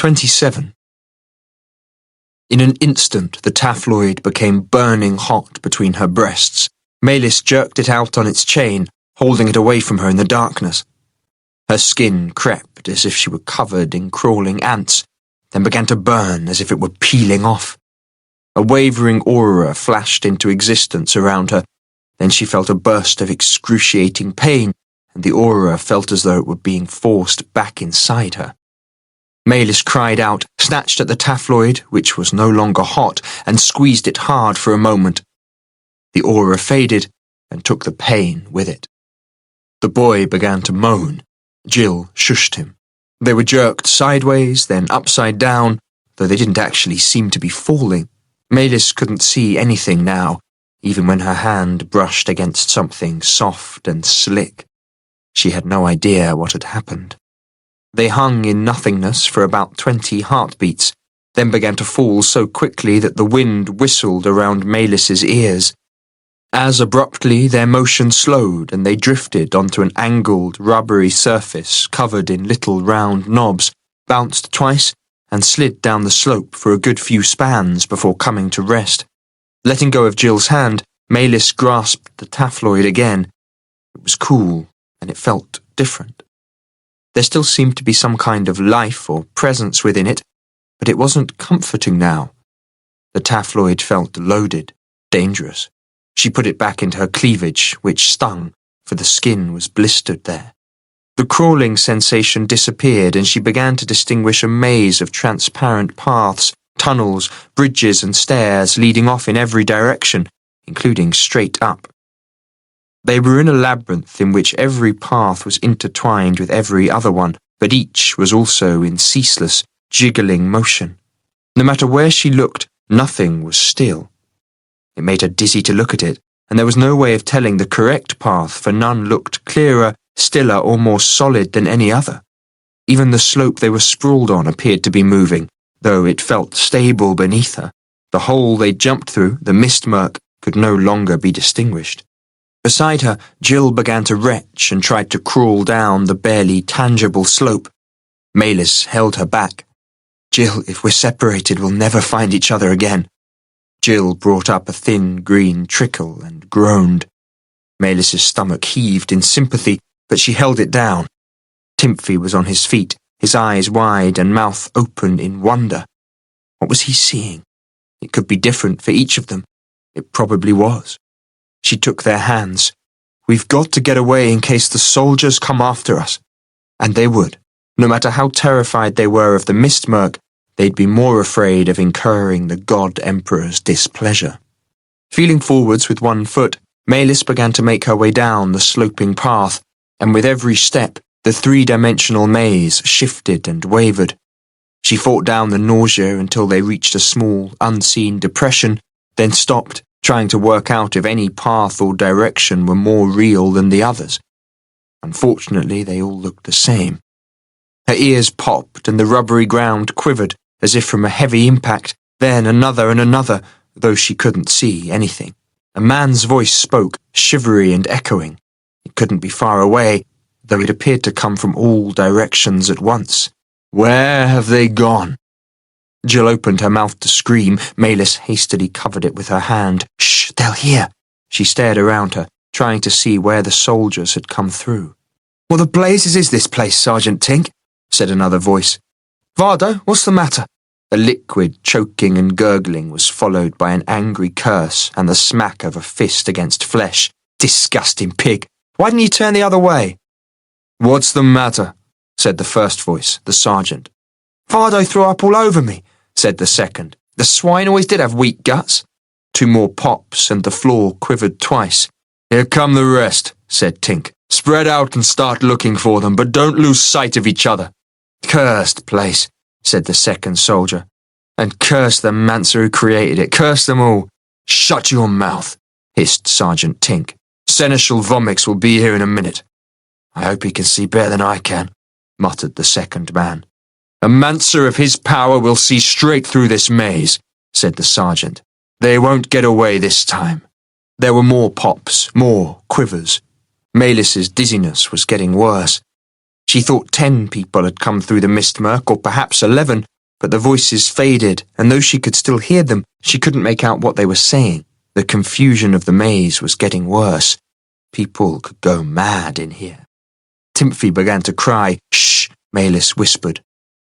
27. In an instant, the taffloid became burning hot between her breasts. Melis jerked it out on its chain, holding it away from her in the darkness. Her skin crept as if she were covered in crawling ants, then began to burn as if it were peeling off. A wavering aura flashed into existence around her. Then she felt a burst of excruciating pain, and the aura felt as though it were being forced back inside her. Melis cried out, snatched at the taffloid, which was no longer hot, and squeezed it hard for a moment. The aura faded, and took the pain with it. The boy began to moan. Jill shushed him. They were jerked sideways, then upside down, though they didn't actually seem to be falling. Melis couldn't see anything now, even when her hand brushed against something soft and slick. She had no idea what had happened. They hung in nothingness for about 20 heartbeats, then began to fall so quickly that the wind whistled around Melis's ears. As abruptly, their motion slowed and they drifted onto an angled, rubbery surface covered in little round knobs, bounced twice, and slid down the slope for a good few spans before coming to rest. Letting go of Jill's hand, Melis grasped the taffloid again. It was cool, and it felt different. There still seemed to be some kind of life or presence within it, but it wasn't comforting now. The taffloid felt loaded, dangerous. She put it back into her cleavage, which stung, for the skin was blistered there. The crawling sensation disappeared, and she began to distinguish a maze of transparent paths, tunnels, bridges and stairs leading off in every direction, including straight up. They were in a labyrinth in which every path was intertwined with every other one, but each was also in ceaseless, jiggling motion. No matter where she looked, nothing was still. It made her dizzy to look at it, and there was no way of telling the correct path, for none looked clearer, stiller or more solid than any other. Even the slope they were sprawled on appeared to be moving, though it felt stable beneath her. The hole they jumped through, the mist murk, could no longer be distinguished. Beside her, Jill began to retch and tried to crawl down the barely tangible slope. Melis held her back. "Jill, if we're separated, we'll never find each other again." Jill brought up a thin green trickle and groaned. Melis's stomach heaved in sympathy, but she held it down. Timphy was on his feet, his eyes wide and mouth open in wonder. What was he seeing? It could be different for each of them. It probably was. She took their hands. "We've got to get away in case the soldiers come after us." And they would. No matter how terrified they were of the mist murk, they'd be more afraid of incurring the God Emperor's displeasure. Feeling forwards with one foot, Melis began to make her way down the sloping path, and with every step, the three-dimensional maze shifted and wavered. She fought down the nausea until they reached a small, unseen depression, then stopped, trying to work out if any path or direction were more real than the others. Unfortunately, they all looked the same. Her ears popped and the rubbery ground quivered as if from a heavy impact, then another and another, though she couldn't see anything. A man's voice spoke, shivery and echoing. It couldn't be far away, though it appeared to come from all directions at once. "Where have they gone?" Jill opened her mouth to scream. Melis hastily covered it with her hand. "Shh, they'll hear." She stared around her, trying to see where the soldiers had come through. "What the blazes is this place, Sergeant Tink?" said another voice. "Vardo, what's the matter?" A liquid choking and gurgling was followed by an angry curse and the smack of a fist against flesh. "Disgusting pig! Why didn't you turn the other way?" "What's the matter?" said the first voice, the sergeant. "Vardo threw up all over me," said the second. "The swine always did have weak guts." Two more pops and the floor quivered twice. "Here come the rest," said Tink. "Spread out and start looking for them, but don't lose sight of each other." "Cursed place," said the second soldier. "And curse the mancer who created it. Curse them all." "Shut your mouth," hissed Sergeant Tink. "Seneschal Vomix will be here in a minute." "I hope he can see better than I can," muttered the second man. "A mancer of his power will see straight through this maze," said the sergeant. "They won't get away this time." There were more pops, more quivers. Melis's dizziness was getting worse. She thought 10 people had come through the mist murk, or perhaps 11, but the voices faded, and though she could still hear them, she couldn't make out what they were saying. The confusion of the maze was getting worse. People could go mad in here. Tymphy began to cry. "Shh," Maylis whispered.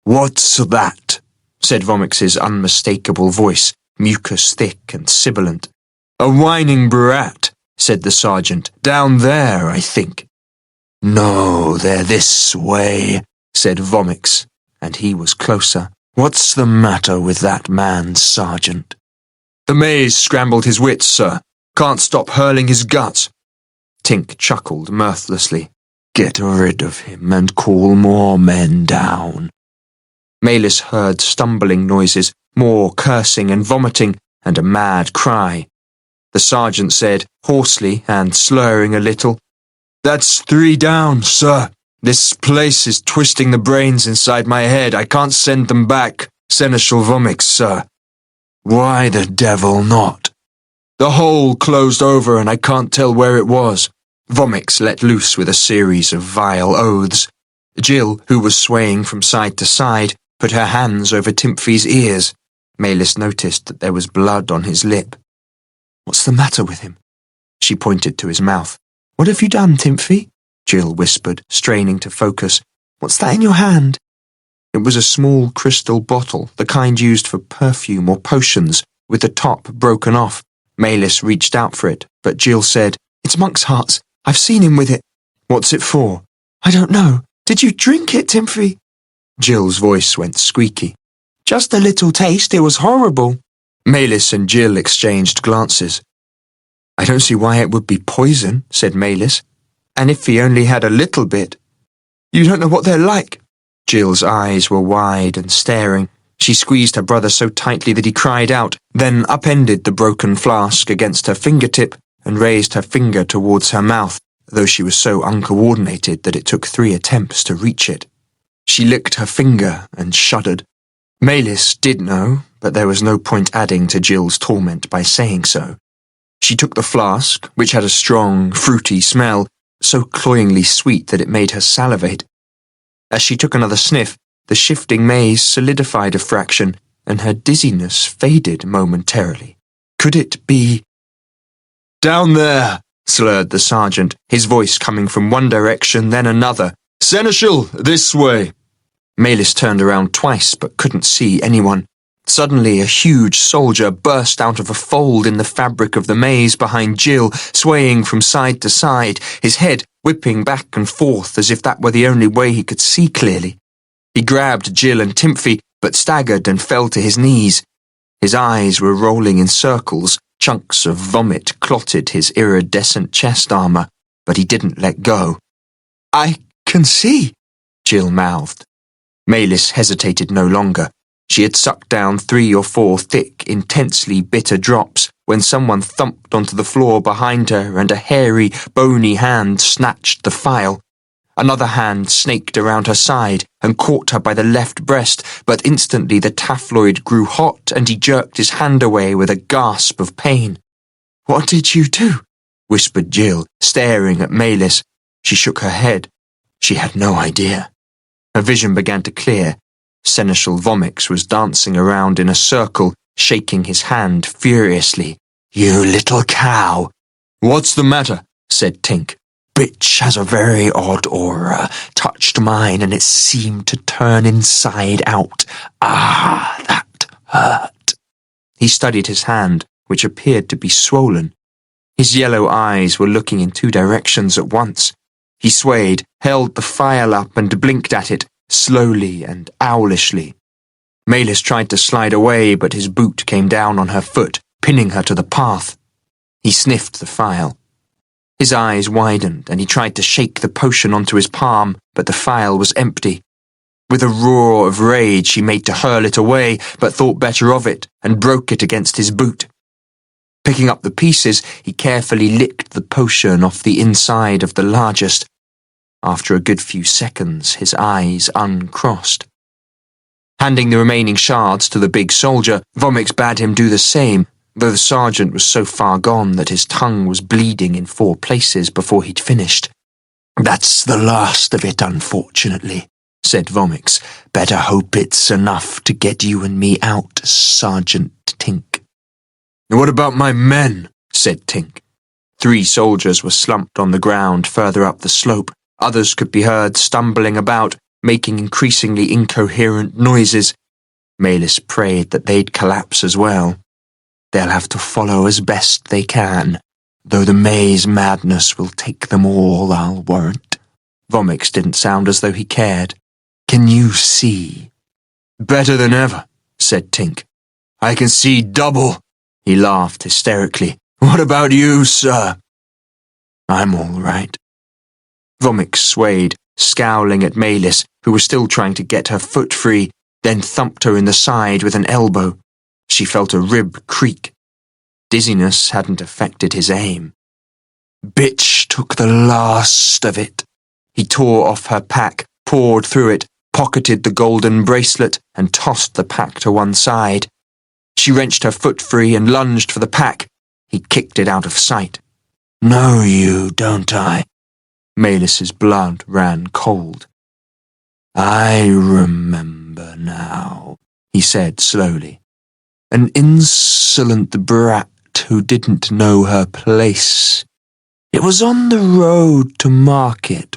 "What's that?" said Vomix's unmistakable voice, mucus thick and sibilant. "A whining brat," said the sergeant. "Down there, I think." "No, they're this way," said Vomix, and he was closer. "What's the matter with that man, Sergeant?" "The maze scrambled his wits, sir. Can't stop hurling his guts." Tink chuckled mirthlessly. "Get rid of him and call more men down." Maylis heard stumbling noises, more cursing and vomiting, and a mad cry. The sergeant said, hoarsely and slurring a little, "That's 3 down, sir. This place is twisting the brains inside my head. I can't send them back. Seneschal Vomix, sir." "Why the devil not?" "The hole closed over and I can't tell where it was." Vomix let loose with a series of vile oaths. Jill, who was swaying from side to side, put her hands over Tymphy's ears. Maylis noticed that there was blood on his lip. "What's the matter with him?" She pointed to his mouth. "What have you done, Tymphy?" Jill whispered, straining to focus. "What's that in your hand?" It was a small crystal bottle, the kind used for perfume or potions, with the top broken off. Maylis reached out for it, but Jill said, "It's monk's hearts. I've seen him with it." "What's it for?" "I don't know. Did you drink it, Tymphy?" Jill's voice went squeaky. "Just a little taste. It was horrible." Maylis and Jill exchanged glances. "I don't see why it would be poison," said Maylis. "And if he only had a little bit." "You don't know what they're like." Jill's eyes were wide and staring. She squeezed her brother so tightly that he cried out, then upended the broken flask against her fingertip and raised her finger towards her mouth, though she was so uncoordinated that it took 3 attempts to reach it. She licked her finger and shuddered. Maylis did know, but there was no point adding to Jill's torment by saying so. She took the flask, which had a strong, fruity smell, so cloyingly sweet that it made her salivate. As she took another sniff, the shifting maze solidified a fraction, and her dizziness faded momentarily. Could it be... "Down there!" slurred the sergeant, his voice coming from one direction, then another. "Seneschal, this way!" Maylis turned around twice, but couldn't see anyone. Suddenly, a huge soldier burst out of a fold in the fabric of the maze behind Jill, swaying from side to side, his head whipping back and forth as if that were the only way he could see clearly. He grabbed Jill and Tymphy, but staggered and fell to his knees. His eyes were rolling in circles, chunks of vomit clotted his iridescent chest armor, but he didn't let go. "I can see," Jill mouthed. Maylis hesitated no longer. She had sucked down 3 or 4 thick, intensely bitter drops when someone thumped onto the floor behind her and a hairy, bony hand snatched the phial. Another hand snaked around her side and caught her by the left breast, but instantly the taphloid grew hot and he jerked his hand away with a gasp of pain. "What did you do?" whispered Jill, staring at Maylis. She shook her head. She had no idea. Her vision began to clear. Seneschal Vomix was dancing around in a circle, shaking his hand furiously. "You little cow!" "What's the matter?" said Tink. "Bitch has a very odd aura. Touched mine and it seemed to turn inside out. Ah, that hurt." He studied his hand, which appeared to be swollen. His yellow eyes were looking in 2 directions at once. He swayed, held the phial up and blinked at it, slowly and owlishly. Maylis tried to slide away, but his boot came down on her foot, pinning her to the path. He sniffed the phial. His eyes widened, and he tried to shake the potion onto his palm, but the phial was empty. With a roar of rage, he made to hurl it away, but thought better of it, and broke it against his boot. Picking up the pieces, he carefully licked the potion off the inside of the largest. After a good few seconds, his eyes uncrossed. Handing the remaining shards to the big soldier, Vomix bade him do the same, though the sergeant was so far gone that his tongue was bleeding in 4 places before he'd finished. "That's the last of it, unfortunately," said Vomix. "Better hope it's enough to get you and me out, Sergeant Tink." "What about my men?" said Tink. 3 soldiers were slumped on the ground further up the slope. Others could be heard stumbling about, making increasingly incoherent noises. Maylis prayed that they'd collapse as well. They'll have to follow as best they can, though the maze madness will take them all, I'll warrant. Vomix didn't sound as though he cared. "Can you see?" "Better than ever," said Tink. "I can see double." He laughed hysterically. "What about you, sir?" "I'm all right." Vomix swayed, scowling at Maylis, who was still trying to get her foot free, then thumped her in the side with an elbow. She felt a rib creak. Dizziness hadn't affected his aim. "Bitch took the last of it." He tore off her pack, pawed through it, pocketed the golden bracelet, and tossed the pack to one side. She wrenched her foot free and lunged for the pack. He kicked it out of sight. "Know you, don't I?" Maylis's blood ran cold. "I remember now," he said slowly. "An insolent brat who didn't know her place. It was on the road to market,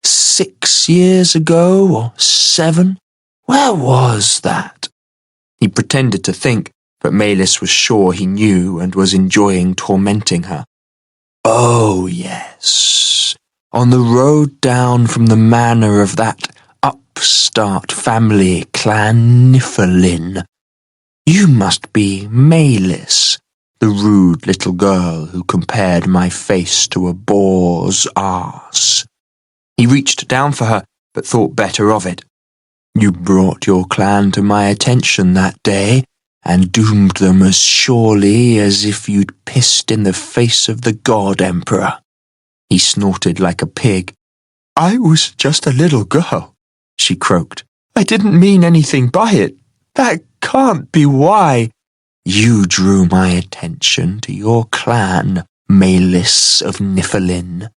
6 years ago or 7? Where was that?" He pretended to think, but Maylis was sure he knew and was enjoying tormenting her. "Oh, yes. On the road down from the manor of that upstart family, Clan Niflin. You must be Maylis, the rude little girl who compared my face to a boar's arse." He reached down for her, but thought better of it. "You brought your clan to my attention that day, and doomed them as surely as if you'd pissed in the face of the God Emperor." He snorted like a pig. "I was just a little girl," she croaked. "I didn't mean anything by it. That can't be why." "You drew my attention to your clan, Maylis of Niflin.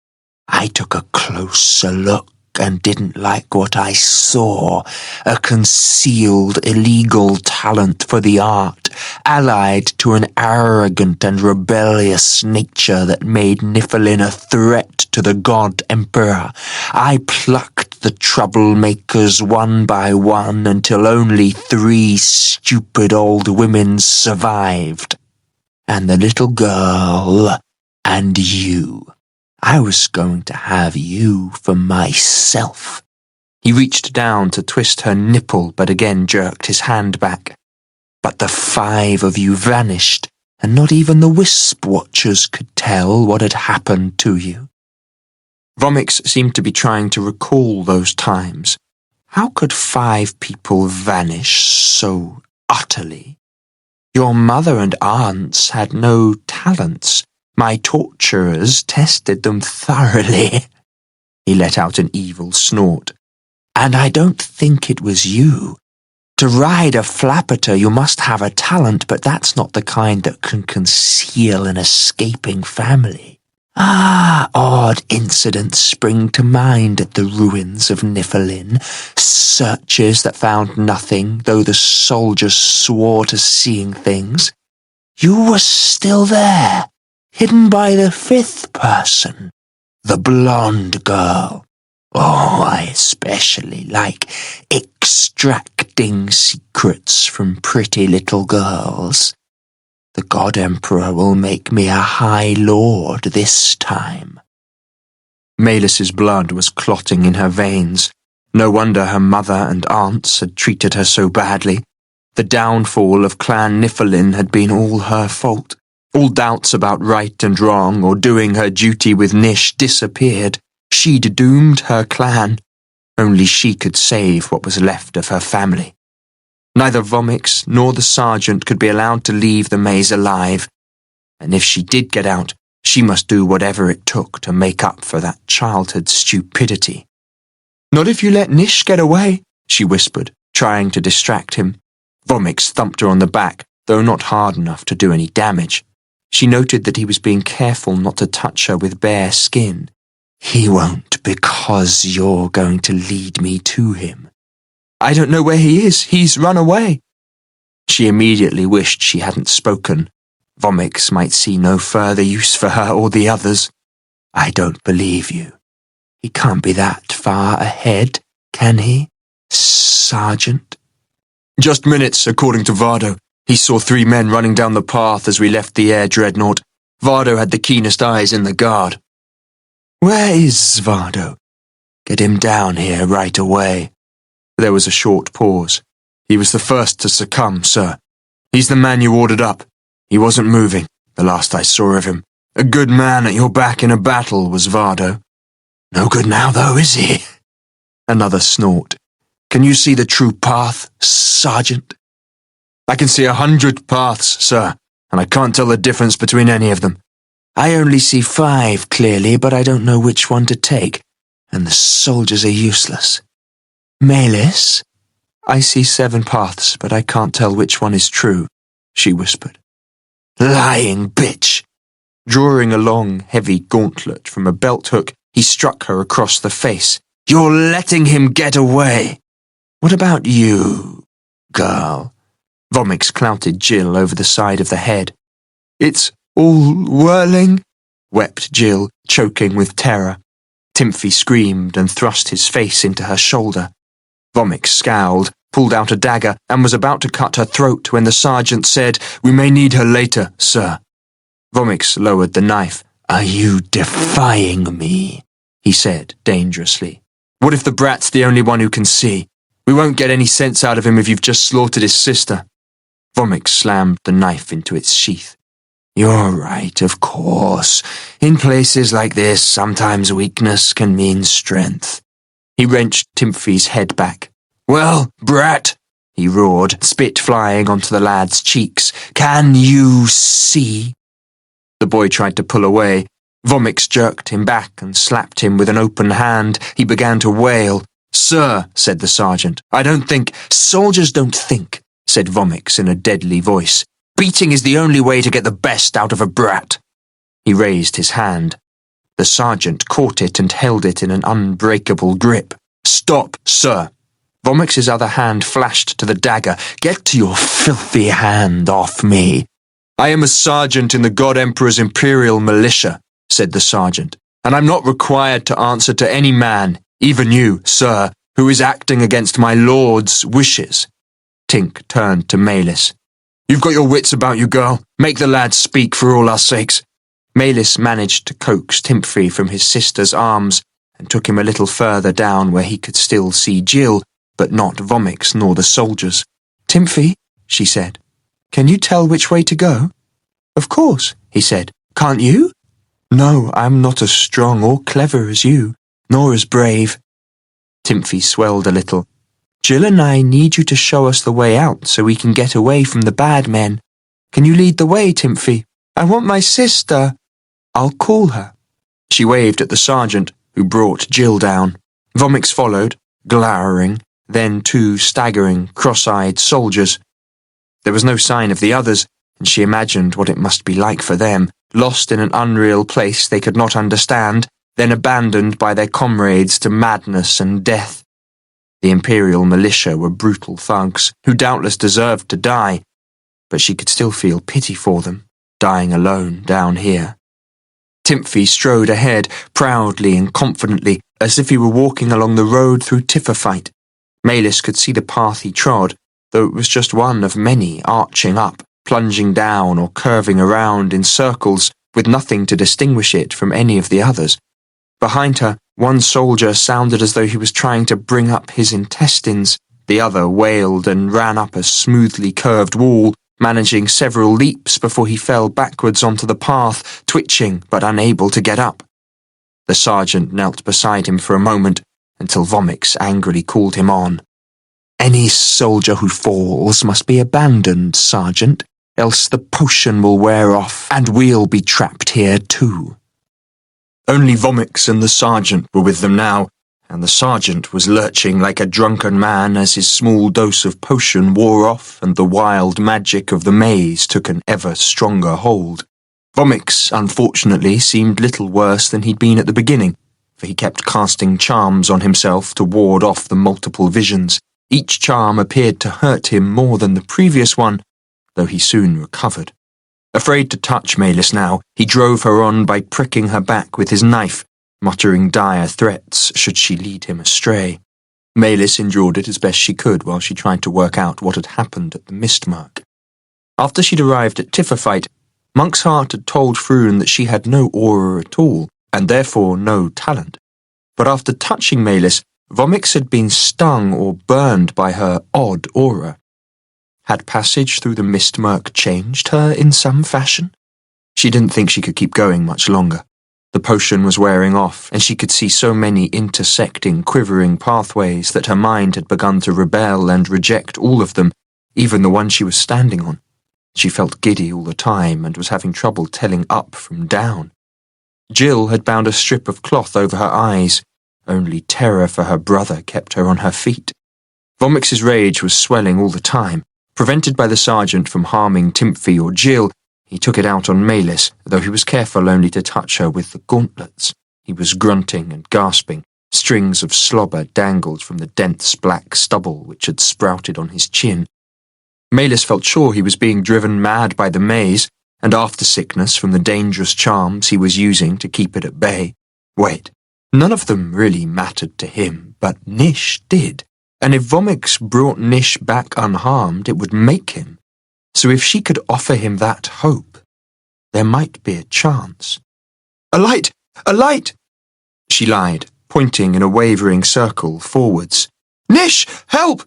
I took a closer look and didn't like what I saw, a concealed illegal talent for the art, allied to an arrogant and rebellious nature that made Niflin a threat to the God Emperor. I plucked the troublemakers one by one until only 3 stupid old women survived. And the little girl and you. I was going to have you for myself." He reached down to twist her nipple, but again jerked his hand back. "But the 5 of you vanished, and not even the Wisp Watchers could tell what had happened to you." Vomix seemed to be trying to recall those times. How could 5 people vanish so utterly? Your mother and aunts had no talents. My torturers tested them thoroughly." He let out an evil snort. "And I don't think it was you. To ride a flapperter you must have a talent, but that's not the kind that can conceal an escaping family. Odd incidents spring to mind at the ruins of Niflin. Searches that found nothing, though the soldiers swore to seeing things. You were still there, hidden by the 5th person, the blonde girl. Oh, I especially like extracting secrets from pretty little girls. The God Emperor will make me a High Lord this time." Maylis's blood was clotting in her veins. No wonder her mother and aunts had treated her so badly. The downfall of Clan Niflin had been all her fault. All doubts about right and wrong or doing her duty with Nish disappeared. She'd doomed her clan. Only she could save what was left of her family. Neither Vomix nor the sergeant could be allowed to leave the maze alive, and if she did get out, she must do whatever it took to make up for that childhood stupidity. "Not if you let Nish get away," she whispered, trying to distract him. Vomix thumped her on the back, though not hard enough to do any damage. She noted that he was being careful not to touch her with bare skin. "He won't because you're going to lead me to him. I don't know where he is. He's run away. She immediately wished she hadn't spoken. Vomix might see no further use for her or the others. I don't believe you. He can't be that far ahead, can he, Sergeant? Just minutes, according to Vardo. He saw 3 men running down the path as we left the air dreadnought. Vardo had the keenest eyes in the guard. Where is Vardo? Get him down here right away. There was a short pause. He was the first to succumb, sir. He's the man you ordered up. He wasn't moving, the last I saw of him. A good man at your back in a battle was Vardo. No good now, though, is he? Another snort. Can you see the true path, Sergeant? I can see 100 paths, sir, and I can't tell the difference between any of them. I only see 5 clearly, but I don't know which one to take, and the soldiers are useless. Melis? I see 7 paths, but I can't tell which one is true, she whispered. Lying bitch! Drawing a long, heavy gauntlet from a belt hook, he struck her across the face. You're letting him get away! What about you, girl? Vomix clouted Jill over the side of the head. It's all whirling, wept Jill, choking with terror. Timphy screamed and thrust his face into her shoulder. Vomix scowled, pulled out a dagger, and was about to cut her throat when the sergeant said, We may need her later, sir. Vomix lowered the knife. Are you defying me? He said dangerously. What if the brat's the only one who can see? We won't get any sense out of him if you've just slaughtered his sister. Vomix slammed the knife into its sheath. You're right, of course. In places like this, sometimes weakness can mean strength. He wrenched Timphy's head back. Well, brat, he roared, spit flying onto the lad's cheeks. Can you see? The boy tried to pull away. Vomix jerked him back and slapped him with an open hand. He began to wail. Sir, said the sergeant, I don't think. Soldiers don't think, said Vomix in a deadly voice. Beating is the only way to get the best out of a brat. He raised his hand. The sergeant caught it and held it in an unbreakable grip. Stop, sir. Vomix's other hand flashed to the dagger. Get your filthy hand off me. I am a sergeant in the God Emperor's Imperial Militia, said the sergeant, and I'm not required to answer to any man, even you, sir, who is acting against my lord's wishes. Tink turned to Melis. You've got your wits about you, girl. Make the lad speak for all our sakes. Melis managed to coax Timphy from his sister's arms and took him a little further down where he could still see Jill, but not Vomix nor the soldiers. Timphy, she said, can you tell which way to go? Of course, he said. Can't you? No, I'm not as strong or clever as you, nor as brave. Timphy swelled a little. Jill and I need you to show us the way out so we can get away from the bad men. Can you lead the way, Timphy? I want my sister. I'll call her. She waved at the sergeant, who brought Jill down. Vomix followed, glowering, then 2 staggering, cross-eyed soldiers. There was no sign of the others, and she imagined what it must be like for them, lost in an unreal place they could not understand, then abandoned by their comrades to madness and death. The Imperial Militia were brutal thugs, who doubtless deserved to die, but she could still feel pity for them, dying alone down here. Timphy strode ahead, proudly and confidently, as if he were walking along the road through Tifferfight. Melis could see the path he trod, though it was just one of many arching up, plunging down or curving around in circles, with nothing to distinguish it from any of the others. Behind her, one soldier sounded as though he was trying to bring up his intestines. The other wailed and ran up a smoothly curved wall, managing several leaps before he fell backwards onto the path, twitching but unable to get up. The sergeant knelt beside him for a moment, until Vomix angrily called him on. Any soldier who falls must be abandoned, Sergeant, else the potion will wear off, and we'll be trapped here too. Only Vomix and the sergeant were with them now, and the sergeant was lurching like a drunken man as his small dose of potion wore off and the wild magic of the maze took an ever stronger hold. Vomix, unfortunately, seemed little worse than he'd been at the beginning. for he kept casting charms on himself to ward off the multiple visions. Each charm appeared to hurt him more than the previous one, though he soon recovered. Afraid to touch Malis now, he drove her on by pricking her back with his knife, muttering dire threats should she lead him astray. Malis endured it as best she could while she tried to work out what had happened at the Mistmark. After she'd arrived at Tifferfight, Monk's heart had told Froon that she had no aura at all, and therefore no talent. But after touching Malis, Vomix had been stung or burned by her odd aura. Had passage through the Mistmark changed her in some fashion? She didn't think she could keep going much longer. The potion was wearing off, and she could see so many intersecting, quivering pathways that her mind had begun to rebel and reject all of them, even the one she was standing on. She felt giddy all the time and was having trouble telling up from down. Jill had bound a strip of cloth over her eyes. Only terror for her brother kept her on her feet. Vomix's rage was swelling all the time. Prevented by the sergeant from harming Timphy or Jill, he took it out on Malis, though he was careful only to touch her with the gauntlets. He was grunting and gasping. Strings of slobber dangled from the dense black stubble which had sprouted on his chin. Malis felt sure he was being driven mad by the maze, and after sickness from the dangerous charms he was using to keep it at bay. Wait, none of them really mattered to him, but Nish did. And if Vomix brought Nish back unharmed, it would make him. So if she could offer him that hope, there might be a chance. "A light! A light!" she lied, pointing in a wavering circle forwards. "Nish, help!"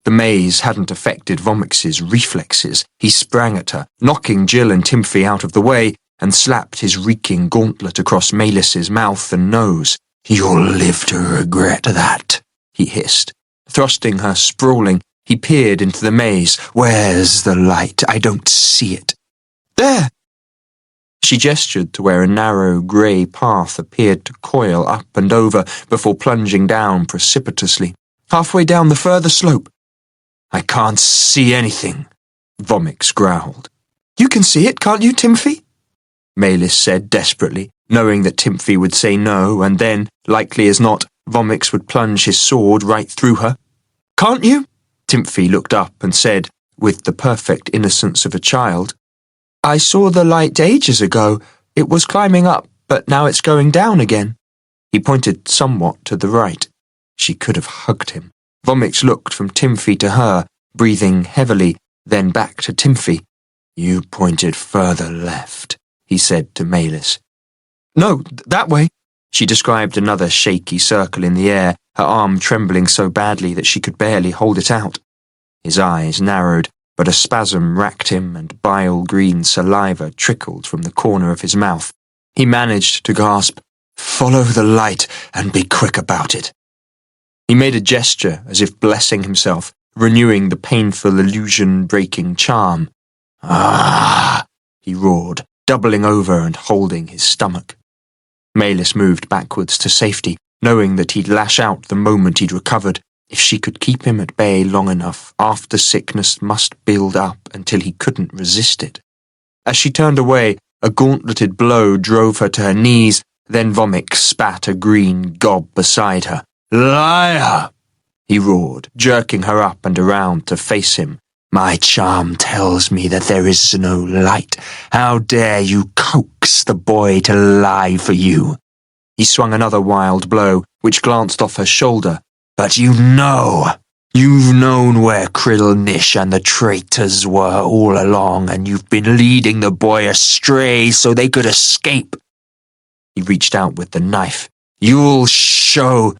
The maze hadn't affected Vomix's reflexes. He sprang at her, knocking Jill and Timphy out of the way, and slapped his reeking gauntlet across Malis's mouth and nose. "You'll live to regret that," he hissed. Thrusting her sprawling, he peered into the maze. "Where's the light? I don't see it." "There!" She gestured to where a narrow grey path appeared to coil up and over before plunging down precipitously, halfway down the further slope. "I can't see anything," Vomix growled. "You can see it, can't you, Timphy?" Malis said desperately, knowing that Timphy would say no, and then, likely as not, Vomix would plunge his sword right through her. "Can't you?" Timphy looked up and said, with the perfect innocence of a child, "I saw the light ages ago. It was climbing up, but now it's going down again." He pointed somewhat to the right. She could have hugged him. Vomix looked from Timphy to her, breathing heavily, then back to Timphy. "You pointed further left," he said to Malis. "No, that way." She described another shaky circle in the air, her arm trembling so badly that she could barely hold it out. His eyes narrowed, but a spasm racked him and bile-green saliva trickled from the corner of his mouth. He managed to gasp, "Follow the light and be quick about it." He made a gesture as if blessing himself, renewing the painful illusion-breaking charm. "Ah!" he roared, doubling over and holding his stomach. Malis moved backwards to safety, knowing that he'd lash out the moment he'd recovered. If she could keep him at bay long enough, after sickness must build up until he couldn't resist it. As she turned away, a gauntleted blow drove her to her knees, then Vomix spat a green gob beside her. "Liar!" he roared, jerking her up and around to face him. "My charm tells me that there is no light. How dare you coax the boy to lie for you?" He swung another wild blow, which glanced off her shoulder. "But you've known where Nish and the traitors were all along, and you've been leading the boy astray so they could escape." He reached out with the knife. "You'll show."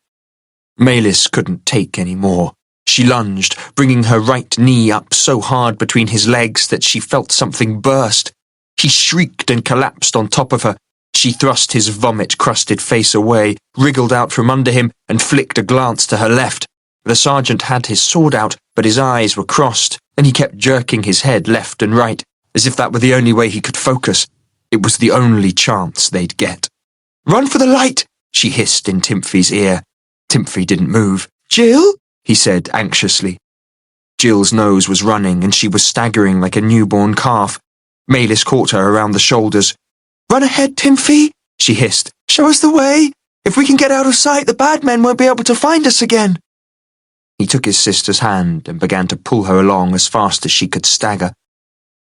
Malis couldn't take any more. She lunged, bringing her right knee up so hard between his legs that she felt something burst. He shrieked and collapsed on top of her. She thrust his vomit-crusted face away, wriggled out from under him, and flicked a glance to her left. The sergeant had his sword out, but his eyes were crossed, and he kept jerking his head left and right, as if that were the only way he could focus. It was the only chance they'd get. "Run for the light!" she hissed in Timphy's ear. Timphy didn't move. "Jill?" he said anxiously. Jill's nose was running, and she was staggering like a newborn calf. Malis caught her around the shoulders. "Run ahead, Timphy," she hissed. "Show us the way." If we can get out of sight, the bad men won't be able to find us again. He took his sister's hand and began to pull her along as fast as she could stagger.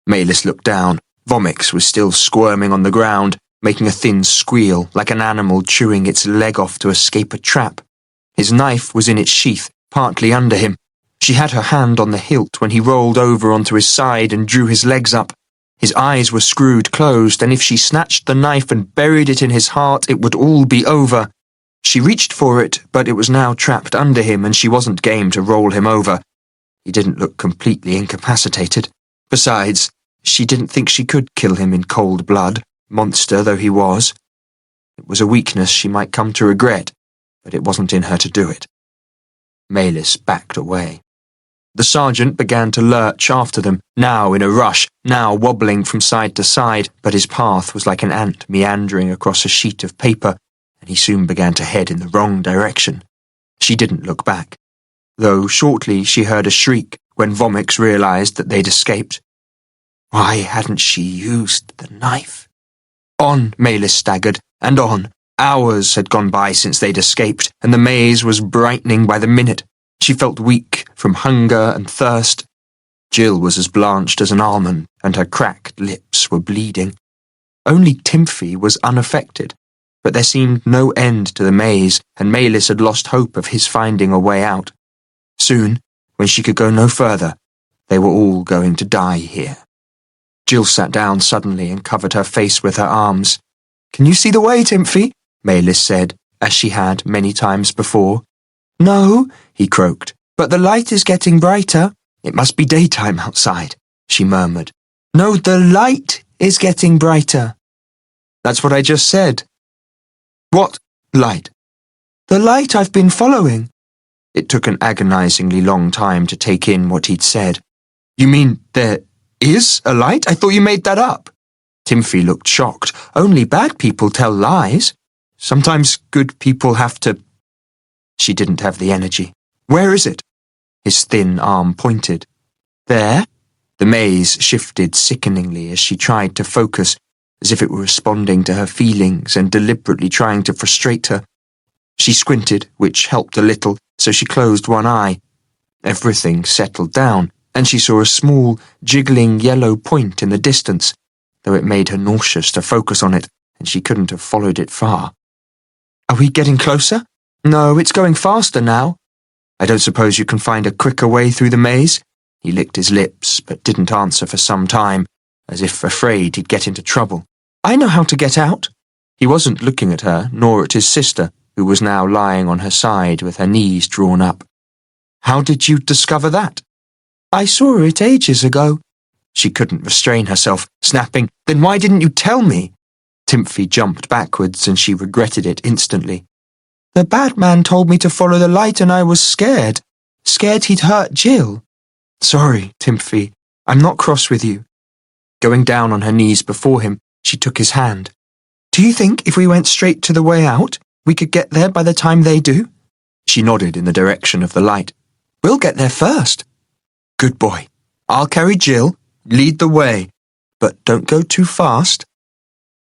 Maylis looked down. Vomix was still squirming on the ground, making a thin squeal like an animal chewing its leg off to escape a trap. His knife was in its sheath, partly under him. She had her hand on the hilt when he rolled over onto his side and drew his legs up. His eyes were screwed closed, and if she snatched the knife and buried it in his heart, it would all be over. She reached for it, but it was now trapped under him, and she wasn't game to roll him over. He didn't look completely incapacitated. Besides, she didn't think she could kill him in cold blood, monster though he was. It was a weakness she might come to regret, but it wasn't in her to do it. Maylis backed away. The sergeant began to lurch after them, now in a rush, now wobbling from side to side, but his path was like an ant meandering across a sheet of paper, and he soon began to head in the wrong direction. She didn't look back, though shortly she heard a shriek when Vomix realized that they'd escaped. Why hadn't she used the knife? On Maylis staggered, and on. Hours had gone by since they'd escaped, and the maze was brightening by the minute. She felt weak from hunger and thirst. Jill was as blanched as an almond, and her cracked lips were bleeding. Only Timphy was unaffected, but there seemed no end to the maze, and Maylis had lost hope of his finding a way out. Soon, when she could go no further, they were all going to die here. Jill sat down suddenly and covered her face with her arms. "Can you see the way, Timphy?" Maylis said, as she had many times before. "No," he croaked, "but the light is getting brighter." "It must be daytime outside," she murmured. "No, the light is getting brighter." "That's what I just said." "What light?" "The light I've been following." It took an agonizingly long time to take in what he'd said. "You mean there is a light? I thought you made that up." Timphy looked shocked. "Only bad people tell lies. Sometimes good people have to—" She didn't have the energy. "Where is it?" His thin arm pointed. "There?" The maze shifted sickeningly as she tried to focus, as if it were responding to her feelings and deliberately trying to frustrate her. She squinted, which helped a little, so she closed one eye. Everything settled down, and she saw a small, jiggling yellow point in the distance, though it made her nauseous to focus on it, and she couldn't have followed it far. "Are we getting closer?" "No, it's going faster now." "I don't suppose you can find a quicker way through the maze?" He licked his lips, but didn't answer for some time, as if afraid he'd get into trouble. "I know how to get out." He wasn't looking at her, nor at his sister, who was now lying on her side with her knees drawn up. "How did you discover that?" "I saw it ages ago." She couldn't restrain herself, snapping, "Then why didn't you tell me?" Timphy jumped backwards, and she regretted it instantly. "The bad man told me to follow the light, and I was scared. Scared he'd hurt Jill." "Sorry, Timphy. I'm not cross with you." Going down on her knees before him, she took his hand. "Do you think if we went straight to the way out, we could get there by the time they do?" She nodded in the direction of the light. "We'll get there first." "Good boy. I'll carry Jill. Lead the way. But don't go too fast."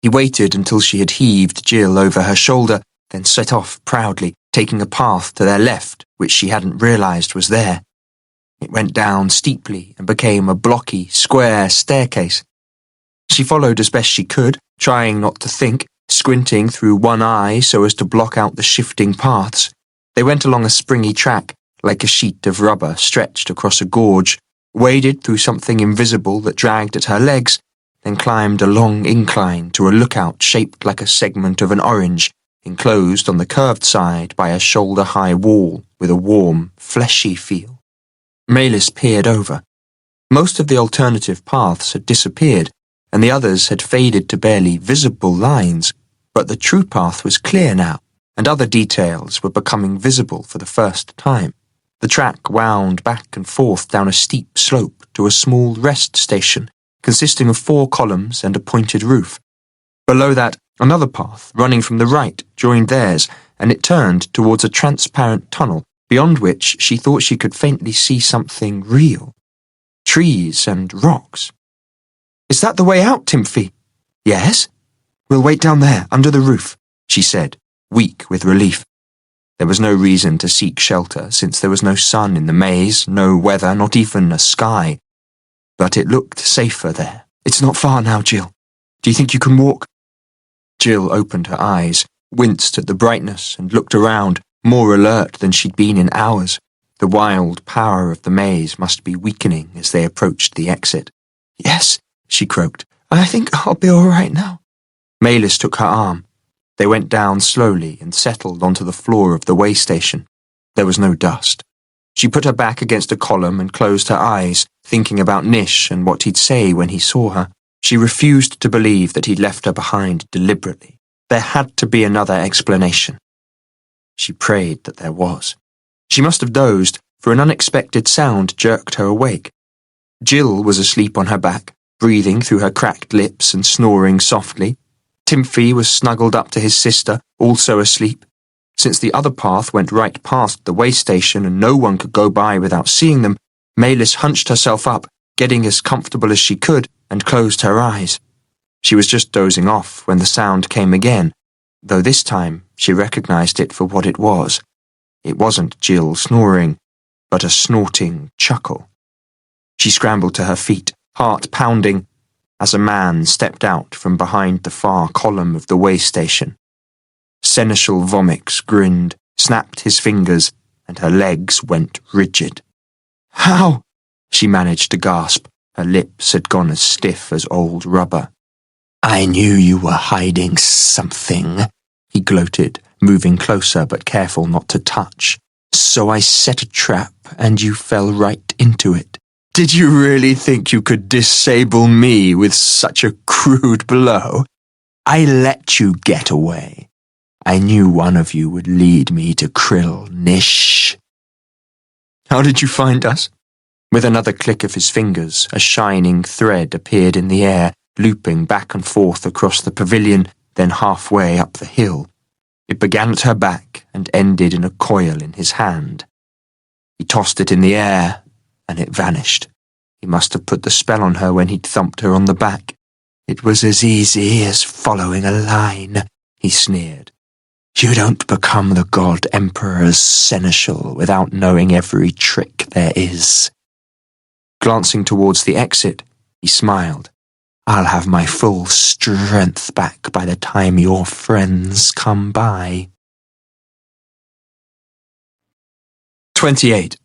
He waited until she had heaved Jill over her shoulder, then set off proudly, taking a path to their left, which she hadn't realized was there. It went down steeply and became a blocky, square staircase. She followed as best she could, trying not to think, squinting through one eye so as to block out the shifting paths. They went along a springy track, like a sheet of rubber stretched across a gorge, waded through something invisible that dragged at her legs, then climbed a long incline to a lookout shaped like a segment of an orange, enclosed on the curved side by a shoulder-high wall with a warm, fleshy feel. Maylis peered over. Most of the alternative paths had disappeared, and the others had faded to barely visible lines, but the true path was clear now, and other details were becoming visible for the first time. The track wound back and forth down a steep slope to a small rest station, consisting of 4 columns and a pointed roof. Below that, another path, running from the right, joined theirs, and it turned towards a transparent tunnel, beyond which she thought she could faintly see something real. Trees and rocks. "Is that the way out, Timphy?" "Yes." "We'll wait down there, under the roof," she said, weak with relief. There was no reason to seek shelter, since there was no sun in the maze, no weather, not even a sky. But it looked safer there. "It's not far now, Jill. Do you think you can walk?" Jill opened her eyes, winced at the brightness, and looked around, more alert than she'd been in hours. The wild power of the maze must be weakening as they approached the exit. "Yes," she croaked. "I think I'll be all right now." Maylis took her arm. They went down slowly and settled onto the floor of the way station. There was no dust. She put her back against a column and closed her eyes, thinking about Nish and what he'd say when he saw her. She refused to believe that he'd left her behind deliberately. There had to be another explanation. She prayed that there was. She must have dozed, for an unexpected sound jerked her awake. Jill was asleep on her back, breathing through her cracked lips and snoring softly. Timothy was snuggled up to his sister, also asleep. Since the other path went right past the way station and no one could go by without seeing them, Maylis hunched herself up, getting as comfortable as she could, and closed her eyes. She was just dozing off when the sound came again, though this time she recognized it for what it was. It wasn't Jill snoring, but a snorting chuckle. She scrambled to her feet, heart pounding, as a man stepped out from behind the far column of the way station. Seneschal Vomix grinned, snapped his fingers, and her legs went rigid. "How?" she managed to gasp. Her lips had gone as stiff as old rubber. "I knew you were hiding something," he gloated, moving closer but careful not to touch. "So I set a trap and you fell right into it. Did you really think you could disable me with such a crude blow? I let you get away. I knew one of you would lead me to Nish." "How did you find us?" With another click of his fingers, a shining thread appeared in the air, looping back and forth across the pavilion, then halfway up the hill. It began at her back and ended in a coil in his hand. He tossed it in the air, and it vanished. He must have put the spell on her when he'd thumped her on the back. "It was as easy as following a line," he sneered. "You don't become the God Emperor's seneschal without knowing every trick there is." Glancing towards the exit, he smiled. "I'll have my full strength back by the time your friends come by." 28.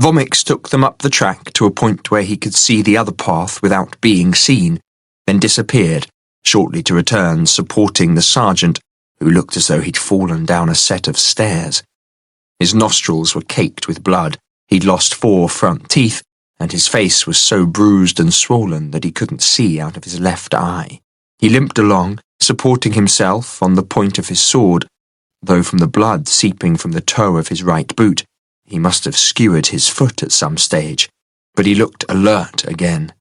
Vomix took them up the track to a point where he could see the other path without being seen, then disappeared, shortly to return supporting the sergeant, who looked as though he'd fallen down a set of stairs. His nostrils were caked with blood, he'd lost 4 front teeth, and his face was so bruised and swollen that he couldn't see out of his left eye. He limped along, supporting himself on the point of his sword, though from the blood seeping from the toe of his right boot, he must have skewered his foot at some stage, but he looked alert again.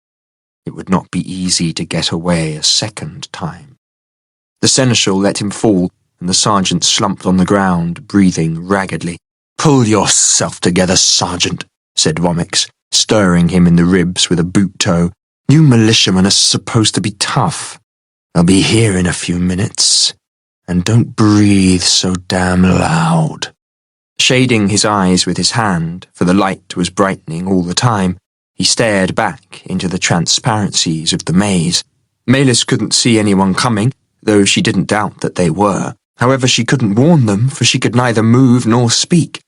It would not be easy to get away a second time. The seneschal let him fall, and the sergeant slumped on the ground, breathing raggedly. "Pull yourself together, sergeant," said Vomix, stirring him in the ribs with a boot toe. "You militiamen are supposed to be tough. I'll be here in a few minutes, and don't breathe so damn loud." Shading his eyes with his hand, for the light was brightening all the time, he stared back into the transparencies of the maze. Maylis couldn't see anyone coming, though she didn't doubt that they were. However, she couldn't warn them, for she could neither move nor speak.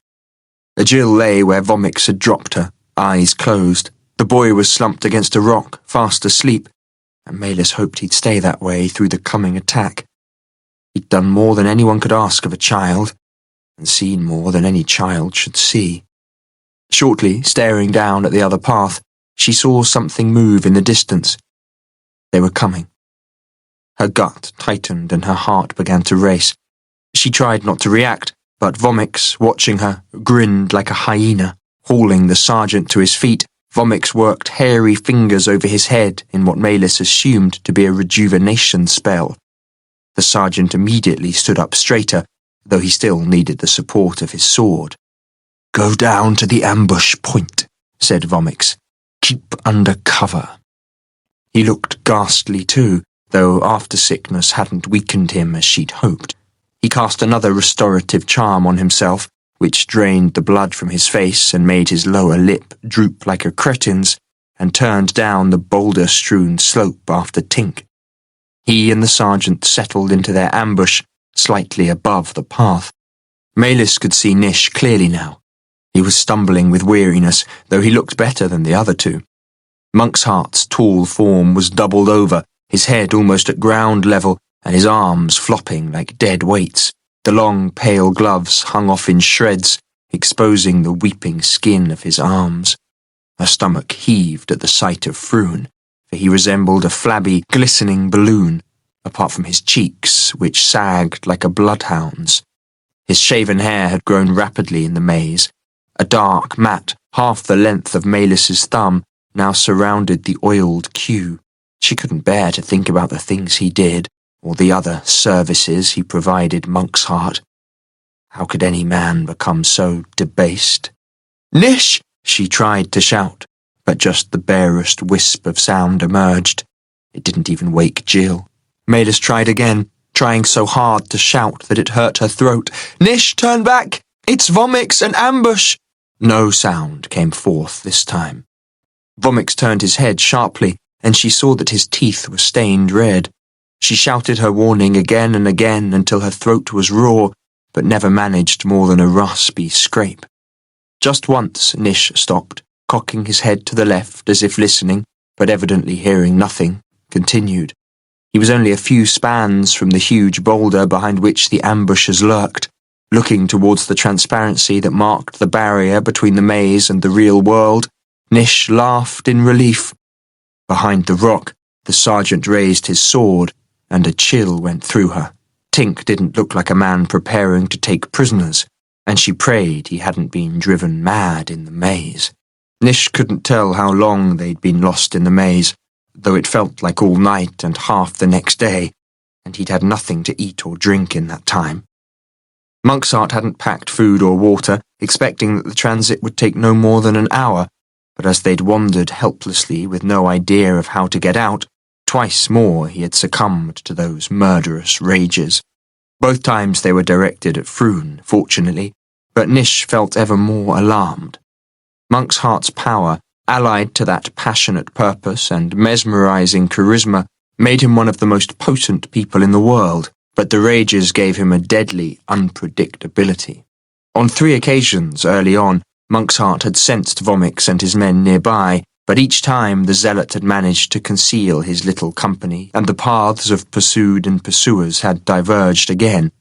Jill lay where Vomix had dropped her, eyes closed. The boy was slumped against a rock, fast asleep, and Maylis hoped he'd stay that way through the coming attack. He'd done more than anyone could ask of a child, and seen more than any child should see. Shortly, staring down at the other path, she saw something move in the distance. They were coming. Her gut tightened and her heart began to race. She tried not to react, but Vomix, watching her, grinned like a hyena. Hauling the sergeant to his feet, Vomix worked hairy fingers over his head in what Maylis assumed to be a rejuvenation spell. The sergeant immediately stood up straighter, though he still needed the support of his sword. "Go down to the ambush point," said Vomix. "Keep under cover." He looked ghastly too, though after-sickness hadn't weakened him as she'd hoped. He cast another restorative charm on himself, which drained the blood from his face and made his lower lip droop like a cretin's, and turned down the boulder-strewn slope after Tink. He and the sergeant settled into their ambush, slightly above the path. Maylis could see Nish clearly now. He was stumbling with weariness, though he looked better than the other two. Monkshart's tall form was doubled over, his head almost at ground level, and his arms flopping like dead weights. The long, pale gloves hung off in shreds, exposing the weeping skin of his arms. Her stomach heaved at the sight of Froon, for he resembled a flabby, glistening balloon, apart from his cheeks, which sagged like a bloodhound's. His shaven hair had grown rapidly in the maze. A dark mat, half the length of Maylis's thumb, now surrounded the oiled queue. She couldn't bear to think about the things he did, or the other services he provided Monksheart. How could any man become so debased? "Nish!" she tried to shout, but just the barest wisp of sound emerged. It didn't even wake Jill. Maylis tried again, trying so hard to shout that it hurt her throat. "Nish, turn back! It's Vomix, an ambush!" No sound came forth this time. Vomix turned his head sharply, and she saw that his teeth were stained red. She shouted her warning again and again until her throat was raw, but never managed more than a raspy scrape. Just once Nish stopped, cocking his head to the left as if listening, but evidently hearing nothing, continued. He was only a few spans from the huge boulder behind which the ambushers lurked. Looking towards the transparency that marked the barrier between the maze and the real world, Nish laughed in relief. Behind the rock, the sergeant raised his sword, and a chill went through her. Tink didn't look like a man preparing to take prisoners, and she prayed he hadn't been driven mad in the maze. Nish couldn't tell how long they'd been lost in the maze, though it felt like all night and half the next day, and he'd had nothing to eat or drink in that time. Monksheart hadn't packed food or water, expecting that the transit would take no more than an hour, but as they'd wandered helplessly with no idea of how to get out, twice more he had succumbed to those murderous rages. Both times they were directed at Froon, fortunately, but Nish felt ever more alarmed. Monksheart's power, allied to that passionate purpose and mesmerizing charisma, made him one of the most potent people in the world, but the rages gave him a deadly unpredictability. On 3 occasions early on, Monksheart had sensed Vomix and his men nearby, but each time the zealot had managed to conceal his little company, and the paths of pursued and pursuers had diverged again.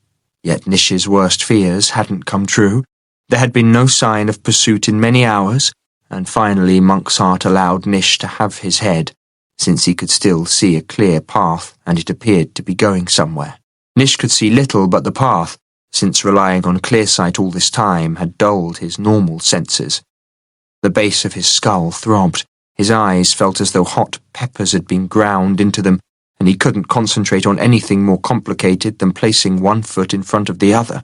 Yet Nish's worst fears hadn't come true. There had been no sign of pursuit in many hours, and finally Monksheart allowed Nish to have his head, since he could still see a clear path and it appeared to be going somewhere. Nish could see little but the path, since relying on clear sight all this time had dulled his normal senses. The base of his skull throbbed, his eyes felt as though hot peppers had been ground into them, and he couldn't concentrate on anything more complicated than placing one foot in front of the other.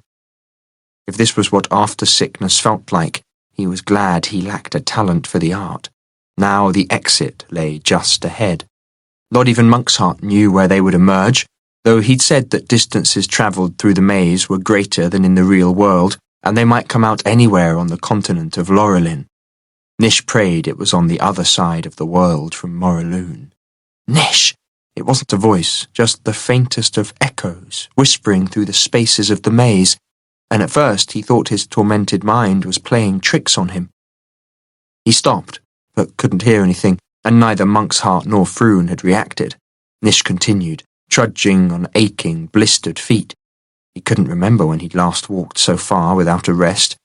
If this was what after-sickness felt like, he was glad he lacked a talent for the art. Now the exit lay just ahead. Not even Monksheart knew where they would emerge, though he'd said that distances travelled through the maze were greater than in the real world, and they might come out anywhere on the continent of Laurelin. Nish prayed it was on the other side of the world from Moraloon. Nish! It wasn't a voice, just the faintest of echoes, whispering through the spaces of the maze, and at first he thought his tormented mind was playing tricks on him. He stopped, but couldn't hear anything, and neither Monksheart nor Froon had reacted. Nish continued, trudging on aching, blistered feet. He couldn't remember when he'd last walked so far without a rest,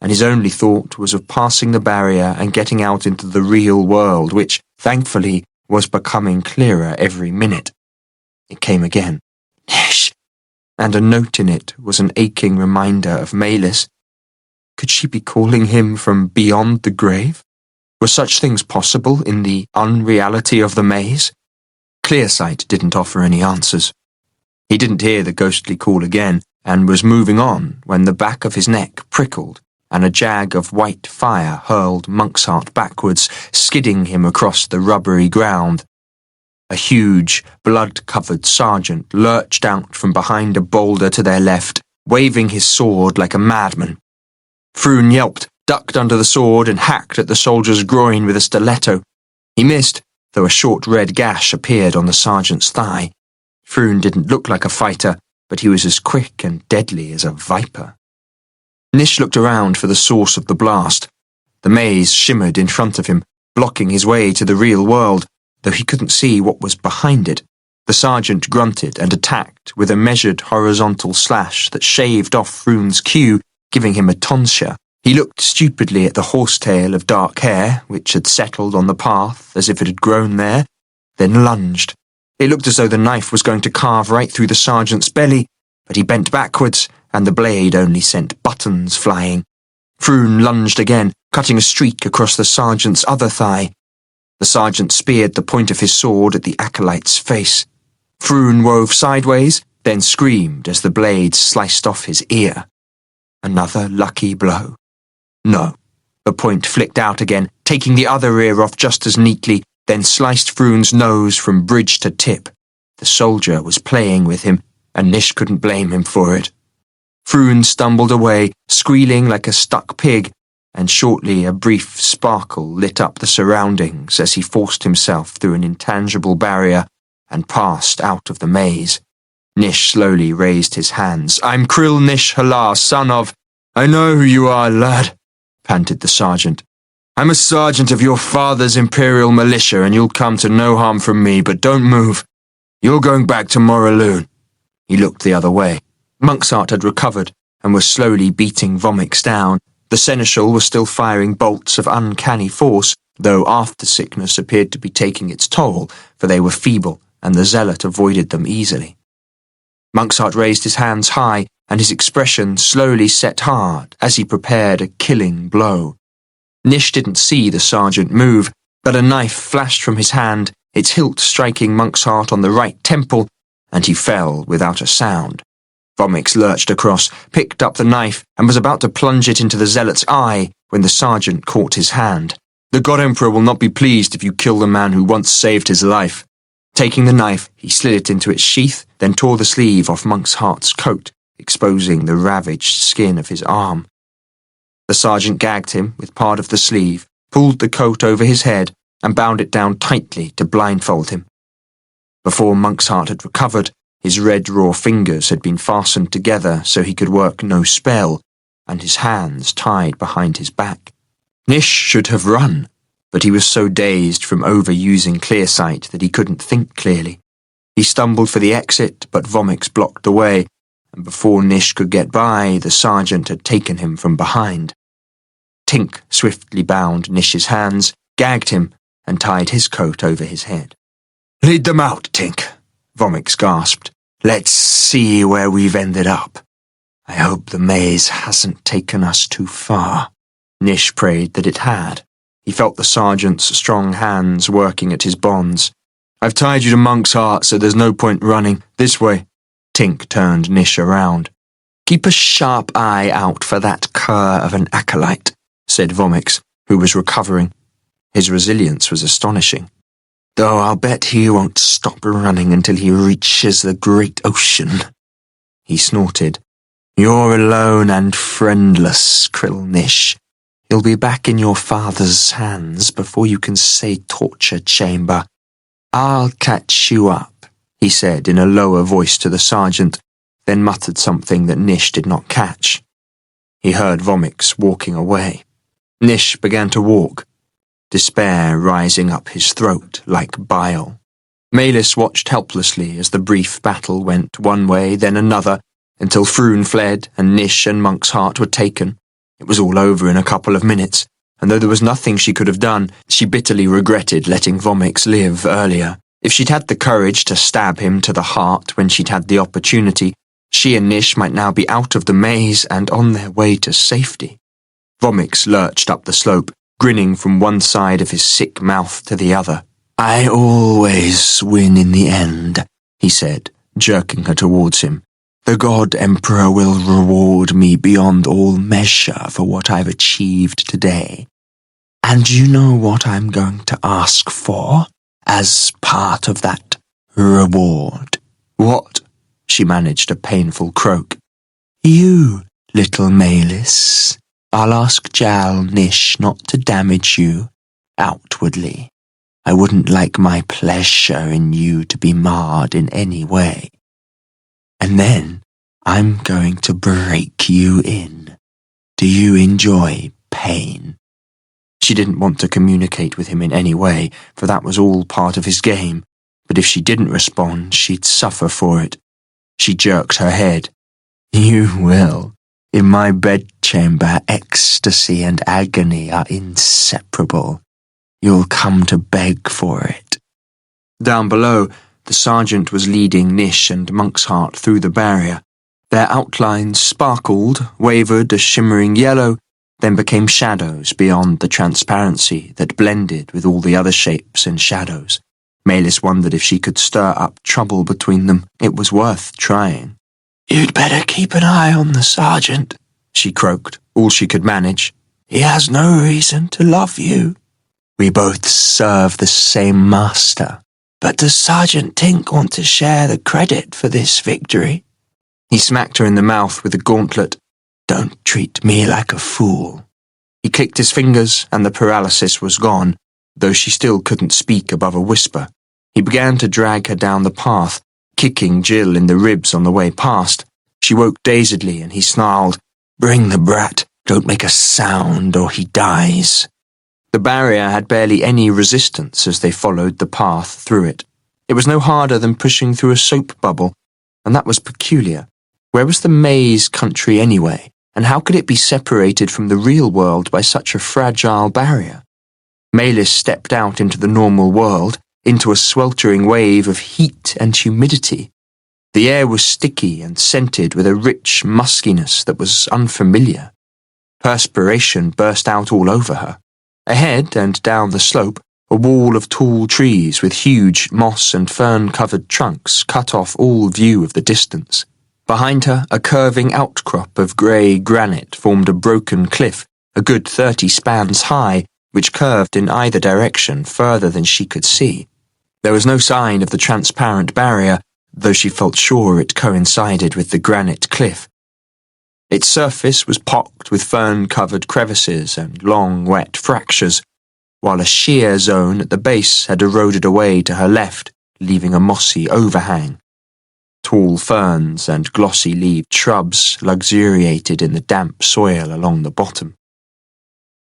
and his only thought was of passing the barrier and getting out into the real world, which, thankfully, was becoming clearer every minute. It came again. Nish! And a note in it was an aching reminder of Maylis. Could she be calling him from beyond the grave? Were such things possible in the unreality of the maze? Clearsight didn't offer any answers. He didn't hear the ghostly call again, and was moving on when the back of his neck prickled, and a jag of white fire hurled Monksheart backwards, skidding him across the rubbery ground. A huge, blood-covered sergeant lurched out from behind a boulder to their left, waving his sword like a madman. Froon yelped, ducked under the sword, and hacked at the soldier's groin with a stiletto. He missed, though a short red gash appeared on the sergeant's thigh. Froon didn't look like a fighter, but he was as quick and deadly as a viper. Nish looked around for the source of the blast. The maze shimmered in front of him, blocking his way to the real world, though he couldn't see what was behind it. The sergeant grunted and attacked with a measured horizontal slash that shaved off Froon's queue, giving him a tonsure. He looked stupidly at the horsetail of dark hair, which had settled on the path as if it had grown there, then lunged. It looked as though the knife was going to carve right through the sergeant's belly, but he bent backwards, and the blade only sent buttons flying. Froon lunged again, cutting a streak across the sergeant's other thigh. The sergeant speared the point of his sword at the acolyte's face. Froon wove sideways, then screamed as the blade sliced off his ear. Another lucky blow. No. The point flicked out again, taking the other ear off just as neatly, then sliced Froon's nose from bridge to tip. The soldier was playing with him, and Nish couldn't blame him for it. Froon stumbled away, squealing like a stuck pig, and shortly a brief sparkle lit up the surroundings as he forced himself through an intangible barrier and passed out of the maze. Nish slowly raised his hands. "I'm Jal-Nish Hlar, son of—" "I know who you are, lad," panted the sergeant. "I'm a sergeant of your father's imperial militia, and you'll come to no harm from me, but don't move. You're going back to Moraloon." He looked the other way. Monksart had recovered and was slowly beating Vomix down. The seneschal was still firing bolts of uncanny force, though after-sickness appeared to be taking its toll, for they were feeble, and the zealot avoided them easily. Monksart raised his hands high, and his expression slowly set hard as he prepared a killing blow. Nish didn't see the sergeant move, but a knife flashed from his hand, its hilt striking Monksart on the right temple, and he fell without a sound. Vomix lurched across, picked up the knife, and was about to plunge it into the zealot's eye when the sergeant caught his hand. "The God Emperor will not be pleased if you kill the man who once saved his life." Taking the knife, he slid it into its sheath, then tore the sleeve off Monksart's coat, exposing the ravaged skin of his arm. The sergeant gagged him with part of the sleeve, pulled the coat over his head, and bound it down tightly to blindfold him. Before Monksart had recovered, his red raw fingers had been fastened together so he could work no spell, and his hands tied behind his back. Nish should have run, but he was so dazed from overusing clear sight that he couldn't think clearly. He stumbled for the exit, but Vomix blocked the way, and before Nish could get by, the sergeant had taken him from behind. Tink swiftly bound Nish's hands, gagged him, and tied his coat over his head. "Lead them out, Tink," Vomix gasped. "Let's see where we've ended up. I hope the maze hasn't taken us too far." Nish prayed that it had. He felt the sergeant's strong hands working at his bonds. "I've tied you to Monksart, so there's no point running. This way." Tink turned Nish around. "Keep a sharp eye out for that cur of an acolyte," said Vomix, who was recovering. His resilience was astonishing. "Though I'll bet he won't stop running until he reaches the great ocean." He snorted. "You're alone and friendless, Jal-Nish. You'll be back in your father's hands before you can say torture chamber. I'll catch you up," he said in a lower voice to the sergeant, then muttered something that Nish did not catch. He heard Vomix walking away. Nish began to walk, despair rising up his throat like bile. Maylis watched helplessly as the brief battle went one way, then another, until Froon fled and Nish and Monksart were taken. It was all over in a couple of minutes, and though there was nothing she could have done, she bitterly regretted letting Vomix live earlier. If she'd had the courage to stab him to the heart when she'd had the opportunity, she and Nish might now be out of the maze and on their way to safety. Vomix lurched up the slope, grinning from one side of his sick mouth to the other. "I always win in the end," he said, jerking her towards him. "The God Emperor will reward me beyond all measure for what I've achieved today. And you know what I'm going to ask for? as part of that reward. What? She managed a painful croak. You, little Malis. I'll ask Jal-Nish not to damage you outwardly. I wouldn't like my pleasure in you to be marred in any way. And then I'm going to break you in. Do you enjoy pain? She didn't want to communicate with him in any way, for that was all part of his game, but if she didn't respond, she'd suffer for it. She jerked her head. You will. In my bedchamber, ecstasy and agony are inseparable. You'll come to beg for it. Down below, the sergeant was leading Nish and Monksheart through the barrier. Their outlines sparkled, wavered a shimmering yellow, then became shadows beyond the transparency that blended with all the other shapes and shadows. Malis wondered if she could stir up trouble between them. It was worth trying. You'd better keep an eye on the sergeant, she croaked, all she could manage. He has no reason to love you. We both serve the same master. But does Sergeant Tink want to share the credit for this victory? He smacked her in the mouth with a gauntlet. Don't treat me like a fool. He clicked his fingers and the paralysis was gone, though she still couldn't speak above a whisper. He began to drag her down the path, kicking Jill in the ribs on the way past. She woke dazedly and he snarled, Bring the brat, don't make a sound or he dies. The barrier had barely any resistance as they followed the path through it. It was no harder than pushing through a soap bubble, and that was peculiar. Where was the maze country anyway, and how could it be separated from the real world by such a fragile barrier? Malis stepped out into the normal world, into a sweltering wave of heat and humidity. The air was sticky and scented with a rich muskiness that was unfamiliar. Perspiration burst out all over her. Ahead and down the slope, a wall of tall trees with huge moss and fern-covered trunks cut off all view of the distance. Behind her, a curving outcrop of grey granite formed a broken cliff, a good 30 spans high, which curved in either direction further than she could see. There was no sign of the transparent barrier, though she felt sure it coincided with the granite cliff. Its surface was pocked with fern-covered crevices and long, wet fractures, while a sheer zone at the base had eroded away to her left, leaving a mossy overhang. Tall ferns and glossy-leaved shrubs luxuriated in the damp soil along the bottom.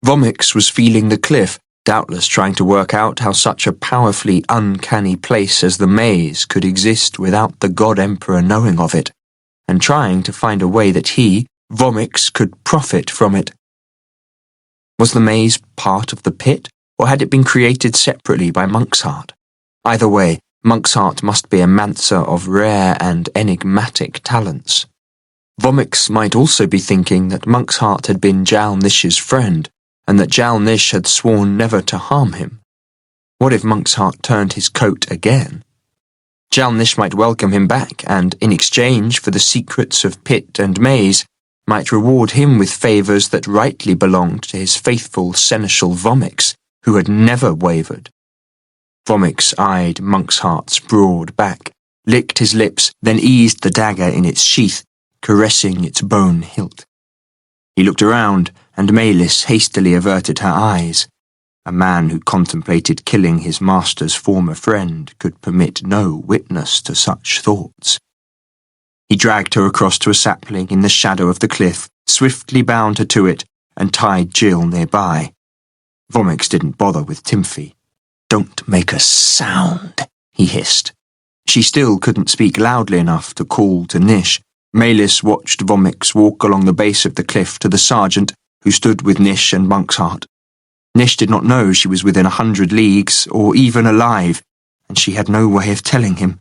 Vomix was feeling the cliff, doubtless trying to work out how such a powerfully uncanny place as the maze could exist without the God Emperor knowing of it, and trying to find a way that he, Vomix, could profit from it. Was the maze part of the pit, or had it been created separately by Monksheart? Either way, Monksheart must be a mancer of rare and enigmatic talents. Vomix might also be thinking that Monksheart had been Jal-Nish's friend, and that Jal-Nish had sworn never to harm him. What if Monksheart turned his coat again? Jal-Nish might welcome him back, and in exchange for the secrets of pit and maze, might reward him with favours that rightly belonged to his faithful seneschal Vomix, who had never wavered. Vomix eyed Monksheart's broad back, licked his lips, then eased the dagger in its sheath, caressing its bone hilt. He looked around, and Malis hastily averted her eyes. A man who contemplated killing his master's former friend could permit no witness to such thoughts. He dragged her across to a sapling in the shadow of the cliff, swiftly bound her to it, and tied Jill nearby. Vomix didn't bother with Timothy. Don't make a sound, he hissed. She still couldn't speak loudly enough to call to Nish. Malis watched Vomix walk along the base of the cliff to the sergeant, who stood with Nish and Monksheart. Nish did not know she was within 100 leagues, or even alive, and she had no way of telling him.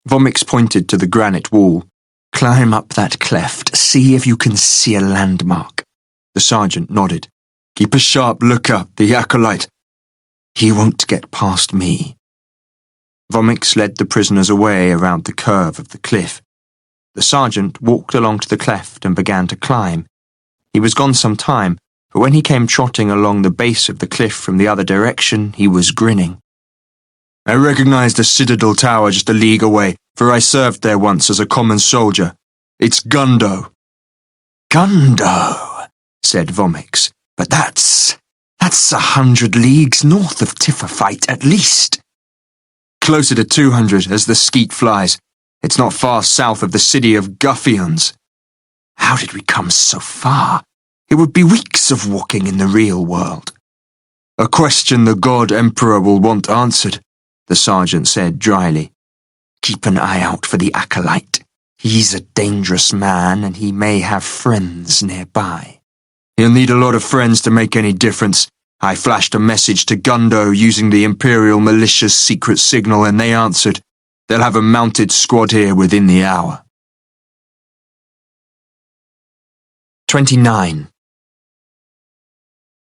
Vomix pointed to the granite wall. Climb up that cleft, see if you can see a landmark. The sergeant nodded. Keep a sharp lookout, the acolyte. He won't get past me. Vomix led the prisoners away around the curve of the cliff. The sergeant walked along to the cleft and began to climb. He was gone some time, but when he came trotting along the base of the cliff from the other direction, he was grinning. I recognized a citadel tower just a league away, for I served there once as a common soldier. It's Gundo. Gundo, said Vomix, but that's 100 leagues north of Tifferfight at least. Closer to 200 as the skeet flies. It's not far south of the city of Guffians. How did we come so far? It would be weeks of walking in the real world. A question the God Emperor will want answered, the sergeant said dryly. Keep an eye out for the acolyte. He's a dangerous man and he may have friends nearby. He'll need a lot of friends to make any difference. I flashed a message to Gundo using the Imperial Militia's secret signal and they answered. They'll have a mounted squad here within the hour. 29.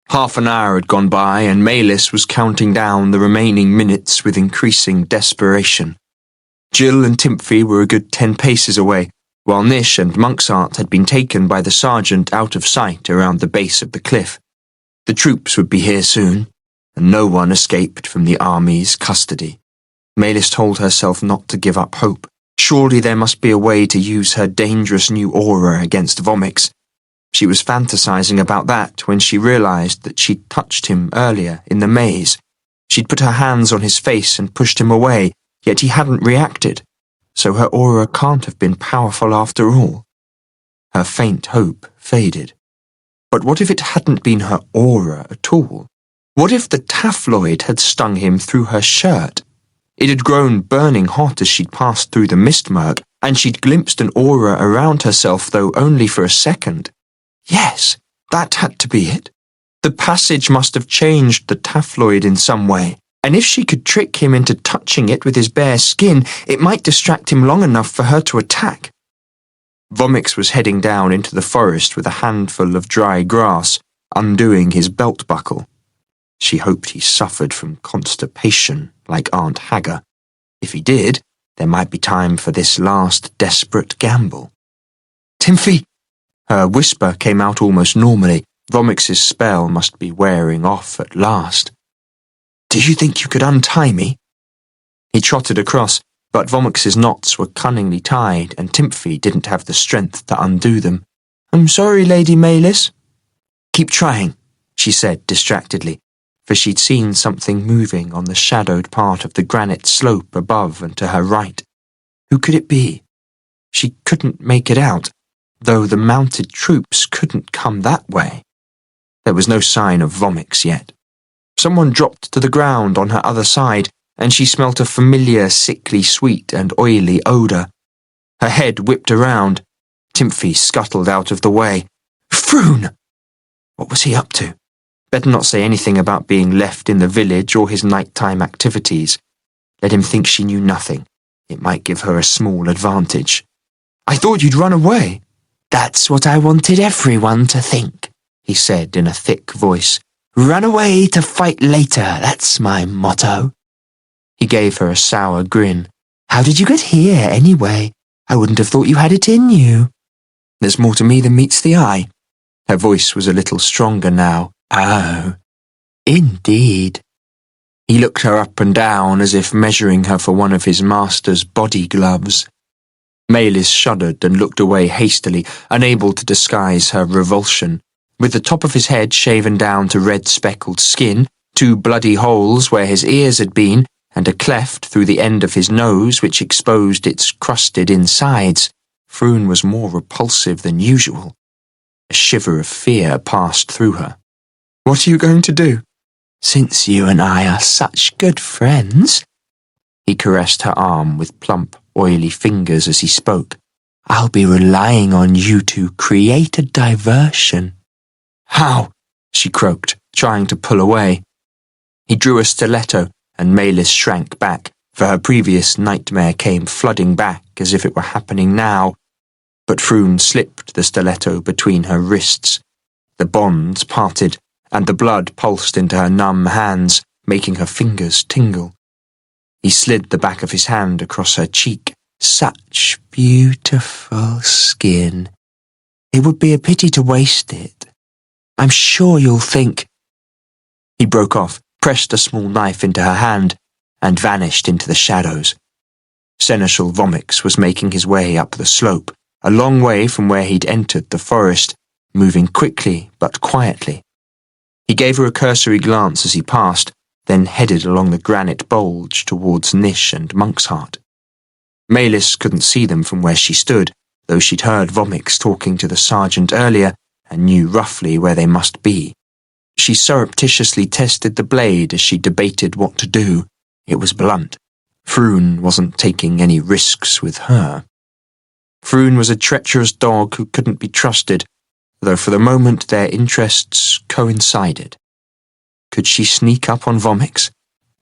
Half an hour had gone by and Maylis was counting down the remaining minutes with increasing desperation. Jill and Timphy were a good 10 paces away, while Nish and Monksart had been taken by the sergeant out of sight around the base of the cliff. The troops would be here soon, and no one escaped from the army's custody. Maylis told herself not to give up hope. Surely there must be a way to use her dangerous new aura against Vomix. She was fantasizing about that when she realized that she'd touched him earlier in the maze. She'd put her hands on his face and pushed him away, yet he hadn't reacted, so her aura can't have been powerful after all. Her faint hope faded. But what if it hadn't been her aura at all? What if the taffloid had stung him through her shirt? It had grown burning hot as she'd passed through the mist murk, and she'd glimpsed an aura around herself, though only for a second. Yes, that had to be it. The passage must have changed the taffloid in some way, and if she could trick him into touching it with his bare skin, it might distract him long enough for her to attack. Vomix was heading down into the forest with a handful of dry grass, undoing his belt buckle. She hoped he suffered from constipation, like Aunt Hagger. If he did, there might be time for this last desperate gamble. Timphy! Her whisper came out almost normally. Vomix's spell must be wearing off at last. Do you think you could untie me? He trotted across, but Vomix's knots were cunningly tied and Timphy didn't have the strength to undo them. I'm sorry, Lady Maylis. Keep trying, she said distractedly, for she'd seen something moving on the shadowed part of the granite slope above and to her right. Who could it be? She couldn't make it out, though the mounted troops couldn't come that way. There was no sign of Vomix yet. Someone dropped to the ground on her other side, and she smelt a familiar, sickly sweet and oily odour. Her head whipped around. Timphy scuttled out of the way. Froon! What was he up to? Better not say anything about being left in the village or his nighttime activities. Let him think she knew nothing. It might give her a small advantage. I thought you'd run away. That's what I wanted everyone to think, he said in a thick voice. Run away to fight later, that's my motto. He gave her a sour grin. How did you get here, anyway? I wouldn't have thought you had it in you. There's more to me than meets the eye. Her voice was a little stronger now. Oh, indeed. He looked her up and down as if measuring her for one of his master's body gloves. Maylis shuddered and looked away hastily, unable to disguise her revulsion. With the top of his head shaven down to red-speckled skin, 2 bloody holes where his ears had been, and a cleft through the end of his nose which exposed its crusted insides, Froon was more repulsive than usual. A shiver of fear passed through her. What are you going to do? Since you and I are such good friends, he caressed her arm with plump, oily fingers as he spoke. I'll be relying on you to create a diversion. How? She croaked, trying to pull away. He drew a stiletto, and Maylis shrank back, for her previous nightmare came flooding back as if it were happening now. But Froon slipped the stiletto between her wrists. The bonds parted, and the blood pulsed into her numb hands, making her fingers tingle. He slid the back of his hand across her cheek. Such beautiful skin. It would be a pity to waste it. I'm sure you'll think... He broke off, pressed a small knife into her hand, and vanished into the shadows. Seneschal Vomix was making his way up the slope, a long way from where he'd entered the forest, moving quickly but quietly. He gave her a cursory glance as he passed, then headed along the granite bulge towards Nish and Monksheart. Maylis couldn't see them from where she stood, though she'd heard Vomix talking to the sergeant earlier and knew roughly where they must be. She surreptitiously tested the blade as she debated what to do. It was blunt. Froon wasn't taking any risks with her. Froon was a treacherous dog who couldn't be trusted, though for the moment their interests coincided. Could she sneak up on Vomix?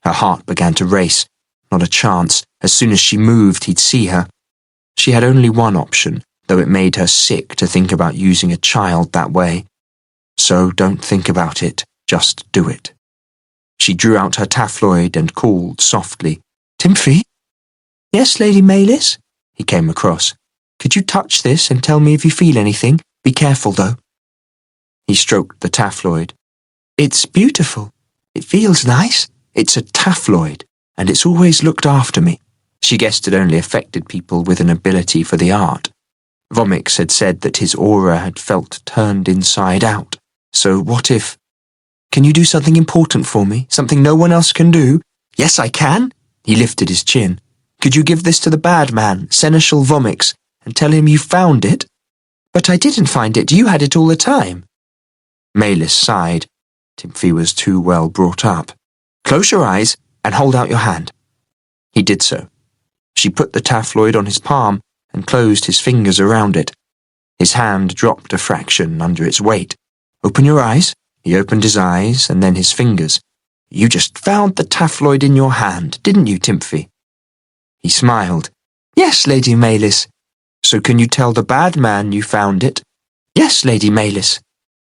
Her heart began to race. Not a chance. As soon as she moved, he'd see her. She had only one option, though it made her sick to think about using a child that way. So don't think about it, just do it. She drew out her taffloid and called softly, "Timothy?" "Yes, Lady Maylis?" He came across. "Could you touch this and tell me if you feel anything? Be careful, though." He stroked the taffloid. "It's beautiful. It feels nice. It's a taffloid, and it's always looked after me." She guessed it only affected people with an ability for the art. Vomix had said that his aura had felt turned inside out. So what if... "Can you do something important for me? Something no one else can do?" "Yes, I can." He lifted his chin. "Could you give this to the bad man, Seneschal Vomix, and tell him you found it?" "But I didn't find it. You had it all the time." Maylis sighed. Timothy was too well brought up. "Close your eyes and hold out your hand." He did so. She put the taffloid on his palm and closed his fingers around it. His hand dropped a fraction under its weight. "Open your eyes." He opened his eyes and then his fingers. "You just found the taffloid in your hand, didn't you, Timothy?" He smiled. "Yes, Lady Maylis." "So can you tell the bad man you found it?" "Yes, Lady Maylis."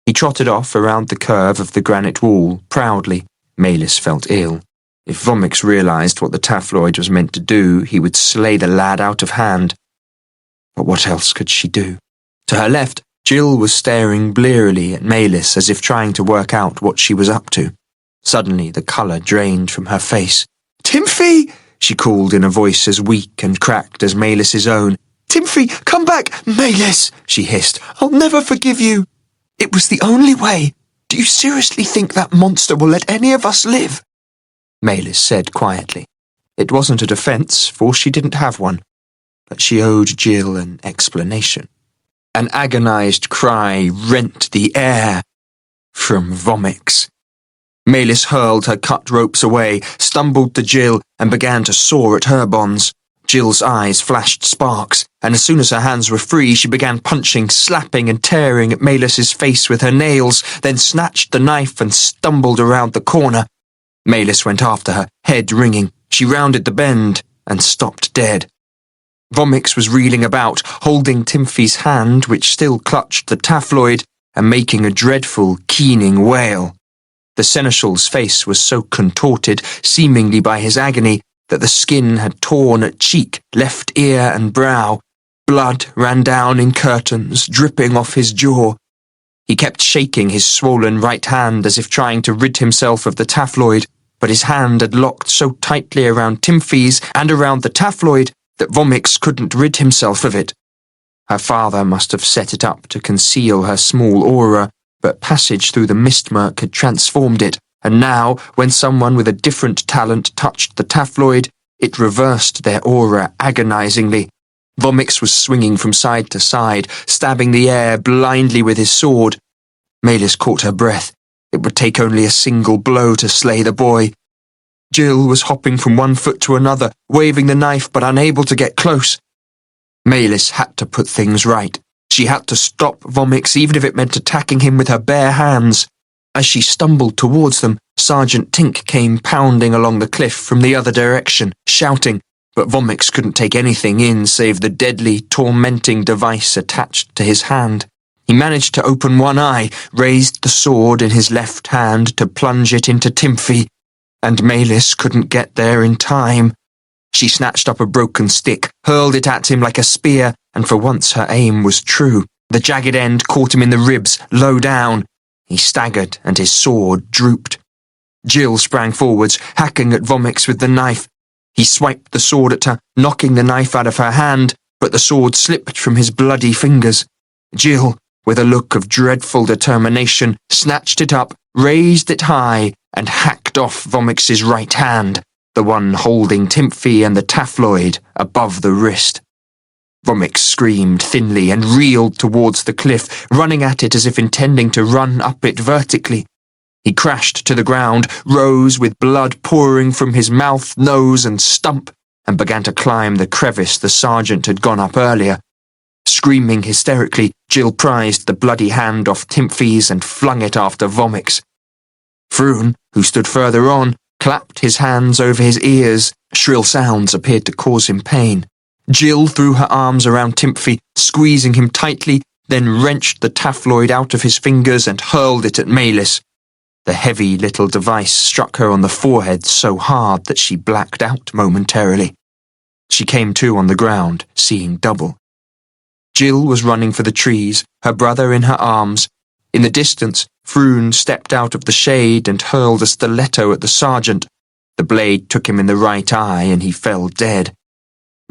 He trotted off around the curve of the granite wall, proudly. Maylis felt ill. If Vomix realized what the taffloid was meant to do, he would slay the lad out of hand. But what else could she do? To her left, Jill was staring blearily at Maylis as if trying to work out what she was up to. Suddenly, the colour drained from her face. "Timothy!" she called in a voice as weak and cracked as Maylis's own. "Timothy, come back! Maylis!" she hissed. "I'll never forgive you. It was the only way. Do you seriously think that monster will let any of us live?" Maylis said quietly. It wasn't a defence, for she didn't have one, but she owed Jill an explanation. An agonised cry rent the air from Vomix. Maylis hurled her cut ropes away, stumbled to Jill, and began to saw at her bonds. Jill's eyes flashed sparks, and as soon as her hands were free, she began punching, slapping, and tearing at Maylis's face with her nails, then snatched the knife and stumbled around the corner. Maylis went after her, head ringing. She rounded the bend and stopped dead. Vomix was reeling about, holding Timothy's hand, which still clutched the taffloid, and making a dreadful, keening wail. The seneschal's face was so contorted, seemingly by his agony, that the skin had torn at cheek, left ear and brow. Blood ran down in curtains, dripping off his jaw. He kept shaking his swollen right hand as if trying to rid himself of the taffloid, but his hand had locked so tightly around Timothy's and around the taffloid that Vomix couldn't rid himself of it. Her father must have set it up to conceal her small aura, but passage through the mist-murk had transformed it, and now, when someone with a different talent touched the taffloid, it reversed their aura agonizingly. Vomix was swinging from side to side, stabbing the air blindly with his sword. Maylis caught her breath. It would take only a single blow to slay the boy. Jill was hopping from one foot to another, waving the knife but unable to get close. Maylis had to put things right. She had to stop Vomix, even if it meant attacking him with her bare hands. As she stumbled towards them, Sergeant Tink came pounding along the cliff from the other direction, shouting, but Vomix couldn't take anything in save the deadly, tormenting device attached to his hand. He managed to open one eye, raised the sword in his left hand to plunge it into Timothy, and Maylis couldn't get there in time. She snatched up a broken stick, hurled it at him like a spear, and for once her aim was true. The jagged end caught him in the ribs, low down. He staggered, and his sword drooped. Jill sprang forwards, hacking at Vomix with the knife. He swiped the sword at her, knocking the knife out of her hand, but the sword slipped from his bloody fingers. Jill, with a look of dreadful determination, snatched it up, raised it high, and hacked off Vomix's right hand, the one holding Tymphy and the Taffloid above the wrist. Vomix screamed thinly and reeled towards the cliff, running at it as if intending to run up it vertically. He crashed to the ground, rose with blood pouring from his mouth, nose and stump, and began to climb the crevice the sergeant had gone up earlier. Screaming hysterically, Jill prized the bloody hand off Tymphy's and flung it after Vomix. Froon, who stood further on, clapped his hands over his ears. Shrill sounds appeared to cause him pain. Jill threw her arms around Tymphy, squeezing him tightly, then wrenched the Taffloid out of his fingers and hurled it at Maylis. The heavy little device struck her on the forehead so hard that she blacked out momentarily. She came to on the ground, seeing double. Jill was running for the trees, her brother in her arms. In the distance, Froon stepped out of the shade and hurled a stiletto at the sergeant. The blade took him in the right eye and he fell dead.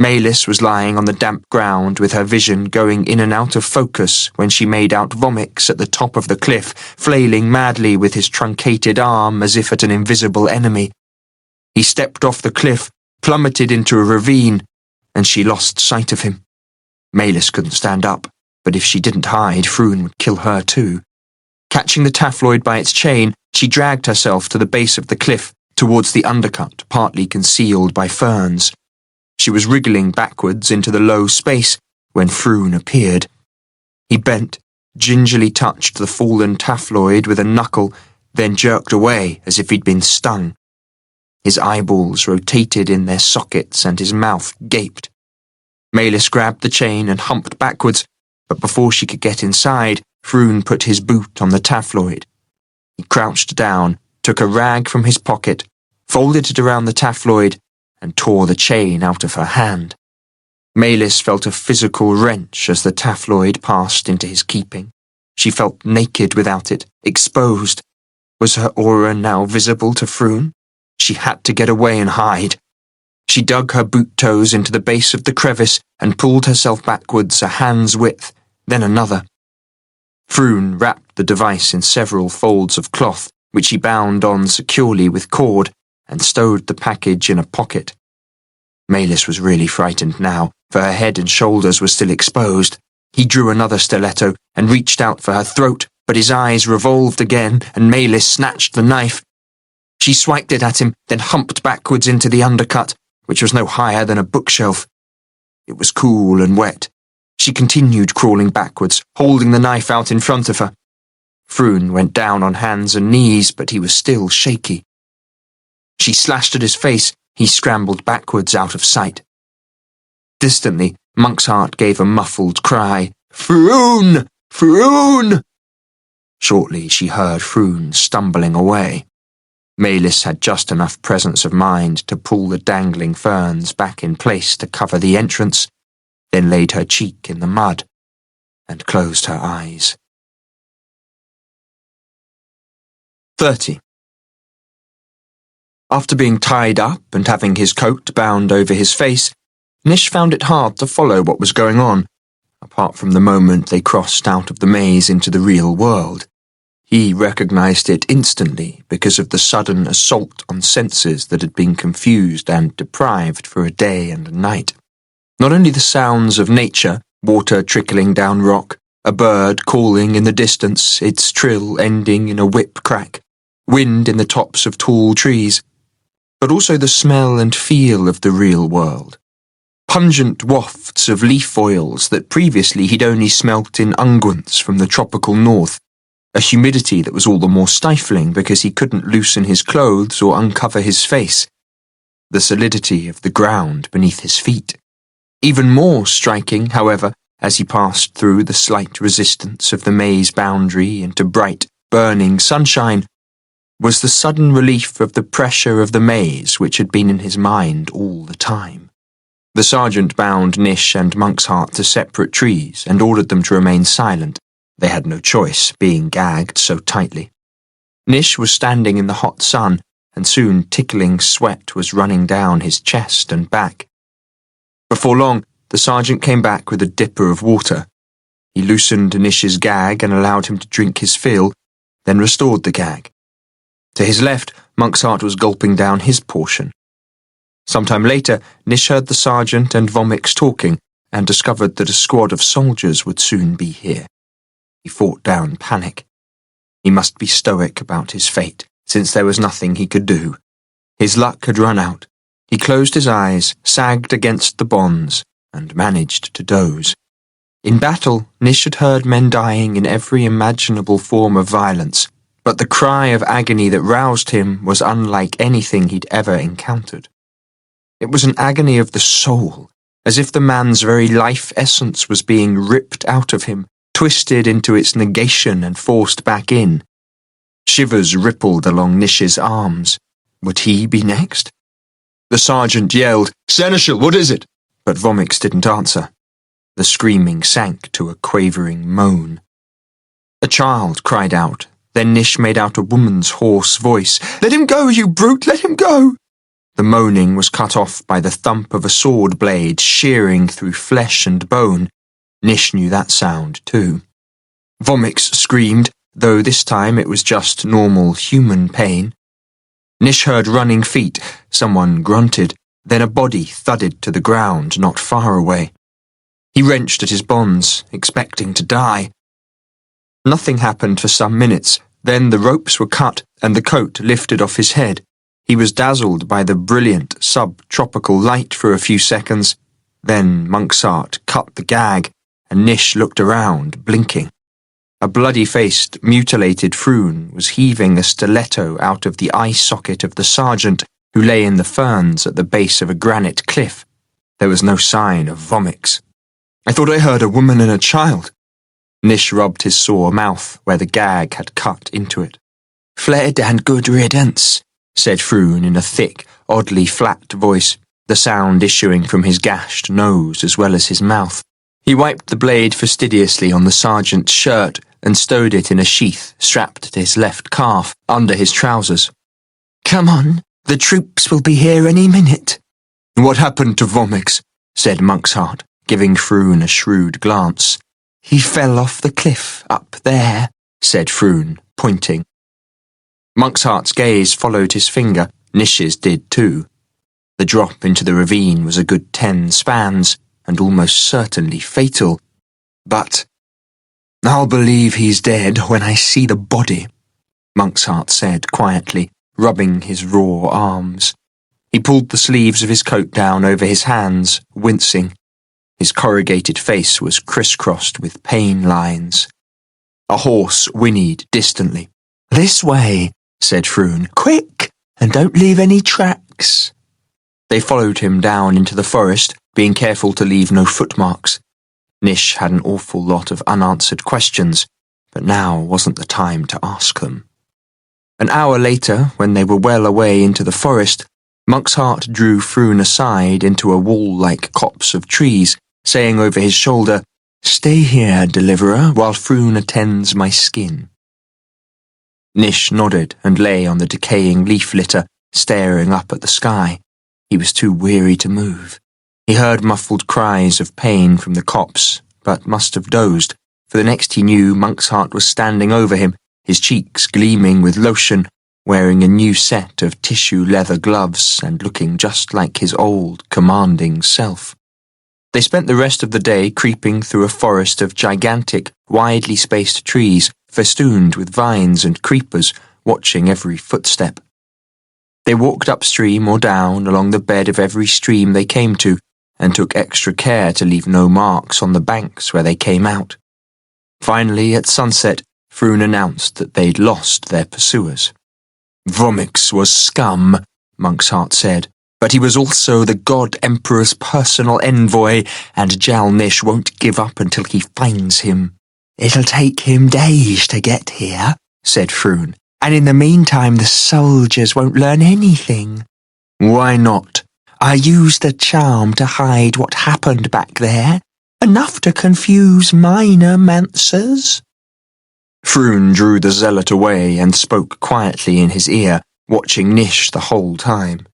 Maylis was lying on the damp ground with her vision going in and out of focus when she made out Vomix at the top of the cliff, flailing madly with his truncated arm as if at an invisible enemy. He stepped off the cliff, plummeted into a ravine, and she lost sight of him. Maylis couldn't stand up, but if she didn't hide, Froon would kill her too. Catching the Taffloid by its chain, she dragged herself to the base of the cliff, towards the undercut, partly concealed by ferns. She was wriggling backwards into the low space when Froon appeared. He bent, gingerly touched the fallen Taffloid with a knuckle, then jerked away as if he'd been stung. His eyeballs rotated in their sockets and his mouth gaped. Maylis grabbed the chain and humped backwards, but before she could get inside, Froon put his boot on the Taffloid. He crouched down, took a rag from his pocket, folded it around the Taffloid, and tore the chain out of her hand. Maylis felt a physical wrench as the Taffloid passed into his keeping. She felt naked without it, exposed. Was her aura now visible to Froon? She had to get away and hide. She dug her boot toes into the base of the crevice and pulled herself backwards a hand's width, then another. Froon wrapped the device in several folds of cloth, which he bound on securely with cord, and stowed the package in a pocket. Maylis was really frightened now, for her head and shoulders were still exposed. He drew another stiletto and reached out for her throat, but his eyes revolved again, and Maylis snatched the knife. She swiped it at him, then humped backwards into the undercut, which was no higher than a bookshelf. It was cool and wet. She continued crawling backwards, holding the knife out in front of her. Froon went down on hands and knees, but he was still shaky. She slashed at his face. He scrambled backwards out of sight. Distantly, Monk's Heart gave a muffled cry. "Froon! Froon!" Shortly, she heard Froon stumbling away. Maylis had just enough presence of mind to pull the dangling ferns back in place to cover the entrance, then laid her cheek in the mud and closed her eyes. 30. After being tied up and having his coat bound over his face, Nish found it hard to follow what was going on, apart from the moment they crossed out of the maze into the real world. He recognized it instantly because of the sudden assault on senses that had been confused and deprived for a day and a night. Not only the sounds of nature, water trickling down rock, a bird calling in the distance, its trill ending in a whip crack, wind in the tops of tall trees, but also the smell and feel of the real world. Pungent wafts of leaf oils that previously he'd only smelt in unguents from the tropical north, a humidity that was all the more stifling because he couldn't loosen his clothes or uncover his face, the solidity of the ground beneath his feet. Even more striking, however, as he passed through the slight resistance of the maze boundary into bright, burning sunshine, was the sudden relief of the pressure of the maze which had been in his mind all the time. The sergeant bound Nish and Monk's Heart to separate trees and ordered them to remain silent. They had no choice, being gagged so tightly. Nish was standing in the hot sun, and soon tickling sweat was running down his chest and back. Before long, the sergeant came back with a dipper of water. He loosened Nish's gag and allowed him to drink his fill, then restored the gag. To his left, Monk's Heart was gulping down his portion. Sometime later, Nish heard the sergeant and Vomix talking and discovered that a squad of soldiers would soon be here. He fought down panic. He must be stoic about his fate, since there was nothing he could do. His luck had run out. He closed his eyes, sagged against the bonds, and managed to doze. In battle, Nish had heard men dying in every imaginable form of violence, but the cry of agony that roused him was unlike anything he'd ever encountered. It was an agony of the soul, as if the man's very life essence was being ripped out of him, twisted into its negation and forced back in. Shivers rippled along Nish's arms. Would he be next? The sergeant yelled, "Seneschal, what is it?" But Vomix didn't answer. The screaming sank to a quavering moan. A child cried out. Then Nish made out a woman's hoarse voice. "Let him go, you brute! Let him go!" The moaning was cut off by the thump of a sword blade shearing through flesh and bone. Nish knew that sound, too. Vomix screamed, though this time it was just normal human pain. Nish heard running feet, someone grunted, then a body thudded to the ground not far away. He wrenched at his bonds, expecting to die. Nothing happened for some minutes, then the ropes were cut and the coat lifted off his head. He was dazzled by the brilliant subtropical light for a few seconds. Then Monk's Heart cut the gag, and Nish looked around, blinking. A bloody-faced, mutilated Froon was heaving a stiletto out of the eye socket of the sergeant, who lay in the ferns at the base of a granite cliff. There was no sign of Vomix. "I thought I heard a woman and a child." Nish rubbed his sore mouth where the gag had cut into it. "Fled and good riddance," said Froon in a thick, oddly flat voice, the sound issuing from his gashed nose as well as his mouth. He wiped the blade fastidiously on the sergeant's shirt and stowed it in a sheath strapped to his left calf under his trousers. "Come on, the troops will be here any minute." "What happened to Vomix?" said Monk's Heart, giving Froon a shrewd glance. "He fell off the cliff up there," said Froon, pointing. Monk's Heart's gaze followed his finger. Nish's did too. The drop into the ravine was a good 10 spans, and almost certainly fatal. But "I'll believe he's dead when I see the body," Monk's Heart said quietly, rubbing his raw arms. He pulled the sleeves of his coat down over his hands, wincing. His corrugated face was crisscrossed with pain lines. A horse whinnied distantly. "This way," said Froon. "Quick, and don't leave any tracks." They followed him down into the forest, being careful to leave no footmarks. Nish had an awful lot of unanswered questions, but now wasn't the time to ask them. An hour later, when they were well away into the forest, Monk's Heart drew Froon aside into a wall-like copse of trees, saying over his shoulder, "Stay here, deliverer, while Froon attends my skin." Nish nodded and lay on the decaying leaf litter, staring up at the sky. He was too weary to move. He heard muffled cries of pain from the copse, but must have dozed, for the next he knew Monk's Heart was standing over him, his cheeks gleaming with lotion, wearing a new set of tissue leather gloves and looking just like his old, commanding self. They spent the rest of the day creeping through a forest of gigantic, widely spaced trees, festooned with vines and creepers, watching every footstep. They walked upstream or down along the bed of every stream they came to, and took extra care to leave no marks on the banks where they came out. Finally, at sunset, Froon announced that they'd lost their pursuers. "Vomix was scum," Monk's Heart said, "but he was also the God Emperor's personal envoy, and Jal-Nish won't give up until he finds him." "It'll take him days to get here," said Froon, "and in the meantime the soldiers won't learn anything." "Why not?" "I used a charm to hide what happened back there, enough to confuse minor mancers." Froon drew the zealot away and spoke quietly in his ear, watching Nish the whole time.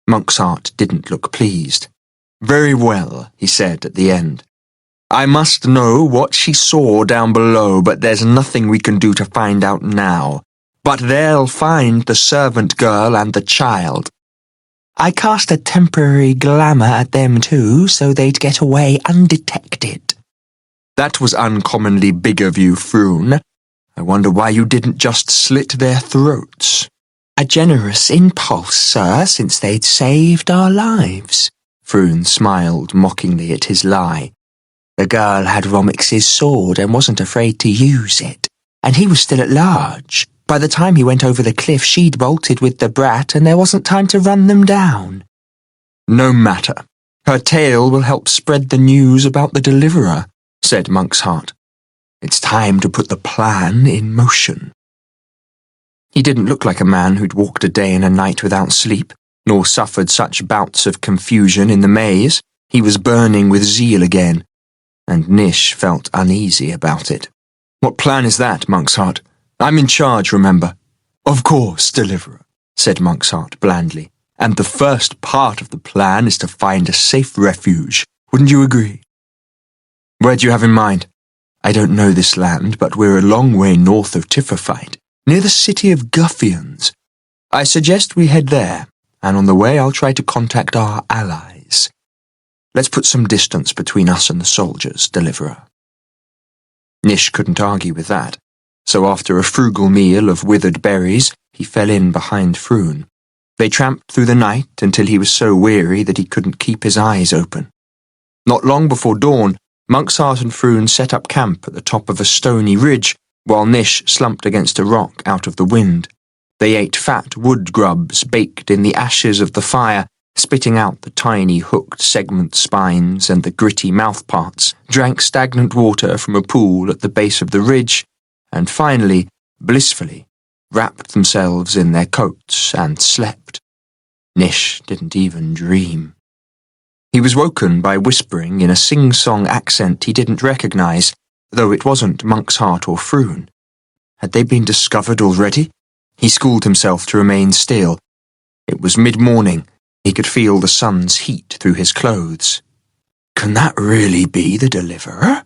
Monk's Heart didn't look pleased. "Very well," he said at the end. "I must know what she saw down below, but there's nothing we can do to find out now. But they'll find the servant girl and the child. I cast a temporary glamour at them too, so they'd get away undetected." "That was uncommonly big of you, Froon. I wonder why you didn't just slit their throats." "A generous impulse, sir, since they'd saved our lives." Froon smiled mockingly at his lie. "The girl had Romix's sword and wasn't afraid to use it, and he was still at large. By the time he went over the cliff, she'd bolted with the brat, and there wasn't time to run them down." "No matter. Her tale will help spread the news about the deliverer," said Monk's Heart. "It's time to put the plan in motion." He didn't look like a man who'd walked a day and a night without sleep, nor suffered such bouts of confusion in the maze. He was burning with zeal again, and Nish felt uneasy about it. "What plan is that, Monk's Heart? I'm in charge, remember." "Of course, Deliverer," said Monk's Heart blandly. "And the first part of the plan is to find a safe refuge. Wouldn't you agree?" "Where do you have in mind?" "I don't know this land, but we're a long way north of Tifferfight, near the city of Guffians. I suggest we head there, and on the way I'll try to contact our allies. Let's put some distance between us and the soldiers, Deliverer." Nish couldn't argue with that, so after a frugal meal of withered berries, he fell in behind Froon. They tramped through the night until he was so weary that he couldn't keep his eyes open. Not long before dawn, Monk's Heart and Froon set up camp at the top of a stony ridge, while Nish slumped against a rock out of the wind. They ate fat wood grubs baked in the ashes of the fire, spitting out the tiny hooked segment spines and the gritty mouthparts, drank stagnant water from a pool at the base of the ridge, and finally, blissfully, wrapped themselves in their coats and slept. Nish didn't even dream. He was woken by whispering in a sing-song accent he didn't recognize, though it wasn't Monk's Heart or Froon. Had they been discovered already? He schooled himself to remain still. It was mid-morning. He could feel the sun's heat through his clothes. "Can that really be the Deliverer?"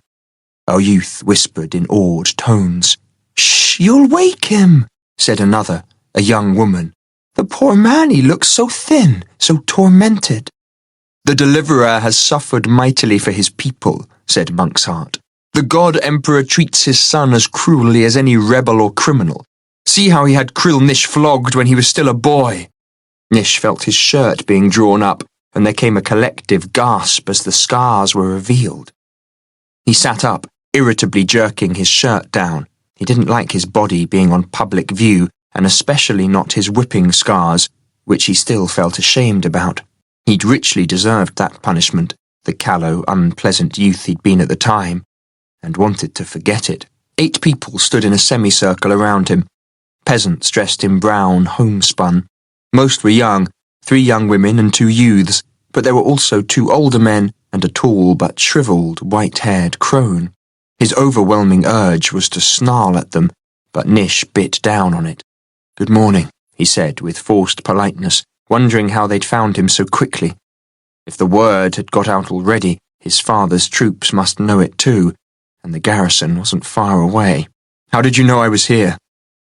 a youth whispered in awed tones. "Shh, you'll wake him," said another, a young woman. "The poor man, he looks so thin, so tormented." "The Deliverer has suffered mightily for his people," said Monk's Heart. "The God-Emperor treats his son as cruelly as any rebel or criminal. See how he had Krill Nish flogged when he was still a boy." Nish felt his shirt being drawn up, and there came a collective gasp as the scars were revealed. He sat up, irritably jerking his shirt down. He didn't like his body being on public view, and especially not his whipping scars, which he still felt ashamed about. He'd richly deserved that punishment, the callow, unpleasant youth he'd been at the time, and wanted to forget it. 8 people stood in a semicircle around him, peasants dressed in brown homespun. Most were young, 3 young women and 2 youths, but there were also 2 older men and a tall but shriveled, white-haired crone. His overwhelming urge was to snarl at them, but Nish bit down on it. "Good morning," he said with forced politeness, wondering how they'd found him so quickly. If the word had got out already, his father's troops must know it too, and the garrison wasn't far away. "How did you know I was here?"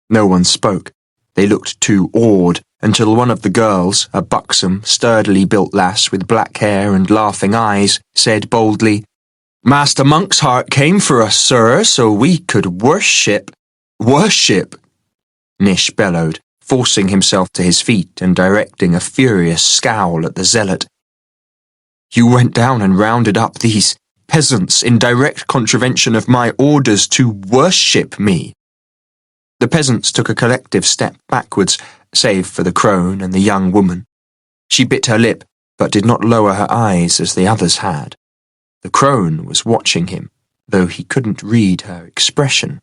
No one spoke. They looked too awed, until one of the girls, a buxom, sturdily built lass with black hair and laughing eyes, said boldly, "Master Monk's Heart came for us, sir, so we could worship." "Worship?" Nish bellowed, forcing himself to his feet and directing a furious scowl at the zealot. "You went down and rounded up these peasants in direct contravention of my orders to worship me." The peasants took a collective step backwards, save for the crone and the young woman. She bit her lip, but did not lower her eyes as the others had. The crone was watching him, though he couldn't read her expression.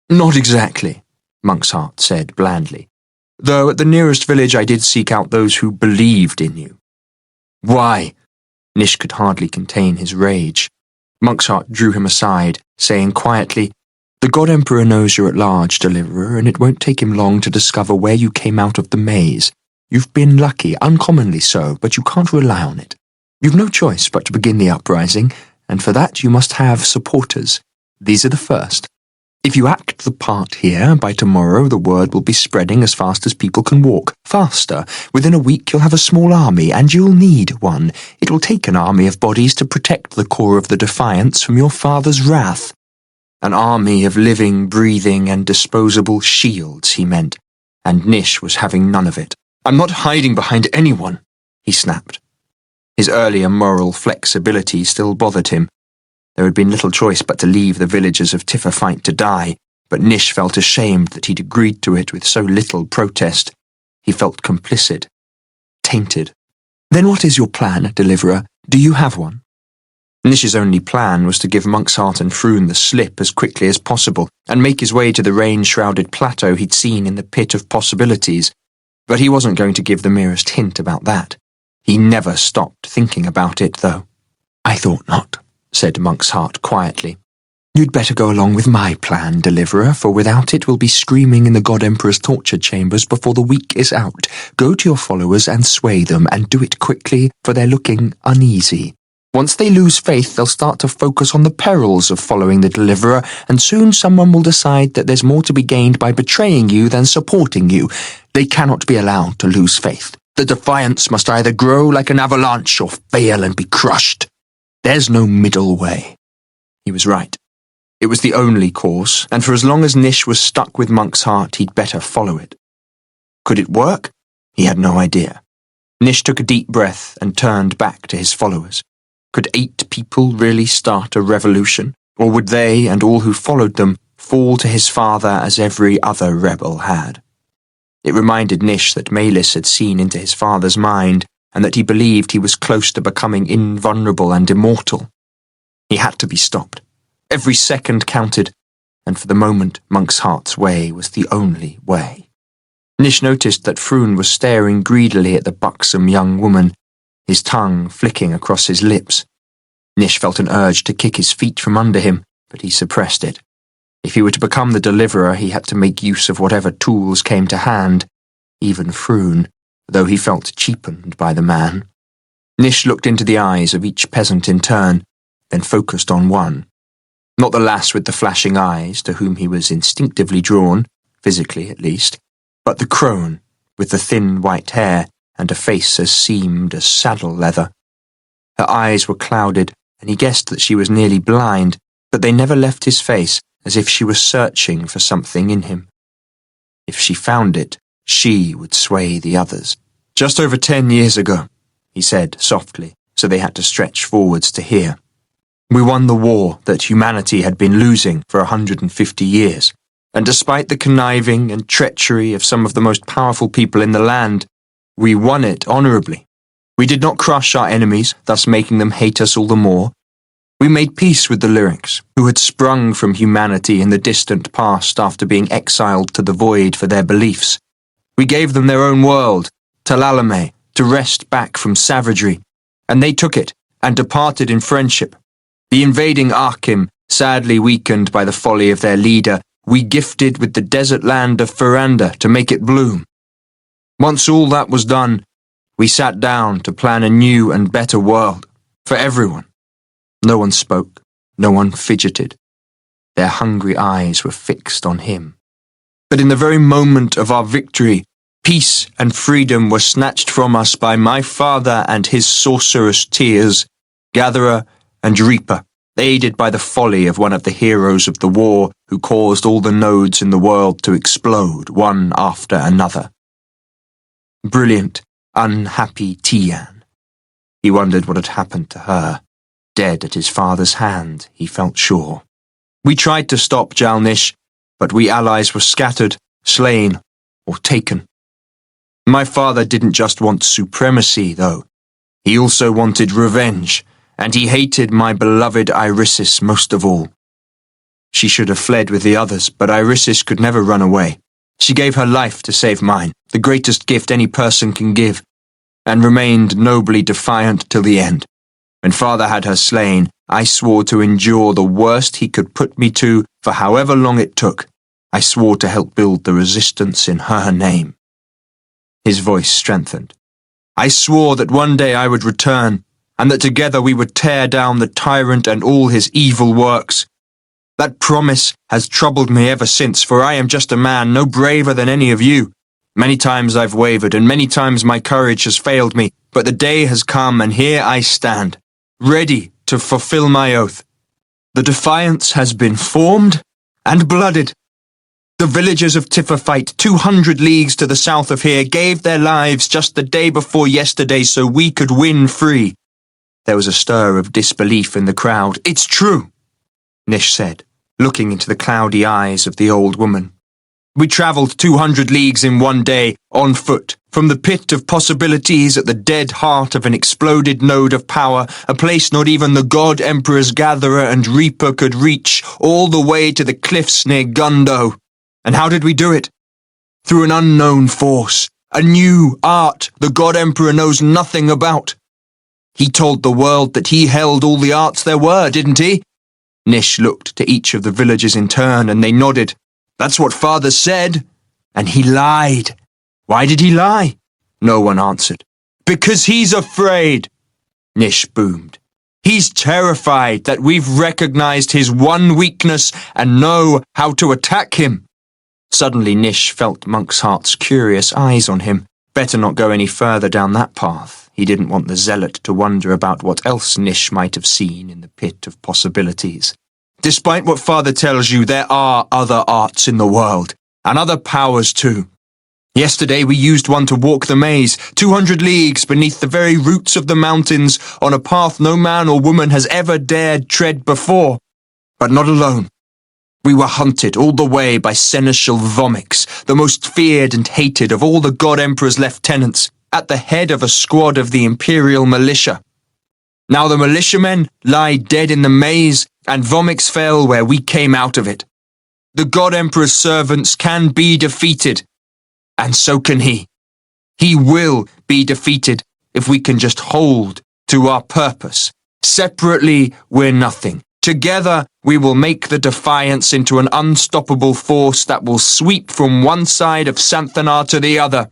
"Not exactly," Monk's Heart said blandly, "though at the nearest village I did seek out those who believed in you." "Why?" Nish could hardly contain his rage. Monk's Heart drew him aside, saying quietly, The God Emperor knows you're at large, Deliverer, and it won't take him long to discover where you came out of the maze. You've been lucky, uncommonly so, but you can't rely on it. You've no choice but to begin the uprising, and for that you must have supporters. These are the first. If you act the part here, by tomorrow the word will be spreading as fast as people can walk. Faster. Within a week you'll have a small army, and you'll need one. It will take an army of bodies to protect the core of the Defiance from your father's wrath. An army of living, breathing, and disposable shields, he meant, and Nish was having none of it. I'm not hiding behind anyone, he snapped. His earlier moral flexibility still bothered him. There had been little choice but to leave the villagers of Tifferfight to die, but Nish felt ashamed that he'd agreed to it with so little protest. He felt complicit, tainted. Then what is your plan, Deliverer? Do you have one? Nish's only plan was to give Monksheart and Froon the slip as quickly as possible and make his way to the rain-shrouded plateau he'd seen in the pit of possibilities, but he wasn't going to give the merest hint about that. He never stopped thinking about it, though. I thought not, said Monksheart quietly. You'd better go along with my plan, Deliverer, for without it we'll be screaming in the God Emperor's torture chambers before the week is out. Go to your followers and sway them, and do it quickly, for they're looking uneasy. Once they lose faith, they'll start to focus on the perils of following the Deliverer, and soon someone will decide that there's more to be gained by betraying you than supporting you. They cannot be allowed to lose faith. The Defiance must either grow like an avalanche or fail and be crushed. There's no middle way. He was right. It was the only course, and for as long as Nish was stuck with Monksheart, he'd better follow it. Could it work? He had no idea. Nish took a deep breath and turned back to his followers. Could 8 people really start a revolution, or would they, and all who followed them, fall to his father as every other rebel had? It reminded Nish that Maylis had seen into his father's mind, and that he believed he was close to becoming invulnerable and immortal. He had to be stopped. Every second counted, and for the moment Monksheart's way was the only way. Nish noticed that Froon was staring greedily at the buxom young woman, his tongue flicking across his lips. Nish felt an urge to kick his feet from under him, but he suppressed it. If he were to become the Deliverer, he had to make use of whatever tools came to hand, even Froon, though he felt cheapened by the man. Nish looked into the eyes of each peasant in turn, then focused on one. Not the lass with the flashing eyes, to whom he was instinctively drawn, physically at least, but the crone, with the thin white hair and a face as seamed as saddle leather. Her eyes were clouded, and he guessed that she was nearly blind, but they never left his face, as if she was searching for something in him. If she found it, she would sway the others. Just over 10 years ago, he said softly, so they had to stretch forwards to hear. We won the war that humanity had been losing for 150 years, and despite the conniving and treachery of some of the most powerful people in the land, we won it honourably. We did not crush our enemies, thus making them hate us all the more. We made peace with the Lyrics, who had sprung from humanity in the distant past after being exiled to the void for their beliefs. We gave them their own world, Talalame, to wrest back from savagery, and they took it and departed in friendship. The invading Arkim, sadly weakened by the folly of their leader, we gifted with the desert land of Feranda to make it bloom. Once all that was done, we sat down to plan a new and better world, for everyone. No one spoke, no one fidgeted. Their hungry eyes were fixed on him. But in the very moment of our victory, peace and freedom were snatched from us by my father and his sorcerous tears, Gatherer and Reaper, aided by the folly of one of the heroes of the war who caused all the nodes in the world to explode one after another. Brilliant, unhappy Tian. He wondered what had happened to her. Dead at his father's hand, he felt sure. We tried to stop Jal-Nish, but we allies were scattered, slain, or taken. My father didn't just want supremacy, though. He also wanted revenge, and he hated my beloved Irisis most of all. She should have fled with the others, but Irisis could never run away. She gave her life to save mine, the greatest gift any person can give, and remained nobly defiant till the end. When father had her slain, I swore to endure the worst he could put me to For however long it took, I swore to help build the resistance in her name. His voice strengthened. I swore that one day I would return, and that together we would tear down the tyrant and all his evil works. That promise has troubled me ever since, for I am just a man, no braver than any of you. Many times I've wavered, and many times my courage has failed me, but the day has come, and here I stand, ready to fulfill my oath. The defiance has been formed and blooded. The villagers of Tifferfight, 200 leagues to the south of here, gave their lives just the day before yesterday so we could win free. There was a stir of disbelief in the crowd. It's true, Nish said, looking into the cloudy eyes of the old woman. We travelled 200 leagues in one day, on foot, from the pit of possibilities at the dead heart of an exploded node of power, a place not even the God Emperor's Gatherer and Reaper could reach, all the way to the cliffs near Gundo. And how did we do it? Through an unknown force, a new art the God Emperor knows nothing about. He told the world that he held all the arts there were, didn't he? Nish looked to each of the villagers in turn, and they nodded. That's what Father said. And he lied. Why did he lie? No one answered. Because he's afraid, Nish boomed. He's terrified that we've recognized his one weakness and know how to attack him. Suddenly Nish felt Monk's Heart's curious eyes on him. Better not go any further down that path. He didn't want the zealot to wonder about what else Nish might have seen in the pit of possibilities. Despite what Father tells you, there are other arts in the world, and other powers too. Yesterday we used one to walk the maze, 200 leagues beneath the very roots of the mountains, on a path no man or woman has ever dared tread before. But not alone. We were hunted all the way by Seneschal Vomix, the most feared and hated of all the God Emperor's lieutenants, at the head of a squad of the Imperial Militia. Now the militiamen lie dead in the maze, and Vomix fell where we came out of it. The God Emperor's servants can be defeated, and so can he. He will be defeated if we can just hold to our purpose. Separately, we're nothing. Together, we will make the Defiance into an unstoppable force that will sweep from one side of Santhanar to the other.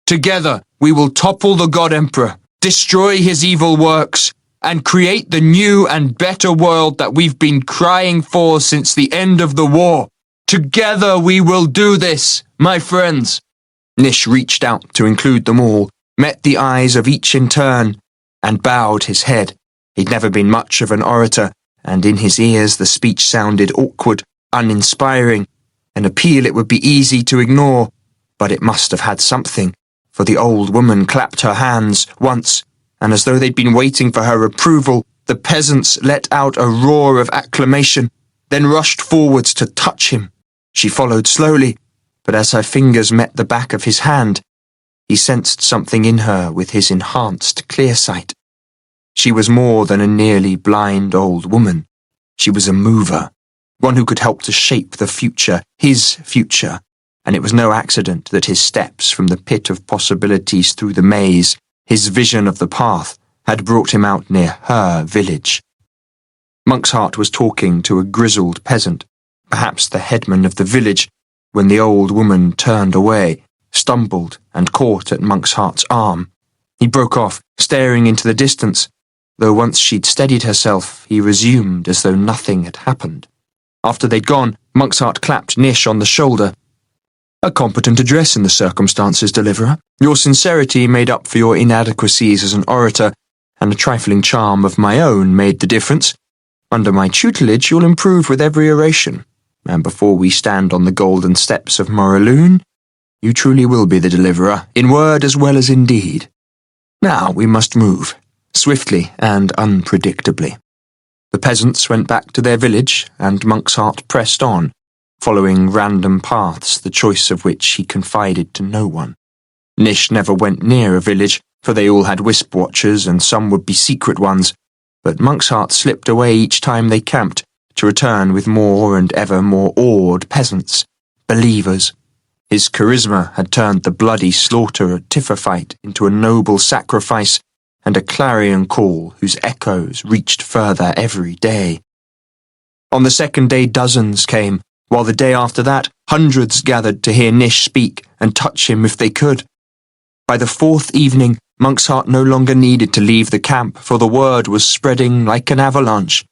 Together, we will topple the God Emperor, destroy his evil works, and create the new and better world that we've been crying for since the end of the war. Together we will do this, my friends. Nish reached out to include them all, met the eyes of each in turn, and bowed his head. He'd never been much of an orator, and in his ears the speech sounded awkward, uninspiring, an appeal it would be easy to ignore, but it must have had something, for the old woman clapped her hands once, and as though they'd been waiting for her approval, the peasants let out a roar of acclamation, then rushed forwards to touch him. She followed slowly, but as her fingers met the back of his hand, he sensed something in her with his enhanced clear sight. She was more than a nearly blind old woman. She was a mover, one who could help to shape the future, his future, and it was no accident that his steps from the pit of possibilities through the maze, his vision of the path, had brought him out near her village. Monk's Heart was talking to a grizzled peasant, perhaps the headman of the village, when the old woman turned away, stumbled, and caught at Monk's Heart's arm. He broke off, staring into the distance, though once she'd steadied herself, he resumed as though nothing had happened. After they'd gone, Monk's Heart clapped Nish on the shoulder. A competent address in the circumstances, Deliverer. Your sincerity made up for your inadequacies as an orator, and a trifling charm of my own made the difference. Under my tutelage you'll improve with every oration, and before we stand on the golden steps of Moraloon, you truly will be the Deliverer, in word as well as in deed. Now we must move, swiftly and unpredictably. The peasants went back to their village, and Monk's Heart pressed on, following random paths, the choice of which he confided to no one. Nish never went near a village, for they all had wisp watchers and some would be secret ones, but Monk's Heart slipped away each time they camped, to return with more and ever more awed peasants, believers. His charisma had turned the bloody slaughter at Tifferfight into a noble sacrifice and a clarion call whose echoes reached further every day. On the second day dozens came, while the day after that hundreds gathered to hear Nish speak and touch him if they could. By the fourth evening, Monk's Heart no longer needed to leave the camp, for the word was spreading like an avalanche.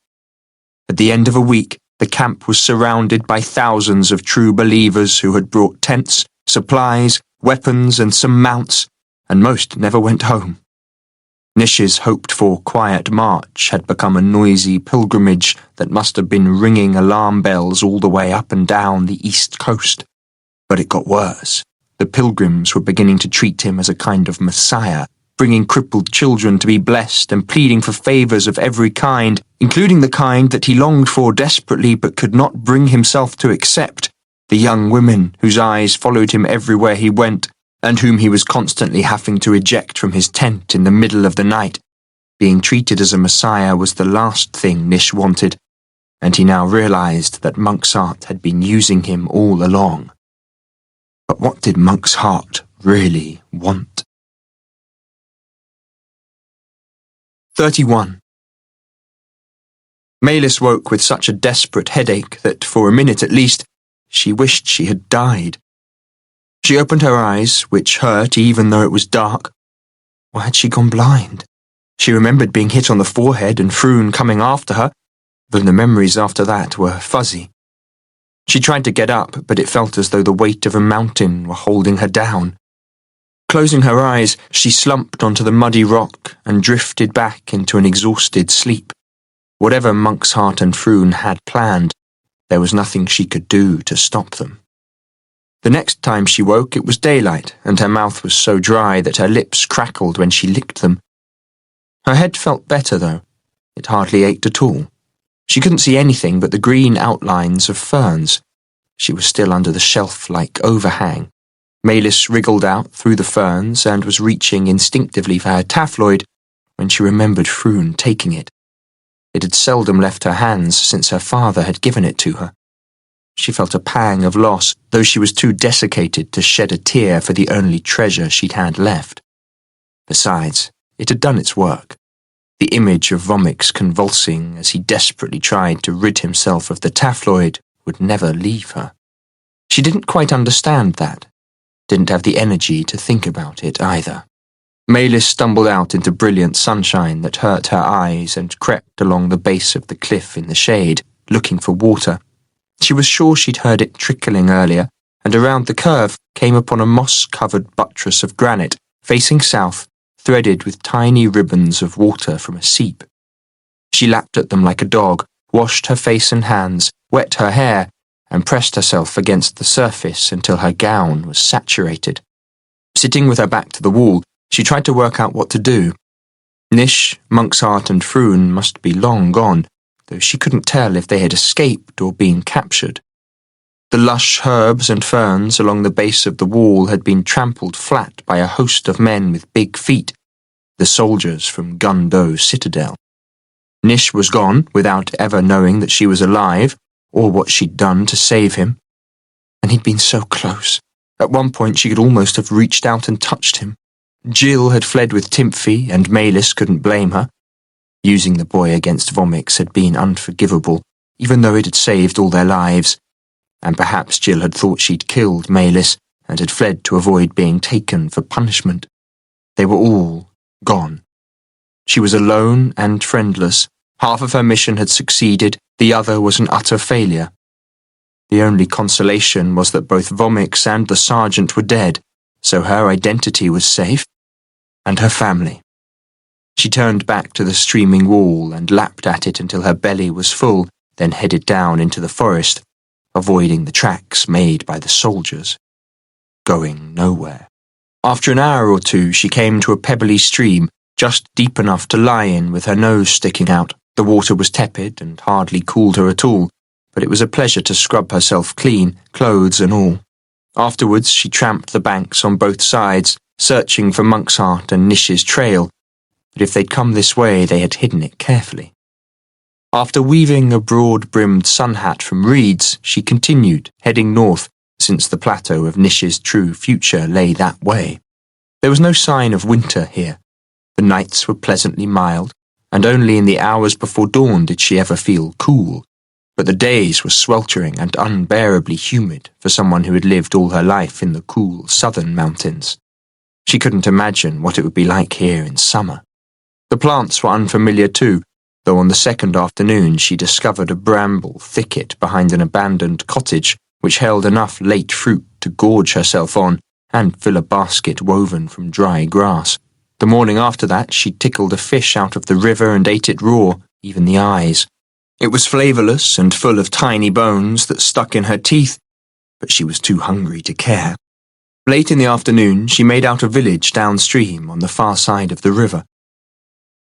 At the end of a week, the camp was surrounded by thousands of true believers who had brought tents, supplies, weapons, and some mounts, and most never went home. Nish's hoped-for quiet march had become a noisy pilgrimage that must have been ringing alarm bells all the way up and down the east coast. But it got worse. The pilgrims were beginning to treat him as a kind of messiah, bringing crippled children to be blessed and pleading for favours of every kind, including the kind that he longed for desperately but could not bring himself to accept, the young women whose eyes followed him everywhere he went, and whom he was constantly having to eject from his tent in the middle of the night. Being treated as a messiah was the last thing Nish wanted, and he now realised that Monk's Heart had been using him all along. But what did Monk's Heart really want? 31. Maylis woke with such a desperate headache that, for a minute at least, she wished she had died. She opened her eyes, which hurt even though it was dark. Why had she gone blind? She remembered being hit on the forehead and Froon coming after her, though the memories after that were fuzzy. She tried to get up, but it felt as though the weight of a mountain were holding her down. Closing her eyes, she slumped onto the muddy rock and drifted back into an exhausted sleep. Whatever Monk's Heart and Froon had planned, there was nothing she could do to stop them. The next time she woke, it was daylight, and her mouth was so dry that her lips crackled when she licked them. Her head felt better, though. It hardly ached at all. She couldn't see anything but the green outlines of ferns. She was still under the shelf-like overhang. Maylis wriggled out through the ferns and was reaching instinctively for her taffloid when she remembered Froon taking it. It had seldom left her hands since her father had given it to her. She felt a pang of loss, though she was too desiccated to shed a tear for the only treasure she'd had left. Besides, it had done its work. The image of Vomix convulsing as he desperately tried to rid himself of the taffloid would never leave her. She didn't quite understand that, didn't have the energy to think about it either. Maylis stumbled out into brilliant sunshine that hurt her eyes and crept along the base of the cliff in the shade, looking for water. She was sure she'd heard it trickling earlier, and around the curve came upon a moss-covered buttress of granite, facing south, threaded with tiny ribbons of water from a seep. She lapped at them like a dog, washed her face and hands, wet her hair, and pressed herself against the surface until her gown was saturated. Sitting with her back to the wall, she tried to work out what to do. Nish, Monk's Heart and Froon must be long gone, though she couldn't tell if they had escaped or been captured. The lush herbs and ferns along the base of the wall had been trampled flat by a host of men with big feet, the soldiers from Gundo's citadel. Nish was gone without ever knowing that she was alive, or what she'd done to save him. And he'd been so close. At one point she could almost have reached out and touched him. Jill had fled with Timphy, and Maylis couldn't blame her. Using the boy against Vomix had been unforgivable, even though it had saved all their lives, and perhaps Jill had thought she'd killed Maylis and had fled to avoid being taken for punishment. They were all gone. She was alone and friendless. Half of her mission had succeeded, the other was an utter failure. The only consolation was that both Vomix and the sergeant were dead, so her identity was safe, and her family. She turned back to the streaming wall and lapped at it until her belly was full, then headed down into the forest, avoiding the tracks made by the soldiers. Going nowhere. After an hour or two, she came to a pebbly stream, just deep enough to lie in with her nose sticking out. The water was tepid and hardly cooled her at all, but it was a pleasure to scrub herself clean, clothes and all. Afterwards, she tramped the banks on both sides, searching for Monk's Heart and Nish's trail, but if they'd come this way, they had hidden it carefully. After weaving a broad-brimmed sun hat from reeds, she continued, heading north, since the plateau of Nish's true future lay that way. There was no sign of winter here. The nights were pleasantly mild, and only in the hours before dawn did she ever feel cool. but the days were sweltering and unbearably humid for someone who had lived all her life in the cool southern mountains. She couldn't imagine what it would be like here in summer. The plants were unfamiliar too, though on the second afternoon she discovered a bramble thicket behind an abandoned cottage which held enough late fruit to gorge herself on and fill a basket woven from dry grass. The morning after that she tickled a fish out of the river and ate it raw, even the eyes. It was flavourless and full of tiny bones that stuck in her teeth, but she was too hungry to care. Late in the afternoon she made out a village downstream on the far side of the river.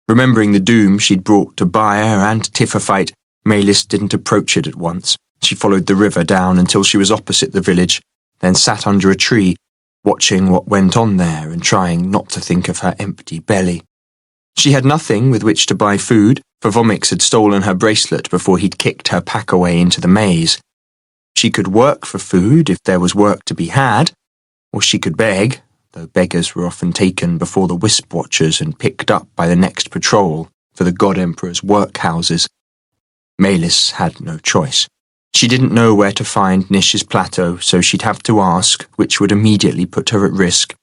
Remembering the doom she'd brought to Bayer and Tifferfight, Maylis didn't approach it at once. She followed the river down until she was opposite the village, then sat under a tree, watching what went on there and trying not to think of her empty belly. She had nothing with which to buy food, for Vomix had stolen her bracelet before he'd kicked her pack away into the maze. She could work for food if there was work to be had, or she could beg, though beggars were often taken before the wisp watchers and picked up by the next patrol for the God Emperor's workhouses. Maylis had no choice. She didn't know where to find Nish's plateau, so she'd have to ask, which would immediately put her at risk.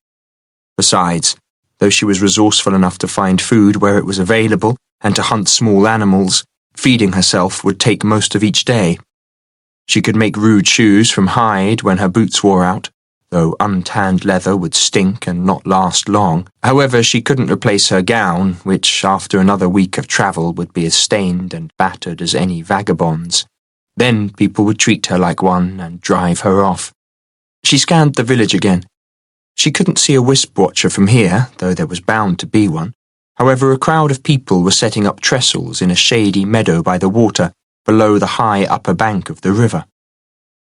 Besides, though she was resourceful enough to find food where it was available and to hunt small animals, feeding herself would take most of each day. She could make rude shoes from hide when her boots wore out, though untanned leather would stink and not last long. However, she couldn't replace her gown, which after another week of travel would be as stained and battered as any vagabond's. Then people would treat her like one and drive her off. She scanned the village again. She couldn't see a wisp watcher from here, though there was bound to be one. However, a crowd of people were setting up trestles in a shady meadow by the water, below the high upper bank of the river.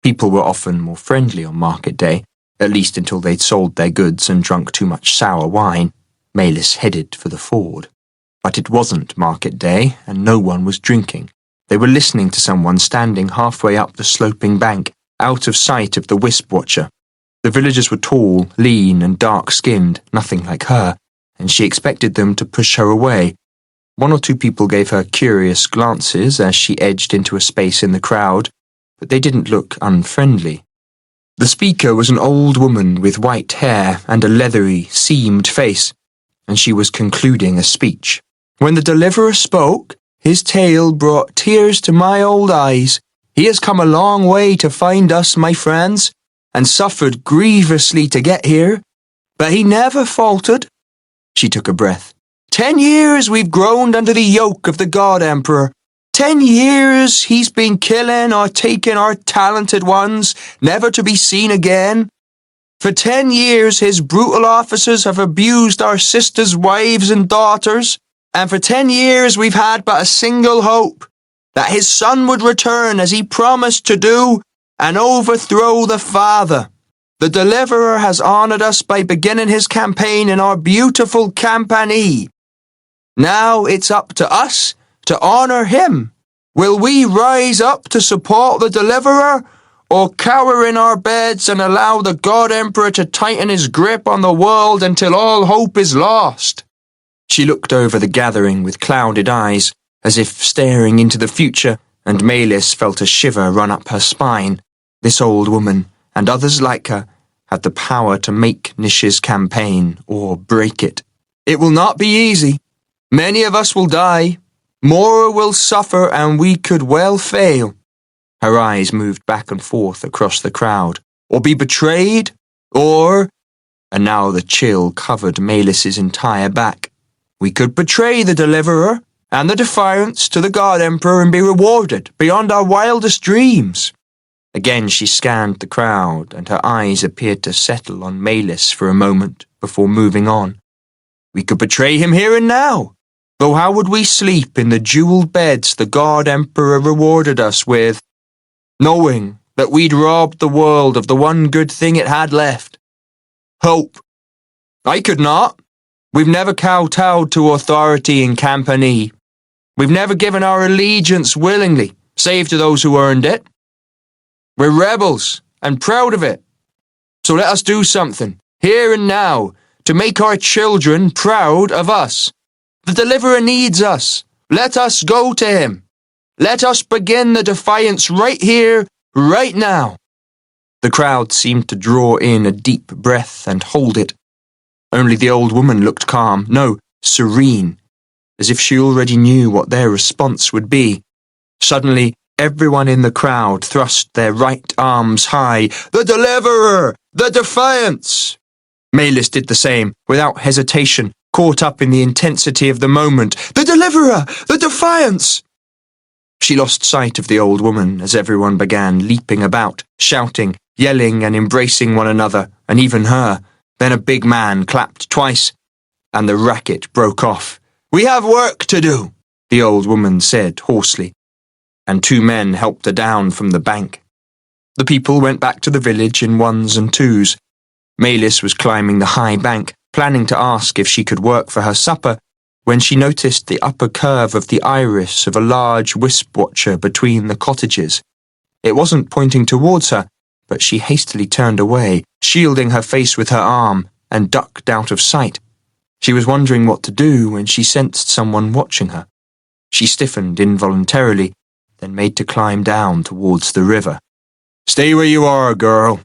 People were often more friendly on market day, at least until they'd sold their goods and drunk too much sour wine. Maylis headed for the ford. But it wasn't market day, and no one was drinking. They were listening to someone standing halfway up the sloping bank, out of sight of the wisp watcher. The villagers were tall, lean, and dark-skinned, nothing like her, and she expected them to push her away. One or two people gave her curious glances as she edged into a space in the crowd, but they didn't look unfriendly. The speaker was an old woman with white hair and a leathery, seamed face, and she was concluding a speech. When the deliverer spoke, his tale brought tears to my old eyes. He has come a long way to find us, my friends, and suffered grievously to get here, but he never faltered. She took a breath. 10 years we've groaned under the yoke of the God Emperor. 10 years he's been killing or taking our talented ones, never to be seen again. For 10 years his brutal officers have abused our sisters' wives and daughters, and for 10 years we've had but a single hope, that his son would return as he promised to do, and overthrow the father. The deliverer has honoured us by beginning his campaign in our beautiful Campanie. Now it's up to us to honour him. Will we rise up to support the deliverer, or cower in our beds and allow the God Emperor to tighten his grip on the world until all hope is lost? She looked over the gathering with clouded eyes, as if staring into the future, and Maylis felt a shiver run up her spine. This old woman, and others like her, had the power to make Nish's campaign or break it. It will not be easy. Many of us will die. More will suffer, and we could well fail. Her eyes moved back and forth across the crowd. Or be betrayed, or... And now the chill covered Maylis's entire back. We could betray the deliverer and the defiance to the God Emperor and be rewarded beyond our wildest dreams. Again she scanned the crowd, and her eyes appeared to settle on Maylis for a moment before moving on. We could betray him here and now, though how would we sleep in the jewelled beds the God Emperor rewarded us with, knowing that we'd robbed the world of the one good thing it had left? Hope. I could not. We've never kowtowed to authority in Campanie. We've never given our allegiance willingly, save to those who earned it. We're rebels, and proud of it. So let us do something, here and now, to make our children proud of us. The deliverer needs us. Let us go to him. Let us begin the defiance right here, right now. The crowd seemed to draw in a deep breath and hold it. Only the old woman looked calm, no, serene, as if she already knew what their response would be. Suddenly, everyone in the crowd thrust their right arms high. The Deliverer! The Defiance! Maylis did the same, without hesitation, caught up in the intensity of the moment. The Deliverer! The Defiance! She lost sight of the old woman as everyone began leaping about, shouting, yelling and embracing one another, and even her. Then a big man clapped twice, and the racket broke off. We have work to do, the old woman said hoarsely, and two men helped her down from the bank. The people went back to the village in ones and twos. Maylis was climbing the high bank, planning to ask if she could work for her supper, when she noticed the upper curve of the iris of a large wisp-watcher between the cottages. It wasn't pointing towards her, but she hastily turned away, shielding her face with her arm, and ducked out of sight. She was wondering what to do when she sensed someone watching her. She stiffened involuntarily, then made to climb down towards the river. Stay where you are, girl.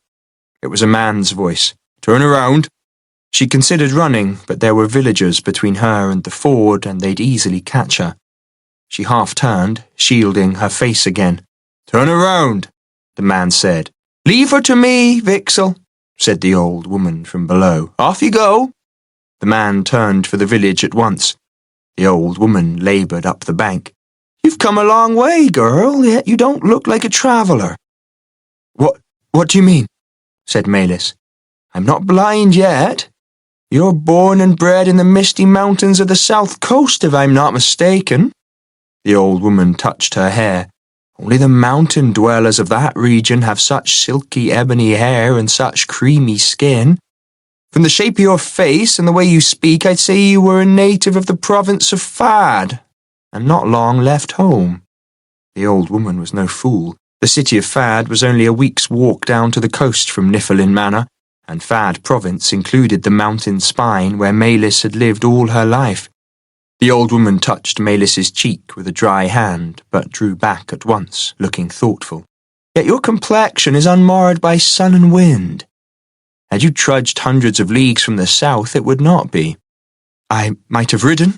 It was a man's voice. Turn around. She considered running, but there were villagers between her and the ford, and they'd easily catch her. She half-turned, shielding her face again. Turn around, the man said. Leave her to me, Vixel, said the old woman from below. Off you go. The man turned for the village at once. The old woman laboured up the bank. You've come a long way, girl, yet you don't look like a traveller. What do you mean? Said Maylis. I'm not blind yet. You're born and bred in the misty mountains of the south coast, if I'm not mistaken. The old woman touched her hair. Only the mountain dwellers of that region have such silky ebony hair and such creamy skin. From the shape of your face and the way you speak, I'd say you were a native of the province of Fad, and not long left home. The old woman was no fool. The city of Fad was only a week's walk down to the coast from Niflheim Manor, and Fad province included the mountain spine where Maylis had lived all her life. The old woman touched Maylis's cheek with a dry hand, but drew back at once, looking thoughtful. Yet your complexion is unmarred by sun and wind. Had you trudged hundreds of leagues from the south, it would not be. I might have ridden,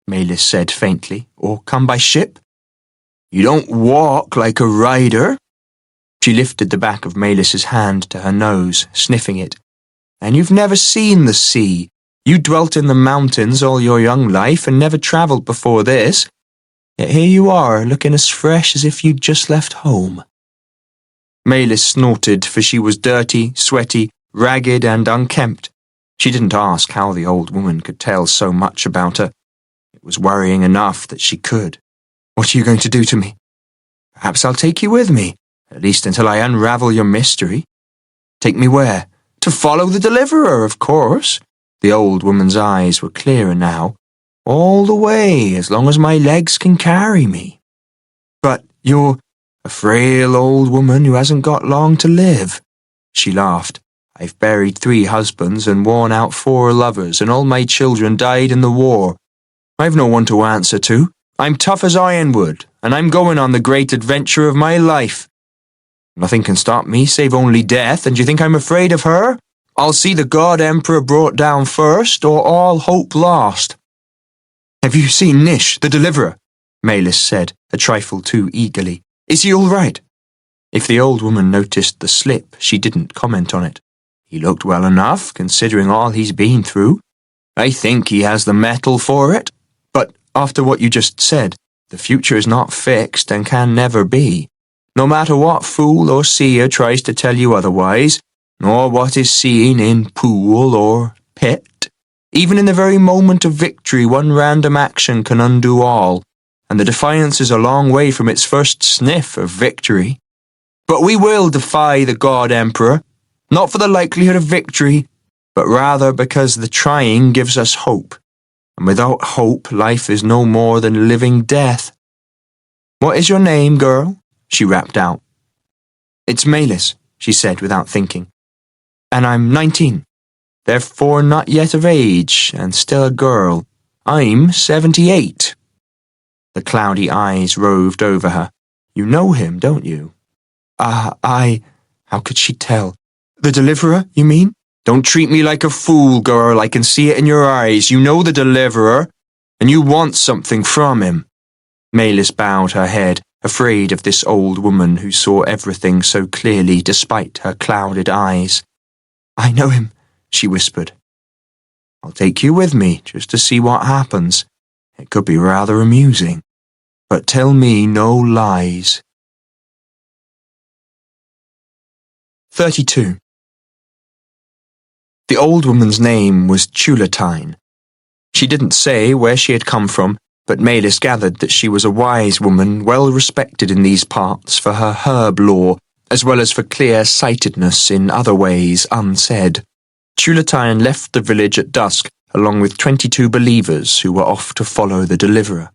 Maylis said faintly, or come by ship. You don't walk like a rider. She lifted the back of Maylis's hand to her nose, sniffing it. And you've never seen the sea. You dwelt in the mountains all your young life and never travelled before this. Yet here you are, looking as fresh as if you'd just left home. Maylis snorted, for she was dirty, sweaty, ragged and unkempt. She didn't ask how the old woman could tell so much about her. It was worrying enough that she could. What are you going to do to me? Perhaps I'll take you with me, at least until I unravel your mystery. Take me where? To follow the Deliverer, of course. The old woman's eyes were clearer now. All the way, as long as my legs can carry me. But you're a frail old woman who hasn't got long to live. She laughed. I've buried 3 husbands and worn out 4 lovers, and all my children died in the war. I've no one to answer to. I'm tough as ironwood, and I'm going on the great adventure of my life. Nothing can stop me save only death, and you think I'm afraid of her? I'll see the God Emperor brought down first, or all hope lost. Have you seen Nish, the Deliverer? Maylis said, a trifle too eagerly. Is he all right? If the old woman noticed the slip, she didn't comment on it. He looked well enough, considering all he's been through. I think he has the mettle for it. But after what you just said, the future is not fixed and can never be. No matter what fool or seer tries to tell you otherwise, nor what is seen in pool or pit. Even in the very moment of victory, one random action can undo all, and the defiance is a long way from its first sniff of victory. But we will defy the God Emperor, not for the likelihood of victory, but rather because the trying gives us hope, and without hope life is no more than living death. What is your name, girl? She rapped out. It's Maylis, she said without thinking. And I'm 19, therefore not yet of age, and still a girl. I'm 78. The cloudy eyes roved over her. "You know him, don't you?" How could she tell? "The Deliverer, you mean?" "Don't treat me like a fool, girl. I can see it in your eyes. You know the Deliverer, and you want something from him." Maylis bowed her head, afraid of this old woman who saw everything so clearly despite her clouded eyes. "I know him," she whispered. "I'll take you with me, just to see what happens. It could be rather amusing. But tell me no lies." 32. The old woman's name was Tulatine. She didn't say where she had come from, but Maylis gathered that she was a wise woman well respected in these parts for her herb lore, as well as for clear-sightedness in other ways unsaid. Tulatine left the village at dusk, along with 22 believers who were off to follow the Deliverer.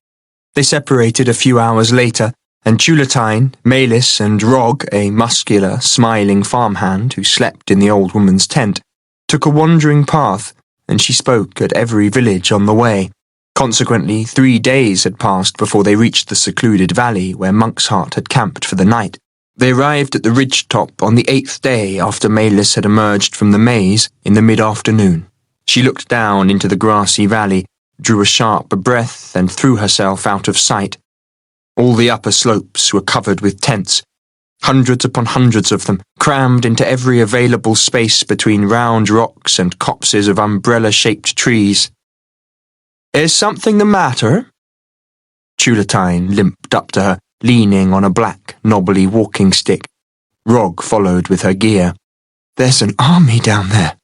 They separated a few hours later, and Tulatine, Maylis, and Rog, a muscular, smiling farmhand who slept in the old woman's tent, took a wandering path, and she spoke at every village on the way. Consequently, 3 days had passed before they reached the secluded valley where Monk's Heart had camped for the night. They arrived at the ridge top on the 8th day after Maylis had emerged from the maze in the mid-afternoon. She looked down into the grassy valley, drew a sharp breath, and threw herself out of sight. All the upper slopes were covered with tents, hundreds upon hundreds of them, crammed into every available space between round rocks and copses of umbrella-shaped trees. "Is something the matter?" Tulatine limped up to her, leaning on a black, knobbly walking stick. Rog followed with her gear. "There's an army down there."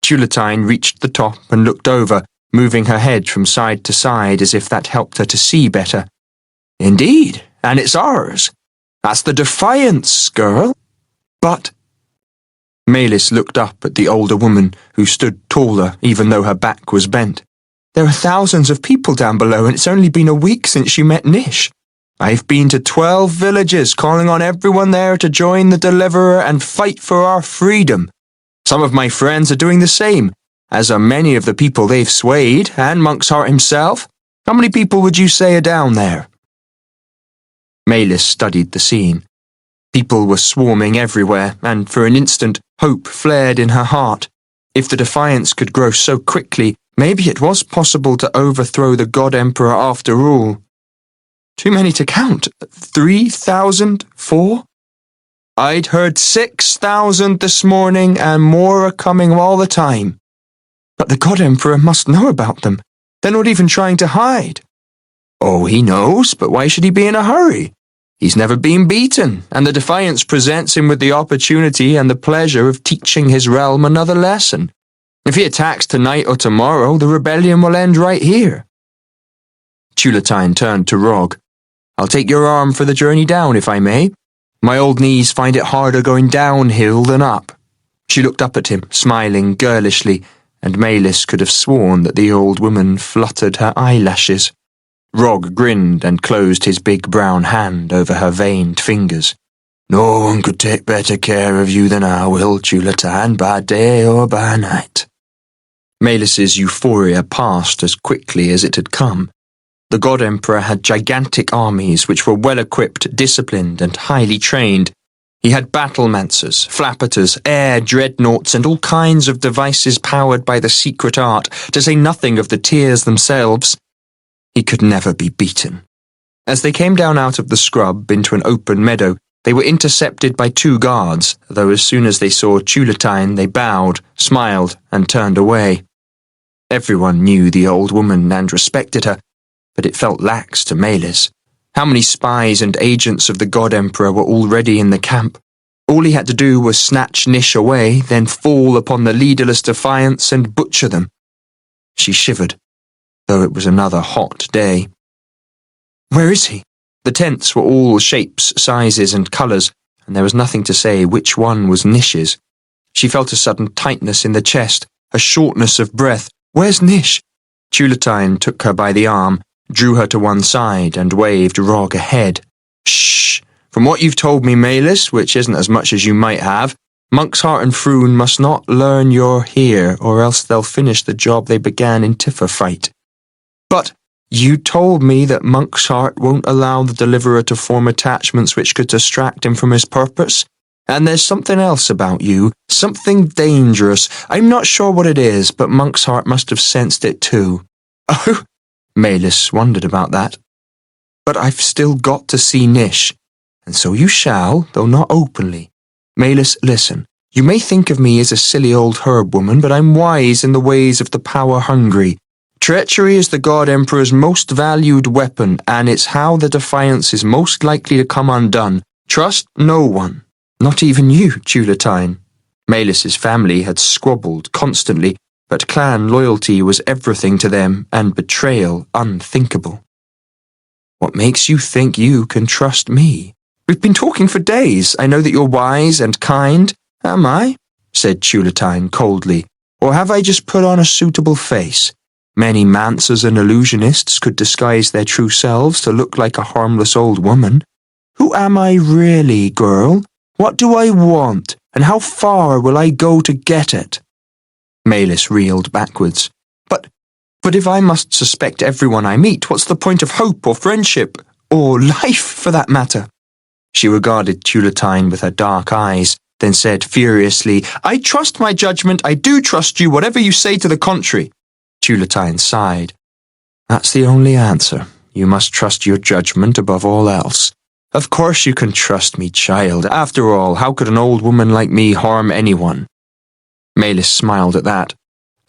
Tulatine reached the top and looked over, moving her head from side to side as if that helped her to see better. "Indeed, and it's ours. That's the Defiance, girl." "But—" Maylis looked up at the older woman, who stood taller even though her back was bent. "There are thousands of people down below, and it's only been a week since you met Nish. I've been to 12 villages, calling on everyone there to join the Deliverer and fight for our freedom. Some of my friends are doing the same, as are many of the people they've swayed, and Monk's Heart himself. How many people would you say are down there?" Maylis studied the scene. People were swarming everywhere, and for an instant, hope flared in her heart. If the Defiance could grow so quickly, maybe it was possible to overthrow the God Emperor after all. Too many to count. 3,000? 4? "I'd heard 6,000 this morning, and more are coming all the time." "But the God Emperor must know about them. They're not even trying to hide." "Oh, he knows, but why should he be in a hurry? He's never been beaten, and the Defiance presents him with the opportunity and the pleasure of teaching his realm another lesson. If he attacks tonight or tomorrow, the rebellion will end right here." Tulatine turned to Rog. "I'll take your arm for the journey down, if I may. My old knees find it harder going downhill than up." She looked up at him, smiling girlishly, and Maylis could have sworn that the old woman fluttered her eyelashes. Rog grinned and closed his big brown hand over her veined fingers. "No one could take better care of you than I will, Tulatine, by day or by night." Maylis's euphoria passed as quickly as it had come. The God Emperor had gigantic armies which were well-equipped, disciplined, and highly trained. He had battlemensors, flappeters, air dreadnoughts, and all kinds of devices powered by the secret art, to say nothing of the tears themselves. He could never be beaten. As they came down out of the scrub into an open meadow, they were intercepted by 2 guards, though as soon as they saw Tulatine they bowed, smiled, and turned away. Everyone knew the old woman and respected her, but it felt lax to Maylis. How many spies and agents of the God Emperor were already in the camp? All he had to do was snatch Nish away, then fall upon the leaderless Defiance and butcher them. She shivered, though it was another hot day. "Where is he?" The tents were all shapes, sizes, and colours, and there was nothing to say which one was Nish's. She felt a sudden tightness in the chest, a shortness of breath. "Where's Nish?" Tulatine took her by the arm, drew her to one side, and waved Rog ahead. "Shh! From what you've told me, Maylis, which isn't as much as you might have, Monk's Heart and Froon must not learn you're here, or else they'll finish the job they began in Tiffer fight." "But," You told me that Monk's heart won't allow the deliverer to form attachments which could distract him from his purpose. And there's something else about you, something dangerous. I'm not sure what it is, but Monk's heart must have sensed it too. Oh, Malis wondered about that. But I've still got to see Nish, and so you shall, though not openly. Malis, listen. You may think of me as a silly old herb woman, but I'm wise in the ways of the power-hungry. Treachery is the God Emperor's most valued weapon, and it's how the defiance is most likely to come undone. Trust no one, not even you, Tulatine. Malis's family had squabbled constantly, but clan loyalty was everything to them, and betrayal unthinkable. What makes you think you can trust me? We've been talking for days. I know that you're wise and kind. Am I? Said Tulatine coldly. Or have I just put on a suitable face? Many mancers and illusionists could disguise their true selves to look like a harmless old woman. Who am I really, girl? What do I want, and how far will I go to get it? Malis reeled backwards. But if I must suspect everyone I meet, what's the point of hope or friendship, or life for that matter? She regarded Tulatine with her dark eyes, then said furiously, I trust my judgment, I do trust you, whatever you say to the contrary. Tulatine sighed. That's the only answer. You must trust your judgment above all else. Of course you can trust me, child. After all, how could an old woman like me harm anyone? Malis smiled at that.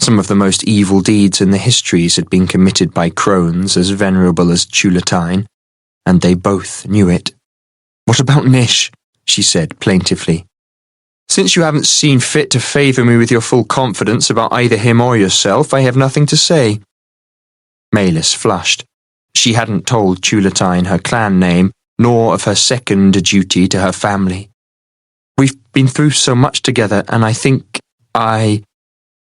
Some of the most evil deeds in the histories had been committed by crones as venerable as Tulatine, and they both knew it. What about Nish? She said plaintively. Since you haven't seen fit to favour me with your full confidence about either him or yourself, I have nothing to say. Malis flushed. She hadn't told Tulatine her clan name, nor of her second duty to her family. We've been through so much together, and I think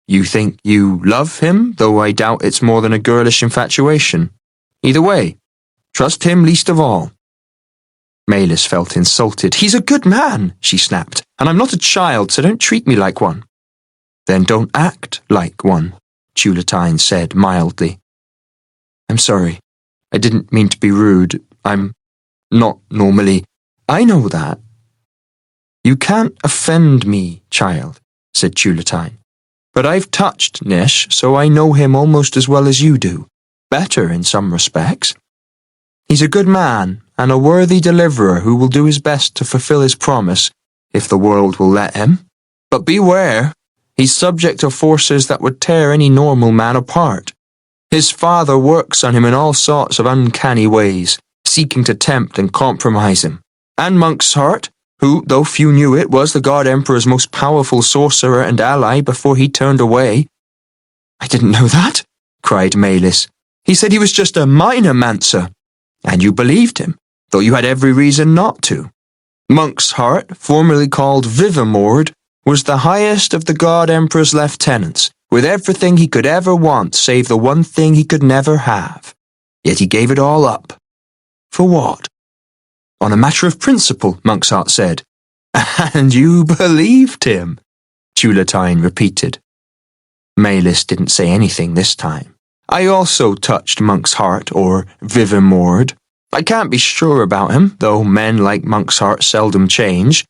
You think you love him, though I doubt it's more than a girlish infatuation. Either way, trust him least of all. Malis felt insulted. He's a good man, she snapped, and I'm not a child, so don't treat me like one. Then don't act like one, Tulatine said mildly. I'm sorry. I didn't mean to be rude. I'm not normally. I know that. You can't offend me, child, said Tulatine. But I've touched Nish, so I know him almost as well as you do. Better in some respects. He's a good man, and a worthy deliverer who will do his best to fulfill his promise, if the world will let him. But beware, he's subject to forces that would tear any normal man apart. His father works on him in all sorts of uncanny ways, seeking to tempt and compromise him. And Monk's heart, who, though few knew it, was the God Emperor's most powerful sorcerer and ally before he turned away. I didn't know that, cried Malis. He said he was just a minor mancer. And you believed him, though you had every reason not to. Monk's heart, formerly called Vivamord, was the highest of the God Emperor's lieutenants, with everything he could ever want save the one thing he could never have. Yet he gave it all up. For what? On a matter of principle, Monk's heart said. And you believed him, Tulatine repeated. Malis didn't say anything this time. I also touched Monk's heart, or Vivamord. I can't be sure about him, though men like Monk's heart seldom change.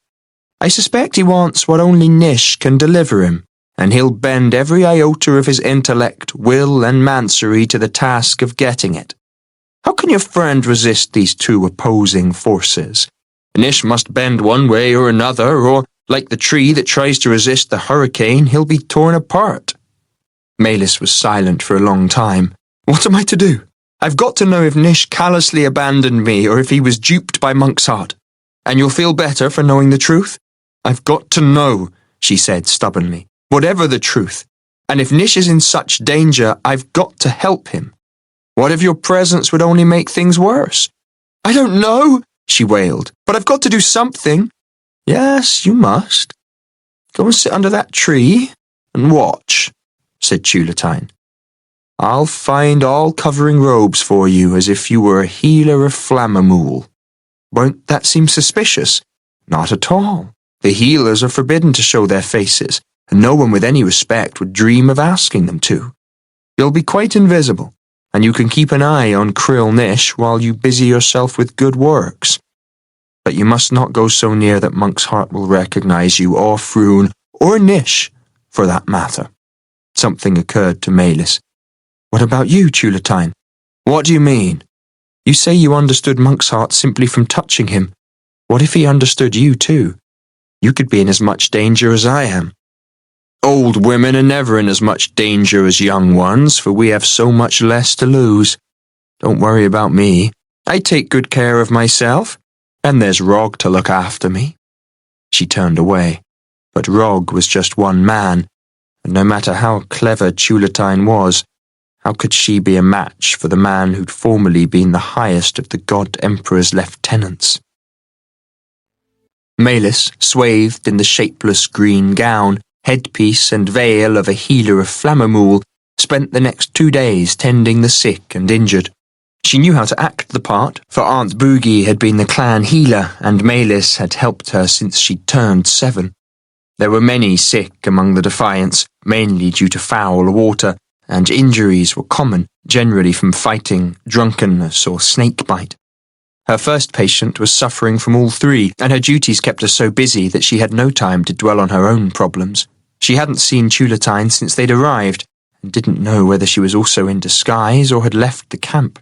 I suspect he wants what only Nish can deliver him, and he'll bend every iota of his intellect, will, and mancery to the task of getting it. How can your friend resist these two opposing forces? Nish must bend one way or another, or, like the tree that tries to resist the hurricane, he'll be torn apart. Malis was silent for a long time. What am I to do? I've got to know if Nish callously abandoned me or if he was duped by Monk's heart. And you'll feel better for knowing the truth? I've got to know, she said stubbornly, whatever the truth. And if Nish is in such danger, I've got to help him. What if your presence would only make things worse? I don't know, she wailed, but I've got to do something. Yes, you must. Go and sit under that tree and watch, said Tulatine. I'll find all covering robes for you as if you were a healer of Flammamool. Won't that seem suspicious? Not at all. The healers are forbidden to show their faces, and no one with any respect would dream of asking them to. You'll be quite invisible, and you can keep an eye on Jal-Nish while you busy yourself with good works. But you must not go so near that Monk's heart will recognize you, or Froon, or Nish, for that matter. Something occurred to Malis. What about you, Tulatine? What do you mean? You say you understood Monk's heart simply from touching him. What if he understood you too? You could be in as much danger as I am. Old women are never in as much danger as young ones, for we have so much less to lose. Don't worry about me. I take good care of myself, and there's Rog to look after me. She turned away, but Rog was just one man, and no matter how clever Tulatine was, how could she be a match for the man who'd formerly been the highest of the God Emperor's lieutenants? Malis, swathed in the shapeless green gown, headpiece and veil of a healer of Flammermool, spent the next 2 days tending the sick and injured. She knew how to act the part, for Aunt Boogie had been the clan healer, and Malis had helped her since she'd turned 7. There were many sick among the Defiants, mainly due to foul water, and injuries were common, generally from fighting, drunkenness, or snakebite. Her first patient was suffering from all 3, and her duties kept her so busy that she had no time to dwell on her own problems. She hadn't seen Tulatine since they'd arrived, and didn't know whether she was also in disguise or had left the camp.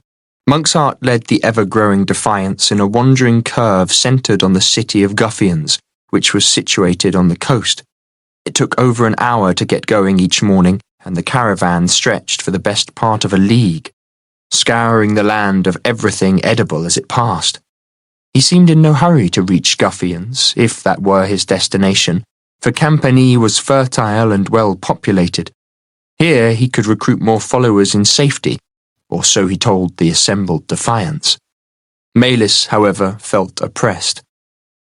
Monk's heart led the ever-growing Defiance in a wandering curve centred on the city of Guffians, which was situated on the coast. It took over an hour to get going each morning, and the caravan stretched for the best part of a league, scouring the land of everything edible as it passed. He seemed in no hurry to reach Guffians, if that were his destination, for Campanie was fertile and well populated. Here he could recruit more followers in safety, or so he told the assembled Defiants. Malis, however, felt oppressed.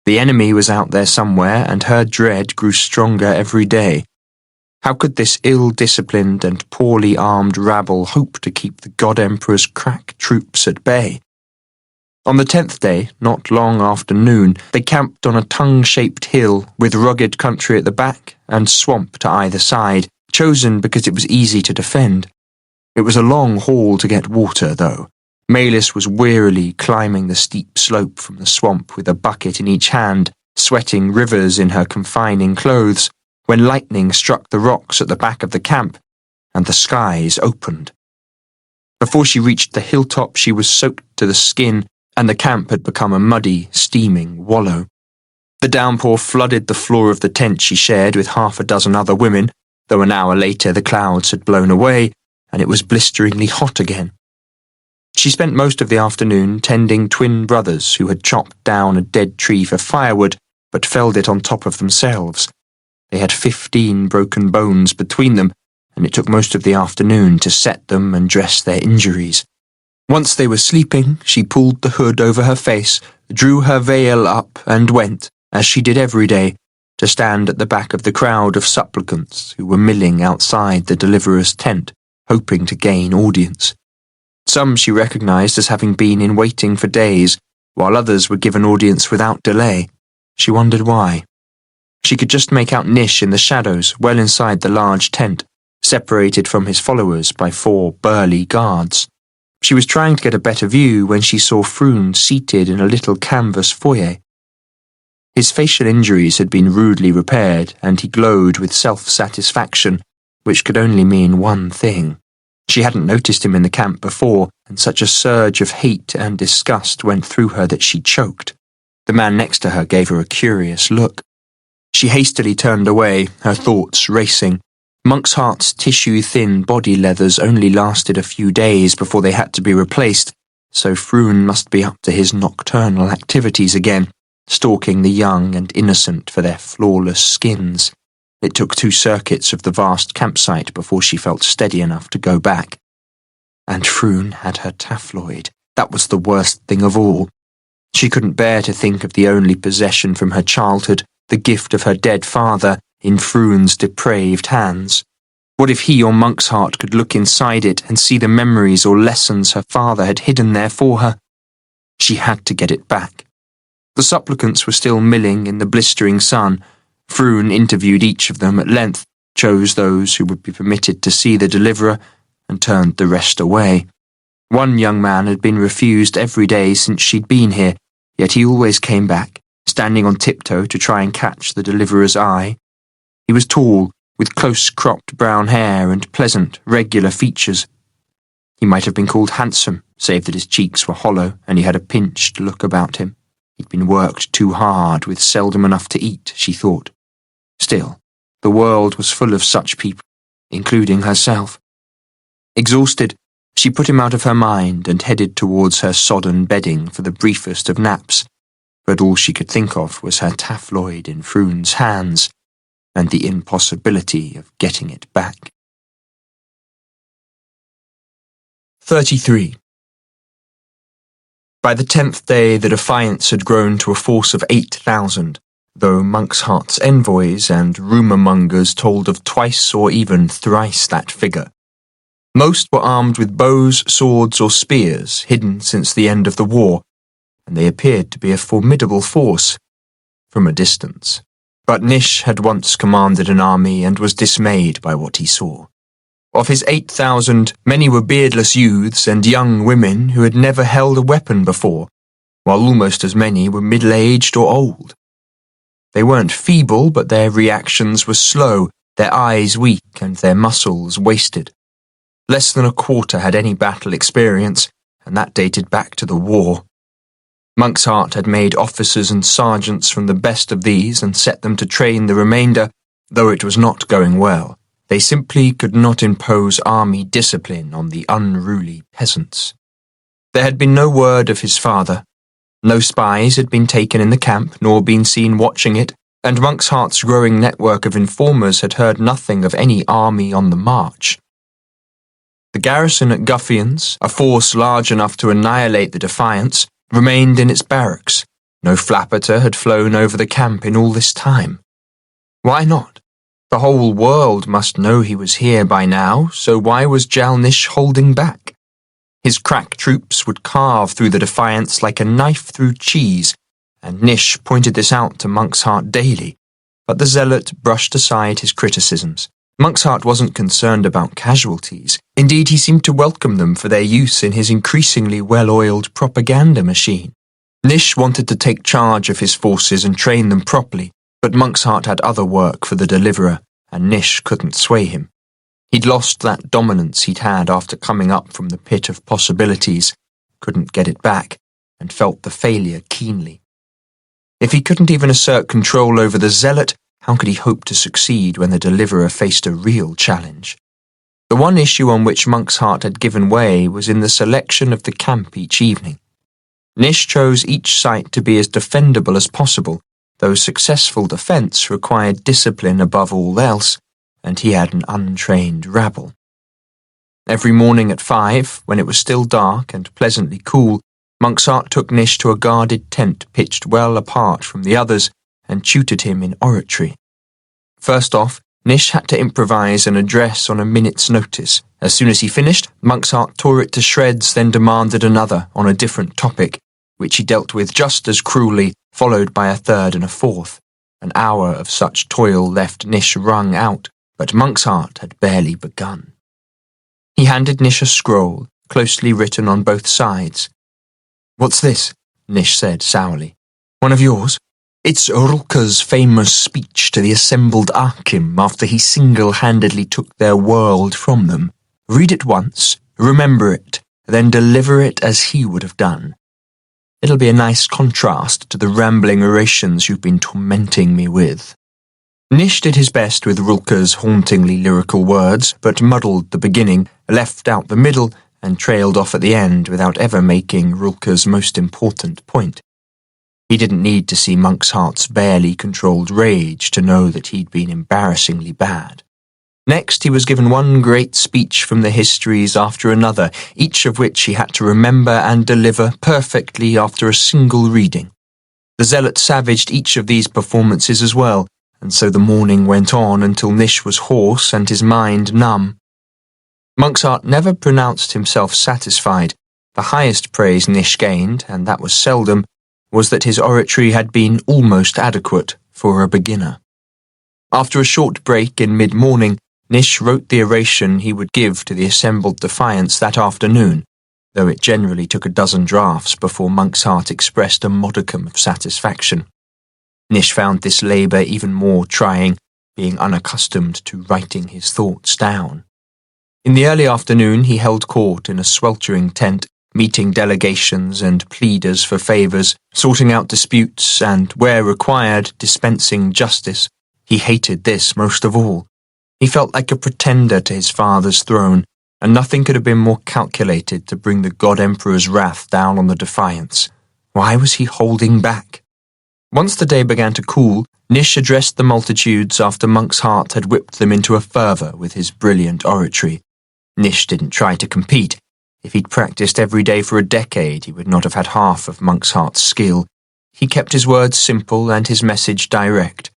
The enemy was out there somewhere, and her dread grew stronger every day. How could this ill-disciplined and poorly armed rabble hope to keep the God Emperor's crack troops at bay? On the 10th day, not long after noon, they camped on a tongue-shaped hill with rugged country at the back and swamp to either side, chosen because it was easy to defend. It was a long haul to get water, though. Malis was wearily climbing the steep slope from the swamp with a bucket in each hand, sweating rivers in her confining clothes, when lightning struck the rocks at the back of the camp, and the skies opened. Before she reached the hilltop, she was soaked to the skin, and the camp had become a muddy, steaming wallow. The downpour flooded the floor of the tent she shared with 6 other women, though an hour later the clouds had blown away, and it was blisteringly hot again. She spent most of the afternoon tending twin brothers who had chopped down a dead tree for firewood, but felled it on top of themselves. They had 15 broken bones between them, and it took most of the afternoon to set them and dress their injuries. Once they were sleeping, she pulled the hood over her face, drew her veil up, and went, as she did every day, to stand at the back of the crowd of supplicants who were milling outside the deliverer's tent, hoping to gain audience. Some she recognized as having been in waiting for days, while others were given audience without delay. She wondered why. She could just make out Nish in the shadows, well inside the large tent, separated from his followers by 4 burly guards. She was trying to get a better view when she saw Froon seated in a little canvas foyer. His facial injuries had been rudely repaired, and he glowed with self-satisfaction, which could only mean one thing. She hadn't noticed him in the camp before, and such a surge of hate and disgust went through her that she choked. The man next to her gave her a curious look. She hastily turned away, her thoughts racing. Monk's heart's tissue-thin body leathers only lasted a few days before they had to be replaced, so Froon must be up to his nocturnal activities again, stalking the young and innocent for their flawless skins. It took 2 circuits of the vast campsite before she felt steady enough to go back. And Froon had her taffloid. That was the worst thing of all. She couldn't bear to think of the only possession from her childhood, the gift of her dead father, in Froon's depraved hands. What if he or Monk's heart could look inside it and see the memories or lessons her father had hidden there for her? She had to get it back. The supplicants were still milling in the blistering sun. Froon interviewed each of them at length, chose those who would be permitted to see the deliverer, and turned the rest away. One young man had been refused every day since she'd been here, yet he always came back, standing on tiptoe to try and catch the deliverer's eye. He was tall, with close-cropped brown hair and pleasant, regular features. He might have been called handsome, save that his cheeks were hollow and he had a pinched look about him. He'd been worked too hard, with seldom enough to eat, she thought. Still, the world was full of such people, including herself. Exhausted, she put him out of her mind and headed towards her sodden bedding for the briefest of naps, but all she could think of was her tabloid in Froon's hands and the impossibility of getting it back. 33. By the 10th day the Defiance had grown to a force of 8,000, though Monkshart's envoys and rumour-mongers told of twice or even thrice that figure. Most were armed with bows, swords, or spears, hidden since the end of the war, and they appeared to be a formidable force, from a distance. But Nish had once commanded an army and was dismayed by what he saw. Of his 8,000, many were beardless youths and young women who had never held a weapon before, while almost as many were middle-aged or old. They weren't feeble, but their reactions were slow, their eyes weak and their muscles wasted. Less than a quarter had any battle experience, and that dated back to the war. Monksheart had made officers and sergeants from the best of these and set them to train the remainder, though it was not going well. They simply could not impose army discipline on the unruly peasants. There had been no word of his father. No spies had been taken in the camp, nor been seen watching it, and Monksheart's growing network of informers had heard nothing of any army on the march. The garrison at Guffians, a force large enough to annihilate the Defiance, remained in its barracks. No flapperter had flown over the camp in all this time. Why not? The whole world must know he was here by now, so why was Jal-Nish holding back? His crack troops would carve through the Defiance like a knife through cheese, and Nish pointed this out to Monksheart daily, but the zealot brushed aside his criticisms. Monksheart wasn't concerned about casualties. Indeed, he seemed to welcome them for their use in his increasingly well-oiled propaganda machine. Nish wanted to take charge of his forces and train them properly, but Monksheart had other work for the deliverer, and Nish couldn't sway him. He'd lost that dominance he'd had after coming up from the pit of possibilities, couldn't get it back, and felt the failure keenly. If he couldn't even assert control over the zealot, how could he hope to succeed when the deliverer faced a real challenge? The one issue on which Monksheart had given way was in the selection of the camp each evening. Nish chose each site to be as defendable as possible, though successful defence required discipline above all else, and he had an untrained rabble. Every morning at 5, when it was still dark and pleasantly cool, Monksheart took Nish to a guarded tent pitched well apart from the others and tutored him in oratory. First off, Nish had to improvise an address on a minute's notice. As soon as he finished, Monksheart tore it to shreds, then demanded another on a different topic, which he dealt with just as cruelly, followed by a third and a fourth. An hour of such toil left Nish wrung out, but Monksheart had barely begun. He handed Nish a scroll, closely written on both sides. "What's this?" Nish said sourly. "One of yours?" "It's Rulka's famous speech to the assembled Achim after he single-handedly took their world from them. Read it once, remember it, then deliver it as he would have done. It'll be a nice contrast to the rambling orations you've been tormenting me with." Nish did his best with Rulka's hauntingly lyrical words, but muddled the beginning, left out the middle, and trailed off at the end without ever making Rulka's most important point. He didn't need to see Monksheart's barely controlled rage to know that he'd been embarrassingly bad. Next, he was given one great speech from the histories after another, each of which he had to remember and deliver perfectly after a single reading. The zealot savaged each of these performances as well, and so the morning went on until Nish was hoarse and his mind numb. Monksheart never pronounced himself satisfied. The highest praise Nish gained, and that was seldom, was that his oratory had been almost adequate for a beginner. After a short break in mid-morning, Nish wrote the oration he would give to the assembled Defiance that afternoon, though it generally took a dozen drafts before Monk's heart expressed a modicum of satisfaction. Nish found this labour even more trying, being unaccustomed to writing his thoughts down. In the early afternoon he held court in a sweltering tent, meeting delegations and pleaders for favours, sorting out disputes and, where required, dispensing justice. He hated this most of all. He felt like a pretender to his father's throne, and nothing could have been more calculated to bring the God Emperor's wrath down on the Defiants. Why was he holding back? Once the day began to cool, Nish addressed the multitudes after Monk's heart had whipped them into a fervour with his brilliant oratory. Nish didn't try to compete. If he'd practised every day for a decade, he would not have had half of Monk's heart's skill. He kept his words simple and his message direct.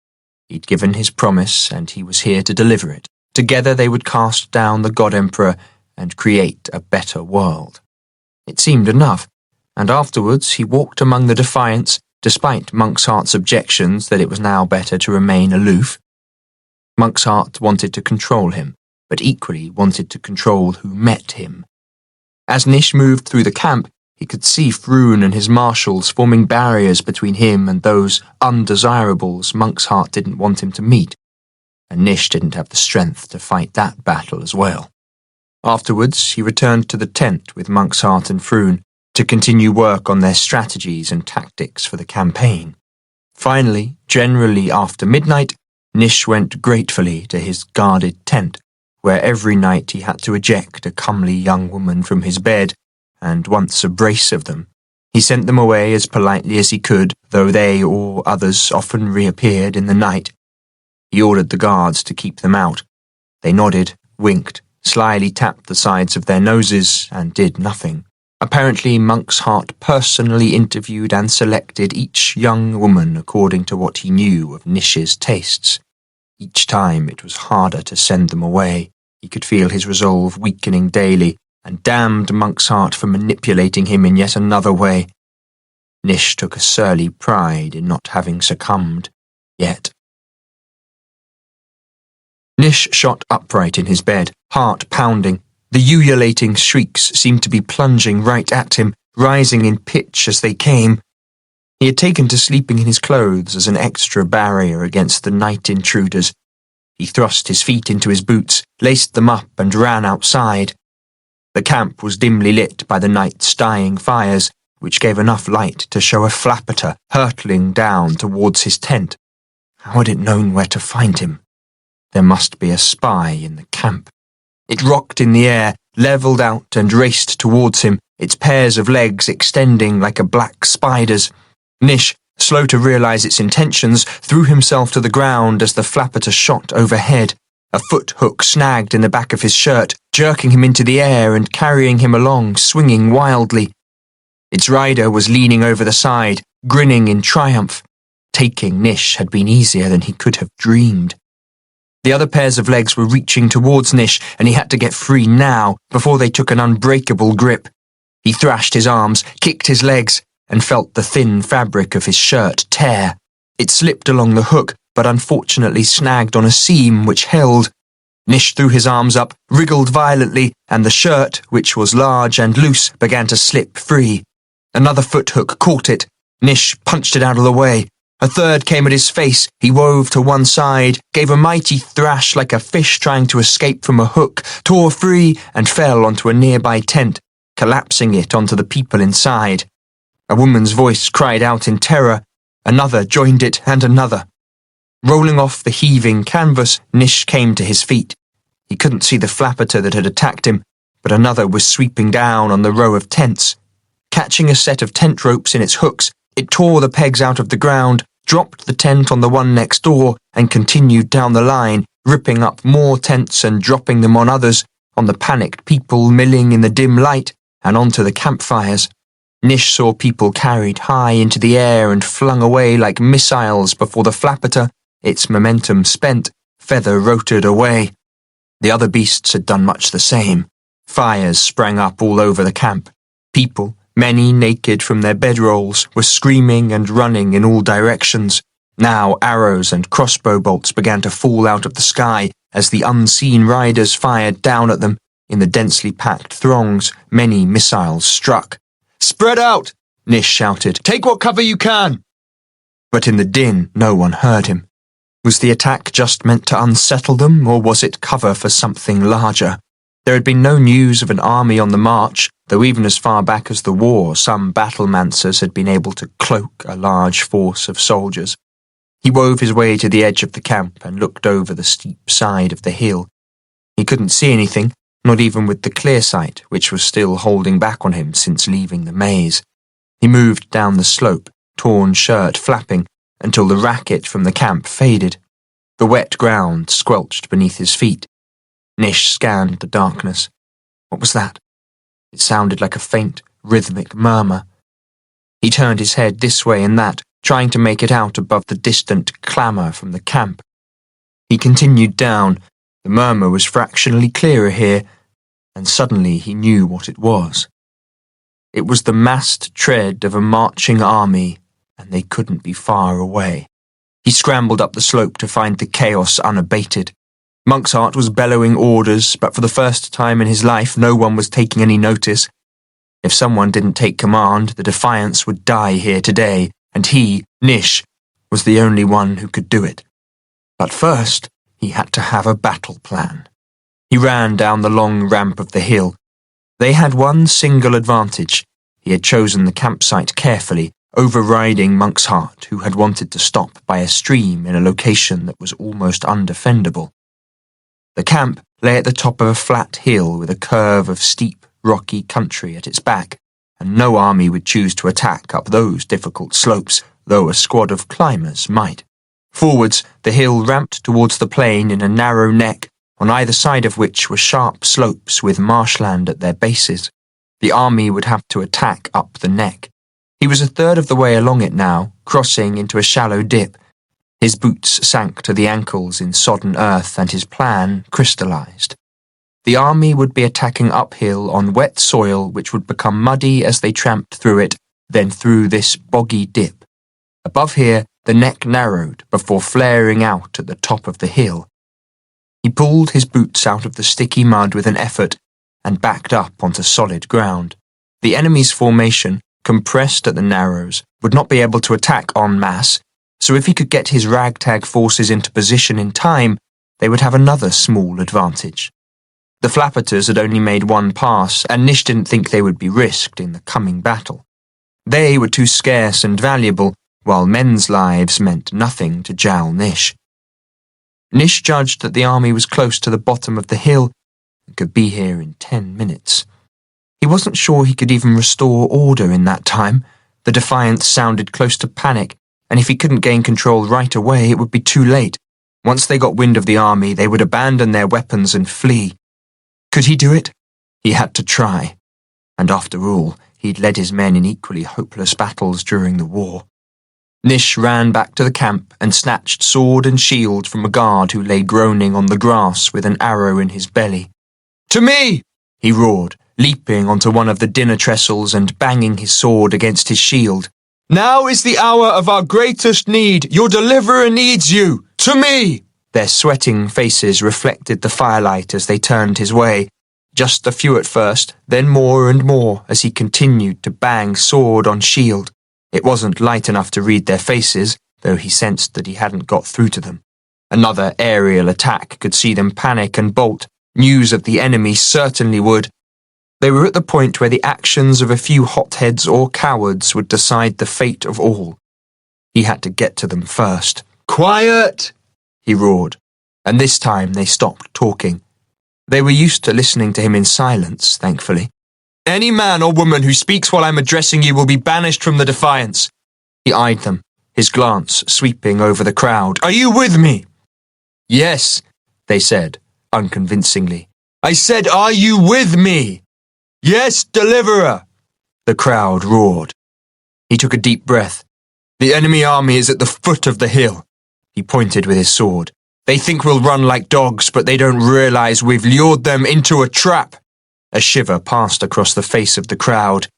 He'd given his promise, and he was here to deliver it. Together they would cast down the God Emperor and create a better world. It seemed enough, and afterwards he walked among the Defiants, despite Monk's heart's objections that it was now better to remain aloof. Monk's heart wanted to control him, but equally wanted to control who met him. As Nish moved through the camp, he could see Froon and his marshals forming barriers between him and those undesirables Monk's heart didn't want him to meet, and Nish didn't have the strength to fight that battle as well. Afterwards, he returned to the tent with Monk's heart and Froon to continue work on their strategies and tactics for the campaign. Finally, generally after midnight, Nish went gratefully to his guarded tent, where every night he had to eject a comely young woman from his bed, and once a brace of them. He sent them away as politely as he could, though they or others often reappeared in the night. He ordered the guards to keep them out. They nodded, winked, slyly tapped the sides of their noses, and did nothing. Apparently, Monk's heart personally interviewed and selected each young woman according to what he knew of Nish's tastes. Each time it was harder to send them away. He could feel his resolve weakening daily, and damned Monk's heart for manipulating him in yet another way. Nish took a surly pride in not having succumbed, yet. Nish shot upright in his bed, heart pounding. The ululating shrieks seemed to be plunging right at him, rising in pitch as they came. He had taken to sleeping in his clothes as an extra barrier against the night intruders. He thrust his feet into his boots, laced them up, and ran outside. The camp was dimly lit by the night's dying fires, which gave enough light to show a flapper hurtling down towards his tent. How had it known where to find him? There must be a spy in the camp. It rocked in the air, levelled out and raced towards him, its pairs of legs extending like a black spider's. Nish, slow to realise its intentions, threw himself to the ground as the flapper shot overhead. A foot hook snagged in the back of his shirt, jerking him into the air and carrying him along, swinging wildly. Its rider was leaning over the side, grinning in triumph. Taking Nish had been easier than he could have dreamed. The other pairs of legs were reaching towards Nish, and he had to get free now, before they took an unbreakable grip. He thrashed his arms, kicked his legs, and felt the thin fabric of his shirt tear. It slipped along the hook, but unfortunately snagged on a seam which held. Nish threw his arms up, wriggled violently, and the shirt, which was large and loose, began to slip free. Another foot hook caught it. Nish punched it out of the way. A third came at his face. He wove to one side, gave a mighty thrash like a fish trying to escape from a hook, tore free, and fell onto a nearby tent, collapsing it onto the people inside. A woman's voice cried out in terror. Another joined it, and another. Rolling off the heaving canvas, Nish came to his feet. He couldn't see the flapper that had attacked him, but another was sweeping down on the row of tents. Catching a set of tent ropes in its hooks, it tore the pegs out of the ground, dropped the tent on the one next door, and continued down the line, ripping up more tents and dropping them on others, on the panicked people milling in the dim light, and onto the campfires. Nish saw people carried high into the air and flung away like missiles before the flapper, its momentum spent, feather-rotated away. The other beasts had done much the same. Fires sprang up all over the camp. People, many naked from their bedrolls, were screaming and running in all directions. Now arrows and crossbow bolts began to fall out of the sky as the unseen riders fired down at them. In the densely packed throngs, many missiles struck. "Spread out!" Nish shouted. "Take what cover you can!" But in the din, no one heard him. Was the attack just meant to unsettle them, or was it cover for something larger? There had been no news of an army on the march, though even as far back as the war, some battlemancers had been able to cloak a large force of soldiers. He wove his way to the edge of the camp and looked over the steep side of the hill. He couldn't see anything, not even with the clear sight, which was still holding back on him since leaving the maze. He moved down the slope, torn shirt flapping, until the racket from the camp faded. The wet ground squelched beneath his feet. Nish scanned the darkness. What was that? It sounded like a faint, rhythmic murmur. He turned his head this way and that, trying to make it out above the distant clamour from the camp. He continued down. The murmur was fractionally clearer here, and suddenly he knew what it was. It was the massed tread of a marching army, and they couldn't be far away. He scrambled up the slope to find the chaos unabated. Monk's Heart was bellowing orders, but for the first time in his life no one was taking any notice. If someone didn't take command, the Defiance would die here today, and he, Nish, was the only one who could do it. But first, he had to have a battle plan. He ran down the long ramp of the hill. They had one single advantage. He had chosen the campsite carefully, overriding Monk's Heart, who had wanted to stop by a stream in a location that was almost undefendable. The camp lay at the top of a flat hill with a curve of steep, rocky country at its back, and no army would choose to attack up those difficult slopes, though a squad of climbers might. Forwards, the hill ramped towards the plain in a narrow neck, on either side of which were sharp slopes with marshland at their bases. The army would have to attack up the neck. He was a third of the way along it now, crossing into a shallow dip. His boots sank to the ankles in sodden earth, and his plan crystallized. The army would be attacking uphill on wet soil which would become muddy as they tramped through it, then through this boggy dip. Above here, the neck narrowed before flaring out at the top of the hill. He pulled his boots out of the sticky mud with an effort and backed up onto solid ground. The enemy's formation, compressed at the narrows, would not be able to attack en masse, so if he could get his ragtag forces into position in time, they would have another small advantage. The Flappers had only made one pass, and Nish didn't think they would be risked in the coming battle. They were too scarce and valuable, while men's lives meant nothing to Jal-Nish. Nish judged that the army was close to the bottom of the hill and could be here in 10 minutes. He wasn't sure he could even restore order in that time. The Defiance sounded close to panic, and if he couldn't gain control right away, it would be too late. Once they got wind of the army, they would abandon their weapons and flee. Could he do it? He had to try. And after all, he'd led his men in equally hopeless battles during the war. Nish ran back to the camp and snatched sword and shield from a guard who lay groaning on the grass with an arrow in his belly. "To me!" he roared, leaping onto one of the dinner trestles and banging his sword against his shield. "Now is the hour of our greatest need. Your deliverer needs you. To me!" Their sweating faces reflected the firelight as they turned his way. Just a few at first, then more and more as he continued to bang sword on shield. It wasn't light enough to read their faces, though he sensed that he hadn't got through to them. Another aerial attack could see them panic and bolt. News of the enemy certainly would. They were at the point where the actions of a few hotheads or cowards would decide the fate of all. He had to get to them first. "Quiet!" he roared, and this time they stopped talking. They were used to listening to him in silence, thankfully. "Any man or woman who speaks while I'm addressing you will be banished from the Defiance." He eyed them, his glance sweeping over the crowd. "Are you with me?" "Yes," they said, unconvincingly. "I said, are you with me?" "Yes, deliverer," the crowd roared. He took a deep breath. "The enemy army is at the foot of the hill." He pointed with his sword. "They think we'll run like dogs, but they don't realize we've lured them into a trap." A shiver passed across the face of the crowd.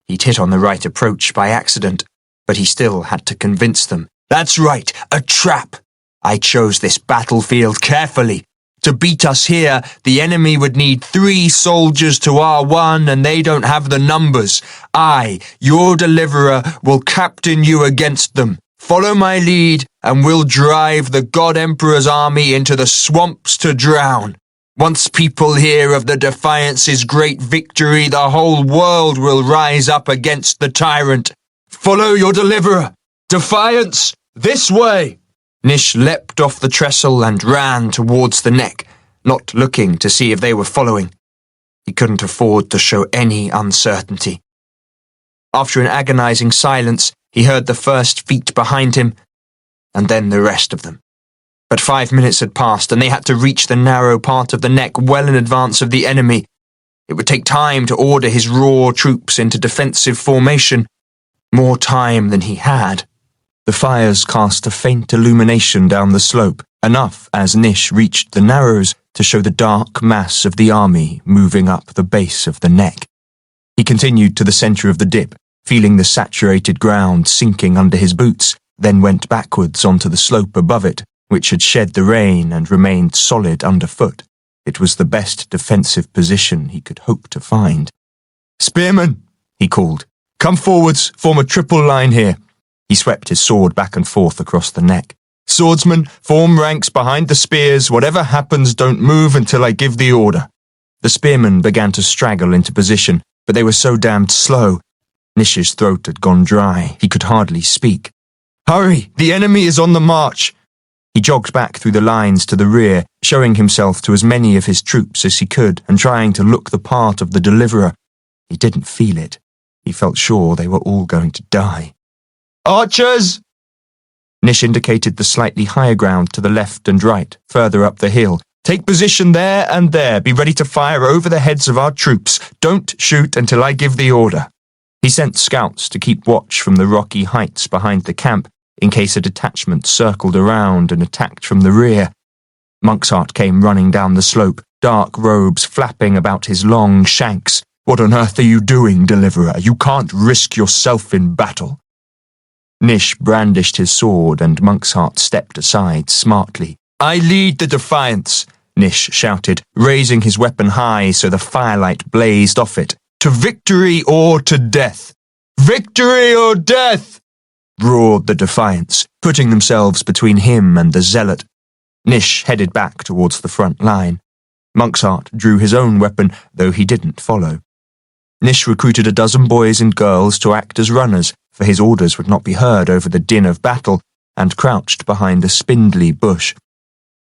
He'd hit on the right approach by accident, but he still had to convince them. "That's right, a trap. I chose this battlefield carefully. To beat us here, the enemy would need 3 soldiers to our 1, and they don't have the numbers. I, your deliverer, will captain you against them. Follow my lead, and we'll drive the God Emperor's army into the swamps to drown. Once people hear of the Defiance's great victory, the whole world will rise up against the tyrant. Follow your deliverer. Defiance, this way! Nish leapt off the trestle and ran towards the neck, not looking to see if they were following. He couldn't afford to show any uncertainty. After an agonizing silence, he heard the first feet behind him, and then the rest of them. But 5 minutes had passed, and they had to reach the narrow part of the neck well in advance of the enemy. It would take time to order his raw troops into defensive formation, more time than he had. The fires cast a faint illumination down the slope, enough as Nish reached the narrows to show the dark mass of the army moving up the base of the neck. He continued to the centre of the dip, feeling the saturated ground sinking under his boots, then went backwards onto the slope above it, which had shed the rain and remained solid underfoot. It was the best defensive position he could hope to find. "Spearmen," he called. "Come forwards, form a triple line here." He swept his sword back and forth across the neck. "Swordsmen, form ranks behind the spears. Whatever happens, don't move until I give the order." The spearmen began to straggle into position, but they were so damned slow. Nish's throat had gone dry. He could hardly speak. "Hurry! The enemy is on the march!" He jogged back through the lines to the rear, showing himself to as many of his troops as he could and trying to look the part of the deliverer. He didn't feel it. He felt sure they were all going to die. "Archers!" Nish indicated the slightly higher ground to the left and right, further up the hill. "Take position there and there. Be ready to fire over the heads of our troops. Don't shoot until I give the order." He sent scouts to keep watch from the rocky heights behind the camp, in case a detachment circled around and attacked from the rear. Monksheart came running down the slope, dark robes flapping about his long shanks. "What on earth are you doing, deliverer? You can't risk yourself in battle." Nish brandished his sword and Monksheart stepped aside smartly. "I lead the Defiance," Nish shouted, raising his weapon high so the firelight blazed off it. "To victory or to death." "Victory or death!" roared the Defiance, putting themselves between him and the zealot. Nish headed back towards the front line. Monksheart drew his own weapon, though he didn't follow. Nish recruited a dozen boys and girls to act as runners, for his orders would not be heard over the din of battle, and crouched behind a spindly bush.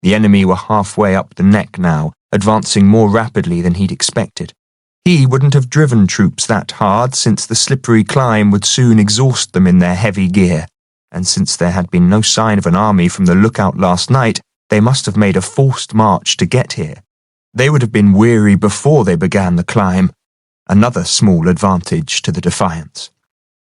The enemy were halfway up the neck now, advancing more rapidly than he'd expected. He wouldn't have driven troops that hard, since the slippery climb would soon exhaust them in their heavy gear, and since there had been no sign of an army from the lookout last night, they must have made a forced march to get here. They would have been weary before they began the climb, another small advantage to the Defiance.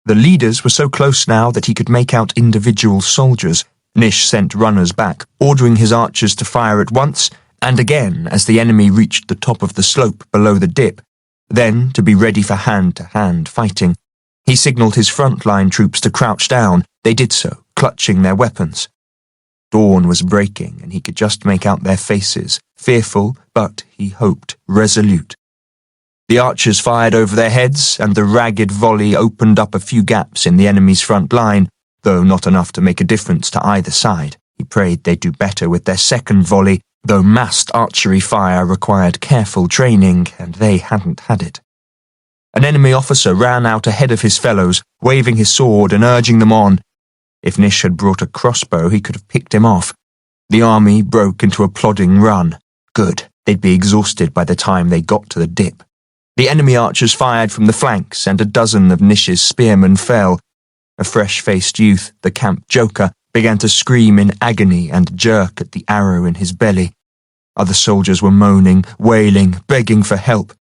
The leaders were so close now that he could make out individual soldiers. Nish sent runners back, ordering his archers to fire at once, and again as the enemy reached the top of the slope below the dip, then to be ready for hand-to-hand fighting. He signalled his front-line troops to crouch down. They did so, clutching their weapons. Dawn was breaking, and he could just make out their faces, fearful, but, he hoped, resolute. The archers fired over their heads, and the ragged volley opened up a few gaps in the enemy's front line, though not enough to make a difference to either side. He prayed they'd do better with their second volley, though massed archery fire required careful training, and they hadn't had it. An enemy officer ran out ahead of his fellows, waving his sword and urging them on. If Nish had brought a crossbow, he could have picked him off. The army broke into a plodding run. Good, they'd be exhausted by the time they got to the dip. The enemy archers fired from the flanks, and a dozen of Nish's spearmen fell. A fresh-faced youth, the camp joker, began to scream in agony and jerk at the arrow in his belly. Other soldiers were moaning, wailing, begging for help.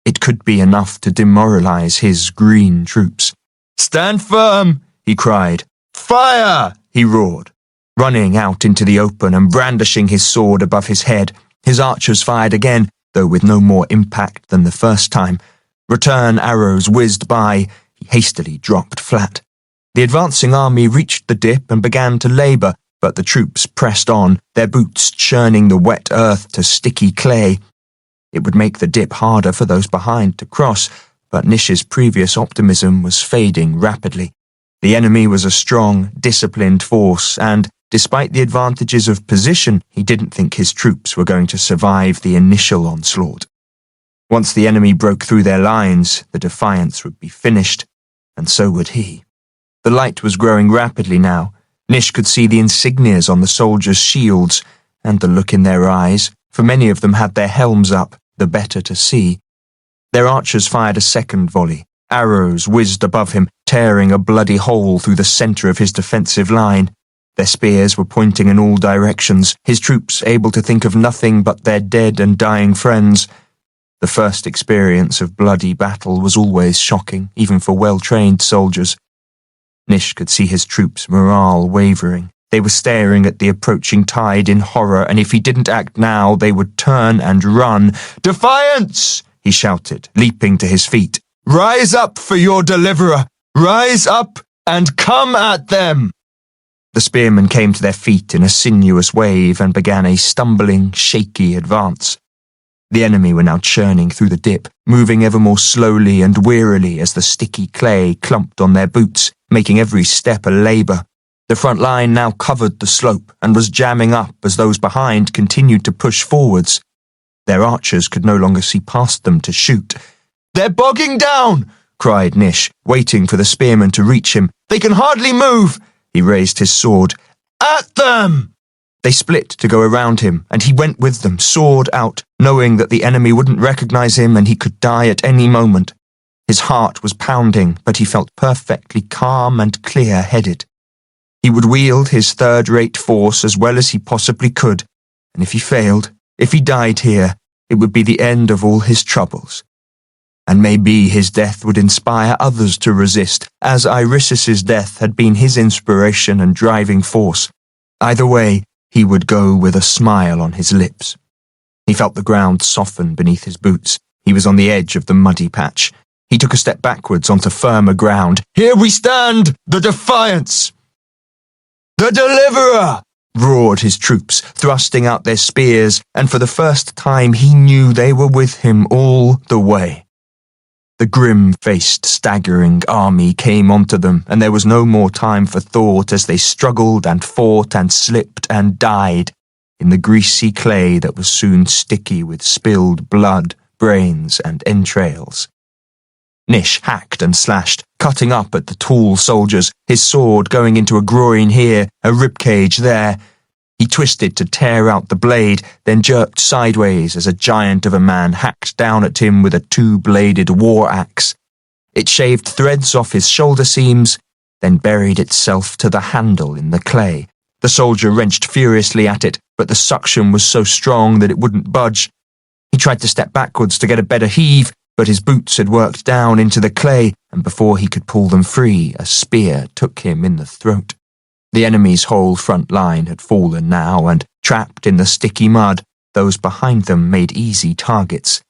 It could be enough to demoralize his green troops. "Stand firm!" he cried. "Fire!" he roared. Running out into the open and brandishing his sword above his head, his archers fired again, though with no more impact than the first time. Return arrows whizzed by. He hastily dropped flat. The advancing army reached the dip and began to labour, But the troops pressed on, their boots churning the wet earth to sticky clay. It would make the dip harder for those behind to cross, but Nish's previous optimism was fading rapidly. The enemy was a strong, disciplined force, and, despite the advantages of position, he didn't think his troops were going to survive the initial onslaught. Once the enemy broke through their lines, the defiance would be finished, and so would he. The light was growing rapidly now. Nish could see the insignias on the soldiers' shields, and the look in their eyes, for many of them had their helms up, the better to see. Their archers fired a second volley. Arrows whizzed above him, tearing a bloody hole through the centre of his defensive line. Their spears were pointing in all directions, his troops able to think of nothing but their dead and dying friends. The first experience of bloody battle was always shocking, even for well-trained soldiers. Nish could see his troops' morale wavering. They were staring at the approaching tide in horror, and if he didn't act now, they would turn and run. "Defiance!" he shouted, leaping to his feet. "Rise up for your deliverer! Rise up and come at them!" The spearmen came to their feet in a sinuous wave and began a stumbling, shaky advance. The enemy were now churning through the dip, moving ever more slowly and wearily as the sticky clay clumped on their boots, making every step a labour. The front line now covered the slope and was jamming up as those behind continued to push forwards. Their archers could no longer see past them to shoot. "They're bogging down!" cried Nish, waiting for the spearmen to reach him. "They can hardly move!" He raised his sword. "At them!" They split to go around him, and he went with them, sword out, knowing that the enemy wouldn't recognize him and he could die at any moment. His heart was pounding, but he felt perfectly calm and clear-headed. He would wield his third-rate force as well as he possibly could, and if he failed, if he died here, it would be the end of all his troubles. And maybe his death would inspire others to resist, as Iris's death had been his inspiration and driving force. Either way, he would go with a smile on his lips. He felt the ground soften beneath his boots. He was on the edge of the muddy patch. He took a step backwards onto firmer ground. "Here we stand, the Defiance!" "The Deliverer!" roared his troops, thrusting out their spears, and for the first time he knew they were with him all the way. The grim-faced, staggering army came onto them, and there was no more time for thought as they struggled and fought and slipped and died in the greasy clay that was soon sticky with spilled blood, brains, and entrails. Nish hacked and slashed, cutting up at the tall soldiers, his sword going into a groin here, a ribcage there. He twisted to tear out the blade, then jerked sideways as a giant of a man hacked down at him with a two-bladed war axe. It shaved threads off his shoulder seams, then buried itself to the handle in the clay. The soldier wrenched furiously at it, but the suction was so strong that it wouldn't budge. He tried to step backwards to get a better heave, but his boots had worked down into the clay, and before he could pull them free, a spear took him in the throat. The enemy's whole front line had fallen now, and, trapped in the sticky mud, those behind them made easy targets.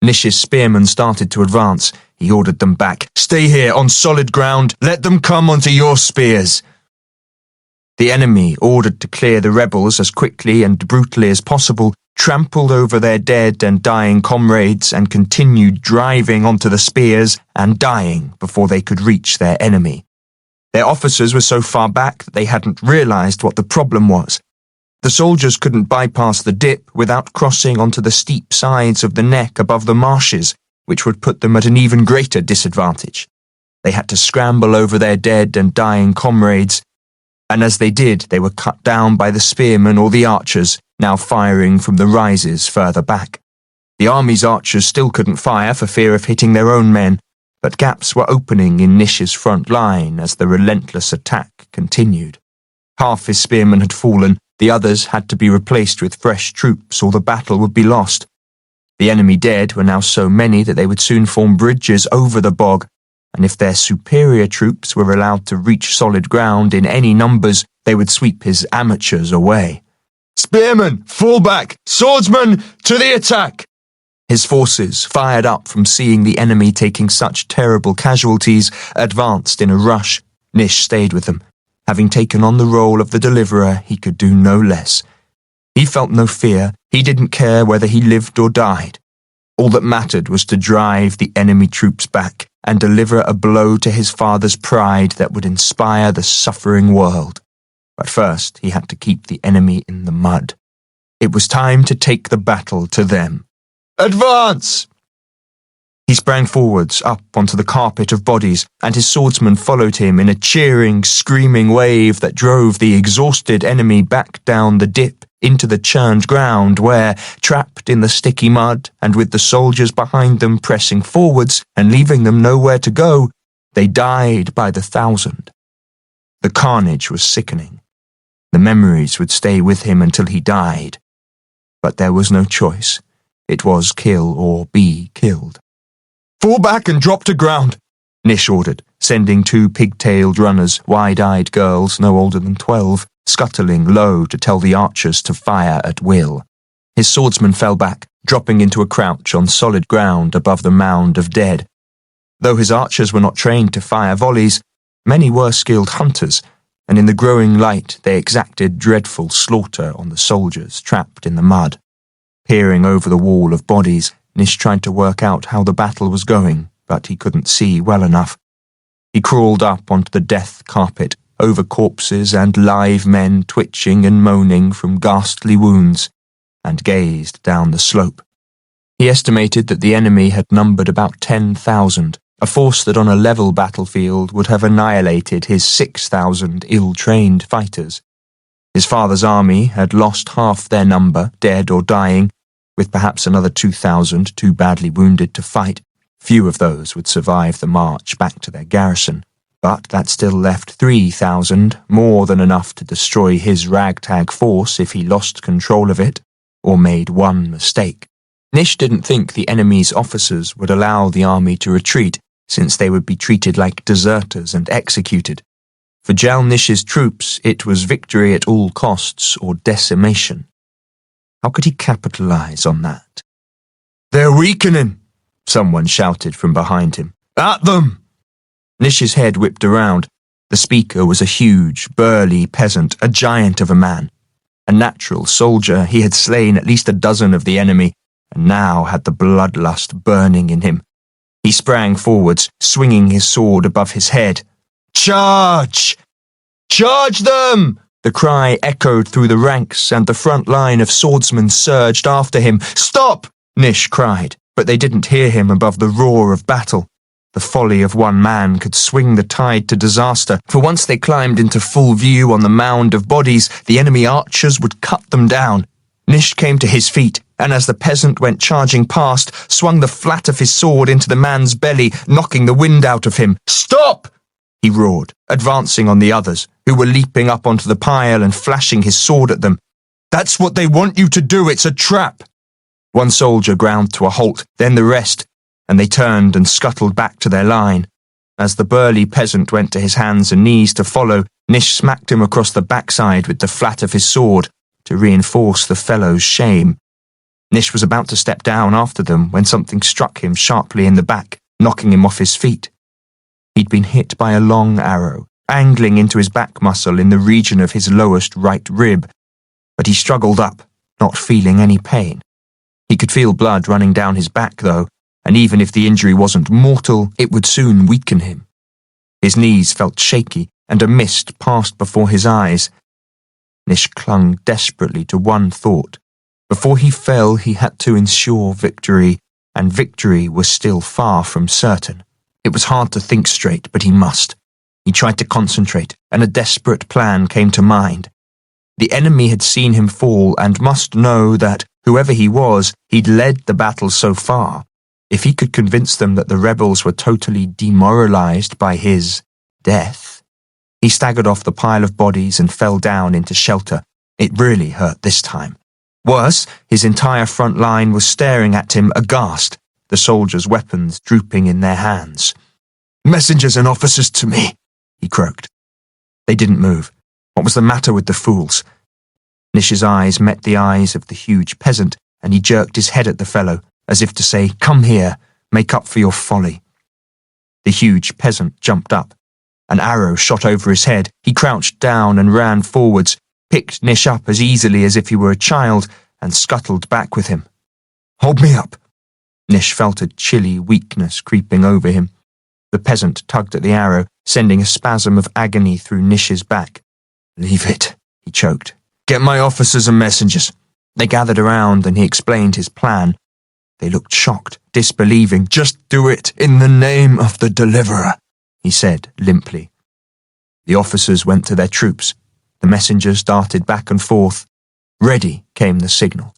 Nish's spearmen started to advance. He ordered them back. "Stay here, on solid ground. Let them come onto your spears." The enemy, ordered to clear the rebels as quickly and brutally as possible, trampled over their dead and dying comrades and continued driving onto the spears and dying before they could reach their enemy. Their officers were so far back that they hadn't realized what the problem was. The soldiers couldn't bypass the dip without crossing onto the steep sides of the neck above the marshes, which would put them at an even greater disadvantage. They had to scramble over their dead and dying comrades, and as they did, they were cut down by the spearmen or the archers, now firing from the rises further back. The army's archers still couldn't fire for fear of hitting their own men, but gaps were opening in Nish's front line as the relentless attack continued. Half his spearmen had fallen, the others had to be replaced with fresh troops or the battle would be lost. The enemy dead were now so many that they would soon form bridges over the bog, and if their superior troops were allowed to reach solid ground in any numbers, they would sweep his amateurs away. "Spearmen, fall back! Swordsmen, to the attack!" His forces, fired up from seeing the enemy taking such terrible casualties, advanced in a rush. Nish stayed with them. Having taken on the role of the deliverer, he could do no less. He felt no fear. He didn't care whether he lived or died. All that mattered was to drive the enemy troops back and deliver a blow to his father's pride that would inspire the suffering world. But first, he had to keep the enemy in the mud. It was time to take the battle to them. "Advance!" He sprang forwards, up onto the carpet of bodies, and his swordsmen followed him in a cheering, screaming wave that drove the exhausted enemy back down the dip into the churned ground where, trapped in the sticky mud and with the soldiers behind them pressing forwards and leaving them nowhere to go, they died by the thousand. The carnage was sickening. The memories would stay with him until he died. But there was no choice. It was kill or be killed. "Fall back and drop to ground," Nish ordered, sending 2 pigtailed runners, wide-eyed girls no older than 12, scuttling low to tell the archers to fire at will. His swordsmen fell back, dropping into a crouch on solid ground above the mound of dead. Though his archers were not trained to fire volleys, many were skilled hunters, and in the growing light they exacted dreadful slaughter on the soldiers trapped in the mud. Peering over the wall of bodies, Nish tried to work out how the battle was going, but he couldn't see well enough. He crawled up onto the death carpet, over corpses and live men twitching and moaning from ghastly wounds, and gazed down the slope. He estimated that the enemy had numbered about 10,000, a force that on a level battlefield would have annihilated his 6,000 ill-trained fighters. His father's army had lost half their number, dead or dying, with perhaps another 2,000 too badly wounded to fight. Few of those would survive the march back to their garrison, but that still left 3,000, more than enough to destroy his ragtag force if he lost control of it, or made one mistake. Nish didn't think the enemy's officers would allow the army to retreat, since they would be treated like deserters and executed. For Jal-Nish's troops, it was victory at all costs or decimation. How could he capitalize on that? "They're weakening," someone shouted from behind him. "At them!" Nish's head whipped around. The speaker was a huge, burly peasant, a giant of a man. A natural soldier, he had slain at least a dozen of the enemy, and now had the bloodlust burning in him. He sprang forwards, swinging his sword above his head. "Charge! Charge them!" The cry echoed through the ranks, and the front line of swordsmen surged after him. "Stop!" Nish cried, but they didn't hear him above the roar of battle. The folly of one man could swing the tide to disaster, for once they climbed into full view on the mound of bodies, the enemy archers would cut them down. Nish came to his feet, and as the peasant went charging past, swung the flat of his sword into the man's belly, knocking the wind out of him. "Stop!" he roared, advancing on the others, who were leaping up onto the pile and flashing his sword at them. "That's what they want you to do, it's a trap!" One soldier ground to a halt, then the rest, and they turned and scuttled back to their line. As the burly peasant went to his hands and knees to follow, Nish smacked him across the backside with the flat of his sword to reinforce the fellow's shame. Nish was about to step down after them when something struck him sharply in the back, knocking him off his feet. He'd been hit by a long arrow, angling into his back muscle in the region of his lowest right rib, but he struggled up, not feeling any pain. He could feel blood running down his back, though, and even if the injury wasn't mortal, it would soon weaken him. His knees felt shaky, and a mist passed before his eyes. Nish clung desperately to one thought. Before he fell, he had to ensure victory, and victory was still far from certain. It was hard to think straight, but he must. He tried to concentrate, and a desperate plan came to mind. The enemy had seen him fall and must know that, whoever he was, he'd led the battle so far. If he could convince them that the rebels were totally demoralized by his death. He staggered off the pile of bodies and fell down into shelter. It really hurt this time. Worse, his entire front line was staring at him aghast, the soldiers' weapons drooping in their hands. "Messengers and officers to me," he croaked. They didn't move. What was the matter with the fools? Nish's eyes met the eyes of the huge peasant, and he jerked his head at the fellow, as if to say, "Come here, make up for your folly." The huge peasant jumped up. An arrow shot over his head. He crouched down and ran forwards, picked Nish up as easily as if he were a child, and scuttled back with him. "Hold me up." Nish felt a chilly weakness creeping over him. The peasant tugged at the arrow, sending a spasm of agony through Nish's back. "Leave it," he choked. "Get my officers and messengers." They gathered around and he explained his plan. They looked shocked, disbelieving. "Just do it in the name of the deliverer," he said limply. The officers went to their troops. The messengers darted back and forth. Ready came the signal.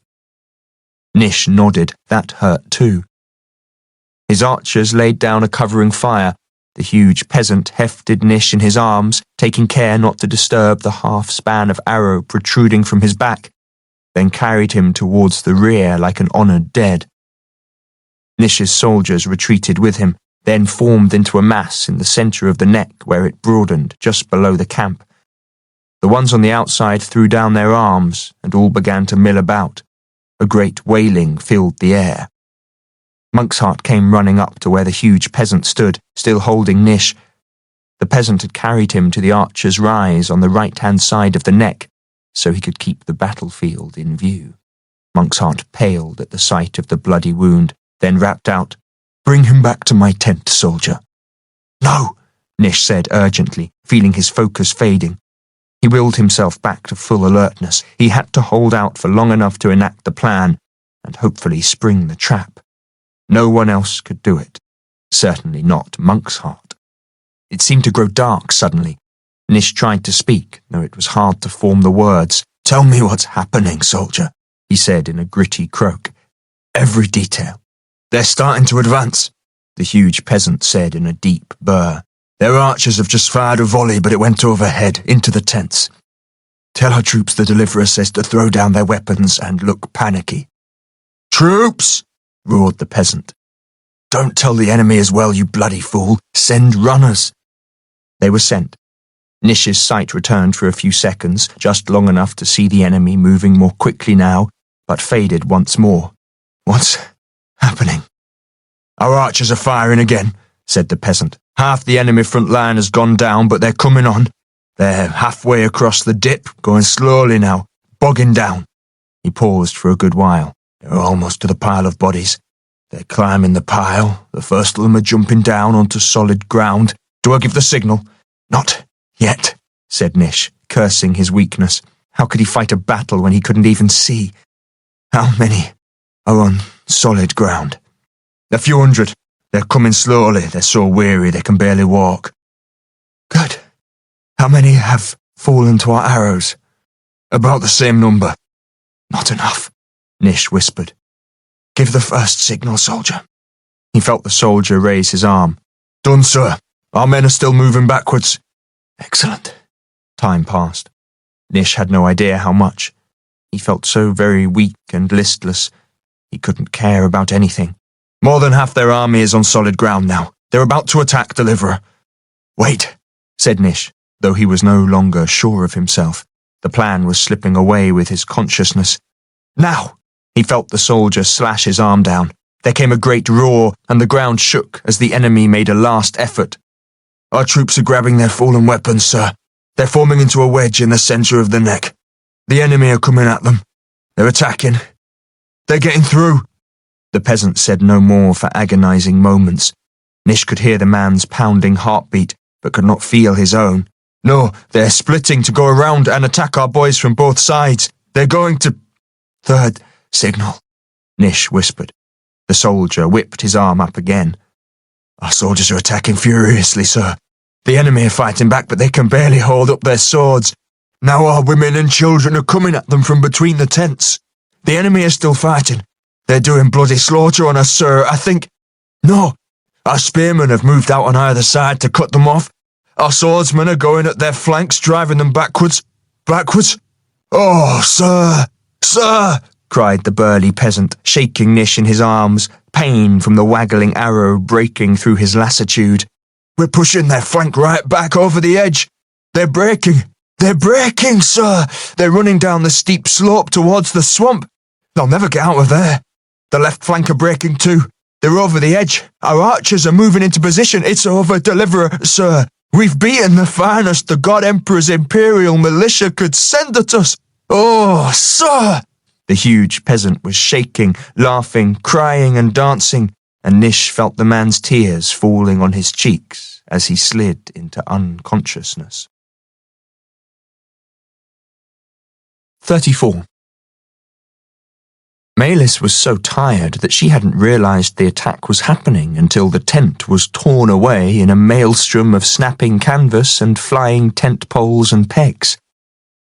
Nish nodded. That hurt too. His archers laid down a covering fire. The huge peasant hefted Nish in his arms, taking care not to disturb the half-span of arrow protruding from his back, then carried him towards the rear like an honoured dead. Nish's soldiers retreated with him, then formed into a mass in the centre of the neck where it broadened just below the camp. The ones on the outside threw down their arms and all began to mill about. A great wailing filled the air. Monk's Heart came running up to where the huge peasant stood, still holding Nish. The peasant had carried him to the archer's rise on the right-hand side of the neck, so he could keep the battlefield in view. Monk's Heart paled at the sight of the bloody wound, then rapped out, "Bring him back to my tent, soldier." "No," Nish said urgently, feeling his focus fading. He willed himself back to full alertness. He had to hold out for long enough to enact the plan, and hopefully spring the trap. No one else could do it. Certainly not Monk's Heart. It seemed to grow dark suddenly. Nish tried to speak, though it was hard to form the words. "Tell me what's happening, soldier," he said in a gritty croak. "Every detail." "They're starting to advance," the huge peasant said in a deep burr. "Their archers have just fired a volley, but it went overhead, into the tents. Tell our troops the deliverer says to throw down their weapons and look panicky." "Troops!" roared the peasant. "Don't tell the enemy as well, you bloody fool. Send runners." They were sent. Nish's sight returned for a few seconds, just long enough to see the enemy moving more quickly now, but faded once more. "What's happening?" "Our archers are firing again," said the peasant. "Half the enemy front line has gone down, but they're coming on. They're halfway across the dip, going slowly now, bogging down." He paused for a good while. "They're almost to the pile of bodies. They're climbing the pile. The first of them are jumping down onto solid ground. Do I give the signal?" "Not yet," said Nish, cursing his weakness. How could he fight a battle when he couldn't even see? "How many are on solid ground?" "A few hundred. They're coming slowly. They're so weary they can barely walk." "Good. How many have fallen to our arrows?" "About the same number." "Not enough," Nish whispered. "Give the first signal, soldier." He felt the soldier raise his arm. "Done, sir. Our men are still moving backwards." "Excellent." Time passed. Nish had no idea how much. He felt so very weak and listless. He couldn't care about anything. "More than half their army is on solid ground now. They're about to attack, deliverer." "Wait," said Nish, though he was no longer sure of himself. The plan was slipping away with his consciousness. "Now!" He felt the soldier slash his arm down. There came a great roar, and the ground shook as the enemy made a last effort. "Our troops are grabbing their fallen weapons, sir. They're forming into a wedge in the centre of the neck. The enemy are coming at them. They're attacking. They're getting through." The peasant said no more for agonizing moments. Nish could hear the man's pounding heartbeat, but could not feel his own. "No, they're splitting to go around and attack our boys from both sides. They're going to—" "Third signal," Nish whispered. The soldier whipped his arm up again. "Our soldiers are attacking furiously, sir. The enemy are fighting back, but they can barely hold up their swords. Now our women and children are coming at them from between the tents. The enemy is still fighting. They're doing bloody slaughter on us, sir. I think... No, our spearmen have moved out on either side to cut them off. Our swordsmen are going at their flanks, driving them backwards. Backwards. Oh, sir, sir!" cried the burly peasant, shaking Nish in his arms, pain from the waggling arrow breaking through his lassitude. "We're pushing their flank right back over the edge. They're breaking. They're breaking, sir. They're running down the steep slope towards the swamp. They'll never get out of there. The left flank are breaking too. They're over the edge. Our archers are moving into position. It's over, deliverer, sir. We've beaten the finest the God Emperor's imperial militia could send at us. Oh, sir! The huge peasant was shaking, laughing, crying and dancing, and Nish felt the man's tears falling on his cheeks as he slid into unconsciousness. 34. Maylis was so tired that she hadn't realized the attack was happening until the tent was torn away in a maelstrom of snapping canvas and flying tent poles and pegs.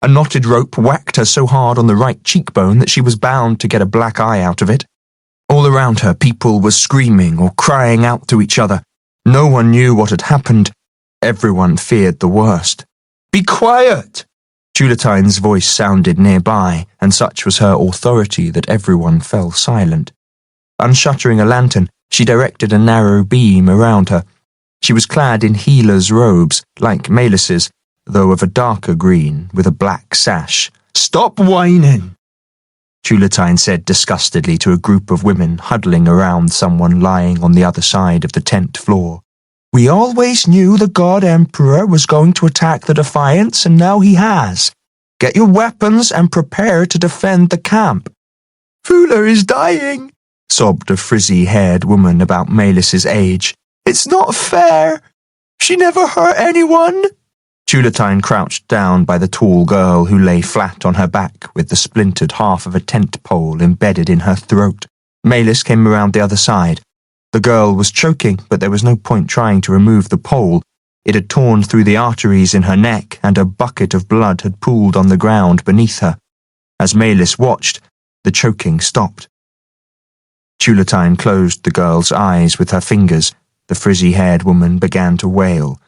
A knotted rope whacked her so hard on the right cheekbone that she was bound to get a black eye out of it. All around her, people were screaming or crying out to each other. No one knew what had happened. Everyone feared the worst. "Be quiet!" Tulatine's voice sounded nearby, and such was her authority that everyone fell silent. Unshuttering a lantern, she directed a narrow beam around her. She was clad in healer's robes, like Maylis's, though of a darker green, with a black sash. "Stop whining!" Tulatine said disgustedly to a group of women huddling around someone lying on the other side of the tent floor. "We always knew the God Emperor was going to attack the Defiance, and now he has. Get your weapons and prepare to defend the camp." "Fuller is dying," sobbed a frizzy-haired woman about Maylis's age. "It's not fair. She never hurt anyone." Tulatine crouched down by the tall girl who lay flat on her back with the splintered half of a tent pole embedded in her throat. Maylis came around the other side. The girl was choking, but there was no point trying to remove the pole. It had torn through the arteries in her neck, and a bucket of blood had pooled on the ground beneath her. As Maylis watched, the choking stopped. Tulatine closed the girl's eyes with her fingers. The frizzy-haired woman began to wail.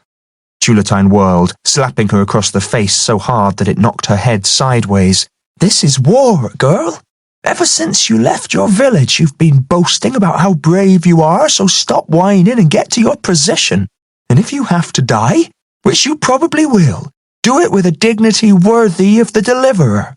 Tulatine whirled, slapping her across the face so hard that it knocked her head sideways. "This is war, girl. Ever since you left your village, you've been boasting about how brave you are, so stop whining and get to your position. And if you have to die, which you probably will, do it with a dignity worthy of the deliverer."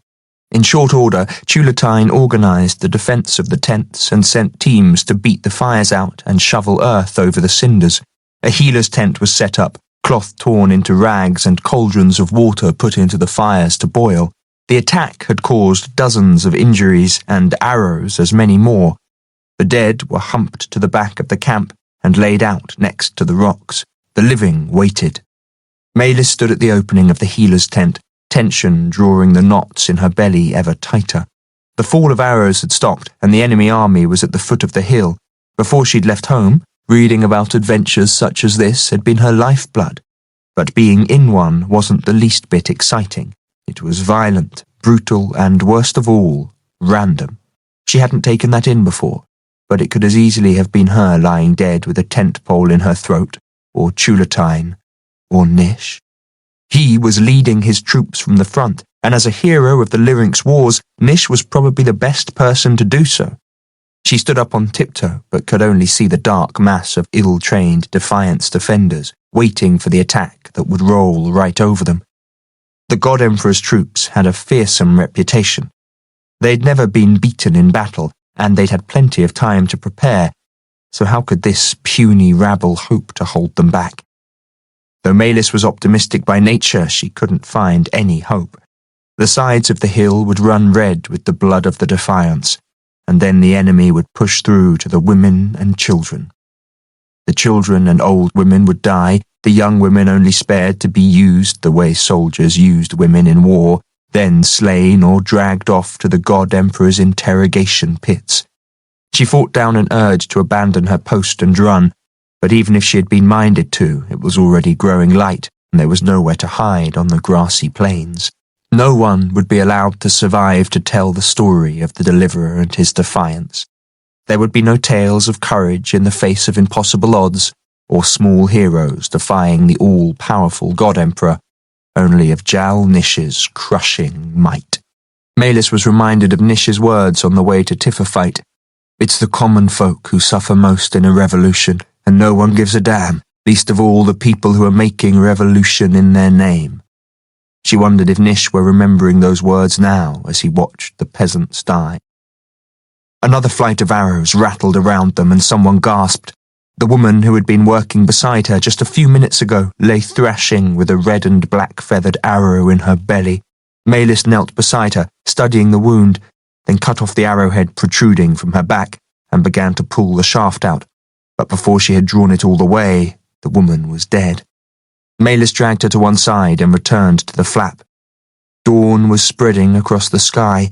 In short order, Tulatine organized the defense of the tents and sent teams to beat the fires out and shovel earth over the cinders. A healer's tent was set up, cloth torn into rags and cauldrons of water put into the fires to boil. The attack had caused dozens of injuries and arrows as many more. The dead were humped to the back of the camp and laid out next to the rocks. The living waited. Maylis stood at the opening of the healer's tent, tension drawing the knots in her belly ever tighter. The fall of arrows had stopped, and the enemy army was at the foot of the hill. Before she'd left home, reading about adventures such as this had been her lifeblood. But being in one wasn't the least bit exciting. It was violent, brutal, and, worst of all, random. She hadn't taken that in before, but it could as easily have been her lying dead with a tent pole in her throat, or Tulatine, or Nish. He was leading his troops from the front, and as a hero of the Lyrinx Wars, Nish was probably the best person to do so. She stood up on tiptoe, but could only see the dark mass of ill-trained Defiance defenders, waiting for the attack that would roll right over them. The God Emperor's troops had a fearsome reputation. They'd never been beaten in battle, and they'd had plenty of time to prepare, so how could this puny rabble hope to hold them back? Though Maylis was optimistic by nature, she couldn't find any hope. The sides of the hill would run red with the blood of the Defiance, and then the enemy would push through to the women and children. The children and old women would die, the young women only spared to be used the way soldiers used women in war, then slain or dragged off to the God Emperor's interrogation pits. She fought down an urge to abandon her post and run, but even if she had been minded to, it was already growing light, and there was nowhere to hide on the grassy plains. No one would be allowed to survive to tell the story of the Deliverer and his defiance. There would be no tales of courage in the face of impossible odds, or small heroes defying the all-powerful God Emperor, only of Jal-Nish's crushing might. Maylis was reminded of Nish's words on the way to Tifferfight. "It's the common folk who suffer most in a revolution, and no one gives a damn, least of all the people who are making revolution in their name." She wondered if Nish were remembering those words now as he watched the peasants die. Another flight of arrows rattled around them, and someone gasped. The woman who had been working beside her just a few minutes ago lay thrashing with a red and black feathered arrow in her belly. Maylis knelt beside her, studying the wound, then cut off the arrowhead protruding from her back and began to pull the shaft out. But before she had drawn it all the way, the woman was dead. Maylis dragged her to one side and returned to the flap. Dawn was spreading across the sky.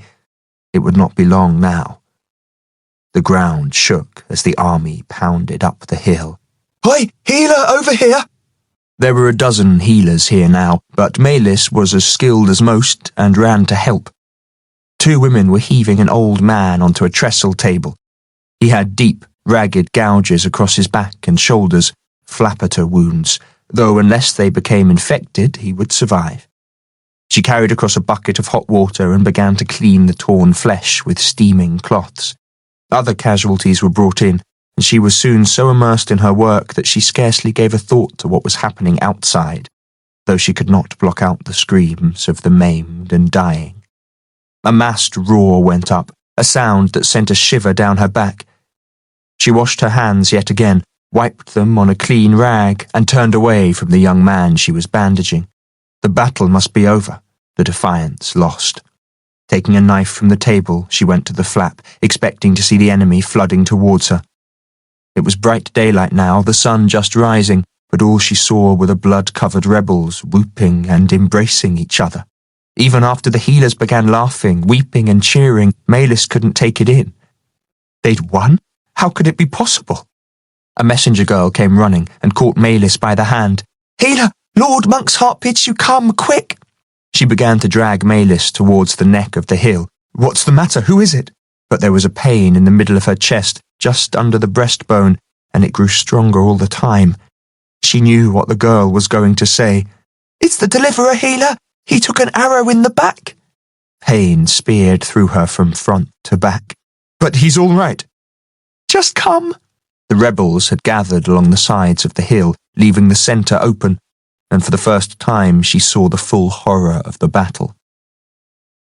It would not be long now. The ground shook as the army pounded up the hill. "Oi, healer over here!" There were a dozen healers here now, but Maylis was as skilled as most and ran to help. Two women were heaving an old man onto a trestle table. He had deep, ragged gouges across his back and shoulders, flappata wounds, though unless they became infected, he would survive. She carried across a bucket of hot water and began to clean the torn flesh with steaming cloths. Other casualties were brought in, and she was soon so immersed in her work that she scarcely gave a thought to what was happening outside, though she could not block out the screams of the maimed and dying. A massed roar went up, a sound that sent a shiver down her back. She washed her hands yet again, wiped them on a clean rag, and turned away from the young man she was bandaging. The battle must be over, the Defiance lost. Taking a knife from the table, she went to the flap, expecting to see the enemy flooding towards her. It was bright daylight now, the sun just rising, but all she saw were the blood-covered rebels whooping and embracing each other. Even after the healers began laughing, weeping and cheering, Maylis couldn't take it in. They'd won? How could it be possible? A messenger girl came running and caught Maylis by the hand. "Healer, Lord Monk's heart bids you come, quick!" She began to drag Maylis towards the neck of the hill. "What's the matter? Who is it?" But there was a pain in the middle of her chest, just under the breastbone, and it grew stronger all the time. She knew what the girl was going to say. "It's the deliverer, healer! He took an arrow in the back!" Pain speared through her from front to back. "But he's all right." "Just come." The rebels had gathered along the sides of the hill, leaving the centre open, and for the first time she saw the full horror of the battle.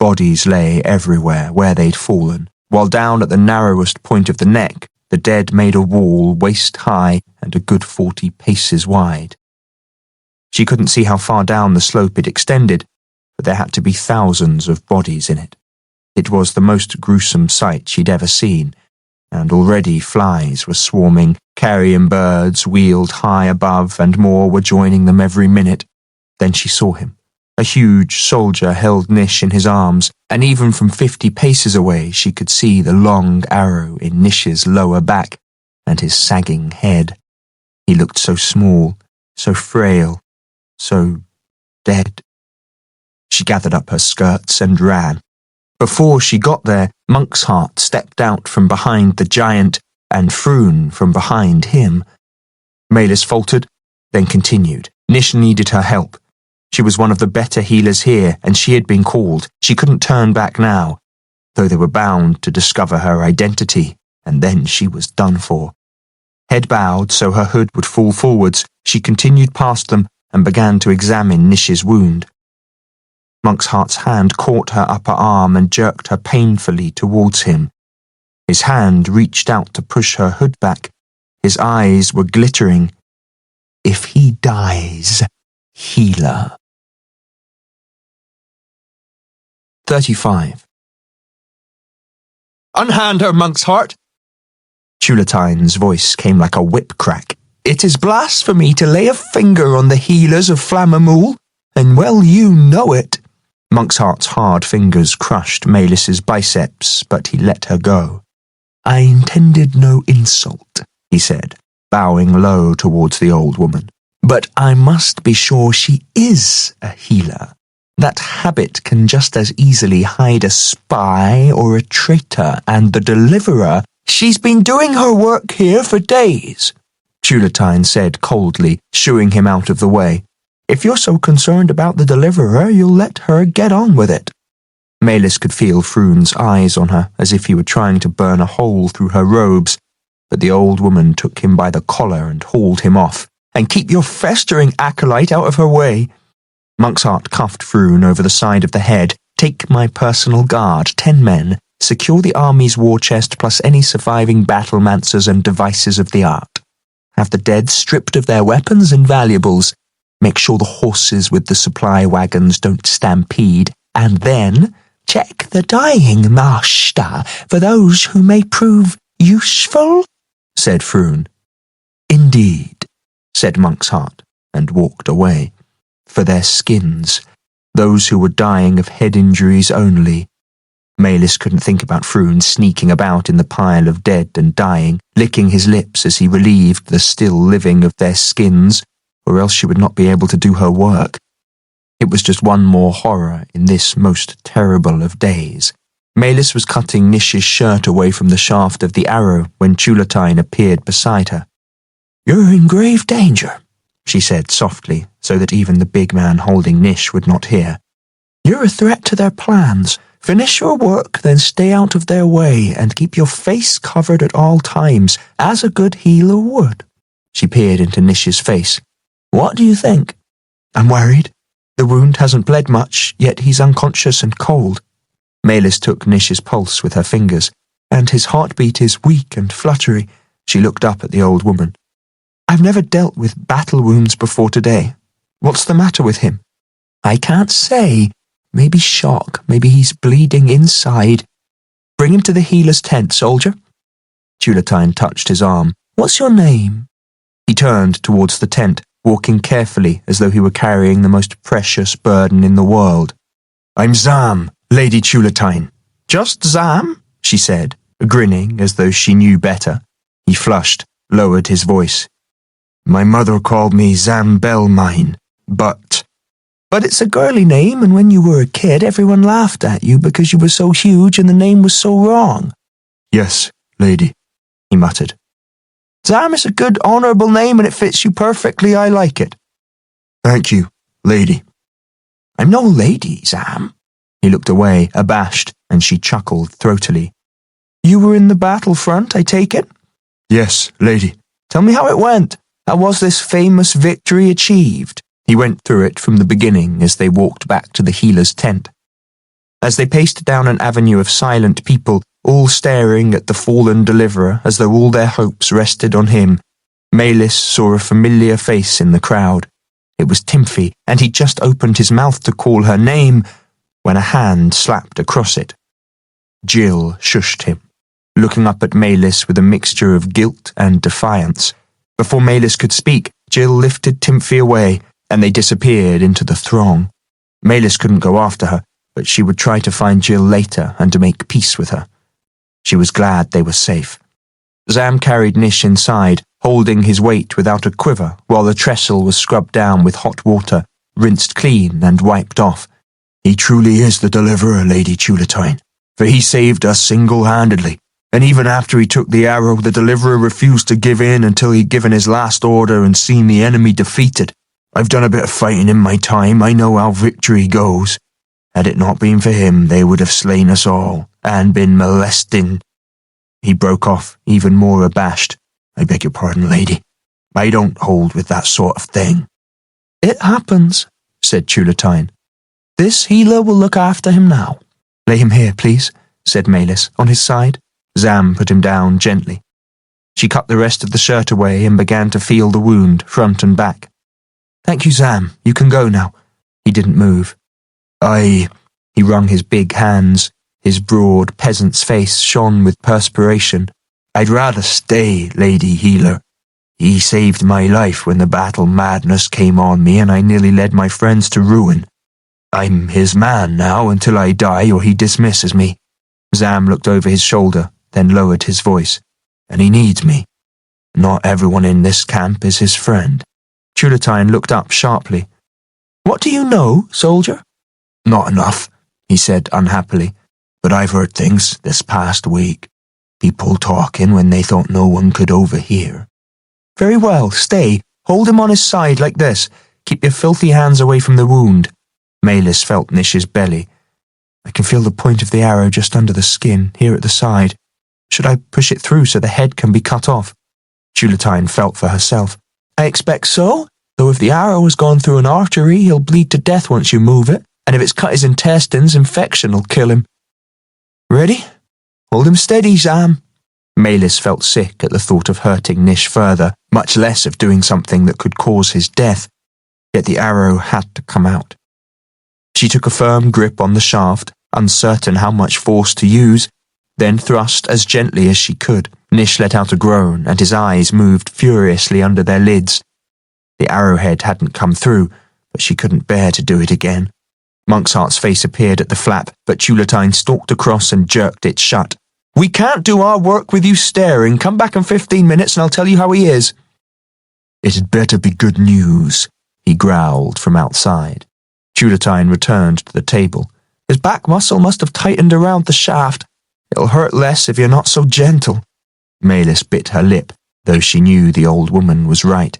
Bodies lay everywhere where they'd fallen, while down at the narrowest point of the neck, the dead made a wall waist-high and a good 40 paces wide. She couldn't see how far down the slope it extended, but there had to be thousands of bodies in it. It was the most gruesome sight she'd ever seen, and already flies were swarming, carrion birds wheeled high above, and more were joining them every minute. Then she saw him. A huge soldier held Nish in his arms, and even from 50 paces away she could see the long arrow in Nish's lower back and his sagging head. He looked so small, so frail, so dead. She gathered up her skirts and ran. Before she got there, Monk's Heart stepped out from behind the giant, and Froon from behind him. Maylis faltered, then continued. Nish needed her help. She was one of the better healers here, and she had been called. She couldn't turn back now, though they were bound to discover her identity, and then she was done for. Head bowed so her hood would fall forwards, she continued past them and began to examine Nish's wound. Monk's Heart's hand caught her upper arm and jerked her painfully towards him. His hand reached out to push her hood back. His eyes were glittering. "If he dies, healer." 35. "Unhand her, Monk's Heart!" Tulatine's voice came like a whip crack. "It is blasphemy to lay a finger on the healers of Flammamool, and well you know it." Monk's Heart's hard fingers crushed Maylis's biceps, but he let her go. "I intended no insult," he said, bowing low towards the old woman. "But I must be sure she is a healer. That habit can just as easily hide a spy or a traitor, and the deliverer, she's been doing her work here for days," Tulatine said coldly, shooing him out of the way. "If you're so concerned about the deliverer, you'll let her get on with it." Maylis could feel Froon's eyes on her, as if he were trying to burn a hole through her robes, but the old woman took him by the collar and hauled him off. "And keep your festering acolyte out of her way." Monk's Heart cuffed Froon over the side of the head. "Take my personal guard, 10 men. Secure the army's war chest plus any surviving battlemanters and devices of the art." Have the dead stripped of their weapons and valuables. Make sure the horses with the supply wagons don't stampede. And then check the dying, master, for those who may prove useful, said Froon. Indeed, said Monk's Heart, and walked away. For their skins, those who were dying of head injuries only. Maelys couldn't think about Froon sneaking about in the pile of dead and dying, licking his lips as he relieved the still living of their skins, or else she would not be able to do her work. It was just one more horror in this most terrible of days. Maelys was cutting Nish's shirt away from the shaft of the arrow when Chulatine appeared beside her. "You're in grave danger," she said softly, so that even the big man holding Nish would not hear. "You're a threat to their plans. Finish your work, then stay out of their way, and keep your face covered at all times, as a good healer would." She peered into Nish's face. "What do you think?" "I'm worried. The wound hasn't bled much, yet he's unconscious and cold." Maelys took Nish's pulse with her fingers, and his heartbeat is weak and fluttery. She looked up at the old woman. "I've never dealt with battle wounds before today. What's the matter with him?" "I can't say. Maybe shock, maybe he's bleeding inside." "Bring him to the healer's tent, soldier." Chulatine touched his arm. "What's your name?" He turned towards the tent, walking carefully as though he were carrying the most precious burden in the world. "I'm Zam, Lady Chulatine." "Just Zam?" she said, grinning as though she knew better. He flushed, lowered his voice. "My mother called me Zam Belmine, but it's a girly name, and when you were a kid everyone laughed at you because you were so huge and the name was so wrong." "Yes, lady," he muttered. "Zam is a good, honourable name, and it fits you perfectly. I like it." "Thank you, lady." "I'm no lady, Zam." He looked away, abashed, and she chuckled throatily. "You were in the battlefront, I take it?" "Yes, lady." "Tell me how it went. How was this famous victory achieved?" He went through it from the beginning as they walked back to the healer's tent. As they paced down an avenue of silent people, all staring at the fallen deliverer as though all their hopes rested on him, Maelys saw a familiar face in the crowd. It was Timphy, and he just opened his mouth to call her name when a hand slapped across it. Jill shushed him, looking up at Maelys with a mixture of guilt and defiance. Before Maelys could speak, Jill lifted Timphy away, and they disappeared into the throng. Maelys couldn't go after her, but she would try to find Jill later and to make peace with her. She was glad they were safe. Zam carried Nish inside, holding his weight without a quiver while the trestle was scrubbed down with hot water, rinsed clean and wiped off. "He truly is the deliverer, Lady Chulatine, for he saved us single-handedly, and even after he took the arrow, the deliverer refused to give in until he'd given his last order and seen the enemy defeated. I've done a bit of fighting in my time. I know how victory goes. Had it not been for him, they would have slain us all, and been molesting." He broke off, even more abashed. "I beg your pardon, lady. I don't hold with that sort of thing." "It happens," said Chulatine. "This healer will look after him now." "Lay him here, please," said Maelys, on his side. Zam put him down gently. She cut the rest of the shirt away and began to feel the wound, front and back. "Thank you, Zam. You can go now." He didn't move. He wrung his big hands. His broad peasant's face shone with perspiration. "I'd rather stay, Lady Healer. He saved my life when the battle madness came on me and I nearly led my friends to ruin. I'm his man now until I die or he dismisses me." Zam looked over his shoulder, then lowered his voice. "And he needs me. Not everyone in this camp is his friend." Chulatine looked up sharply. "What do you know, soldier?" "Not enough," he said unhappily, "but I've heard things this past week. People talking when they thought no one could overhear." "Very well, stay. Hold him on his side like this. Keep your filthy hands away from the wound." Maelys felt Nish's belly. "I can feel the point of the arrow just under the skin, here at the side. Should I push it through so the head can be cut off?" Chulatine felt for herself. "I expect so, though if the arrow has gone through an artery, he'll bleed to death once you move it, and if it's cut his intestines, infection will kill him." "Ready? Hold him steady, Zam." Mailis felt sick at the thought of hurting Nish further, much less of doing something that could cause his death, yet the arrow had to come out. She took a firm grip on the shaft, uncertain how much force to use, then thrust as gently as she could. Nish let out a groan, and his eyes moved furiously under their lids. The arrowhead hadn't come through, but she couldn't bear to do it again. Monkshart's face appeared at the flap, but Tulatine stalked across and jerked it shut. "We can't do our work with you staring. Come back in 15 minutes and I'll tell you how he is." "It'd better be good news," he growled from outside. Tulatine returned to the table. "His back muscle must have tightened around the shaft. It'll hurt less if you're not so gentle." Mailis bit her lip, though she knew the old woman was right.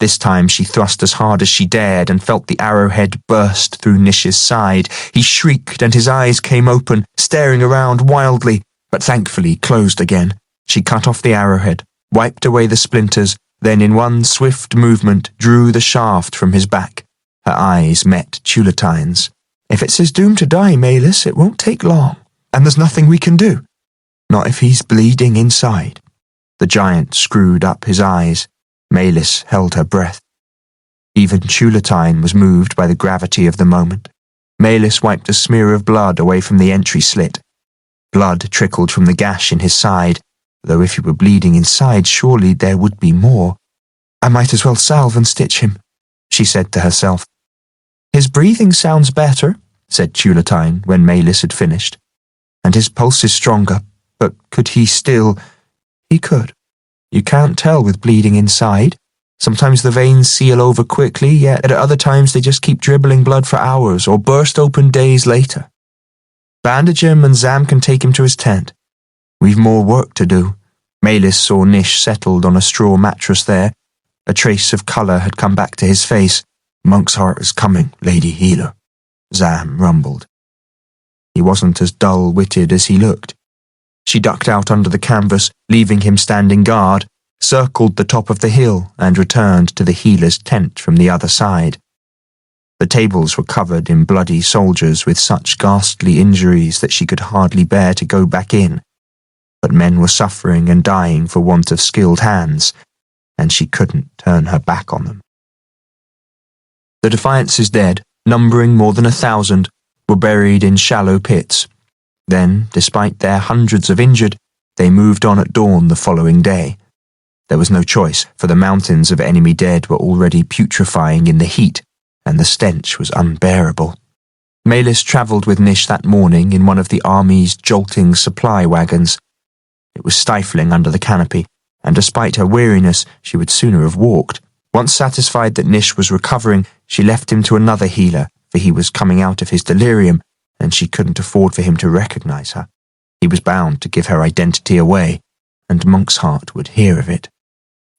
This time she thrust as hard as she dared and felt the arrowhead burst through Nish's side. He shrieked and his eyes came open, staring around wildly, but thankfully closed again. She cut off the arrowhead, wiped away the splinters, then in one swift movement drew the shaft from his back. Her eyes met Tulatine's. "If it's his doom to die, Mailis, it won't take long, and there's nothing we can do. Not if he's bleeding inside." The giant screwed up his eyes. Mailis held her breath. Even Tulatine was moved by the gravity of the moment. Mailis wiped a smear of blood away from the entry slit. Blood trickled from the gash in his side, though if he were bleeding inside, surely there would be more. "I might as well salve and stitch him," she said to herself. "His breathing sounds better," said Tulatine when Mailis had finished. "And his pulse is stronger, but could he still—" He could. You can't tell with bleeding inside. Sometimes the veins seal over quickly, yet at other times they just keep dribbling blood for hours or burst open days later. "Bandage him and Zam can take him to his tent. We've more work to do." Mailis saw Nish settled on a straw mattress there. A trace of colour had come back to his face. "Monk's heart is coming, Lady Healer," Zam rumbled. He wasn't as dull-witted as he looked. She ducked out under the canvas, leaving him standing guard, circled the top of the hill, and returned to the healer's tent from the other side. The tables were covered in bloody soldiers with such ghastly injuries that she could hardly bear to go back in. But men were suffering and dying for want of skilled hands, and she couldn't turn her back on them. The Defiance's dead, numbering more than 1,000, were buried in shallow pits. Then, despite their hundreds of injured, they moved on at dawn the following day. There was no choice, for the mountains of enemy dead were already putrefying in the heat, and the stench was unbearable. Mailis travelled with Nish that morning in one of the army's jolting supply wagons. It was stifling under the canopy, and despite her weariness, she would sooner have walked. Once satisfied that Nish was recovering, she left him to another healer, for he was coming out of his delirium, and she couldn't afford for him to recognise her. He was bound to give her identity away, and Monksheart would hear of it.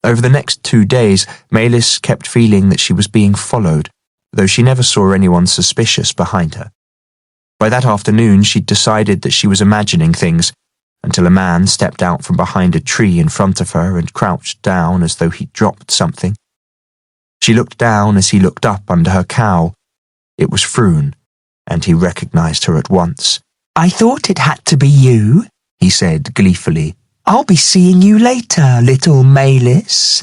Over the next 2 days, Mailis kept feeling that she was being followed, though she never saw anyone suspicious behind her. By that afternoon, she'd decided that she was imagining things, until a man stepped out from behind a tree in front of her and crouched down as though he'd dropped something. She looked down as he looked up under her cowl. It was Froon, and he recognised her at once. "I thought it had to be you," he said gleefully. "I'll be seeing you later, little Mailis."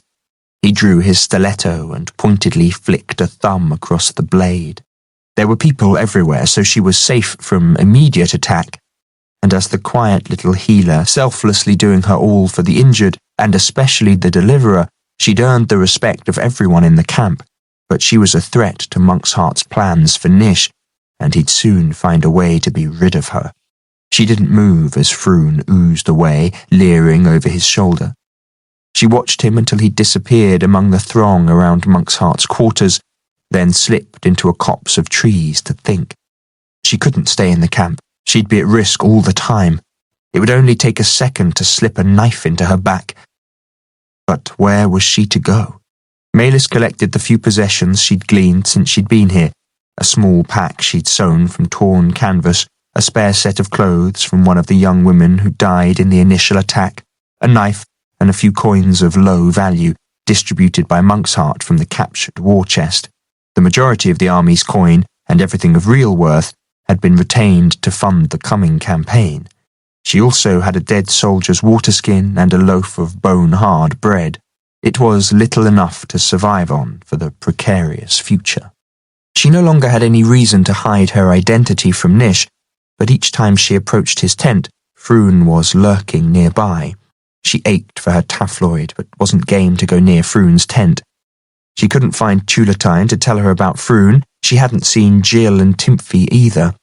He drew his stiletto and pointedly flicked a thumb across the blade. There were people everywhere, so she was safe from immediate attack, and as the quiet little healer, selflessly doing her all for the injured, and especially the deliverer, she'd earned the respect of everyone in the camp. But she was a threat to Monksheart's plans for Nish, and he'd soon find a way to be rid of her. She didn't move as Froon oozed away, leering over his shoulder. She watched him until he disappeared among the throng around Monksheart's quarters, then slipped into a copse of trees to think. She couldn't stay in the camp. She'd be at risk all the time. It would only take a second to slip a knife into her back. But where was she to go? Mailis collected the few possessions she'd gleaned since she'd been here, a small pack she'd sewn from torn canvas, a spare set of clothes from one of the young women who died in the initial attack, a knife, and a few coins of low value, distributed by Monksheart from the captured war chest. The majority of the army's coin, and everything of real worth, had been retained to fund the coming campaign. She also had a dead soldier's water skin and a loaf of bone-hard bread. It was little enough to survive on for the precarious future. She no longer had any reason to hide her identity from Nish, but each time she approached his tent, Froon was lurking nearby. She ached for her taffloid, but wasn't game to go near Froon's tent. She couldn't find Tulatine to tell her about Froon. She hadn't seen Jill and Timphy either.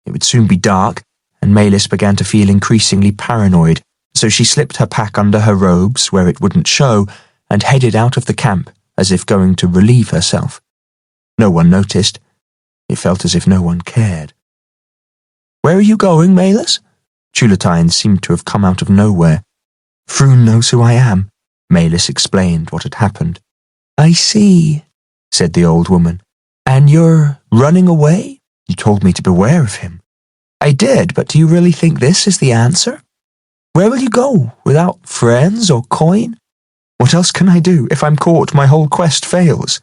It would soon be dark, and Maylis began to feel increasingly paranoid, so she slipped her pack under her robes where it wouldn't show and headed out of the camp as if going to relieve herself. No one noticed. It felt as if no one cared. "Where are you going, Maylis?" Tulatine seemed to have come out of nowhere. "Froon knows who I am," Maylis explained what had happened. "I see," said the old woman. "And you're running away? You told me to beware of him." "I did, but do you really think this is the answer? Where will you go, without friends or coin? What else can I do? If I'm caught, my whole quest fails."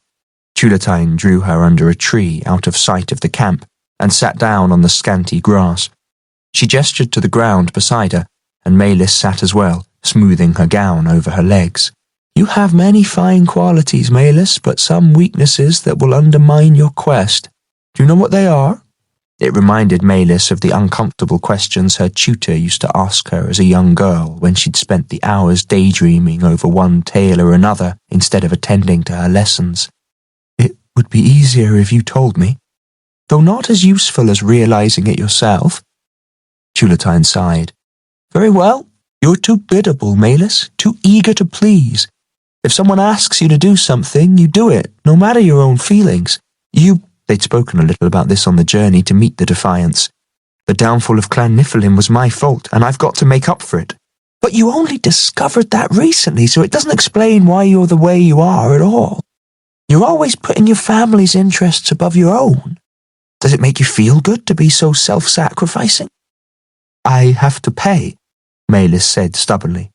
Tulatine drew her under a tree out of sight of the camp and sat down on the scanty grass. She gestured to the ground beside her, and Maylis sat as well, smoothing her gown over her legs. "You have many fine qualities, Maylis, but some weaknesses that will undermine your quest. Do you know what they are?" It reminded Maylis of the uncomfortable questions her tutor used to ask her as a young girl when she'd spent the hours daydreaming over one tale or another instead of attending to her lessons. "It would be easier if you told me, though not as useful as realizing it yourself." Tulatine sighed. "Very well. You're too biddable, Maylis, too eager to please. If someone asks you to do something, you do it, no matter your own feelings. They'd spoken a little about this on the journey to meet the Defiance. "The downfall of Clan Niflheim was my fault, and I've got to make up for it." "But you only discovered that recently, so it doesn't explain why you're the way you are at all. You're always putting your family's interests above your own. Does it make you feel good to be so self-sacrificing?" "I have to pay," Maylis said stubbornly.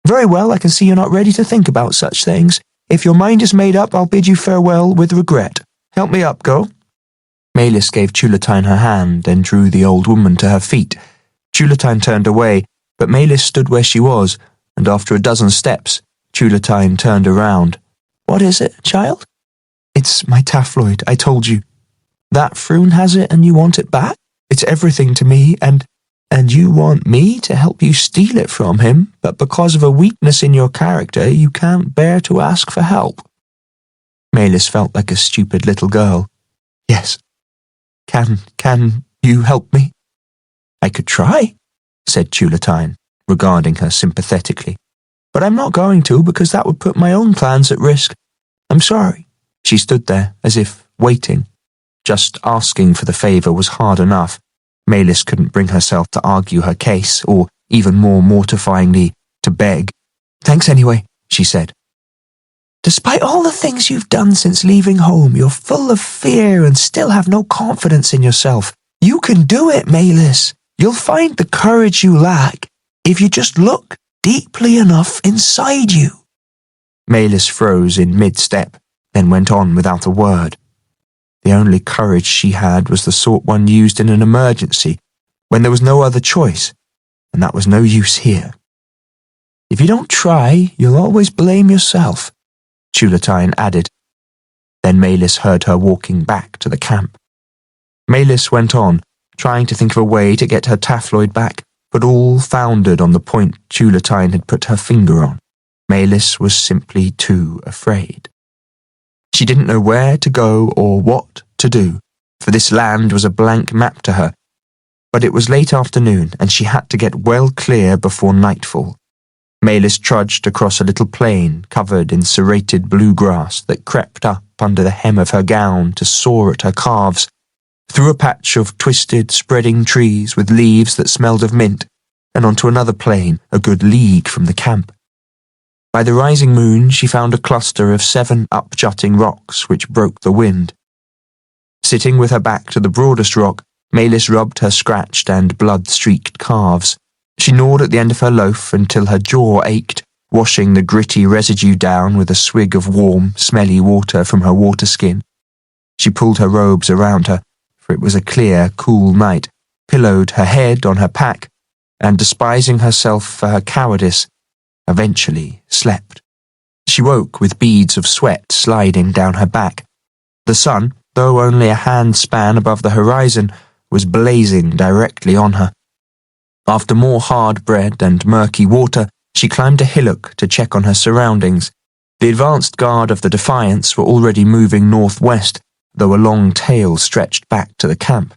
"Very well, I can see you're not ready to think about such things. If your mind is made up, I'll bid you farewell with regret. Help me up, go." Maylis gave Tulatine her hand and drew the old woman to her feet. Tulatine turned away, but Maylis stood where she was, and after a dozen steps, Tulatine turned around. "What is it, child?" "It's my taffloid, I told you." "That Froon has it and you want it back? It's everything to me, and you want me to help you steal it from him, but because of a weakness in your character, you can't bear to ask for help." Maylis felt like a stupid little girl. "Yes. Can you help me?" "I could try," said Tulatine, regarding her sympathetically. "But I'm not going to because that would put my own plans at risk. I'm sorry." She stood there, as if waiting. Just asking for the favor was hard enough. Maylis couldn't bring herself to argue her case, or, even more mortifyingly, to beg. "Thanks anyway," she said. "Despite all the things you've done since leaving home, you're full of fear and still have no confidence in yourself. You can do it, Maylis. You'll find the courage you lack if you just look deeply enough inside you." Maylis froze in mid-step, then went on without a word. The only courage she had was the sort one used in an emergency, when there was no other choice, and that was no use here. "If you don't try, you'll always blame yourself," Tulatine added. Then Maylis heard her walking back to the camp. Maylis went on, trying to think of a way to get her taffloid back, but all foundered on the point Tulatine had put her finger on. Maylis was simply too afraid. She didn't know where to go or what to do, for this land was a blank map to her. But it was late afternoon, and she had to get well clear before nightfall. Maylis trudged across a little plain covered in serrated blue grass that crept up under the hem of her gown to soar at her calves, through a patch of twisted, spreading trees with leaves that smelled of mint, and onto another plain a good league from the camp. By the rising moon, she found a cluster of 7 up-jutting rocks which broke the wind. Sitting with her back to the broadest rock, Maylis rubbed her scratched and blood-streaked calves. She gnawed at the end of her loaf until her jaw ached, washing the gritty residue down with a swig of warm, smelly water from her water skin. She pulled her robes around her, for it was a clear, cool night, pillowed her head on her pack, and despising herself for her cowardice, eventually slept. She woke with beads of sweat sliding down her back. The sun, though only a hand-span above the horizon, was blazing directly on her. After more hard bread and murky water, she climbed a hillock to check on her surroundings. The advanced guard of the Defiance were already moving northwest, though a long tail stretched back to the camp.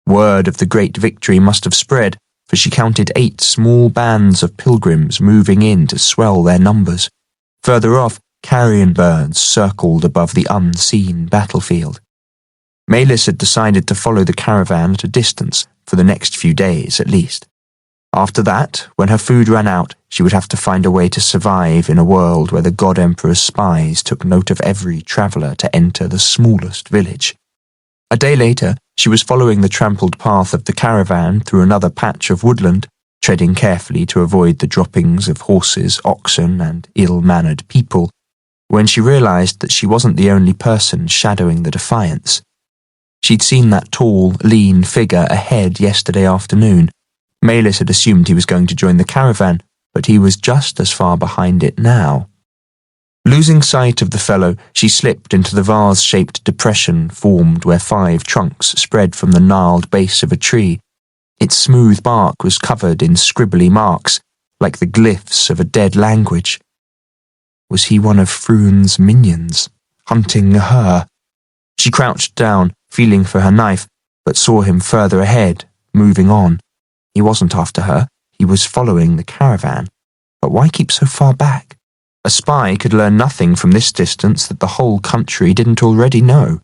Word of the great victory must have spread, for she counted 8 small bands of pilgrims moving in to swell their numbers. Further off, carrion birds circled above the unseen battlefield. Maylis had decided to follow the caravan at a distance, for the next few days at least. After that, when her food ran out, she would have to find a way to survive in a world where the God Emperor's spies took note of every traveller to enter the smallest village. A day later, she was following the trampled path of the caravan through another patch of woodland, treading carefully to avoid the droppings of horses, oxen, and ill-mannered people, when she realised that she wasn't the only person shadowing the Defiance. She'd seen that tall, lean figure ahead yesterday afternoon. Maylis had assumed he was going to join the caravan, but he was just as far behind it now. Losing sight of the fellow, she slipped into the vase-shaped depression formed where 5 trunks spread from the gnarled base of a tree. Its smooth bark was covered in scribbly marks, like the glyphs of a dead language. Was he one of Froon's minions, hunting her? She crouched down, feeling for her knife, but saw him further ahead, moving on. He wasn't after her, he was following the caravan. But why keep so far back? A spy could learn nothing from this distance that the whole country didn't already know.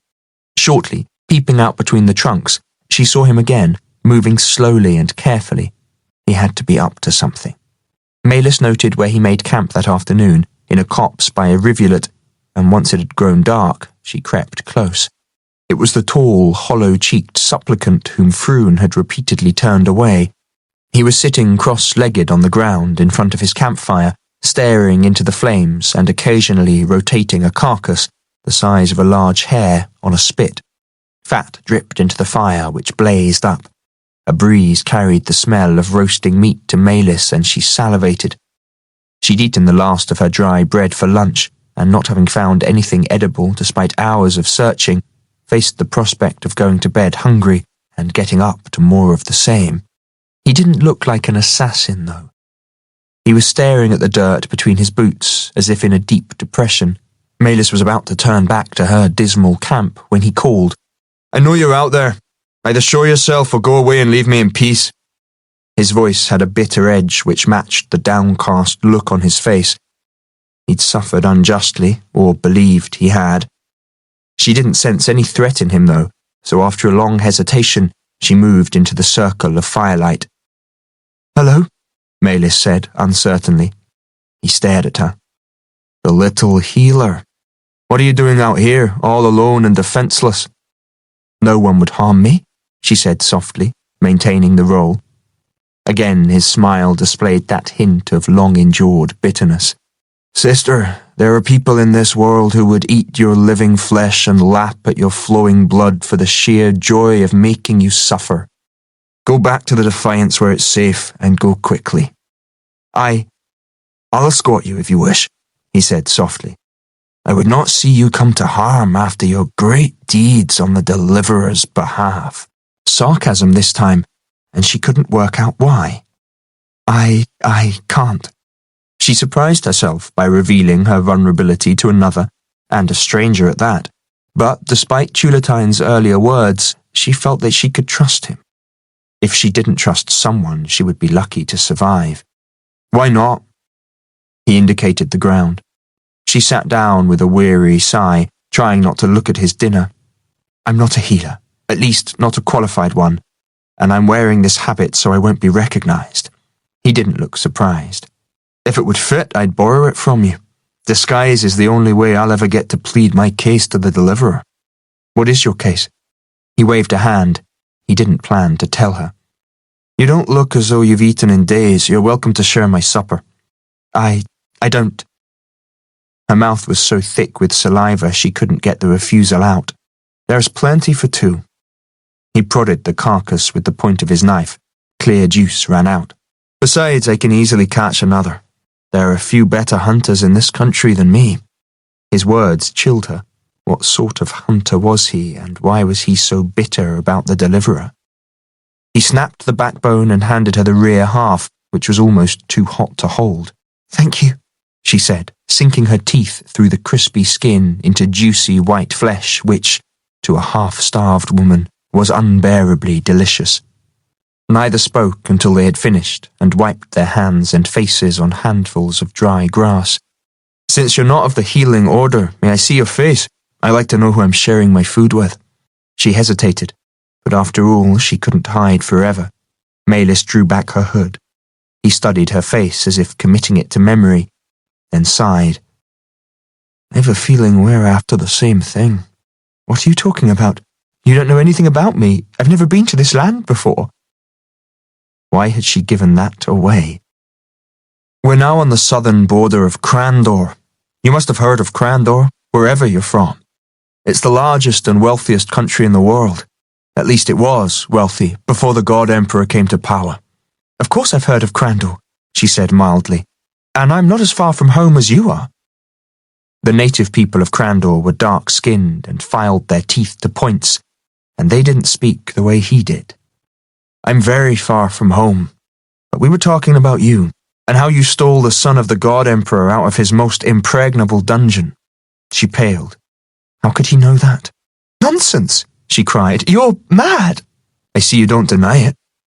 Shortly, peeping out between the trunks, she saw him again, moving slowly and carefully. He had to be up to something. Maylis noted where he made camp that afternoon, in a copse by a rivulet, and once it had grown dark, she crept close. It was the tall, hollow-cheeked supplicant whom Froon had repeatedly turned away. He was sitting cross-legged on the ground in front of his campfire, staring into the flames and occasionally rotating a carcass, the size of a large hare, on a spit. Fat dripped into the fire, which blazed up. A breeze carried the smell of roasting meat to Maylis, and she salivated. She'd eaten the last of her dry bread for lunch, and not having found anything edible despite hours of searching, faced the prospect of going to bed hungry and getting up to more of the same. He didn't look like an assassin, though. He was staring at the dirt between his boots, as if in a deep depression. Maylis was about to turn back to her dismal camp when he called, "I know you're out there. Either show yourself or go away and leave me in peace." His voice had a bitter edge which matched the downcast look on his face. He'd suffered unjustly, or believed he had. She didn't sense any threat in him, though, so after a long hesitation, she moved into the circle of firelight. "Hello?" Maylis said, uncertainly. He stared at her. "The little healer. What are you doing out here, all alone and defenseless?" "No one would harm me," she said softly, maintaining the role. Again his smile displayed that hint of long-endured bitterness. "Sister, there are people in this world who would eat your living flesh and lap at your flowing blood for the sheer joy of making you suffer. Go back to the Defiance where it's safe, and go quickly." "I'll escort you if you wish," he said softly. "I would not see you come to harm after your great deeds on the Deliverer's behalf." Sarcasm this time, and she couldn't work out why. I can't." She surprised herself by revealing her vulnerability to another, and a stranger at that. But despite Tulatine's earlier words, she felt that she could trust him. If she didn't trust someone, she would be lucky to survive. "Why not?" He indicated the ground. She sat down with a weary sigh, trying not to look at his dinner. "I'm not a healer, at least not a qualified one, and I'm wearing this habit so I won't be recognized." He didn't look surprised. "If it would fit, I'd borrow it from you. Disguise is the only way I'll ever get to plead my case to the Deliverer." "What is your case?" He waved a hand. He didn't plan to tell her. "You don't look as though you've eaten in days. You're welcome to share my supper." I don't." Her mouth was so thick with saliva she couldn't get the refusal out. "There's plenty for 2. He prodded the carcass with the point of his knife. Clear juice ran out. Besides, I can easily catch another. There are few better hunters in this country than me." His words chilled her. What sort of hunter was he, and why was he so bitter about the deliverer? He snapped the backbone and handed her the rear half, which was almost too hot to hold. "Thank you," she said, sinking her teeth through the crispy skin into juicy white flesh, which, to a half-starved woman, was unbearably delicious. Neither spoke until they had finished and wiped their hands and faces on handfuls of dry grass. "Since you're not of the healing order, may I see your face? I like to know who I'm sharing my food with." She hesitated, but after all, she couldn't hide forever. Maylis drew back her hood. He studied her face as if committing it to memory, then sighed. "I have a feeling we're after the same thing." "What are you talking about? You don't know anything about me. I've never been to this land before." Why had she given that away? "We're now on the southern border of Crandor. You must have heard of Crandor, wherever you're from. It's the largest and wealthiest country in the world. At least it was wealthy before the God Emperor came to power." "Of course I've heard of Crandor," she said mildly, "and I'm not as far from home as you are." The native people of Crandor were dark-skinned and filed their teeth to points, and they didn't speak the way he did. "I'm very far from home, but we were talking about you, and how you stole the son of the God Emperor out of his most impregnable dungeon." She paled. How could he know that? "Nonsense!" she cried. "You're mad!" "I see you don't deny it.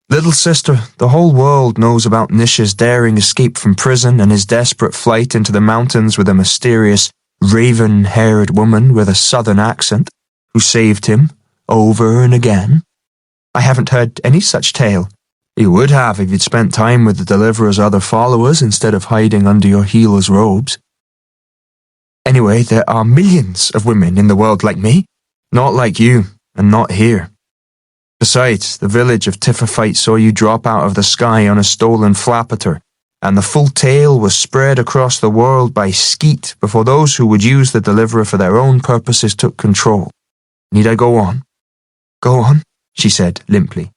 Little sister, the whole world knows about Nish's daring escape from prison and his desperate flight into the mountains with a mysterious, raven-haired woman with a southern accent, who saved him, over and again. I haven't heard any such tale. You would have if you'd spent time with the Deliverer's other followers instead of hiding under your healer's robes. Anyway, there are millions of women in the world like me, not like you, and not here. Besides, the village of Tiffafite saw you drop out of the sky on a stolen flapper, and the full tale was spread across the world by Skeet before those who would use the Deliverer for their own purposes took control. Need I go on?" "Go on," she said limply.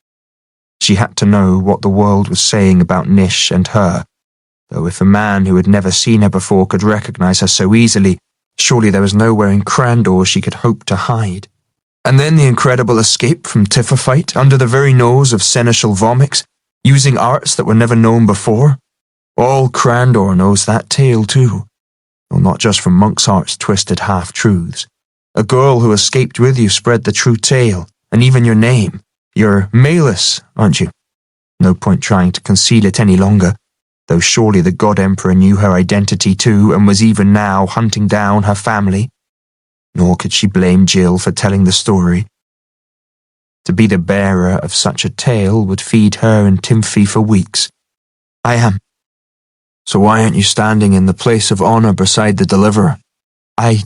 She had to know what the world was saying about Nish and her, though if a man who had never seen her before could recognize her so easily, surely there was nowhere in Crandor she could hope to hide. And then the incredible escape from Tiffafite under the very nose of Seneschal Vomix, using arts that were never known before. All Crandor knows that tale too, though not just from Monkshart's twisted half-truths. A girl who escaped with you spread the true tale, and even your name. You're Maylis, aren't you? No point trying to conceal it any longer, though surely the God Emperor knew her identity too and was even now hunting down her family. Nor could she blame Jill for telling the story. To be the bearer of such a tale would feed her and Timothy for weeks. "I am." "So why aren't you standing in the place of honor beside the Deliverer?" "I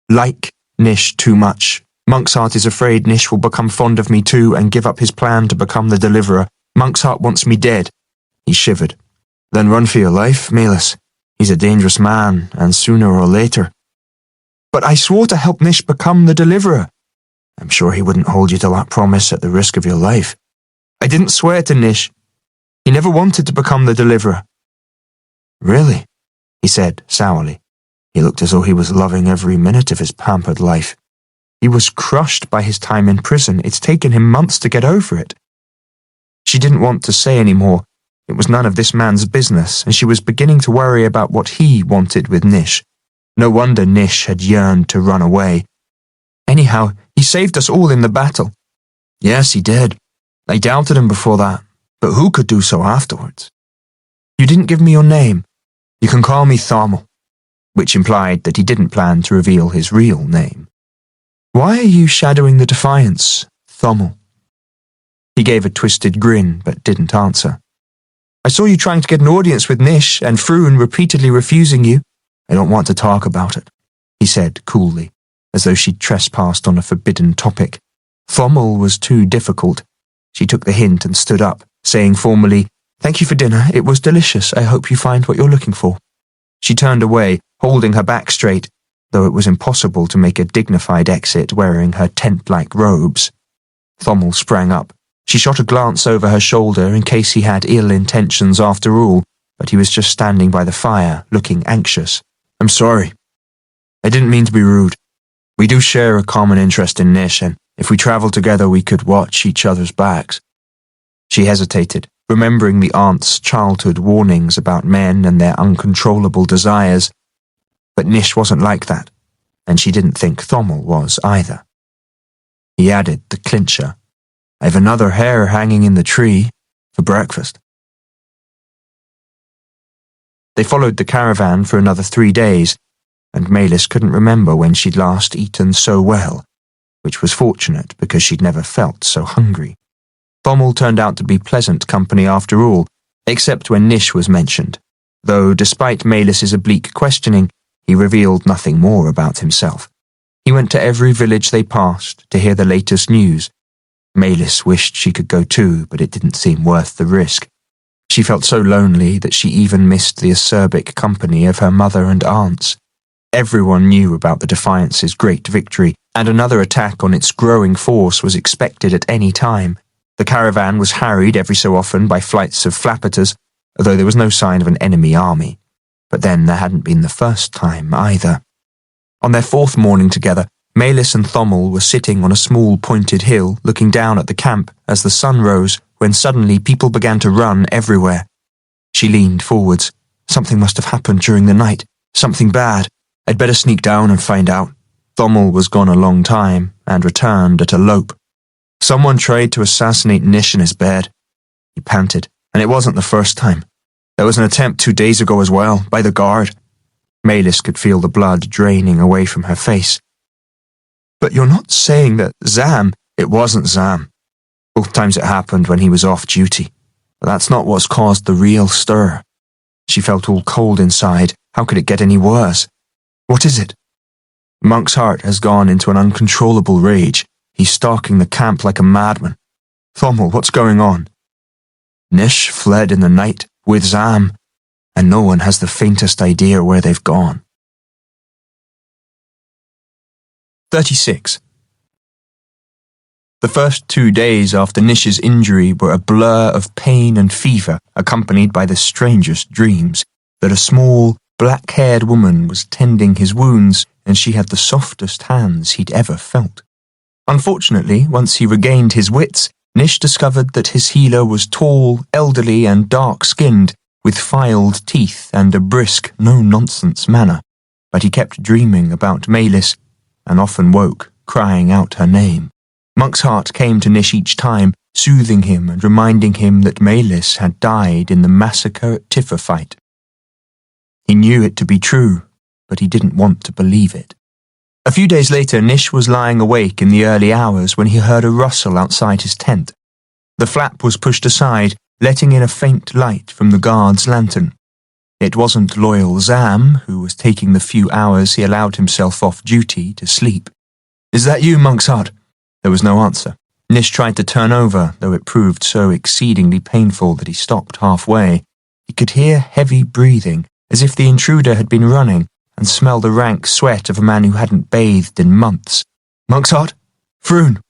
like Nish too much. Monksheart is afraid Nish will become fond of me too and give up his plan to become the Deliverer. Monksheart wants me dead." He shivered. "Then run for your life, Maylis. He's a dangerous man, and sooner or later." "But I swore to help Nish become the Deliverer." "I'm sure he wouldn't hold you to that promise at the risk of your life." "I didn't swear to Nish. He never wanted to become the Deliverer." "Really?" he said sourly. He looked as though he was loving every minute of his pampered life. He was crushed by his time in prison. It's taken him months to get over it. She didn't want to say any more. It was none of this man's business, and she was beginning to worry about what he wanted with Nish. No wonder Nish had yearned to run away. "Anyhow, he saved us all in the battle." "Yes, he did. I doubted him before that, but who could do so afterwards?" "You didn't give me your name." "You can call me Thommel," which implied that he didn't plan to reveal his real name. "Why are you shadowing the Defiance, Thommel?" He gave a twisted grin, but didn't answer. "I saw you trying to get an audience with Nish, and Froon repeatedly refusing you." "I don't want to talk about it," he said coolly, as though she'd trespassed on a forbidden topic. Thommel was too difficult. She took the hint and stood up, saying formally, "Thank you for dinner. It was delicious. I hope you find what you're looking for." She turned away, holding her back straight, though it was impossible to make a dignified exit wearing her tent-like robes. Thommel sprang up, She shot a glance over her shoulder in case he had ill intentions after all, but he was just standing by the fire, looking anxious. "I'm sorry. I didn't mean to be rude. We do share a common interest in Nish, and if we traveled together we could watch each other's backs." She hesitated, remembering the aunt's childhood warnings about men and their uncontrollable desires. But Nish wasn't like that, and she didn't think Thommel was either. He added the clincher. "I've another hare hanging in the tree for breakfast." They followed the caravan for another 3 days, and Maylis couldn't remember when she'd last eaten so well, which was fortunate because she'd never felt so hungry. Thommel turned out to be pleasant company after all, except when Nish was mentioned, though despite Maylis's oblique questioning, he revealed nothing more about himself. He went to every village they passed to hear the latest news. Maylis wished she could go too, but it didn't seem worth the risk. She felt so lonely that she even missed the acerbic company of her mother and aunts. Everyone knew about the Defiance's great victory, and another attack on its growing force was expected at any time. The caravan was harried every so often by flights of flappers, although there was no sign of an enemy army. But then there hadn't been the first time either. On their 4th morning together, Maylis and Thommel were sitting on a small pointed hill looking down at the camp as the sun rose, when suddenly people began to run everywhere. She leaned forwards. Something must have happened during the night. Something bad. I'd better sneak down and find out. Thommel was gone a long time and returned at a lope. Someone tried to assassinate Nish in his bed. He panted, and it wasn't the first time. There was an attempt 2 days ago as well, by the guard. Maylis could feel the blood draining away from her face. But you're not saying that Zam... It wasn't Zam. Both times it happened when he was off duty. But that's not what's caused the real stir. She felt all cold inside. How could it get any worse? What is it? Monk's heart has gone into an uncontrollable rage. He's stalking the camp like a madman. Thommel, what's going on? Nish fled in the night with Zam, and no one has the faintest idea where they've gone. 36. The first 2 days after Nish's injury were a blur of pain and fever, accompanied by the strangest dreams, that a small, black-haired woman was tending his wounds, and she had the softest hands he'd ever felt. Unfortunately, once he regained his wits, Nish discovered that his healer was tall, elderly, and dark-skinned, with filed teeth and a brisk, no-nonsense manner. But he kept dreaming about Maylis, and often woke, crying out her name. Monk's heart came to Nish each time, soothing him and reminding him that Maylis had died in the massacre at Tiffer fight. He knew it to be true, but he didn't want to believe it. A few days later, Nish was lying awake in the early hours when he heard a rustle outside his tent. The flap was pushed aside, letting in a faint light from the guard's lantern. It wasn't loyal Zam, who was taking the few hours he allowed himself off duty to sleep. "Is that you, Monk's heart?" There was no answer. Nish tried to turn over, though it proved so exceedingly painful that he stopped halfway. He could hear heavy breathing, as if the intruder had been running, and smell the rank sweat of a man who hadn't bathed in months. "Monk's heart? Froon!"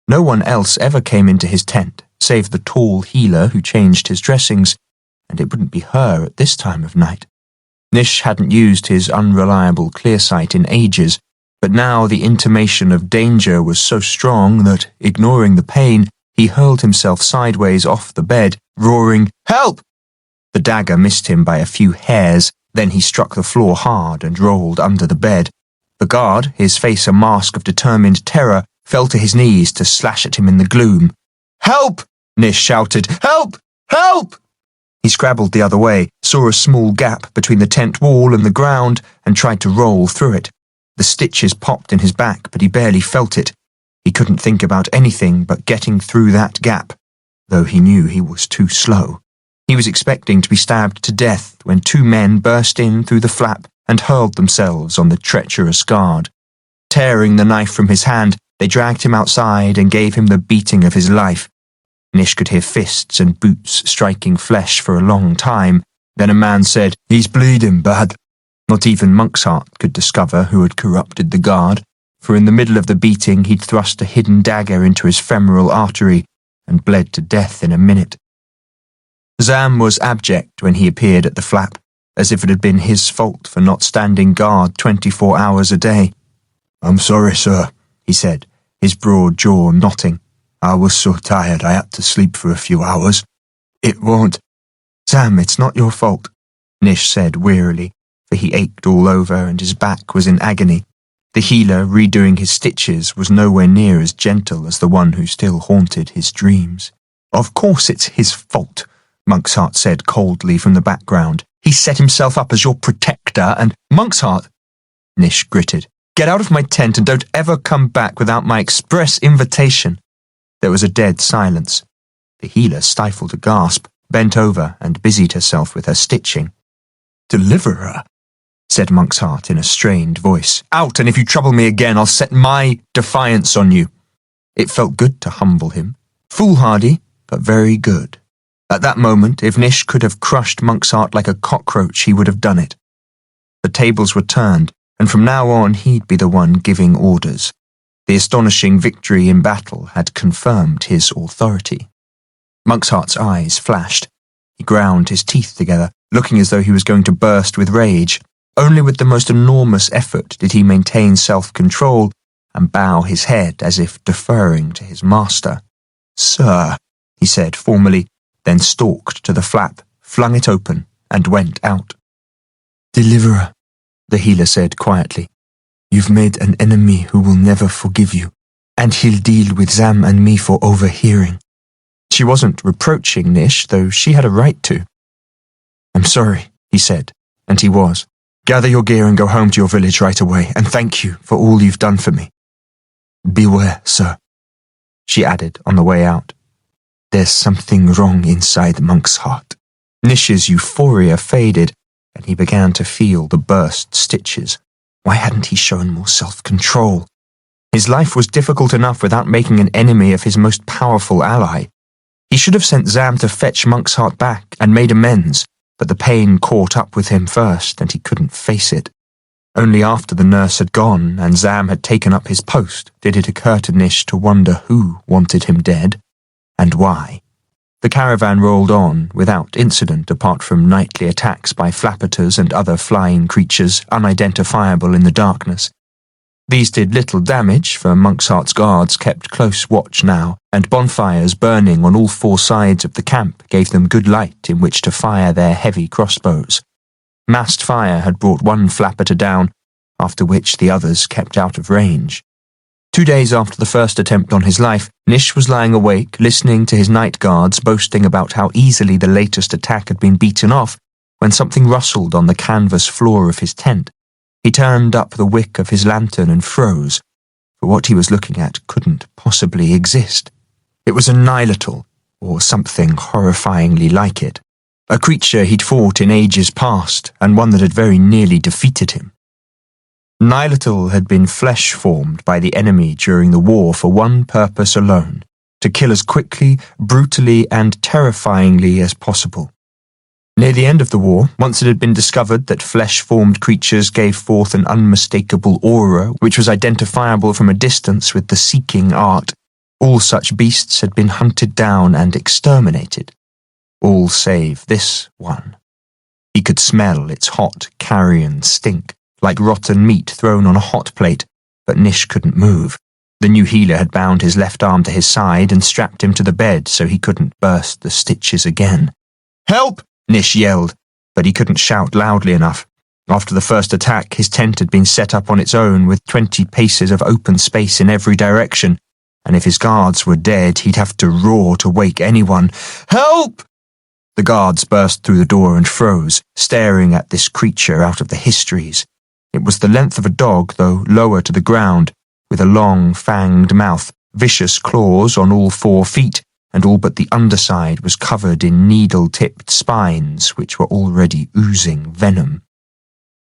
No one else ever came into his tent, save the tall healer who changed his dressings, and it wouldn't be her at this time of night. Nish hadn't used his unreliable clearsight in ages, but now the intimation of danger was so strong that, ignoring the pain, he hurled himself sideways off the bed, roaring, "Help!" The dagger missed him by a few hairs, then he struck the floor hard and rolled under the bed. The guard, his face a mask of determined terror, fell to his knees to slash at him in the gloom. "Help!" Nish shouted. "Help! Help!" He scrabbled the other way, saw a small gap between the tent wall and the ground, and tried to roll through it. The stitches popped in his back, but he barely felt it. He couldn't think about anything but getting through that gap, though he knew he was too slow. He was expecting to be stabbed to death when 2 men burst in through the flap and hurled themselves on the treacherous guard. Tearing the knife from his hand, they dragged him outside and gave him the beating of his life. Nish could hear fists and boots striking flesh for a long time. Then a man said, "He's bleeding bad." Not even Monk's heart could discover who had corrupted the guard, for in the middle of the beating he'd thrust a hidden dagger into his femoral artery, and bled to death in a minute. Zam was abject when he appeared at the flap, as if it had been his fault for not standing guard 24 hours a day. "I'm sorry, sir," he said, his broad jaw knotting. "I was so tired I had to sleep for a few hours. It won't—" "Zam, it's not your fault," Nish said wearily, for he ached all over and his back was in agony. The healer redoing his stitches was nowhere near as gentle as the one who still haunted his dreams. "Of course it's his fault," Monksheart said coldly from the background. "He set himself up as your protector and—" "Monksheart," Nish gritted, "get out of my tent and don't ever come back without my express invitation." There was a dead silence. The healer stifled a gasp, bent over and busied herself with her stitching. "Deliverer," said Monksheart in a strained voice. "Out, and if you trouble me again, I'll set my defiance on you." It felt good to humble him. Foolhardy, but very good. At that moment, if Nish could have crushed Monksheart like a cockroach, he would have done it. The tables were turned, and from now on he'd be the one giving orders. The astonishing victory in battle had confirmed his authority. Monksheart's eyes flashed. He ground his teeth together, looking as though he was going to burst with rage. Only with the most enormous effort did he maintain self-control and bow his head as if deferring to his master. "Sir," he said formally, then stalked to the flap, flung it open, and went out. "Deliverer," the healer said quietly, "you've made an enemy who will never forgive you, and he'll deal with Zam and me for overhearing." She wasn't reproaching Nish, though she had a right to. "I'm sorry," he said, and he was. "Gather your gear and go home to your village right away, and thank you for all you've done for me." "Beware, sir," she added on the way out. "There's something wrong inside Monk's heart." Nish's euphoria faded, and he began to feel the burst stitches. Why hadn't he shown more self-control? His life was difficult enough without making an enemy of his most powerful ally. He should have sent Zam to fetch Monksheart back and made amends, but the pain caught up with him first and he couldn't face it. Only after the nurse had gone and Zam had taken up his post did it occur to Nish to wonder who wanted him dead and why. The caravan rolled on without incident apart from nightly attacks by flappers and other flying creatures unidentifiable in the darkness. These did little damage, for Monksheart's guards kept close watch now, and bonfires burning on all four sides of the camp gave them good light in which to fire their heavy crossbows. Massed fire had brought one flapper down, after which the others kept out of range. 2 days after the first attempt on his life, Nish was lying awake, listening to his night guards boasting about how easily the latest attack had been beaten off, when something rustled on the canvas floor of his tent. He turned up the wick of his lantern and froze, for what he was looking at couldn't possibly exist. It was a Nihilatal, or something horrifyingly like it. A creature he'd fought in ages past, and one that had very nearly defeated him. Nihilatal had been flesh-formed by the enemy during the war for one purpose alone, to kill as quickly, brutally, and terrifyingly as possible. Near the end of the war, once it had been discovered that flesh-formed creatures gave forth an unmistakable aura which was identifiable from a distance with the seeking art, all such beasts had been hunted down and exterminated. All save this one. He could smell its hot carrion stink, like rotten meat thrown on a hot plate, but Nish couldn't move. The new healer had bound his left arm to his side and strapped him to the bed so he couldn't burst the stitches again. "Help!" Nish yelled, but he couldn't shout loudly enough. After the first attack, his tent had been set up on its own with 20 paces of open space in every direction, and if his guards were dead, he'd have to roar to wake anyone. "Help!" The guards burst through the door and froze, staring at this creature out of the histories. It was the length of a dog, though lower to the ground, with a long, fanged mouth, vicious claws on all 4 feet, and all but the underside was covered in needle-tipped spines which were already oozing venom.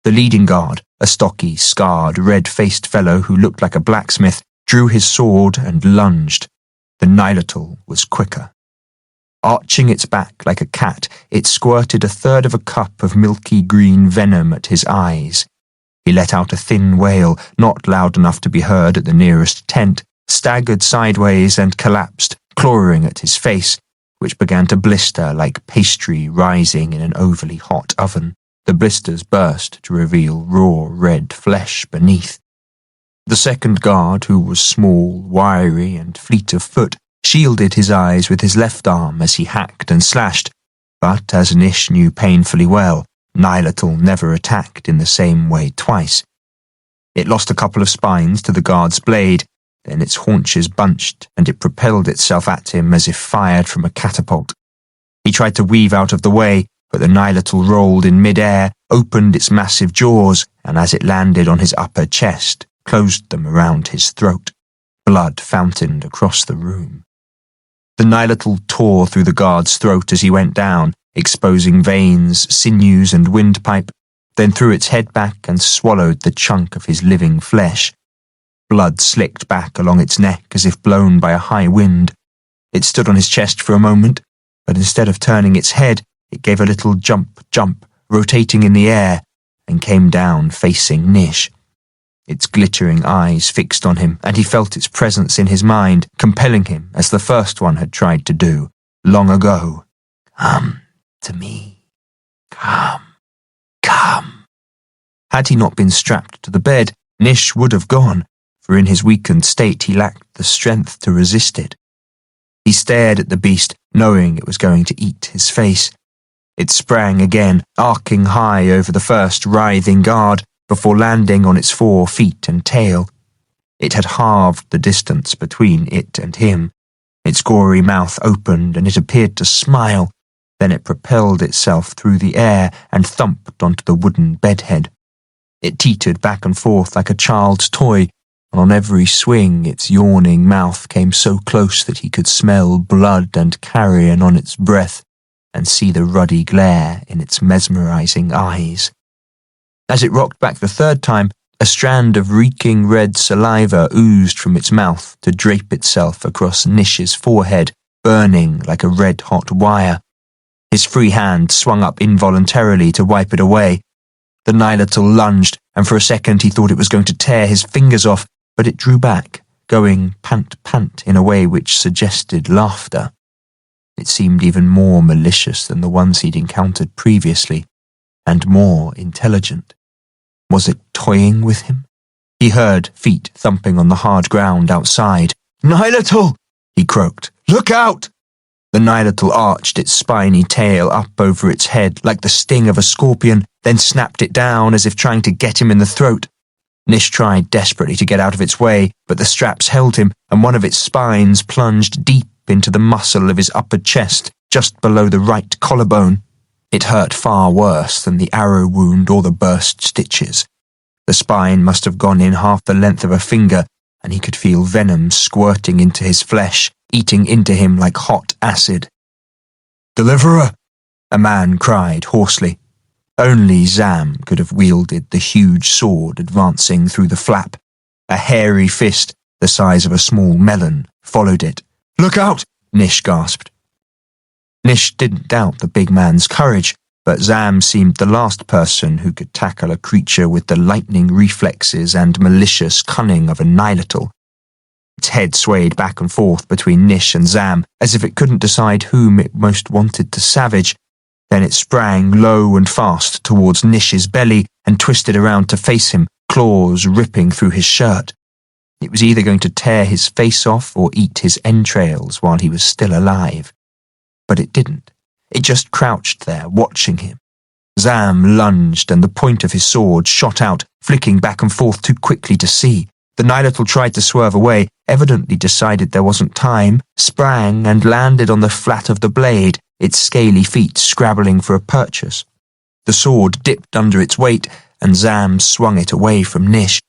The leading guard, a stocky, scarred, red-faced fellow who looked like a blacksmith, drew his sword and lunged. The Nihilatal was quicker. Arching its back like a cat, it squirted a third of a cup of milky green venom at his eyes. He let out a thin wail, not loud enough to be heard at the nearest tent, staggered sideways and collapsed, clawing at his face, which began to blister like pastry rising in an overly hot oven. The blisters burst to reveal raw red flesh beneath. The second guard, who was small, wiry, and fleet of foot, shielded his eyes with his left arm as he hacked and slashed, but as Nish knew painfully well, Nihilatal never attacked in the same way twice. It lost a couple of spines to the guard's blade, then its haunches bunched and it propelled itself at him as if fired from a catapult. He tried to weave out of the way, but the Nihilatal rolled in mid-air, opened its massive jaws, and as it landed on his upper chest, closed them around his throat. Blood fountained across the room. The Nihilatal tore through the guard's throat as he went down, exposing veins, sinews, and windpipe, then threw its head back and swallowed the chunk of his living flesh. Blood slicked back along its neck as if blown by a high wind. It stood on his chest for a moment, but instead of turning its head, it gave a little jump, rotating in the air, and came down facing Nish. Its glittering eyes fixed on him, and he felt its presence in his mind, compelling him as the first one had tried to do, long ago. Come to me. Come. Had he not been strapped to the bed, Nish would have gone, for in his weakened state he lacked the strength to resist it. He stared at the beast, knowing it was going to eat his face. It sprang again, arcing high over the first writhing guard, before landing on its 4 feet and tail. It had halved the distance between it and him. Its gory mouth opened and it appeared to smile. Then it propelled itself through the air and thumped onto the wooden bedhead. It teetered back and forth like a child's toy, and on every swing its yawning mouth came so close that he could smell blood and carrion on its breath and see the ruddy glare in its mesmerizing eyes. As it rocked back the third time, a strand of reeking red saliva oozed from its mouth to drape itself across Nish's forehead, burning like a red-hot wire. His free hand swung up involuntarily to wipe it away. The Nihilatal lunged, and for a second he thought it was going to tear his fingers off, but it drew back, going pant-pant in a way which suggested laughter. It seemed even more malicious than the ones he'd encountered previously, and more intelligent. Was it toying with him? He heard feet thumping on the hard ground outside. "Nihilatal!" he croaked. "Look out!" The Nihilatal arched its spiny tail up over its head like the sting of a scorpion, then snapped it down as if trying to get him in the throat. Nish tried desperately to get out of its way, but the straps held him, and one of its spines plunged deep into the muscle of his upper chest, just below the right collarbone. It hurt far worse than the arrow wound or the burst stitches. The spine must have gone in half the length of a finger, and he could feel venom squirting into his flesh, eating into him like hot acid. "Deliverer!" a man cried hoarsely. Only Zam could have wielded the huge sword advancing through the flap. A hairy fist, the size of a small melon, followed it. "Look out!" Nish gasped. Nish didn't doubt the big man's courage, but Zam seemed the last person who could tackle a creature with the lightning reflexes and malicious cunning of a Nihilatal. Its head swayed back and forth between Nish and Zam, as if it couldn't decide whom it most wanted to savage. Then it sprang low and fast towards Nish's belly and twisted around to face him, claws ripping through his shirt. It was either going to tear his face off or eat his entrails while he was still alive. But it didn't. It just crouched there, watching him. Zam lunged, and the point of his sword shot out, flicking back and forth too quickly to see. The Nihilatal tried to swerve away, evidently decided there wasn't time, sprang and landed on the flat of the blade, its scaly feet scrabbling for a purchase. The sword dipped under its weight, and Zam swung it away from Nish.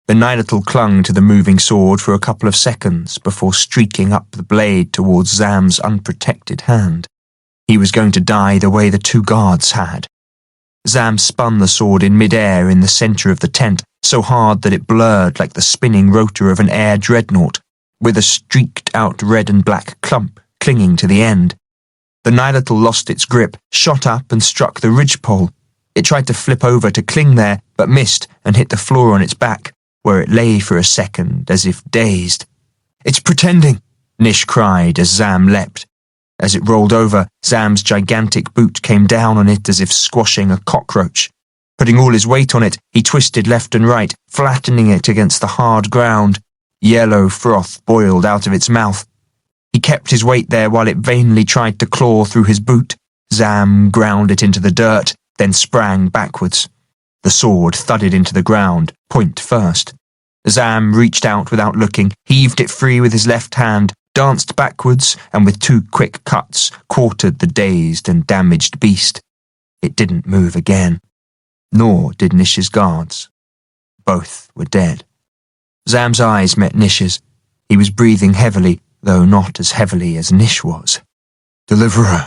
The Nihilatal clung to the moving sword for a couple of seconds before streaking up the blade towards Zam's unprotected hand. He was going to die the way the 2 guards had. Zam spun the sword in mid-air in the centre of the tent, so hard that it blurred like the spinning rotor of an air dreadnought, with a streaked-out red and black clump clinging to the end. The Nihilatal lost its grip, shot up and struck the ridgepole. It tried to flip over to cling there, but missed and hit the floor on its back, where it lay for a second as if dazed. "It's pretending," Nish cried as Zam leapt. As it rolled over, Zam's gigantic boot came down on it as if squashing a cockroach. Putting all his weight on it, he twisted left and right, flattening it against the hard ground. Yellow froth boiled out of its mouth. He kept his weight there while it vainly tried to claw through his boot. Zam ground it into the dirt, then sprang backwards. The sword thudded into the ground, point first. Zam reached out without looking, heaved it free with his left hand, danced backwards, and with 2 quick cuts, quartered the dazed and damaged beast. It didn't move again. Nor did Nish's guards. Both were dead. Zam's eyes met Nish's. He was breathing heavily, though not as heavily as Nish was. Deliverer,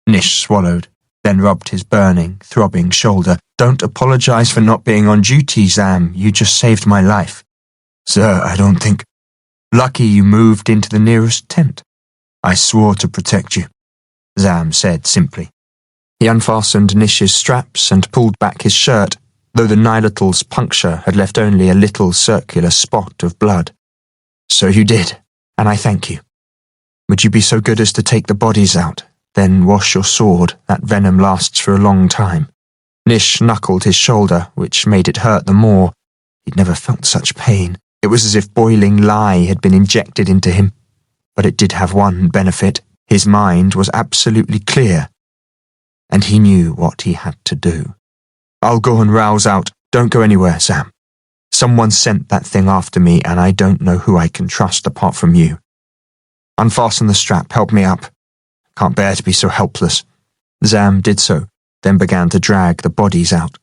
Nish swallowed, then rubbed his burning, throbbing shoulder. Don't apologize for not being on duty, Zam. You just saved my life. Sir, I don't think... Lucky you moved into the nearest tent. I swore to protect you, Zam said simply. He unfastened Nish's straps and pulled back his shirt, though the Nihilotal's puncture had left only a little circular spot of blood. So you did, and I thank you. Would you be so good as to take the bodies out, then wash your sword? That venom lasts for a long time. Nish knuckled his shoulder, which made it hurt the more. He'd never felt such pain. It was as if boiling lye had been injected into him. But it did have one benefit. His mind was absolutely clear. And he knew what he had to do. I'll go and rouse out. Don't go anywhere, Sam. Someone sent that thing after me, and I don't know who I can trust apart from you. Unfasten the strap. Help me up. Can't bear to be so helpless. Zam did so, then began to drag the bodies out.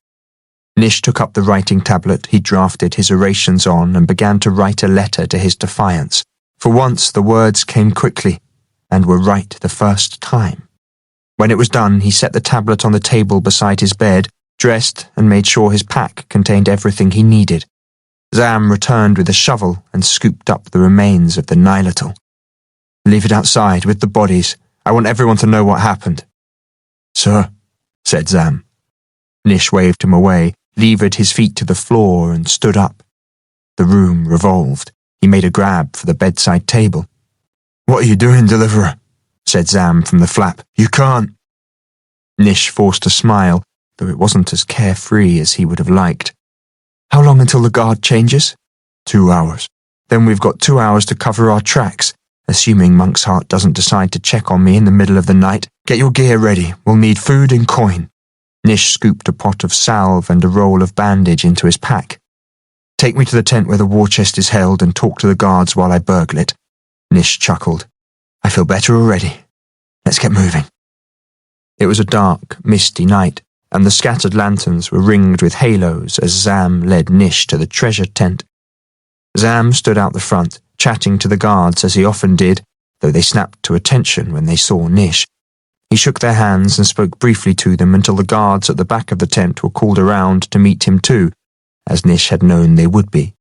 Nish took up the writing tablet he'd drafted his orations on and began to write a letter to his defiance. For once the words came quickly, and were right the first time. When it was done, he set the tablet on the table beside his bed, dressed, and made sure his pack contained everything he needed. Zam returned with a shovel and scooped up the remains of the Nihilotal. Leave it outside with the bodies. I want everyone to know what happened. Sir, said Zam. Nish waved him away, levered his feet to the floor, and stood up. The room revolved. He made a grab for the bedside table. What are you doing, Deliverer? Said Zam from the flap. You can't. Nish forced a smile, though it wasn't as carefree as he would have liked. How long until the guard changes? 2 hours. Then we've got 2 hours to cover our tracks, assuming Monk's Heart doesn't decide to check on me in the middle of the night. Get your gear ready. We'll need food and coin. Nish scooped a pot of salve and a roll of bandage into his pack. Take me to the tent where the war chest is held and talk to the guards while I burgle it. Nish chuckled. I feel better already. Let's get moving. It was a dark, misty night, and the scattered lanterns were ringed with halos as Zam led Nish to the treasure tent. Zam stood out the front, chatting to the guards as he often did, though they snapped to attention when they saw Nish. He shook their hands and spoke briefly to them until the guards at the back of the tent were called around to meet him too, as Nish had known they would be.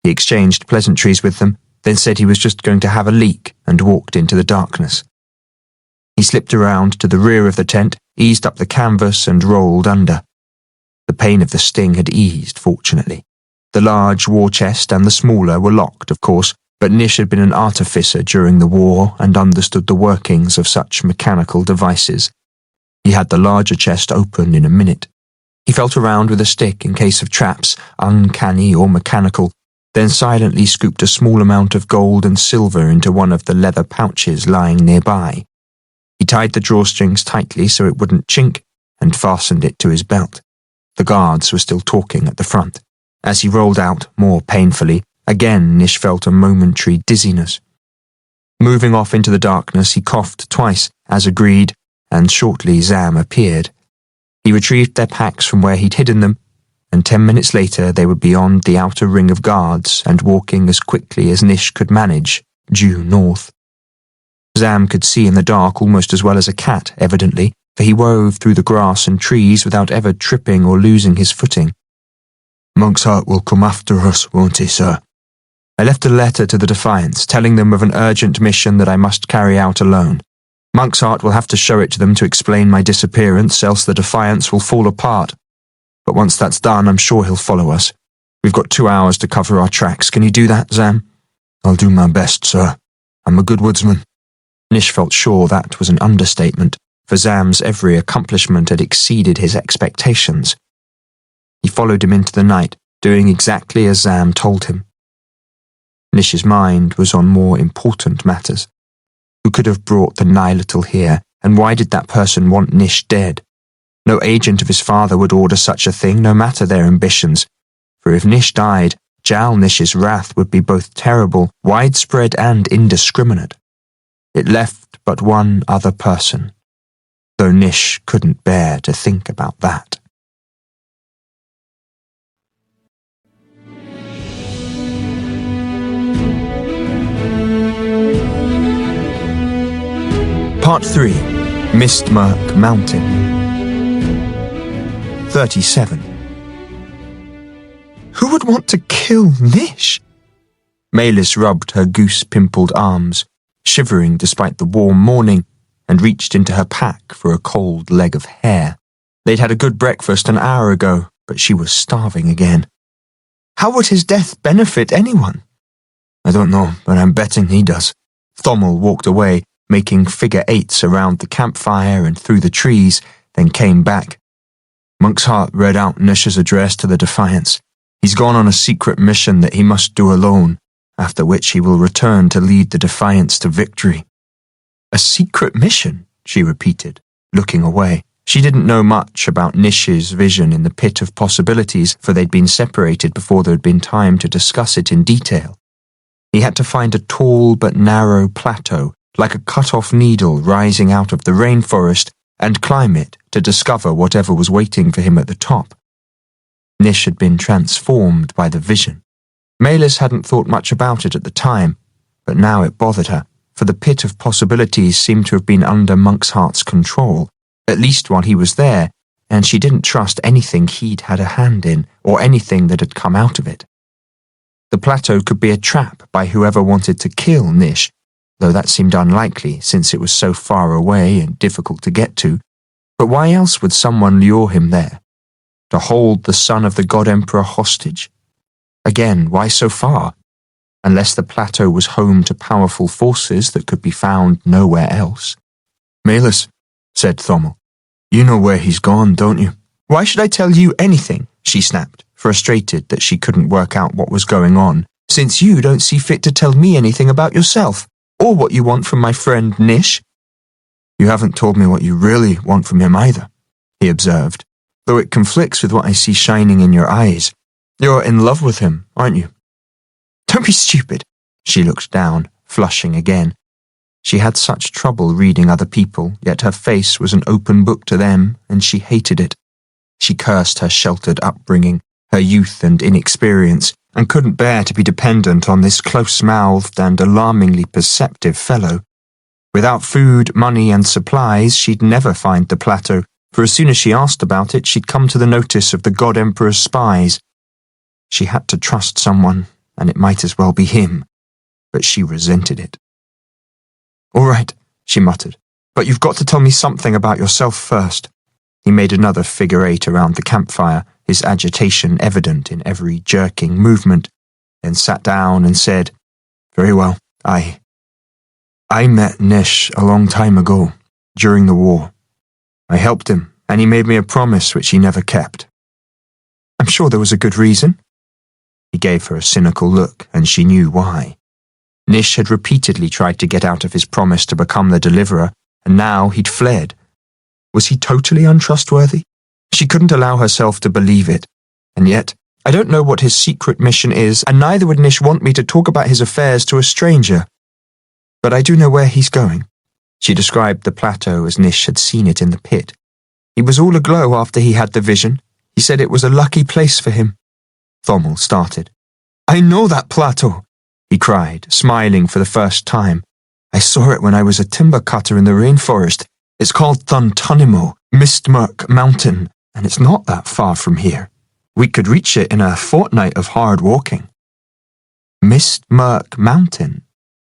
He exchanged pleasantries with them, then said he was just going to have a leak and walked into the darkness. He slipped around to the rear of the tent, eased up the canvas and rolled under. The pain of the sting had eased, fortunately. The large war chest and the smaller were locked, of course, but Nish had been an artificer during the war and understood the workings of such mechanical devices. He had the larger chest open in a minute. He felt around with a stick in case of traps, uncanny or mechanical, then silently scooped a small amount of gold and silver into one of the leather pouches lying nearby. He tied the drawstrings tightly so it wouldn't chink and fastened it to his belt. The guards were still talking at the front. As he rolled out, more painfully, again Nish felt a momentary dizziness. Moving off into the darkness, he coughed twice, as agreed, and shortly Zam appeared. He retrieved their packs from where he'd hidden them, and 10 minutes later they were beyond the outer ring of guards and walking as quickly as Nish could manage, due north. Zam could see in the dark almost as well as a cat, evidently, for he wove through the grass and trees without ever tripping or losing his footing. Monk's Heart will come after us, won't he, sir? I left a letter to the Defiance, telling them of an urgent mission that I must carry out alone. Monk's Heart will have to show it to them to explain my disappearance, else the Defiance will fall apart. But once that's done, I'm sure he'll follow us. We've got 2 hours to cover our tracks. Can you do that, Zam? I'll do my best, sir. I'm a good woodsman. Nish felt sure that was an understatement, for Zam's every accomplishment had exceeded his expectations. He followed him into the night, doing exactly as Zam told him. Nish's mind was on more important matters. Who could have brought the Nihilatal here, and why did that person want Nish dead? No agent of his father would order such a thing, no matter their ambitions, for if Nish died, Jal-Nish's wrath would be both terrible, widespread, and indiscriminate. It left but one other person, though Nish couldn't bear to think about that. Part 3. Mistmurk Mountain. 37. Who would want to kill Nish? Maylis rubbed her goose-pimpled arms, shivering despite the warm morning, and reached into her pack for a cold leg of hare. They'd had a good breakfast an hour ago, but she was starving again. How would his death benefit anyone? I don't know, but I'm betting he does. Thommel walked away, making figure eights around the campfire and through the trees, then came back. Monk's Heart read out Nish's address to the Defiance. He's gone on a secret mission that he must do alone, after which he will return to lead the Defiance to victory. A secret mission, she repeated, looking away. She didn't know much about Nish's vision in the pit of possibilities, for they'd been separated before there had been time to discuss it in detail. He had to find a tall but narrow plateau, like a cut-off needle rising out of the rainforest, and climb it to discover whatever was waiting for him at the top. Nish had been transformed by the vision. Maylis hadn't thought much about it at the time, but now it bothered her, for the pit of possibilities seemed to have been under Monk's Heart's control, at least while he was there, and she didn't trust anything he'd had a hand in, or anything that had come out of it. The plateau could be a trap by whoever wanted to kill Nish, though that seemed unlikely since it was so far away and difficult to get to. But why else would someone lure him there? To hold the son of the God Emperor hostage? Again, why so far? Unless the plateau was home to powerful forces that could be found nowhere else. Maylis, said Thommel, you know where he's gone, don't you? Why should I tell you anything? She snapped, frustrated that she couldn't work out what was going on, since you don't see fit to tell me anything about yourself, or what you want from my friend Nish. You haven't told me what you really want from him either, he observed, though it conflicts with what I see shining in your eyes. You're in love with him, aren't you? Don't be stupid. She looked down, flushing again. She had such trouble reading other people, yet her face was an open book to them, and she hated it. She cursed her sheltered upbringing, her youth and inexperience, and couldn't bear to be dependent on this close-mouthed and alarmingly perceptive fellow. Without food, money, and supplies, she'd never find the plateau, for as soon as she asked about it, she'd come to the notice of the God Emperor's spies. She had to trust someone, and it might as well be him, but she resented it. All right, she muttered, but you've got to tell me something about yourself first. He made another figure eight around the campfire, his agitation evident in every jerking movement, then sat down and said, Very well, I met Nish a long time ago, during the war. I helped him, and he made me a promise which he never kept. I'm sure there was a good reason. He gave her a cynical look, and she knew why. Nish had repeatedly tried to get out of his promise to become the deliverer, and now he'd fled. Was he totally untrustworthy? She couldn't allow herself to believe it. And yet, I don't know what his secret mission is, and neither would Nish want me to talk about his affairs to a stranger. But I do know where he's going. She described the plateau as Nish had seen it in the pit. He was all aglow after he had the vision. He said it was a lucky place for him. Thommel started. I know that plateau, he cried, smiling for the first time. I saw it when I was a timber cutter in the rainforest. It's called Thuntunimo, Mistmurk Mountain, and it's not that far from here. We could reach it in a fortnight of hard walking. Mistmurk Mountain.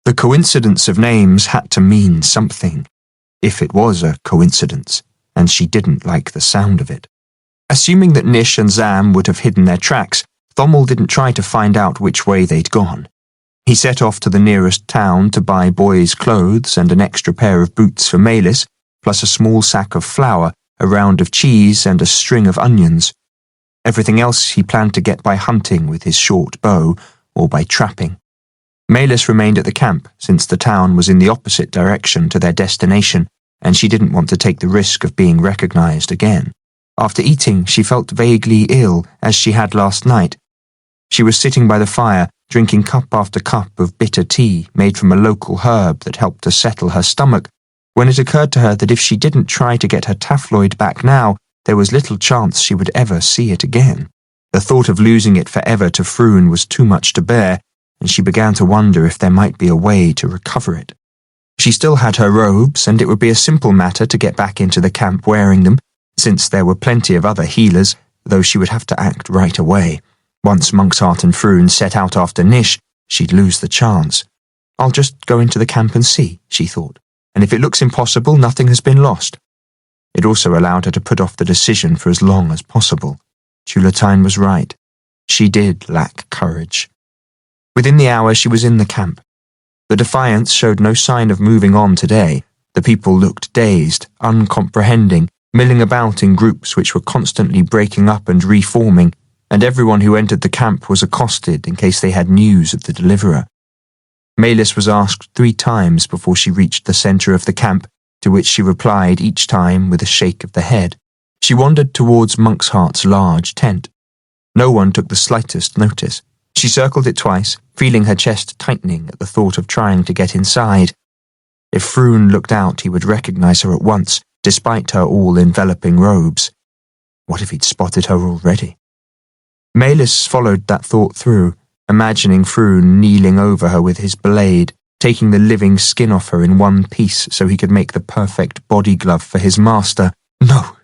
The coincidence of names had to mean something, if it was a coincidence, and she didn't like the sound of it. Assuming that Nish and Zam would have hidden their tracks, Thommel didn't try to find out which way they'd gone. He set off to the nearest town to buy boys' clothes and an extra pair of boots for Maylis, plus a small sack of flour, a round of cheese, and a string of onions. Everything else he planned to get by hunting with his short bow or by trapping. Maylis remained at the camp since the town was in the opposite direction to their destination, and she didn't want to take the risk of being recognized again. After eating, she felt vaguely ill, as she had last night. She was sitting by the fire, drinking cup after cup of bitter tea made from a local herb that helped to settle her stomach, when it occurred to her that if she didn't try to get her taffloid back now, there was little chance she would ever see it again. The thought of losing it forever to Froon was too much to bear, and she began to wonder if there might be a way to recover it. She still had her robes, and it would be a simple matter to get back into the camp wearing them, since there were plenty of other healers, though she would have to act right away. Once Monksheart and Froon set out after Nish, she'd lose the chance. I'll just go into the camp and see, she thought, and if it looks impossible, nothing has been lost. It also allowed her to put off the decision for as long as possible. Tulatine was right. She did lack courage. Within the hour, she was in the camp. The Defiance showed no sign of moving on today. The people looked dazed, uncomprehending, milling about in groups which were constantly breaking up and reforming, and everyone who entered the camp was accosted in case they had news of the deliverer. Maylis was asked 3 times before she reached the centre of the camp, to which she replied each time with a shake of the head. She wandered towards Monksheart's large tent. No one took the slightest notice. She circled it twice, feeling her chest tightening at the thought of trying to get inside. If Froon looked out, he would recognize her at once, despite her all-enveloping robes. What if he'd spotted her already? Maylis followed that thought through, imagining Froon kneeling over her with his blade, taking the living skin off her in one piece so he could make the perfect body glove for his master. No!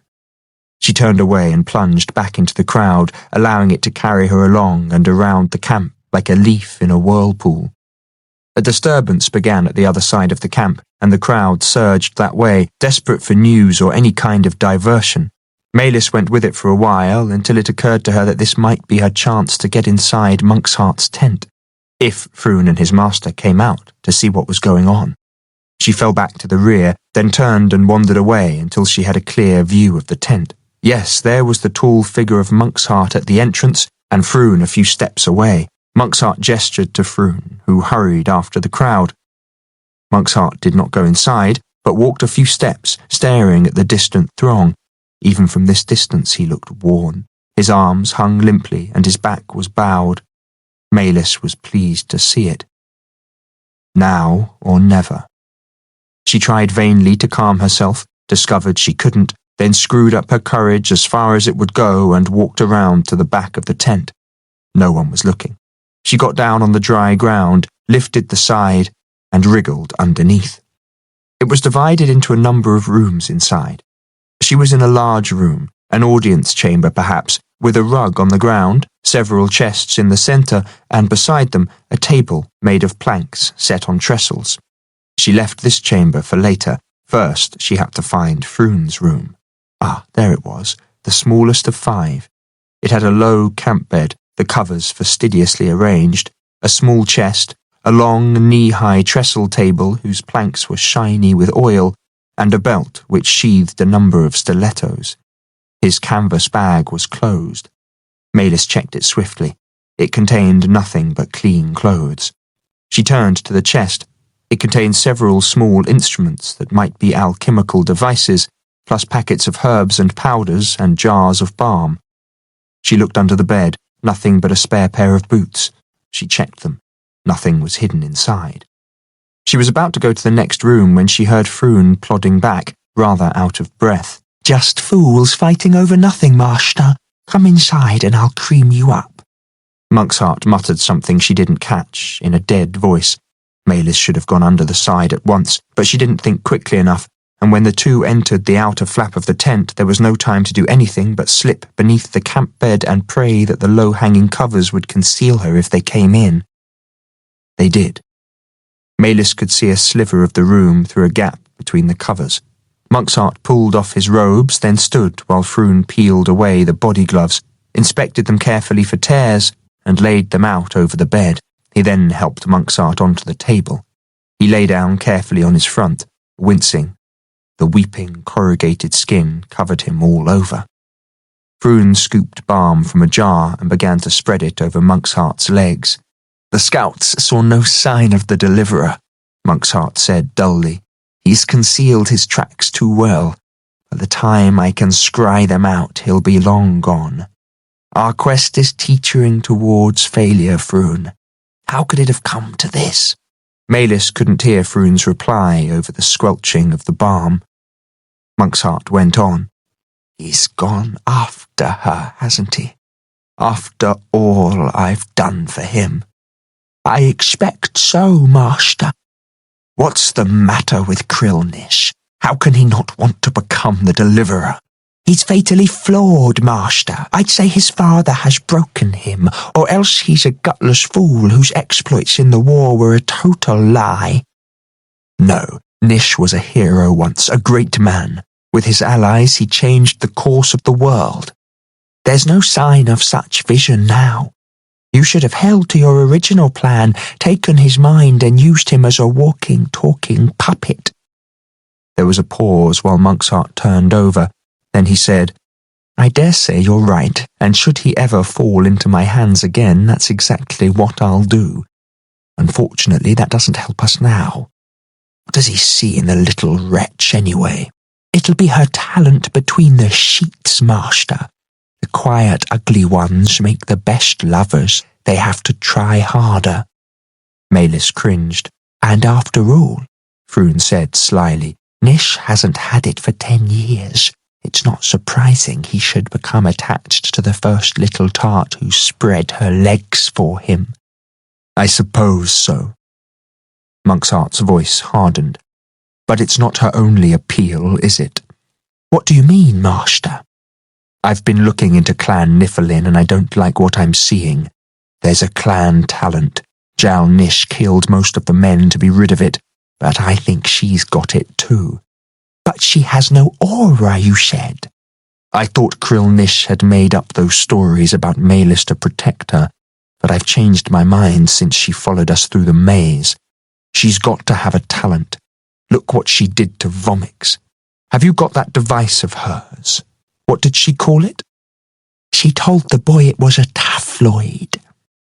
She turned away and plunged back into the crowd, allowing it to carry her along and around the camp like a leaf in a whirlpool. A disturbance began at the other side of the camp, and the crowd surged that way, desperate for news or any kind of diversion. Maylis went with it for a while, until it occurred to her that this might be her chance to get inside Monksheart's tent, if Froon and his master came out to see what was going on. She fell back to the rear, then turned and wandered away until she had a clear view of the tent. Yes, there was the tall figure of Monksheart at the entrance, and Froon a few steps away. Monksheart gestured to Froon, who hurried after the crowd. Monksheart did not go inside, but walked a few steps, staring at the distant throng. Even from this distance he looked worn. His arms hung limply, and his back was bowed. Maylis was pleased to see it. Now or never. She tried vainly to calm herself, discovered she couldn't, then screwed up her courage as far as it would go and walked around to the back of the tent. No one was looking. She got down on the dry ground, lifted the side, and wriggled underneath. It was divided into a number of rooms inside. She was in a large room, an audience chamber perhaps, with a rug on the ground, several chests in the centre, and beside them a table made of planks set on trestles. She left this chamber for later. First, she had to find Froon's room. Ah, there it was, the smallest of 5. It had a low camp bed, the covers fastidiously arranged, a small chest, a long knee-high trestle table whose planks were shiny with oil, and a belt which sheathed a number of stilettos. His canvas bag was closed. Maylis checked it swiftly. It contained nothing but clean clothes. She turned to the chest. It contained several small instruments that might be alchemical devices, plus packets of herbs and powders and jars of balm. She looked under the bed, nothing but a spare pair of boots. She checked them. Nothing was hidden inside. She was about to go to the next room when she heard Froon plodding back, rather out of breath. Just fools fighting over nothing, master. Come inside and I'll cream you up. Monksheart muttered something she didn't catch, in a dead voice. Maylis should have gone under the side at once, but she didn't think quickly enough, and when the two entered the outer flap of the tent, there was no time to do anything but slip beneath the camp bed and pray that the low-hanging covers would conceal her if they came in. They did. Maylis could see a sliver of the room through a gap between the covers. Monksheart pulled off his robes, then stood while Froon peeled away the body gloves, inspected them carefully for tears, and laid them out over the bed. He then helped Monksart onto the table. He lay down carefully on his front, wincing. The weeping, corrugated skin covered him all over. Froon scooped balm from a jar and began to spread it over Monksart's legs. "The scouts saw no sign of the deliverer," Monksart said dully. "He's concealed his tracks too well. By the time I can scry them out, he'll be long gone. Our quest is teetering towards failure, Froon. How could it have come to this?" Malis couldn't hear Froon's reply over the squelching of the balm. Monksart went on. "He's gone after her, hasn't he? After all I've done for him." "I expect so, Master." "What's the matter with Jal-Nish? How can he not want to become the deliverer?" "He's fatally flawed, Master. I'd say his father has broken him, or else he's a gutless fool whose exploits in the war were a total lie." "No, Nish was a hero once, a great man. With his allies he changed the course of the world." "There's no sign of such vision now. You should have held to your original plan, taken his mind and used him as a walking, talking puppet." There was a pause while Monksart turned over. Then he said, "I dare say you're right, and should he ever fall into my hands again, that's exactly what I'll do. Unfortunately, that doesn't help us now. What does he see in the little wretch, anyway?" "It'll be her talent between the sheets, Master. The quiet, ugly ones make the best lovers. They have to try harder." Malis cringed. "And after all," Froon said slyly, "Nish hasn't had it for 10 years. It's not surprising he should become attached to the first little tart who spread her legs for him." "I suppose so." Monksart's voice hardened. "But it's not her only appeal, is it?" "What do you mean, Master?" "I've been looking into Clan Niflheim and I don't like what I'm seeing. There's a clan talent. Jal-Nish killed most of the men to be rid of it, but I think she's got it too." "But she has no aura, you said." "I thought Jal-Nish had made up those stories about Malis to protect her, but I've changed my mind since she followed us through the maze. She's got to have a talent. Look what she did to Vomix. Have you got that device of hers? What did she call it?" "She told the boy it was a tafloid."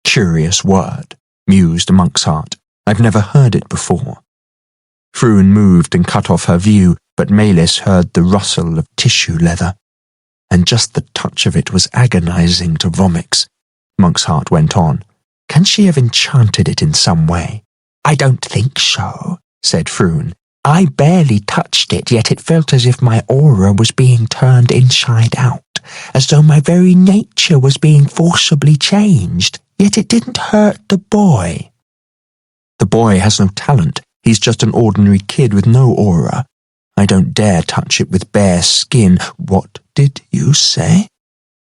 "Curious word," mused Monksart. "I've never heard it before." Froon moved and cut off her view, but Malis heard the rustle of tissue leather. "And just the touch of it was agonizing to Vomix," Monksart went on. "Can she have enchanted it in some way?" "I don't think so," said Froon. "I barely touched it, yet it felt as if my aura was being turned inside out, as though my very nature was being forcibly changed, yet it didn't hurt the boy." "The boy has no talent. He's just an ordinary kid with no aura. I don't dare touch it with bare skin. What did you say?"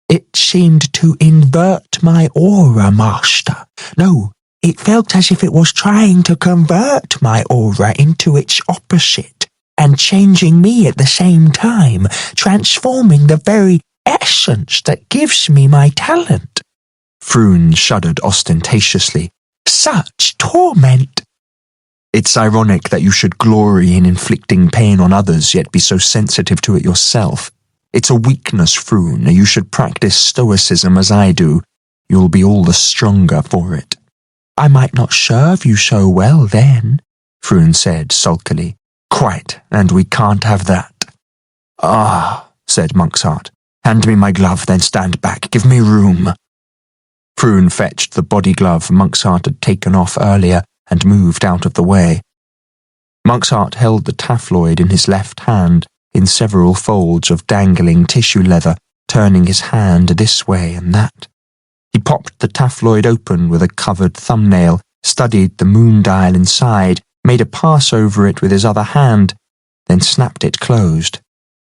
"It seemed to invert my aura, Master. No, it felt as if it was trying to convert my aura into its opposite, and changing me at the same time, transforming the very essence that gives me my talent." Froon shuddered ostentatiously. "Such torment!" "It's ironic that you should glory in inflicting pain on others yet be so sensitive to it yourself. It's a weakness, Froon. You should practice stoicism as I do. You'll be all the stronger for it." "I might not serve you so well then," Froon said sulkily. "Quite, and we can't have that." "Ah," said Monksart. "Hand me my glove, then stand back. Give me room." Froon fetched the body glove Monksart had taken off earlier and moved out of the way. Monksart held the tafloid in his left hand in several folds of dangling tissue leather, turning his hand this way and that. He popped the tafloid open with a covered thumbnail, studied the moon dial inside, made a pass over it with his other hand, then snapped it closed.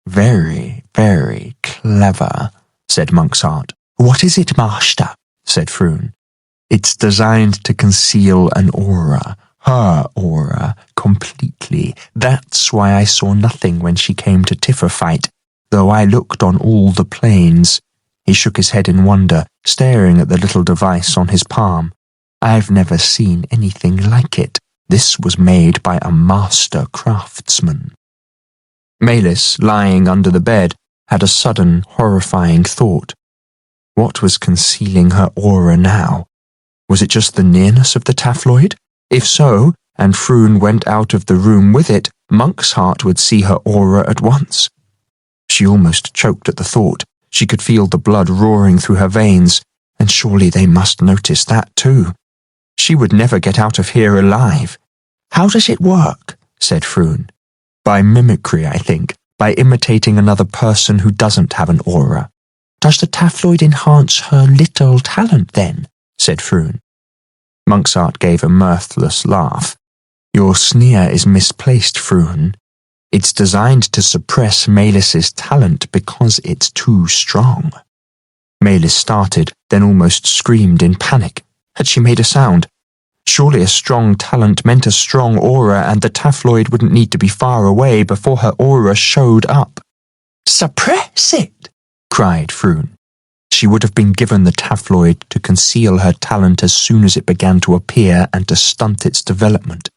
"Very, very clever," said Monksart. "What is it, Master?" said Froon. "It's designed to conceal an aura, her aura, completely. That's why I saw nothing when she came to Tifferfight, though I looked on all the planes." He shook his head in wonder, staring at the little device on his palm. I've never seen anything like it. This was made by a master craftsman. Maylis, lying under the bed, had a sudden, horrifying thought. What was concealing her aura now? Was it just the nearness of the taffloid? If so, and Froon went out of the room with it, Monk's Heart would see her aura at once. She almost choked at the thought. She could feel the blood roaring through her veins, and surely they must notice that too. She would never get out of here alive. How does it work? Said Froon. By mimicry, I think, by imitating another person who doesn't have an aura. Does the taffloid enhance her little talent then? Said Froon. Monk's Heart gave a mirthless laugh. Your sneer is misplaced, Froon. It's designed to suppress Maylis's talent because it's too strong. Maylis started, then almost screamed in panic. Had she made a sound? Surely a strong talent meant a strong aura, and the taffloid wouldn't need to be far away before her aura showed up. Suppress it! Cried Froon. She would have been given the taffloid to conceal her talent as soon as it began to appear and to stunt its development.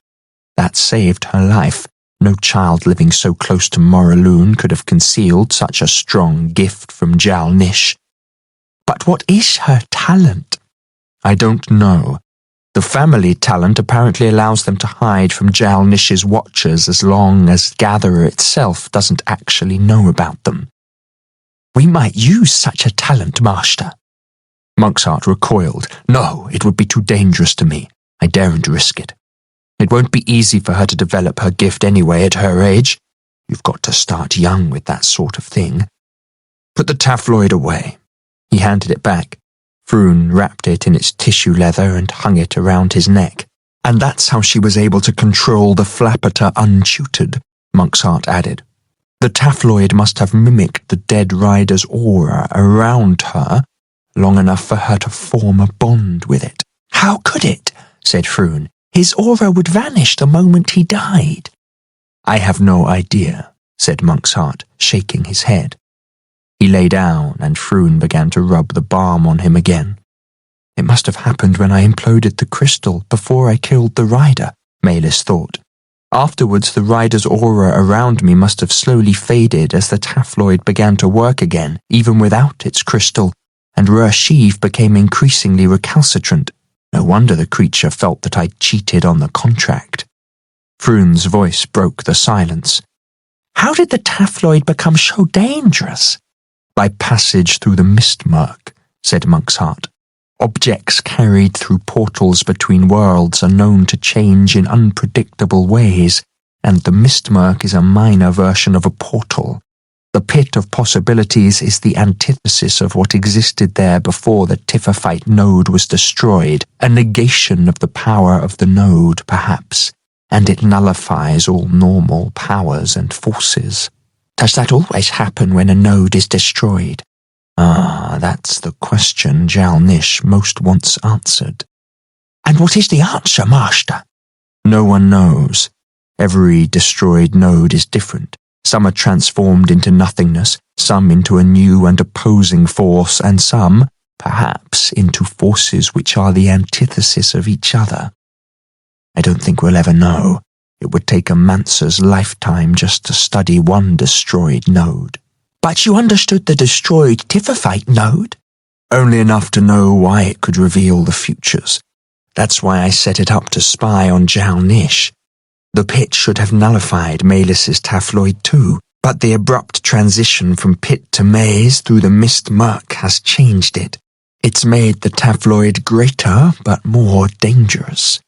That saved her life. No child living so close to Moraloon could have concealed such a strong gift from Jal-Nish. But what is her talent? I don't know. The family talent apparently allows them to hide from Jal-Nish's watchers as long as Gatherer itself doesn't actually know about them. We might use such a talent, Master. Monk's Heart recoiled. No, it would be too dangerous to me. I daren't risk it. It won't be easy for her to develop her gift anyway at her age. You've got to start young with that sort of thing. Put the taffloid away. He handed it back. Froon wrapped it in its tissue leather and hung it around his neck. And that's how she was able to control the flapperter untutored, Monk's Heart added. The taffloid must have mimicked the dead rider's aura around her long enough for her to form a bond with it. How could it? Said Froon. His aura would vanish the moment he died. I have no idea, said Monk's Heart, shaking his head. He lay down, and Froon began to rub the balm on him again. It must have happened when I imploded the crystal before I killed the rider, Maylis thought. Afterwards, the rider's aura around me must have slowly faded as the taffloid began to work again, even without its crystal, and Rashiv became increasingly recalcitrant. No wonder the creature felt that I'd cheated on the contract. Froon's voice broke the silence. How did the taffloid become so dangerous? By passage through the mist murk, said Monk's Heart. Objects carried through portals between worlds are known to change in unpredictable ways, and the mist murk is a minor version of a portal. The pit of possibilities is the antithesis of what existed there before the Tiffafite node was destroyed, a negation of the power of the node, perhaps, and it nullifies all normal powers and forces. Does that always happen when a node is destroyed? Ah, that's the question Jal-Nish most wants answered. And what is the answer, Master? No one knows. Every destroyed node is different. Some are transformed into nothingness, some into a new and opposing force, and some, perhaps, into forces which are the antithesis of each other. I don't think we'll ever know. It would take a Mancer's lifetime just to study one destroyed node. But you understood the destroyed Tiffafite node? Only enough to know why it could reveal the futures. That's why I set it up to spy on Jal-Nish. The pit should have nullified Maylis's taffloid too, but the abrupt transition from pit to maze through the mist murk has changed it. It's made the taffloid greater, but more dangerous.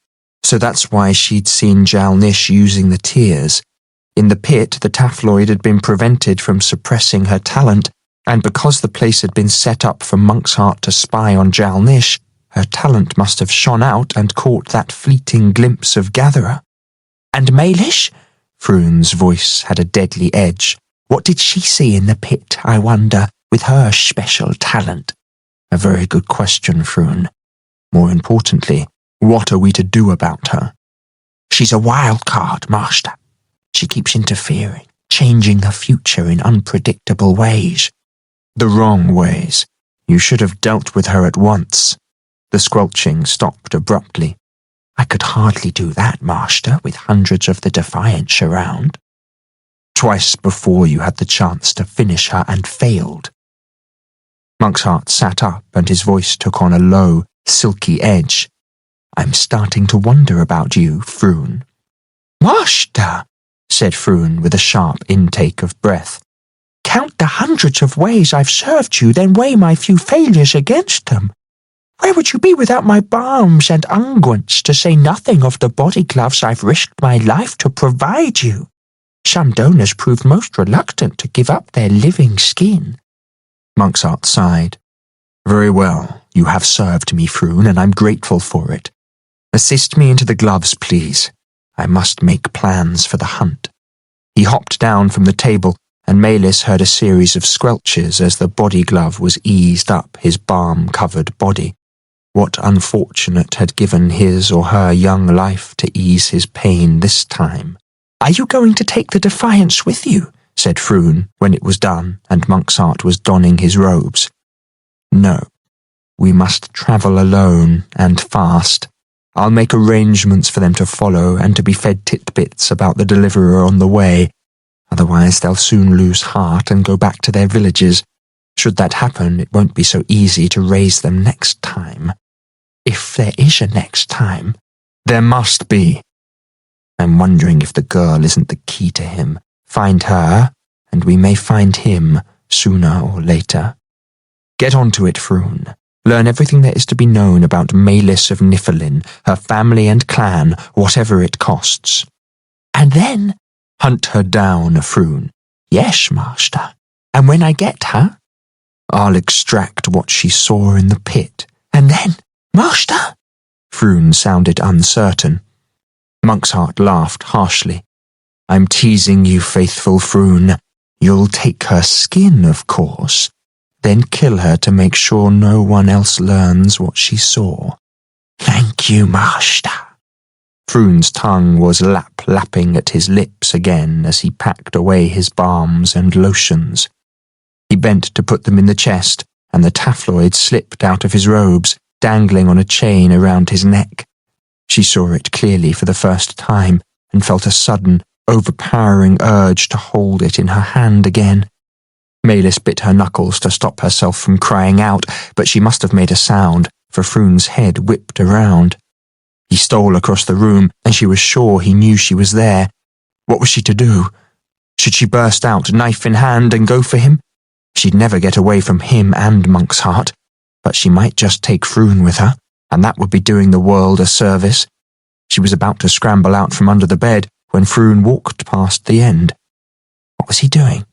So that's why she'd seen Jal-Nish using the tears. In the pit, the taffloid had been prevented from suppressing her talent, and because the place had been set up for Monk's Heart to spy on Jal-Nish, her talent must have shone out and caught that fleeting glimpse of Gatherer. And Maylish? Froon's voice had a deadly edge. What did she see in the pit, I wonder, with her special talent? A very good question, Froon. More importantly, what are we to do about her? She's a wild card, Master. She keeps interfering, changing the future in unpredictable ways. The wrong ways. You should have dealt with her at once. The squelching stopped abruptly. I could hardly do that, Master, with hundreds of the Defiants around. Twice before you had the chance to finish her and failed. Monk's Heart sat up and his voice took on a low, silky edge. I'm starting to wonder about you, Froon. Master, said Froon with a sharp intake of breath. Count the hundreds of ways I've served you, then weigh my few failures against them. Where would you be without my balms and unguents, to say nothing of the body gloves I've risked my life to provide you? Some donors proved most reluctant to give up their living skin. Monk's Heart sighed. Very well, you have served me, Froon, and I'm grateful for it. Assist me into the gloves, please. I must make plans for the hunt. He hopped down from the table, and Maylis heard a series of squelches as the body glove was eased up his balm-covered body. What unfortunate had given his or her young life to ease his pain this time? Are you going to take the Defiants with you? Said Froon when it was done and Monk's Heart was donning his robes. No, we must travel alone and fast. I'll make arrangements for them to follow and to be fed titbits about the deliverer on the way. Otherwise they'll soon lose heart and go back to their villages. Should that happen, it won't be so easy to raise them next time. If there is a next time. There must be. I'm wondering if the girl isn't the key to him. Find her, and we may find him sooner or later. Get onto it, Froon. Learn everything there is to be known about Maylis of Niflheim, her family and clan, whatever it costs. And then? Hunt her down, Froon. Yes, Master. And when I get her? I'll extract what she saw in the pit. And then, Master? Froon sounded uncertain. Monk's Heart laughed harshly. I'm teasing you, faithful Froon. You'll take her skin, of course, then kill her to make sure no one else learns what she saw. Thank you, Master. Froon's tongue was lapping at his lips again as he packed away his balms and lotions. He bent to put them in the chest, and the taffloid slipped out of his robes, dangling on a chain around his neck. She saw it clearly for the first time, and felt a sudden, overpowering urge to hold it in her hand again. Maylis bit her knuckles to stop herself from crying out, but she must have made a sound, for Froon's head whipped around. He stole across the room, and she was sure he knew she was there. What was she to do? Should she burst out, knife in hand, and go for him? She'd never get away from him and Monk's Heart, but she might just take Froon with her, and that would be doing the world a service. She was about to scramble out from under the bed when Froon walked past the end. What was he doing?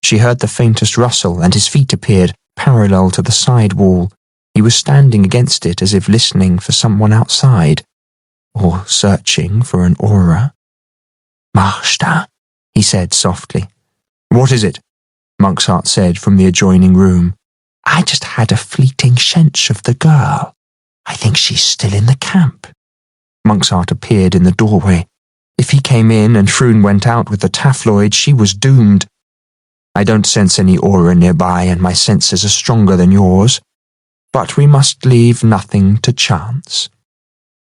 She heard the faintest rustle, and his feet appeared, parallel to the side wall. He was standing against it as if listening for someone outside, or searching for an aura. Master, he said softly. What is it? Monk's Heart said from the adjoining room. I just had a fleeting sense of the girl. I think she's still in the camp. Monk's Heart appeared in the doorway. If he came in and Froon went out with the taffloid, she was doomed. I don't sense any aura nearby, and my senses are stronger than yours. But we must leave nothing to chance.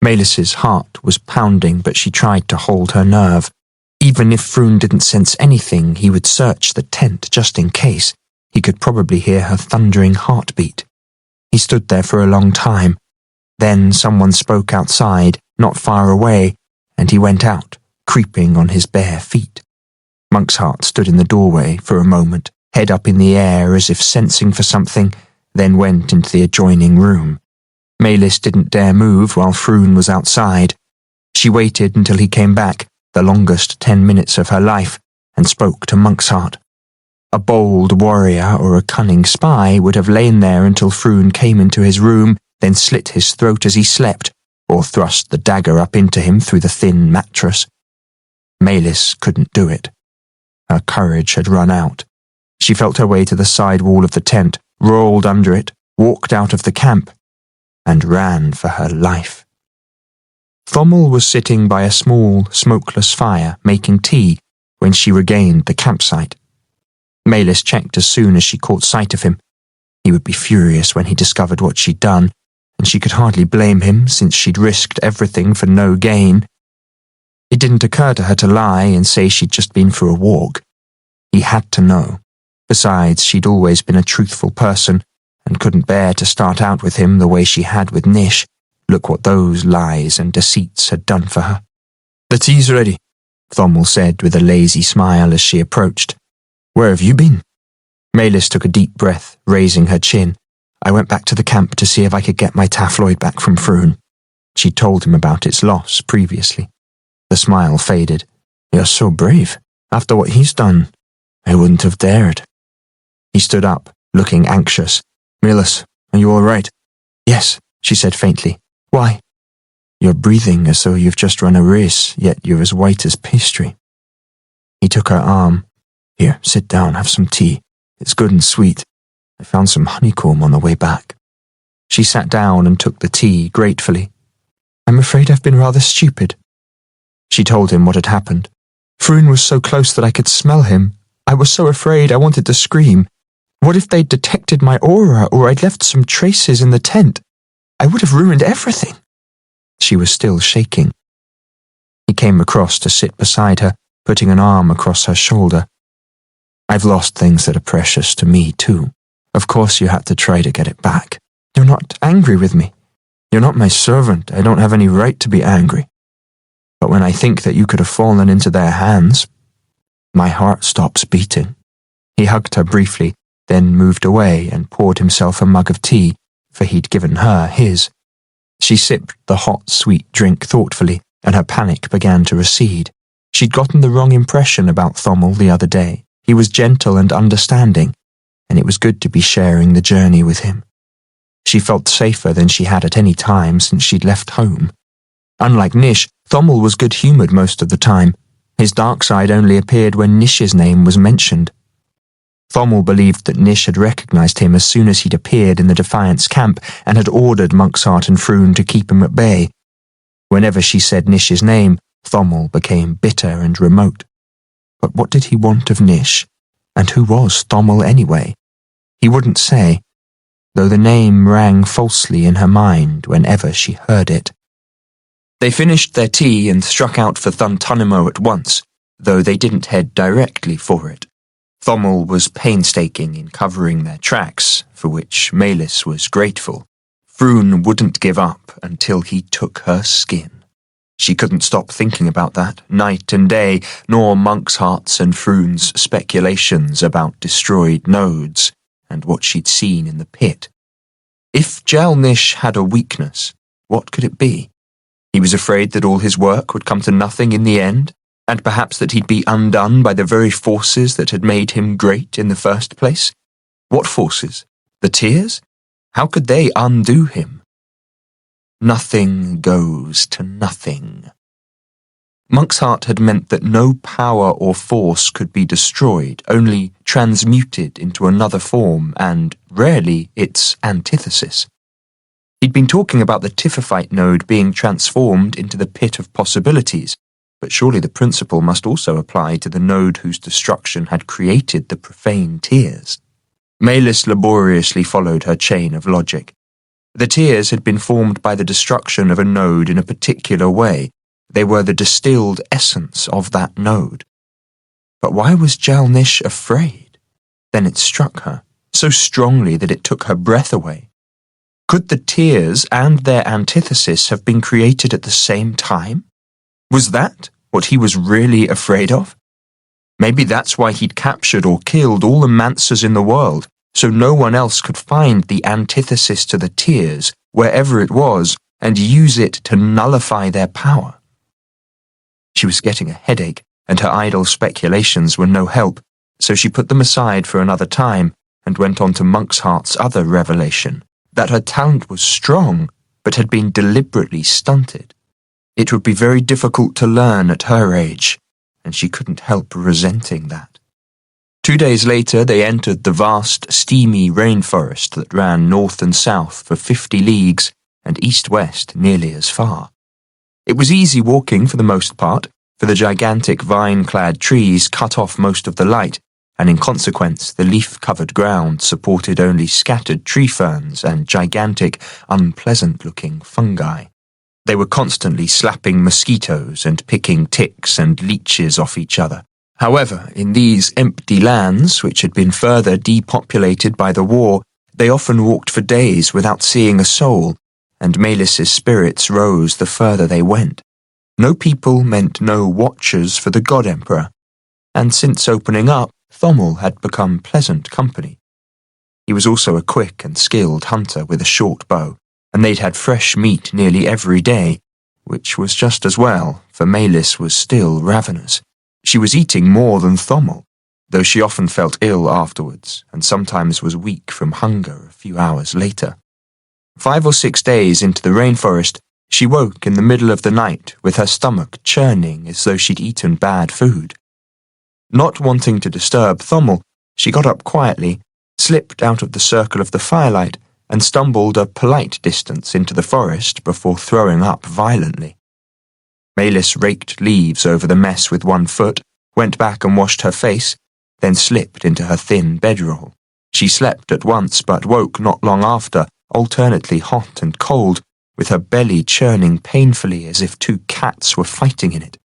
Maylis's heart was pounding, but she tried to hold her nerve. Even if Froon didn't sense anything, he would search the tent just in case. He could probably hear her thundering heartbeat. He stood there for a long time. Then someone spoke outside, not far away, and he went out, creeping on his bare feet. Monk's Heart stood in the doorway for a moment, head up in the air as if sensing for something, then went into the adjoining room. Maylis didn't dare move while Froon was outside. She waited until he came back, the longest 10 minutes of her life, and spoke to Monk's Heart. A bold warrior or a cunning spy would have lain there until Froon came into his room, then slit his throat as he slept, or thrust the dagger up into him through the thin mattress. Maylis couldn't do it. Her courage had run out. She felt her way to the side wall of the tent, rolled under it, walked out of the camp, and ran for her life. Fommel was sitting by a small, smokeless fire, making tea, when she regained the campsite. Maylis checked as soon as she caught sight of him. He would be furious when he discovered what she'd done, and she could hardly blame him since she'd risked everything for no gain. It didn't occur to her to lie and say she'd just been for a walk. He had to know. Besides, she'd always been a truthful person and couldn't bear to start out with him the way she had with Nish. Look what those lies and deceits had done for her. "The tea's ready," Thommel said with a lazy smile as she approached. "Where have you been?" Maylis took a deep breath, raising her chin. "I went back to the camp to see if I could get my tafloid back from Froon." She'd told him about its loss previously. The smile faded. "You're so brave. After what he's done, I wouldn't have dared." He stood up, looking anxious. "Maylis, are you all right?" "Yes," she said faintly. "Why?" "You're breathing as though you've just run a race, yet you're as white as pastry." He took her arm. "Here, sit down, have some tea. It's good and sweet. I found some honeycomb on the way back." She sat down and took the tea gratefully. "I'm afraid I've been rather stupid." She told him what had happened. "Froon was so close that I could smell him. I was so afraid I wanted to scream. What if they'd detected my aura or I'd left some traces in the tent? I would have ruined everything." She was still shaking. He came across to sit beside her, putting an arm across her shoulder. "I've lost things that are precious to me, too. Of course you had to try to get it back. You're not angry with me. You're not my servant. I don't have any right to be angry. But when I think that you could have fallen into their hands, my heart stops beating." He hugged her briefly, then moved away and poured himself a mug of tea, for he'd given her his. She sipped the hot, sweet drink thoughtfully, and her panic began to recede. She'd gotten the wrong impression about Thommel the other day. He was gentle and understanding, and it was good to be sharing the journey with him. She felt safer than she had at any time since she'd left home. Unlike Nish, Thommel was good-humoured most of the time. His dark side only appeared when Nish's name was mentioned. Thommel believed that Nish had recognised him as soon as he'd appeared in the Defiance camp and had ordered Monksheart and Froon to keep him at bay. Whenever she said Nish's name, Thommel became bitter and remote. But what did he want of Nish? And who was Thommel anyway? He wouldn't say, though the name rang falsely in her mind whenever she heard it. They finished their tea and struck out for Thuntunimo at once, though they didn't head directly for it. Thommel was painstaking in covering their tracks, for which Maylis was grateful. Froon wouldn't give up until he took her skin. She couldn't stop thinking about that, night and day, nor Monksheart's and Froon's speculations about destroyed nodes and what she'd seen in the pit. If Jal-Nish had a weakness, what could it be? He was afraid that all his work would come to nothing in the end, and perhaps that he'd be undone by the very forces that had made him great in the first place. What forces? The tears? How could they undo him? Nothing goes to nothing. Monksheart had meant that no power or force could be destroyed, only transmuted into another form and, rarely, its antithesis. He'd been talking about the Tiphophyte node being transformed into the pit of possibilities, but surely the principle must also apply to the node whose destruction had created the profane tears. Maylis laboriously followed her chain of logic. The tears had been formed by the destruction of a node in a particular way. They were the distilled essence of that node. But why was Jal-Nish afraid? Then it struck her, so strongly that it took her breath away. Could the tears and their antithesis have been created at the same time? Was that what he was really afraid of? Maybe that's why he'd captured or killed all the Mansers in the world, so no one else could find the antithesis to the tears, wherever it was, and use it to nullify their power. She was getting a headache, and her idle speculations were no help, so she put them aside for another time and went on to Monksheart's other revelation, that her talent was strong, but had been deliberately stunted. It would be very difficult to learn at her age, and she couldn't help resenting that. 2 days later, they entered the vast, steamy rainforest that ran north and south for 50 leagues and east-west nearly as far. It was easy walking for the most part, for the gigantic vine-clad trees cut off most of the light, and in consequence the leaf-covered ground supported only scattered tree ferns and gigantic, unpleasant-looking fungi. They were constantly slapping mosquitoes and picking ticks and leeches off each other. However, in these empty lands, which had been further depopulated by the war, they often walked for days without seeing a soul, and Melis's spirits rose the further they went. No people meant no watchers for the God-Emperor, and since opening up, Thommel had become pleasant company. He was also a quick and skilled hunter with a short bow, and they'd had fresh meat nearly every day, which was just as well, for Melis was still ravenous. She was eating more than Thommel, though she often felt ill afterwards, and sometimes was weak from hunger a few hours later. 5 or 6 days into the rainforest, she woke in the middle of the night with her stomach churning as though she'd eaten bad food. Not wanting to disturb Thommel, she got up quietly, slipped out of the circle of the firelight, and stumbled a polite distance into the forest before throwing up violently. Melis raked leaves over the mess with one foot, went back and washed her face, then slipped into her thin bedroll. She slept at once but woke not long after, alternately hot and cold, with her belly churning painfully as if 2 cats were fighting in it.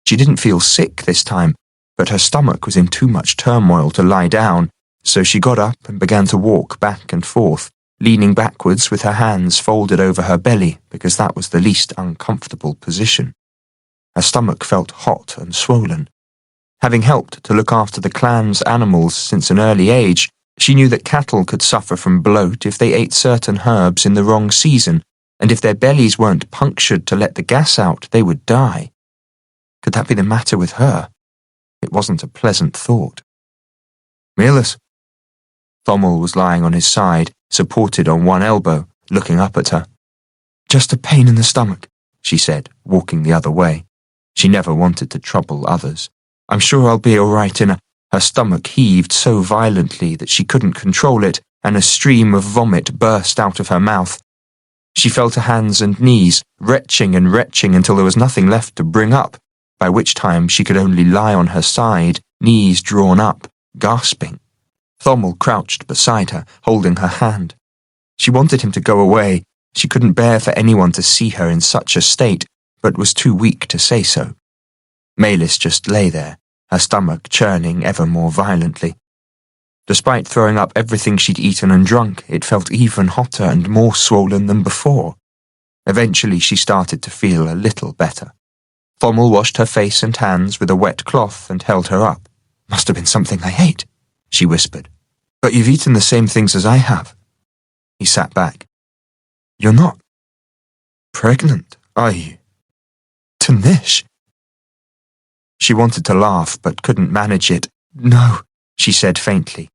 She didn't feel sick this time, but her stomach was in too much turmoil to lie down, so she got up and began to walk back and forth, leaning backwards with her hands folded over her belly because that was the least uncomfortable position. Her stomach felt hot and swollen. Having helped to look after the clan's animals since an early age, she knew that cattle could suffer from bloat if they ate certain herbs in the wrong season, and if their bellies weren't punctured to let the gas out, they would die. Could that be the matter with her? It wasn't a pleasant thought. Melis. Thommel was lying on his side, supported on one elbow, looking up at her. Just a pain in the stomach, she said, walking the other way. She never wanted to trouble others. I'm sure I'll be all right in a... Her stomach heaved so violently that she couldn't control it, and a stream of vomit burst out of her mouth. She fell to hands and knees, retching and retching until there was nothing left to bring up, by which time she could only lie on her side, knees drawn up, gasping. Thommel crouched beside her, holding her hand. She wanted him to go away. She couldn't bear for anyone to see her in such a state, but was too weak to say so. Melis just lay there, her stomach churning ever more violently. Despite throwing up everything she'd eaten and drunk, it felt even hotter and more swollen than before. Eventually she started to feel a little better. Thommel washed her face and hands with a wet cloth and held her up. Must have been something I ate, she whispered. But you've eaten the same things as I have. He sat back. You're not pregnant, are you? Jal-Nish. She wanted to laugh, but couldn't manage it. No, she said faintly.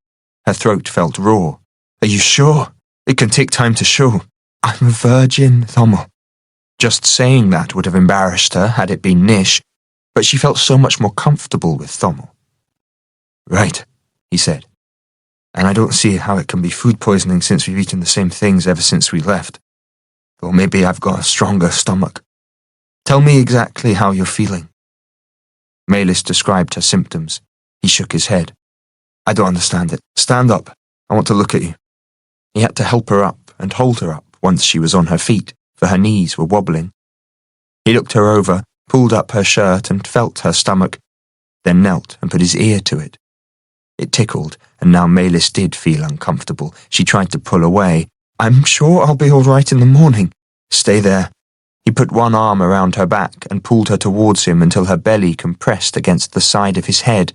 Her throat felt raw. Are you sure? It can take time to show. I'm a virgin, Thommel. Just saying that would have embarrassed her had it been Nish, but she felt so much more comfortable with Thommel. Right, he said. And I don't see how it can be food poisoning since we've eaten the same things ever since we left. Or maybe I've got a stronger stomach. Tell me exactly how you're feeling. Melis described her symptoms. He shook his head. I don't understand it. Stand up. I want to look at you. He had to help her up and hold her up once she was on her feet, for her knees were wobbling. He looked her over, pulled up her shirt and felt her stomach, then knelt and put his ear to it. It tickled, and now Melis did feel uncomfortable. She tried to pull away. I'm sure I'll be all right in the morning. Stay there. He put one arm around her back and pulled her towards him until her belly compressed against the side of his head.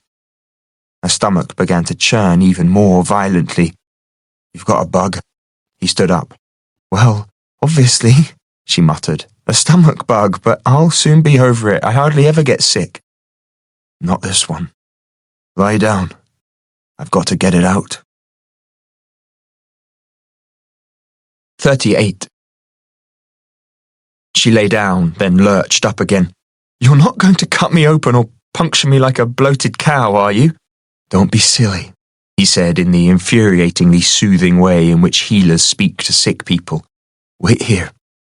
Her stomach began to churn even more violently. You've got a bug. He stood up. Well, obviously, she muttered. A stomach bug, but I'll soon be over it. I hardly ever get sick. Not this one. Lie down. I've got to get it out. 38. She lay down, then lurched up again. You're not going to cut me open or puncture me like a bloated cow, are you? Don't be silly, he said in the infuriatingly soothing way in which healers speak to sick people. Wait here.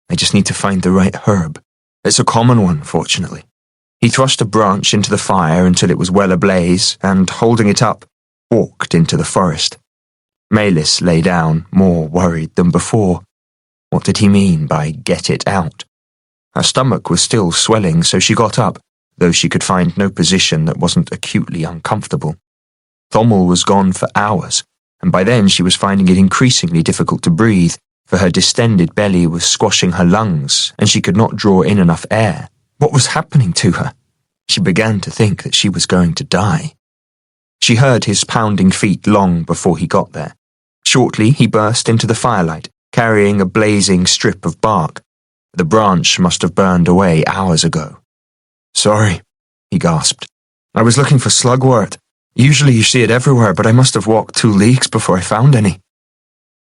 I just need to find the right herb. It's a common one, fortunately. He thrust a branch into the fire until it was well ablaze, and, holding it up, walked into the forest. Mailis lay down, more worried than before. What did he mean by get it out? Her stomach was still swelling, so she got up, though she could find no position that wasn't acutely uncomfortable. Thommel was gone for hours, and by then she was finding it increasingly difficult to breathe, for her distended belly was squashing her lungs, and she could not draw in enough air. What was happening to her? She began to think that she was going to die. She heard his pounding feet long before he got there. Shortly, he burst into the firelight, carrying a blazing strip of bark. The branch must have burned away hours ago. "Sorry," he gasped. "I was looking for slugwort. Usually you see it everywhere, but I must have walked 2 leagues before I found any."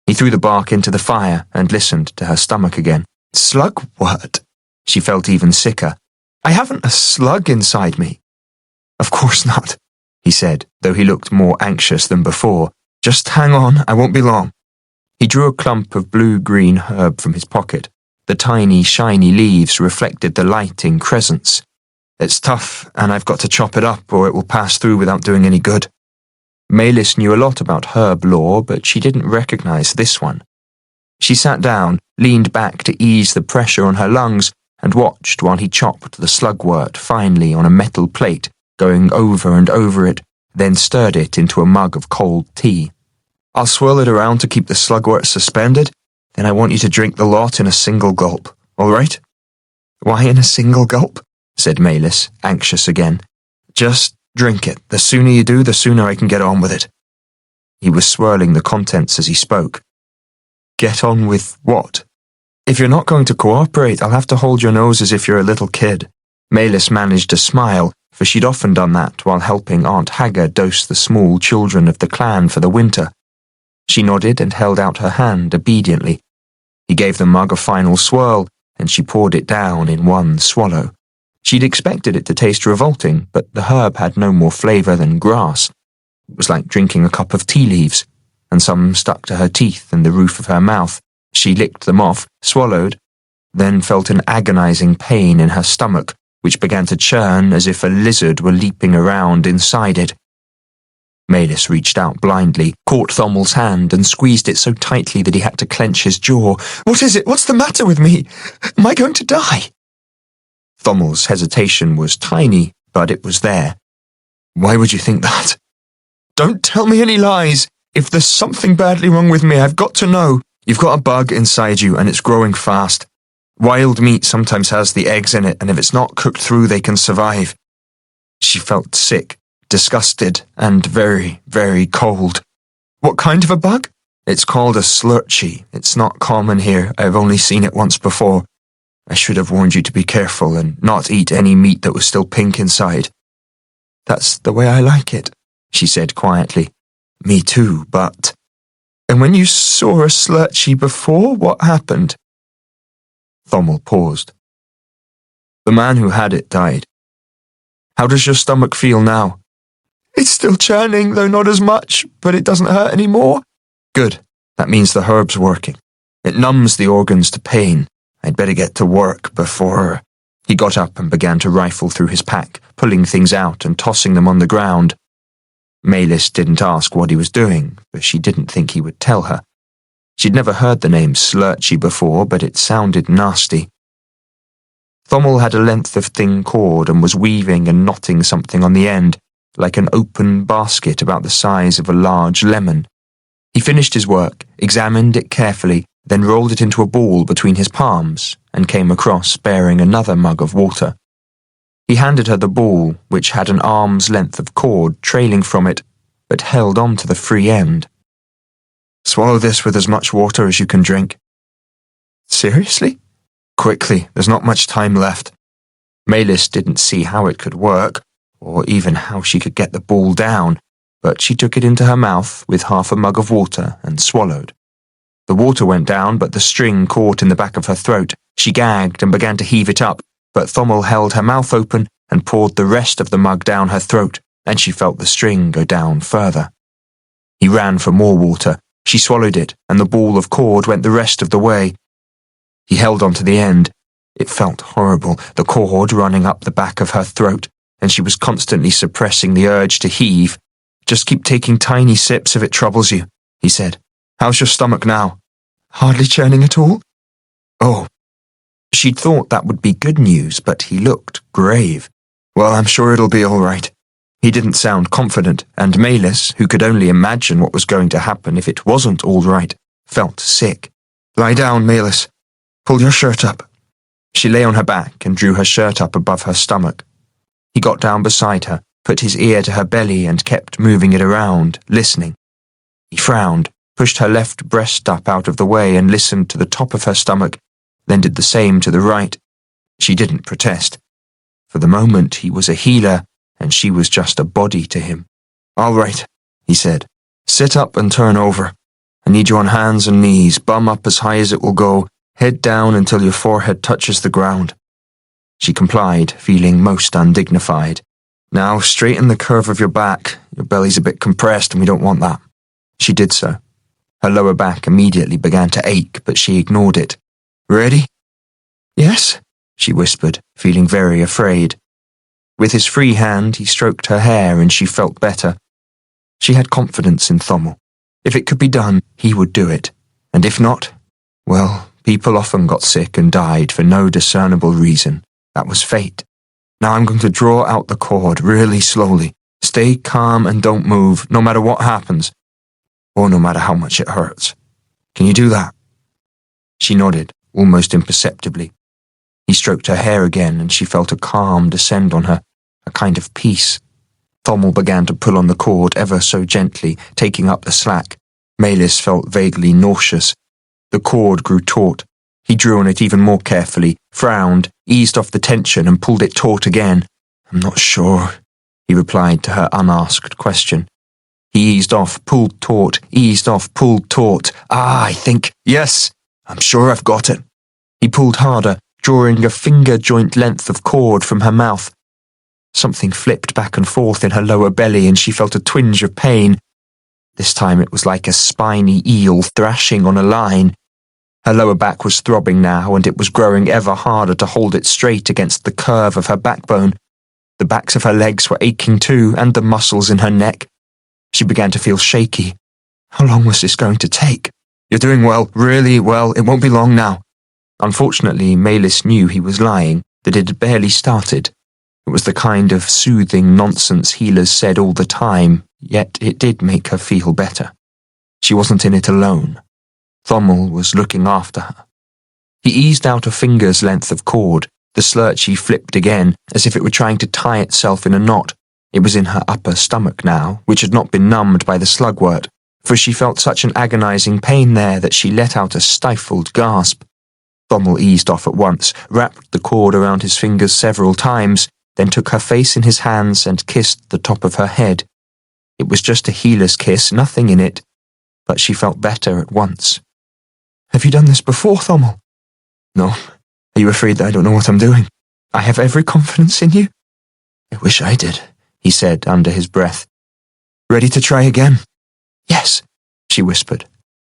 He threw the bark into the fire and listened to her stomach again. "Slugwort?" She felt even sicker. "I haven't a slug inside me." "Of course not," he said, though he looked more anxious than before. "Just hang on, I won't be long." He drew a clump of blue-green herb from his pocket. The tiny, shiny leaves reflected the light in crescents. "It's tough, and I've got to chop it up or it will pass through without doing any good." Mailis knew a lot about herb lore, but she didn't recognize this one. She sat down, leaned back to ease the pressure on her lungs, and watched while he chopped the slugwort finely on a metal plate, going over and over it, then stirred it into a mug of cold tea. "I'll swirl it around to keep the slugwort suspended, then I want you to drink the lot in a single gulp, all right?" "Why in a single gulp?" said Mailis, anxious again. "Just drink it. The sooner you do, the sooner I can get on with it." He was swirling the contents as he spoke. "Get on with what?" "If you're not going to cooperate, I'll have to hold your nose as if you're a little kid." Mailis managed to smile, for she'd often done that while helping Aunt Hagger dose the small children of the clan for the winter. She nodded and held out her hand obediently. He gave the mug a final swirl, and she poured it down in one swallow. She'd expected it to taste revolting, but the herb had no more flavour than grass. It was like drinking a cup of tea leaves, and some stuck to her teeth and the roof of her mouth. She licked them off, swallowed, then felt an agonizing pain in her stomach, which began to churn as if a lizard were leaping around inside it. Mailis reached out blindly, caught Thommel's hand, and squeezed it so tightly that he had to clench his jaw. "What is it? What's the matter with me? Am I going to die?" Thommel's hesitation was tiny, but it was there. "Why would you think that?" "Don't tell me any lies. If there's something badly wrong with me, I've got to know. You've got a bug inside you, and it's growing fast. Wild meat sometimes has the eggs in it, and if it's not cooked through, they can survive." She felt sick, disgusted, and very, very cold. "What kind of a bug?" "It's called a slurchie. It's not common here. I've only seen it once before. I should have warned you to be careful and not eat any meat that was still pink inside." "That's the way I like it," she said quietly. "Me too, but—" "And when you saw a slurchie before, what happened?" Thommel paused. "The man who had it died. How does your stomach feel now?" "It's still churning, though not as much, but it doesn't hurt anymore." "Good. That means the herb's working. It numbs the organs to pain. I'd better get to work before—" He got up and began to rifle through his pack, pulling things out and tossing them on the ground. Mailis didn't ask what he was doing, but she didn't think he would tell her. She'd never heard the name Slurchie before, but it sounded nasty. Thommel had a length of thin cord and was weaving and knotting something on the end, like an open basket about the size of a large lemon. He finished his work, examined it carefully, then rolled it into a ball between his palms, and came across bearing another mug of water. He handed her the ball, which had an arm's length of cord trailing from it, but held on to the free end. "Swallow this with as much water as you can drink." "Seriously?" "Quickly, there's not much time left." Mailis didn't see how it could work, or even how she could get the ball down, but she took it into her mouth with half a mug of water and swallowed. The water went down, but the string caught in the back of her throat. She gagged and began to heave it up, but Thommel held her mouth open and poured the rest of the mug down her throat, and she felt the string go down further. He ran for more water. She swallowed it, and the ball of cord went the rest of the way. He held on to the end. It felt horrible, the cord running up the back of her throat, and she was constantly suppressing the urge to heave. "Just keep taking tiny sips if it troubles you," he said. "How's your stomach now?" "Hardly churning at all." "Oh." She'd thought that would be good news, but he looked grave. "Well, I'm sure it'll be all right." He didn't sound confident, and Malis, who could only imagine what was going to happen if it wasn't all right, felt sick. "Lie down, Malis. Pull your shirt up." She lay on her back and drew her shirt up above her stomach. He got down beside her, put his ear to her belly and kept moving it around, listening. He frowned, pushed her left breast up out of the way and listened to the top of her stomach, then did the same to the right. She didn't protest. For the moment he was a healer, and she was just a body to him. "All right," he said. "Sit up and turn over. I need you on hands and knees, bum up as high as it will go, head down until your forehead touches the ground." She complied, feeling most undignified. "Now straighten the curve of your back. Your belly's a bit compressed and we don't want that." She did so. Her lower back immediately began to ache, but she ignored it. "Ready?" "Yes," she whispered, feeling very afraid. With his free hand, he stroked her hair and she felt better. She had confidence in Thommel. If it could be done, he would do it. And if not, well, people often got sick and died for no discernible reason. That was fate. "Now I'm going to draw out the cord really slowly. Stay calm and don't move, no matter what happens, or no matter how much it hurts. Can you do that?" She nodded, almost imperceptibly. He stroked her hair again and she felt a calm descend on her, a kind of peace. Thommel began to pull on the cord ever so gently, taking up the slack. Malis felt vaguely nauseous. The cord grew taut. He drew on it even more carefully, frowned, eased off the tension and pulled it taut again. "I'm not sure," he replied to her unasked question. He eased off, pulled taut, eased off, pulled taut. I think, yes, I'm sure I've got it." He pulled harder, drawing a finger joint length of cord from her mouth. Something flipped back and forth in her lower belly and she felt a twinge of pain. This time it was like a spiny eel thrashing on a line. Her lower back was throbbing now and it was growing ever harder to hold it straight against the curve of her backbone. The backs of her legs were aching too, and the muscles in her neck. She began to feel shaky. How long was this going to take? "You're doing well, really well. It won't be long now." Unfortunately, Malis knew he was lying, that it had barely started. It was the kind of soothing nonsense healers said all the time, yet it did make her feel better. She wasn't in it alone. Thommel was looking after her. He eased out a finger's length of cord. The slurchie flipped again, as if it were trying to tie itself in a knot. It was in her upper stomach now, which had not been numbed by the slugwort, for she felt such an agonizing pain there that she let out a stifled gasp. Thommel eased off at once, wrapped the cord around his fingers several times, then took her face in his hands and kissed the top of her head. It was just a healer's kiss, nothing in it, but she felt better at once. "Have you done this before, Thommel?" "No. Are you afraid that I don't know what I'm doing? I have every confidence in you." "I wish I did," he said under his breath. "Ready to try again?" "Yes," she whispered.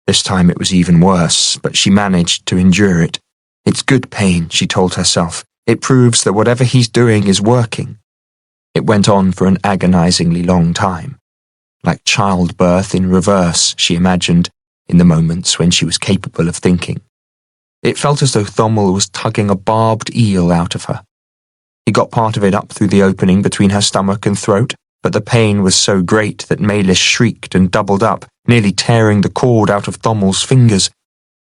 This time it was even worse, but she managed to endure it. It's good pain, she told herself. It proves that whatever he's doing is working. It went on for an agonizingly long time. Like childbirth in reverse, she imagined, in the moments when she was capable of thinking. It felt as though Thommel was tugging a barbed eel out of her. He got part of it up through the opening between her stomach and throat, but the pain was so great that Malis shrieked and doubled up, nearly tearing the cord out of Thommel's fingers.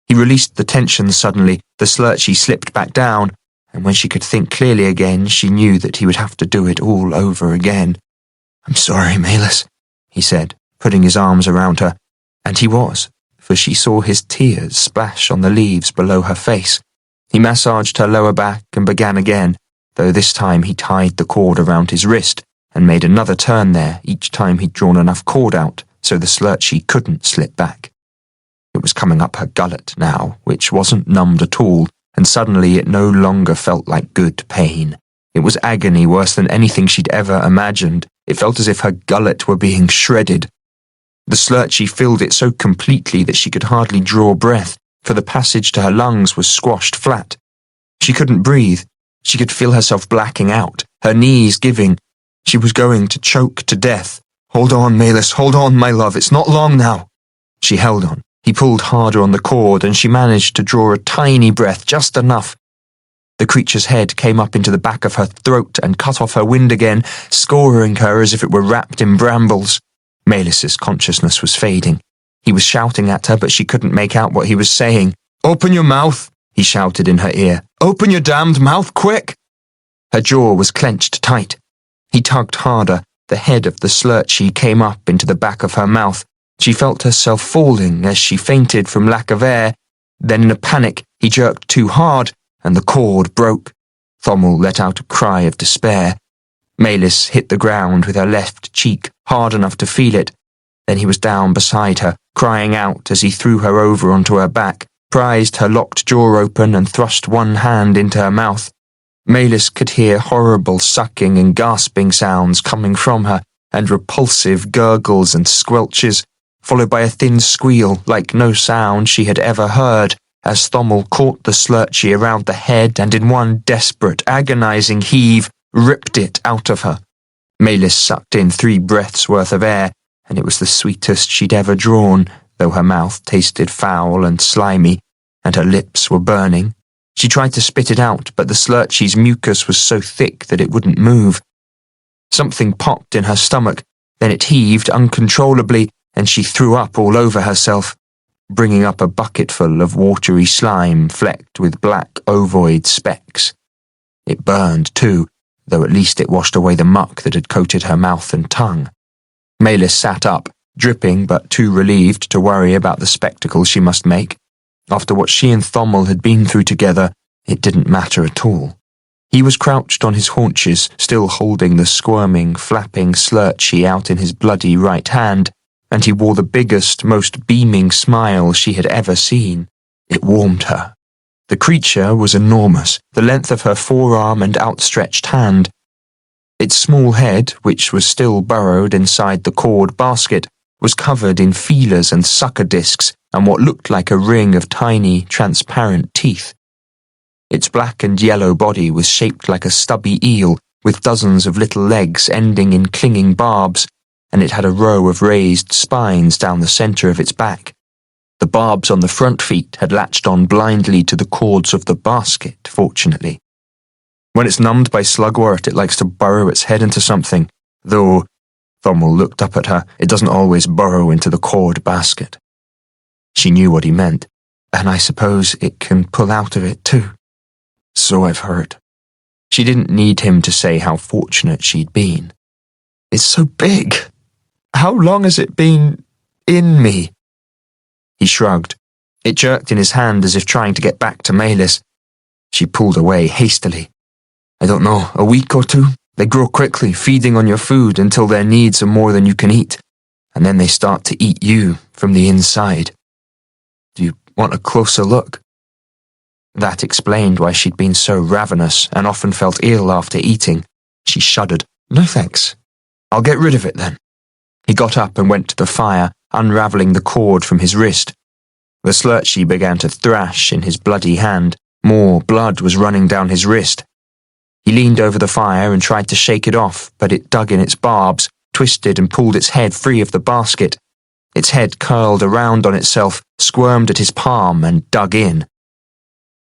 He released the tension suddenly, the slurchie slipped back down, and when she could think clearly again, she knew that he would have to do it all over again. "I'm sorry, Malis," he said, putting his arms around her, and he was, for she saw his tears splash on the leaves below her face. He massaged her lower back and began again, though this time he tied the cord around his wrist and made another turn there each time he'd drawn enough cord out so the slurchie couldn't slip back. It was coming up her gullet now, which wasn't numbed at all, and suddenly it no longer felt like good pain. It was agony worse than anything she'd ever imagined. It felt as if her gullet were being shredded. The slurchie filled it so completely that she could hardly draw breath, for the passage to her lungs was squashed flat. She couldn't breathe. She could feel herself blacking out, her knees giving. She was going to choke to death. "Hold on, Malis, hold on, my love, it's not long now." She held on. He pulled harder on the cord, and she managed to draw a tiny breath, just enough. The creature's head came up into the back of her throat and cut off her wind again, scoring her as if it were wrapped in brambles. Malis's consciousness was fading. He was shouting at her, but she couldn't make out what he was saying. "Open your mouth," he shouted in her ear. "Open your damned mouth, quick!" Her jaw was clenched tight. He tugged harder. The head of the slurchie came up into the back of her mouth. She felt herself falling as she fainted from lack of air. Then in a panic, he jerked too hard, and the cord broke. Thommel let out a cry of despair. Malis hit the ground with her left cheek, hard enough to feel it. Then he was down beside her, crying out as he threw her over onto her back, prized her locked jaw open and thrust one hand into her mouth. Malis could hear horrible sucking and gasping sounds coming from her, and repulsive gurgles and squelches, followed by a thin squeal like no sound she had ever heard, as Thommel caught the slurchie around the head and in one desperate, agonizing heave, ripped it out of her. Malis sucked in 3 breaths' worth of air, and it was the sweetest she'd ever drawn, though her mouth tasted foul and slimy, and her lips were burning. She tried to spit it out, but the slurchie's mucus was so thick that it wouldn't move. Something popped in her stomach, then it heaved uncontrollably, and she threw up all over herself, bringing up a bucketful of watery slime flecked with black ovoid specks. It burned too, though at least it washed away the muck that had coated her mouth and tongue. Malis sat up, dripping but too relieved to worry about the spectacle she must make. After what she and Thommel had been through together, it didn't matter at all. He was crouched on his haunches, still holding the squirming, flapping slurchie out in his bloody right hand, and he wore the biggest, most beaming smile she had ever seen. It warmed her. The creature was enormous, the length of her forearm and outstretched hand. Its small head, which was still burrowed inside the cord basket, was covered in feelers and sucker discs and what looked like a ring of tiny, transparent teeth. Its black and yellow body was shaped like a stubby eel, with dozens of little legs ending in clinging barbs, and it had a row of raised spines down the center of its back. The barbs on the front feet had latched on blindly to the cords of the basket, fortunately. When it's numbed by slugwort, it likes to burrow its head into something, though, Thommel looked up at her, it doesn't always burrow into the cord basket. She knew what he meant, and I suppose it can pull out of it too. So I've heard. She didn't need him to say how fortunate she'd been. It's so big. How long has it been in me? He shrugged. It jerked in his hand as if trying to get back to Malis. She pulled away hastily. I don't know, a week or 2? They grow quickly, feeding on your food until their needs are more than you can eat, and then they start to eat you from the inside. Do you want a closer look? That explained why she'd been so ravenous and often felt ill after eating. She shuddered. No thanks. I'll get rid of it then. He got up and went to the fire, unravelling the cord from his wrist. The slurchie began to thrash in his bloody hand. More blood was running down his wrist. He leaned over the fire and tried to shake it off, but it dug in its barbs, twisted and pulled its head free of the basket. Its head curled around on itself, squirmed at his palm, and dug in.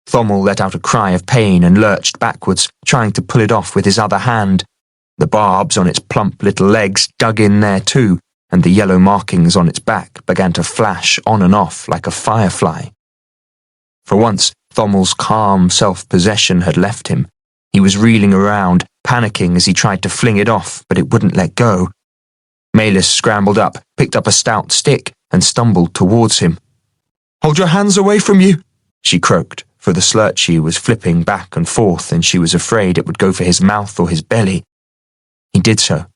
Thommel let out a cry of pain and lurched backwards, trying to pull it off with his other hand. The barbs on its plump little legs dug in there too, and the yellow markings on its back began to flash on and off like a firefly. For once, Thommel's calm self-possession had left him. He was reeling around, panicking as he tried to fling it off, but it wouldn't let go. Malis scrambled up, picked up a stout stick, and stumbled towards him. Hold your hands away from you, she croaked, for the slurchie was flipping back and forth, and she was afraid it would go for his mouth or his belly. He did so.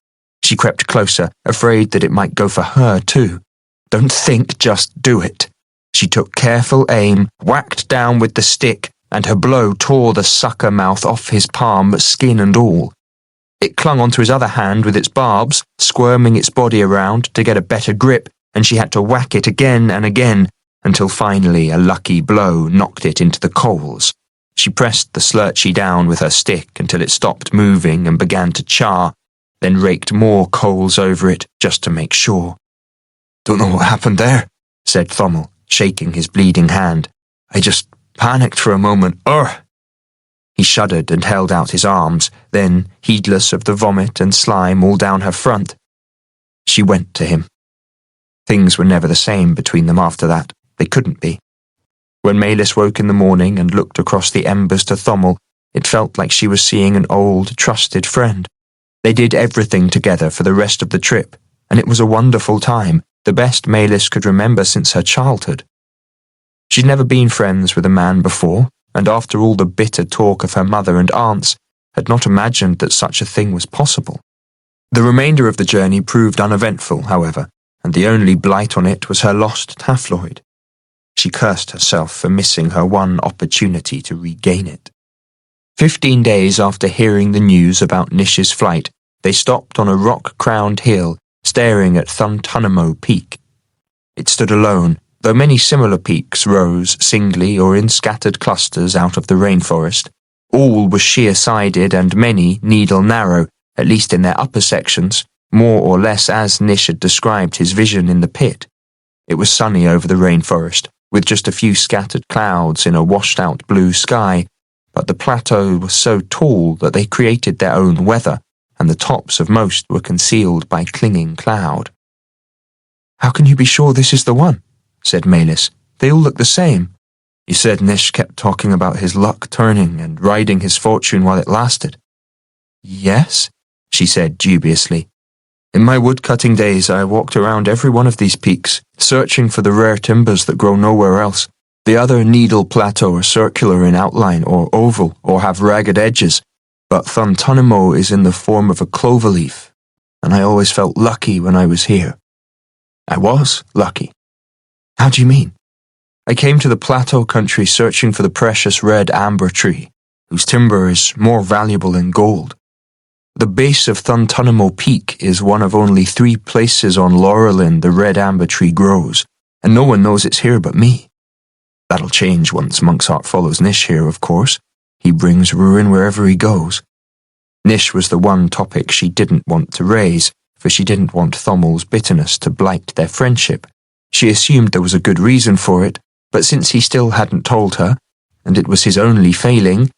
She crept closer, afraid that it might go for her too. Don't think, just do it. She took careful aim, whacked down with the stick, and her blow tore the sucker mouth off his palm, skin and all. It clung onto his other hand with its barbs, squirming its body around to get a better grip, and she had to whack it again and again, until finally a lucky blow knocked it into the coals. She pressed the slurchie down with her stick until it stopped moving and began to char, then raked more coals over it just to make sure. "Don't know what happened there," said Thommel, shaking his bleeding hand. "I just panicked for a moment. Urgh!" He shuddered and held out his arms, then, heedless of the vomit and slime all down her front, she went to him. Things were never the same between them after that. They couldn't be. When Maylis woke in the morning and looked across the embers to Thommel, it felt like she was seeing an old, trusted friend. They did everything together for the rest of the trip, and it was a wonderful time, the best Maylis could remember since her childhood. She'd never been friends with a man before, and after all the bitter talk of her mother and aunts, had not imagined that such a thing was possible. The remainder of the journey proved uneventful, however, and the only blight on it was her lost Tafloid. She cursed herself for missing her one opportunity to regain it. 15 days after hearing the news about Nish's flight, they stopped on a rock-crowned hill, staring at Thuntunamo Peak. It stood alone, though many similar peaks rose singly or in scattered clusters out of the rainforest. All were sheer-sided and many needle-narrow, at least in their upper sections, more or less as Nish had described his vision in the pit. It was sunny over the rainforest, with just a few scattered clouds in a washed-out blue sky, but the plateau was so tall that they created their own weather, and the tops of most were concealed by clinging cloud. "How can you be sure this is the one?" said Maylis. "They all look the same." "You said Nish kept talking about his luck turning and riding his fortune while it lasted." "Yes," she said dubiously. "In my woodcutting days, I walked around every one of these peaks, searching for the rare timbers that grow nowhere else. The other needle plateaux are circular in outline or oval or have ragged edges, but Thuntunamo is in the form of a cloverleaf, and I always felt lucky when I was here." "I was lucky." "How do you mean?" "I came to the plateau country searching for the precious red amber tree, whose timber is more valuable than gold. The base of Thuntunamo Peak is one of only 3 places on Laurelin the red amber tree grows, and no one knows it's here but me. That'll change once Monksheart follows Nish here, of course. He brings ruin wherever he goes." Nish was the one topic she didn't want to raise, for she didn't want Thommel's bitterness to blight their friendship. She assumed there was a good reason for it, but since he still hadn't told her, and it was his only failing,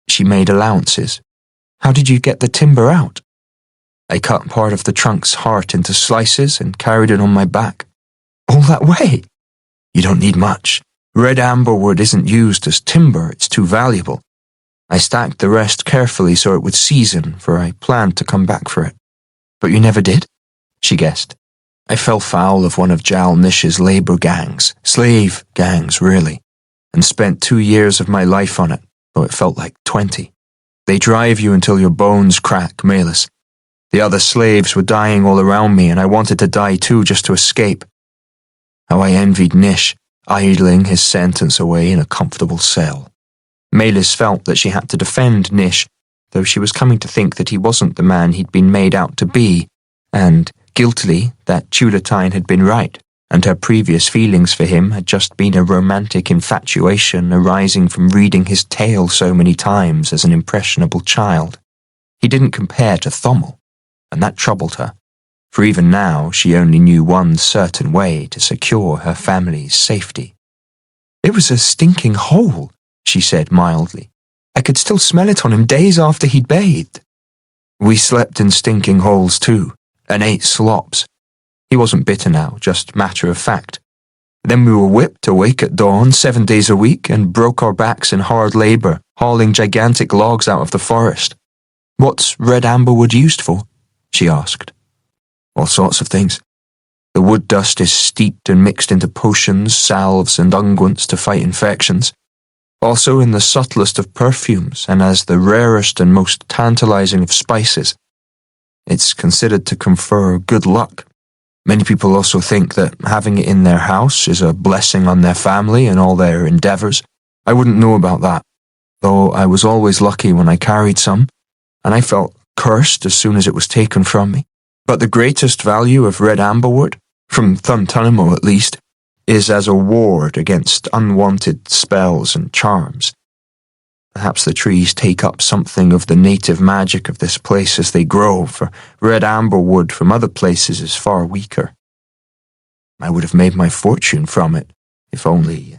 she made allowances. "How did you get the timber out?" "I cut part of the trunk's heart into slices and carried it on my back." "All that way?" "You don't need much. Red amber wood isn't used as timber, it's too valuable. I stacked the rest carefully so it would season, for I planned to come back for it." "But you never did?" she guessed. "I fell foul of one of Jal-Nish's labor gangs, slave gangs really, and spent 2 years of my life on it, though it felt like 20. They drive you until your bones crack, Maylis. The other slaves were dying all around me, and I wanted to die too just to escape. How I envied Nish, idling his sentence away in a comfortable cell." Maylis felt that she had to defend Nish, though she was coming to think that he wasn't the man he'd been made out to be, and, guiltily, that Tulatine had been right, and her previous feelings for him had just been a romantic infatuation arising from reading his tale so many times as an impressionable child. He didn't compare to Thommel, and that troubled her, for even now she only knew one certain way to secure her family's safety. "It was a stinking hole," she said mildly. "I could still smell it on him days after he'd bathed." "We slept in stinking holes too, and ate slops." He wasn't bitter now, just matter of fact. "Then we were whipped awake at dawn 7 days a week and broke our backs in hard labor, hauling gigantic logs out of the forest." "What's red amber wood used for?" she asked. "All sorts of things. The wood dust is steeped and mixed into potions, salves, and unguents to fight infections. Also in the subtlest of perfumes and as the rarest and most tantalizing of spices. It's considered to confer good luck. Many people also think that having it in their house is a blessing on their family and all their endeavors. I wouldn't know about that, though I was always lucky when I carried some, and I felt cursed as soon as it was taken from me. But the greatest value of red amberwood, from Thuntunamo at least, is as a ward against unwanted spells and charms. Perhaps the trees take up something of the native magic of this place as they grow, for red amber wood from other places is far weaker. I would have made my fortune from it, if only.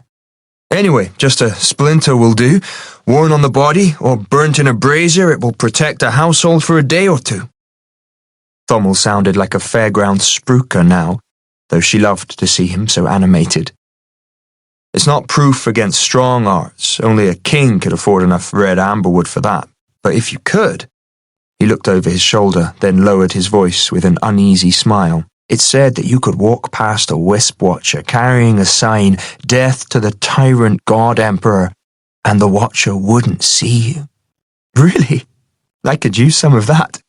Anyway, just a splinter will do. Worn on the body, or burnt in a brazier, it will protect a household for a day or two. Thommel sounded like a fairground spruiker now, though she loved to see him so animated. It's not proof against strong arts. Only a king could afford enough red amberwood for that. But if you could... He looked over his shoulder, then lowered his voice with an uneasy smile. It's said that you could walk past a wisp watcher carrying a sign, "Death to the tyrant god emperor," and the watcher wouldn't see you. Really? I could use some of that.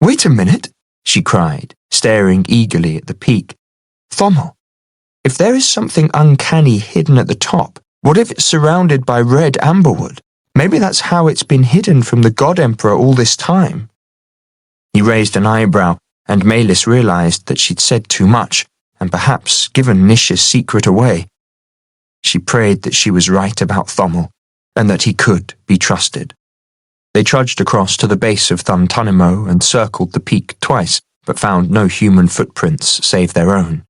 Wait a minute, she cried, staring eagerly at the peak. Thommel, if there is something uncanny hidden at the top, what if it's surrounded by red amberwood? Maybe that's how it's been hidden from the god emperor all this time. He raised an eyebrow, and Maylis realized that she'd said too much, and perhaps given Nish's secret away. She prayed that she was right about Thommel, and that he could be trusted. They trudged across to the base of Thuntunimo and circled the peak twice, but found no human footprints save their own.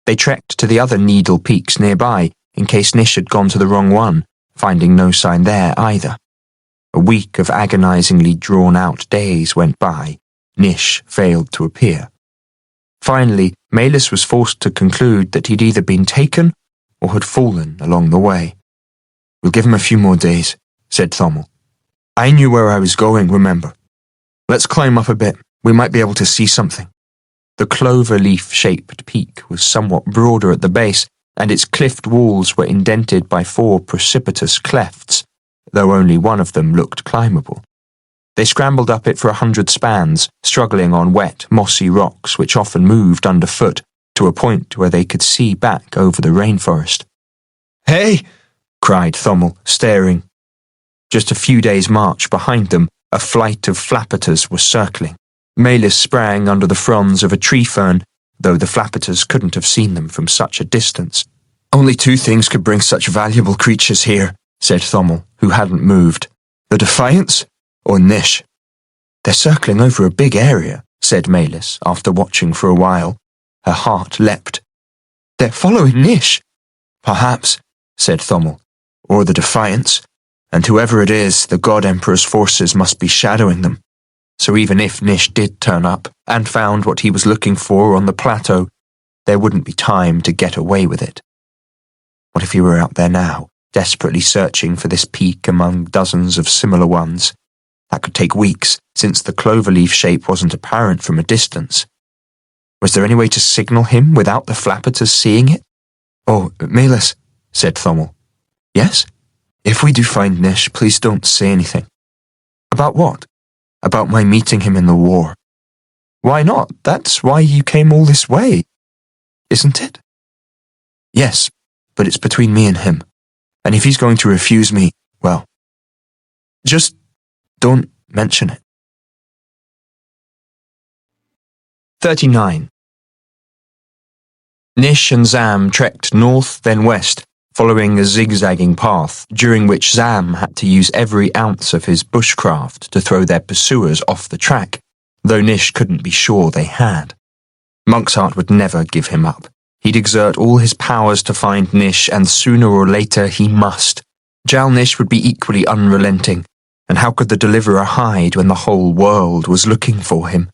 They trekked to the other needle peaks nearby, in case Nish had gone to the wrong one, finding no sign there either. A week of agonizingly drawn-out days went by. Nish failed to appear. Finally, Maylis was forced to conclude that he'd either been taken or had fallen along the way. We'll give him a few more days, said Thommel. I knew where I was going, remember. Let's climb up a bit. We might be able to see something. The clover-leaf-shaped peak was somewhat broader at the base, and its cliffed walls were indented by 4 precipitous clefts, though only one of them looked climbable. They scrambled up it for 100 spans, struggling on wet, mossy rocks which often moved underfoot, to a point where they could see back over the rainforest. Hey! Cried Thommel, staring. Just a few days' march behind them, a flight of flappeters was circling. Maylis sprang under the fronds of a tree fern, though the flappeters couldn't have seen them from such a distance. Only 2 things could bring such valuable creatures here, said Thommel, who hadn't moved. The Defiance or Nish. They're circling over a big area, said Maylis, after watching for a while. Her heart leapt. They're following Nish. Perhaps, said Thommel, or the Defiance, and whoever it is, the God Emperor's forces must be shadowing them. So even if Nish did turn up and found what he was looking for on the plateau, there wouldn't be time to get away with it. What if he were out there now, desperately searching for this peak among dozens of similar ones? That could take weeks, since the cloverleaf shape wasn't apparent from a distance. Was there any way to signal him without the flappeters seeing it? Oh, Maylis, said Thommel. Yes? If we do find Nish, please don't say anything. About what? About my meeting him in the war. Why not? That's why you came all this way, isn't it? Yes, but it's between me and him. And if he's going to refuse me, well, just don't mention it. 39. Nish and Zam trekked north, then west, following a zigzagging path, during which Zam had to use every ounce of his bushcraft to throw their pursuers off the track, though Nish couldn't be sure they had. Monksheart would never give him up. He'd exert all his powers to find Nish, and sooner or later he must. Jal-Nish would be equally unrelenting, and how could the Deliverer hide when the whole world was looking for him?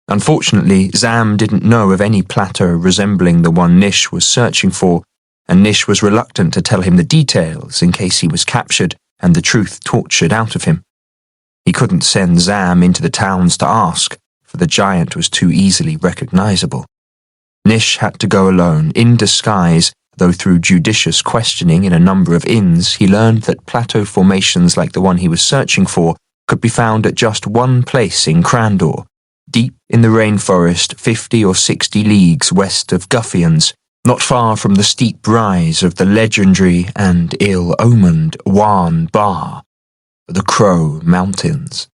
Unfortunately, Zam didn't know of any plateau resembling the one Nish was searching for, and Nish was reluctant to tell him the details in case he was captured and the truth tortured out of him. He couldn't send Zam into the towns to ask, for the giant was too easily recognizable. Nish had to go alone, in disguise, though through judicious questioning in a number of inns he learned that plateau formations like the one he was searching for could be found at just one place in Crandor, deep in the rainforest 50 or 60 leagues west of Guffians, not far from the steep rise of the legendary and ill-omened Wan Bar, the Crow Mountains.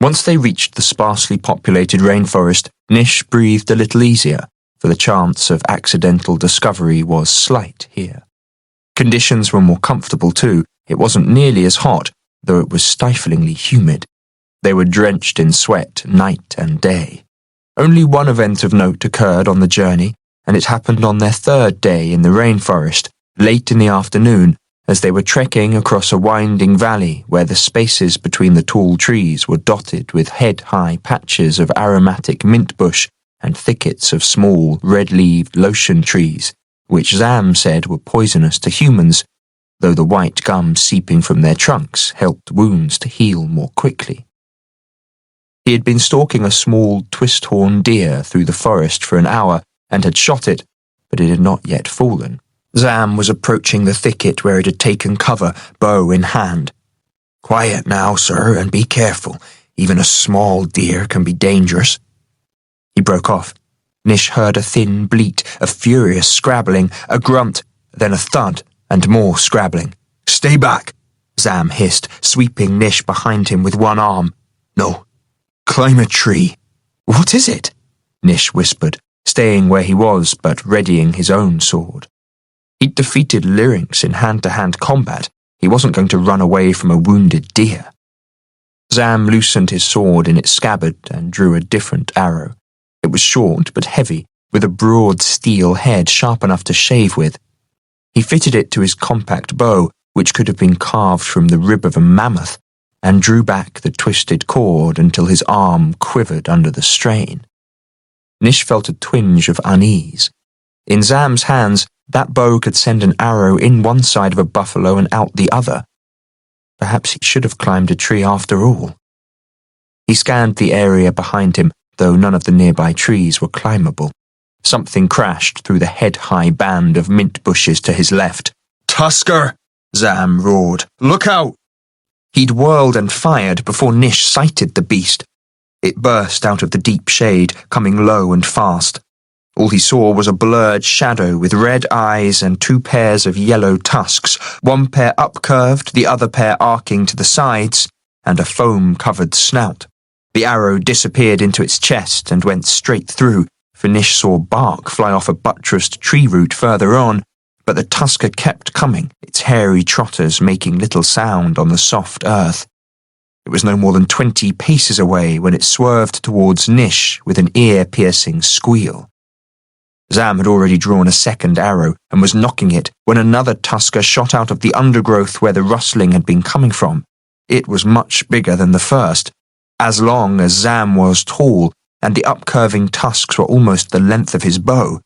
Once they reached the sparsely populated rainforest, Nish breathed a little easier, for the chance of accidental discovery was slight here. Conditions were more comfortable too, It wasn't nearly as hot, though it was stiflingly humid. They were drenched in sweat night and day. Only one event of note occurred on the journey, and it happened on their third day in the rainforest, late in the afternoon, as they were trekking across a winding valley where the spaces between the tall trees were dotted with head-high patches of aromatic mint bush and thickets of small, red-leaved lotion trees, which Zam said were poisonous to humans, though the white gum seeping from their trunks helped wounds to heal more quickly. He had been stalking a small twist-horn deer through the forest for an hour and had shot it, but it had not yet fallen. Zam was approaching the thicket where it had taken cover, bow in hand. "Quiet now, sir, and be careful. Even a small deer can be dangerous." He broke off. Nish heard a thin bleat, a furious scrabbling, a grunt, then a thud, and more scrabbling. "Stay back," Zam hissed, sweeping Nish behind him with one arm. "No. Climb a tree." "What is it?" Nish whispered, staying where he was but readying his own sword. He'd defeated Lyrinx in hand-to-hand combat. He wasn't going to run away from a wounded deer. Zam loosened his sword in its scabbard and drew a different arrow. It was short but heavy, with a broad steel head sharp enough to shave with. He fitted it to his compact bow, which could have been carved from the rib of a mammoth, and drew back the twisted cord until his arm quivered under the strain. Nish felt a twinge of unease. In Zam's hands, that bow could send an arrow in one side of a buffalo and out the other. Perhaps he should have climbed a tree after all. He scanned the area behind him, though none of the nearby trees were climbable. Something crashed through the head-high band of mint bushes to his left. "Tusker!" Zam roared. "Look out!" He'd whirled and fired before Nish sighted the beast. It burst out of the deep shade, coming low and fast. All he saw was a blurred shadow with red eyes and two pairs of yellow tusks, one pair upcurved, the other pair arcing to the sides, and a foam-covered snout. The arrow disappeared into its chest and went straight through, for Nish saw bark fly off a buttressed tree root further on, but the tusker kept coming, its hairy trotters making little sound on the soft earth. It was no more than 20 paces away when it swerved towards Nish with an ear-piercing squeal. Zam had already drawn a second arrow and was nocking it when another tusker shot out of the undergrowth where the rustling had been coming from. It was much bigger than the first, as long as Zam was tall, and the upcurving tusks were almost the length of his bow.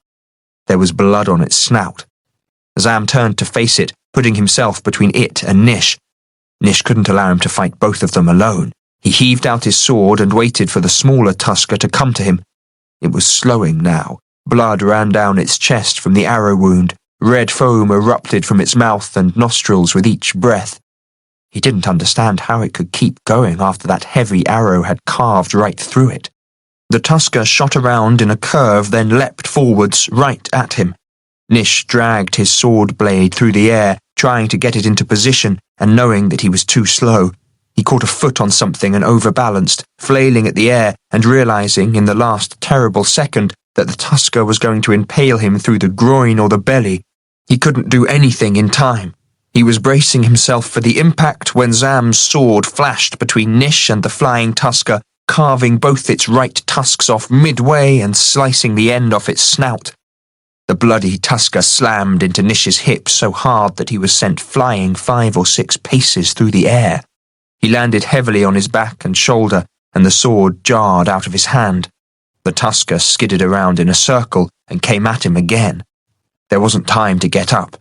There was blood on its snout. Zam turned to face it, putting himself between it and Nish. Nish couldn't allow him to fight both of them alone. He heaved out his sword and waited for the smaller tusker to come to him. It was slowing now. Blood ran down its chest from the arrow wound. Red foam erupted from its mouth and nostrils with each breath. He didn't understand how it could keep going after that heavy arrow had carved right through it. The tusker shot around in a curve, then leapt forwards, right at him. Nish dragged his sword blade through the air, trying to get it into position, and knowing that he was too slow. He caught a foot on something and overbalanced, flailing at the air, and realizing in the last terrible second that the tusker was going to impale him through the groin or the belly. He couldn't do anything in time. He was bracing himself for the impact when Zam's sword flashed between Nish and the flying tusker, carving both its right tusks off midway and slicing the end off its snout. The bloody tusker slammed into Nish's hip so hard that he was sent flying 5 or 6 paces through the air. He landed heavily on his back and shoulder, and the sword jarred out of his hand. The tusker skidded around in a circle and came at him again. There wasn't time to get up.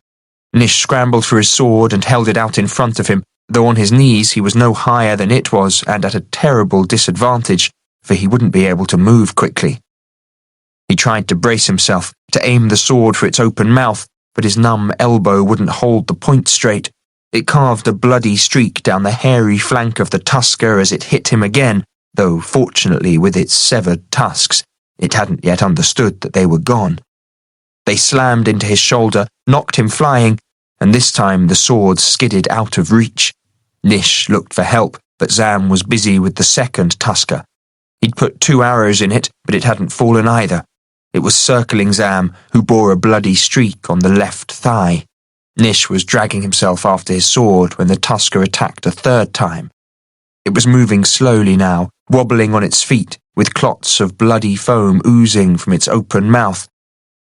Nish scrambled for his sword and held it out in front of him, though on his knees he was no higher than it was and at a terrible disadvantage, for he wouldn't be able to move quickly. He tried to brace himself, to aim the sword for its open mouth, but his numb elbow wouldn't hold the point straight. It carved a bloody streak down the hairy flank of the tusker as it hit him again, though fortunately with its severed tusks, it hadn't yet understood that they were gone. They slammed into his shoulder, knocked him flying, and this time the sword skidded out of reach. Nish looked for help, but Zam was busy with the second tusker. He'd put 2 arrows in it, but it hadn't fallen either. It was circling Zam, who bore a bloody streak on the left thigh. Nish was dragging himself after his sword when the tusker attacked a third time. It was moving slowly now, wobbling on its feet, with clots of bloody foam oozing from its open mouth.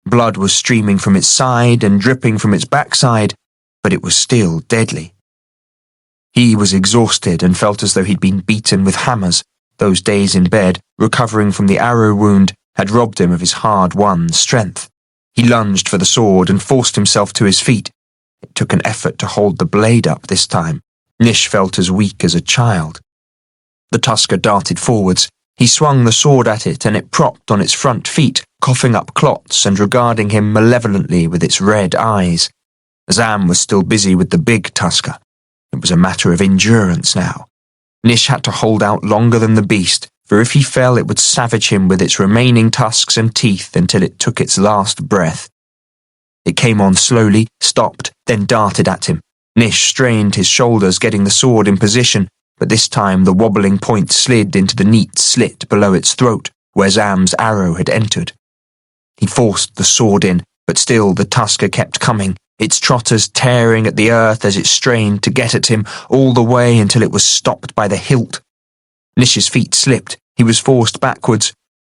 Blood was streaming from its side and dripping from its backside, but it was still deadly. He was exhausted and felt as though he'd been beaten with hammers. Those days in bed, recovering from the arrow wound, had robbed him of his hard-won strength. He lunged for the sword and forced himself to his feet. It took an effort to hold the blade up this time. Nish felt as weak as a child. The tusker darted forwards. He swung the sword at it and it propped on its front feet, coughing up clots and regarding him malevolently with its red eyes. Zam was still busy with the big tusker. It was a matter of endurance now. Nish had to hold out longer than the beast, for if he fell it would savage him with its remaining tusks and teeth until it took its last breath. It came on slowly, stopped, then darted at him. Nish strained his shoulders, getting the sword in position, but this time the wobbling point slid into the neat slit below its throat, where Zam's arrow had entered. He forced the sword in, but still the tusker kept coming, its trotters tearing at the earth as it strained to get at him, all the way until it was stopped by the hilt. Nish's feet slipped, he was forced backwards.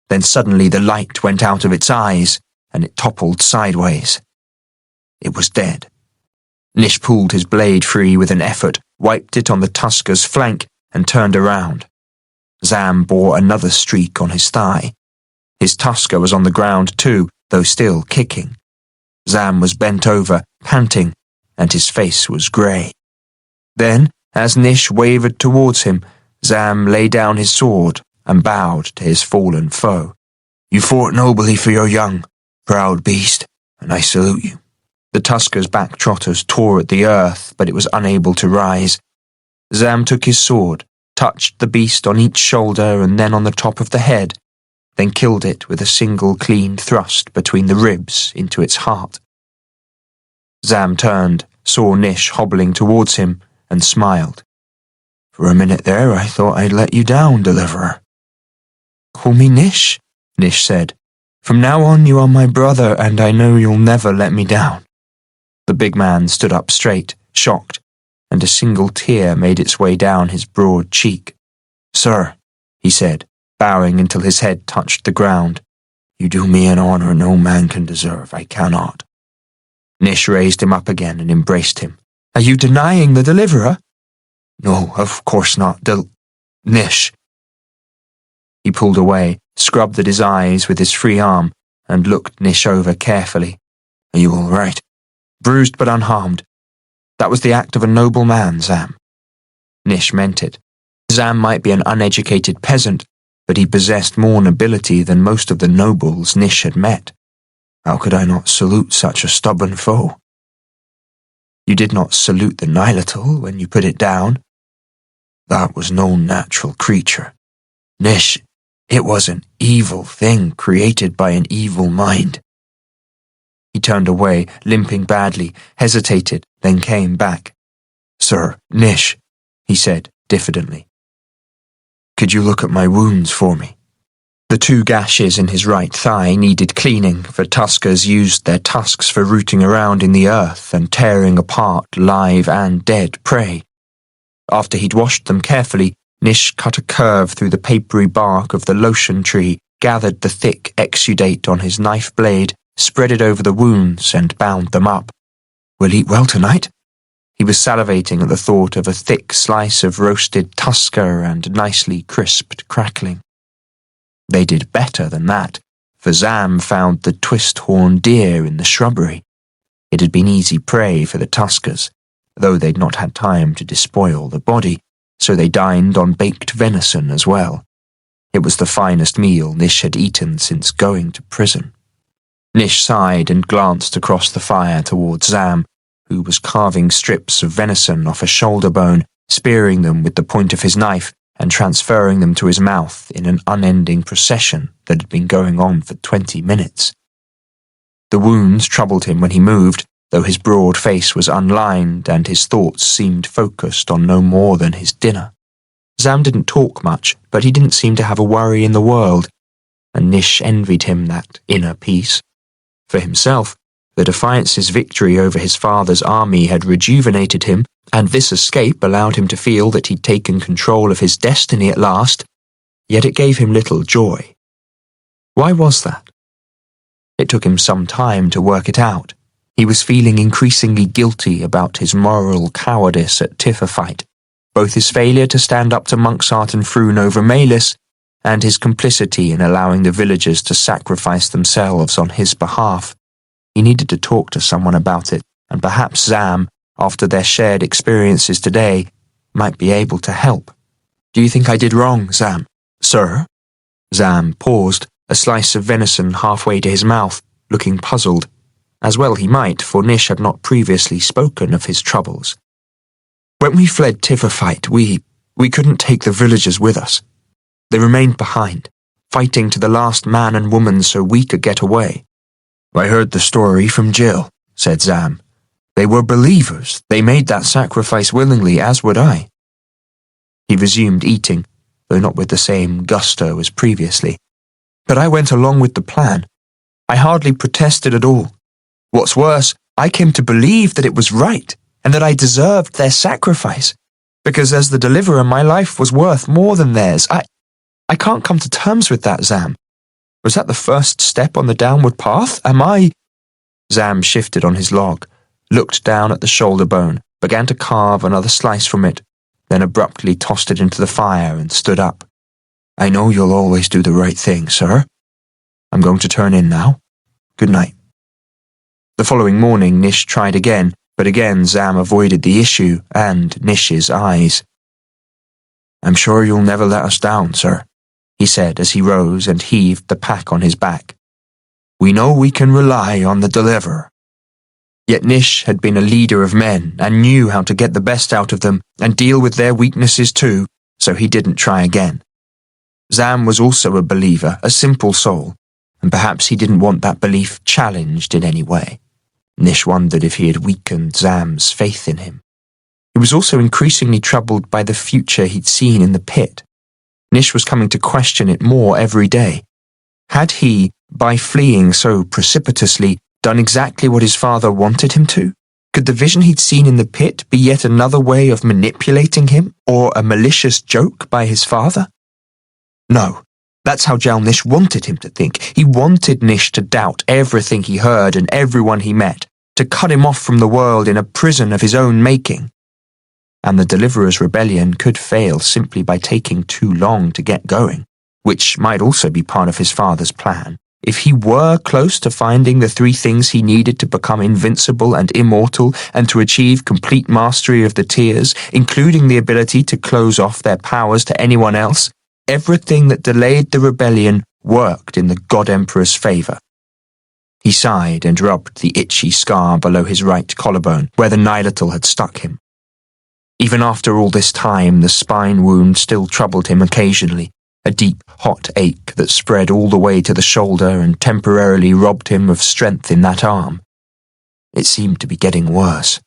Then suddenly the light went out of its eyes, and it toppled sideways. It was dead. Nish pulled his blade free with an effort, wiped it on the tusker's flank, and turned around. Zam bore another streak on his thigh. His tusker was on the ground too, though still kicking. Zam was bent over, panting, and his face was grey. Then, as Nish wavered towards him, Zam lay down his sword and bowed to his fallen foe. "You fought nobly for your young, proud beast, and I salute you." The tusker's back trotters tore at the earth, but it was unable to rise. Zam took his sword, touched the beast on each shoulder and then on the top of the head, then killed it with a single clean thrust between the ribs into its heart. Zam turned, saw Nish hobbling towards him, and smiled. "For a minute there I thought I'd let you down, Deliverer." "Call me Nish," Nish said. "From now on you are my brother, and I know you'll never let me down." The big man stood up straight, shocked, and a single tear made its way down his broad cheek. "Sir," he said, bowing until his head touched the ground, "you do me an honour no man can deserve. I cannot." Nish raised him up again and embraced him. "Are you denying the Deliverer?" "No, of course not, Nish." He pulled away, scrubbed at his eyes with his free arm, and looked Nish over carefully. "Are you all right?" "Bruised but unharmed. That was the act of a noble man, Zam." Nish meant it. Zam might be an uneducated peasant, but he possessed more nobility than most of the nobles Nish had met. How could I not salute such a stubborn foe? "You did not salute the Nihilatal when you put it down." "That was no natural creature. Nish, it was an evil thing created by an evil mind." He turned away, limping badly, hesitated, then came back. "Sir, Nish," he said diffidently. "Could you look at my wounds for me?" The 2 gashes in his right thigh needed cleaning, for tuskers used their tusks for rooting around in the earth and tearing apart live and dead prey. After he'd washed them carefully, Nish cut a curve through the papery bark of the lotion tree, gathered the thick exudate on his knife blade, spread it over the wounds, and bound them up. "We'll eat well tonight." He was salivating at the thought of a thick slice of roasted tusker and nicely crisped crackling. They did better than that, for Zam found the twist-horn deer in the shrubbery. It had been easy prey for the tuskers, though they'd not had time to despoil the body, so they dined on baked venison as well. It was the finest meal Nish had eaten since going to prison. Nish sighed and glanced across the fire towards Zam, who was carving strips of venison off a shoulder bone, spearing them with the point of his knife and transferring them to his mouth in an unending procession that had been going on for 20 minutes. The wounds troubled him when he moved, though his broad face was unlined and his thoughts seemed focused on no more than his dinner. Zam didn't talk much, but he didn't seem to have a worry in the world, and Nish envied him that inner peace. For himself, The Defiance's victory over his father's army had rejuvenated him, and this escape allowed him to feel that he'd taken control of his destiny at last, yet it gave him little joy. Why was that? It took him some time to work it out. He was feeling increasingly guilty about his moral cowardice at Tifferfight, both his failure to stand up to Monksart and Froon over Malis, and his complicity in allowing the villagers to sacrifice themselves on his behalf. He needed to talk to someone about it, and perhaps Zam, after their shared experiences today, might be able to help. "Do you think I did wrong, Zam?" "Sir?" Zam paused, a slice of venison halfway to his mouth, looking puzzled. As well he might, for Nish had not previously spoken of his troubles. "When we fled Tifferfight, we couldn't take the villagers with us. They remained behind, fighting to the last man and woman so we could get away." "I heard the story from Jill," said Zam. "They were believers. They made that sacrifice willingly, as would I." He resumed eating, though not with the same gusto as previously. "But I went along with the plan. I hardly protested at all. What's worse, I came to believe that it was right, and that I deserved their sacrifice, because as the deliverer my life was worth more than theirs. I can't come to terms with that, Zam. Was that the first step on the downward path? Am I—" Zam shifted on his log, looked down at the shoulder bone, began to carve another slice from it, then abruptly tossed it into the fire and stood up. "I know you'll always do the right thing, sir. I'm going to turn in now. Good night." The following morning Nish tried again, but again Zam avoided the issue and Nish's eyes. "I'm sure you'll never let us down, sir," he said as he rose and heaved the pack on his back. "We know we can rely on the deliverer." Yet Nish had been a leader of men and knew how to get the best out of them and deal with their weaknesses too, so he didn't try again. Zam was also a believer, a simple soul, and perhaps he didn't want that belief challenged in any way. Nish wondered if he had weakened Zam's faith in him. He was also increasingly troubled by the future he'd seen in the pit. Nish was coming to question it more every day. Had he, by fleeing so precipitously, done exactly what his father wanted him to? Could the vision he'd seen in the pit be yet another way of manipulating him, or a malicious joke by his father? No, that's how Jal-Nish wanted him to think. He wanted Nish to doubt everything he heard and everyone he met, to cut him off from the world in a prison of his own making. And the Deliverer's rebellion could fail simply by taking too long to get going, which might also be part of his father's plan. If he were close to finding the three things he needed to become invincible and immortal and to achieve complete mastery of the Tears, including the ability to close off their powers to anyone else, everything that delayed the rebellion worked in the God Emperor's favor. He sighed and rubbed the itchy scar below his right collarbone, where the Nilatal had stuck him. Even after all this time, the spine wound still troubled him occasionally, a deep, hot ache that spread all the way to the shoulder and temporarily robbed him of strength in that arm. It seemed to be getting worse.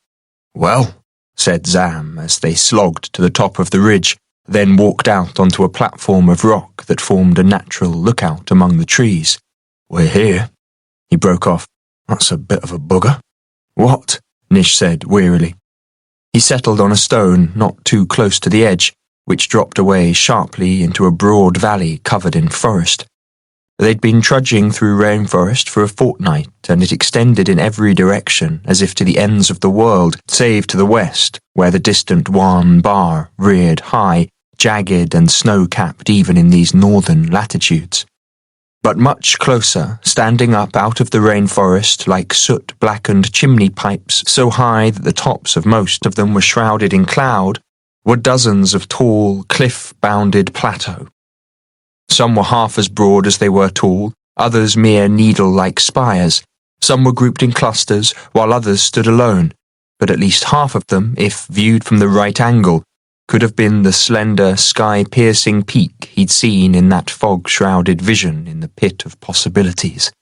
"Well," said Zam as they slogged to the top of the ridge, then walked out onto a platform of rock that formed a natural lookout among the trees. "We're here." He broke off. "That's a bit of a bugger." "What?" Nish said wearily. He settled on a stone not too close to the edge, which dropped away sharply into a broad valley covered in forest. They'd been trudging through rainforest for a fortnight, and it extended in every direction as if to the ends of the world, save to the west, where the distant Wan Bar reared high, jagged and snow-capped even in these northern latitudes. But much closer, standing up out of the rainforest like soot-blackened chimney pipes so high that the tops of most of them were shrouded in cloud, were dozens of tall, cliff-bounded plateaux. Some were half as broad as they were tall, others mere needle-like spires. Some were grouped in clusters, while others stood alone, but at least half of them, if viewed from the right angle, could have been the slender, sky-piercing peak he'd seen in that fog-shrouded vision in the pit of possibilities.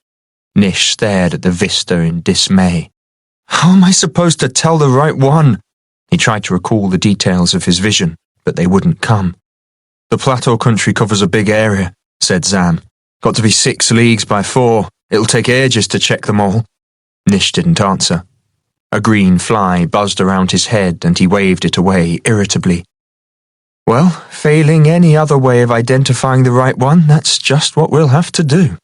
Nish stared at the vista in dismay. "How am I supposed to tell the right one?" He tried to recall the details of his vision, but they wouldn't come. "The plateau country covers a big area," said Zam. "Got to be 6 leagues by 4. It'll take ages to check them all." Nish didn't answer. A green fly buzzed around his head and he waved it away irritably. Well, failing any other way of identifying the right one, that's just what we'll have to do.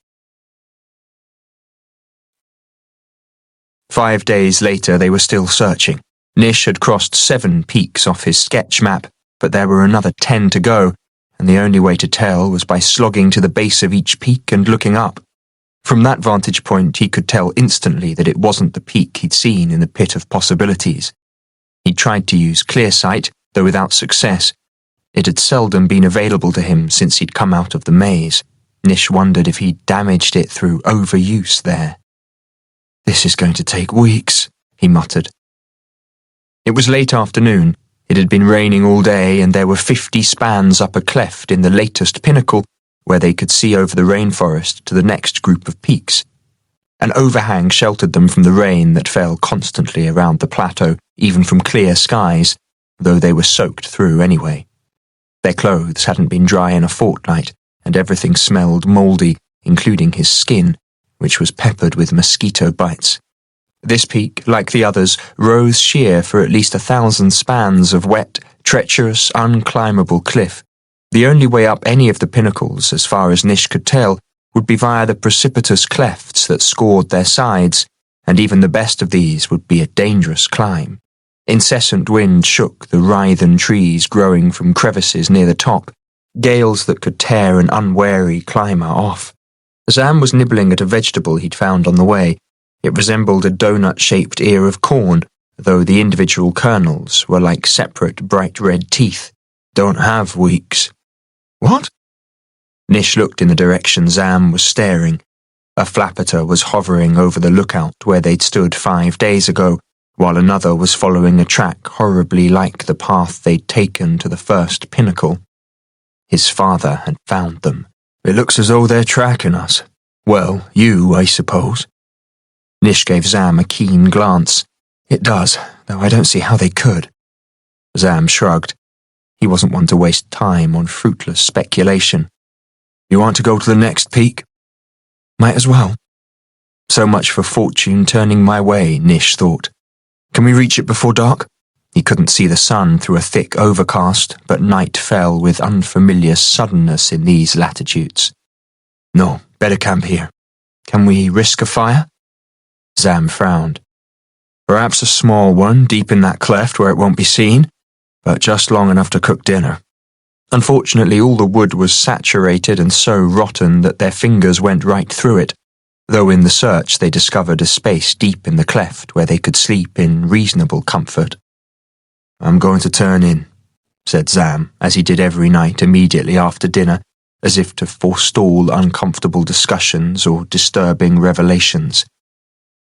5 days later, they were still searching. Nish had crossed 7 peaks off his sketch map, but there were another 10 to go, and the only way to tell was by slogging to the base of each peak and looking up. From that vantage point, he could tell instantly that it wasn't the peak he'd seen in the pit of possibilities. He'd tried to use clear sight, though without success. It had seldom been available to him since he'd come out of the maze. Nish wondered if he'd damaged it through overuse there. This is going to take weeks, he muttered. It was late afternoon. It had been raining all day, and there were 50 spans up a cleft in the latest pinnacle where they could see over the rainforest to the next group of peaks. An overhang sheltered them from the rain that fell constantly around the plateau, even from clear skies, though they were soaked through anyway. Their clothes hadn't been dry in a fortnight, and everything smelled mouldy, including his skin, which was peppered with mosquito bites. This peak, like the others, rose sheer for at least 1,000 spans of wet, treacherous, unclimbable cliff. The only way up any of the pinnacles, as far as Nish could tell, would be via the precipitous clefts that scored their sides, and even the best of these would be a dangerous climb. Incessant wind shook the writhen trees growing from crevices near the top, gales that could tear an unwary climber off. Zam was nibbling at a vegetable he'd found on the way. It resembled a donut-shaped ear of corn, though the individual kernels were like separate bright red teeth. Don't have weeks. What? Nish looked in the direction Zam was staring. A flapper was hovering over the lookout where they'd stood 5 days ago, while another was following a track horribly like the path they'd taken to the first pinnacle. His father had found them. It looks as though they're tracking us. Well, you, I suppose. Nish gave Zam a keen glance. It does, though I don't see how they could. Zam shrugged. He wasn't one to waste time on fruitless speculation. You want to go to the next peak? Might as well. So much for fortune turning my way, Nish thought. Can we reach it before dark? He couldn't see the sun through a thick overcast, but night fell with unfamiliar suddenness in these latitudes. No, better camp here. Can we risk a fire? Zam frowned. Perhaps a small one deep in that cleft where it won't be seen, but just long enough to cook dinner. Unfortunately, all the wood was saturated and so rotten that their fingers went right through it, though in the search they discovered a space deep in the cleft where they could sleep in reasonable comfort. I'm going to turn in, said Zam, as he did every night immediately after dinner, as if to forestall uncomfortable discussions or disturbing revelations.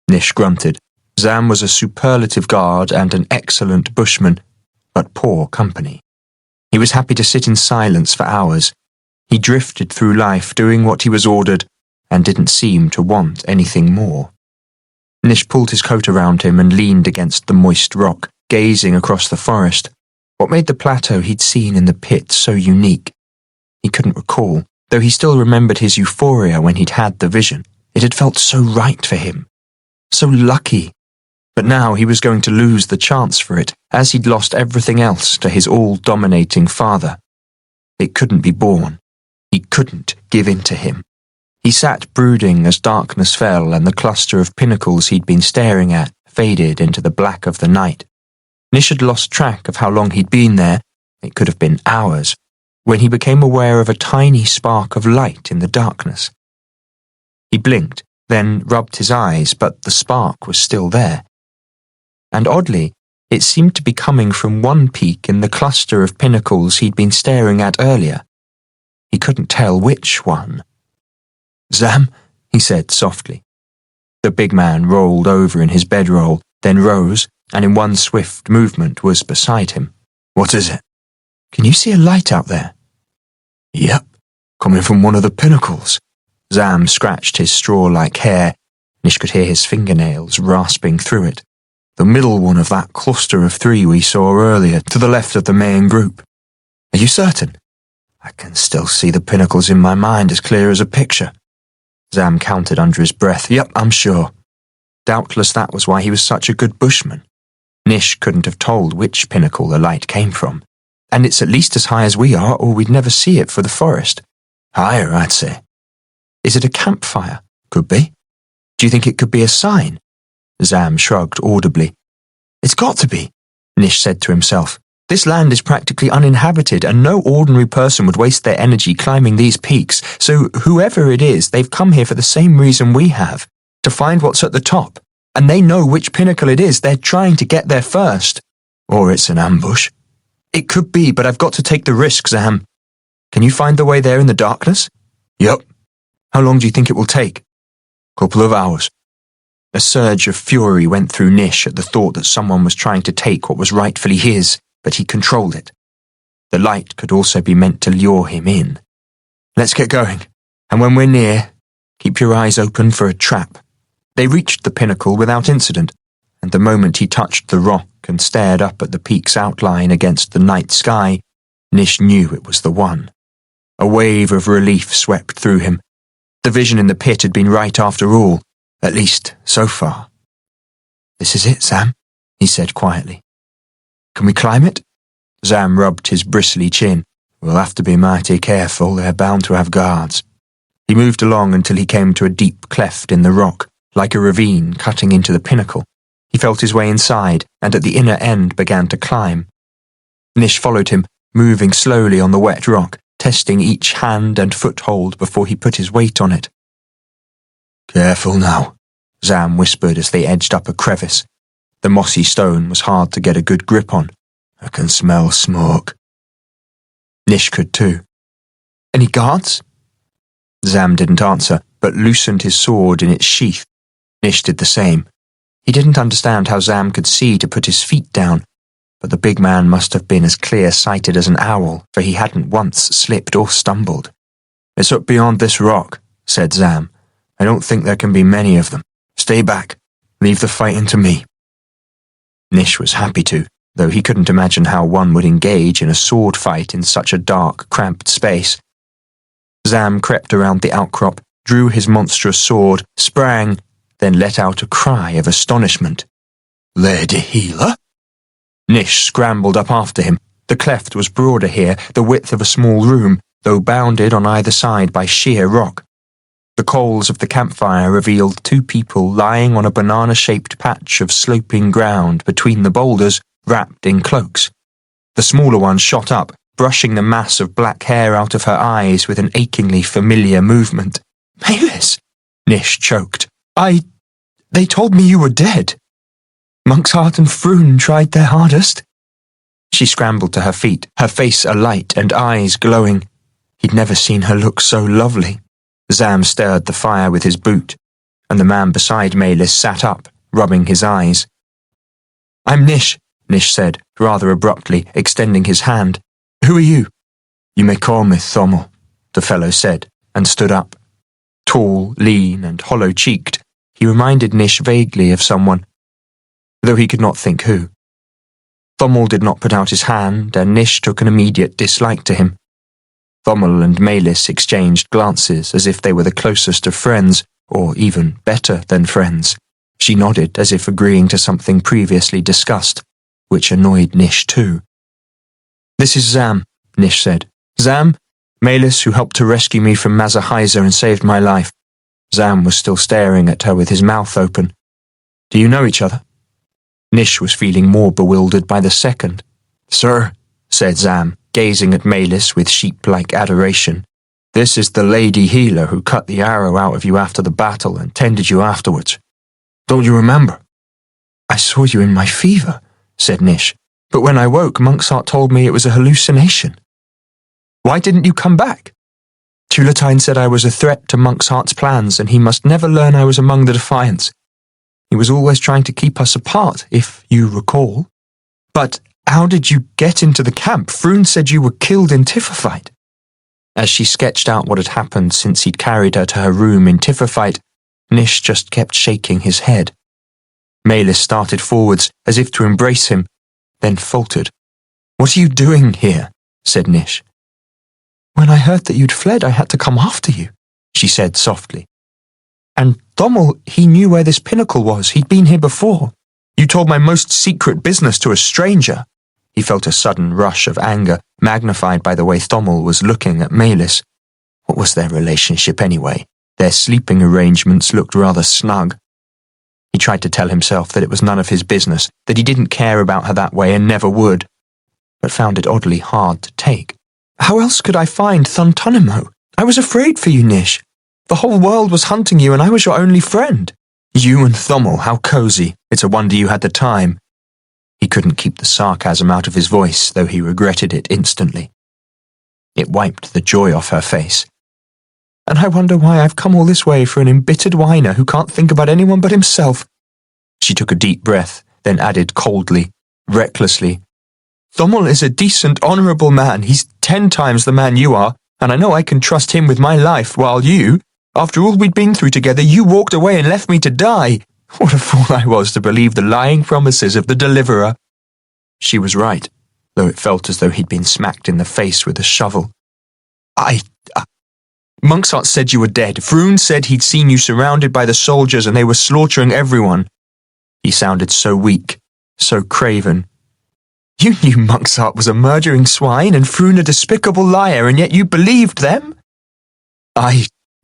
Nish grunted. Zam was a superlative guard and an excellent bushman, but poor company. He was happy to sit in silence for hours. He drifted through life doing what he was ordered and didn't seem to want anything more. Nish pulled his coat around him and leaned against the moist rock, gazing across the forest. What made the plateau he'd seen in the pit so unique? He couldn't recall, though he still remembered his euphoria when he'd had the vision. It had felt so right for him. So lucky. But now he was going to lose the chance for it, as he'd lost everything else to his all-dominating father. It couldn't be borne. He couldn't give in to him. He sat brooding as darkness fell and the cluster of pinnacles he'd been staring at faded into the black of the night. Nish had lost track of how long he'd been there, it could have been hours, when he became aware of a tiny spark of light in the darkness. He blinked, then rubbed his eyes, but the spark was still there. And oddly, it seemed to be coming from one peak in the cluster of pinnacles he'd been staring at earlier. He couldn't tell which one. Zam, he said softly. The big man rolled over in his bedroll, then rose, and in one swift movement was beside him. What is it? Can you see a light out there? Yep, coming from one of the pinnacles. Zam scratched his straw-like hair. Nish could hear his fingernails rasping through it. The middle one of that cluster of 3 we saw earlier, to the left of the main group. Are you certain? I can still see the pinnacles in my mind as clear as a picture. Zam counted under his breath. Yep, I'm sure. Doubtless that was why he was such a good bushman. Nish couldn't have told which pinnacle the light came from, and it's at least as high as we are, or we'd never see it for the forest. Higher, I'd say. Is it a campfire? Could be. Do you think it could be a sign? Zam shrugged audibly. It's got to be, Nish said to himself. This land is practically uninhabited, and no ordinary person would waste their energy climbing these peaks, so whoever it is, they've come here for the same reason we have, to find what's at the top, and they know which pinnacle it is. They're trying to get there first. Or it's an ambush. It could be, but I've got to take the risk, Zam. Can you find the way there in the darkness? Yup. How long do you think it will take? Couple of hours. A surge of fury went through Nish at the thought that someone was trying to take what was rightfully his, but he controlled it. The light could also be meant to lure him in. Let's get going, and when we're near, keep your eyes open for a trap. They reached the pinnacle without incident, and the moment he touched the rock and stared up at the peak's outline against the night sky, Nish knew it was the one. A wave of relief swept through him. The vision in the pit had been right after all, at least so far. This is it, Zam, he said quietly. Can we climb it? Zam rubbed his bristly chin. We'll have to be mighty careful, they're bound to have guards. He moved along until he came to a deep cleft in the rock, like a ravine cutting into the pinnacle. He felt his way inside, and at the inner end began to climb. Nish followed him, moving slowly on the wet rock, testing each hand and foothold before he put his weight on it. Careful now, Zam whispered as they edged up a crevice. The mossy stone was hard to get a good grip on. I can smell smoke. Nish could too. Any guards? Zam didn't answer, but loosened his sword in its sheath. Nish did the same. He didn't understand how Zam could see to put his feet down, but the big man must have been as clear-sighted as an owl, for he hadn't once slipped or stumbled. It's up beyond this rock, said Zam. I don't think there can be many of them. Stay back. Leave the fighting to me. Nish was happy to, though he couldn't imagine how one would engage in a sword fight in such a dark, cramped space. Zam crept around the outcrop, drew his monstrous sword, sprang, then let out a cry of astonishment. Lady Healer? Nish scrambled up after him. The cleft was broader here, the width of a small room, though bounded on either side by sheer rock. The coals of the campfire revealed two people lying on a banana-shaped patch of sloping ground between the boulders, wrapped in cloaks. The smaller one shot up, brushing the mass of black hair out of her eyes with an achingly familiar movement. Mavis, Nish choked. They told me you were dead. Monksheart and Froon tried their hardest. She scrambled to her feet, her face alight and eyes glowing. He'd never seen her look so lovely. Zam stirred the fire with his boot, and the man beside Melis sat up, rubbing his eyes. I'm Nish, Nish said, rather abruptly, extending his hand. Who are you? You may call me Thommel, the fellow said, and stood up. Tall, lean, and hollow-cheeked, he reminded Nish vaguely of someone, though he could not think who. Thommel did not put out his hand, and Nish took an immediate dislike to him. Thommel and Melis exchanged glances as if they were the closest of friends, or even better than friends. She nodded as if agreeing to something previously discussed, which annoyed Nish too. This is Zam, Nish said. Zam, Melis, who helped to rescue me from Mazahaiza and saved my life. Zam was still staring at her with his mouth open. Do you know each other? Nish was feeling more bewildered by the second. Sir, said Zam, gazing at Melis with sheep-like adoration. This is the Lady Healer who cut the arrow out of you after the battle and tended you afterwards. Don't you remember? I saw you in my fever, said Nish, but when I woke, Monksheart told me it was a hallucination. Why didn't you come back? Tulatine said I was a threat to Monksheart's plans and he must never learn I was among the Defiants. He was always trying to keep us apart, if you recall. But how did you get into the camp? Froon said you were killed in Tiffafight. As she sketched out what had happened since he'd carried her to her room in Tiffafight, Nish just kept shaking his head. Melis started forwards, as if to embrace him, then faltered. What are you doing here? Said Nish. When I heard that you'd fled, I had to come after you, she said softly. And Thommel, he knew where this pinnacle was. He'd been here before. You told my most secret business to a stranger. He felt a sudden rush of anger, magnified by the way Thommel was looking at Maylis. What was their relationship anyway? Their sleeping arrangements looked rather snug. He tried to tell himself that it was none of his business, that he didn't care about her that way and never would, but found it oddly hard to take. How else could I find Thuntunimo? I was afraid for you, Nish. The whole world was hunting you and I was your only friend. You and Thommel, how cosy. It's a wonder you had the time. He couldn't keep the sarcasm out of his voice, though he regretted it instantly. It wiped the joy off her face. And I wonder why I've come all this way for an embittered whiner who can't think about anyone but himself. She took a deep breath, then added coldly, recklessly, Thommel is a decent, honourable man. He's 10 times the man you are, and I know I can trust him with my life, while you, after all we'd been through together, you walked away and left me to die. What a fool I was to believe the lying promises of the deliverer. She was right, though it felt as though he'd been smacked in the face with a shovel. Monksart said you were dead. Froon said he'd seen you surrounded by the soldiers and they were slaughtering everyone. He sounded so weak, so craven. You knew Monksart was a murdering swine and Froon a despicable liar, and yet you believed them?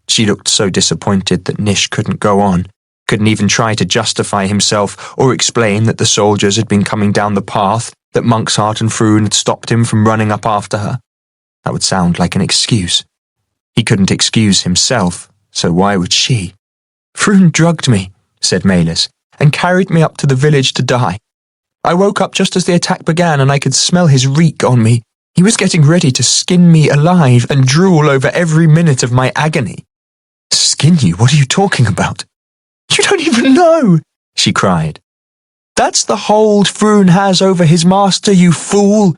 She looked so disappointed that Nish couldn't go on, couldn't even try to justify himself or explain that the soldiers had been coming down the path, that Monksart and Froon had stopped him from running up after her. That would sound like an excuse. He couldn't excuse himself, so why would she? Froon drugged me, said Maylis, and carried me up to the village to die. I woke up just as the attack began and I could smell his reek on me. He was getting ready to skin me alive and drool over every minute of my agony. Skin you? What are you talking about? You don't even know, she cried. That's the hold Froon has over his master, you fool.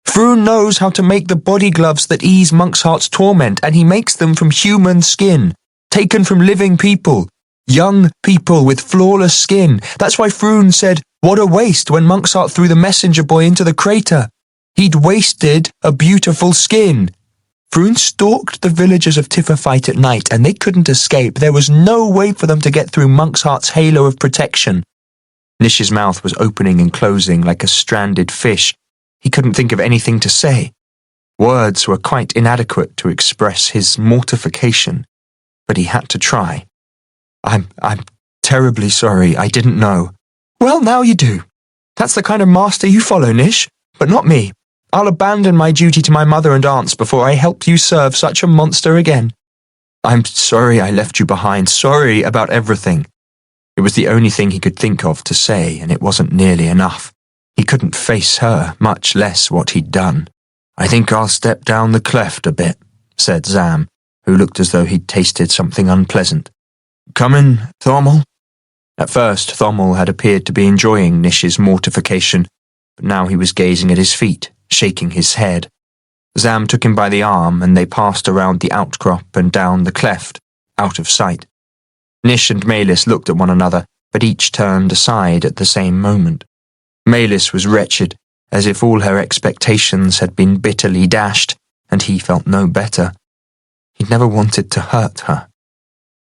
Froon knows how to make the body gloves that ease Monksart's torment, and he makes them from human skin, taken from living people, young people with flawless skin. That's why Froon said, what a waste, when Monksart threw the messenger boy into the crater. He'd wasted a beautiful skin. Froon stalked the villagers of Tifferfight at night, and they couldn't escape. There was no way for them to get through Monksart's halo of protection. Nish's mouth was opening and closing like a stranded fish. He couldn't think of anything to say. Words were quite inadequate to express his mortification, but he had to try. I'm terribly sorry. I didn't know. Well, now you do. That's the kind of master you follow, Nish, but not me. I'll abandon my duty to my mother and aunts before I help you serve such a monster again. I'm sorry I left you behind. Sorry about everything. It was the only thing he could think of to say, and it wasn't nearly enough. He couldn't face her, much less what he'd done. I think I'll step down the cleft a bit, said Zam, who looked as though he'd tasted something unpleasant. Coming, Thommel? At first, Thommel had appeared to be enjoying Nish's mortification, but now he was gazing at his feet, shaking his head. Zam took him by the arm, and they passed around the outcrop and down the cleft, out of sight. Nish and Maylis looked at one another, but each turned aside at the same moment. Maylis was wretched, as if all her expectations had been bitterly dashed, and he felt no better. He'd never wanted to hurt her.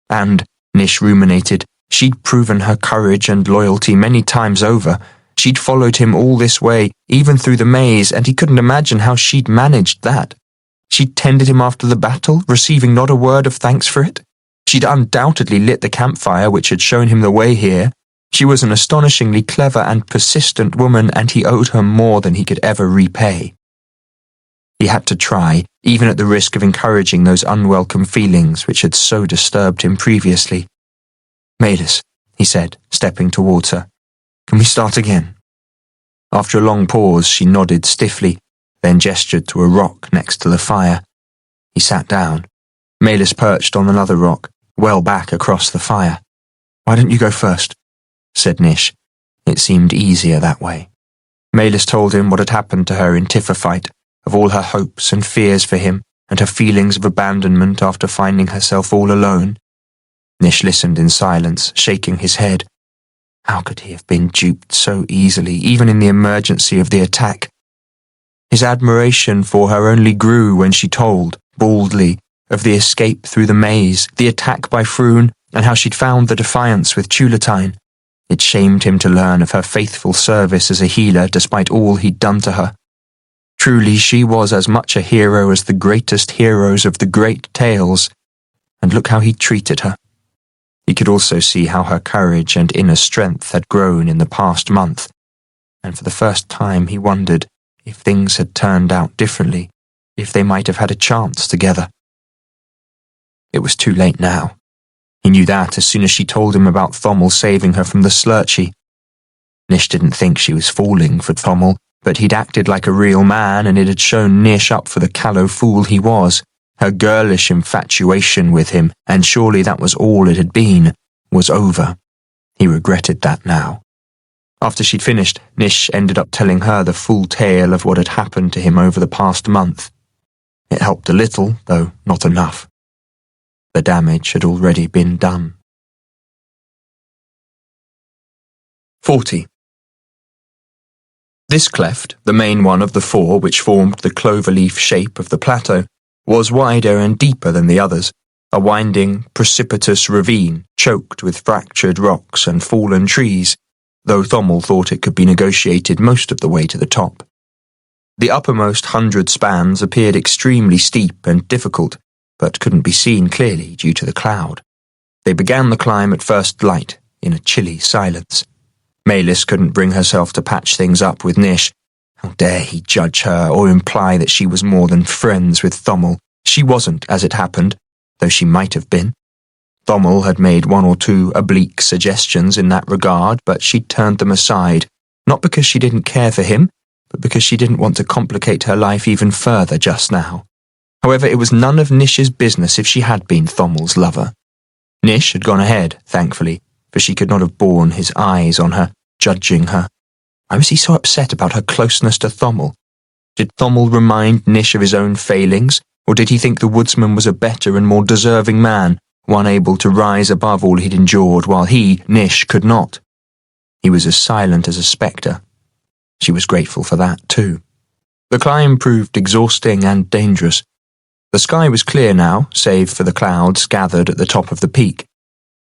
And, Nish ruminated, she'd proven her courage and loyalty many times over. She'd followed him all this way, even through the maze, and he couldn't imagine how she'd managed that. She'd tended him after the battle, receiving not a word of thanks for it. She'd undoubtedly lit the campfire which had shown him the way here. She was an astonishingly clever and persistent woman, and he owed her more than he could ever repay. He had to try, even at the risk of encouraging those unwelcome feelings which had so disturbed him previously. Maylis, he said, stepping towards her. Can we start again? After a long pause, she nodded stiffly, then gestured to a rock next to the fire. He sat down. Maylis perched on another rock, well back across the fire. Why don't you go first? Said Nish. It seemed easier that way. Maylis told him what had happened to her in Tifferfight, of all her hopes and fears for him, and her feelings of abandonment after finding herself all alone. Nish listened in silence, shaking his head. How could he have been duped so easily, even in the emergency of the attack? His admiration for her only grew when she told, baldly, of the escape through the maze, the attack by Froon, and how she'd found the defiance with Tulatine. It shamed him to learn of her faithful service as a healer despite all he'd done to her. Truly, she was as much a hero as the greatest heroes of the great tales, and look how he'd treated her. He could also see how her courage and inner strength had grown in the past month, and for the first time he wondered if things had turned out differently, if they might have had a chance together. It was too late now. He knew that as soon as she told him about Thommel saving her from the Slurchy. Nish didn't think she was falling for Thommel, but he'd acted like a real man, and it had shown Nish up for the callow fool he was. Her girlish infatuation with him, and surely that was all it had been, was over. He regretted that now. After she'd finished, Nish ended up telling her the full tale of what had happened to him over the past month. It helped a little, though not enough. The damage had already been done. 40. This cleft, the main one of the four which formed the cloverleaf shape of the plateau, was wider and deeper than the others, a winding, precipitous ravine choked with fractured rocks and fallen trees, though Thommel thought it could be negotiated most of the way to the top. The uppermost 100 spans appeared extremely steep and difficult, but couldn't be seen clearly due to the cloud. They began the climb at first light, in a chilly silence. Maylis couldn't bring herself to patch things up with Nish. How dare he judge her or imply that she was more than friends with Thommel? She wasn't, as it happened, though she might have been. Thommel had made one or two oblique suggestions in that regard, but she'd turned them aside, not because she didn't care for him, but because she didn't want to complicate her life even further just now. However, it was none of Nish's business if she had been Thommel's lover. Nish had gone ahead, thankfully, for she could not have borne his eyes on her, judging her. Why was he so upset about her closeness to Thommel? Did Thommel remind Nish of his own failings, or did he think the woodsman was a better and more deserving man, one able to rise above all he'd endured, while he, Nish, could not? He was as silent as a spectre. She was grateful for that, too. The climb proved exhausting and dangerous. The sky was clear now, save for the clouds gathered at the top of the peak.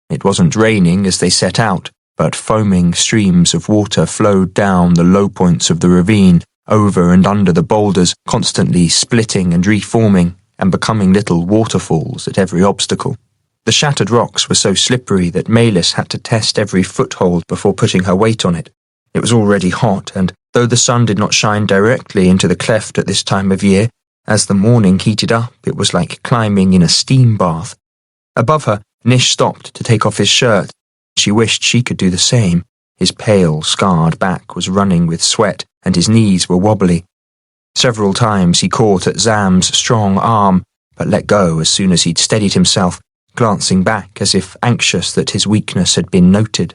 It wasn't raining as they set out, but foaming streams of water flowed down the low points of the ravine, over and under the boulders, constantly splitting and reforming, and becoming little waterfalls at every obstacle. The shattered rocks were so slippery that Maylis had to test every foothold before putting her weight on it. It was already hot, and though the sun did not shine directly into the cleft at this time of year, as the morning heated up, it was like climbing in a steam bath. Above her, Nish stopped to take off his shirt. She wished she could do the same. His pale, scarred back was running with sweat, and his knees were wobbly. Several times he caught at Zam's strong arm, but let go as soon as he'd steadied himself, glancing back as if anxious that his weakness had been noted.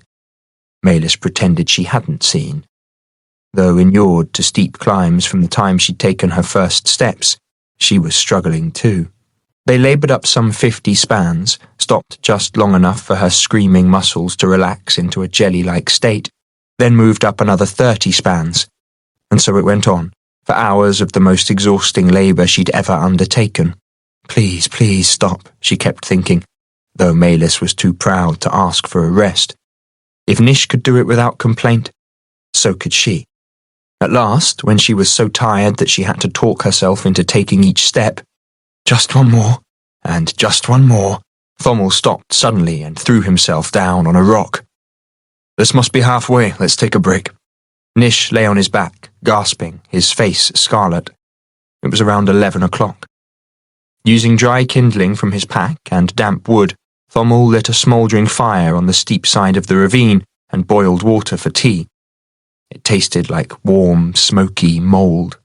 Maylis pretended she hadn't seen. Though inured to steep climbs from the time she'd taken her first steps, she was struggling too. They laboured up some 50 spans, stopped just long enough for her screaming muscles to relax into a jelly-like state, then moved up another 30 spans. And so it went on, for hours of the most exhausting labour she'd ever undertaken. Please, please stop, she kept thinking, though Maylis was too proud to ask for a rest. If Nish could do it without complaint, so could she. At last, when she was so tired that she had to talk herself into taking each step, just one more, and just one more, Thommel stopped suddenly and threw himself down on a rock. This must be halfway, let's take a break. Nish lay on his back, gasping, his face scarlet. It was around 11 o'clock. Using dry kindling from his pack and damp wood, Thommel lit a smouldering fire on the steep side of the ravine and boiled water for tea. It tasted like warm, smoky mould.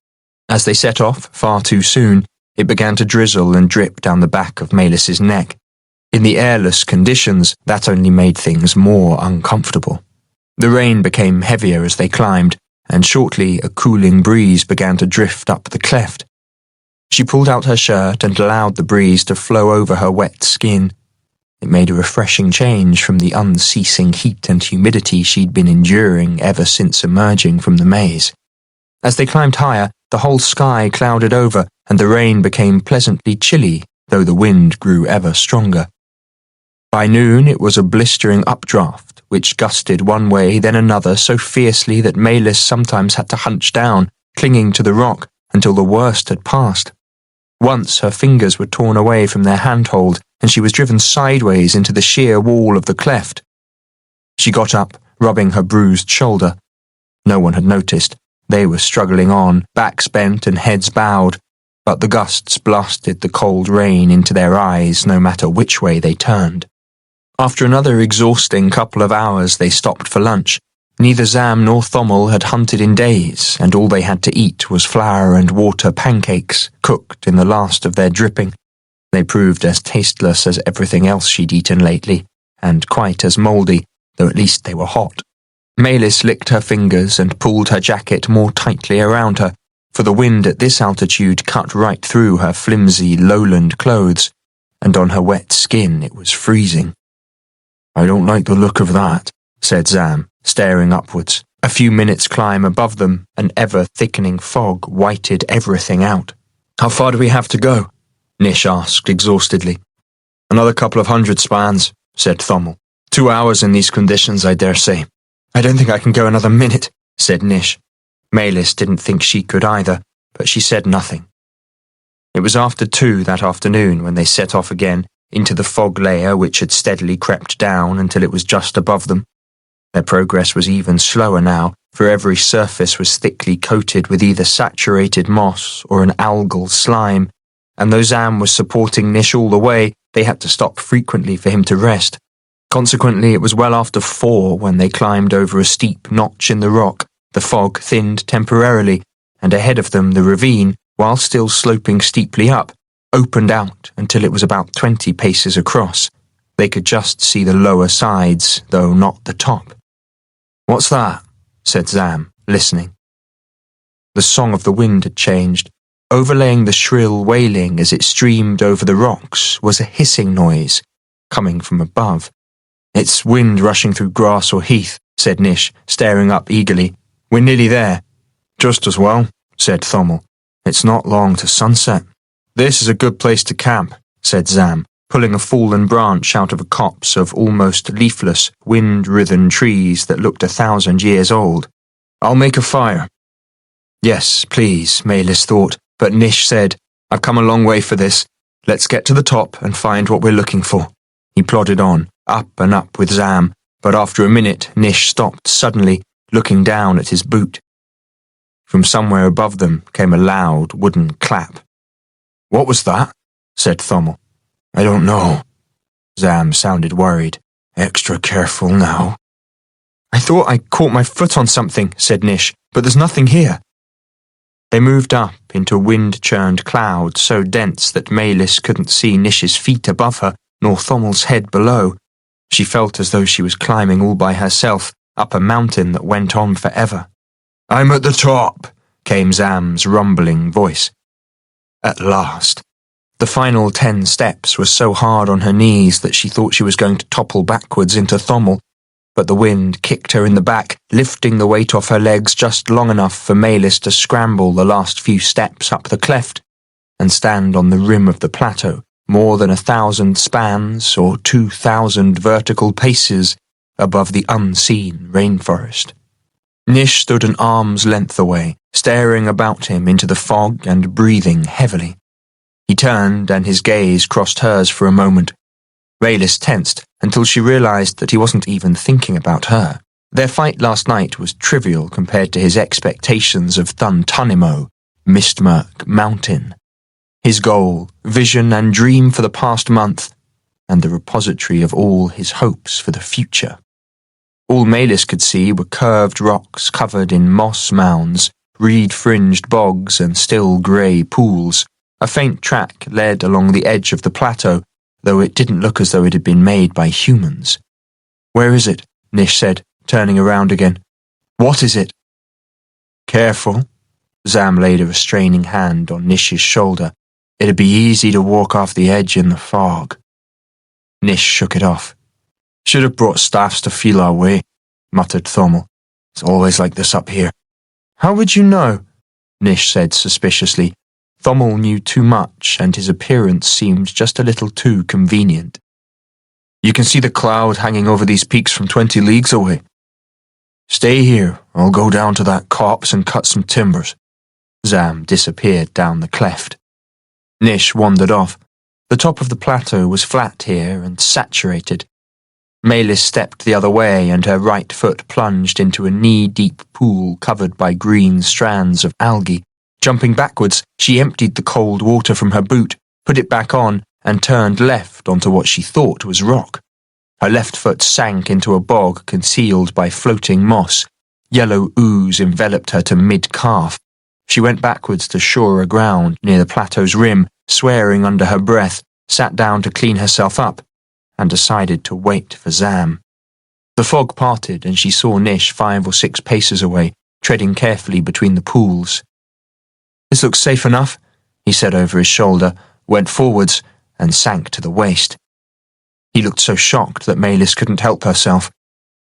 As they set off, far too soon, it began to drizzle and drip down the back of Maylis's neck. In the airless conditions, that only made things more uncomfortable. The rain became heavier as they climbed, and shortly a cooling breeze began to drift up the cleft. She pulled out her shirt and allowed the breeze to flow over her wet skin. It made a refreshing change from the unceasing heat and humidity she'd been enduring ever since emerging from the maze. As they climbed higher, the whole sky clouded over, and the rain became pleasantly chilly, though the wind grew ever stronger. By noon it was a blistering updraft, which gusted one way then another so fiercely that Maylis sometimes had to hunch down, clinging to the rock, until the worst had passed. Once her fingers were torn away from their handhold, and she was driven sideways into the sheer wall of the cleft. She got up, rubbing her bruised shoulder. No one had noticed. They were struggling on, backs bent and heads bowed, but the gusts blasted the cold rain into their eyes no matter which way they turned. After another exhausting couple of hours, they stopped for lunch. Neither Zam nor Thommel had hunted in days, and all they had to eat was flour and water pancakes, cooked in the last of their dripping. They proved as tasteless as everything else she'd eaten lately, and quite as mouldy, though at least they were hot. Maylis licked her fingers and pulled her jacket more tightly around her, for the wind at this altitude cut right through her flimsy lowland clothes, and on her wet skin it was freezing. "I don't like the look of that," said Zam, staring upwards. A few minutes' climb above them, an ever-thickening fog whited everything out. "How far do we have to go?" Nish asked exhaustedly. "Another couple of 100 spans," said Thommel. 2 hours in these conditions, I dare say." "I don't think I can go another minute," said Nish. Maylis didn't think she could either, but she said nothing. It was after 2 that afternoon when they set off again, into the fog layer which had steadily crept down until it was just above them. Their progress was even slower now, for every surface was thickly coated with either saturated moss or an algal slime, and though Zam was supporting Nish all the way, they had to stop frequently for him to rest. Consequently, it was well after 4 when they climbed over a steep notch in the rock. The fog thinned temporarily, and ahead of them the ravine, while still sloping steeply up, opened out until it was about 20 paces across. They could just see the lower sides, though not the top. "What's that?" said Zam, listening. The song of the wind had changed. Overlaying the shrill wailing as it streamed over the rocks was a hissing noise, coming from above. "It's wind rushing through grass or heath," said Nish, staring up eagerly. "We're nearly there." "Just as well," said Thommel. "It's not long to sunset." "This is a good place to camp," said Zam, pulling a fallen branch out of a copse of almost leafless, wind-writhen trees that looked 1,000 years old. "I'll make a fire." Yes, please, Maylis thought, but Nish said, "I've come a long way for this. Let's get to the top and find what we're looking for." He plodded on, up and up with Zam, but after a minute Nish stopped suddenly, looking down at his boot. From somewhere above them came a loud wooden clap. "What was that?" said Thommel. "I don't know." Zam sounded worried. "Extra careful now." "I thought I caught my foot on something," said Nish, "but there's nothing here." They moved up into wind-churned cloud so dense that Maylis couldn't see Nish's feet above her, nor Thommel's head below. She felt as though she was climbing all by herself, up a mountain that went on forever. "I'm at the top," came Zam's rumbling voice. At last. The final 10 steps were so hard on her knees that she thought she was going to topple backwards into Thommel, but the wind kicked her in the back, lifting the weight off her legs just long enough for Maylis to scramble the last few steps up the cleft and stand on the rim of the plateau, more than 1,000 spans or 2,000 vertical paces above the unseen rainforest. Nish stood an arm's length away, staring about him into the fog and breathing heavily. He turned and his gaze crossed hers for a moment. Maylis tensed until she realized that he wasn't even thinking about her. Their fight last night was trivial compared to his expectations of Thuntunimo, Mistmurk Mountain. His goal, vision and dream for the past month, and the repository of all his hopes for the future. All Maylis could see were curved rocks covered in moss mounds, reed-fringed bogs and still grey pools. A faint track led along the edge of the plateau, though it didn't look as though it had been made by humans. "Where is it?" Nish said, turning around again. "What is it?" "Careful." Zam laid a restraining hand on Nish's shoulder. "It'd be easy to walk off the edge in the fog." Nish shook it off. "Should have brought staffs to feel our way," muttered Thommel. "It's always like this up here." "How would you know?" Nish said suspiciously. Thommel knew too much, and his appearance seemed just a little too convenient. You can see the cloud hanging over these peaks from 20 leagues away. Stay here, I'll go down to that copse and cut some timbers. Zam disappeared down the cleft. Nish wandered off. The top of the plateau was flat here and saturated. Maylis stepped the other way and her right foot plunged into a knee-deep pool covered by green strands of algae. Jumping backwards, she emptied the cold water from her boot, put it back on, and turned left onto what she thought was rock. Her left foot sank into a bog concealed by floating moss. Yellow ooze enveloped her to mid-calf. She went backwards to surer ground near the plateau's rim, swearing under her breath, sat down to clean herself up, and decided to wait for Zam. The fog parted and she saw Nish 5 or 6 paces away, treading carefully between the pools. This looks safe enough, he said over his shoulder, went forwards, and sank to the waist. He looked so shocked that Maylis couldn't help herself.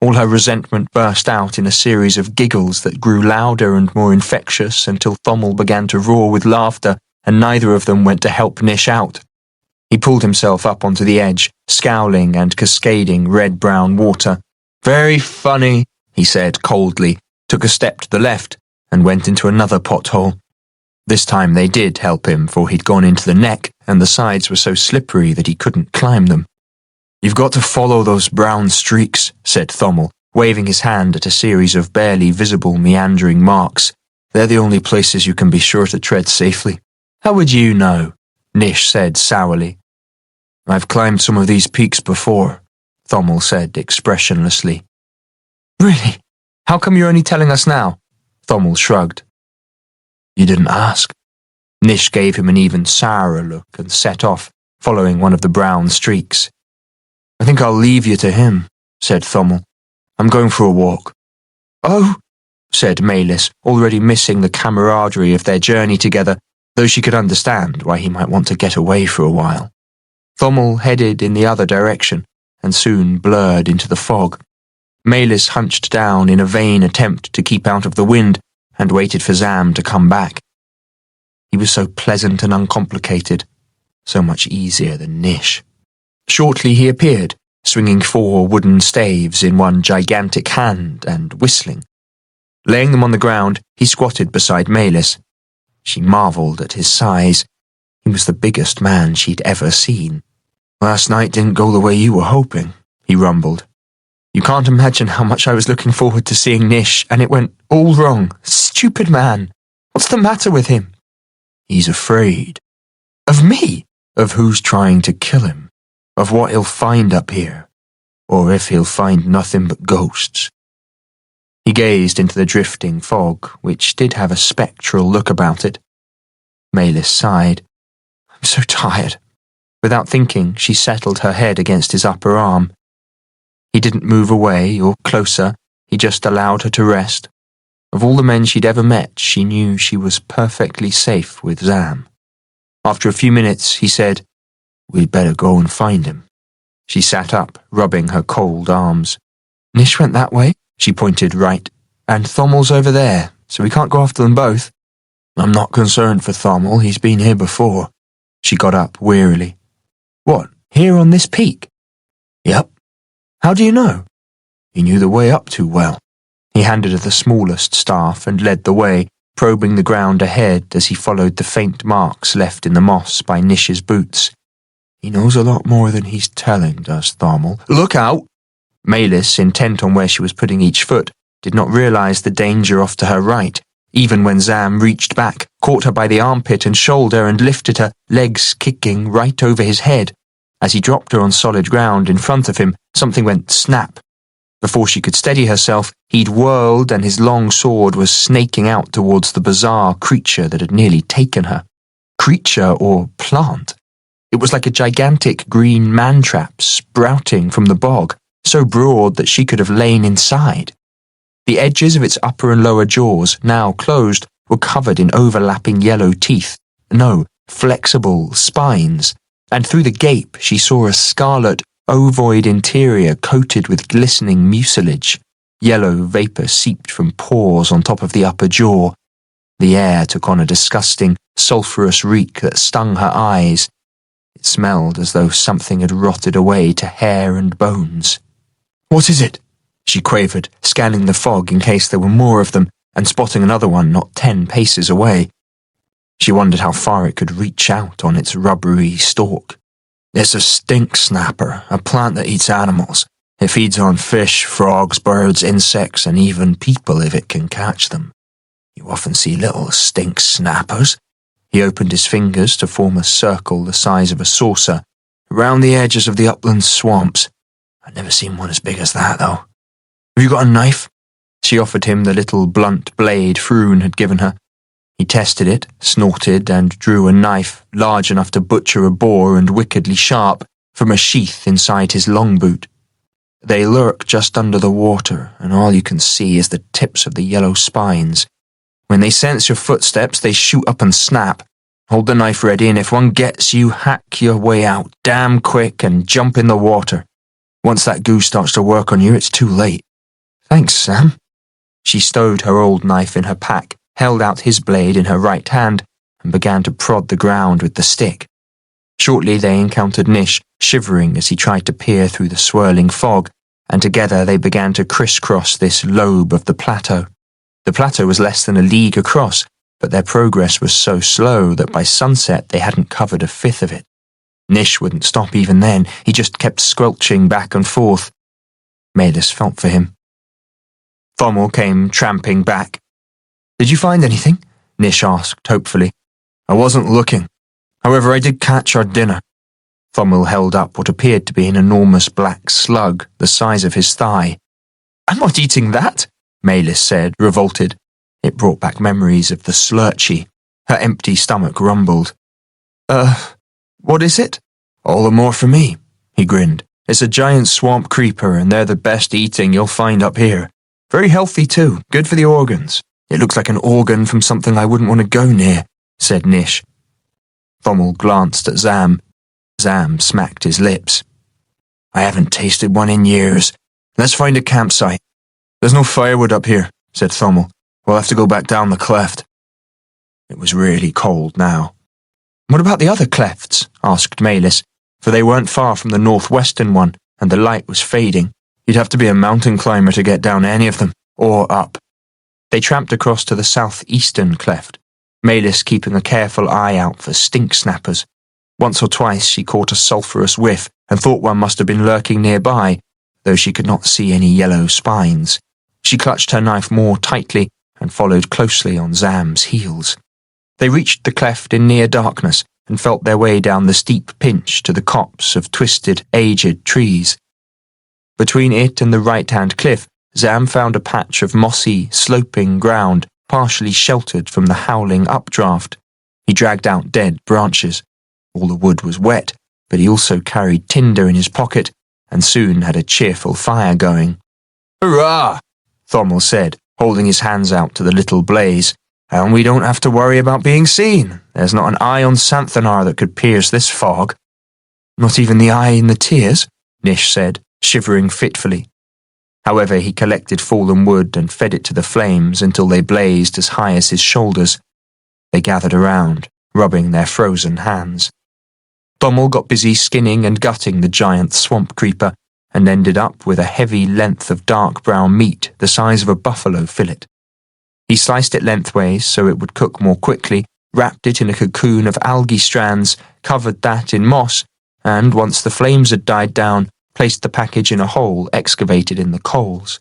All her resentment burst out in a series of giggles that grew louder and more infectious until Thommel began to roar with laughter, and neither of them went to help Nish out. He pulled himself up onto the edge, scowling and cascading red-brown water. Very funny, he said coldly, took a step to the left, and went into another pothole. This time they did help him, for he'd gone into the neck, and the sides were so slippery that he couldn't climb them. You've got to follow those brown streaks, said Thommel, waving his hand at a series of barely visible meandering marks. They're the only places you can be sure to tread safely. How would you know? Nish said sourly. I've climbed some of these peaks before, Thommel said expressionlessly. Really? How come you're only telling us now? Thommel shrugged. You didn't ask. Nish gave him an even sourer look and set off, following one of the brown streaks. I think I'll leave you to him, said Thommel. I'm going for a walk. Oh, said Maylis, already missing the camaraderie of their journey together, though she could understand why he might want to get away for a while. Thommel headed in the other direction, and soon blurred into the fog. Maylis hunched down in a vain attempt to keep out of the wind, and waited for Zam to come back. He was so pleasant and uncomplicated, so much easier than Nish. Shortly he appeared, swinging 4 wooden staves in one gigantic hand and whistling. Laying them on the ground, he squatted beside Maylis. She marvelled at his size. He was the biggest man she'd ever seen. Last night didn't go the way you were hoping, he rumbled. You can't imagine how much I was looking forward to seeing Nish, and it went all wrong. Stupid man. What's the matter with him? He's afraid. Of me? Of who's trying to kill him. Of what he'll find up here. Or if he'll find nothing but ghosts. He gazed into the drifting fog, which did have a spectral look about it. Maylis sighed. I'm so tired. Without thinking, she settled her head against his upper arm. He didn't move away or closer, he just allowed her to rest. Of all the men she'd ever met, she knew she was perfectly safe with Zam. After a few minutes, he said, We'd better go and find him. She sat up, rubbing her cold arms. Nish went that way, she pointed right, and Thommel's over there, so we can't go after them both. I'm not concerned for Thommel, he's been here before. She got up wearily. What, here on this peak? Yep. How do you know? He knew the way up too well. He handed her the smallest staff and led the way, probing the ground ahead as he followed the faint marks left in the moss by Nish's boots. He knows a lot more than he's telling, does Thommel. Look out! Maylis, intent on where she was putting each foot, did not realize the danger off to her right, even when Zam reached back, caught her by the armpit and shoulder and lifted her, legs kicking, right over his head. As he dropped her on solid ground in front of him, something went snap. Before she could steady herself, he'd whirled and his long sword was snaking out towards the bizarre creature that had nearly taken her. Creature or plant? It was like a gigantic green man-trap sprouting from the bog, so broad that she could have lain inside. The edges of its upper and lower jaws, now closed, were covered in overlapping yellow teeth. No, flexible spines. And through the gape she saw a scarlet, ovoid interior coated with glistening mucilage. Yellow vapour seeped from pores on top of the upper jaw. The air took on a disgusting, sulphurous reek that stung her eyes. It smelled as though something had rotted away to hair and bones. "What is it?" she quavered, scanning the fog in case there were more of them, and spotting another one not 10 paces away. She wondered how far it could reach out on its rubbery stalk. "It's a stink snapper, a plant that eats animals. It feeds on fish, frogs, birds, insects, and even people if it can catch them. You often see little stink snappers." He opened his fingers to form a circle the size of a saucer around the edges of the upland swamps. "I've never seen one as big as that, though. Have you got a knife?" She offered him the little blunt blade Froon had given her. He tested it, snorted, and drew a knife large enough to butcher a boar and wickedly sharp from a sheath inside his long boot. They lurk just under the water, and all you can see is the tips of the yellow spines. When they sense your footsteps, they shoot up and snap. Hold the knife ready, and if one gets you, hack your way out damn quick and jump in the water. Once that goo starts to work on you, it's too late. "Thanks, Sam." She stowed her old knife in her pack, held out his blade in her right hand, and began to prod the ground with the stick. Shortly they encountered Nish, shivering as he tried to peer through the swirling fog, and together they began to crisscross this lobe of the plateau. The plateau was less than a league across, but their progress was so slow that by sunset they hadn't covered a fifth of it. Nish wouldn't stop even then, he just kept squelching back and forth. Malis felt for him. Thommel came tramping back. "Did you find anything?" Nish asked hopefully. "I wasn't looking. However, I did catch our dinner." Thommel held up what appeared to be an enormous black slug the size of his thigh. "I'm not eating that," Malis said, revolted. It brought back memories of the slurchy. Her empty stomach rumbled. What is it?" "All the more for me," he grinned. "It's a giant swamp creeper, and they're the best eating you'll find up here. Very healthy too, good for the organs." "It looks like an organ from something I wouldn't want to go near," said Nish. Thommel glanced at Zam. Zam smacked his lips. "I haven't tasted one in years. Let's find a campsite." "There's no firewood up here," said Thommel. "We'll have to go back down the cleft." It was really cold now. "What about the other clefts?" asked Malis, for they weren't far from the northwestern one, and the light was fading. "You'd have to be a mountain climber to get down any of them, or up." They tramped across to the southeastern cleft, Malis keeping a careful eye out for stink snappers. Once or twice she caught a sulphurous whiff and thought one must have been lurking nearby, though she could not see any yellow spines. She clutched her knife more tightly and followed closely on Zam's heels. They reached the cleft in near darkness and felt their way down the steep pinch to the copse of twisted, aged trees. Between it and the right-hand cliff, Zam found a patch of mossy, sloping ground, partially sheltered from the howling updraft. He dragged out dead branches. All the wood was wet, but he also carried tinder in his pocket and soon had a cheerful fire going. "Hurrah!" Thommel said, holding his hands out to the little blaze. "And we don't have to worry about being seen. There's not an eye on Santhanar that could pierce this fog." "Not even the eye in the tears?" Nish said, shivering fitfully. However, he collected fallen wood and fed it to the flames until they blazed as high as his shoulders. They gathered around, rubbing their frozen hands. Thommel got busy skinning and gutting the giant swamp creeper and ended up with a heavy length of dark brown meat the size of a buffalo fillet. He sliced it lengthways so it would cook more quickly, wrapped it in a cocoon of algae strands, covered that in moss, and once the flames had died down, placed the package in a hole excavated in the coals.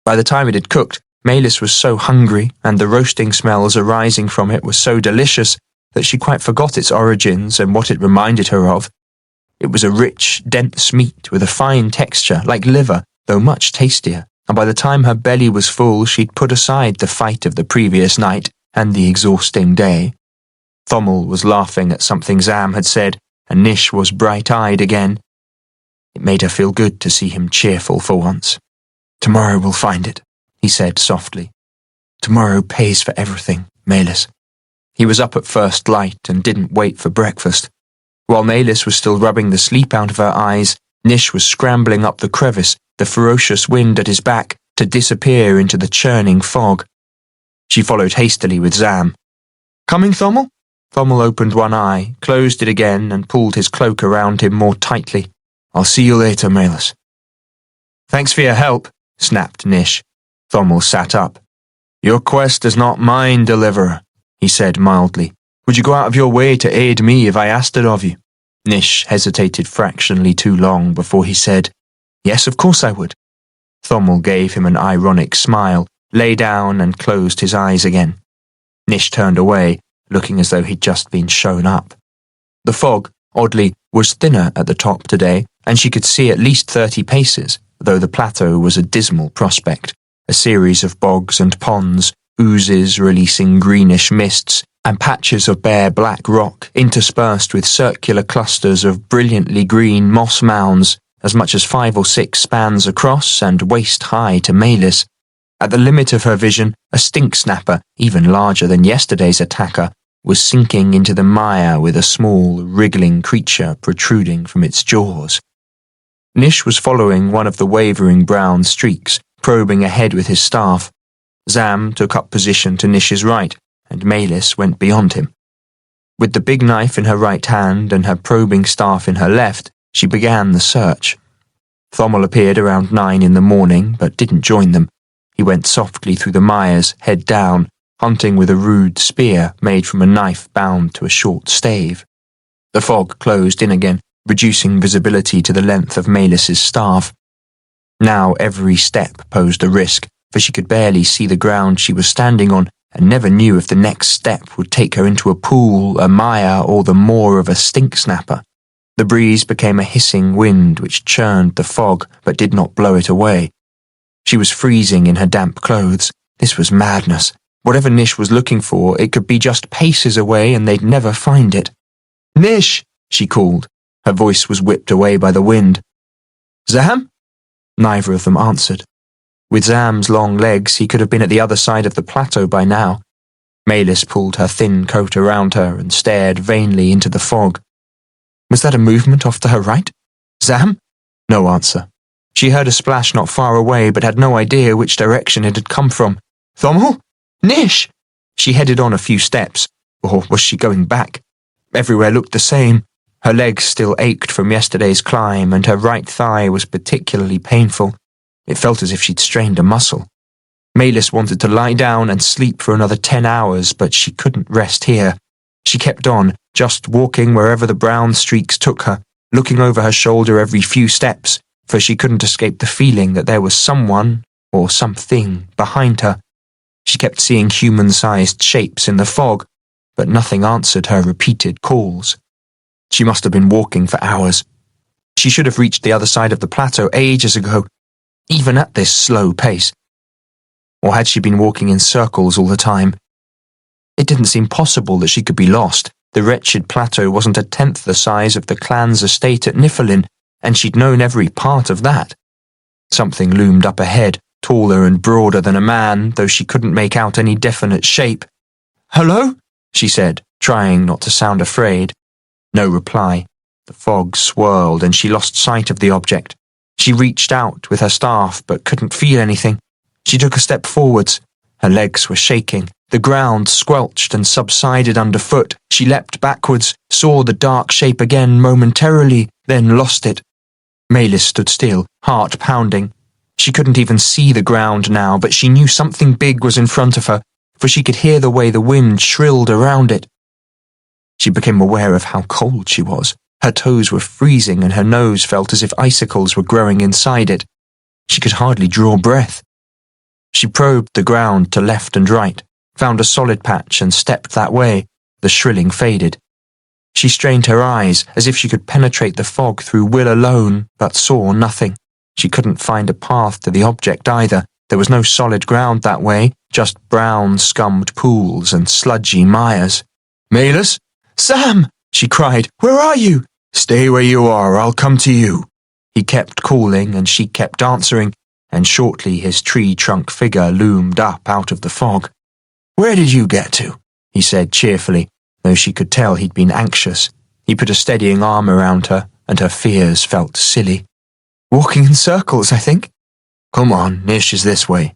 By the time it had cooked, Malis was so hungry and the roasting smells arising from it were so delicious that she quite forgot its origins and what it reminded her of. It was a rich, dense meat with a fine texture, like liver, though much tastier, and by the time her belly was full she'd put aside the fight of the previous night and the exhausting day. Thommel was laughing at something Zam had said, and Nish was bright-eyed again. It made her feel good to see him cheerful for once. "Tomorrow we'll find it," he said softly. "Tomorrow pays for everything, Malis." He was up at first light and didn't wait for breakfast. While Malis was still rubbing the sleep out of her eyes, Nish was scrambling up the crevice, the ferocious wind at his back, to disappear into the churning fog. She followed hastily with Zam. "Coming, Thommel?" Thommel opened one eye, closed it again, and pulled his cloak around him more tightly. I'll see you later, Malus. Thanks for your help, snapped Nish. Thommel sat up. Your quest is not mine, deliverer, he said mildly. Would you go out of your way to aid me if I asked it of you? Nish hesitated fractionally too long before he said, Yes, of course I would. Thommel gave him an ironic smile, lay down and closed his eyes again. Nish turned away, looking as though he'd just been shown up. The fog, oddly, was thinner at the top today, and she could see at least 30 paces, though the plateau was a dismal prospect, a series of bogs and ponds, oozes releasing greenish mists, and patches of bare black rock interspersed with circular clusters of brilliantly green moss mounds, as much as 5 or 6 spans across and waist-high to Malus. At the limit of her vision, a stink snapper, even larger than yesterday's attacker, was sinking into the mire with a small, wriggling creature protruding from its jaws. Nish was following one of the wavering brown streaks, probing ahead with his staff. Zam took up position to Nish's right, and Malus went beyond him. With the big knife in her right hand and her probing staff in her left, she began the search. Thommel appeared around 9 in the morning, but didn't join them. He went softly through the mires, head down, hunting with a rude spear made from a knife bound to a short stave. The fog closed in again, reducing visibility to the length of Malus's staff. Now every step posed a risk, for she could barely see the ground she was standing on, and never knew if the next step would take her into a pool, a mire, or the maw of a stink snapper. The breeze became a hissing wind which churned the fog but did not blow it away. She was freezing in her damp clothes. This was madness. Whatever Nish was looking for, it could be just paces away and they'd never find it. Nish, she called. Her voice was whipped away by the wind. Zam? Neither of them answered. With Zam's long legs, he could have been at the other side of the plateau by now. Malus pulled her thin coat around her and stared vainly into the fog. Was that a movement off to her right? Zam? No answer. She heard a splash not far away, but had no idea which direction it had come from. Thommel? Nish! She headed on a few steps, or was she going back? Everywhere looked the same. Her legs still ached from yesterday's climb, and her right thigh was particularly painful. It felt as if she'd strained a muscle. Malus wanted to lie down and sleep for another 10 hours, but she couldn't rest here. She kept on, just walking wherever the brown streaks took her, looking over her shoulder every few steps, for she couldn't escape the feeling that there was someone, or something, behind her. She kept seeing human-sized shapes in the fog, but nothing answered her repeated calls. She must have been walking for hours. She should have reached the other side of the plateau ages ago, even at this slow pace. Or had she been walking in circles all the time? It didn't seem possible that she could be lost. The wretched plateau wasn't 1/10 the size of the clan's estate at Niflheim, and she'd known every part of that. Something loomed up ahead, taller and broader than a man, though she couldn't make out any definite shape. Hello? She said, trying not to sound afraid. No reply. The fog swirled and she lost sight of the object. She reached out with her staff but couldn't feel anything. She took a step forwards. Her legs were shaking. The ground squelched and subsided underfoot. She leapt backwards, saw the dark shape again momentarily, then lost it. Malus stood still, heart pounding. She couldn't even see the ground now, but she knew something big was in front of her, for she could hear the way the wind shrilled around it. She became aware of how cold she was. Her toes were freezing and her nose felt as if icicles were growing inside it. She could hardly draw breath. She probed the ground to left and right, found a solid patch and stepped that way. The shrilling faded. She strained her eyes as if she could penetrate the fog through will alone, but saw nothing. She couldn't find a path to the object either. There was no solid ground that way, just brown, scummed pools and sludgy mires. Malus? Sam! She cried. Where are you? Stay where you are, I'll come to you. He kept calling and she kept answering, and shortly his tree-trunk figure loomed up out of the fog. Where did you get to? He said cheerfully, though she could tell he'd been anxious. He put a steadying arm around her, and her fears felt silly. Walking in circles, I think. Come on, Nish is this way.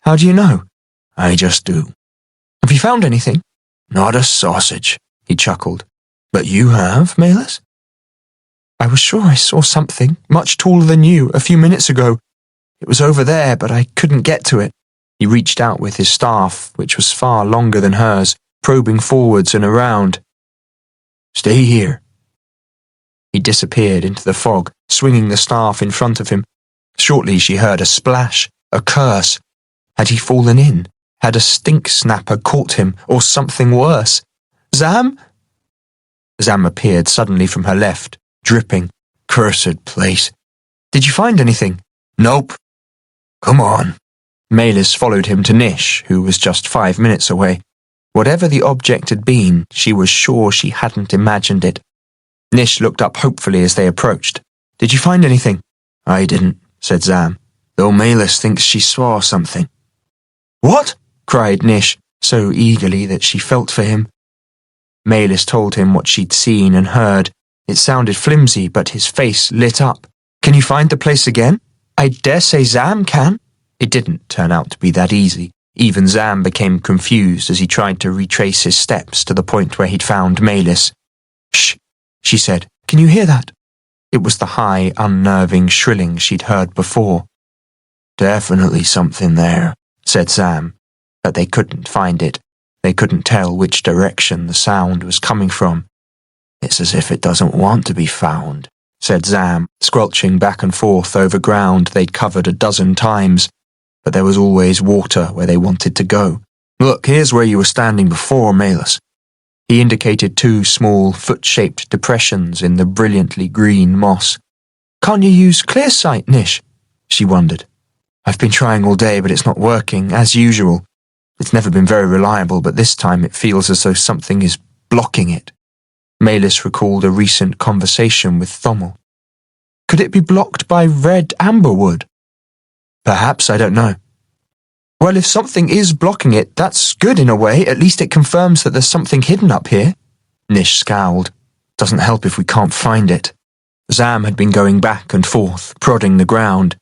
How do you know? I just do. Have you found anything? Not a sausage. he chuckled. But you have, Malus? I was sure I saw something much taller than you a few minutes ago. It was over there, but I couldn't get to it. He reached out with his staff, which was far longer than hers, probing forwards and around. Stay here. He disappeared into the fog, swinging the staff in front of him. Shortly she heard a splash, a curse. Had he fallen in? Had a stink snapper caught him, or something worse? Zam? Zam appeared suddenly from her left, dripping. Cursed place. Did you find anything? Nope. Come on. Malus followed him to Nish, who was just 5 minutes away. Whatever the object had been, she was sure she hadn't imagined it. Nish looked up hopefully as they approached. Did you find anything? I didn't, said Zam, though Malus thinks she saw something. What? Cried Nish, so eagerly that she felt for him. Malus told him what she'd seen and heard. It sounded flimsy, but his face lit up. Can you find the place again? I dare say Zam can. It didn't turn out to be that easy. Even Zam became confused as he tried to retrace his steps to the point where he'd found Malus. Shh, she said. Can you hear that? It was the high, unnerving shrilling she'd heard before. Definitely something there, said Zam, but they couldn't find it. They couldn't tell which direction the sound was coming from. It's as if it doesn't want to be found, said Zam, squelching back and forth over ground they'd covered a dozen times. But there was always water where they wanted to go. Look, here's where you were standing before, Malus. He indicated 2 small, foot-shaped depressions in the brilliantly green moss. Can't you use clear sight, Nish? She wondered. I've been trying all day, but it's not working, as usual. It's never been very reliable, but this time it feels as though something is blocking it. Malus recalled a recent conversation with Thommel. Could it be blocked by red amberwood? Perhaps, I don't know. Well, if something is blocking it, that's good in a way. At least it confirms that there's something hidden up here. Nish scowled. Doesn't help if we can't find it. Zam had been going back and forth, prodding the ground.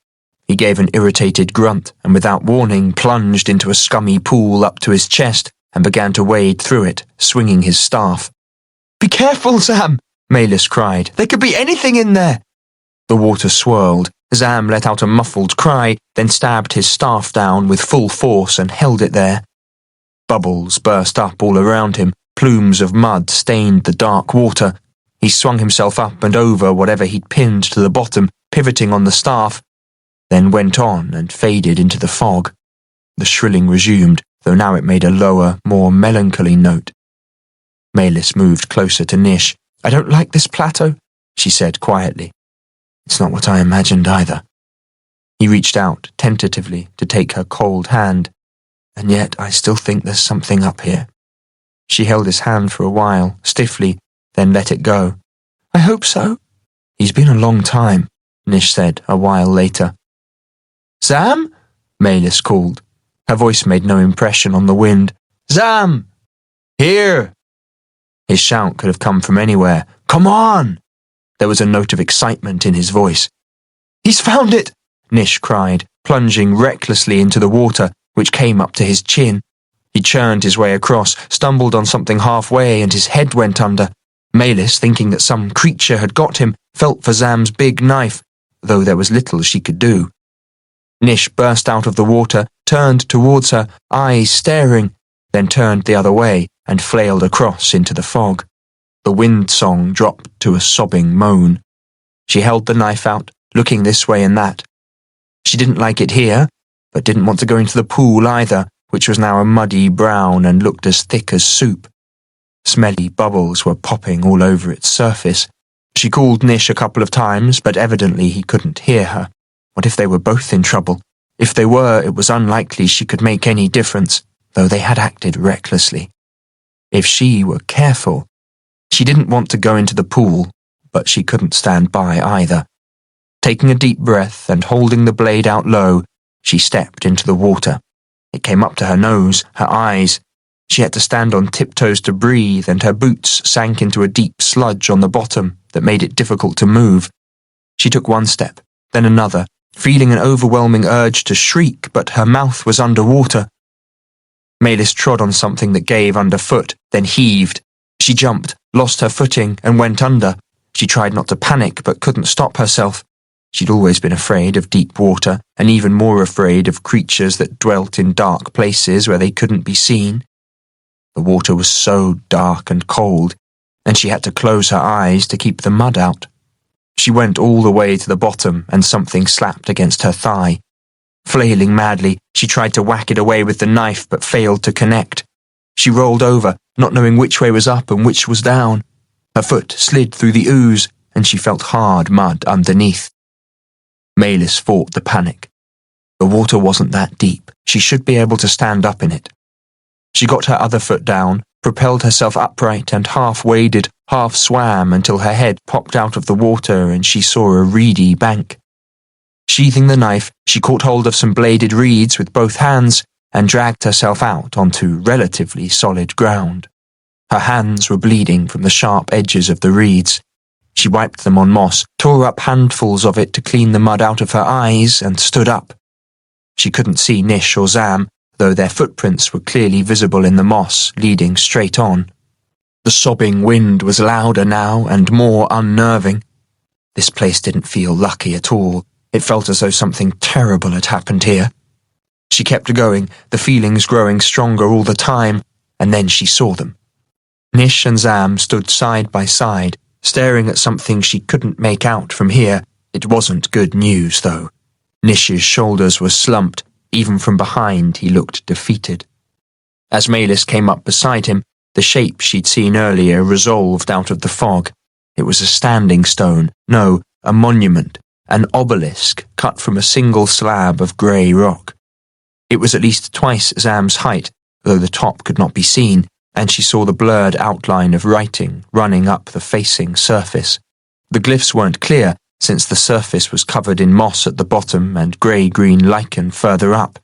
He gave an irritated grunt and without warning plunged into a scummy pool up to his chest and began to wade through it, swinging his staff. Be careful, Zam, Malus cried. There could be anything in there. The water swirled. Zam let out a muffled cry, then stabbed his staff down with full force and held it there. Bubbles burst up all around him. Plumes of mud stained the dark water. He swung himself up and over whatever he'd pinned to the bottom, pivoting on the staff, then went on and faded into the fog. The shrilling resumed, though now it made a lower, more melancholy note. Malus moved closer to Nish. I don't like this plateau, she said quietly. It's not what I imagined either. He reached out tentatively to take her cold hand, and yet I still think there's something up here. She held his hand for a while, stiffly, then let it go. I hope so. He's been a long time, Nish said a while later. Zam? Malus called. Her voice made no impression on the wind. Zam! Here! His shout could have come from anywhere. Come on! There was a note of excitement in his voice. He's found it! Nish cried, plunging recklessly into the water, which came up to his chin. He churned his way across, stumbled on something halfway, and his head went under. Malus, thinking that some creature had got him, felt for Zam's big knife, though there was little she could do. Nish burst out of the water, turned towards her, eyes staring, then turned the other way and flailed across into the fog. The wind song dropped to a sobbing moan. She held the knife out, looking this way and that. She didn't like it here, but didn't want to go into the pool either, which was now a muddy brown and looked as thick as soup. Smelly bubbles were popping all over its surface. She called Nish a couple of times, but evidently he couldn't hear her. What if they were both in trouble? If they were, it was unlikely she could make any difference, though they had acted recklessly. If she were careful. She didn't want to go into the pool, but she couldn't stand by either. Taking a deep breath and holding the blade out low, she stepped into the water. It came up to her nose, her eyes. She had to stand on tiptoes to breathe, and her boots sank into a deep sludge on the bottom that made it difficult to move. She took one step, then another, feeling an overwhelming urge to shriek, but her mouth was under water. Malus trod on something that gave underfoot, then heaved. She jumped, lost her footing, and went under. She tried not to panic, but couldn't stop herself. She'd always been afraid of deep water, and even more afraid of creatures that dwelt in dark places where they couldn't be seen. The water was so dark and cold, and she had to close her eyes to keep the mud out. She went all the way to the bottom, and something slapped against her thigh. Flailing madly, she tried to whack it away with the knife, but failed to connect. She rolled over, not knowing which way was up and which was down. Her foot slid through the ooze, and she felt hard mud underneath. Maylis fought the panic. The water wasn't that deep. She should be able to stand up in it. She got her other foot down, propelled herself upright, and half waded, half swam until her head popped out of the water and she saw a reedy bank. Sheathing the knife, she caught hold of some bladed reeds with both hands and dragged herself out onto relatively solid ground. Her hands were bleeding from the sharp edges of the reeds. She wiped them on moss, tore up handfuls of it to clean the mud out of her eyes, and stood up. She couldn't see Nish or Zam, though their footprints were clearly visible in the moss leading straight on. The sobbing wind was louder now and more unnerving. This place didn't feel lucky at all. It felt as though something terrible had happened here. She kept going, the feelings growing stronger all the time, and then she saw them. Nish and Zam stood side by side, staring at something she couldn't make out from here. It wasn't good news, though. Nish's shoulders were slumped. Even from behind, he looked defeated. As Maylis came up beside him, the shape she'd seen earlier resolved out of the fog. It was a standing stone, no, a monument, an obelisk cut from a single slab of grey rock. It was at least twice Zam's height, though the top could not be seen, and she saw the blurred outline of writing running up the facing surface. The glyphs weren't clear, since the surface was covered in moss at the bottom and grey-green lichen further up.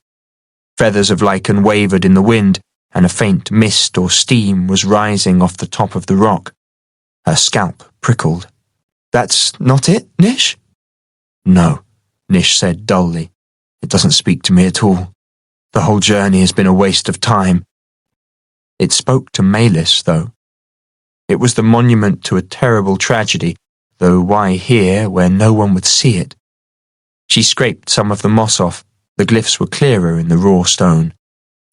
Feathers of lichen wavered in the wind, and a faint mist or steam was rising off the top of the rock. Her scalp prickled. "That's not it, Nish?" "No," Nish said dully. "It doesn't speak to me at all. The whole journey has been a waste of time." It spoke to Maylis, though. It was the monument to a terrible tragedy, though why here, where no one would see it? She scraped some of the moss off. The glyphs were clearer in the raw stone.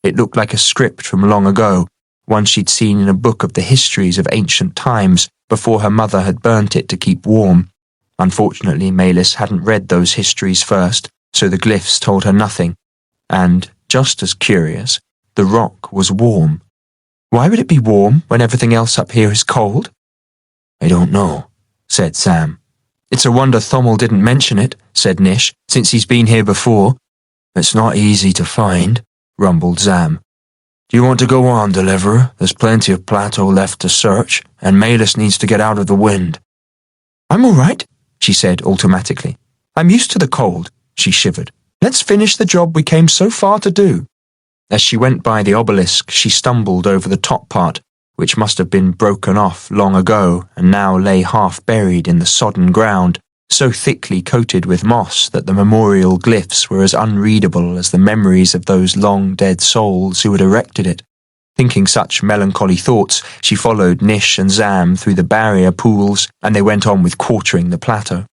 It looked like a script from long ago, one she'd seen in a book of the histories of ancient times before her mother had burnt it to keep warm. Unfortunately, Maylis hadn't read those histories first, so the glyphs told her nothing. And, just as curious, the rock was warm. Why would it be warm when everything else up here is cold? "I don't know," said Sam. "It's a wonder Thommel didn't mention it," said Nish, "since he's been here before." "It's not easy to find," rumbled Zam. "Do you want to go on, Deliverer? There's plenty of plateau left to search, and Maylis needs to get out of the wind." "I'm all right," she said automatically. "I'm used to the cold," she shivered. "Let's finish the job we came so far to do." As she went by the obelisk, she stumbled over the top part, which must have been broken off long ago and now lay half buried in the sodden ground, so thickly coated with moss that the memorial glyphs were as unreadable as the memories of those long-dead souls who had erected it. Thinking such melancholy thoughts, she followed Nish and Zam through the barrier pools, and they went on with quartering the plateau.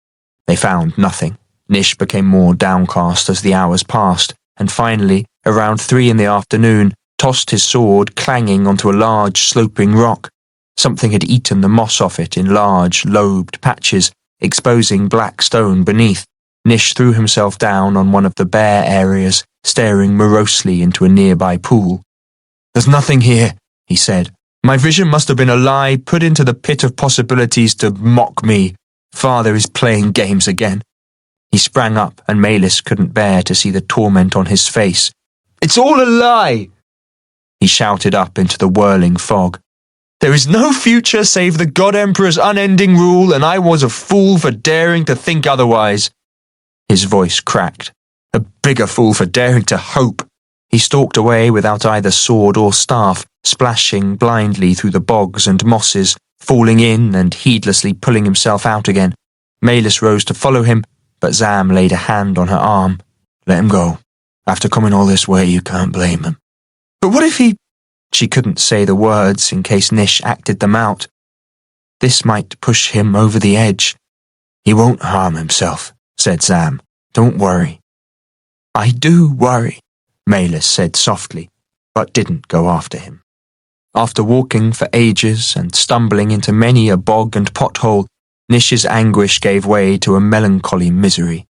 They found nothing. Nish became more downcast as the hours passed, and finally, around 3 in the afternoon, tossed his sword clanging onto a large sloping rock. Something had eaten the moss off it in large, lobed patches, exposing black stone beneath. Nish threw himself down on one of the bare areas, staring morosely into a nearby pool. "There's nothing here," he said. "My vision must have been a lie put into the pit of possibilities to mock me. Father is playing games again." He sprang up, and Maylis couldn't bear to see the torment on his face. "It's all a lie!" he shouted up into the whirling fog. "There is no future save the God Emperor's unending rule, and I was a fool for daring to think otherwise." His voice cracked. A bigger fool for daring to hope. He stalked away without either sword or staff, splashing blindly through the bogs and mosses, falling in and heedlessly pulling himself out again. Maylis rose to follow him, but Zam laid a hand on her arm. "Let him go. After coming all this way, you can't blame him." "But what if he—" She couldn't say the words in case Nish acted them out. This might push him over the edge. "He won't harm himself," said Sam. "Don't worry." "I do worry," Maylis said softly, but didn't go after him. After walking for ages and stumbling into many a bog and pothole, Nish's anguish gave way to a melancholy misery.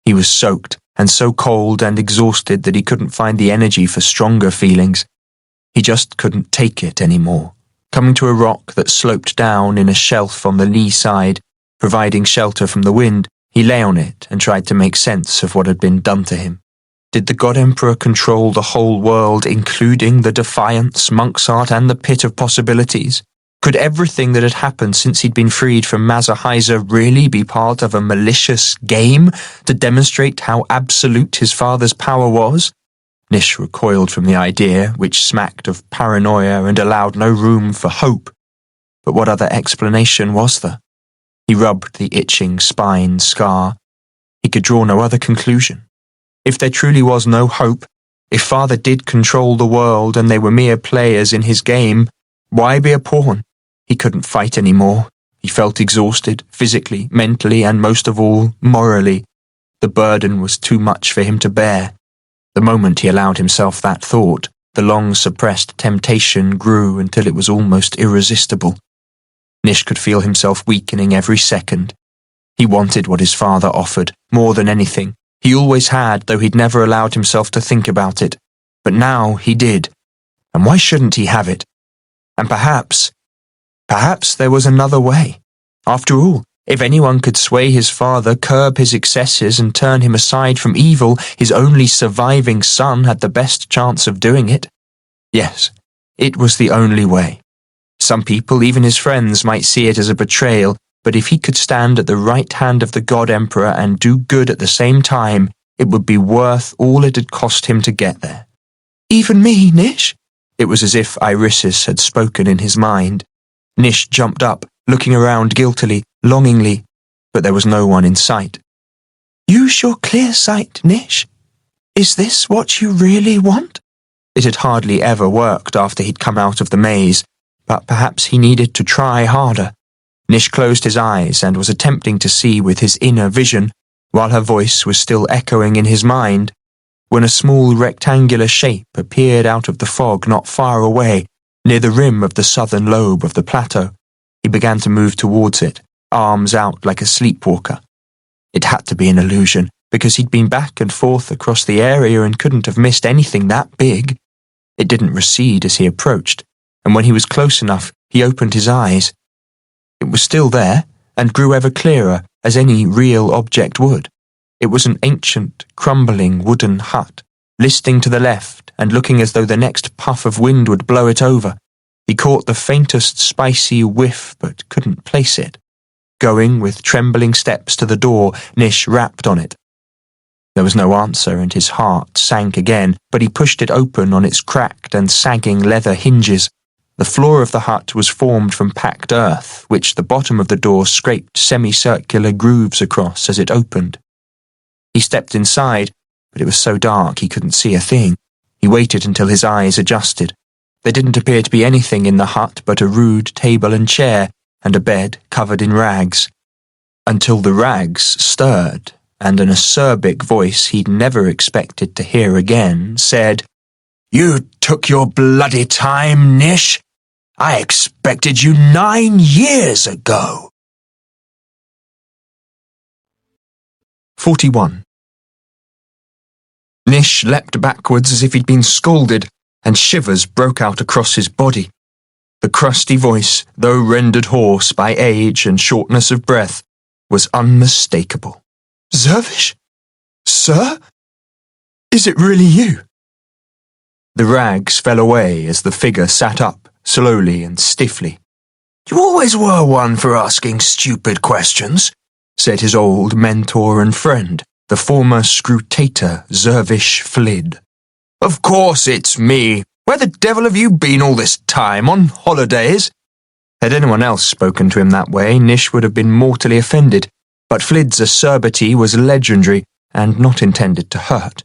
He was soaked and so cold and exhausted that he couldn't find the energy for stronger feelings. He just couldn't take it anymore. Coming to a rock that sloped down in a shelf on the lee side, providing shelter from the wind, he lay on it and tried to make sense of what had been done to him. Did the God Emperor control the whole world, including the Defiance, Monk's Heart, and the Pit of Possibilities? Could everything that had happened since he'd been freed from Mazahaiza really be part of a malicious game to demonstrate how absolute his father's power was? Nish recoiled from the idea, which smacked of paranoia and allowed no room for hope. But what other explanation was there? He rubbed the itching spine scar. He could draw no other conclusion. If there truly was no hope, if father did control the world and they were mere players in his game, why be a pawn? He couldn't fight anymore. He felt exhausted, physically, mentally, and most of all, morally. The burden was too much for him to bear. The moment he allowed himself that thought, the long-suppressed temptation grew until it was almost irresistible. Nish could feel himself weakening every second. He wanted what his father offered, more than anything. He always had, though he'd never allowed himself to think about it. But now he did. And why shouldn't he have it? And perhaps there was another way. After all, if anyone could sway his father, curb his excesses, and turn him aside from evil, his only surviving son had the best chance of doing it. Yes, it was the only way. Some people, even his friends, might see it as a betrayal, but if he could stand at the right hand of the God Emperor and do good at the same time, it would be worth all it had cost him to get there. "Even me, Nish?" It was as if Irisis had spoken in his mind. Nish jumped up, looking around guiltily, longingly, but there was no one in sight. "Use your clear sight, Nish. Is this what you really want?" It had hardly ever worked after he'd come out of the maze, but perhaps he needed to try harder. Nish closed his eyes and was attempting to see with his inner vision, while her voice was still echoing in his mind, when a small rectangular shape appeared out of the fog not far away, near the rim of the southern lobe of the plateau. He began to move towards it, arms out like a sleepwalker. It had to be an illusion, because he'd been back and forth across the area and couldn't have missed anything that big. It didn't recede as he approached, and when he was close enough, he opened his eyes. It was still there, and grew ever clearer, as any real object would. It was an ancient, crumbling wooden hut, listing to the left and looking as though the next puff of wind would blow it over. He caught the faintest spicy whiff but couldn't place it. Going with trembling steps to the door, Nish rapped on it. There was no answer and his heart sank again, but he pushed it open on its cracked and sagging leather hinges. The floor of the hut was formed from packed earth, which the bottom of the door scraped semicircular grooves across as it opened. He stepped inside, but it was so dark he couldn't see a thing. He waited until his eyes adjusted. There didn't appear to be anything in the hut but a rude table and chair, and a bed covered in rags. Until the rags stirred, and an acerbic voice he'd never expected to hear again said, "You took your bloody time, Nish. I expected you 9 years ago." 41. Nish leapt backwards as if he'd been scalded, and shivers broke out across his body. The crusty voice, though rendered hoarse by age and shortness of breath, was unmistakable. "Zervish? Sir? Is it really you?" The rags fell away as the figure sat up, slowly and stiffly. "You always were one for asking stupid questions," said his old mentor and friend, the former scrutator Zervish Flid. "Of course it's me. Where the devil have you been all this time, on holidays?" Had anyone else spoken to him that way, Nish would have been mortally offended, but Flid's acerbity was legendary and not intended to hurt.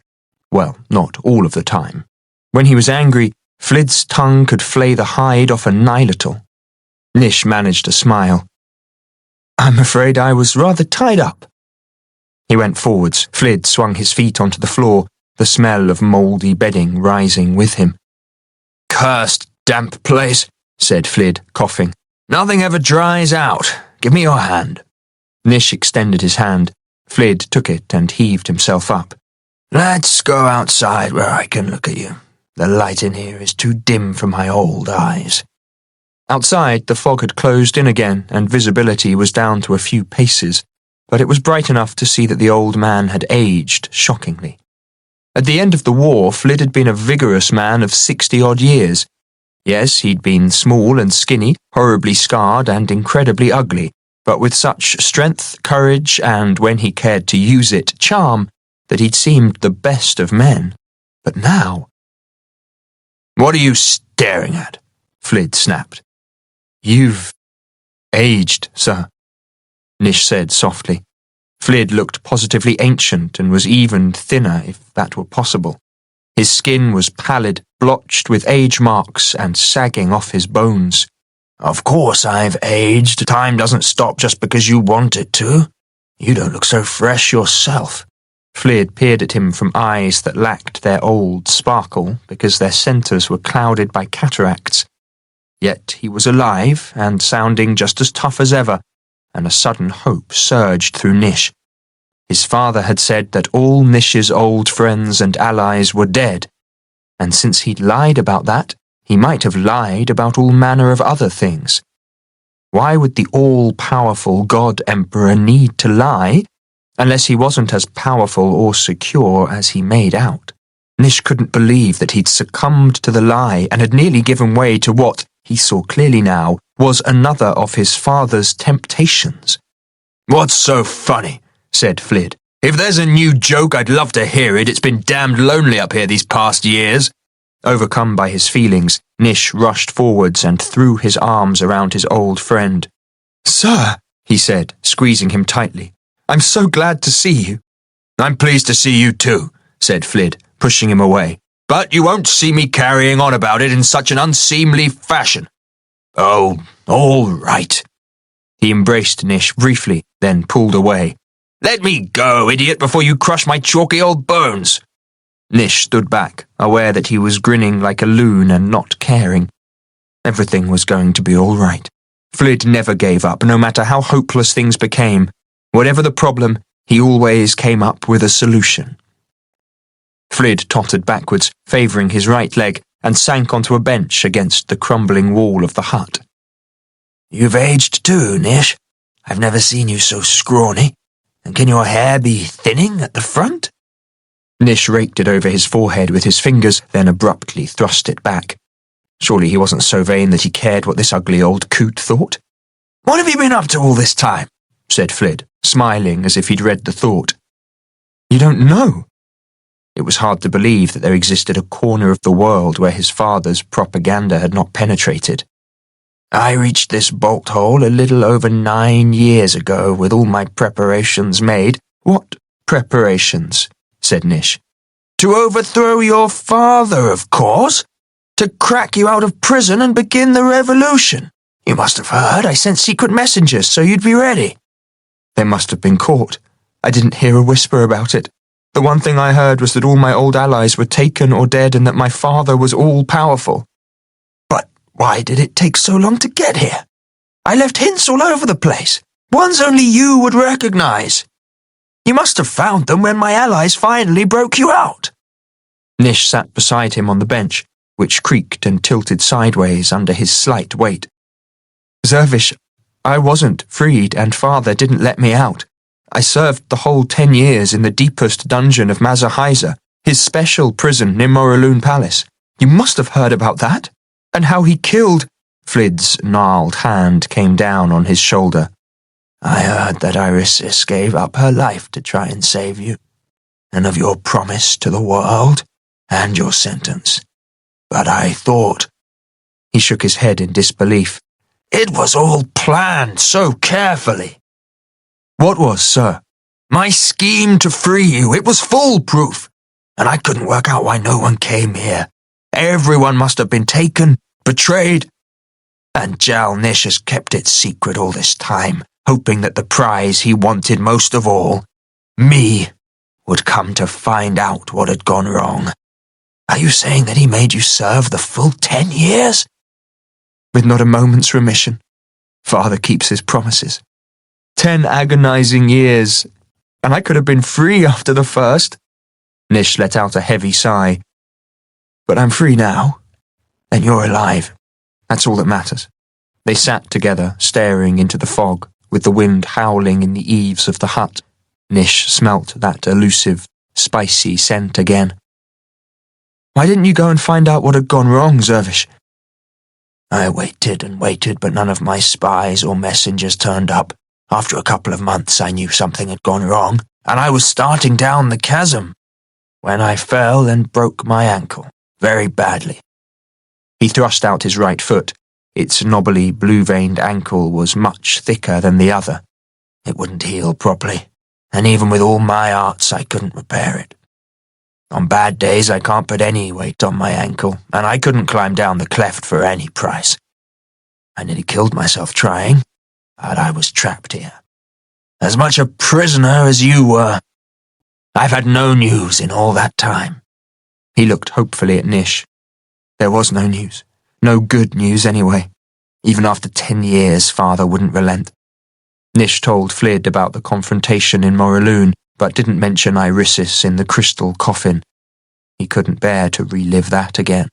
Well, not all of the time. When he was angry, Flid's tongue could flay the hide off a nihilitol. Nish managed a smile. I'm afraid I was rather tied up. He went forwards. Flid swung his feet onto the floor, the smell of mouldy bedding rising with him. Cursed damp place, said Flid, coughing. Nothing ever dries out. Give me your hand. Nish extended his hand. Flid took it and heaved himself up. Let's go outside where I can look at you. The light in here is too dim for my old eyes. Outside, the fog had closed in again, and visibility was down to a few paces, but it was bright enough to see that the old man had aged shockingly. At the end of the war, Flid had been a vigorous man of 60-odd years. Yes, he'd been small and skinny, horribly scarred and incredibly ugly, but with such strength, courage, and, when he cared to use it, charm, that he'd seemed the best of men. But now... What are you staring at? Flid snapped. You've aged, sir, Nish said softly. Flid looked positively ancient and was even thinner, if that were possible. His skin was pallid, blotched with age marks and sagging off his bones. Of course I've aged. Time doesn't stop just because you want it to. You don't look so fresh yourself. Flid peered at him from eyes that lacked their old sparkle because their centres were clouded by cataracts. Yet he was alive and sounding just as tough as ever, and a sudden hope surged through Nish. His father had said that all Nish's old friends and allies were dead, and since he'd lied about that, he might have lied about all manner of other things. Why would the all-powerful God-Emperor need to lie, unless he wasn't as powerful or secure as he made out? Nish couldn't believe that he'd succumbed to the lie and had nearly given way to what, he saw clearly now, was another of his father's temptations. What's so funny? Said Flid. If there's a new joke, I'd love to hear it. It's been damned lonely up here these past years. Overcome by his feelings, Nish rushed forwards and threw his arms around his old friend. Sir, he said, squeezing him tightly, I'm so glad to see you. I'm pleased to see you too, said Flid, pushing him away. But you won't see me carrying on about it in such an unseemly fashion. Oh, all right. He embraced Nish briefly, then pulled away. Let me go, idiot, before you crush my chalky old bones. Nish stood back, aware that he was grinning like a loon and not caring. Everything was going to be all right. Flid never gave up, no matter how hopeless things became. Whatever the problem, he always came up with a solution. Flid tottered backwards, favouring his right leg, and sank onto a bench against the crumbling wall of the hut. You've aged too, Nish. I've never seen you so scrawny. And can your hair be thinning at the front? Nish raked it over his forehead with his fingers, then abruptly thrust it back. Surely he wasn't so vain that he cared what this ugly old coot thought. What have you been up to all this time? Said Flid, smiling as if he'd read the thought. You don't know? It was hard to believe that there existed a corner of the world where his father's propaganda had not penetrated. I reached this bolt hole a little over 9 years ago with all my preparations made. What preparations? Said Nish. To overthrow your father, of course. To crack you out of prison and begin the revolution. You must have heard I sent secret messengers so you'd be ready. They must have been caught. I didn't hear a whisper about it. The one thing I heard was that all my old allies were taken or dead and that my father was all-powerful. But why did it take so long to get here? I left hints all over the place, ones only you would recognize. You must have found them when my allies finally broke you out. Nish sat beside him on the bench, which creaked and tilted sideways under his slight weight. Zervish, I wasn't freed and father didn't let me out. I served the whole 10 years in the deepest dungeon of Mazahaiza, his special prison near Moraloon Palace. You must have heard about that? And how he killed... Flid's gnarled hand came down on his shoulder. I heard that Iris gave up her life to try and save you, and of your promise to the world, and your sentence. But I thought... He shook his head in disbelief. It was all planned so carefully. What was, sir? My scheme to free you. It was foolproof. And I couldn't work out why no one came here. Everyone must have been taken, betrayed. And Jal-Nish has kept it secret all this time, hoping that the prize he wanted most of all, me, would come to find out what had gone wrong. Are you saying that he made you serve the full 10 years? With not a moment's remission. Father keeps his promises. 10 agonizing years, and I could have been free after the first. Nish let out a heavy sigh. But I'm free now, and you're alive. That's all that matters. They sat together, staring into the fog, with the wind howling in the eaves of the hut. Nish smelt that elusive, spicy scent again. Why didn't you go and find out what had gone wrong, Zervish? I waited and waited, but none of my spies or messengers turned up. After a couple of months, I knew something had gone wrong, and I was starting down the chasm, when I fell and broke my ankle, very badly. He thrust out his right foot. Its knobbly, blue-veined ankle was much thicker than the other. It wouldn't heal properly, and even with all my arts, I couldn't repair it. On bad days, I can't put any weight on my ankle, and I couldn't climb down the cleft for any price. I nearly killed myself trying, but I was trapped here. As much a prisoner as you were. I've had no news in all that time. He looked hopefully at Nish. There was no news. No good news anyway. Even after 10 years, Father wouldn't relent. Nish told Flid about the confrontation in Moraloon, but didn't mention Irisis in the crystal coffin. He couldn't bear to relive that again.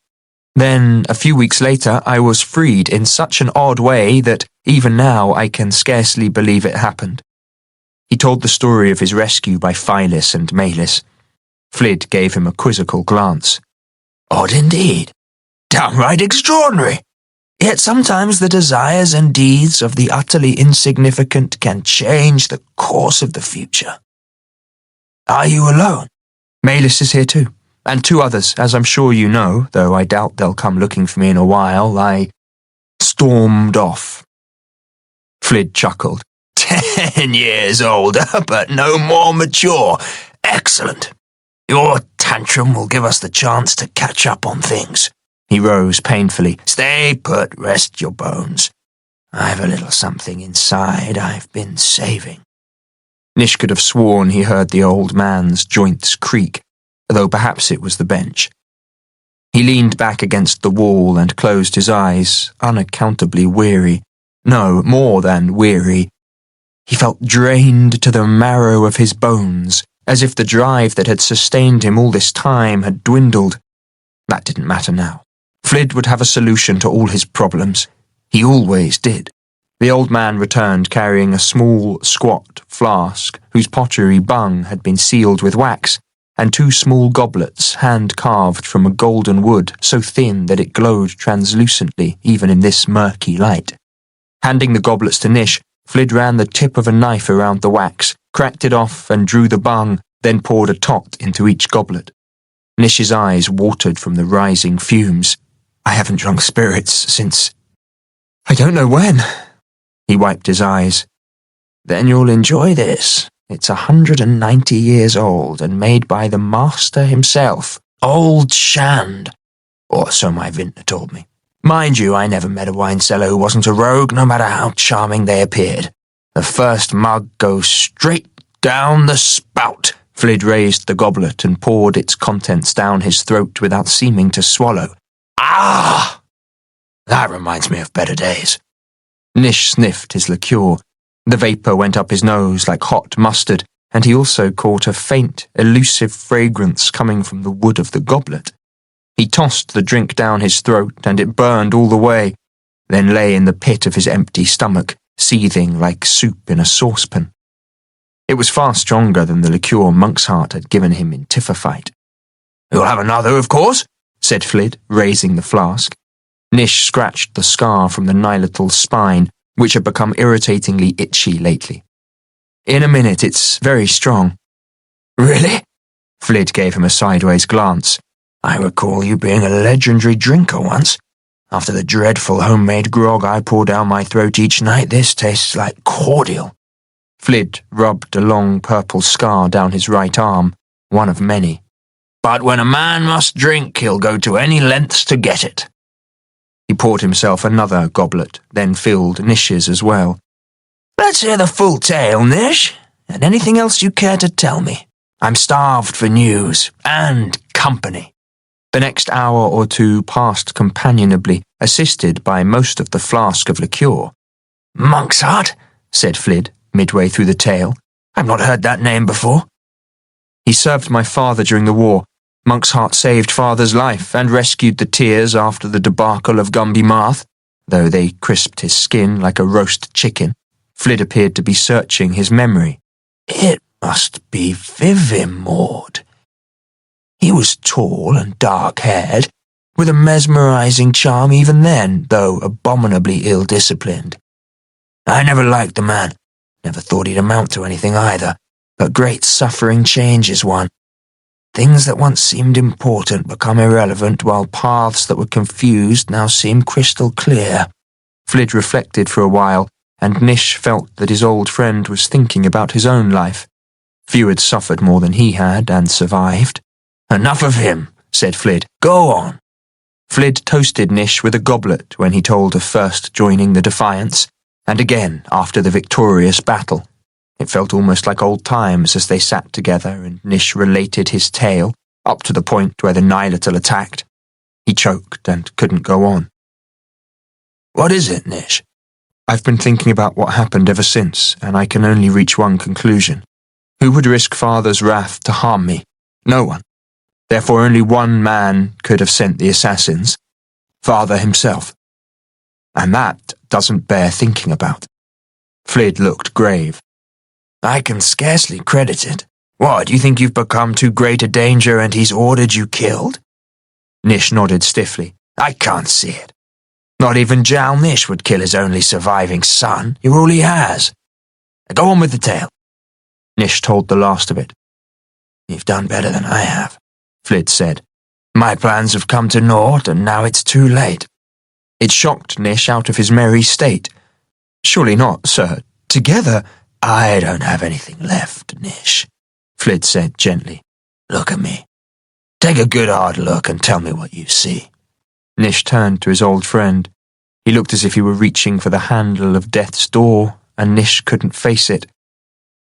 Then, a few weeks later, I was freed in such an odd way that even now I can scarcely believe it happened. He told the story of his rescue by Phylis and Malis. Flid gave him a quizzical glance. Odd indeed. Downright extraordinary. Yet sometimes the desires and deeds of the utterly insignificant can change the course of the future. Are you alone? Malis is here too, and 2 others, as I'm sure you know, though I doubt they'll come looking for me in a while. I stormed off. Flid chuckled. 10 years older, but no more mature. Excellent. Your tantrum will give us the chance to catch up on things. He rose painfully. Stay put, rest your bones. I've a little something inside I've been saving. Nish could have sworn he heard the old man's joints creak, though perhaps it was the bench. He leaned back against the wall and closed his eyes, unaccountably weary. No, more than weary. He felt drained to the marrow of his bones, as if the drive that had sustained him all this time had dwindled. That didn't matter now. Flid would have a solution to all his problems. He always did. The old man returned carrying a small, squat flask whose pottery bung had been sealed with wax, and 2 small goblets hand-carved from a golden wood so thin that it glowed translucently even in this murky light. Handing the goblets to Nish, Flid ran the tip of a knife around the wax, cracked it off and drew the bung, then poured a tot into each goblet. Nish's eyes watered from the rising fumes. I haven't drunk spirits since... I don't know when. He wiped his eyes. Then you'll enjoy this. It's 190 years old and made by the master himself, Old Shand. Or so my vintner told me. Mind you, I never met a wine seller who wasn't a rogue, no matter how charming they appeared. The first mug goes straight down the spout. Flid raised the goblet and poured its contents down his throat without seeming to swallow. Ah! That reminds me of better days. Nish sniffed his liqueur. The vapour went up his nose like hot mustard, and he also caught a faint, elusive fragrance coming from the wood of the goblet. He tossed the drink down his throat, and it burned all the way, then lay in the pit of his empty stomach, seething like soup in a saucepan. It was far stronger than the liqueur Monk's Heart had given him in Tiffer-fight. You'll have another, of course, said Flid, raising the flask. Nish scratched the scar from the nilatal spine, which had become irritatingly itchy lately. In a minute, it's very strong. Really? Flid gave him a sideways glance. I recall you being a legendary drinker once. After the dreadful homemade grog I pour down my throat each night, this tastes like cordial. Flid rubbed a long purple scar down his right arm, one of many. But when a man must drink, he'll go to any lengths to get it." He poured himself another goblet, then filled Nish's as well. "Let's hear the full tale, Nish, and anything else you care to tell me. I'm starved for news and company." The next hour or two passed companionably, assisted by most of the flask of liqueur. "Monk's Heart," said Flid, midway through the tale. "I've not heard that name before." "He served my father during the war. Monk's Heart saved father's life and rescued the tears after the debacle of Gumby Marth, though they crisped his skin like a roast chicken." Flid appeared to be searching his memory. "It must be Vivimord. He was tall and dark-haired, with a mesmerizing charm even then, though abominably ill-disciplined. I never liked the man, never thought he'd amount to anything either, but great suffering changes one. Things that once seemed important become irrelevant, while paths that were confused now seem crystal clear." Flid reflected for a while, and Nish felt that his old friend was thinking about his own life. Few had suffered more than he had and survived. "Enough of him," said Flid. "Go on." Flid toasted Nish with a goblet when he told of first joining the Defiance, and again after the victorious battle. It felt almost like old times as they sat together and Nish related his tale, up to the point where the Nihilatal attacked. He choked and couldn't go on. "What is it, Nish?" "I've been thinking about what happened ever since, and I can only reach one conclusion. Who would risk father's wrath to harm me? No one. Therefore only one man could have sent the assassins. Father himself. And that doesn't bear thinking about." Flid looked grave. "I can scarcely credit it. What, do you think you've become too great a danger and he's ordered you killed?" Nish nodded stiffly. "I can't see it. Not even Jal-Nish would kill his only surviving son. You're all he has. Go on with the tale." Nish told the last of it. "You've done better than I have," Flid said. "My plans have come to naught, and now it's too late." It shocked Nish out of his merry state. "Surely not, sir. Together—" "I don't have anything left, Nish," Flid said gently. "Look at me. Take a good hard look and tell me what you see." Nish turned to his old friend. He looked as if he were reaching for the handle of death's door, and Nish couldn't face it.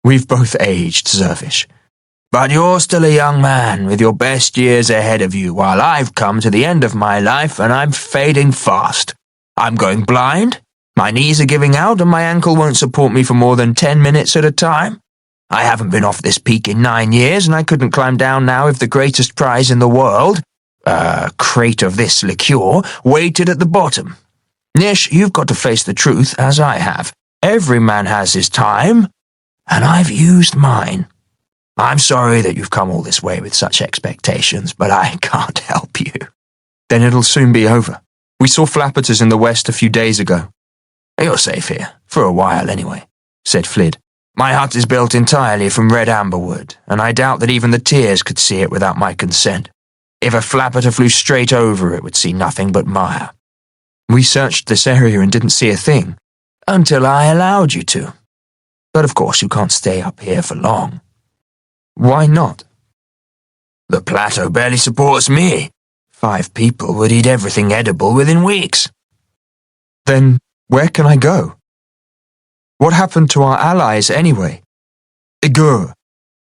"We've both aged, Zervish. But you're still a young man with your best years ahead of you, while I've come to the end of my life and I'm fading fast. I'm going blind, my knees are giving out, and my ankle won't support me for more than 10 minutes at a time. I haven't been off this peak in 9 years, and I couldn't climb down now if the greatest prize in the world, a crate of this liqueur, waited at the bottom. Nish, you've got to face the truth, as I have. Every man has his time, and I've used mine. I'm sorry that you've come all this way with such expectations, but I can't help you." "Then it'll soon be over. We saw Flapperters in the west a few days ago." "You're safe here, for a while anyway," said Flid. "My hut is built entirely from red amber wood, and I doubt that even the tears could see it without my consent. If a Flapperter flew straight over it would see nothing but mire." "We searched this area and didn't see a thing." "Until I allowed you to. But of course you can't stay up here for long." "Why not?" "The plateau barely supports me. 5 people would eat everything edible within weeks." "Then where can I go? What happened to our allies anyway? Igur,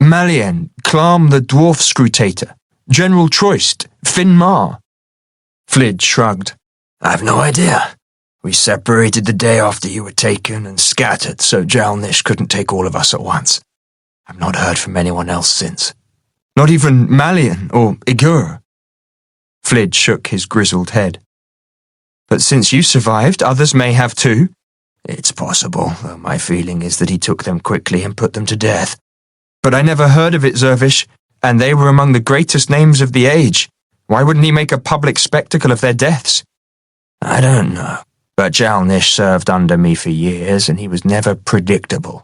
Malien, Clam the dwarf scrutator, General Troist, Finn Mar." Flid shrugged. "I've no idea. We separated the day after you were taken and scattered so Jal-Nish couldn't take all of us at once. I've not heard from anyone else since." "Not even Malien or Igur?" Flid shook his grizzled head. "But since you survived, others may have too." "It's possible, though my feeling is that he took them quickly and put them to death." "But I never heard of it, Zervish, and they were among the greatest names of the age. Why wouldn't he make a public spectacle of their deaths?" "I don't know, but Jal-Nish served under me for years, and he was never predictable.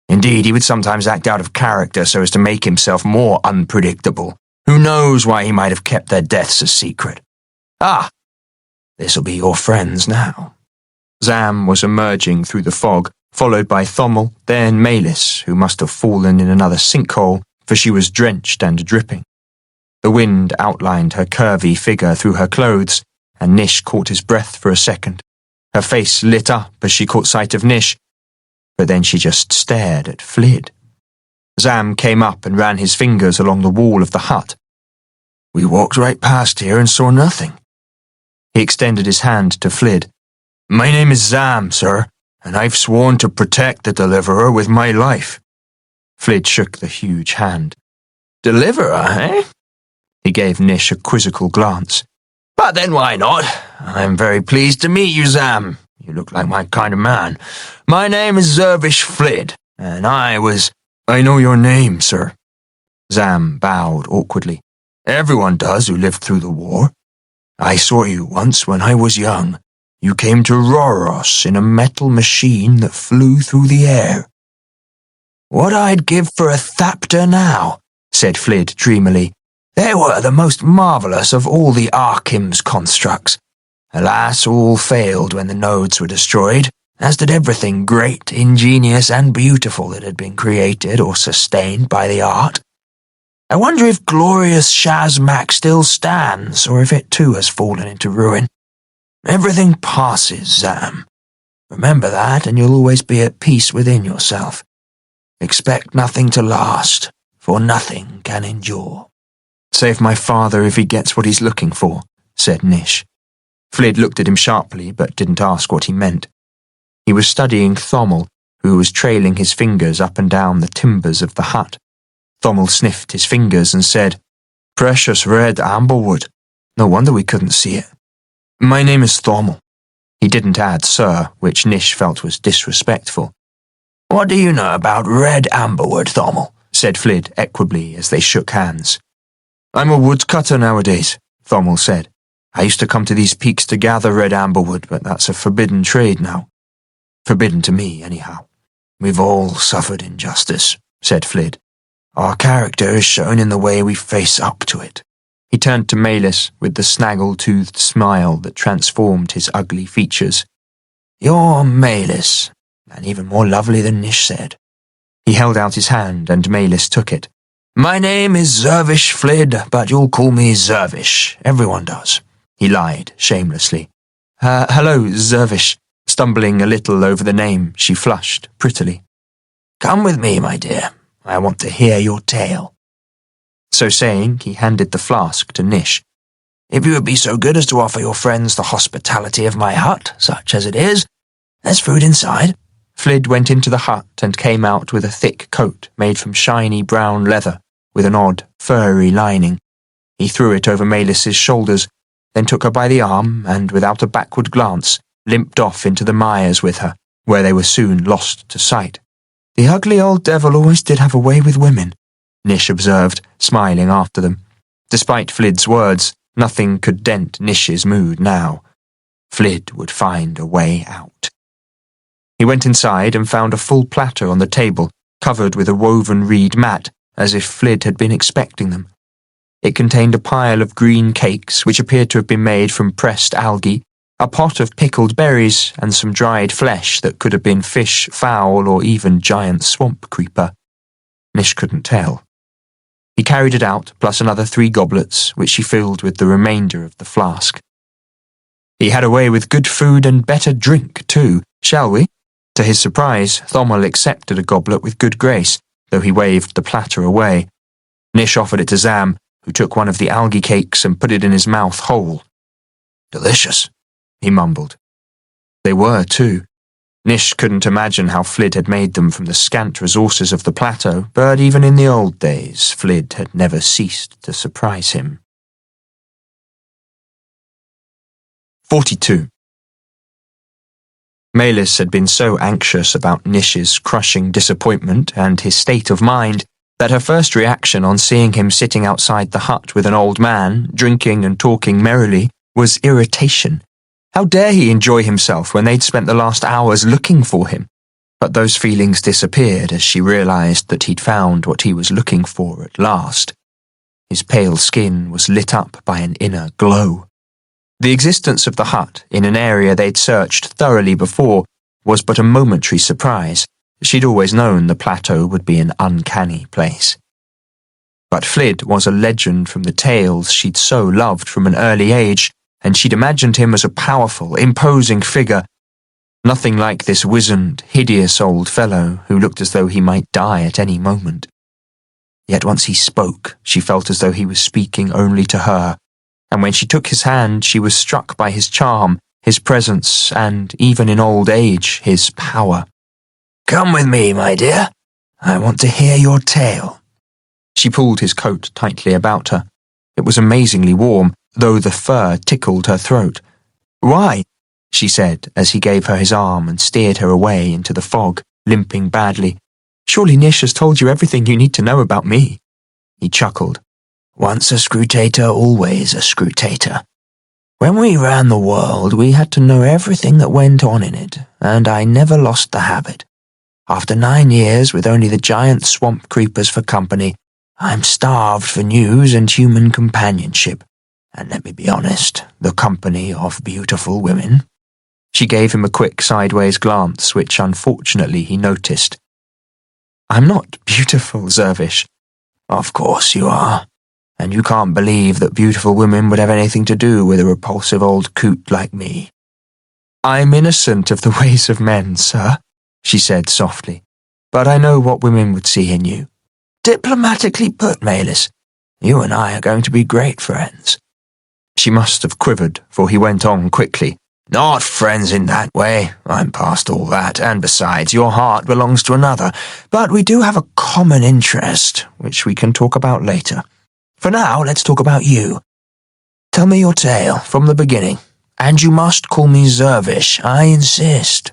Indeed, he would sometimes act out of character so as to make himself more unpredictable. Who knows why he might have kept their deaths a secret? Ah, this'll be your friends now." Zam was emerging through the fog, followed by Thommel, then Malis, who must have fallen in another sinkhole, for she was drenched and dripping. The wind outlined her curvy figure through her clothes, and Nish caught his breath for a second. Her face lit up as she caught sight of Nish, but then she just stared at Flid. Zam came up and ran his fingers along the wall of the hut. "We walked right past here and saw nothing." He extended his hand to Flid. "My name is Zam, sir, and I've sworn to protect the Deliverer with my life." Flid shook the huge hand. "Deliverer, eh?" He gave Nish a quizzical glance. "But then why not? I'm very pleased to meet you, Zam. You look like my kind of man. My name is Zervish Flid, and I know your name, sir." Zam bowed awkwardly. "Everyone does who lived through the war. I saw you once when I was young. You came to Roros in a metal machine that flew through the air." "What I'd give for a thapter now," said Flid dreamily. "They were the most marvellous of all the Arkim's constructs. Alas, all failed when the nodes were destroyed, as did everything great, ingenious, and beautiful that had been created or sustained by the art. I wonder if glorious Shazmak still stands, or if it too has fallen into ruin. Everything passes, Zam. Remember that, and you'll always be at peace within yourself. Expect nothing to last, for nothing can endure." "Save my father if he gets what he's looking for," said Nish. Flid looked at him sharply, but didn't ask what he meant. He was studying Thommel, who was trailing his fingers up and down the timbers of the hut. Thommel sniffed his fingers and said, "Precious red amberwood. No wonder we couldn't see it. My name is Thommel." He didn't add sir, which Nish felt was disrespectful. "What do you know about red amberwood, Thommel?" said Flid equably as they shook hands. "I'm a woodcutter nowadays," Thommel said. "I used to come to these peaks to gather red amberwood, but that's a forbidden trade now. Forbidden to me, anyhow." "We've all suffered injustice," said Flid. "Our character is shown in the way we face up to it." He turned to Malis with the snaggle-toothed smile that transformed his ugly features. "You're Malis, and even more lovely than Nish said." He held out his hand and Malis took it. "My name is Zervish Flid, but you'll call me Zervish. Everyone does." He lied shamelessly. Hello, Zervish." Stumbling a little over the name, she flushed prettily. "Come with me, my dear. I want to hear your tale." So saying, he handed the flask to Nish. "If you would be so good as to offer your friends the hospitality of my hut, such as it is, there's food inside." Flid went into the hut and came out with a thick coat made from shiny brown leather with an odd, furry lining. He threw it over Malis's shoulders, then took her by the arm and, without a backward glance, limped off into the mires with her, where they were soon lost to sight. "The ugly old devil always did have a way with women," Nish observed, smiling after them. Despite Flid's words, nothing could dent Nish's mood now. Flid would find a way out. He went inside and found a full platter on the table, covered with a woven reed mat, as if Flid had been expecting them. It contained a pile of green cakes which appeared to have been made from pressed algae, a pot of pickled berries, and some dried flesh that could have been fish, fowl, or even giant swamp creeper. Nish couldn't tell. He carried it out, plus another 3 goblets, which he filled with the remainder of the flask. He had a way with good food and better drink, too, shall we? To his surprise, Thommel accepted a goblet with good grace, though he waved the platter away. Nish offered it to Zam, who took one of the algae cakes and put it in his mouth whole. "Delicious," he mumbled. They were, too. Nish couldn't imagine how Flid had made them from the scant resources of the plateau, but even in the old days, Flid had never ceased to surprise him. 42. Malis had been so anxious about Nish's crushing disappointment and his state of mind that her first reaction on seeing him sitting outside the hut with an old man, drinking and talking merrily, was irritation. How dare he enjoy himself when they'd spent the last hours looking for him? But those feelings disappeared as she realized that he'd found what he was looking for at last. His pale skin was lit up by an inner glow. The existence of the hut, in an area they'd searched thoroughly before, was but a momentary surprise. She'd always known the plateau would be an uncanny place. But Flid was a legend from the tales she'd so loved from an early age, and she'd imagined him as a powerful, imposing figure, nothing like this wizened, hideous old fellow who looked as though he might die at any moment. Yet once he spoke, she felt as though he was speaking only to her, and when she took his hand, she was struck by his charm, his presence, and, even in old age, his power. "Come with me, my dear. I want to hear your tale." She pulled his coat tightly about her. It was amazingly warm, though the fur tickled her throat. "Why?" she said as he gave her his arm and steered her away into the fog, limping badly. "Surely Nish has told you everything you need to know about me." He chuckled. "Once a scrutator, always a scrutator. When we ran the world, we had to know everything that went on in it, and I never lost the habit. After 9 years with only the giant swamp creepers for company, I'm starved for news and human companionship, and let me be honest, the company of beautiful women." She gave him a quick sideways glance, which unfortunately he noticed. "I'm not beautiful, Zervish." "Of course you are, and you can't believe that beautiful women would have anything to do with a repulsive old coot like me." "I'm innocent of the ways of men, sir," she said softly, "but I know what women would see in you." "Diplomatically put, Malis, you and I are going to be great friends." She must have quivered, for he went on quickly. "Not friends in that way. I'm past all that, and besides, your heart belongs to another. But we do have a common interest, which we can talk about later. For now, let's talk about you. Tell me your tale, from the beginning. And you must call me Zervish, I insist."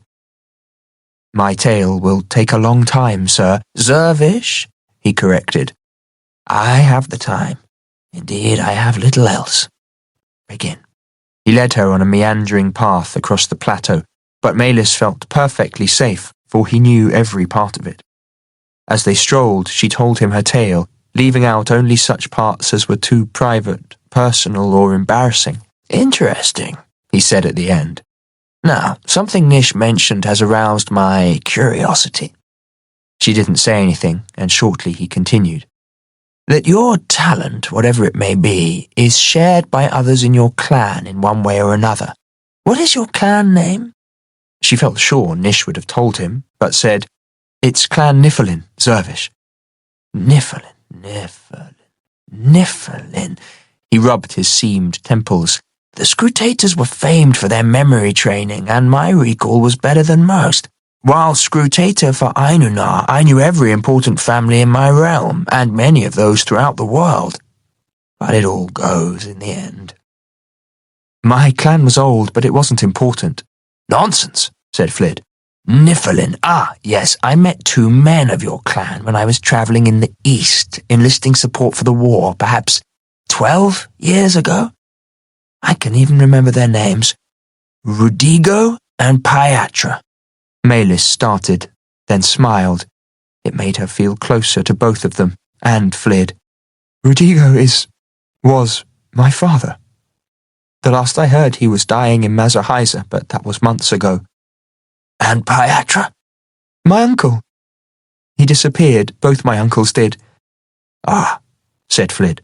"My tale will take a long time, sir." "Zervish," he corrected. "I have the time. Indeed, I have little else. Begin." He led her on a meandering path across the plateau, but Malis felt perfectly safe, for he knew every part of it. As they strolled, she told him her tale, leaving out only such parts as were too private, personal, or embarrassing. "Interesting," he said at the end. "Now, something Nish mentioned has aroused my curiosity." She didn't say anything, and shortly he continued. "That your talent, whatever it may be, is shared by others in your clan in one way or another. What is your clan name?" She felt sure Nish would have told him, but said, "It's Clan Niflin, Zervish." Niflin. He rubbed his seamed temples. "The scrutators were famed for their memory training, and my recall was better than most. While scrutator for Ainunar, I knew every important family in my realm, and many of those throughout the world. But it all goes in the end." "My clan was old, but it wasn't important." "Nonsense," said Flid. "Niflin. Ah, yes, I met 2 men of your clan when I was travelling in the east, enlisting support for the war, perhaps 12 years ago. I can even remember their names. Rudigo and Pyatra." Malis started, then smiled. It made her feel closer to both of them, and Flid. "Rudigo was my father. The last I heard he was dying in Mazahaiza, but that was months ago." "And Pyatra?" "My uncle. He disappeared, both my uncles did." "Ah," said Flid.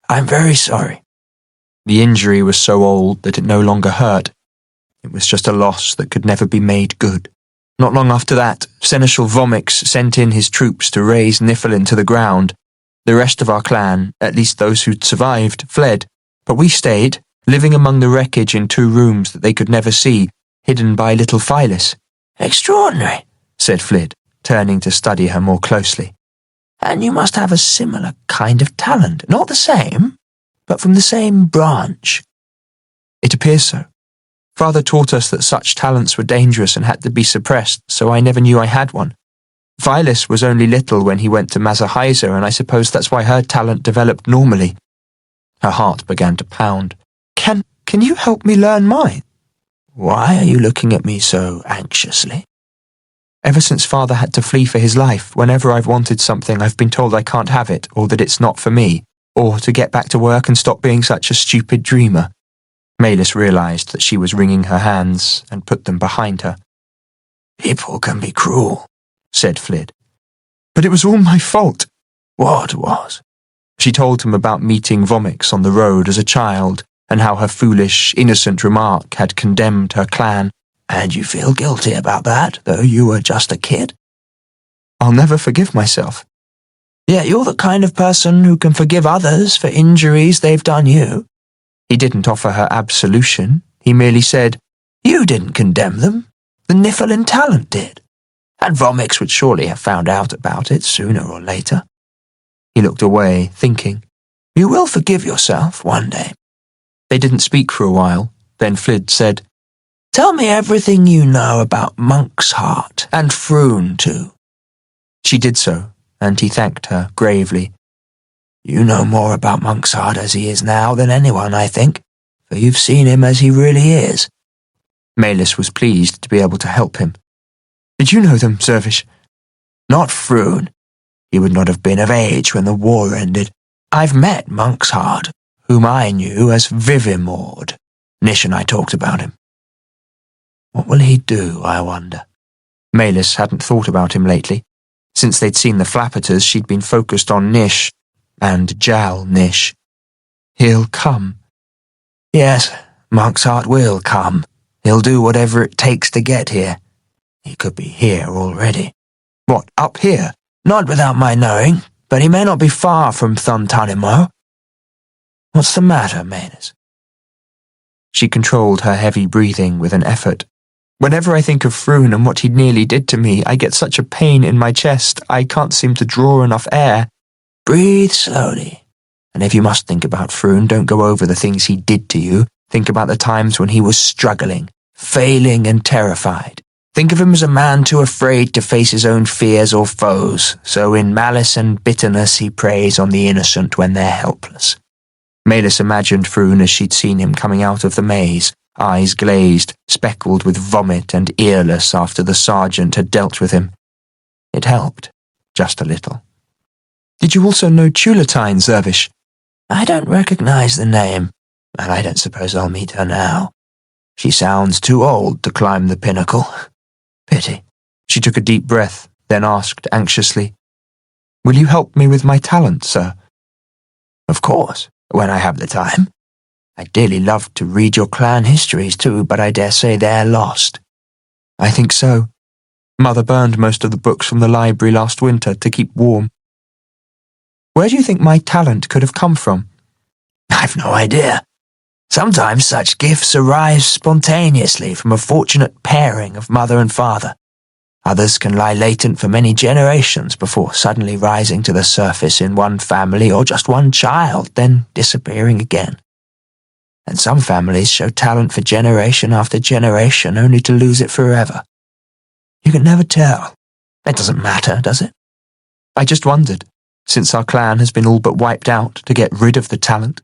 "I'm very sorry." The injury was so old that it no longer hurt. It was just a loss that could never be made good. Not long after that, Seneschal Vomix sent in his troops to raze Niflin to the ground. The rest of our clan, at least those who'd survived, fled, but we stayed, living among the wreckage in 2 rooms that they could never see, hidden by little Phyllis. "Extraordinary," said Flid, turning to study her more closely. "And you must have a similar kind of talent, not the same, but from the same branch." "It appears so. Father taught us that such talents were dangerous and had to be suppressed, so I never knew I had one. Phyllis was only little when he went to Mazahaiza, and I suppose that's why her talent developed normally." Her heart began to pound. Can you help me learn mine?" "Why are you looking at me so anxiously?" "Ever since Father had to flee for his life, whenever I've wanted something, I've been told I can't have it, or that it's not for me, or to get back to work and stop being such a stupid dreamer." Malis realized that she was wringing her hands and put them behind her. "People can be cruel," said Flid. "But it was all my fault." "What was?" She told him about meeting Vomix on the road as a child, and how her foolish, innocent remark had condemned her clan. And you feel guilty about that, though you were just a kid? I'll never forgive myself. Yet you're the kind of person who can forgive others for injuries they've done you. He didn't offer her absolution. He merely said, You didn't condemn them. The Niflheim talent did. And Vomix would surely have found out about it sooner or later. He looked away, thinking. You will forgive yourself one day. They didn't speak for a while. Then Flid said, Tell me everything you know about Monk's Heart, and Froon too. She did so, and he thanked her gravely. You know more about Monk's Heart as he is now than anyone, I think, for you've seen him as he really is. Maelys was pleased to be able to help him. Did you know them, Servish? Not Froon. He would not have been of age when the war ended. I've met Monk's Heart, whom I knew as Vivimord. Nish and I talked about him. What will he do, I wonder? Maelys hadn't thought about him lately. Since they'd seen the Flappeters, she'd been focused on Nish and Jal-Nish. He'll come. Yes, Monk's Heart will come. He'll do whatever it takes to get here. He could be here already. What, up here? Not without my knowing, but he may not be far from Thuntanimo. What's the matter, Maelys? She controlled her heavy breathing with an effort. Whenever I think of Froon and what he nearly did to me, I get such a pain in my chest, I can't seem to draw enough air. Breathe slowly. And if you must think about Froon, don't go over the things he did to you. Think about the times when he was struggling, failing and terrified. Think of him as a man too afraid to face his own fears or foes, so in malice and bitterness he preys on the innocent when they're helpless. Maelys imagined Froon as she'd seen him coming out of the maze, eyes glazed, speckled with vomit and earless after the sergeant had dealt with him. It helped, just a little. Did you also know Tulatine, Zervish? I don't recognize the name, and I don't suppose I'll meet her now. She sounds too old to climb the pinnacle. Pity. She took a deep breath, then asked anxiously, Will you help me with my talent, sir? Of course, when I have the time. I'd dearly love to read your clan histories too, but I dare say they're lost. I think so. Mother burned most of the books from the library last winter to keep warm. Where do you think my talent could have come from? I've no idea. Sometimes such gifts arise spontaneously from a fortunate pairing of mother and father. Others can lie latent for many generations before suddenly rising to the surface in one family or just one child, then disappearing again. And some families show talent for generation after generation only to lose it forever. You can never tell. It doesn't matter, does it? I just wondered, since our clan has been all but wiped out, to get rid of the talent.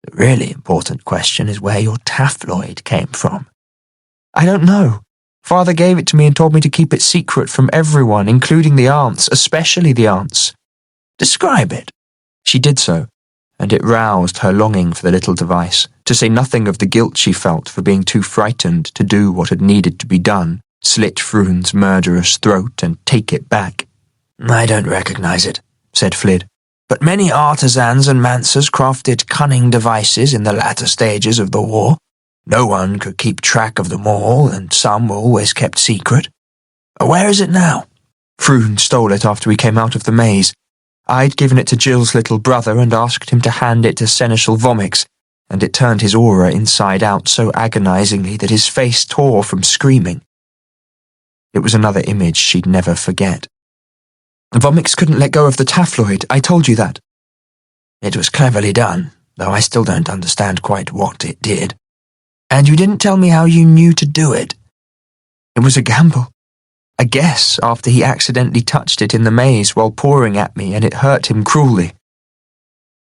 The really important question is where your taphloid came from. I don't know. Father gave it to me and told me to keep it secret from everyone, including the aunts, especially the aunts. Describe it. She did so, and it roused her longing for the little device, to say nothing of the guilt she felt for being too frightened to do what had needed to be done, slit Froon's murderous throat and take it back. I don't recognize it, said Flid. But many artisans and mancers crafted cunning devices in the latter stages of the war. No one could keep track of them all, and some were always kept secret. Where is it now? Froon stole it after we came out of the maze. I'd given it to Jill's little brother and asked him to hand it to Seneschal Vomix, and it turned his aura inside out so agonizingly that his face tore from screaming. It was another image she'd never forget. Vomix couldn't let go of the taphloid, I told you that. It was cleverly done, though I still don't understand quite what it did. And you didn't tell me how you knew to do it. It was a gamble. A guess after he accidentally touched it in the maze while pouring at me, and it hurt him cruelly.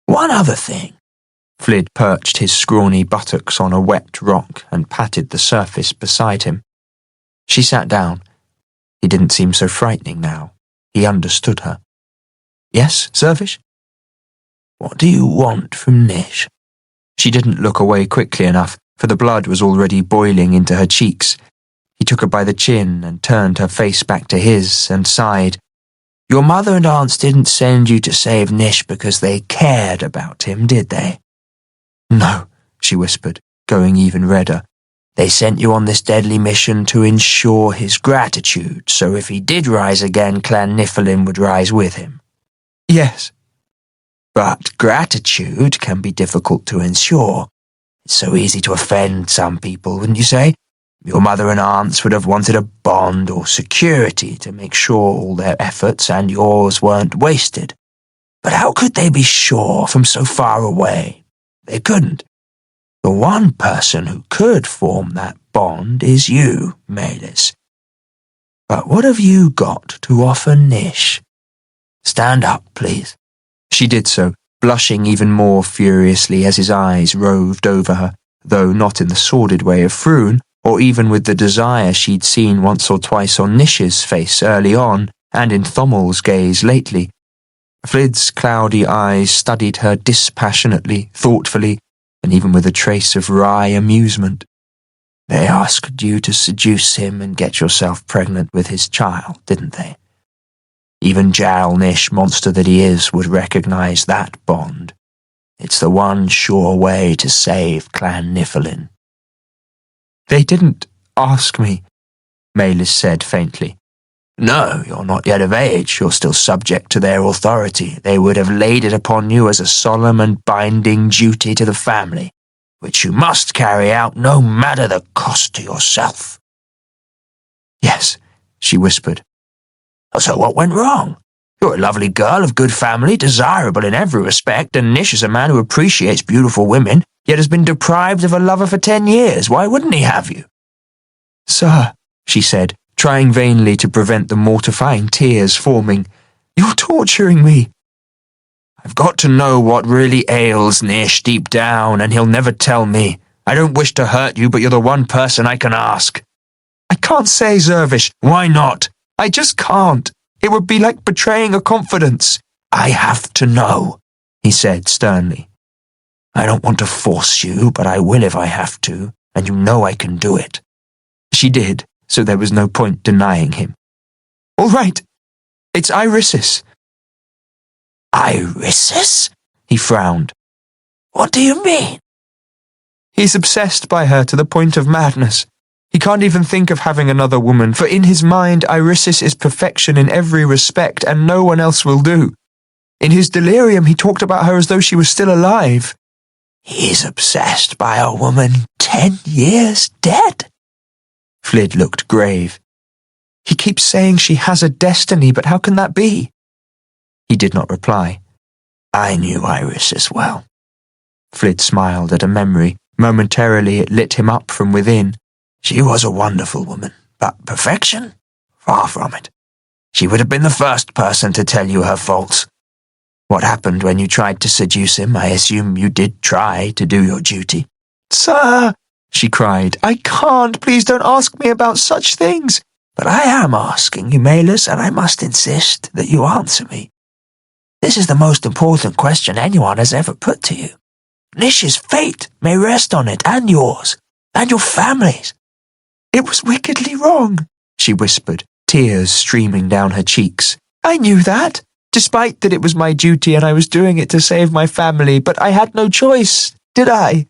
One other thing. Flid perched his scrawny buttocks on a wet rock and patted the surface beside him. She sat down. He didn't seem so frightening now. He understood her. Yes, Zervish? What do you want from Nish? She didn't look away quickly enough, for the blood was already boiling into her cheeks. He took her by the chin and turned her face back to his and sighed. Your mother and aunts didn't send you to save Nish because they cared about him, did they? No, she whispered, going even redder. They sent you on this deadly mission to ensure his gratitude, so if he did rise again, Clan Niflheim would rise with him. Yes. But gratitude can be difficult to ensure. It's so easy to offend some people, wouldn't you say? Your mother and aunts would have wanted a bond or security to make sure all their efforts and yours weren't wasted. But how could they be sure from so far away? They couldn't. The one person who could form that bond is you, Mailis. But what have you got to offer Nish? Stand up, please. She did so, blushing even more furiously as his eyes roved over her, though not in the sordid way of Froon, or even with the desire she'd seen once or twice on Nish's face early on, and in Thommel's gaze lately. Flid's cloudy eyes studied her dispassionately, thoughtfully, and even with a trace of wry amusement. They asked you to seduce him and get yourself pregnant with his child, didn't they? Even Jal-Nish, monster that he is, would recognize that bond. It's the one sure way to save Clan Niflheim. They didn't ask me, Mailis said faintly. No, you're not yet of age. You're still subject to their authority. They would have laid it upon you as a solemn and binding duty to the family, which you must carry out no matter the cost to yourself. Yes, she whispered. So what went wrong? You're a lovely girl of good family, desirable in every respect, and Nish is a man who appreciates beautiful women, yet has been deprived of a lover for 10 years. Why wouldn't he have you? Sir, she said, trying vainly to prevent the mortifying tears forming. You're torturing me. I've got to know what really ails Nish deep down, and he'll never tell me. I don't wish to hurt you, but you're the one person I can ask. I can't say, Zervish. Why not? I just can't. It would be like betraying a confidence. I have to know, he said sternly. I don't want to force you, but I will if I have to, and you know I can do it. She did, so there was no point denying him. All right. It's Irisis. Irisis? He frowned. What do you mean? He's obsessed by her to the point of madness. He can't even think of having another woman, for in his mind Irisis is perfection in every respect, and no one else will do. In his delirium he talked about her as though she was still alive. He's obsessed by a woman 10 years dead? Flid looked grave. He keeps saying she has a destiny, but how can that be? He did not reply. I knew Irisis well. Flid smiled at a memory. Momentarily it lit him up from within. She was a wonderful woman, but perfection? Far from it. She would have been the first person to tell you her faults. What happened when you tried to seduce him? I assume you did try to do your duty. Sir, she cried, I can't. Please don't ask me about such things. But I am asking you, Mailis, and I must insist that you answer me. This is the most important question anyone has ever put to you. Nish's fate may rest on it, and yours, and your family's. It was wickedly wrong, she whispered, tears streaming down her cheeks. I knew that, despite that it was my duty and I was doing it to save my family, but I had no choice, did I?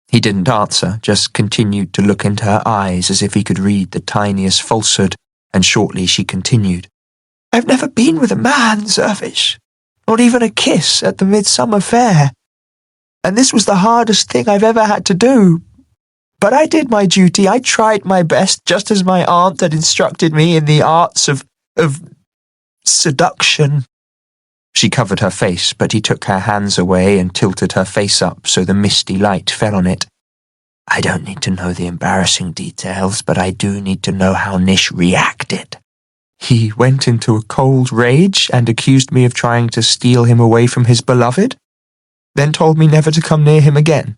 He didn't answer, just continued to look into her eyes as if he could read the tiniest falsehood, and shortly she continued. I've never been with a man, Zervish, not even a kiss at the midsummer fair. And this was the hardest thing I've ever had to do. But I did my duty. I tried my best, just as my aunt had instructed me in the arts of seduction. She covered her face, but he took her hands away and tilted her face up so the misty light fell on it. I don't need to know the embarrassing details, but I do need to know how Nish reacted. He went into a cold rage and accused me of trying to steal him away from his beloved, then told me never to come near him again.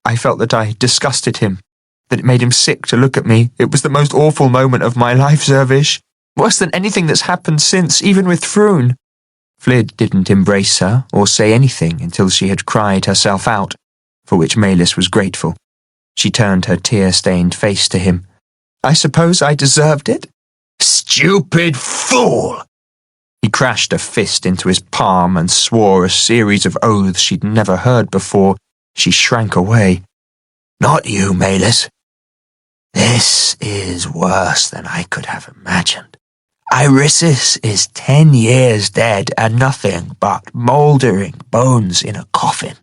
I felt that I disgusted him, that it made him sick to look at me. It was the most awful moment of my life, Zervish. Worse than anything that's happened since, even with Froon. Flid didn't embrace her or say anything until she had cried herself out, for which Mailis was grateful. She turned her tear-stained face to him. I suppose I deserved it? Stupid fool! He crashed a fist into his palm and swore a series of oaths she'd never heard before. She shrank away. Not you, Maylis. This is worse than I could have imagined. Irisis is 10 years dead and nothing but mouldering bones in a coffin.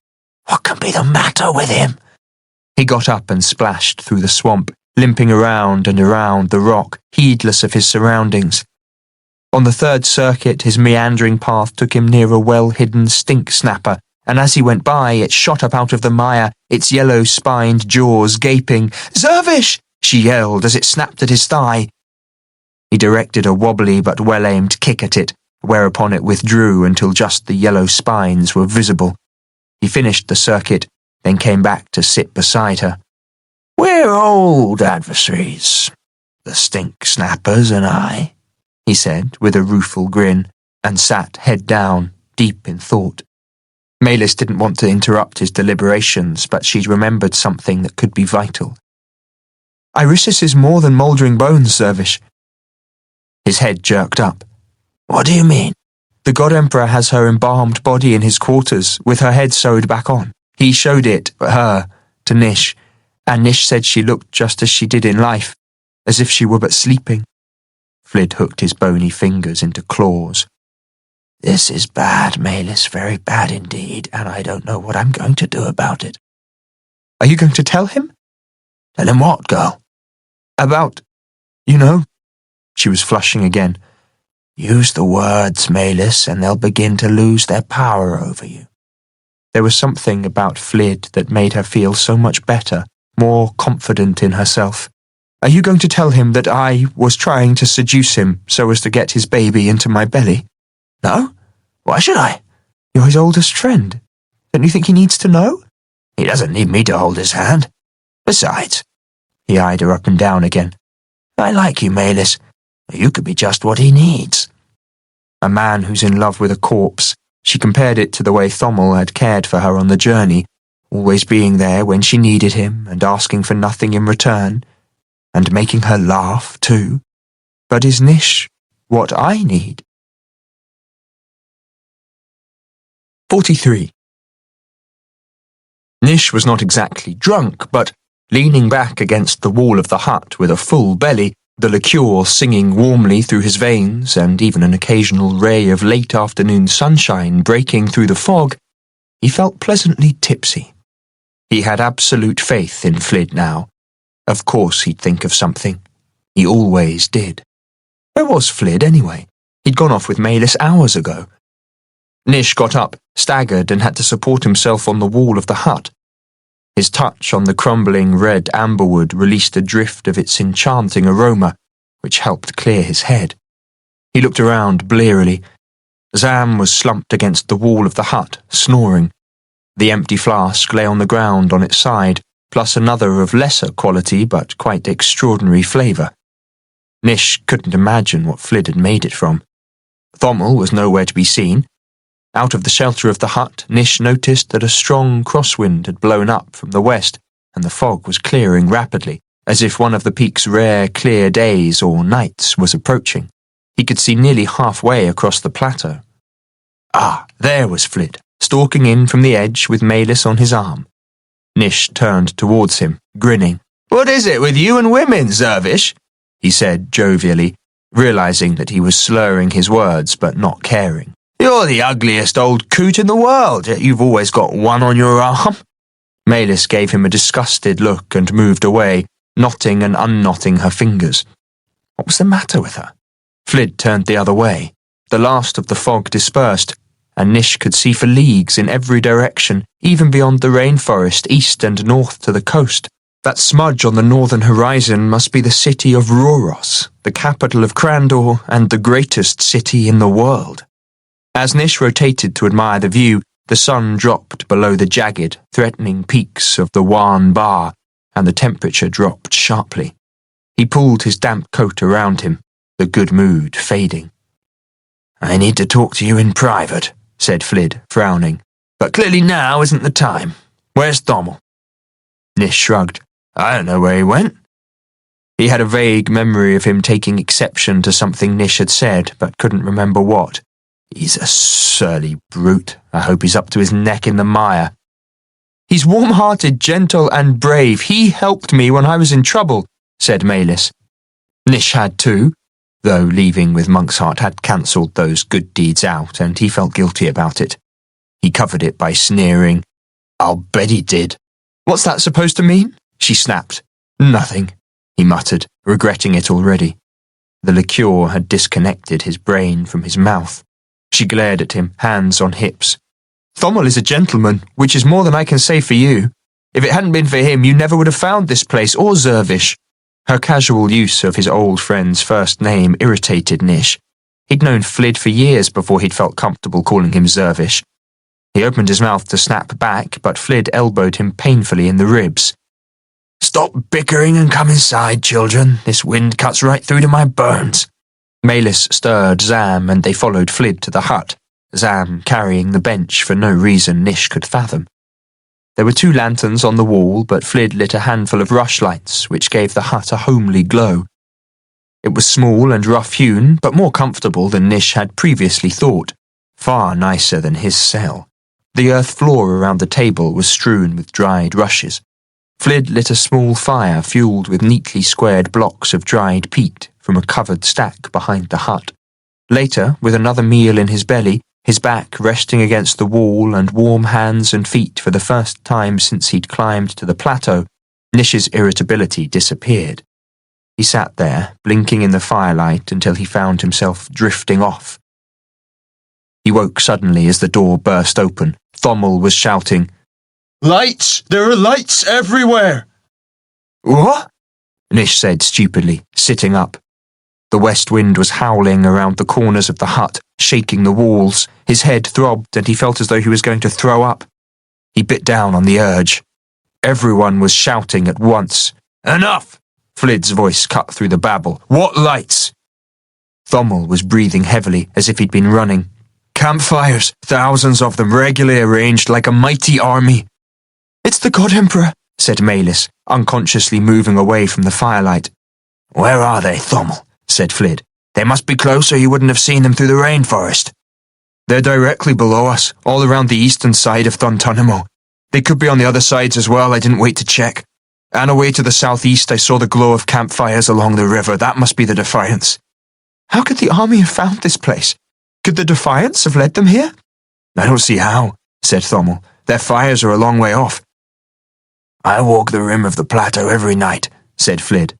What can be the matter with him? He got up and splashed through the swamp, limping around and around the rock, heedless of his surroundings. On the third circuit, his meandering path took him near a well-hidden stink snapper, and as he went by, it shot up out of the mire, its yellow-spined jaws gaping. "Zervish!" she yelled as it snapped at his thigh. He directed a wobbly but well-aimed kick at it, whereupon it withdrew until just the yellow spines were visible. He finished the circuit, then came back to sit beside her. "We're old adversaries, the stink snappers and I," he said with a rueful grin, and sat head down, deep in thought. Maylis didn't want to interrupt his deliberations, but she'd remembered something that could be vital. "Irisis is more than mouldering bones, Zervish." His head jerked up. "What do you mean?" "The God Emperor has her embalmed body in his quarters, with her head sewed back on. He showed it, her, to Nish, and Nish said she looked just as she did in life, as if she were but sleeping." Flid hooked his bony fingers into claws. "This is bad, Maylis, very bad indeed, and I don't know what I'm going to do about it." "Are you going to tell him?" "Tell him what, girl?" "About, you know." She was flushing again. "Use the words, Maylis, and they'll begin to lose their power over you." There was something about Flid that made her feel so much better, more confident in herself. "Are you going to tell him that I was trying to seduce him so as to get his baby into my belly?" "No? Why should I?" "You're his oldest friend. Don't you think he needs to know?" "He doesn't need me to hold his hand. Besides," he eyed her up and down again, "I like you, Maylis. You could be just what he needs." A man who's in love with a corpse. She compared it to the way Thommel had cared for her on the journey, always being there when she needed him and asking for nothing in return, and making her laugh too. But is Nish what I need? 43. Nish was not exactly drunk, but leaning back against the wall of the hut with a full belly, the liqueur singing warmly through his veins, and even an occasional ray of late-afternoon sunshine breaking through the fog, he felt pleasantly tipsy. He had absolute faith in Flid now. Of course he'd think of something. He always did. Where was Flid, anyway? He'd gone off with Maylis hours ago. Nish got up, staggered, and had to support himself on the wall of the hut. His touch on the crumbling red amberwood released a drift of its enchanting aroma, which helped clear his head. He looked around blearily. Zam was slumped against the wall of the hut, snoring. The empty flask lay on the ground on its side, plus another of lesser quality but quite extraordinary flavour. Nish couldn't imagine what Flid had made it from. Thommel was nowhere to be seen. Out of the shelter of the hut, Nish noticed that a strong crosswind had blown up from the west, and the fog was clearing rapidly, as if one of the peak's rare clear days or nights was approaching. He could see nearly halfway across the plateau. Ah, there was Flid, stalking in from the edge with Maylis on his arm. Nish turned towards him, grinning. "What is it with you and women, Zervish?" he said jovially, realizing that he was slurring his words but not caring. "You're the ugliest old coot in the world, yet you've always got one on your arm." Maylis gave him a disgusted look and moved away, knotting and unknotting her fingers. What was the matter with her? Flid turned the other way. The last of the fog dispersed, and Nish could see for leagues in every direction, even beyond the rainforest east and north to the coast. That smudge on the northern horizon must be the city of Rhoros, the capital of Crandor and the greatest city in the world. As Nish rotated to admire the view, the sun dropped below the jagged, threatening peaks of the Wan Bar, and the temperature dropped sharply. He pulled his damp coat around him, the good mood fading. "I need to talk to you in private," said Flid, frowning. "But clearly now isn't the time. Where's Thommel?" Nish shrugged. "I don't know where he went." He had a vague memory of him taking exception to something Nish had said, but couldn't remember what. He's a surly brute. I hope he's up to his neck in the mire. He's warm-hearted, gentle, and brave. He helped me when I was in trouble, said Maylis. Nish had too, though leaving with Monk's Heart had cancelled those good deeds out, and he felt guilty about it. He covered it by sneering. I'll bet he did. What's that supposed to mean? She snapped. Nothing, he muttered, regretting it already. The liqueur had disconnected his brain from his mouth. She glared at him, hands on hips. Thommel is a gentleman, which is more than I can say for you. If it hadn't been for him, you never would have found this place, or Zervish. Her casual use of his old friend's first name irritated Nish. He'd known Flid for years before he'd felt comfortable calling him Zervish. He opened his mouth to snap back, but Flid elbowed him painfully in the ribs. Stop bickering and come inside, children. This wind cuts right through to my bones. Maylis stirred Zam, and they followed Flid to the hut, Zam carrying the bench for no reason Nish could fathom. There were 2 lanterns on the wall, but Flid lit a handful of rushlights, which gave the hut a homely glow. It was small and rough-hewn, but more comfortable than Nish had previously thought, far nicer than his cell. The earth floor around the table was strewn with dried rushes. Flid lit a small fire fueled with neatly squared blocks of dried peat from a covered stack behind the hut. Later, with another meal in his belly, his back resting against the wall and warm hands and feet for the first time since he'd climbed to the plateau, Nish's irritability disappeared. He sat there, blinking in the firelight until he found himself drifting off. He woke suddenly as the door burst open. Thommel was shouting, Lights! There are lights everywhere! What? Nish said stupidly, sitting up. The west wind was howling around the corners of the hut, shaking the walls. His head throbbed and he felt as though he was going to throw up. He bit down on the urge. Everyone was shouting at once. Enough! Flid's voice cut through the babble. What lights? Thommel was breathing heavily, as if he'd been running. Campfires, thousands of them regularly arranged like a mighty army. It's the God Emperor, said Maylis, unconsciously moving away from the firelight. Where are they, Thommel? Said Flid. They must be close or you wouldn't have seen them through the rainforest. They're directly below us, all around the eastern side of Thuntunimo. They could be on the other sides as well, I didn't wait to check. And away to the southeast I saw the glow of campfires along the river. That must be the Defiance. How could the army have found this place? Could the Defiance have led them here? I don't see how, said Thommel. Their fires are a long way off. I walk the rim of the plateau every night, said Flid.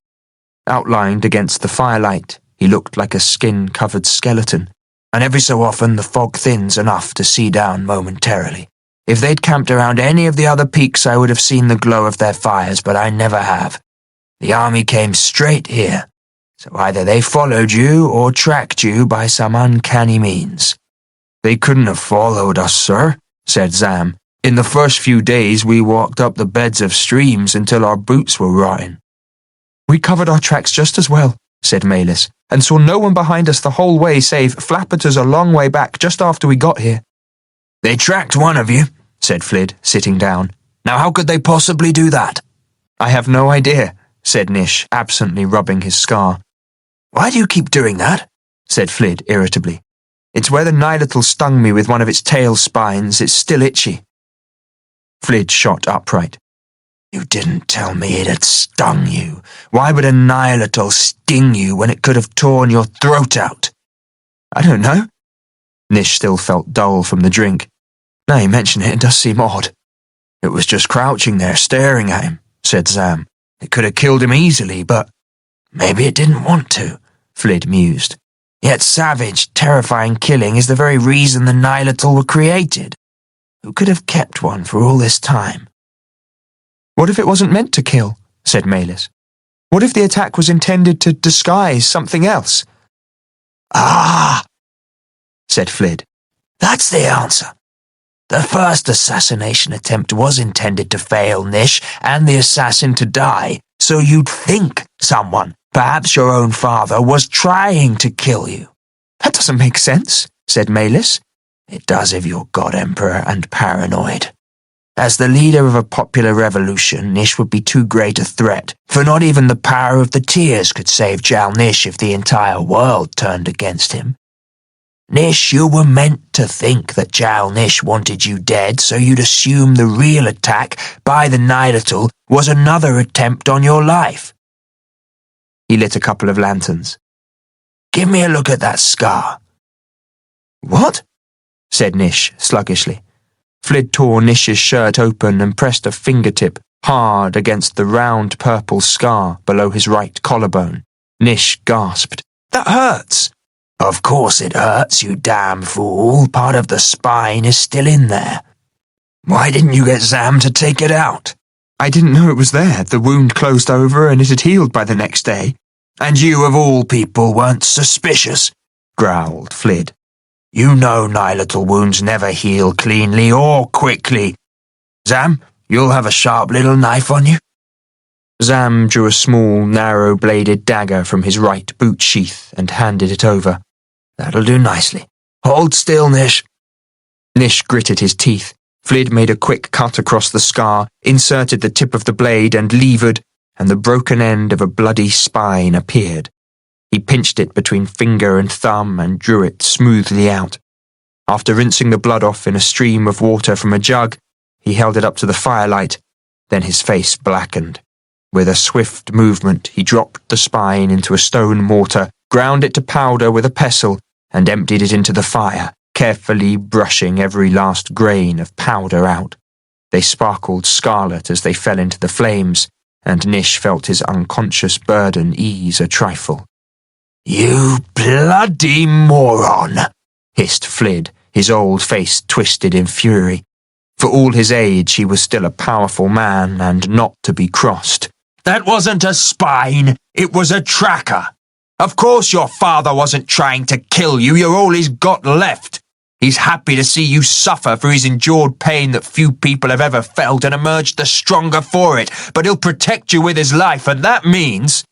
Outlined against the firelight, he looked like a skin-covered skeleton, and every so often the fog thins enough to see down momentarily. If they'd camped around any of the other peaks, I would have seen the glow of their fires, but I never have. The army came straight here, so either they followed you or tracked you by some uncanny means. They couldn't have followed us, sir, said Zam. In the first few days we walked up the beds of streams until our boots were rotting. We covered our tracks just as well, said Maylis, and saw no one behind us the whole way save Flapperters a long way back just after we got here. They tracked one of you, said Flid, sitting down. Now how could they possibly do that? I have no idea, said Nish, absently rubbing his scar. Why do you keep doing that? Said Flid irritably. It's where the Nihilatal stung me with one of its tail spines. It's still itchy. Flid shot upright. You didn't tell me it had stung you. Why would a Nihilatal sting you when it could have torn your throat out? I don't know. Nish still felt dull from the drink. Now you mention it, it does seem odd. It was just crouching there, staring at him, said Zam. It could have killed him easily, but maybe it didn't want to, Flid mused. Yet savage, terrifying killing is the very reason the Nihilatal were created. Who could have kept one for all this time? What if it wasn't meant to kill? Said Maylis. What if the attack was intended to disguise something else? Ah, said Flid. That's the answer. The first assassination attempt was intended to fail, Nish, and the assassin to die, so you'd think someone, perhaps your own father, was trying to kill you. That doesn't make sense, said Maylis. It does if you're God Emperor and paranoid. As the leader of a popular revolution, Nish would be too great a threat, for not even the power of the tears could save Jal-Nish if the entire world turned against him. Nish, you were meant to think that Jal-Nish wanted you dead, so you'd assume the real attack by the Nidatal was another attempt on your life. He lit a couple of lanterns. Give me a look at that scar. What? Said Nish sluggishly. Flid tore Nish's shirt open and pressed a fingertip hard against the round purple scar below his right collarbone. Nish gasped. That hurts! Of course it hurts, you damn fool. Part of the spine is still in there. Why didn't you get Zam to take it out? I didn't know it was there. The wound closed over and it had healed by the next day. And you of all people weren't suspicious, growled Flid. You know nilatal wounds never heal cleanly or quickly. Zam, you'll have a sharp little knife on you. Zam drew a small, narrow-bladed dagger from his right boot sheath and handed it over. That'll do nicely. Hold still, Nish. Nish gritted his teeth. Flid made a quick cut across the scar, inserted the tip of the blade and levered, and the broken end of a bloody spine appeared. He pinched it between finger and thumb and drew it smoothly out. After rinsing the blood off in a stream of water from a jug, he held it up to the firelight. Then his face blackened. With a swift movement, he dropped the spine into a stone mortar, ground it to powder with a pestle, and emptied it into the fire, carefully brushing every last grain of powder out. They sparkled scarlet as they fell into the flames, and Nish felt his unconscious burden ease a trifle. You bloody moron, hissed Flid, his old face twisted in fury. For all his age, he was still a powerful man and not to be crossed. That wasn't a spine, it was a tracker. Of course your father wasn't trying to kill you, you're all he's got left. He's happy to see you suffer for his endured pain that few people have ever felt and emerged the stronger for it, but he'll protect you with his life, and that means...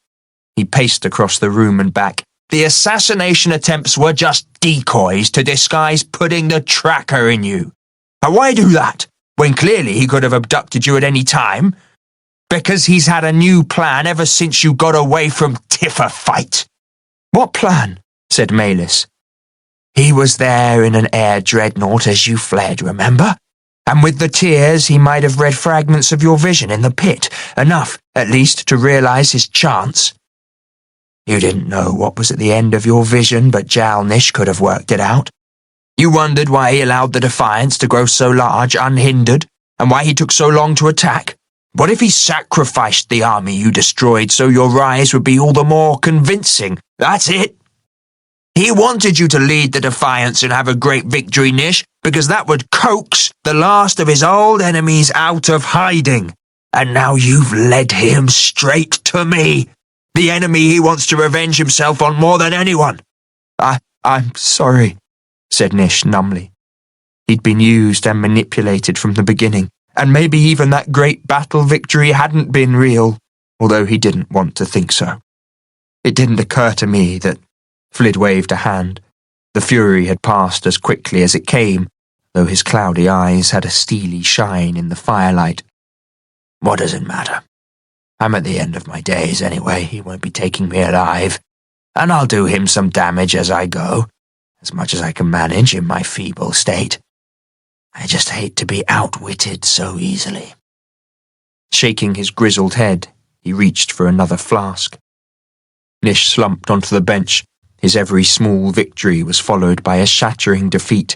He paced across the room and back. The assassination attempts were just decoys to disguise putting the tracker in you. And why do that, when clearly he could have abducted you at any time? Because he's had a new plan ever since you got away from Tiffer fight. What plan? Said Malis. He was there in an air dreadnought as you fled, remember? And with the tears, he might have read fragments of your vision in the pit, enough, at least, to realize his chance. You didn't know what was at the end of your vision, but Jal-Nish could have worked it out. You wondered why he allowed the Defiance to grow so large, unhindered, and why he took so long to attack. What if he sacrificed the army you destroyed so your rise would be all the more convincing? That's it. He wanted you to lead the Defiance and have a great victory, Nish, because that would coax the last of his old enemies out of hiding. And now you've led him straight to me, the enemy he wants to revenge himself on more than anyone. I'm sorry, said Nish numbly. He'd been used and manipulated from the beginning, and maybe even that great battle victory hadn't been real, although he didn't want to think so. It didn't occur to me that... Flid waved a hand. The fury had passed as quickly as it came, though his cloudy eyes had a steely shine in the firelight. What does it matter? I'm at the end of my days anyway. He won't be taking me alive, and I'll do him some damage as I go, as much as I can manage in my feeble state. I just hate to be outwitted so easily. Shaking his grizzled head, he reached for another flask. Nish slumped onto the bench. His every small victory was followed by a shattering defeat,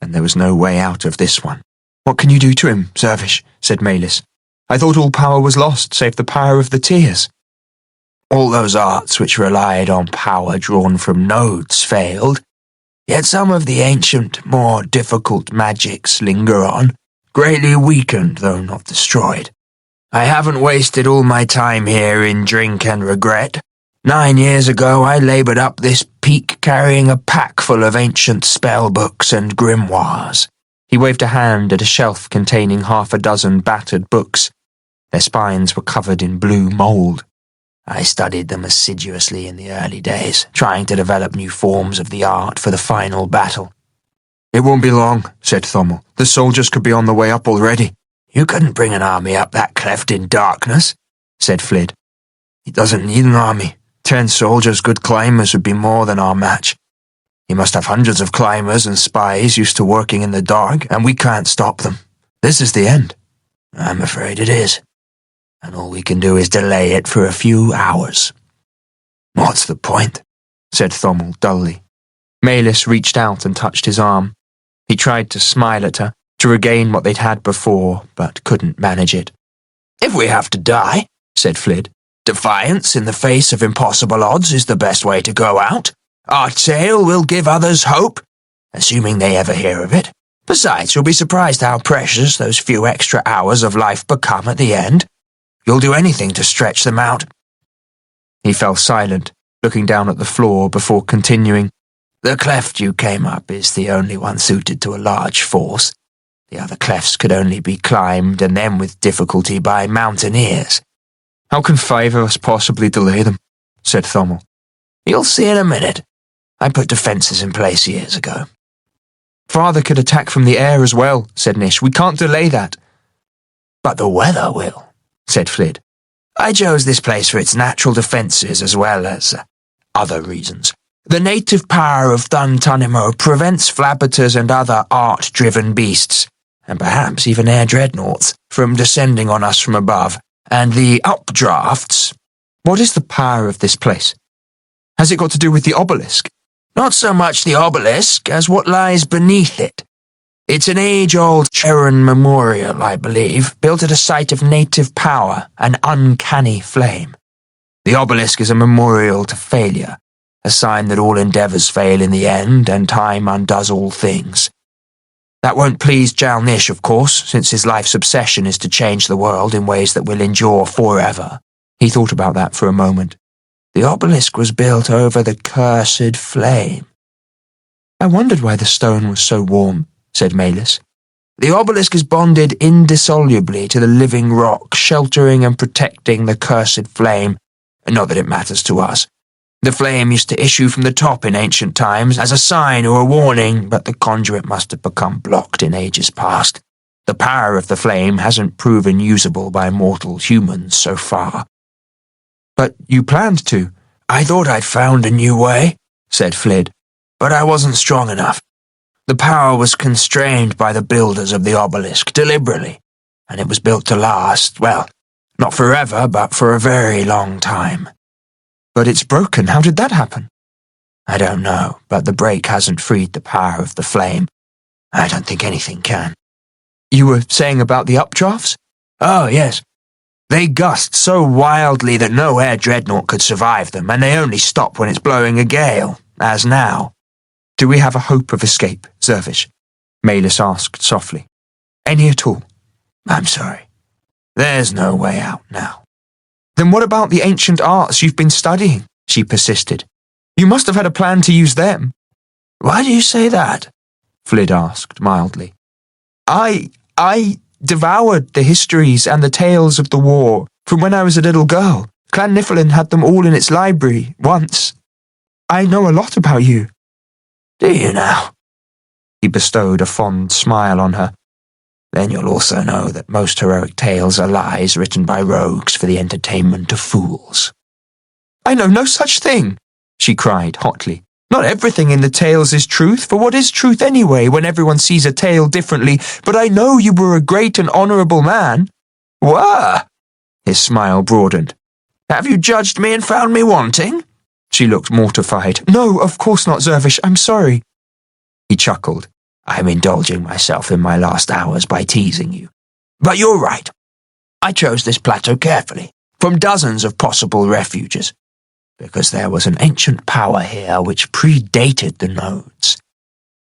and there was no way out of this one. What can you do to him, Zervish? Said Malis. I thought all power was lost, save the power of the tears. All those arts which relied on power drawn from nodes failed, yet some of the ancient, more difficult magics linger on, greatly weakened though not destroyed. I haven't wasted all my time here in drink and regret. 9 years ago I laboured up this peak carrying a pack full of ancient spellbooks and grimoires. He waved a hand at a shelf containing 6 battered books. Their spines were covered in blue mould. I studied them assiduously in the early days, trying to develop new forms of the art for the final battle. It won't be long, said Thommel. The soldiers could be on the way up already. You couldn't bring an army up that cleft in darkness, said Flid. He doesn't need an army. 10 soldiers, good climbers, would be more than our match. He must have hundreds of climbers and spies used to working in the dark, and we can't stop them. This is the end. I'm afraid it is. And all we can do is delay it for a few hours. What's the point? Said Thommel dully. Maelys reached out and touched his arm. He tried to smile at her, to regain what they'd had before, but couldn't manage it. If we have to die, said Flid, defiance in the face of impossible odds is the best way to go out. Our tale will give others hope, assuming they ever hear of it. Besides, you'll be surprised how precious those few extra hours of life become at the end. You'll do anything to stretch them out. He fell silent, looking down at the floor before continuing. The cleft you came up is the only one suited to a large force. The other clefts could only be climbed, and then with difficulty, by mountaineers. How can 5 of us possibly delay them? Said Thommel. You'll see in a minute. I put defences in place years ago. Father could attack from the air as well, said Nish. We can't delay that. But the weather will, said Flid. I chose this place for its natural defences as well as other reasons. The native power of Dun Tunnimo prevents flabbiters and other art-driven beasts, and perhaps even air dreadnoughts, from descending on us from above, and the updrafts. What is the power of this place? Has it got to do with the obelisk? Not so much the obelisk as what lies beneath it. It's an age-old Charon memorial, I believe, built at a site of native power, an uncanny flame. The obelisk is a memorial to failure, a sign that all endeavours fail in the end and time undoes all things. That won't please Jal-Nish, of course, since his life's obsession is to change the world in ways that will endure forever. He thought about that for a moment. The obelisk was built over the cursed flame. I wondered why the stone was so warm, said Maelys. The obelisk is bonded indissolubly to the living rock, sheltering and protecting the cursed flame. Not that it matters to us. The flame used to issue from the top in ancient times as a sign or a warning, but the conduit must have become blocked in ages past. The power of the flame hasn't proven usable by mortal humans so far. But you planned to. I thought I'd found a new way, said Flid, but I wasn't strong enough. The power was constrained by the builders of the obelisk deliberately, and it was built to last, well, not forever, but for a very long time. But it's broken. How did that happen? I don't know, but the break hasn't freed the power of the flame. I don't think anything can. You were saying about the updrafts? Oh, yes. They gust so wildly that no air dreadnought could survive them, and they only stop when it's blowing a gale, as now. Do we have a hope of escape, Zervish? Maelys asked softly. Any at all? I'm sorry. There's no way out now. Then what about the ancient arts you've been studying? She persisted. You must have had a plan to use them. Why do you say that? Flid asked mildly. I devoured the histories and the tales of the war from when I was a little girl. Clan Niflheim had them all in its library, once. I know a lot about you. Do you now? He bestowed a fond smile on her. Then you'll also know that most heroic tales are lies written by rogues for the entertainment of fools. I know no such thing, she cried hotly. Not everything in the tales is truth, for what is truth anyway when everyone sees a tale differently? But I know you were a great and honourable man. Wah! His smile broadened. Have you judged me and found me wanting? She looked mortified. No, of course not, Zervish. I'm sorry. He chuckled. I'm indulging myself in my last hours by teasing you. But you're right. I chose this plateau carefully, from dozens of possible refuges, because there was an ancient power here which predated the nodes.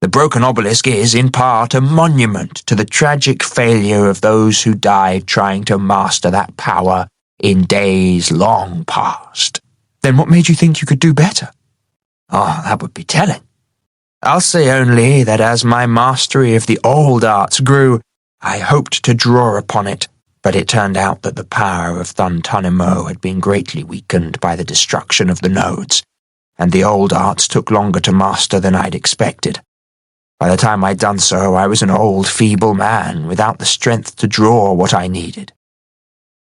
The broken obelisk is, in part, a monument to the tragic failure of those who died trying to master that power in days long past. Then what made you think you could do better? Oh, that would be telling. I'll say only that as my mastery of the old arts grew, I hoped to draw upon it, but it turned out that the power of Dun Tunnimo had been greatly weakened by the destruction of the nodes, and the old arts took longer to master than I'd expected. By the time I'd done so, I was an old, feeble man without the strength to draw what I needed.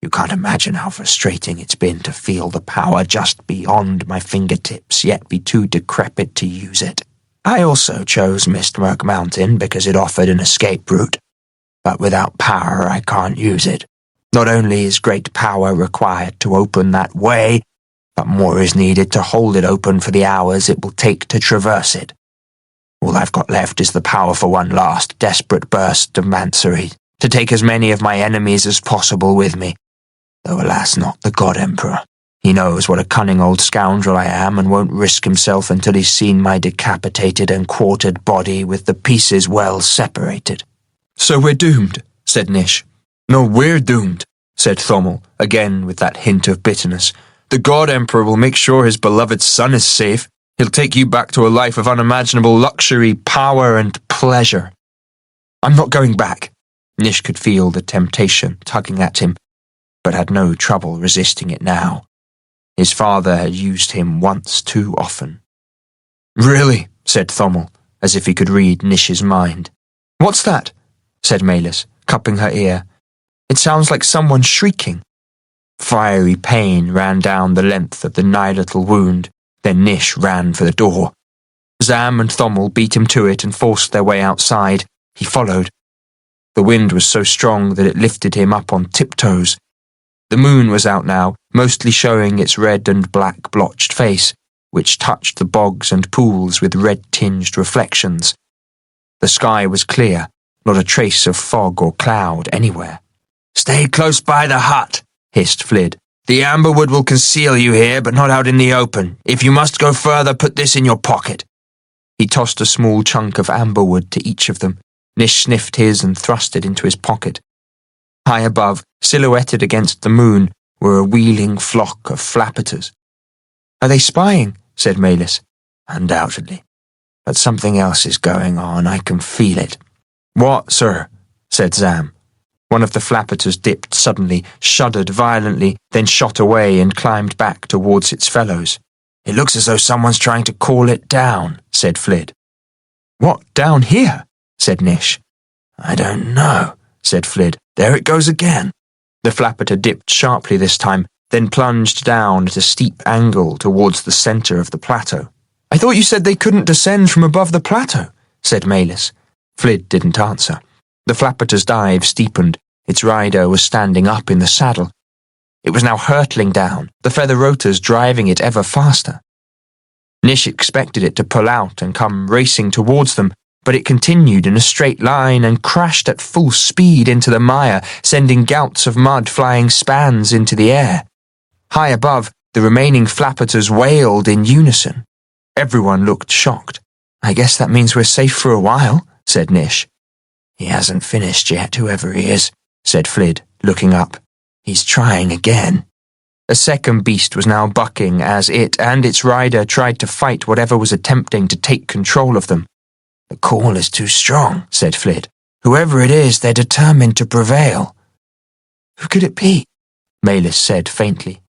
You can't imagine how frustrating it's been to feel the power just beyond my fingertips, yet be too decrepit to use it. I also chose Mistmurk Mountain because it offered an escape route. But without power, I can't use it. Not only is great power required to open that way, but more is needed to hold it open for the hours it will take to traverse it. All I've got left is the power for one last desperate burst of mansory, to take as many of my enemies as possible with me. Though alas, not the God Emperor. He knows what a cunning old scoundrel I am and won't risk himself until he's seen my decapitated and quartered body with the pieces well separated. So we're doomed, said Nish. No, we're doomed, said Thommel, again with that hint of bitterness. The God Emperor will make sure his beloved son is safe. He'll take you back to a life of unimaginable luxury, power, and pleasure. I'm not going back. Nish could feel the temptation tugging at him, but had no trouble resisting it now. His father had used him once too often. Really, said Thommel, as if he could read Nish's mind. What's that? Said Malis, cupping her ear. It sounds like someone shrieking. Fiery pain ran down the length of the nigh little wound, then Nish ran for the door. Zam and Thommel beat him to it and forced their way outside. He followed. The wind was so strong that it lifted him up on tiptoes. The moon was out now, mostly showing its red and black blotched face, which touched the bogs and pools with red-tinged reflections. The sky was clear, not a trace of fog or cloud anywhere. "Stay close by the hut," hissed Flid. "The amberwood will conceal you here, but not out in the open. If you must go further, put this in your pocket." He tossed a small chunk of amberwood to each of them. Nish sniffed his and thrust it into his pocket. High above, silhouetted against the moon, were a wheeling flock of flappiters. "Are they spying?" said Malis. "Undoubtedly. But something else is going on. I can feel it." "What, sir?" said Zam. One of the flappiters dipped suddenly, shuddered violently, then shot away and climbed back towards its fellows. "It looks as though someone's trying to call it down," said Flid. "What, down here?" said Nish. "I don't know," said Flid. "There it goes again." The flappiter dipped sharply this time, then plunged down at a steep angle towards the centre of the plateau. "I thought you said they couldn't descend from above the plateau," said Malis. Flid didn't answer. The flappiter's dive steepened. Its rider was standing up in the saddle. It was now hurtling down, the feather rotors driving it ever faster. Nish expected it to pull out and come racing towards them, but it continued in a straight line and crashed at full speed into the mire, sending gouts of mud flying spans into the air. High above, the remaining flappiters wailed in unison. Everyone looked shocked. "I guess that means we're safe for a while," said Nish. "He hasn't finished yet, whoever he is," said Flid, looking up. "He's trying again." A second beast was now bucking as it and its rider tried to fight whatever was attempting to take control of them. "The call is too strong," said Flid. "Whoever it is, they're determined to prevail." "Who could it be?" Malis said faintly.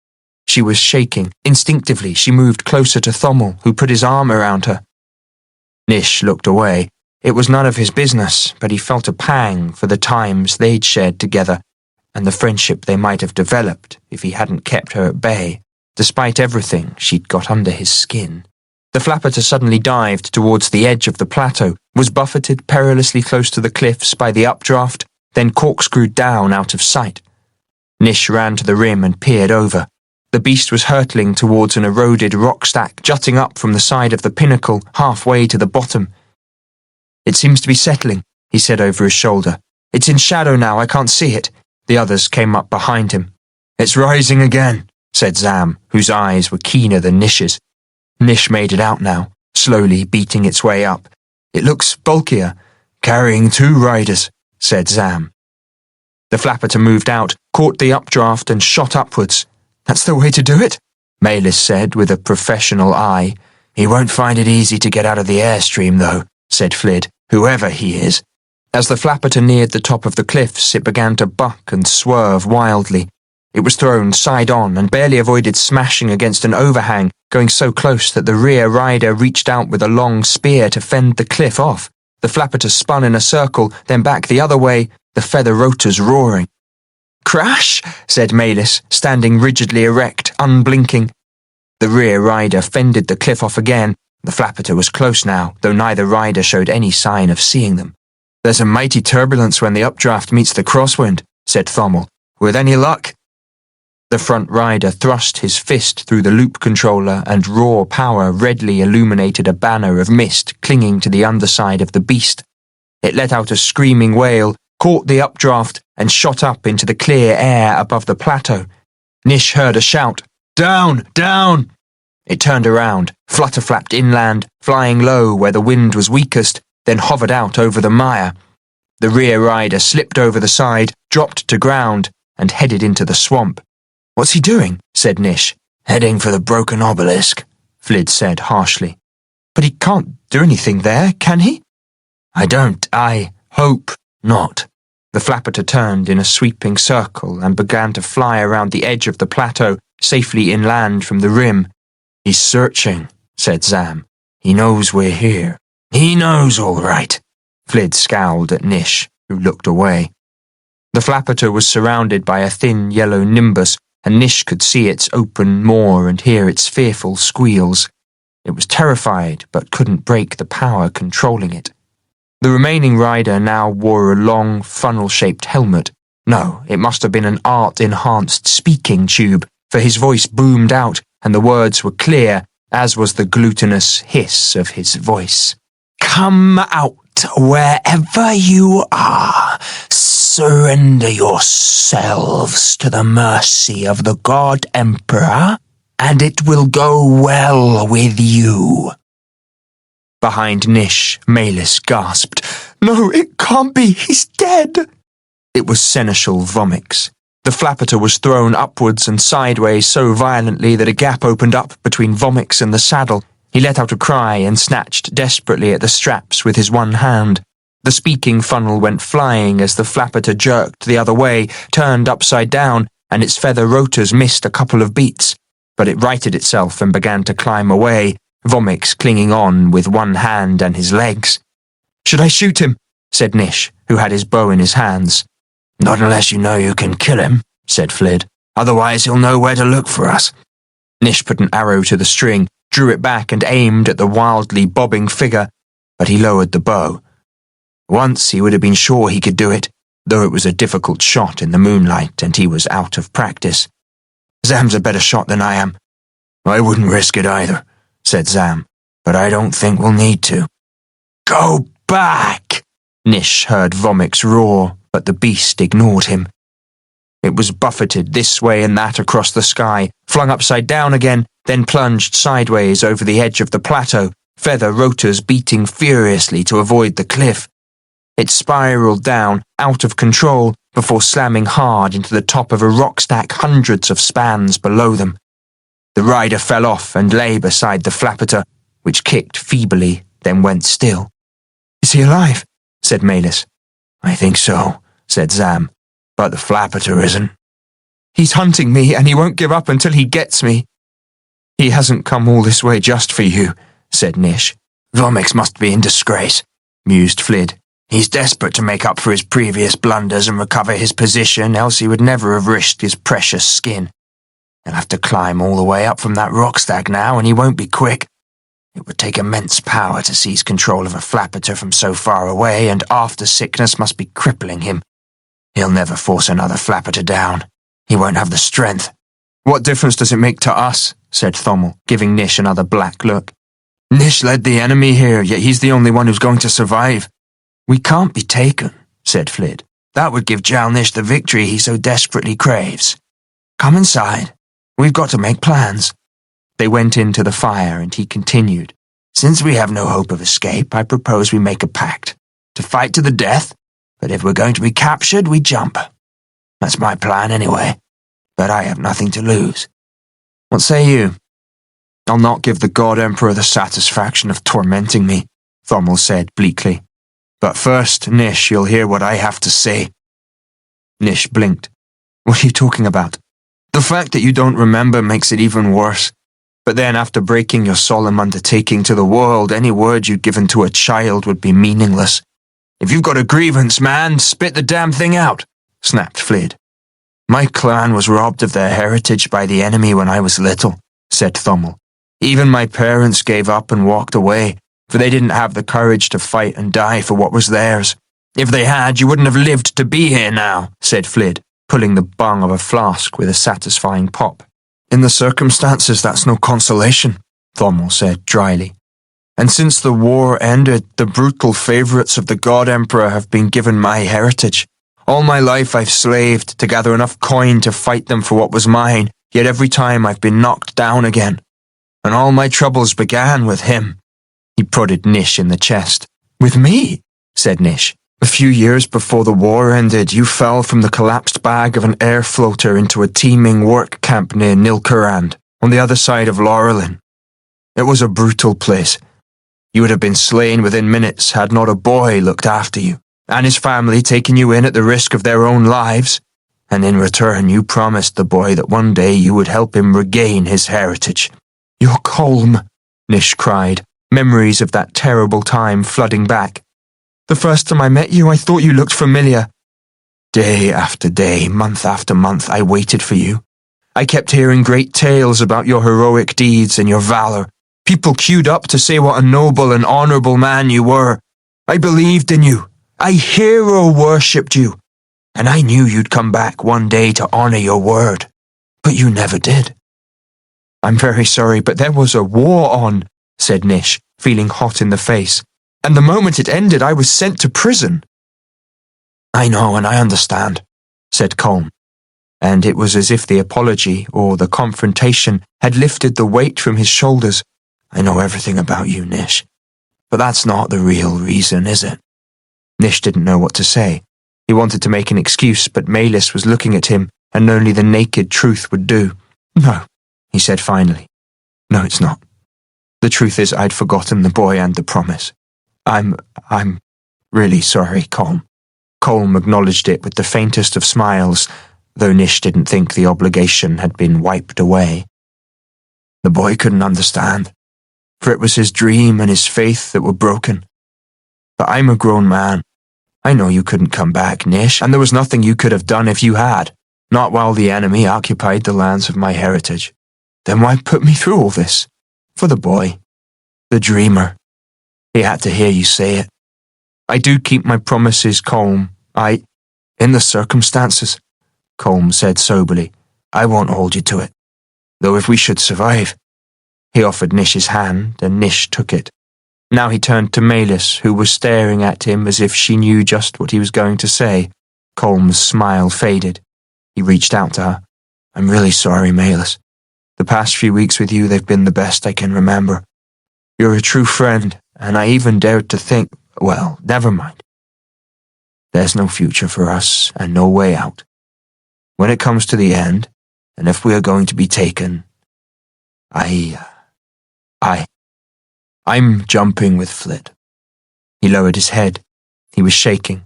She was shaking. Instinctively, she moved closer to Thommel, who put his arm around her. Nish looked away. It was none of his business, but he felt a pang for the times they'd shared together, and the friendship they might have developed if he hadn't kept her at bay, despite everything she'd got under his skin. The flappiter suddenly dived towards the edge of the plateau, was buffeted perilously close to the cliffs by the updraft, then corkscrewed down out of sight. Nish ran to the rim and peered over. The beast was hurtling towards an eroded rock stack jutting up from the side of the pinnacle halfway to the bottom. "It seems to be settling," he said over his shoulder. "It's in shadow now, I can't see it." The others came up behind him. "It's rising again," said Zam, whose eyes were keener than Nish's. Nish made it out now, slowly beating its way up. "It looks bulkier." "Carrying 2 riders," said Zam. The flappiter moved out, caught the updraft and shot upwards. "That's the way to do it," Malis said with a professional eye. "He won't find it easy to get out of the airstream, though," said Flid, "whoever he is." As the flappiter neared the top of the cliffs, it began to buck and swerve wildly. It was thrown side-on and barely avoided smashing against an overhang, going so close that the rear rider reached out with a long spear to fend the cliff off. The flappiter spun in a circle, then back the other way, the feather rotors roaring. "Crash!" said Malis, standing rigidly erect, unblinking. The rear rider fended the cliff off again, The flapperter was close now, though neither rider showed any sign of seeing them. "There's a mighty turbulence when the updraft meets the crosswind," said Thommel. "With any luck?" The front rider thrust his fist through the loop controller, and raw power redly illuminated a banner of mist clinging to the underside of the beast. It let out a screaming wail, caught the updraft, and shot up into the clear air above the plateau. Nish heard a shout, "Down! Down!" It turned around, flutter-flapped inland, flying low where the wind was weakest, then hovered out over the mire. The rear rider slipped over the side, dropped to ground, and headed into the swamp. "What's he doing?" said Nish. "Heading for the broken obelisk," Flid said harshly. "But he can't do anything there, can he?" I hope not." The flapperter turned in a sweeping circle and began to fly around the edge of the plateau, safely inland from the rim. "He's searching," said Zam. "He knows we're here." "He knows, all right." Flid scowled at Nish, who looked away. The flapperter was surrounded by a thin yellow nimbus, and Nish could see its open maw and hear its fearful squeals. It was terrified, but couldn't break the power controlling it. The remaining rider now wore a long, funnel-shaped helmet. No, it must have been an art-enhanced speaking tube, for his voice boomed out, and the words were clear, as was the glutinous hiss of his voice. "Come out wherever you are. Surrender yourselves to the mercy of the God Emperor, and it will go well with you." Behind Nish, Malis gasped, "No, it can't be. He's dead." It was Seneschal Vomix. The flapperter was thrown upwards and sideways so violently that a gap opened up between Vomix and the saddle. He let out a cry and snatched desperately at the straps with his one hand. The speaking funnel went flying as the flapperter jerked the other way, turned upside down, and its feather rotors missed a couple of beats. But it righted itself and began to climb away, Vomix clinging on with one hand and his legs. "Should I shoot him?" said Nish, who had his bow in his hands. "Not unless you know you can kill him," said Flid. "Otherwise he'll know where to look for us." Nish put an arrow to the string, drew it back and aimed at the wildly bobbing figure, but he lowered the bow. Once he would have been sure he could do it, though it was a difficult shot in the moonlight and he was out of practice. "Zam's a better shot than I am." "I wouldn't risk it either," said Zam, "but I don't think we'll need to." "Go back!" Nish heard Vomix roar, but the beast ignored him. It was buffeted this way and that across the sky, flung upside down again, then plunged sideways over the edge of the plateau, feather rotors beating furiously to avoid the cliff. It spiraled down, out of control, before slamming hard into the top of a rock stack hundreds of spans below them. The rider fell off and lay beside the flapperter, which kicked feebly, then went still. "Is he alive?" said Malis. "I think so," said Zam, "but the flapperter isn't." "He's hunting me, and he won't give up until he gets me." "He hasn't come all this way just for you," said Nish. "Vomix must be in disgrace," mused Flid. "He's desperate to make up for his previous blunders and recover his position, else he would never have risked his precious skin. He'll have to climb all the way up from that rock stack now, and he won't be quick. It would take immense power to seize control of a flapperter from so far away, and after sickness must be crippling him. He'll never force another flapperter down. He won't have the strength." "What difference does it make to us?" said Thommel, giving Nish another black look. "Nish led the enemy here, yet he's the only one who's going to survive." "We can't be taken," said Flid. "That would give Jal-Nish the victory he so desperately craves. Come inside. We've got to make plans." They went into the fire, and he continued. "Since we have no hope of escape, I propose we make a pact. To fight to the death, but if we're going to be captured, we jump. That's my plan anyway, but I have nothing to lose. What say you?" "I'll not give the God Emperor the satisfaction of tormenting me," Thommel said bleakly. "But first, Nish, you'll hear what I have to say." Nish blinked. "What are you talking about?" "The fact that you don't remember makes it even worse. But then after breaking your solemn undertaking to the world, any word you'd given to a child would be meaningless. If you've got a grievance, man, spit the damn thing out," snapped Flid. "My clan was robbed of their heritage by the enemy when I was little," said Thommel. Even my parents gave up and walked away, for they didn't have the courage to fight and die for what was theirs. If they had, you wouldn't have lived to be here now, said Flid, pulling the bung of a flask with a satisfying pop. In the circumstances, that's no consolation, Thomel said dryly. And since the war ended, the brutal favourites of the God Emperor have been given my heritage. All my life I've slaved to gather enough coin to fight them for what was mine, yet every time I've been knocked down again. And all my troubles began with him. He prodded Nish in the chest. With me? Said Nish. A few years before the war ended, you fell from the collapsed bag of an air floater into a teeming work camp near Nilkarand, on the other side of Laurelin. It was a brutal place. You would have been slain within minutes had not a boy looked after you, and his family taken you in at the risk of their own lives, and in return you promised the boy that one day you would help him regain his heritage. You're calm, Nish cried, memories of that terrible time flooding back. The first time I met you, I thought you looked familiar. Day after day, month after month, I waited for you. I kept hearing great tales about your heroic deeds and your valour. People queued up to say what a noble and honourable man you were. I believed in you. I hero-worshipped you. And I knew you'd come back one day to honour your word. But you never did. I'm very sorry, but there was a war on, said Nish, feeling hot in the face. And the moment it ended, I was sent to prison. I know and I understand, said Colm. And it was as if the apology, or the confrontation, had lifted the weight from his shoulders. I know everything about you, Nish. But that's not the real reason, is it? Nish didn't know what to say. He wanted to make an excuse, but Maelys was looking at him, and only the naked truth would do. No, he said finally. No, it's not. The truth is I'd forgotten the boy and the promise. I'm really sorry, Colm. Colm acknowledged it with the faintest of smiles, though Nish didn't think the obligation had been wiped away. The boy couldn't understand, for it was his dream and his faith that were broken. But I'm a grown man. I know you couldn't come back, Nish, and there was nothing you could have done if you had, not while the enemy occupied the lands of my heritage. Then why put me through all this? For the boy. The dreamer. He had to hear you say it. I do keep my promises, Colm. In the circumstances, Colm said soberly, I won't hold you to it. Though if we should survive. He offered Nish his hand, and Nish took it. Now he turned to Maelys, who was staring at him as if she knew just what he was going to say. Colm's smile faded. He reached out to her. I'm really sorry, Maelys. The past few weeks with you, they've been the best I can remember. You're a true friend, and I even dared to think, well, never mind. There's no future for us, and no way out. When it comes to the end, and if we are going to be taken, I'm jumping with Flid. He lowered his head. He was shaking.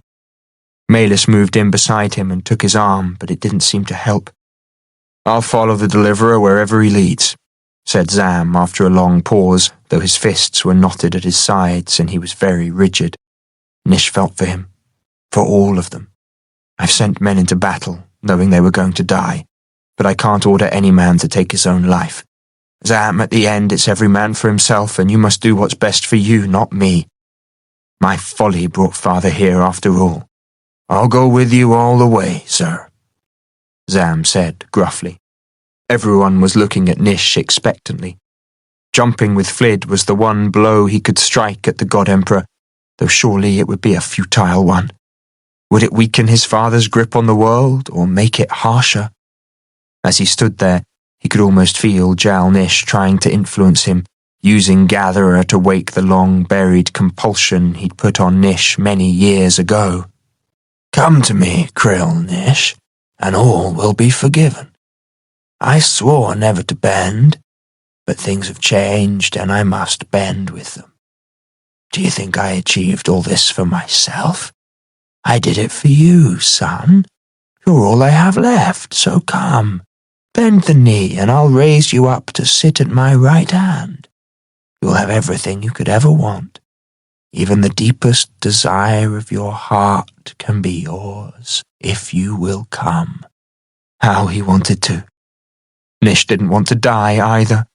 Maelys moved in beside him and took his arm, but it didn't seem to help. I'll follow the deliverer wherever he leads, said Zam after a long pause, though his fists were knotted at his sides and he was very rigid. Nish felt for him. For all of them. I've sent men into battle, knowing they were going to die, but I can't order any man to take his own life. Zam, at the end, it's every man for himself, and you must do what's best for you, not me. My folly brought father here after all. I'll go with you all the way, sir, Zam said gruffly. Everyone was looking at Nish expectantly. Jumping with Flid was the one blow he could strike at the God Emperor, though surely it would be a futile one. Would it weaken his father's grip on the world, or make it harsher? As he stood there, he could almost feel Jal-Nish trying to influence him, using Gatherer to wake the long-buried compulsion he'd put on Nish many years ago. Come to me, Krill, Nish, and all will be forgiven. I swore never to bend, but things have changed and I must bend with them. Do you think I achieved all this for myself? I did it for you, son. You're all I have left, so come. Bend the knee and I'll raise you up to sit at my right hand. You'll have everything you could ever want. Even the deepest desire of your heart can be yours, if you will come. How he wanted to. Nish didn't want to die either,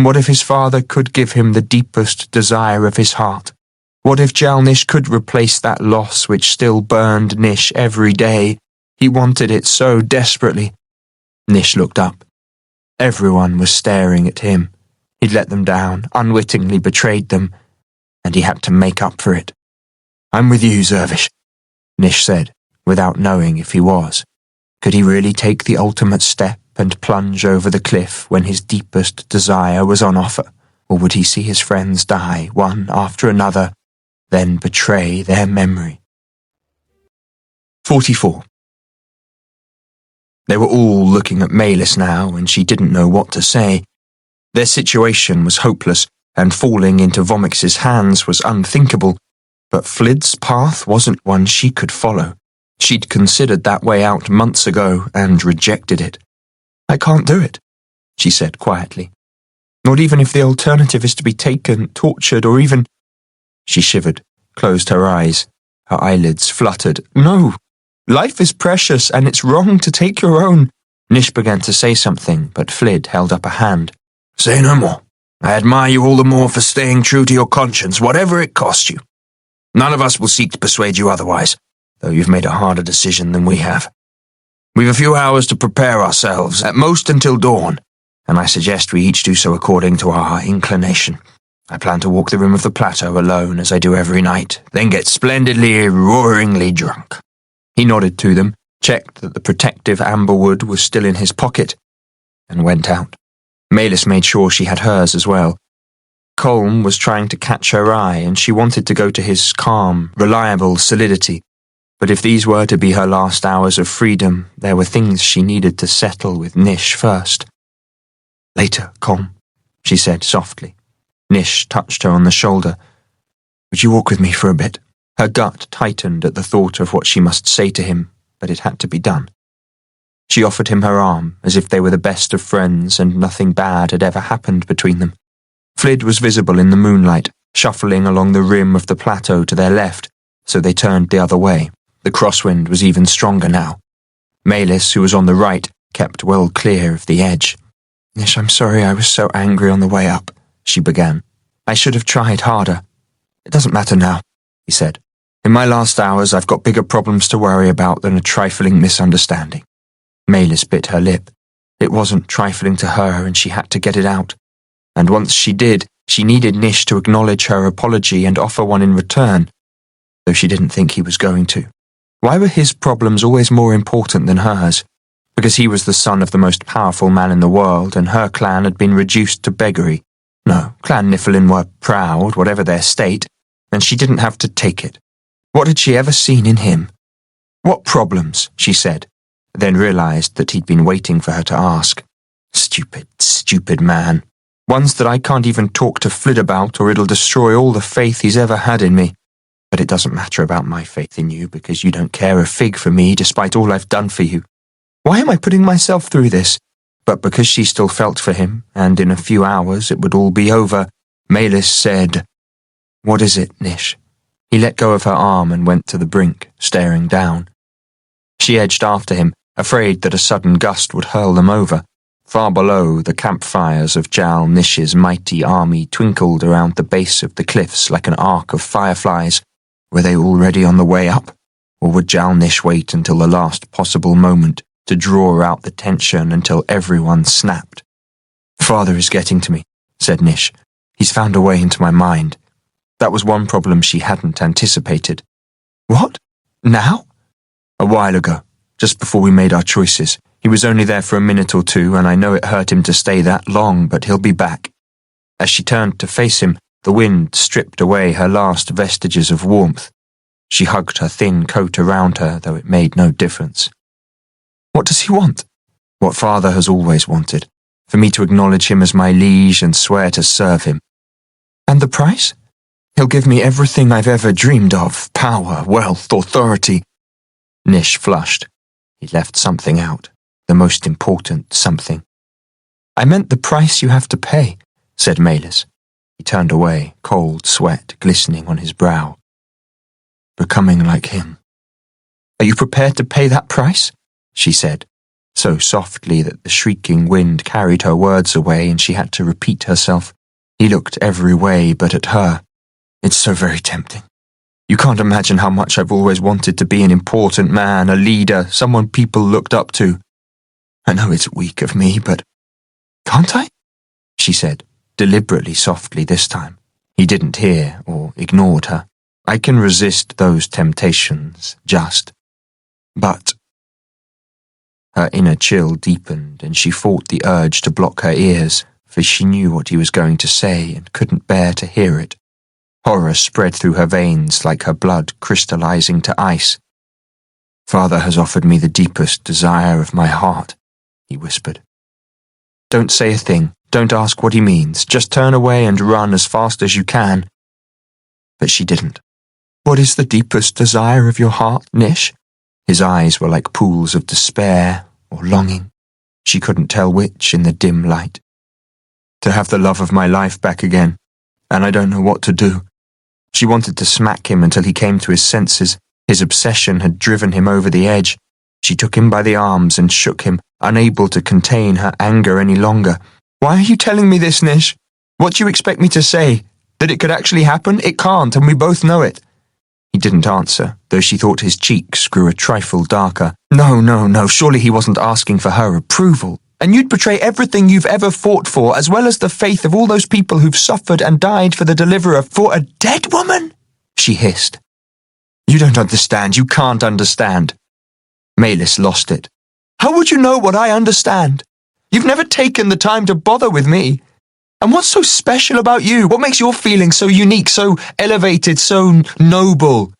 What if his father could give him the deepest desire of his heart? What if Jal-Nish could replace that loss which still burned Nish every day? He wanted it so desperately. Nish looked up. Everyone was staring at him. He'd let them down, unwittingly betrayed them, and he had to make up for it. "I'm with you, Zervish," Nish said, without knowing if he was. Could he really take the ultimate step and plunge over the cliff when his deepest desire was on offer? Or would he see his friends die, one after another, then betray their memory? 44. They were all looking at Malis now, and she didn't know what to say. Their situation was hopeless, and falling into Vomix's hands was unthinkable, but Flid's path wasn't one she could follow. She'd considered that way out months ago and rejected it. "I can't do it," she said quietly. "Not even if the alternative is to be taken, tortured, or even—" She shivered, closed her eyes. Her eyelids fluttered. "No! Life is precious, and it's wrong to take your own." Nish began to say something, but Flid held up a hand. "Say no more. I admire you all the more for staying true to your conscience, whatever it costs you. None of us will seek to persuade you otherwise, though you've made a harder decision than we have. We've a few hours to prepare ourselves, at most until dawn, and I suggest we each do so according to our inclination. I plan to walk the rim of the plateau alone as I do every night, then get splendidly, roaringly drunk." He nodded to them, checked that the protective amberwood was still in his pocket, and went out. Malis made sure she had hers as well. Colm was trying to catch her eye, and she wanted to go to his calm, reliable solidity. But if these were to be her last hours of freedom, there were things she needed to settle with Nish first. "Later, Colm," she said softly. Nish touched her on the shoulder. "Would you walk with me for a bit?" Her gut tightened at the thought of what she must say to him, but it had to be done. She offered him her arm, as if they were the best of friends and nothing bad had ever happened between them. Flid was visible in the moonlight, shuffling along the rim of the plateau to their left, so they turned the other way. The crosswind was even stronger now. Malis, who was on the right, kept well clear of the edge. "Nish, I'm sorry I was so angry on the way up," she began. "I should have tried harder." "It doesn't matter now," he said. "In my last hours I've got bigger problems to worry about than a trifling misunderstanding." Malis bit her lip. It wasn't trifling to her, and she had to get it out. And once she did, she needed Nish to acknowledge her apology and offer one in return, though she didn't think he was going to. Why were his problems always more important than hers? Because he was the son of the most powerful man in the world, and her clan had been reduced to beggary. No, Clan Niflheim were proud, whatever their state, and she didn't have to take it. What had she ever seen in him? "What problems?" she said, then realized that he'd been waiting for her to ask. "Stupid, stupid man. Ones that I can't even talk to Flid about, or it'll destroy all the faith he's ever had in me. But it doesn't matter about my faith in you, because you don't care a fig for me despite all I've done for you. Why am I putting myself through this?" But because she still felt for him, and in a few hours it would all be over, Malis said, "What is it, Nish?" He let go of her arm and went to the brink, staring down. She edged after him, afraid that a sudden gust would hurl them over. Far below, the campfires of Jal-Nish's mighty army twinkled around the base of the cliffs like an arc of fireflies. Were they already on the way up? Or would Jal-Nish wait until the last possible moment to draw out the tension until everyone snapped? "Father is getting to me," said Nish. "He's found a way into my mind." That was one problem she hadn't anticipated. "What? Now?" "A while ago, just before we made our choices. He was only there for a minute or two, and I know it hurt him to stay that long, but he'll be back." As she turned to face him, the wind stripped away her last vestiges of warmth. She hugged her thin coat around her, though it made no difference. "What does he want?" "What Father has always wanted, for me to acknowledge him as my liege and swear to serve him." "And the price?" "He'll give me everything I've ever dreamed of, power, wealth, authority." Nish flushed. He'd left something out, the most important something. "I meant the price you have to pay," said Malis. He turned away, cold sweat glistening on his brow. "Becoming like him." "Are you prepared to pay that price?" she said. so softly that the shrieking wind carried her words away and she had to repeat herself. He looked every way but at her. It's so very tempting. You can't imagine how much I've always wanted to be an important man, a leader, someone people looked up to. I know it's weak of me, but can't I? She said, deliberately softly this time. He didn't hear or ignored her. I can resist those temptations, but... Her inner chill deepened and she fought the urge to block her ears, for she knew what he was going to say and couldn't bear to hear it. Horror spread through her veins like her blood crystallizing to ice. Father has offered me the deepest desire of my heart, he whispered. Don't say a thing, don't ask what he means, just turn away and run as fast as you can. But she didn't. What is the deepest desire of your heart, Nish? His eyes were like pools of despair or longing. She couldn't tell which in the dim light. To have the love of my life back again, and I don't know what to do. She wanted to smack him until he came to his senses. His obsession had driven him over the edge. She took him by the arms and shook him, unable to contain her anger any longer. Why are you telling me this, Nish? What do you expect me to say? That it could actually happen? It can't, and we both know it. He didn't answer, though she thought his cheeks grew a trifle darker. No, surely he wasn't asking for her approval. And you'd betray everything you've ever fought for, as well as the faith of all those people who've suffered and died for the deliverer, for a dead woman? She hissed. You don't understand, you can't understand. Maylis lost it. How would you know what I understand? You've never taken the time to bother with me. And what's so special about you? What makes your feelings so unique, so elevated, so noble?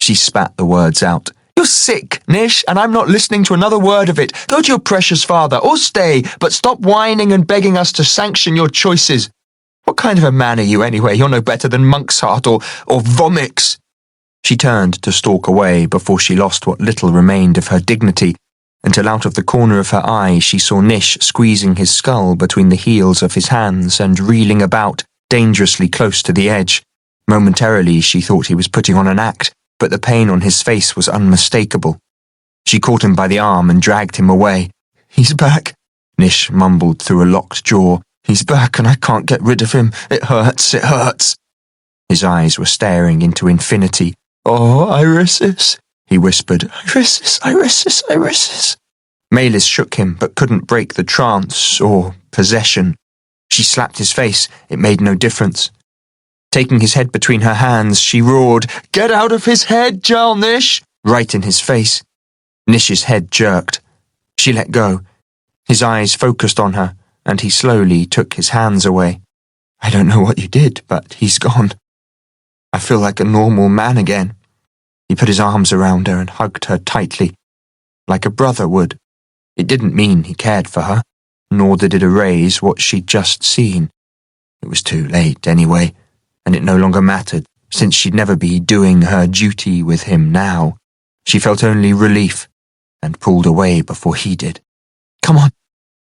She spat the words out. You're sick, Nish, and I'm not listening to another word of it. Go to your precious father, or stay, but stop whining and begging us to sanction your choices. What kind of a man are you anyway? You're no better than Monk's Heart or Vomix. She turned to stalk away before she lost what little remained of her dignity, until out of the corner of her eye she saw Nish squeezing his skull between the heels of his hands and reeling about, dangerously close to the edge. Momentarily she thought he was putting on an act, but the pain on his face was unmistakable. She caught him by the arm and dragged him away. He's back, Nish mumbled through a locked jaw. He's back and I can't get rid of him. It hurts, it hurts. His eyes were staring into infinity. Oh, Irisis, he whispered. Irisis, Irisis, Irisis. Maylis shook him but couldn't break the trance or possession. She slapped his face. It made no difference. Taking his head between her hands, she roared, Get out of his head, Jal-Nish! Right in his face. Nish's head jerked. She let go. His eyes focused on her, and he slowly took his hands away. I don't know what you did, but he's gone. I feel like a normal man again. He put his arms around her and hugged her tightly, like a brother would. It didn't mean he cared for her, nor did it erase what she'd just seen. It was too late anyway, and it no longer mattered, since she'd never be doing her duty with him now. She felt only relief, and pulled away before he did. Come on.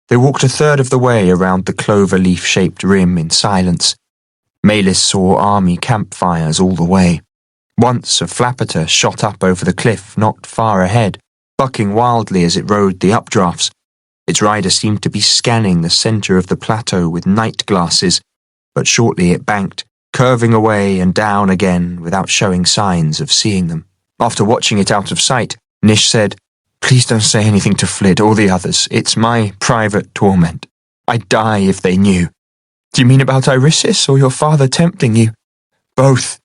They walked a third of the way around the clover-leaf-shaped rim in silence. Maylis saw army campfires all the way. Once a flapperter shot up over the cliff not far ahead, bucking wildly as it rode the updrafts. Its rider seemed to be scanning the centre of the plateau with night glasses, but shortly it banked, curving away and down again without showing signs of seeing them. After watching it out of sight, Nish said, Please don't say anything to Flid or the others. It's my private torment. I'd die if they knew. Do you mean about Irisis or your father tempting you? Both.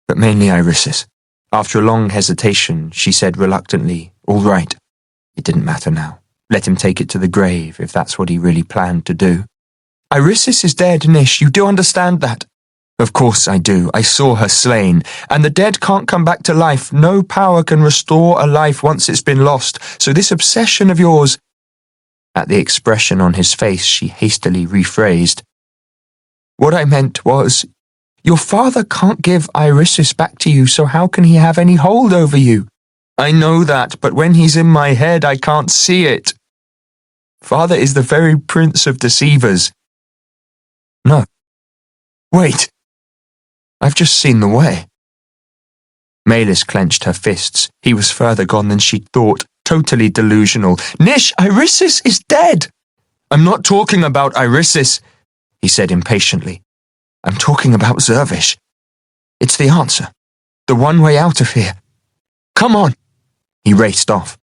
But mainly Irisis. After a long hesitation, she said reluctantly, All right. It didn't matter now. Let him take it to the grave if that's what he really planned to do. Irisis is dead, Nish. You do understand that? Of course I do. I saw her slain. And the dead can't come back to life. No power can restore a life once it's been lost. So this obsession of yours... At the expression on his face, she hastily rephrased. What I meant was... Your father can't give Irisis back to you, so how can he have any hold over you? I know that, but when he's in my head, I can't see it. Father is the very prince of deceivers. No. Wait. I've just seen the way. Maylis clenched her fists. He was further gone than she'd thought. totally delusional. Nish, Irisis is dead! I'm not talking about Irisis, he said impatiently. I'm talking about Zervish. It's the answer. The one way out of here. Come on! He raced off.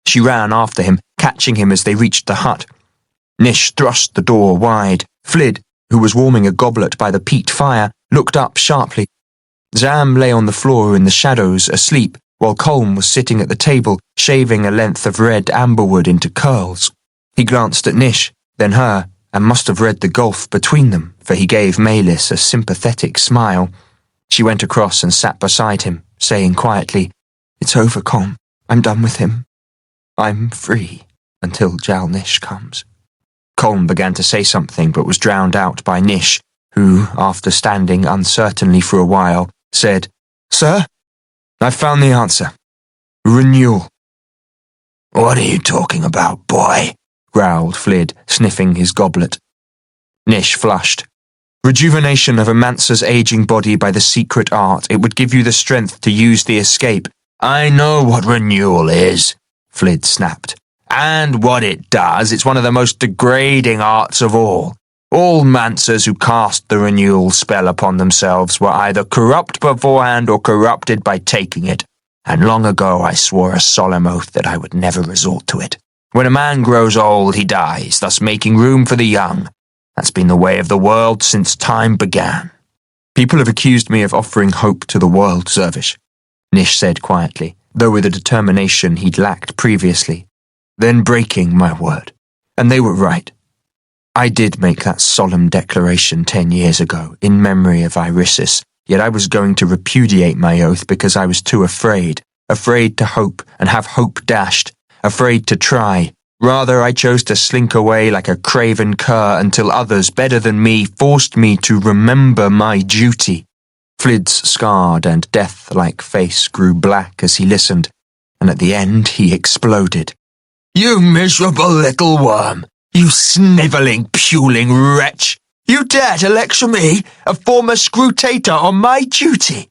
She ran after him, catching him as they reached the hut. Nish thrust the door wide. Flid, who was warming a goblet by the peat fire, looked up sharply. Zam lay on the floor in the shadows, asleep, while Colm was sitting at the table, shaving a length of red amberwood into curls. He glanced at Nish, then her, and must have read the gulf between them, for he gave Maylis a sympathetic smile. She went across and sat beside him, saying quietly, It's over, Colm. I'm done with him. I'm free until Jal-Nish comes. Colm began to say something but was drowned out by Nish, who, after standing uncertainly for a while, said, Sir, I've found the answer. Renewal. What are you talking about, boy? Growled Flid, sniffing his goblet. Nish flushed. Rejuvenation of a Mancer's aging body by the secret art. It would give you the strength to use the escape. I know what renewal is, Flid snapped. And what it does, it's one of the most degrading arts of all. All Mancers who cast the renewal spell upon themselves were either corrupt beforehand or corrupted by taking it, and long ago I swore a solemn oath that I would never resort to it. When a man grows old, he dies, thus making room for the young. That's been the way of the world since time began. People have accused me of offering hope to the world, Zervish, Nish said quietly, though with a determination he'd lacked previously, then breaking my word. And they were right. I did make that solemn declaration 10 years ago, in memory of Irisis, yet I was going to repudiate my oath because I was too afraid to hope and have hope dashed, afraid to try. Rather, I chose to slink away like a craven cur until others, better than me, forced me to remember my duty. Flid's scarred and death-like face grew black as he listened, and at the end he exploded. You miserable little worm! You snivelling, puling wretch! You dare to lecture me, a former scrutator, on my duty?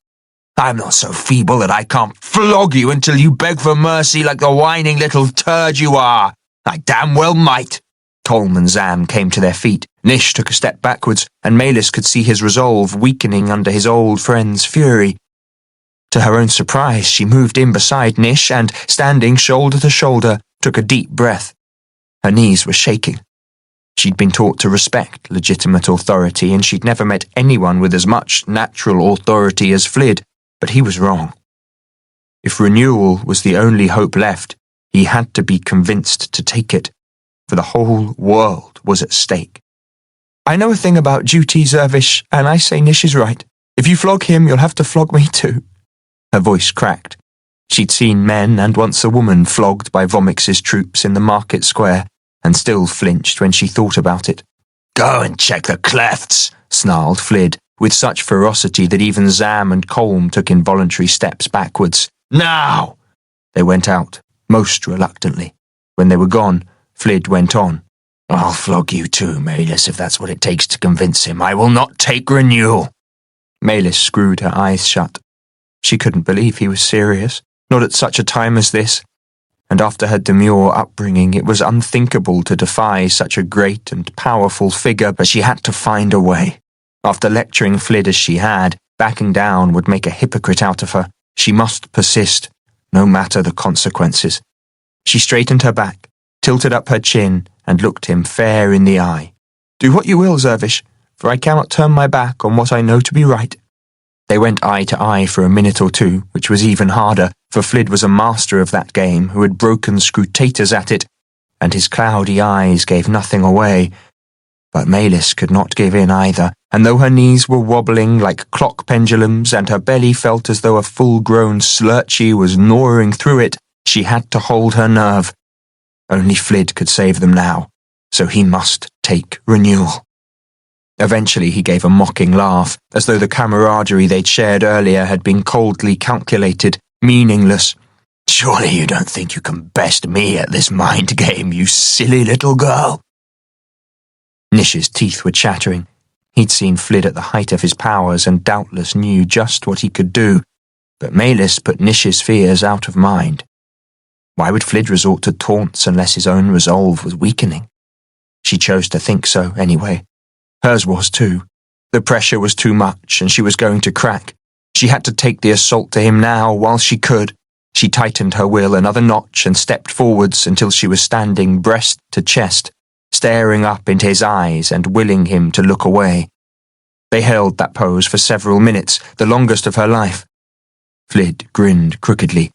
I'm not so feeble that I can't flog you until you beg for mercy like the whining little turd you are. I damn well might. Colm and Zam came to their feet. Nish took a step backwards, and Maylis could see his resolve weakening under his old friend's fury. To her own surprise, she moved in beside Nish and, standing shoulder to shoulder, took a deep breath. Her knees were shaking. She'd been taught to respect legitimate authority, and she'd never met anyone with as much natural authority as Flid, but he was wrong. If renewal was the only hope left, he had to be convinced to take it, for the whole world was at stake. I know a thing about duty, Zervish, and I say Nish is right. If you flog him, you'll have to flog me too. Her voice cracked. She'd seen men and once a woman flogged by Vomix's troops in the market square, and still flinched when she thought about it. Go and check the clefts, snarled Flid, with such ferocity that even Zam and Colm took involuntary steps backwards. Now! They went out, most reluctantly. When they were gone, Flid went on. I'll flog you too, Maylis, if that's what it takes to convince him. I will not take renewal. Maylis screwed her eyes shut. She couldn't believe he was serious, not at such a time as this. And after her demure upbringing, it was unthinkable to defy such a great and powerful figure, but she had to find a way. After lecturing Flid as she had, backing down would make a hypocrite out of her. She must persist, no matter the consequences. She straightened her back, tilted up her chin, and looked him fair in the eye. Do what you will, Zervish, for I cannot turn my back on what I know to be right. They went eye to eye for a minute or two, which was even harder, for Flid was a master of that game, who had broken scrutators at it, and his cloudy eyes gave nothing away. But Maylis could not give in either, and though her knees were wobbling like clock pendulums and her belly felt as though a full-grown slurchie was gnawing through it, she had to hold her nerve. Only Flid could save them now, so he must take renewal. Eventually he gave a mocking laugh, as though the camaraderie they'd shared earlier had been coldly calculated, meaningless. Surely you don't think you can best me at this mind game, you silly little girl? Nish's teeth were chattering. He'd seen Flid at the height of his powers and doubtless knew just what he could do, but Maylis put Nish's fears out of mind. Why would Flid resort to taunts unless his own resolve was weakening? She chose to think so, anyway. Hers was too. The pressure was too much, and she was going to crack. She had to take the assault to him now, while she could. She tightened her will another notch and stepped forwards until she was standing breast to chest, staring up into his eyes and willing him to look away. They held that pose for several minutes, the longest of her life. Flid grinned crookedly,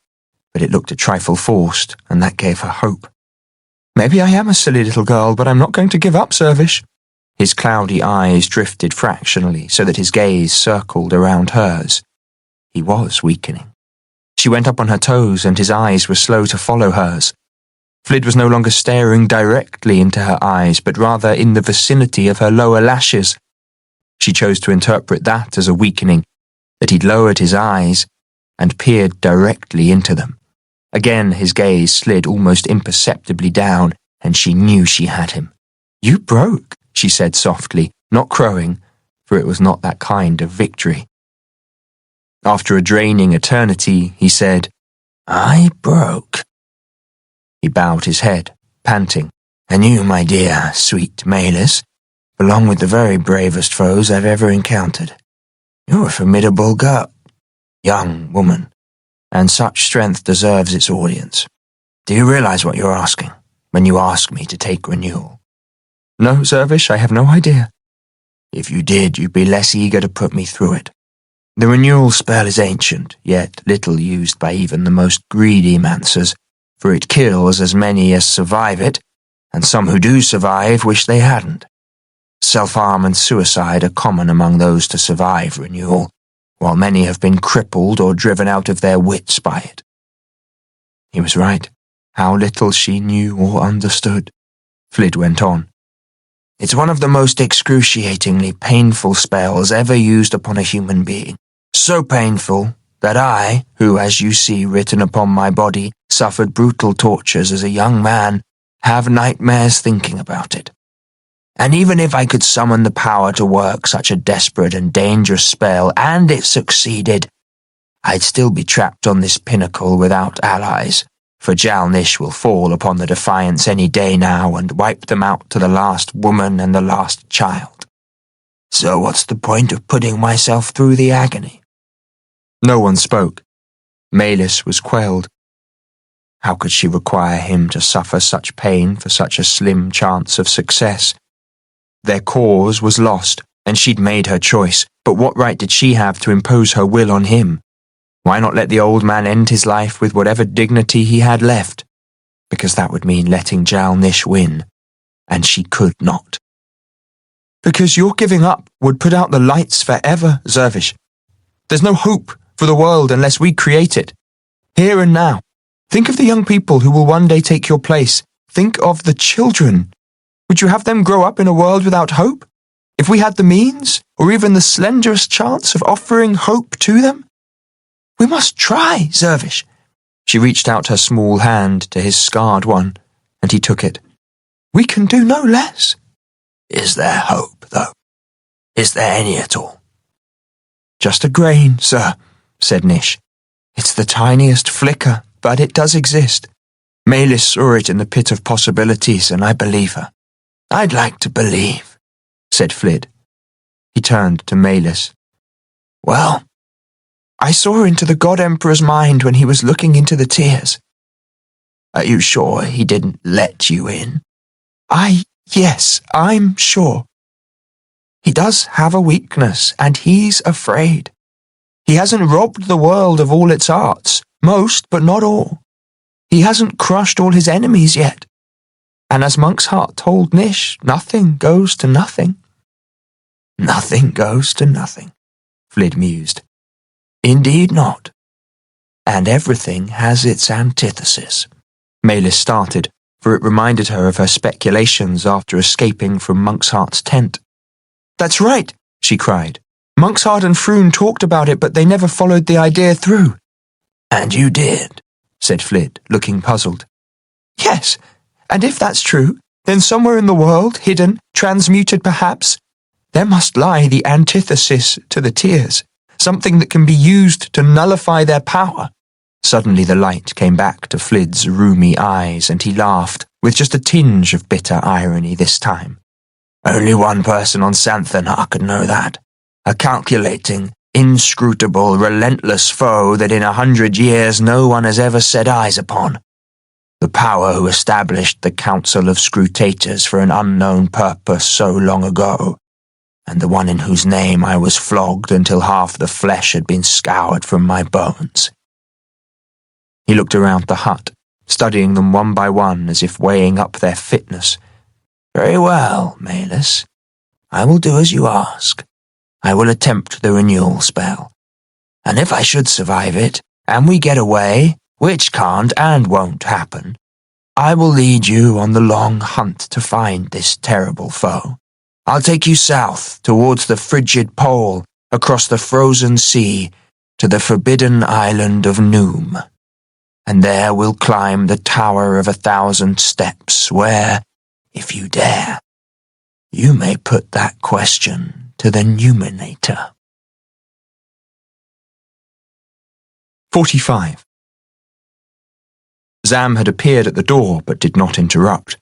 but it looked a trifle forced, and that gave her hope. Maybe I am a silly little girl, but I'm not going to give up, Servish. His cloudy eyes drifted fractionally so that his gaze circled around hers. He was weakening. She went up on her toes, and his eyes were slow to follow hers. Flid was no longer staring directly into her eyes, but rather in the vicinity of her lower lashes. She chose to interpret that as a weakening, that he'd lowered his eyes and peered directly into them. Again his gaze slid almost imperceptibly down, and she knew she had him. "You broke," she said softly, not crowing, for it was not that kind of victory. After a draining eternity, he said, "I broke." He bowed his head, panting. "And you, my dear, sweet Malus, belong with the very bravest foes I've ever encountered. You're a formidable girl, young woman, and such strength deserves its audience. Do you realize what you're asking when you ask me to take renewal?" "No, Servish, I have no idea." "If you did, you'd be less eager to put me through it. The renewal spell is ancient, yet little used by even the most greedy mancers, for it kills as many as survive it, and some who do survive wish they hadn't. Self-harm and suicide are common among those to survive renewal, while many have been crippled or driven out of their wits by it." He was right. How little she knew or understood. Flid went on. "It's one of the most excruciatingly painful spells ever used upon a human being. So painful that I, who, as you see written upon my body, suffered brutal tortures as a young man, have nightmares thinking about it. And even if I could summon the power to work such a desperate and dangerous spell, and it succeeded, I'd still be trapped on this pinnacle without allies, for Jal-Nish will fall upon the Defiance any day now and wipe them out to the last woman and the last child. So what's the point of putting myself through the agony?" No one spoke. Malus was quelled. How could she require him to suffer such pain for such a slim chance of success? Their cause was lost, and she'd made her choice, but what right did she have to impose her will on him? Why not let the old man end his life with whatever dignity he had left? Because that would mean letting Jal-Nish win, and she could not. "Because your giving up would put out the lights forever, Servish. There's no hope for the world unless we create it. Here and now. Think of the young people who will one day take your place. Think of the children. Would you have them grow up in a world without hope? If we had the means, or even the slenderest chance of offering hope to them? We must try, Servish." She reached out her small hand to his scarred one, and he took it. "We can do no less." "Is there hope, though? Is there any at all?" "Just a grain, sir," said Nish. "It's the tiniest flicker, but it does exist. Malus saw it in the pit of possibilities, and I believe her." "I'd like to believe," said Flid. He turned to Malus. "Well, I saw into the God Emperor's mind when he was looking into the tears." "Are you sure he didn't let you in?" Yes, I'm sure. He does have a weakness, and he's afraid. He hasn't robbed the world of all its arts, most but not all. He hasn't crushed all his enemies yet. And as Monk's Heart told Nish, nothing goes to nothing. "Nothing goes to nothing," Flid mused. "Indeed not. And everything has its antithesis." Malus started, for it reminded her of her speculations after escaping from Monk's Heart's tent. "That's right," she cried. "Monk's Heart and Froon talked about it, but they never followed the idea through." "And you did," said Flid, looking puzzled. "Yes, and if that's true, then somewhere in the world, hidden, transmuted perhaps, there must lie the antithesis to the tears, something that can be used to nullify their power. Suddenly the light came back to Flid's rheumy eyes, and he laughed, with just a tinge of bitter irony this time. Only one person on Santhanar could know that. A calculating, inscrutable, relentless foe that in 100 years no one has ever set eyes upon. The power who established the Council of Scrutators for an unknown purpose so long ago, and the one in whose name I was flogged until half the flesh had been scoured from my bones. He looked around the hut, studying them one by one as if weighing up their fitness. Very well, Malus. I will do as you ask. I will attempt the renewal spell. And if I should survive it, and we get away, which can't and won't happen, I will lead you on the long hunt to find this terrible foe. I'll take you south, towards the frigid pole, across the frozen sea, to the forbidden island of Noom. And there we'll climb the Tower of 1,000 Steps, where, if you dare, you may put that question to the Numinator. 45. Zam had appeared at the door but did not interrupt.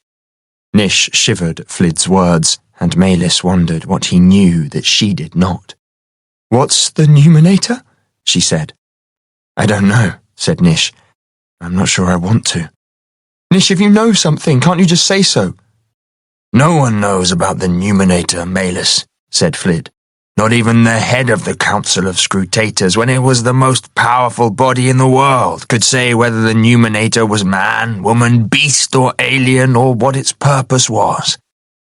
Nish shivered at Flid's words, and Malus wondered what he knew that she did not. "What's the Numinator?" she said. "I don't know," said Nish. "I'm not sure I want to." "Nish, if you know something, can't you just say so?" "No one knows about the Numinator, Malus," said Flid. "Not even the head of the Council of Scrutators, when it was the most powerful body in the world, could say whether the Numinator was man, woman, beast, or alien, or what its purpose was.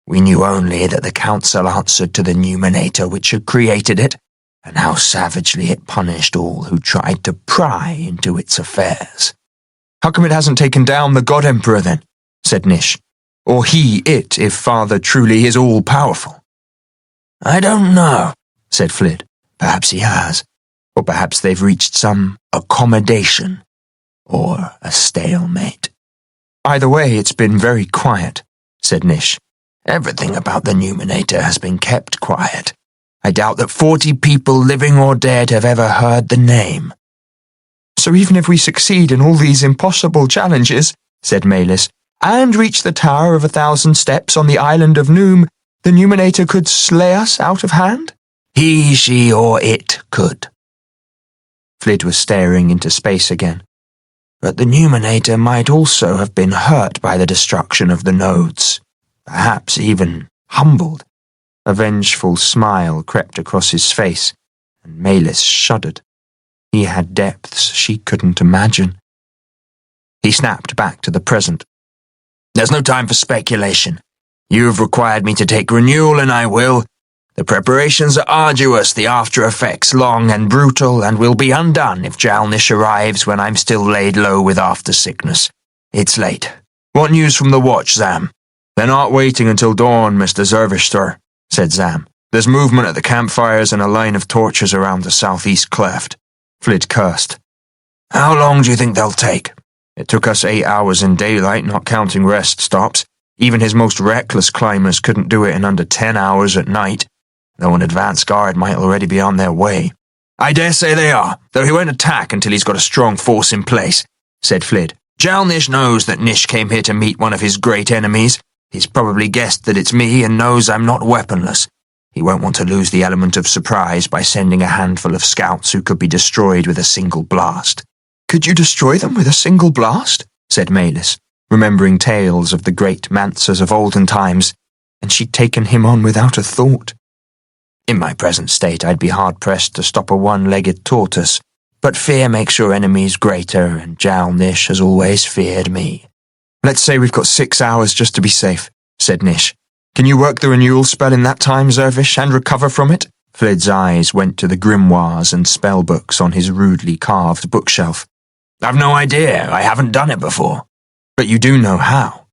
We knew only that the Council answered to the Numinator which had created it, and how savagely it punished all who tried to pry into its affairs." "How come it hasn't taken down the God Emperor then?" said Nish. "Or it, if Father truly is all-powerful?" "I don't know," said Flid. "Perhaps he has. Or perhaps they've reached some accommodation. Or a stalemate." "Either way, it's been very quiet," said Nish. "Everything about the Numinator has been kept quiet. I doubt that 40 people, living or dead, have ever heard the name." "So even if we succeed in all these impossible challenges," said Malus, "and reach the Tower of 1,000 Steps on the island of Noom, the Numinator could slay us out of hand?" "He, she, or it could." Flid was staring into space again. "But the Numinator might also have been hurt by the destruction of the nodes, perhaps even humbled." A vengeful smile crept across his face, and Malus shuddered. He had depths she couldn't imagine. He snapped back to the present. "There's no time for speculation. You've required me to take renewal, and I will. The preparations are arduous, the after effects long and brutal, and will be undone if Jal-Nish arrives when I'm still laid low with after sickness. It's late. What news from the watch, Zam?" "They're not waiting until dawn, Mr. Servitude," said Zam. "There's movement at the campfires and a line of torches around the southeast cleft." Flid cursed. "How long do you think they'll take?" "It took us 8 hours in daylight, not counting rest stops. Even his most reckless climbers couldn't do it in under 10 hours at night, though an advance guard might already be on their way." "I dare say they are, though he won't attack until he's got a strong force in place," said Flid. "Jal-Nish knows that Nish came here to meet one of his great enemies. He's probably guessed that it's me and knows I'm not weaponless. He won't want to lose the element of surprise by sending a handful of scouts who could be destroyed with a single blast." "Could you destroy them with a single blast?" said Malus, remembering tales of the great Mancers of olden times, and she'd taken him on without a thought. "In my present state, I'd be hard-pressed to stop a one-legged tortoise, but fear makes your enemies greater, and Jal-Nish has always feared me." "Let's say we've got 6 hours just to be safe," said Nish. "Can you work the renewal spell in that time, Zervish, and recover from it?" Flid's eyes went to the grimoires and spellbooks on his rudely carved bookshelf. "I've no idea. I haven't done it before." "But you do know how."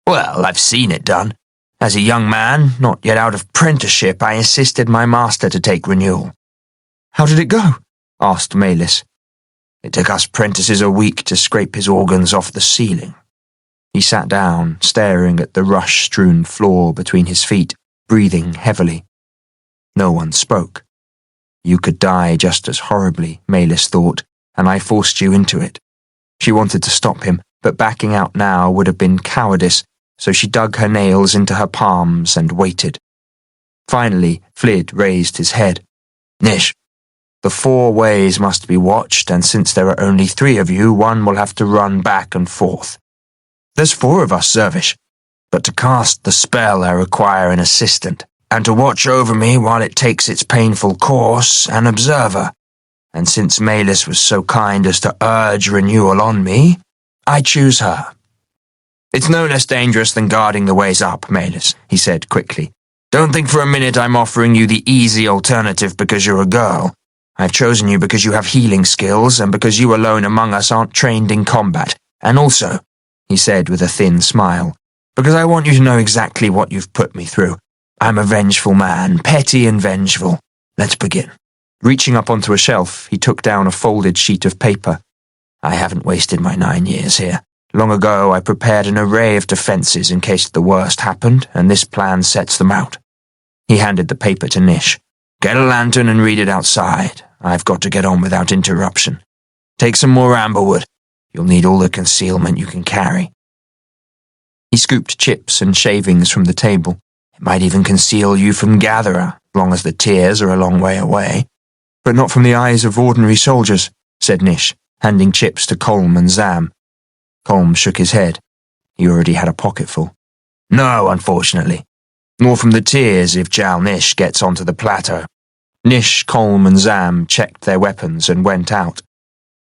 "Well, I've seen it done. As a young man, not yet out of apprenticeship, I assisted my master to take renewal." "How did it go?" asked Malus. "It took us prentices a week to scrape his organs off the ceiling." He sat down, staring at the rush-strewn floor between his feet, breathing heavily. No one spoke. You could die just as horribly, Malus thought, and I forced you into it." She wanted to stop him, but backing out now would have been cowardice, so she dug her nails into her palms and waited. Finally, Flid raised his head. "Nish, the 4 ways must be watched, and since there are only 3 of you, one will have to run back and forth. There's 4 of us, Servish, but to cast the spell I require an assistant, and to watch over me while it takes its painful course, an observer. And since Malis was so kind as to urge renewal on me, I choose her." "It's no less dangerous than guarding the ways up, Malis," he said quickly. "Don't think for a minute I'm offering you the easy alternative because you're a girl. I've chosen you because you have healing skills and because you alone among us aren't trained in combat. And also," he said with a thin smile, "because I want you to know exactly what you've put me through. I'm a vengeful man, petty and vengeful. Let's begin." Reaching up onto a shelf, he took down a folded sheet of paper. "I haven't wasted my 9 years here. Long ago I prepared an array of defenses in case the worst happened, and this plan sets them out." He handed the paper to Nish. "Get a lantern and read it outside. I've got to get on without interruption. Take some more amberwood. You'll need all the concealment you can carry." He scooped chips and shavings from the table. "It might even conceal you from Gatherer, as long as the tears are a long way away." "But not from the eyes of ordinary soldiers," said Nish, handing chips to Colm and Zam. Colm shook his head. He already had a pocketful. "No, unfortunately. Nor from the tears if Jal-Nish gets onto the plateau." Nish, Colm and Zam checked their weapons and went out.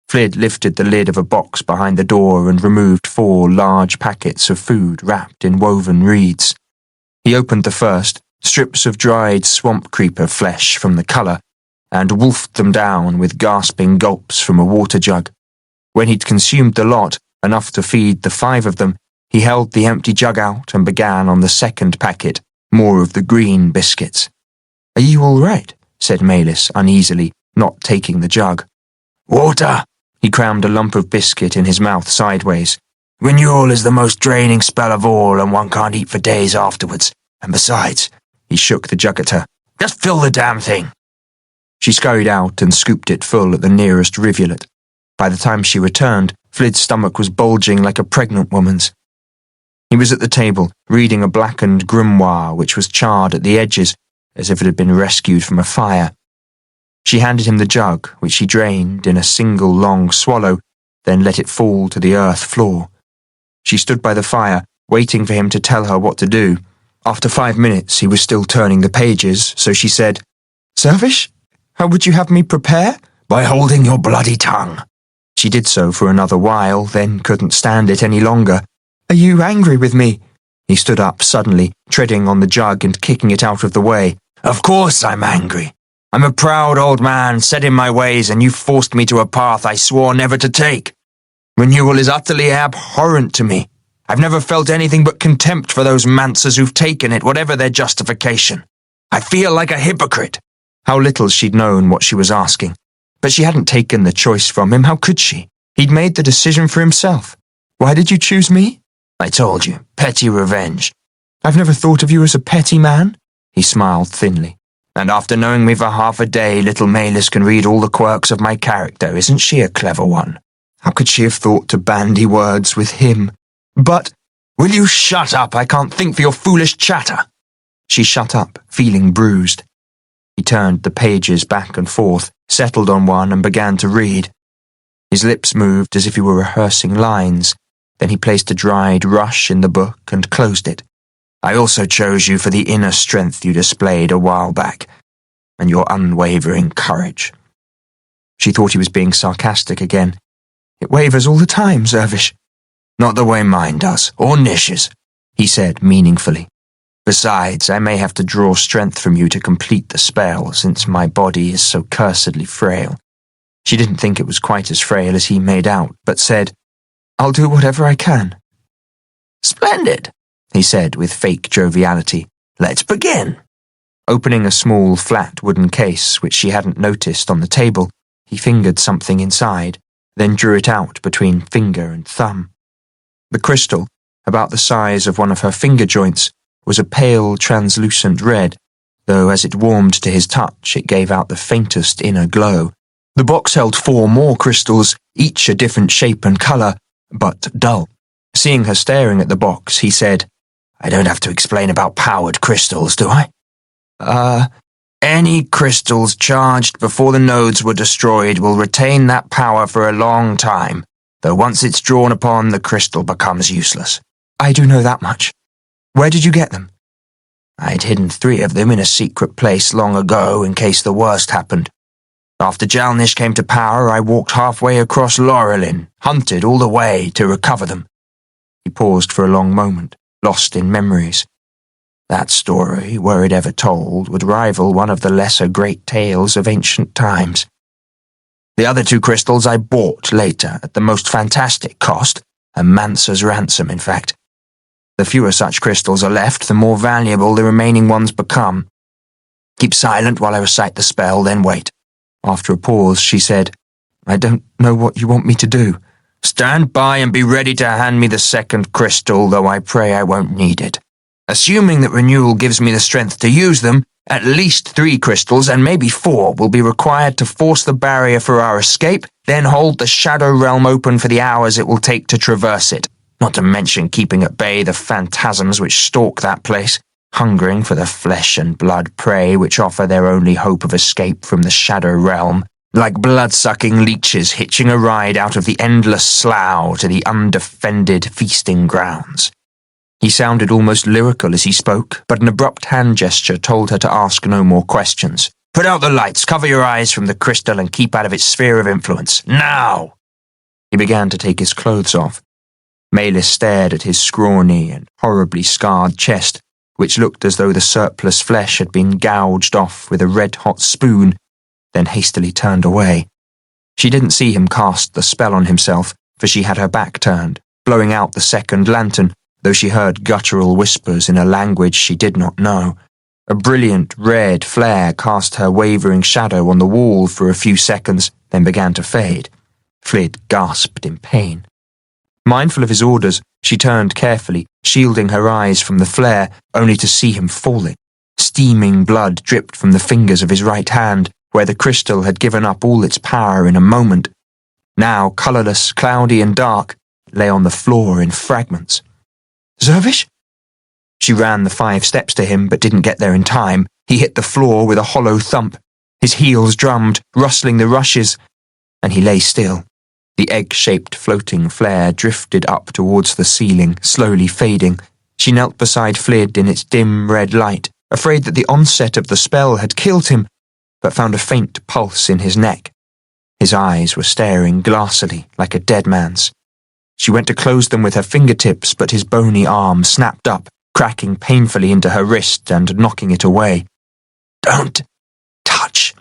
Flid lifted the lid of a box behind the door and removed 4 large packets of food wrapped in woven reeds. He opened the first, strips of dried swamp creeper flesh from the colour, and wolfed them down with gasping gulps from a water jug. When he'd consumed the lot, enough to feed the 5 of them, he held the empty jug out and began on the second packet, more of the green biscuits. "Are you all right?" said Malis uneasily, not taking the jug. "Water!" He crammed a lump of biscuit in his mouth sideways. "Renewal is the most draining spell of all, and one can't eat for days afterwards. And besides," he shook the jug at her, "just fill the damn thing." She scurried out and scooped it full at the nearest rivulet. By the time she returned, Flid's stomach was bulging like a pregnant woman's. He was at the table, reading a blackened grimoire which was charred at the edges, as if it had been rescued from a fire. She handed him the jug, which he drained in a single long swallow, then let it fall to the earth floor. She stood by the fire, waiting for him to tell her what to do. After 5 minutes, he was still turning the pages, so she said, "Servish, how would you have me prepare?" "By holding your bloody tongue." She did so for another while, then couldn't stand it any longer. "Are you angry with me?" He stood up suddenly, treading on the jug and kicking it out of the way. "Of course I'm angry. I'm a proud old man set in my ways, and you forced me to a path I swore never to take. Renewal is utterly abhorrent to me. I've never felt anything but contempt for those mancers who've taken it, whatever their justification. I feel like a hypocrite." How little she'd known what she was asking. But she hadn't taken the choice from him, how could she? He'd made the decision for himself. "Why did you choose me?" "I told you, petty revenge." "I've never thought of you as a petty man." He smiled thinly. "And after knowing me for half a day, little Malis can read all the quirks of my character. Isn't she a clever one?" How could she have thought to bandy words with him? "But—" "Will you shut up? I can't think for your foolish chatter." She shut up, feeling bruised. He turned the pages back and forth, settled on one and began to read. His lips moved as if he were rehearsing lines. Then he placed a dried rush in the book and closed it. "I also chose you for the inner strength you displayed a while back, and your unwavering courage." She thought he was being sarcastic again. "It wavers all the time, Servish." "Not the way mine does, or Nish's," he said meaningfully. "Besides, I may have to draw strength from you to complete the spell, since my body is so cursedly frail." She didn't think it was quite as frail as he made out, but said, "I'll do whatever I can." "Splendid," he said with fake joviality. "Let's begin." Opening a small, flat wooden case which she hadn't noticed on the table, he fingered something inside, then drew it out between finger and thumb. The crystal, about the size of one of her finger joints, was a pale, translucent red, though as it warmed to his touch it gave out the faintest inner glow. The box held 4 more crystals, each a different shape and colour, but dull. Seeing her staring at the box, he said, "I don't have to explain about powered crystals, do I?" Any crystals charged before the nodes were destroyed will retain that power for a long time, though once it's drawn upon, the crystal becomes useless." "I do know that much. Where did you get them?" "I'd hidden 3 of them in a secret place long ago in case the worst happened. After Jal-Nish came to power, I walked halfway across Laurelin, hunted all the way to recover them." He paused for a long moment, lost in memories. That story, were it ever told, would rival one of the lesser great tales of ancient times. The other 2 crystals I bought later at the most fantastic cost, a mancer's ransom, in fact. The fewer such crystals are left, the more valuable the remaining ones become. Keep silent while I recite the spell, then wait." After a pause, she said, "I don't know what you want me to do." "Stand by and be ready to hand me the 2nd crystal, though I pray I won't need it. Assuming that renewal gives me the strength to use them, at least 3 crystals, and maybe 4, will be required to force the barrier for our escape, then hold the Shadow Realm open for the hours it will take to traverse it, not to mention keeping at bay the phantasms which stalk that place, hungering for the flesh and blood prey which offer their only hope of escape from the Shadow Realm, like blood-sucking leeches hitching a ride out of the endless slough to the undefended feasting grounds." He sounded almost lyrical as he spoke, but an abrupt hand gesture told her to ask no more questions. "Put out the lights, cover your eyes from the crystal, and keep out of its sphere of influence. Now!" He began to take his clothes off. Maylis stared at his scrawny and horribly scarred chest, which looked as though the surplus flesh had been gouged off with a red-hot spoon, then hastily turned away. She didn't see him cast the spell on himself, for she had her back turned, blowing out the 2nd lantern, though she heard guttural whispers in a language she did not know. A brilliant red flare cast her wavering shadow on the wall for a few seconds, then began to fade. Flid gasped in pain. Mindful of his orders, she turned carefully, shielding her eyes from the flare, only to see him falling. Steaming blood dripped from the fingers of his right hand, where the crystal had given up all its power in a moment. Now, colourless, cloudy and dark, lay on the floor in fragments. "Zervish?" She ran the 5 steps to him, but didn't get there in time. He hit the floor with a hollow thump. His heels drummed, rustling the rushes, and he lay still. The egg-shaped floating flare drifted up towards the ceiling, slowly fading. She knelt beside Flid in its dim red light, afraid that the onset of the spell had killed him, but found a faint pulse in his neck. His eyes were staring glassily, like a dead man's. She went to close them with her fingertips, but his bony arm snapped up, cracking painfully into her wrist and knocking it away. "Don't touch."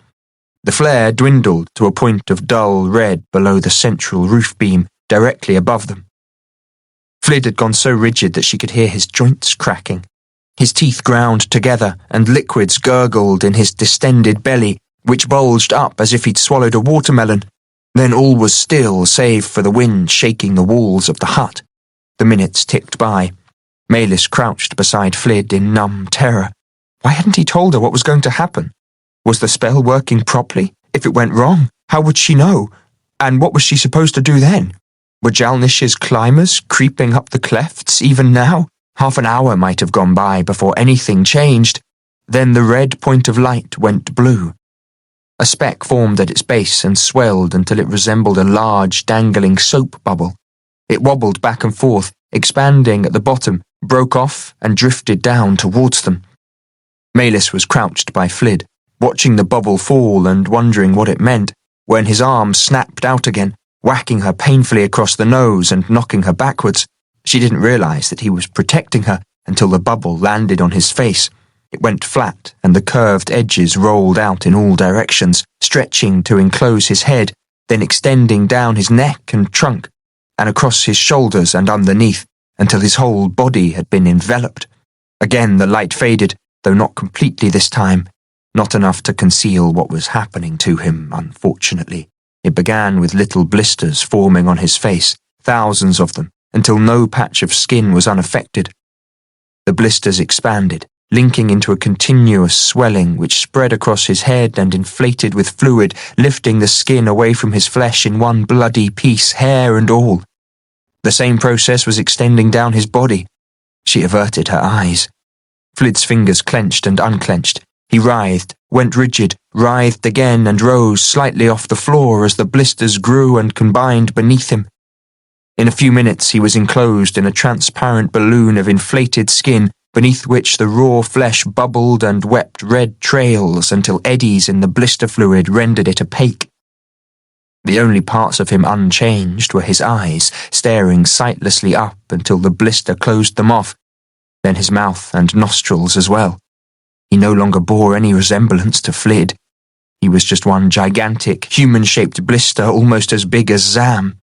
The flare dwindled to a point of dull red below the central roof beam, directly above them. Flid had gone so rigid that she could hear his joints cracking. His teeth ground together, and liquids gurgled in his distended belly, which bulged up as if he'd swallowed a watermelon. Then all was still, save for the wind shaking the walls of the hut. The minutes ticked by. Maylis crouched beside Flid in numb terror. Why hadn't he told her what was going to happen? Was the spell working properly? If it went wrong, how would she know? And what was she supposed to do then? Were Jal-Nish's climbers creeping up the clefts even now? Half an hour might have gone by before anything changed. Then the red point of light went blue. A speck formed at its base and swelled until it resembled a large, dangling soap bubble. It wobbled back and forth, expanding at the bottom, broke off, and drifted down towards them. Maylis was crouched by Flid, watching the bubble fall and wondering what it meant, when his arm snapped out again, whacking her painfully across the nose and knocking her backwards. She didn't realize that he was protecting her until the bubble landed on his face. It went flat, and the curved edges rolled out in all directions, stretching to enclose his head, then extending down his neck and trunk, and across his shoulders and underneath, until his whole body had been enveloped. Again the light faded, though not completely this time, not enough to conceal what was happening to him, unfortunately. It began with little blisters forming on his face, thousands of them, until no patch of skin was unaffected. The blisters expanded, linking into a continuous swelling which spread across his head and inflated with fluid, lifting the skin away from his flesh in one bloody piece, hair and all. The same process was extending down his body. She averted her eyes. Flid's fingers clenched and unclenched. He writhed, went rigid, writhed again and rose slightly off the floor as the blisters grew and combined beneath him. In a few minutes he was enclosed in a transparent balloon of inflated skin beneath which the raw flesh bubbled and wept red trails until eddies in the blister fluid rendered it opaque. The only parts of him unchanged were his eyes, staring sightlessly up until the blister closed them off, then his mouth and nostrils as well. He no longer bore any resemblance to Flid. He was just one gigantic, human-shaped blister almost as big as Zam.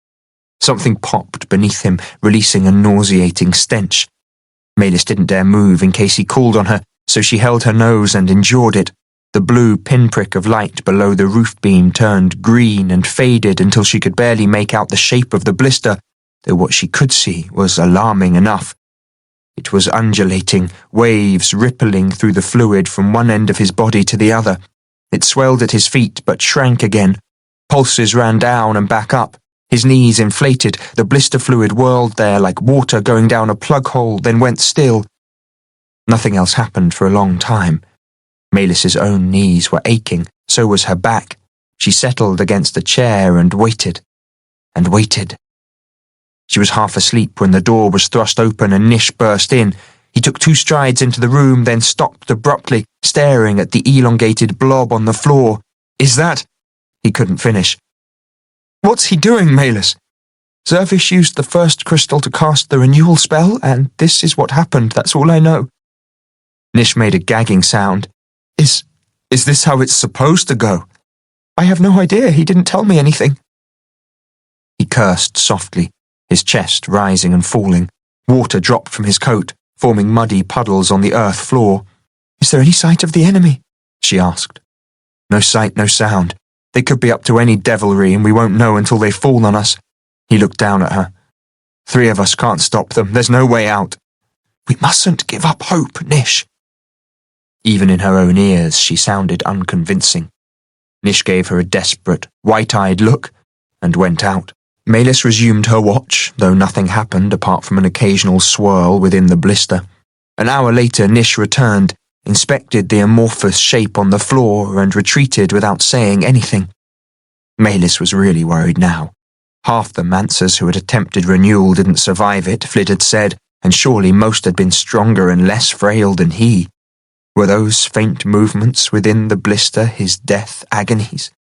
Something popped beneath him, releasing a nauseating stench. Malis didn't dare move in case he called on her, so she held her nose and endured it. The blue pinprick of light below the roof beam turned green and faded until she could barely make out the shape of the blister, though what she could see was alarming enough. It was undulating, waves rippling through the fluid from one end of his body to the other. It swelled at his feet but shrank again. Pulses ran down and back up. His knees inflated, the blister fluid whirled there like water going down a plug hole, then went still. Nothing else happened for a long time. Malis's own knees were aching, so was her back. She settled against a chair and waited. And waited. She was half asleep when the door was thrust open and Nish burst in. He took 2 strides into the room, then stopped abruptly, staring at the elongated blob on the floor. "Is that—" He couldn't finish. "What's he doing, Malis?" "Zervish used the first crystal to cast the renewal spell, and this is what happened, that's all I know." Nish made a gagging sound. Is this how it's supposed to go?" "I have no idea, he didn't tell me anything." He cursed softly, his chest rising and falling. Water dropped from his coat, forming muddy puddles on the earth floor. "Is there any sight of the enemy?" she asked. "No sight, no sound. They could be up to any devilry and we won't know until they fall on us." He looked down at her. 3 of us can't stop them. There's no way out." "We mustn't give up hope, Nish." Even in her own ears, she sounded unconvincing. Nish gave her a desperate, white-eyed look and went out. Malis resumed her watch, though nothing happened apart from an occasional swirl within the blister. An hour later, Nish returned, inspected the amorphous shape on the floor and retreated without saying anything. Malis was really worried now. Half the Mancers who had attempted renewal didn't survive it, Flid had said, and surely most had been stronger and less frail than he. Were those faint movements within the blister his death agonies?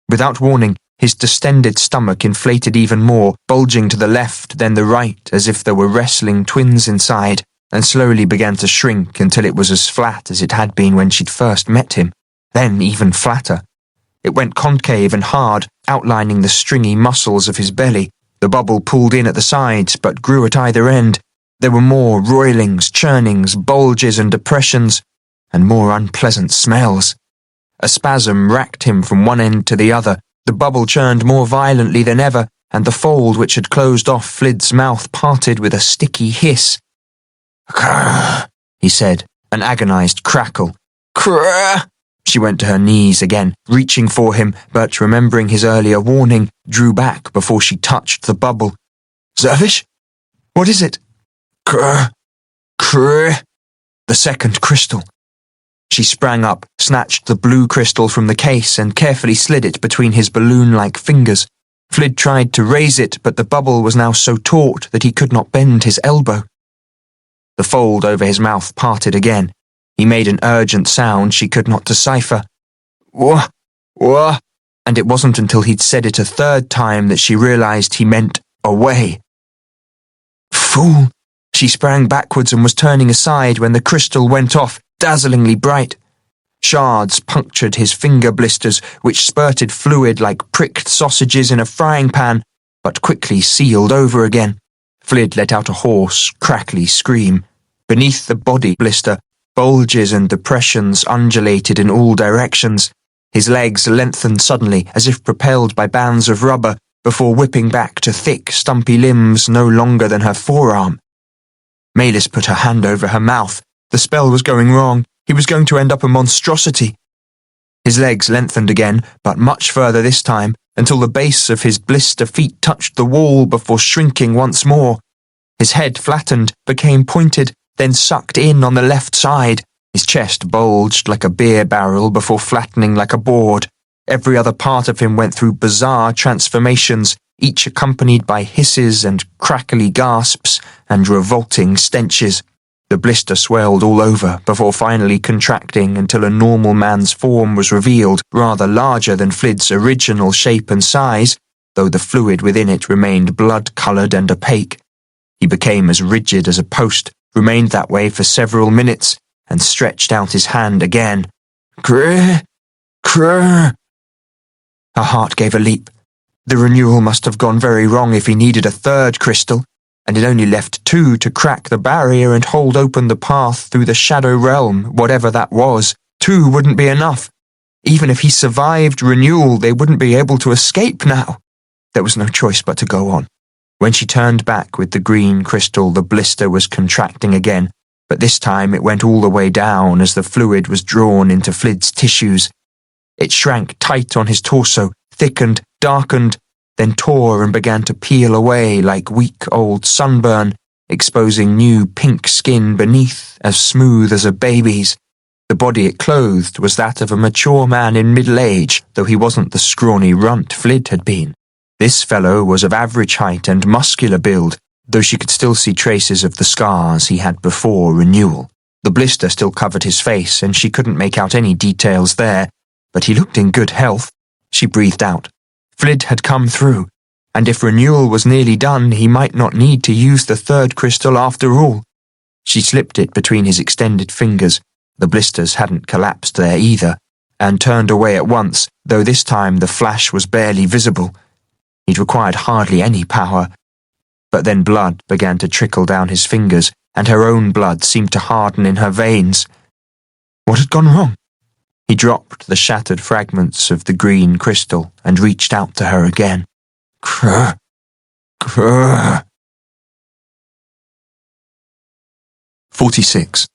Without warning, his distended stomach inflated even more, bulging to the left, then the right, as if there were wrestling twins inside, and slowly began to shrink until it was as flat as it had been when she'd first met him, then even flatter. It went concave and hard, outlining the stringy muscles of his belly. The bubble pulled in at the sides, but grew at either end. There were more roilings, churnings, bulges and depressions, and more unpleasant smells. A spasm racked him from one end to the other. The bubble churned more violently than ever, and the fold which had closed off Flid's mouth parted with a sticky hiss. "Krrr," he said, an agonized crackle. "Krrr." She went to her knees again, reaching for him, but remembering his earlier warning, drew back before she touched the bubble. "Zervish? What is it?" "Krrr. Krrr." The second crystal. She sprang up, snatched the blue crystal from the case and carefully slid it between his balloon-like fingers. Flid tried to raise it, but the bubble was now so taut that he could not bend his elbow. The fold over his mouth parted again. He made an urgent sound she could not decipher. "Wah, wah," and it wasn't until he'd said it a 3rd time that she realized he meant away. "Fool!" She sprang backwards and was turning aside when the crystal went off, dazzlingly bright. Shards punctured his finger blisters, which spurted fluid like pricked sausages in a frying pan, but quickly sealed over again. Flid let out a hoarse, crackly scream. Beneath the body blister, bulges and depressions undulated in all directions. His legs lengthened suddenly, as if propelled by bands of rubber, before whipping back to thick, stumpy limbs no longer than her forearm. Malis put her hand over her mouth, The spell was going wrong. He was going to end up a monstrosity. His legs lengthened again, but much further this time, until the base of his blister feet touched the wall before shrinking once more. His head flattened, became pointed, then sucked in on the left side. His chest bulged like a beer barrel before flattening like a board. Every other part of him went through bizarre transformations, each accompanied by hisses and crackly gasps and revolting stenches. The blister swelled all over before finally contracting until a normal man's form was revealed, rather larger than Flid's original shape and size, though the fluid within it remained blood-coloured and opaque. He became as rigid as a post, remained that way for several minutes, and stretched out his hand again. Krrr! Krrr! Her heart gave a leap. The renewal must have gone very wrong if he needed a third crystal, and it only left 2 to crack the barrier and hold open the path through the shadow realm, whatever that was. 2 wouldn't be enough. Even if he survived renewal, they wouldn't be able to escape now. There was no choice but to go on. When she turned back with the green crystal, the blister was contracting again, but this time it went all the way down as the fluid was drawn into Flid's tissues. It shrank tight on his torso, thickened, darkened, then tore and began to peel away like weak old sunburn, exposing new pink skin beneath, as smooth as a baby's. The body it clothed was that of a mature man in middle age, though he wasn't the scrawny runt Flid had been. This fellow was of average height and muscular build, though she could still see traces of the scars he had before renewal. The blister still covered his face, and she couldn't make out any details there, but he looked in good health. She breathed out. Flid had come through, and if renewal was nearly done, he might not need to use the third crystal after all. She slipped it between his extended fingers. The blisters hadn't collapsed there either, and turned away at once, though this time the flash was barely visible. He'd required hardly any power. But then blood began to trickle down his fingers, and her own blood seemed to harden in her veins. What had gone wrong? He dropped the shattered fragments of the green crystal and reached out to her again. Krrr, krrr. 46.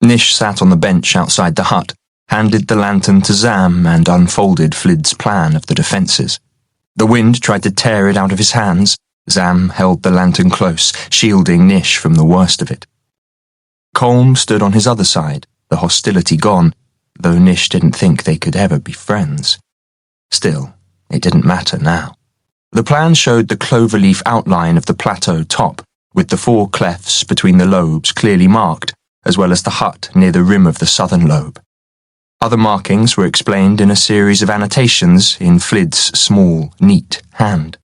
Nish sat on the bench outside the hut, handed the lantern to Zam and unfolded Flid's plan of the defences. The wind tried to tear it out of his hands. Zam held the lantern close, shielding Nish from the worst of it. Colm stood on his other side, the hostility gone, though Nish didn't think they could ever be friends. Still, it didn't matter now. The plan showed the cloverleaf outline of the plateau top, with the 4 clefts between the lobes clearly marked, as well as the hut near the rim of the southern lobe. Other markings were explained in a series of annotations in Flid's small, neat hand.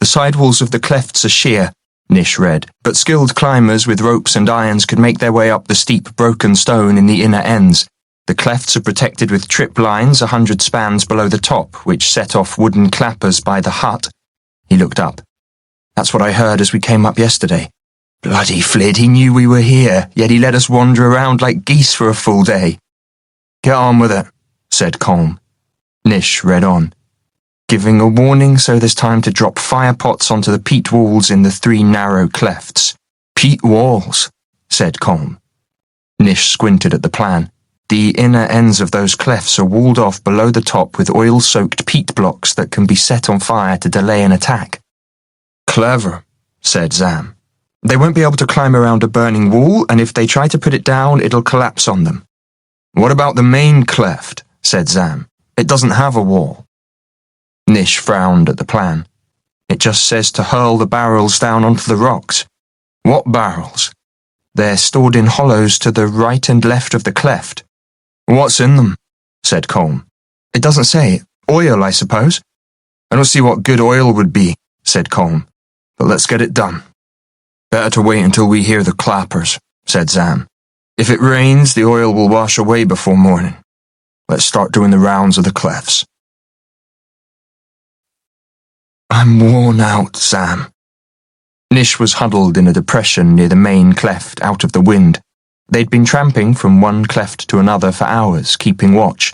The sidewalls of the clefts are sheer, Nish read, but skilled climbers with ropes and irons could make their way up the steep broken stone in the inner ends. The clefts are protected with trip lines 100 spans below the top, which set off wooden clappers by the hut. He looked up. That's what I heard as we came up yesterday. Bloody Flid, he knew we were here, yet he let us wander around like geese for a full day. Get on with it, said Colm. Nish read on. Giving a warning so there's time to drop fire pots onto the peat walls in the 3 narrow clefts. Peat walls, said Colm. Nish squinted at the plan. The inner ends of those clefts are walled off below the top with oil-soaked peat blocks that can be set on fire to delay an attack. Clever, said Zam. They won't be able to climb around a burning wall, and if they try to put it down, it'll collapse on them. What about the main cleft, said Zam. It doesn't have a wall. Nish frowned at the plan. It just says to hurl the barrels down onto the rocks. What barrels? They're stored in hollows to the right and left of the cleft. What's in them? Said Colm. It doesn't say. Oil, I suppose. I don't see what good oil would be, said Colm. But let's get it done. Better to wait until we hear the clappers, said Zam. If it rains, the oil will wash away before morning. Let's start doing the rounds of the clefts. I'm worn out, Zam. Nish was huddled in a depression near the main cleft out of the wind. They'd been tramping from one cleft to another for hours, keeping watch.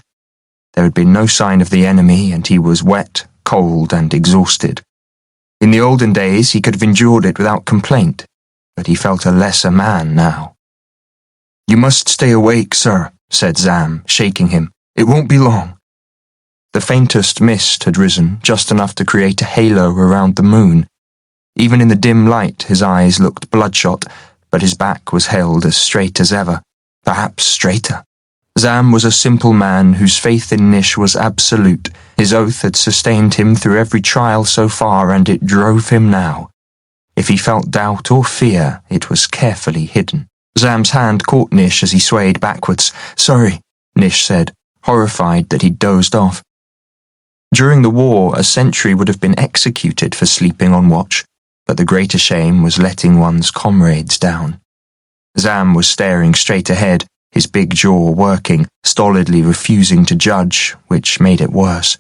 There had been no sign of the enemy, and he was wet, cold, and exhausted. In the olden days, he could have endured it without complaint. but he felt a lesser man now. "You must stay awake, sir," said Zam, shaking him. "It won't be long." The faintest mist had risen, just enough to create a halo around the moon. Even in the dim light, his eyes looked bloodshot, but his back was held as straight as ever, perhaps straighter. Zam was a simple man whose faith in Nish was absolute. His oath had sustained him through every trial so far, and it drove him now. If he felt doubt or fear, it was carefully hidden. Zam's hand caught Nish as he swayed backwards. "Sorry," Nish said, horrified that he'd dozed off. During the war, a sentry would have been executed for sleeping on watch, but the greater shame was letting one's comrades down. Zam was staring straight ahead, his big jaw working, stolidly refusing to judge, which made it worse.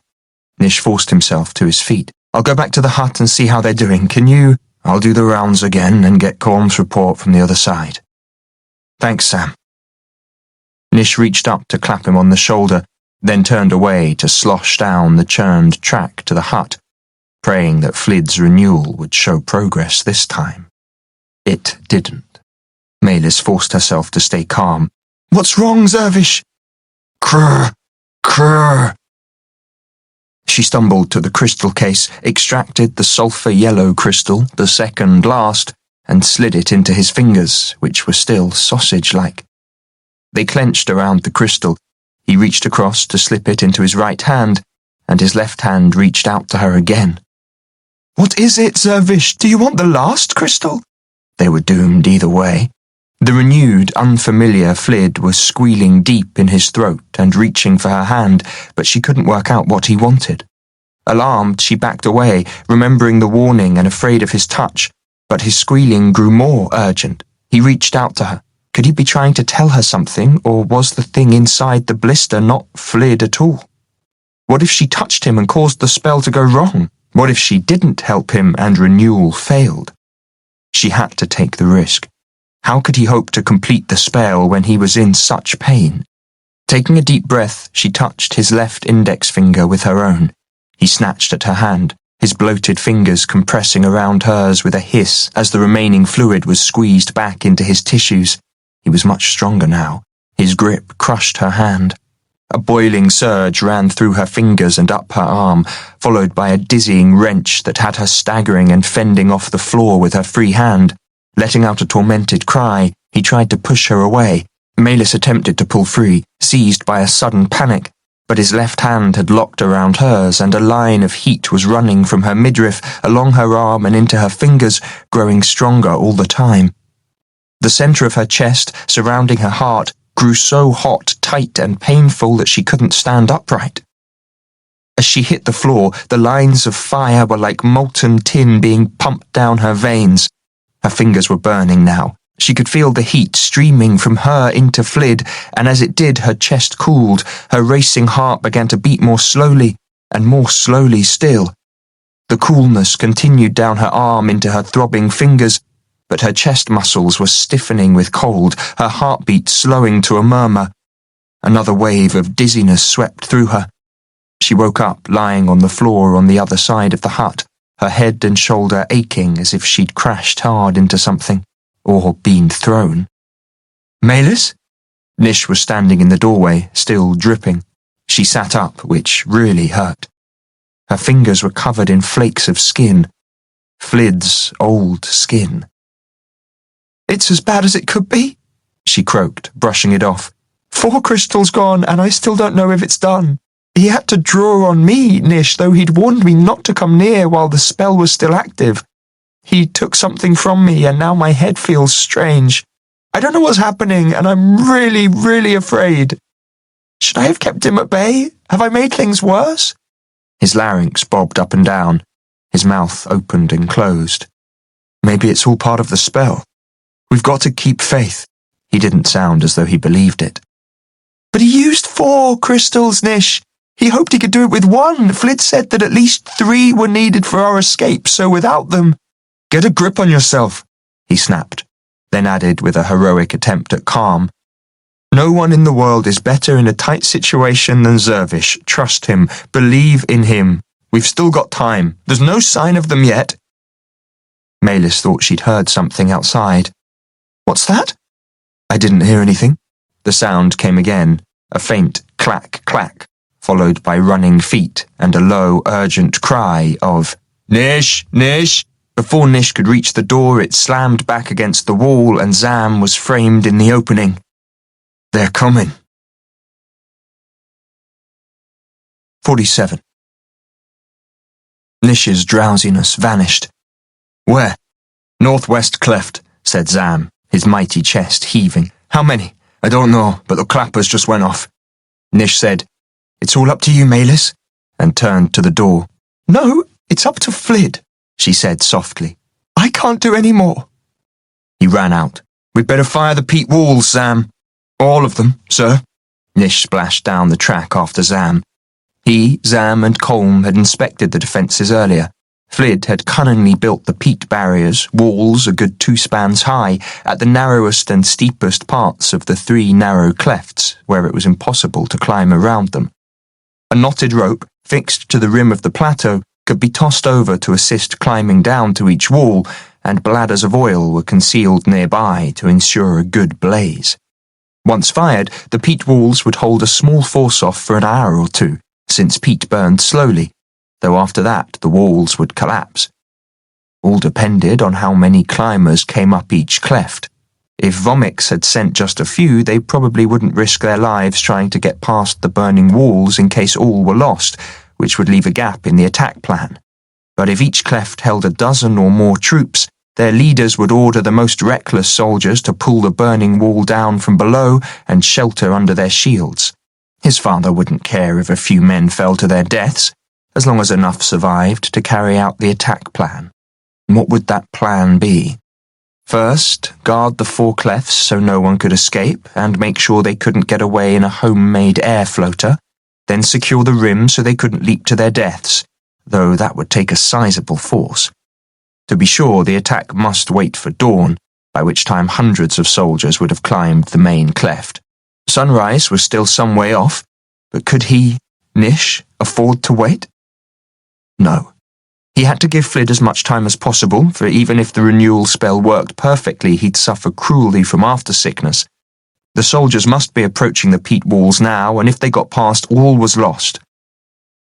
Nish forced himself to his feet. "I'll go back to the hut and see how they're doing. Can you—" "I'll do the rounds again and get Corm's report from the other side." "Thanks, Sam." Nish reached up to clap him on the shoulder, then turned away to slosh down the churned track to the hut, praying that Flid's renewal would show progress this time. It didn't. Malis forced herself to stay calm. "What's wrong, Zervish?" "Krr, krr." She stumbled to the crystal case, extracted the sulphur-yellow crystal, the second last, and slid it into his fingers, which were still sausage-like. They clenched around the crystal. He reached across to slip it into his right hand, and his left hand reached out to her again. "What is it, Zervish? Do you want the last crystal?" They were doomed either way. The renewed, unfamiliar Flid was squealing deep in his throat and reaching for her hand, but she couldn't work out what he wanted. Alarmed, she backed away, remembering the warning and afraid of his touch, but his squealing grew more urgent. He reached out to her. Could he be trying to tell her something, or was the thing inside the blister not Flid at all? What if she touched him and caused the spell to go wrong? What if she didn't help him and renewal failed? She had to take the risk. How could he hope to complete the spell when he was in such pain? Taking a deep breath, she touched his left index finger with her own. He snatched at her hand, his bloated fingers compressing around hers with a hiss as the remaining fluid was squeezed back into his tissues. He was much stronger now. His grip crushed her hand. A boiling surge ran through her fingers and up her arm, followed by a dizzying wrench that had her staggering and fending off the floor with her free hand. Letting out a tormented cry, he tried to push her away. Malis attempted to pull free, seized by a sudden panic, but his left hand had locked around hers, and a line of heat was running from her midriff, along her arm and into her fingers, growing stronger all the time. The centre of her chest, surrounding her heart, grew so hot, tight, and painful that she couldn't stand upright. As she hit the floor, the lines of fire were like molten tin being pumped down her veins. Her fingers were burning now. She could feel the heat streaming from her into Flid, and as it did, her chest cooled, her racing heart began to beat more slowly, and more slowly still. The coolness continued down her arm into her throbbing fingers, but her chest muscles were stiffening with cold, her heartbeat slowing to a murmur. Another wave of dizziness swept through her. She woke up lying on the floor on the other side of the hut, her head and shoulder aching as if she'd crashed hard into something, or been thrown. "Malis?" Nish was standing in the doorway, still dripping. She sat up, which really hurt. Her fingers were covered in flakes of skin. Flid's old skin. "It's as bad as it could be," she croaked, brushing it off. "4 crystals gone, and I still don't know if it's done. He had to draw on me, Nish, though he'd warned me not to come near while the spell was still active. He took something from me, and now my head feels strange. I don't know what's happening, and I'm really, really afraid. Should I have kept him at bay? Have I made things worse?" His larynx bobbed up and down. His mouth opened and closed. "Maybe it's all part of the spell. We've got to keep faith." He didn't sound as though he believed it. "But he used 4 crystals, Nish. He hoped he could do it with 1. Flid said that at least 3 were needed for our escape, so without them—" "Get a grip on yourself," he snapped, then added with a heroic attempt at calm. "No one in the world is better in a tight situation than Zervish. Trust him. Believe in him. We've still got time. There's no sign of them yet." Malis thought she'd heard something outside. What's that? I didn't hear anything. The sound came again, a faint clack clack, followed by running feet and a low, urgent cry of, "Nish! Nish!" Before Nish could reach the door, it slammed back against the wall and Zam was framed in the opening. They're coming. 47. Nish's drowsiness vanished. Where? Northwest cleft, said Zam, his mighty chest heaving. How many? I don't know, but the clappers just went off. Nish said, It's all up to you, Malis, and turned to the door. No, it's up to Flid, she said softly. I can't do any more. He ran out. We'd better fire the peat walls, Zam. All of them, sir. Nish splashed down the track after Zam. He, Zam, and Colm had inspected the defences earlier. Flid had cunningly built the peat barriers, walls a good 2 spans high, at the narrowest and steepest parts of the 3 narrow clefts, where it was impossible to climb around them. A knotted rope, fixed to the rim of the plateau, could be tossed over to assist climbing down to each wall, and bladders of oil were concealed nearby to ensure a good blaze. Once fired, the peat walls would hold a small force-off for an hour or 2, since peat burned slowly, though after that the walls would collapse. All depended on how many climbers came up each cleft. If Vomix had sent just a few, they probably wouldn't risk their lives trying to get past the burning walls in case all were lost, which would leave a gap in the attack plan. But if each cleft held a dozen or more troops, their leaders would order the most reckless soldiers to pull the burning wall down from below and shelter under their shields. His father wouldn't care if a few men fell to their deaths, as long as enough survived to carry out the attack plan. What would that plan be? First, guard the 4 clefts so no one could escape and make sure they couldn't get away in a homemade air floater, then secure the rim so they couldn't leap to their deaths, though that would take a sizable force. To be sure, the attack must wait for dawn, by which time hundreds of soldiers would have climbed the main cleft. Sunrise was still some way off, but could he, Nish, afford to wait? No. He had to give Flid as much time as possible, for even if the renewal spell worked perfectly, he'd suffer cruelly from aftersickness. The soldiers must be approaching the peat walls now, and if they got past, all was lost.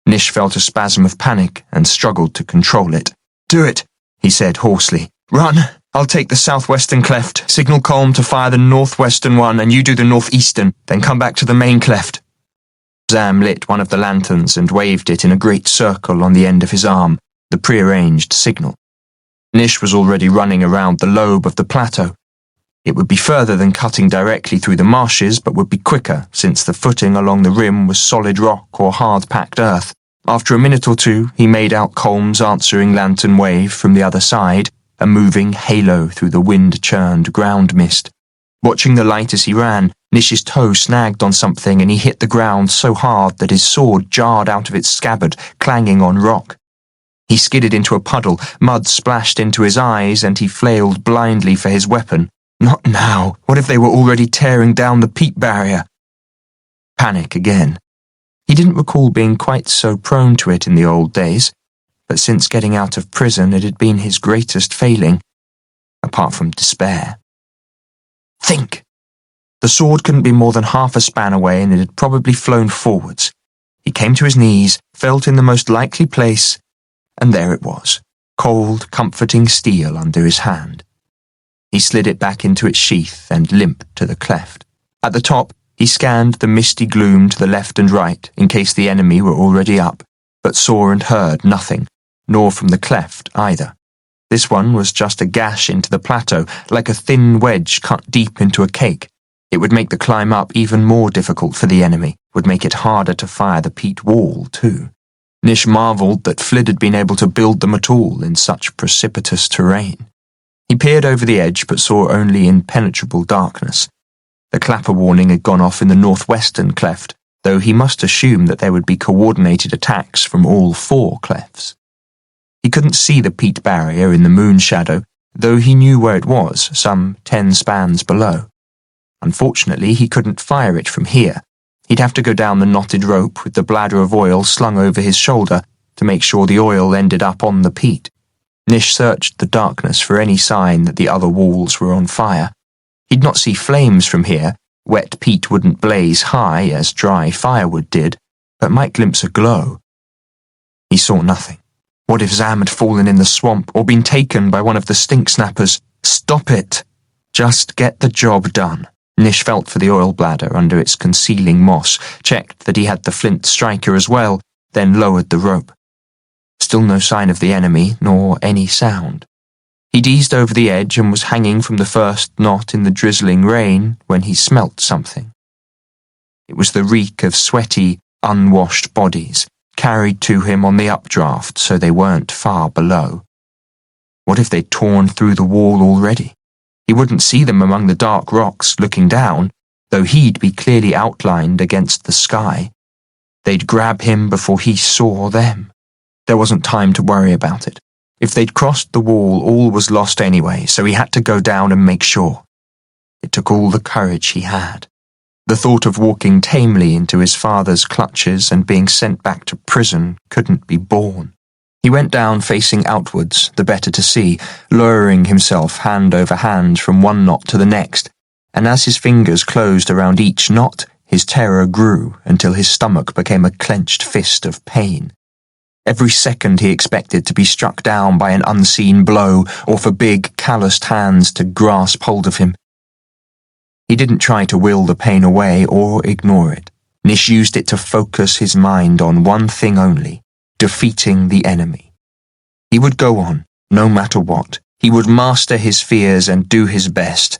Nish felt a spasm of panic and struggled to control it. Do it, he said hoarsely. Run! I'll take the southwestern cleft, signal Colm to fire the northwestern one, and you do the northeastern, then come back to the main cleft. Zam lit one of the lanterns and waved it in a great circle on the end of his arm, the prearranged signal. Nish was already running around the lobe of the plateau. It would be further than cutting directly through the marshes, but would be quicker, since the footing along the rim was solid rock or hard-packed earth. After a minute or 2, he made out Colm's answering lantern wave from the other side, a moving halo through the wind-churned ground mist. Watching the light as he ran, Nish's toe snagged on something and he hit the ground so hard that his sword jarred out of its scabbard, clanging on rock. He skidded into a puddle, mud splashed into his eyes, and he flailed blindly for his weapon. Not now! What if they were already tearing down the peat barrier? Panic again. He didn't recall being quite so prone to it in the old days, but since getting out of prison it had been his greatest failing, apart from despair. Think! The sword couldn't be more than half a span away, and it had probably flown forwards. He came to his knees, felt in the most likely place, and there it was, cold, comforting steel under his hand. He slid it back into its sheath and limped to the cleft. At the top, he scanned the misty gloom to the left and right, in case the enemy were already up, but saw and heard nothing, nor from the cleft either. This one was just a gash into the plateau, like a thin wedge cut deep into a cake. It would make the climb up even more difficult for the enemy, would make it harder to fire the peat wall, too. Nish marvelled that Flid had been able to build them at all in such precipitous terrain. He peered over the edge but saw only impenetrable darkness. The clapper warning had gone off in the northwestern cleft, though he must assume that there would be coordinated attacks from all 4 clefts. He couldn't see the peat barrier in the moon shadow, though he knew where it was, some 10 spans below. Unfortunately, he couldn't fire it from here. He'd have to go down the knotted rope with the bladder of oil slung over his shoulder to make sure the oil ended up on the peat. Nish searched the darkness for any sign that the other walls were on fire. He'd not see flames from here. Wet peat wouldn't blaze high as dry firewood did, but might glimpse a glow. He saw nothing. What if Zam had fallen in the swamp or been taken by one of the stink snappers? Stop it! Just get the job done. Nish felt for the oil bladder under its concealing moss, checked that he had the flint striker as well, then lowered the rope. Still no sign of the enemy, nor any sound. He'd eased over the edge and was hanging from the first knot in the drizzling rain when he smelt something. It was the reek of sweaty, unwashed bodies, carried to him on the updraft so they weren't far below. What if they'd torn through the wall already? He wouldn't see them among the dark rocks looking down, though he'd be clearly outlined against the sky. They'd grab him before he saw them. There wasn't time to worry about it. If they'd crossed the wall, all was lost anyway, so he had to go down and make sure. It took all the courage he had. The thought of walking tamely into his father's clutches and being sent back to prison couldn't be borne. He went down facing outwards, the better to see, lowering himself hand over hand from one knot to the next, and as his fingers closed around each knot, his terror grew until his stomach became a clenched fist of pain. Every second he expected to be struck down by an unseen blow or for big, calloused hands to grasp hold of him. He didn't try to will the pain away or ignore it. Nish used it to focus his mind on one thing only: defeating the enemy. He would go on, no matter what. He would master his fears and do his best.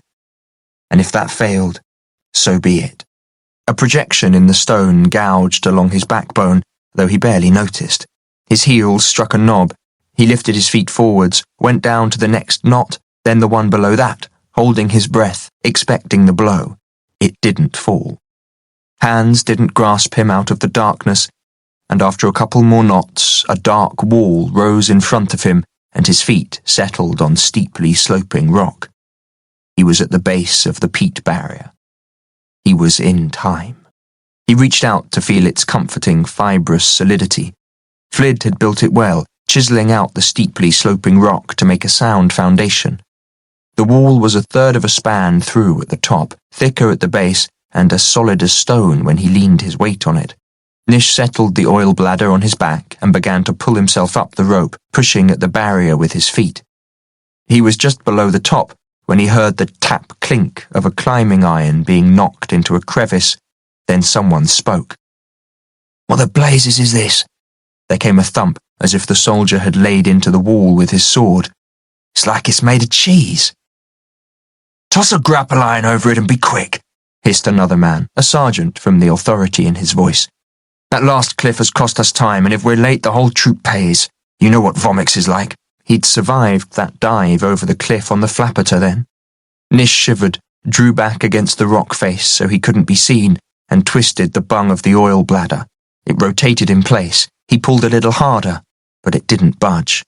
And if that failed, so be it. A projection in the stone gouged along his backbone, though he barely noticed. His heels struck a knob. He lifted his feet forwards, went down to the next knot, then the one below that, holding his breath, expecting the blow. It didn't fall. Hands didn't grasp him out of the darkness, and after a couple more knots, a dark wall rose in front of him, and his feet settled on steeply sloping rock. He was at the base of the peat barrier. He was in time. He reached out to feel its comforting, fibrous solidity. Flid had built it well, chiseling out the steeply sloping rock to make a sound foundation. The wall was a third of a span through at the top, thicker at the base, and as solid as stone when he leaned his weight on it. Nish settled the oil bladder on his back and began to pull himself up the rope, pushing at the barrier with his feet. He was just below the top when he heard the tap-clink of a climbing iron being knocked into a crevice. Then someone spoke. "What the blazes is this?" There came a thump, as if the soldier had laid into the wall with his sword. "It's like it's made of cheese." "Toss a grapple iron over it and be quick," hissed another man, a sergeant from the authority in his voice. "That last cliff has cost us time, and if we're late the whole troop pays. You know what Vomix is like." He'd survived that dive over the cliff on the Flapperter then. Nish shivered, drew back against the rock face so he couldn't be seen, and twisted the bung of the oil bladder. It rotated in place. He pulled a little harder, but it didn't budge.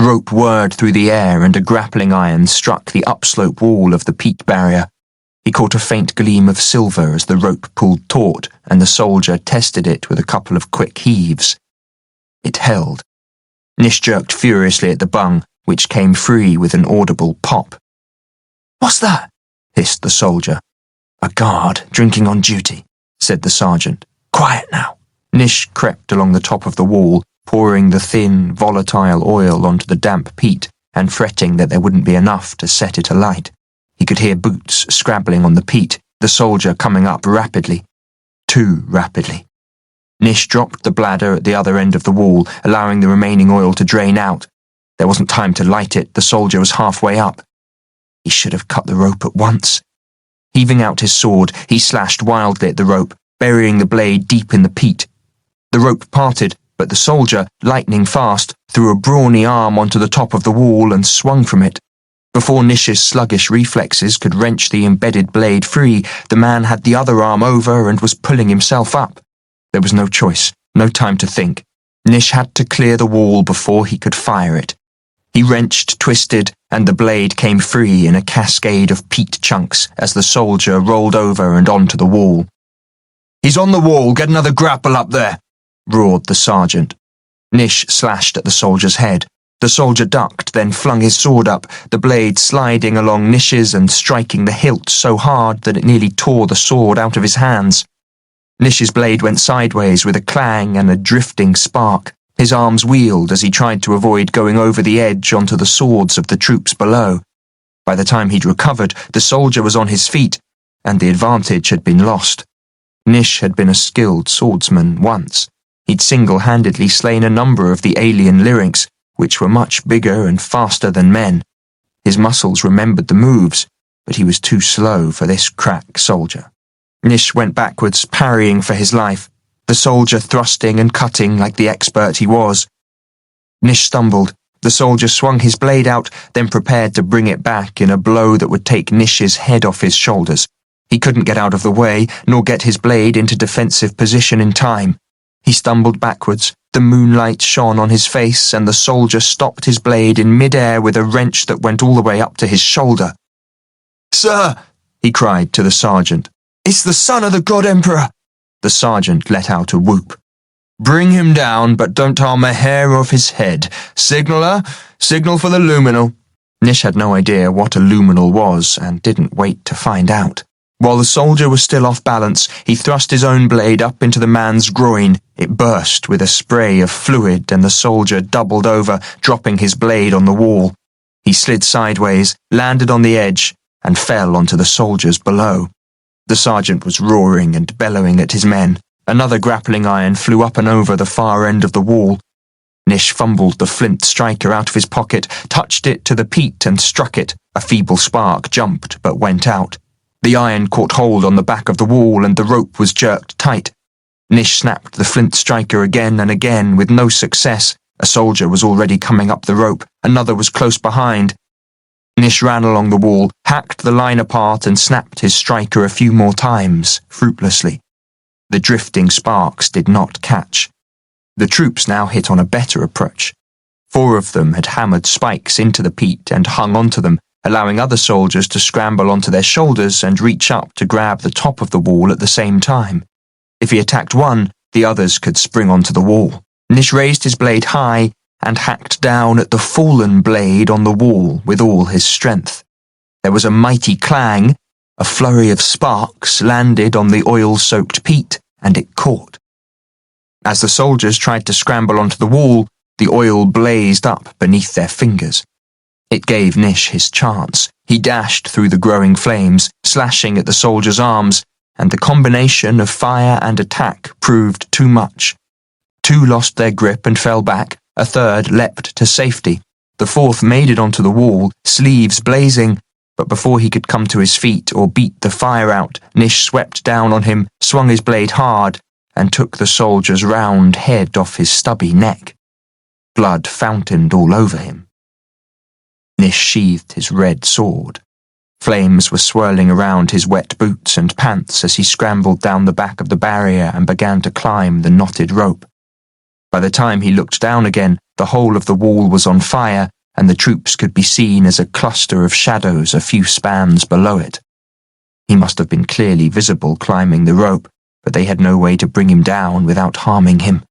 Rope whirred through the air and a grappling iron struck the upslope wall of the peat barrier. He caught a faint gleam of silver as the rope pulled taut and the soldier tested it with a couple of quick heaves. It held. Nish jerked furiously at the bung, which came free with an audible pop. "What's that?" hissed the soldier. "A guard drinking on duty," said the sergeant. "Quiet now." Nish crept along the top of the wall, pouring the thin, volatile oil onto the damp peat and fretting that there wouldn't be enough to set it alight. He could hear boots scrabbling on the peat, the soldier coming up rapidly. Too rapidly. Nish dropped the bladder at the other end of the wall, allowing the remaining oil to drain out. There wasn't time to light it, the soldier was halfway up. He should have cut the rope at once. Heaving out his sword, he slashed wildly at the rope, burying the blade deep in the peat. The rope parted, but the soldier, lightning fast, threw a brawny arm onto the top of the wall and swung from it. Before Nish's sluggish reflexes could wrench the embedded blade free, the man had the other arm over and was pulling himself up. There was no choice, no time to think. Nish had to clear the wall before he could fire it. He wrenched, twisted, and the blade came free in a cascade of peat chunks as the soldier rolled over and onto the wall. "He's on the wall, get another grapple up there," roared the sergeant. Nish slashed at the soldier's head. The soldier ducked, then flung his sword up, the blade sliding along Nish's and striking the hilt so hard that it nearly tore the sword out of his hands. Nish's blade went sideways with a clang and a drifting spark. His arms wheeled as he tried to avoid going over the edge onto the swords of the troops below. By the time he'd recovered, the soldier was on his feet, and the advantage had been lost. Nish had been a skilled swordsman once. He'd single-handedly slain a number of the alien lyrics, which were much bigger and faster than men. His muscles remembered the moves, but he was too slow for this crack soldier. Nish went backwards, parrying for his life, the soldier thrusting and cutting like the expert he was. Nish stumbled. The soldier swung his blade out, then prepared to bring it back in a blow that would take Nish's head off his shoulders. He couldn't get out of the way, nor get his blade into defensive position in time. He stumbled backwards, the moonlight shone on his face, and the soldier stopped his blade in mid-air with a wrench that went all the way up to his shoulder. "Sir," he cried to the sergeant, "it's the son of the God Emperor." The sergeant let out a whoop. "Bring him down, but don't harm a hair of his head. Signaller, signal for the luminal." Nish had no idea what a luminal was, and didn't wait to find out. While the soldier was still off balance, he thrust his own blade up into the man's groin. It burst with a spray of fluid, and the soldier doubled over, dropping his blade on the wall. He slid sideways, landed on the edge, and fell onto the soldiers below. The sergeant was roaring and bellowing at his men. Another grappling iron flew up and over the far end of the wall. Nish fumbled the flint striker out of his pocket, touched it to the peat and struck it. A feeble spark jumped but went out. The iron caught hold on the back of the wall and the rope was jerked tight. Nish snapped the flint striker again and again with no success. A soldier was already coming up the rope. Another was close behind. Nish ran along the wall, hacked the line apart and snapped his striker a few more times, fruitlessly. The drifting sparks did not catch. The troops now hit on a better approach. 4 of them had hammered spikes into the peat and hung onto them, allowing other soldiers to scramble onto their shoulders and reach up to grab the top of the wall at the same time. If he attacked one, the others could spring onto the wall. Nish raised his blade high and hacked down at the fallen blade on the wall with all his strength. There was a mighty clang, a flurry of sparks landed on the oil-soaked peat, and it caught. As the soldiers tried to scramble onto the wall, the oil blazed up beneath their fingers. It gave Nish his chance. He dashed through the growing flames, slashing at the soldiers' arms, and the combination of fire and attack proved too much. 2 lost their grip and fell back. A 3rd leapt to safety. The 4th made it onto the wall, sleeves blazing, but before he could come to his feet or beat the fire out, Nish swept down on him, swung his blade hard, and took the soldier's round head off his stubby neck. Blood fountained all over him. Nish sheathed his red sword. Flames were swirling around his wet boots and pants as he scrambled down the back of the barrier and began to climb the knotted rope. By the time he looked down again, the whole of the wall was on fire, and the troops could be seen as a cluster of shadows a few spans below it. He must have been clearly visible climbing the rope, but they had no way to bring him down without harming him.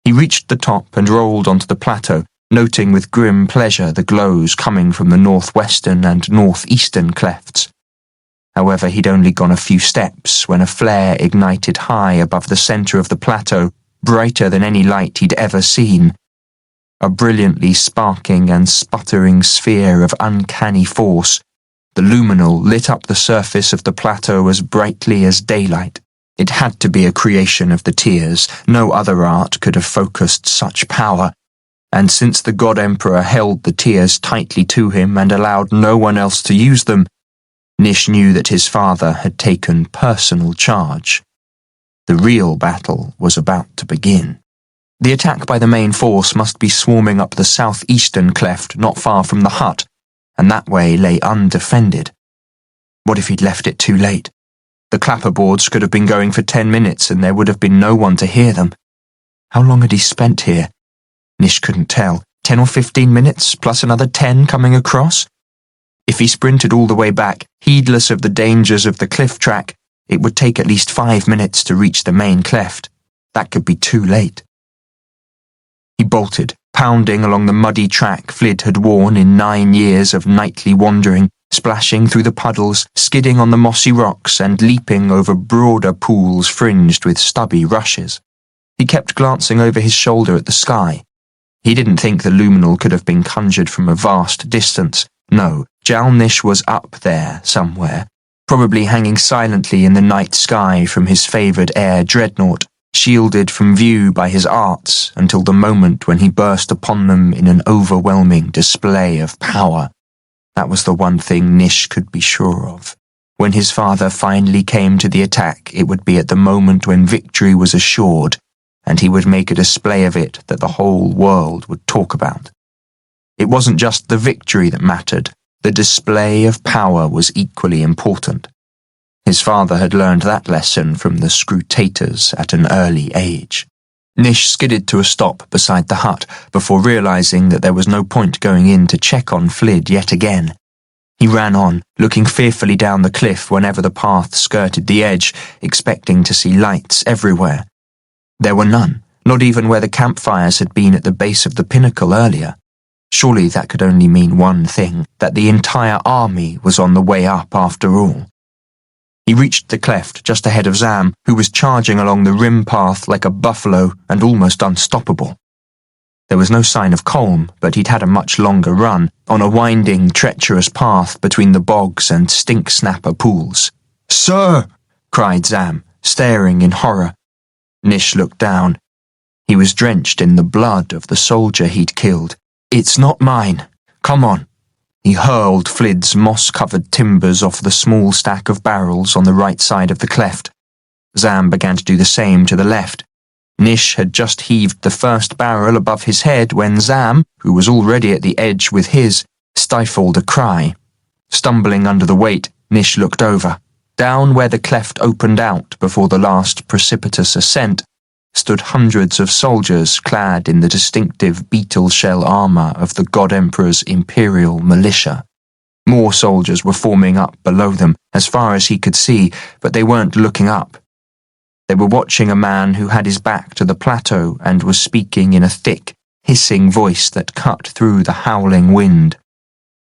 He reached the top and rolled onto the plateau, noting with grim pleasure the glows coming from the northwestern and northeastern clefts. However, he'd only gone a few steps when a flare ignited high above the center of the plateau, brighter than any light he'd ever seen. A brilliantly sparking and sputtering sphere of uncanny force, the luminal lit up the surface of the plateau as brightly as daylight. It had to be a creation of the tears. No other art could have focused such power, and since the God Emperor held the tears tightly to him and allowed no one else to use them, Nish knew that his father had taken personal charge. The real battle was about to begin. The attack by the main force must be swarming up the southeastern cleft not far from the hut, and that way lay undefended. What if he'd left it too late? The clapperboards could have been going for 10 minutes and there would have been no one to hear them. How long had he spent here? Nish couldn't tell. 10 or 15 minutes, plus another 10 coming across? If he sprinted all the way back, heedless of the dangers of the cliff track, it would take at least 5 minutes to reach the main cleft. That could be too late. He bolted, pounding along the muddy track Flid had worn in 9 years of nightly wandering, splashing through the puddles, skidding on the mossy rocks, and leaping over broader pools fringed with stubby rushes. He kept glancing over his shoulder at the sky. He didn't think the luminal could have been conjured from a vast distance. No, Jal-Nish was up there somewhere, probably hanging silently in the night sky from his favoured air dreadnought, shielded from view by his arts until the moment when he burst upon them in an overwhelming display of power. That was the one thing Nish could be sure of. When his father finally came to the attack, it would be at the moment when victory was assured, and he would make a display of it that the whole world would talk about. It wasn't just the victory that mattered. The display of power was equally important. His father had learned that lesson from the scrutators at an early age. Nish skidded to a stop beside the hut before realizing that there was no point going in to check on Flid yet again. He ran on, looking fearfully down the cliff whenever the path skirted the edge, expecting to see lights everywhere. There were none, not even where the campfires had been at the base of the pinnacle earlier. Surely that could only mean one thing, that the entire army was on the way up after all. He reached the cleft just ahead of Zam, who was charging along the rim path like a buffalo and almost unstoppable. There was no sign of Colm, but he'd had a much longer run, on a winding, treacherous path between the bogs and stink-snapper pools. "Sir!" cried Zam, staring in horror. Nish looked down. He was drenched in the blood of the soldier he'd killed. "It's not mine. Come on." He hurled Flid's moss-covered timbers off the small stack of barrels on the right side of the cleft. Zam began to do the same to the left. Nish had just heaved the first barrel above his head when Zam, who was already at the edge with his, stifled a cry. Stumbling under the weight, Nish looked over. Down where the cleft opened out before the last precipitous ascent stood hundreds of soldiers clad in the distinctive beetle shell armour of the God Emperor's imperial militia. More soldiers were forming up below them, as far as he could see, but they weren't looking up. They were watching a man who had his back to the plateau and was speaking in a thick, hissing voice that cut through the howling wind.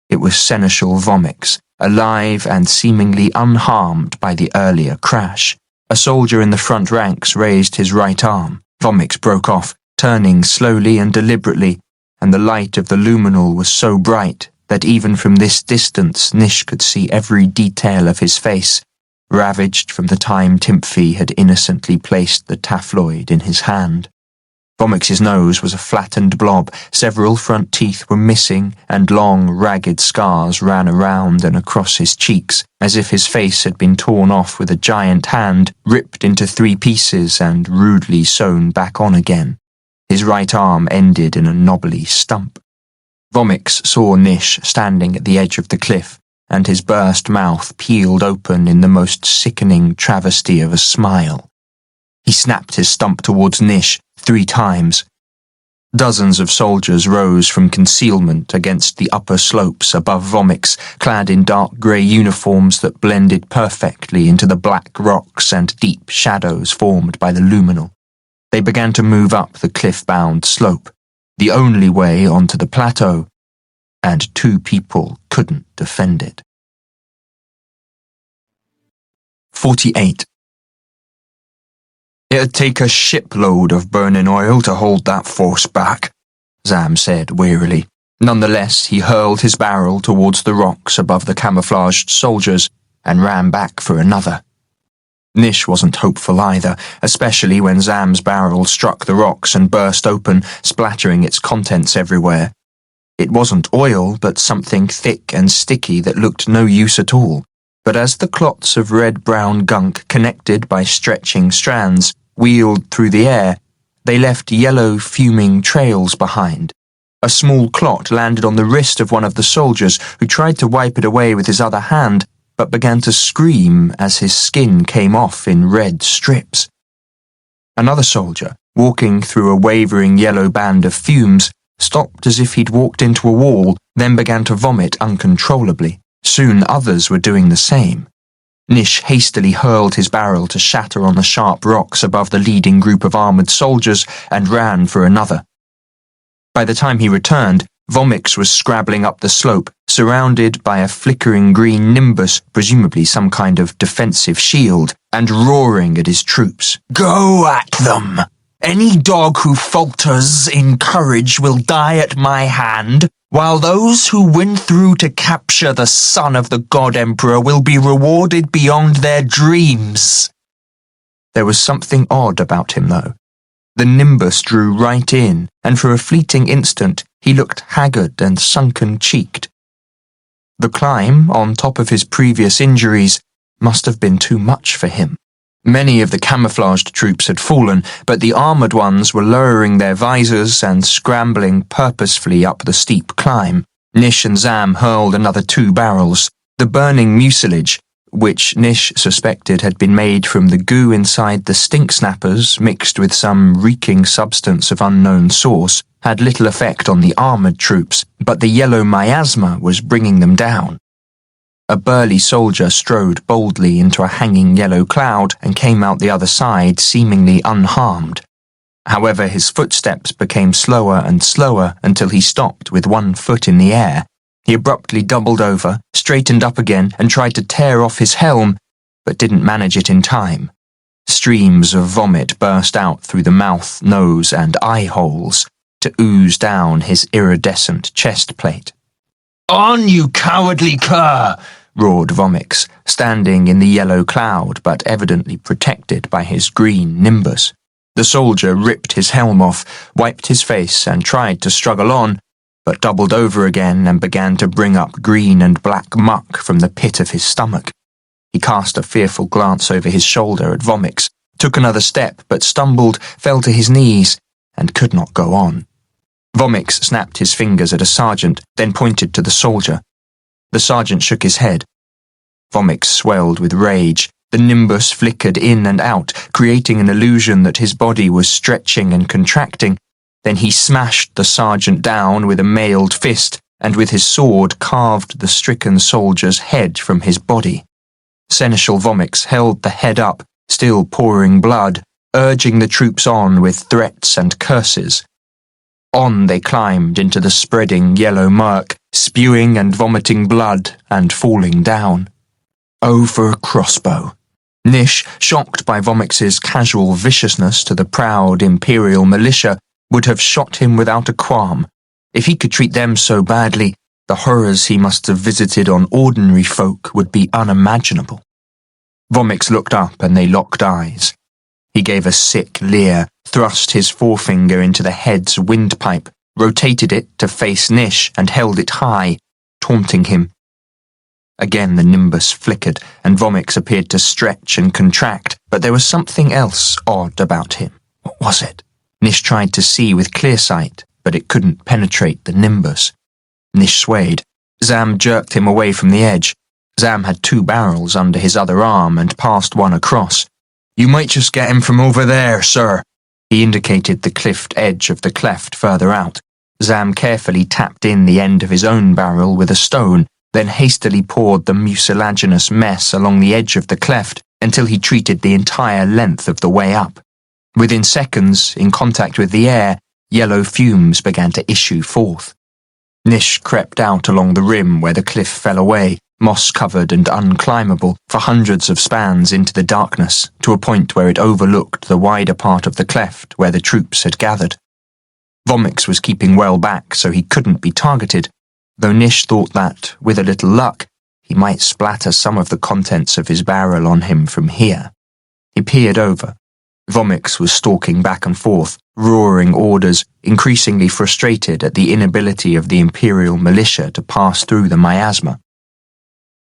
It was Seneschal Vomix, alive and seemingly unharmed by the earlier crash. A soldier in the front ranks raised his right arm. Vomix broke off, turning slowly and deliberately, and the light of the luminal was so bright that even from this distance Nish could see every detail of his face, ravaged from the time Timphi had innocently placed the taphloid in his hand. Vomix's nose was a flattened blob, several front teeth were missing, and long, ragged scars ran around and across his cheeks, as if his face had been torn off with a giant hand, ripped into 3 pieces and rudely sewn back on again. His right arm ended in a knobbly stump. Vomix saw Nish standing at the edge of the cliff, and his burst mouth peeled open in the most sickening travesty of a smile. He snapped his stump towards Nish 3 times. Dozens of soldiers rose from concealment against the upper slopes above Vomix, clad in dark grey uniforms that blended perfectly into the black rocks and deep shadows formed by the luminal. They began to move up the cliff-bound slope, the only way onto the plateau, and 2 people couldn't defend it. 48. "It'd take a shipload of burning oil to hold that force back," Zam said wearily. Nonetheless, he hurled his barrel towards the rocks above the camouflaged soldiers and ran back for another. Nish wasn't hopeful either, especially when Zam's barrel struck the rocks and burst open, splattering its contents everywhere. It wasn't oil, but something thick and sticky that looked no use at all. But as the clots of red-brown gunk connected by stretching strands wheeled through the air, they left yellow, fuming trails behind. A small clot landed on the wrist of one of the soldiers, who tried to wipe it away with his other hand, but began to scream as his skin came off in red strips. Another soldier, walking through a wavering yellow band of fumes, stopped as if he'd walked into a wall, then began to vomit uncontrollably. Soon others were doing the same. Nish hastily hurled his barrel to shatter on the sharp rocks above the leading group of armoured soldiers and ran for another. By the time he returned, Vomix was scrabbling up the slope, surrounded by a flickering green nimbus, presumably some kind of defensive shield, and roaring at his troops. Go at them! Any dog who falters in courage will die at my hand, while those who win through to capture the son of the God Emperor will be rewarded beyond their dreams. There was something odd about him, though. The nimbus drew right in, and for a fleeting instant he looked haggard and sunken-cheeked. The climb, on top of his previous injuries, must have been too much for him. Many of the camouflaged troops had fallen, but the armoured ones were lowering their visors and scrambling purposefully up the steep climb. Nish and Zam hurled another 2 barrels. The burning mucilage, which Nish suspected had been made from the goo inside the stink snappers mixed with some reeking substance of unknown source, had little effect on the armoured troops, but the yellow miasma was bringing them down. A burly soldier strode boldly into a hanging yellow cloud and came out the other side seemingly unharmed. However, his footsteps became slower and slower until he stopped with 1 foot in the air. He abruptly doubled over, straightened up again, and tried to tear off his helm, but didn't manage it in time. Streams of vomit burst out through the mouth, nose, and eye holes to ooze down his iridescent chest plate. On, you cowardly cur! Roared Vomix, standing in the yellow cloud but evidently protected by his green nimbus. The soldier ripped his helm off, wiped his face, and tried to struggle on, but doubled over again and began to bring up green and black muck from the pit of his stomach. He cast a fearful glance over his shoulder at Vomix, took another step but stumbled, fell to his knees, and could not go on. Vomix snapped his fingers at a sergeant, then pointed to the soldier. The sergeant shook his head. Vomix swelled with rage. The nimbus flickered in and out, creating an illusion that his body was stretching and contracting. Then he smashed the sergeant down with a mailed fist, and with his sword carved the stricken soldier's head from his body. Seneschal Vomix held the head up, still pouring blood, urging the troops on with threats and curses. On they climbed into the spreading yellow murk, spewing and vomiting blood and falling down. Oh, for a crossbow. Nish, shocked by Vomix's casual viciousness to the proud imperial militia, would have shot him without a qualm. If he could treat them so badly, the horrors he must have visited on ordinary folk would be unimaginable. Vomix looked up and they locked eyes. He gave a sick leer, thrust his forefinger into the head's windpipe, rotated it to face Nish and held it high, taunting him. Again the nimbus flickered and Vomix appeared to stretch and contract, but there was something else odd about him. What was it? Nish tried to see with clear sight, but it couldn't penetrate the nimbus. Nish swayed. Zam jerked him away from the edge. Zam had 2 barrels under his other arm and passed one across. You might just get him from over there, sir. He indicated the cliffed edge of the cleft further out. Zam carefully tapped in the end of his own barrel with a stone, then hastily poured the mucilaginous mess along the edge of the cleft until he treated the entire length of the way up. Within seconds, in contact with the air, yellow fumes began to issue forth. Nish crept out along the rim where the cliff fell away, moss-covered and unclimbable, for hundreds of spans into the darkness, to a point where it overlooked the wider part of the cleft where the troops had gathered. Vomix was keeping well back so he couldn't be targeted, though Nish thought that, with a little luck, he might splatter some of the contents of his barrel on him from here. He peered over. Vomix was stalking back and forth, roaring orders, increasingly frustrated at the inability of the Imperial militia to pass through the miasma.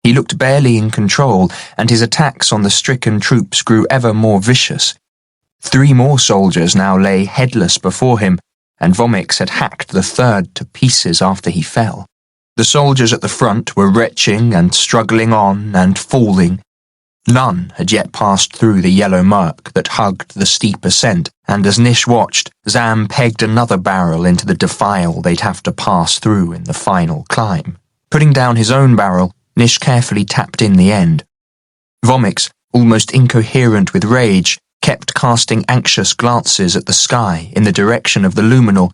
He looked barely in control, and his attacks on the stricken troops grew ever more vicious. 3 more soldiers now lay headless before him, and Vomix had hacked the 3rd to pieces after he fell. The soldiers at the front were retching and struggling on and falling. None had yet passed through the yellow murk that hugged the steep ascent, and as Nish watched, Zam pegged another barrel into the defile they'd have to pass through in the final climb. Putting down his own barrel, Nish carefully tapped in the end. Vomix, almost incoherent with rage, kept casting anxious glances at the sky in the direction of the luminal,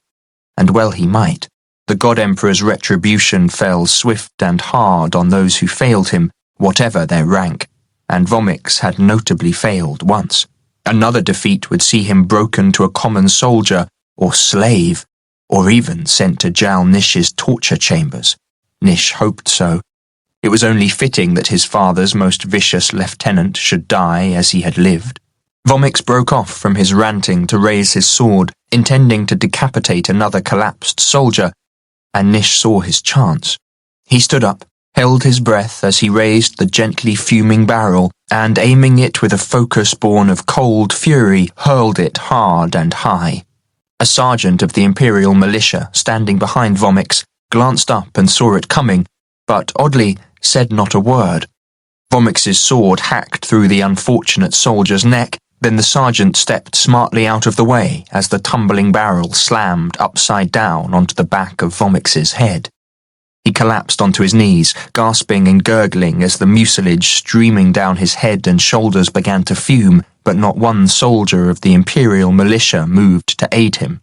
and well he might. The God Emperor's retribution fell swift and hard on those who failed him, whatever their rank, and Vomix had notably failed once. Another defeat would see him broken to a common soldier, or slave, or even sent to Jal-Nish's torture chambers. Nish hoped so. It was only fitting that his father's most vicious lieutenant should die as he had lived. Vomix broke off from his ranting to raise his sword, intending to decapitate another collapsed soldier, and Nish saw his chance. He stood up, held his breath as he raised the gently fuming barrel, and aiming it with a focus born of cold fury, hurled it hard and high. A sergeant of the Imperial Militia, standing behind Vomix, glanced up and saw it coming, but oddly said not a word. Vomix's sword hacked through the unfortunate soldier's neck. Then the sergeant stepped smartly out of the way as the tumbling barrel slammed upside down onto the back of Vomix's head. He collapsed onto his knees, gasping and gurgling as the mucilage streaming down his head and shoulders began to fume, but not one soldier of the Imperial Militia moved to aid him.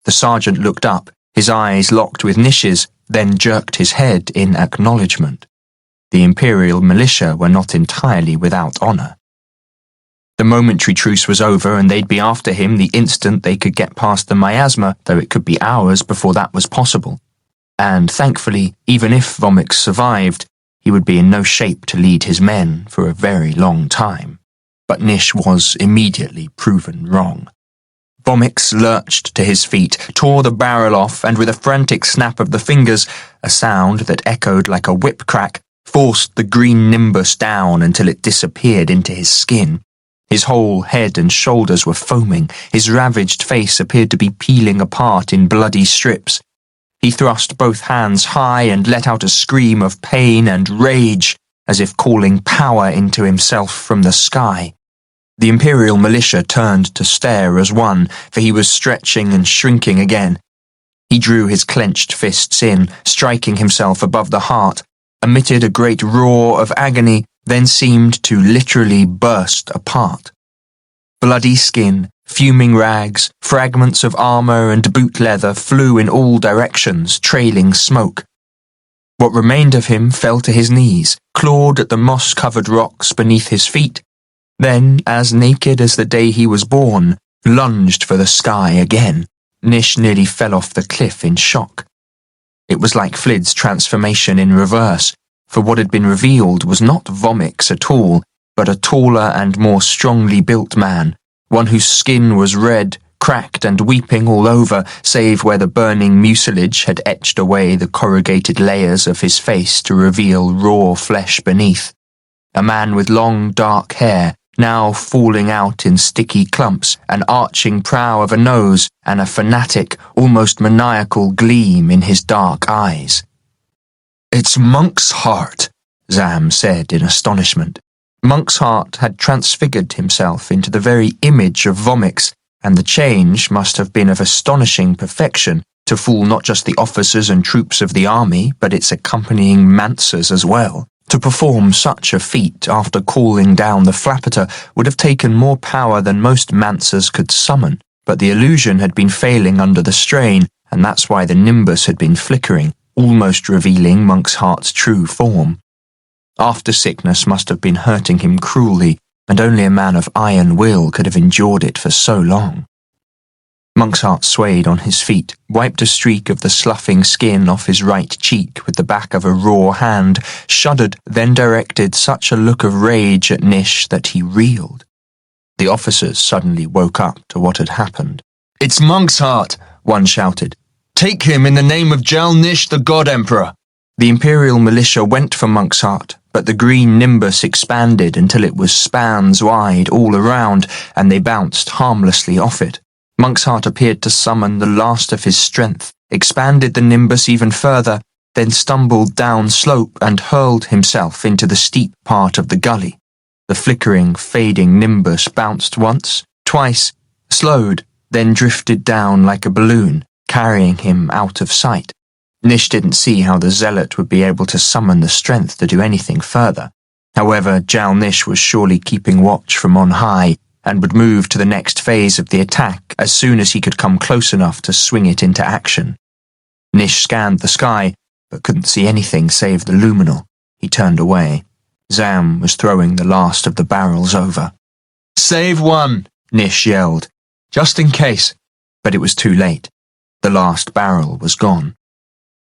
The sergeant looked up, his eyes locked with Nish's, then jerked his head in acknowledgement. The Imperial Militia were not entirely without honour. The momentary truce was over and they'd be after him the instant they could get past the miasma, though it could be hours before that was possible. And thankfully, even if Vomix survived, he would be in no shape to lead his men for a very long time. But Nish was immediately proven wrong. Vomix lurched to his feet, tore the barrel off, and with a frantic snap of the fingers, a sound that echoed like a whip crack, forced the green nimbus down until it disappeared into his skin. His whole head and shoulders were foaming, his ravaged face appeared to be peeling apart in bloody strips. He thrust both hands high and let out a scream of pain and rage, as if calling power into himself from the sky. The Imperial Militia turned to stare as one, for he was stretching and shrinking again. He drew his clenched fists in, striking himself above the heart, emitted a great roar of agony, then seemed to literally burst apart. Bloody skin, fuming rags, fragments of armour and boot leather flew in all directions, trailing smoke. What remained of him fell to his knees, clawed at the moss-covered rocks beneath his feet, then, as naked as the day he was born, lunged for the sky again. Nish nearly fell off the cliff in shock. It was like Flid's transformation in reverse, for what had been revealed was not Vomix at all, but a taller and more strongly built man, one whose skin was red, cracked and weeping all over, save where the burning mucilage had etched away the corrugated layers of his face to reveal raw flesh beneath. A man with long, dark hair, now falling out in sticky clumps, an arching prow of a nose, and a fanatic, almost maniacal gleam in his dark eyes. "It's Monk's Heart," Zam said in astonishment. Monk's Heart had transfigured himself into the very image of Vomix, and the change must have been of astonishing perfection to fool not just the officers and troops of the army, but its accompanying mancers as well. To perform such a feat after calling down the flapper would have taken more power than most mancers could summon, but the illusion had been failing under the strain, and that's why the nimbus had been flickering, almost revealing Monk's Heart's true form. After sickness must have been hurting him cruelly, and only a man of iron will could have endured it for so long. Monk's Heart swayed on his feet, wiped a streak of the sloughing skin off his right cheek with the back of a raw hand, shuddered, then directed such a look of rage at Nish that he reeled. The officers suddenly woke up to what had happened. "It's Monk's Heart," one shouted. "Take him in the name of Jal-Nish, the God Emperor." The Imperial Militia went for Monk's Heart, but the green nimbus expanded until it was spans wide all around, and they bounced harmlessly off it. Monk's Heart appeared to summon the last of his strength, expanded the nimbus even further, then stumbled down slope and hurled himself into the steep part of the gully. The flickering, fading nimbus bounced once, twice, slowed, then drifted down like a balloon, carrying him out of sight. Nish didn't see how the zealot would be able to summon the strength to do anything further. However, Jal-Nish was surely keeping watch from on high, and would move to the next phase of the attack as soon as he could come close enough to swing it into action. Nish scanned the sky, but couldn't see anything save the luminal. He turned away. Zam was throwing the last of the barrels over. "Save one!" Nish yelled, just in case, but it was too late. The last barrel was gone.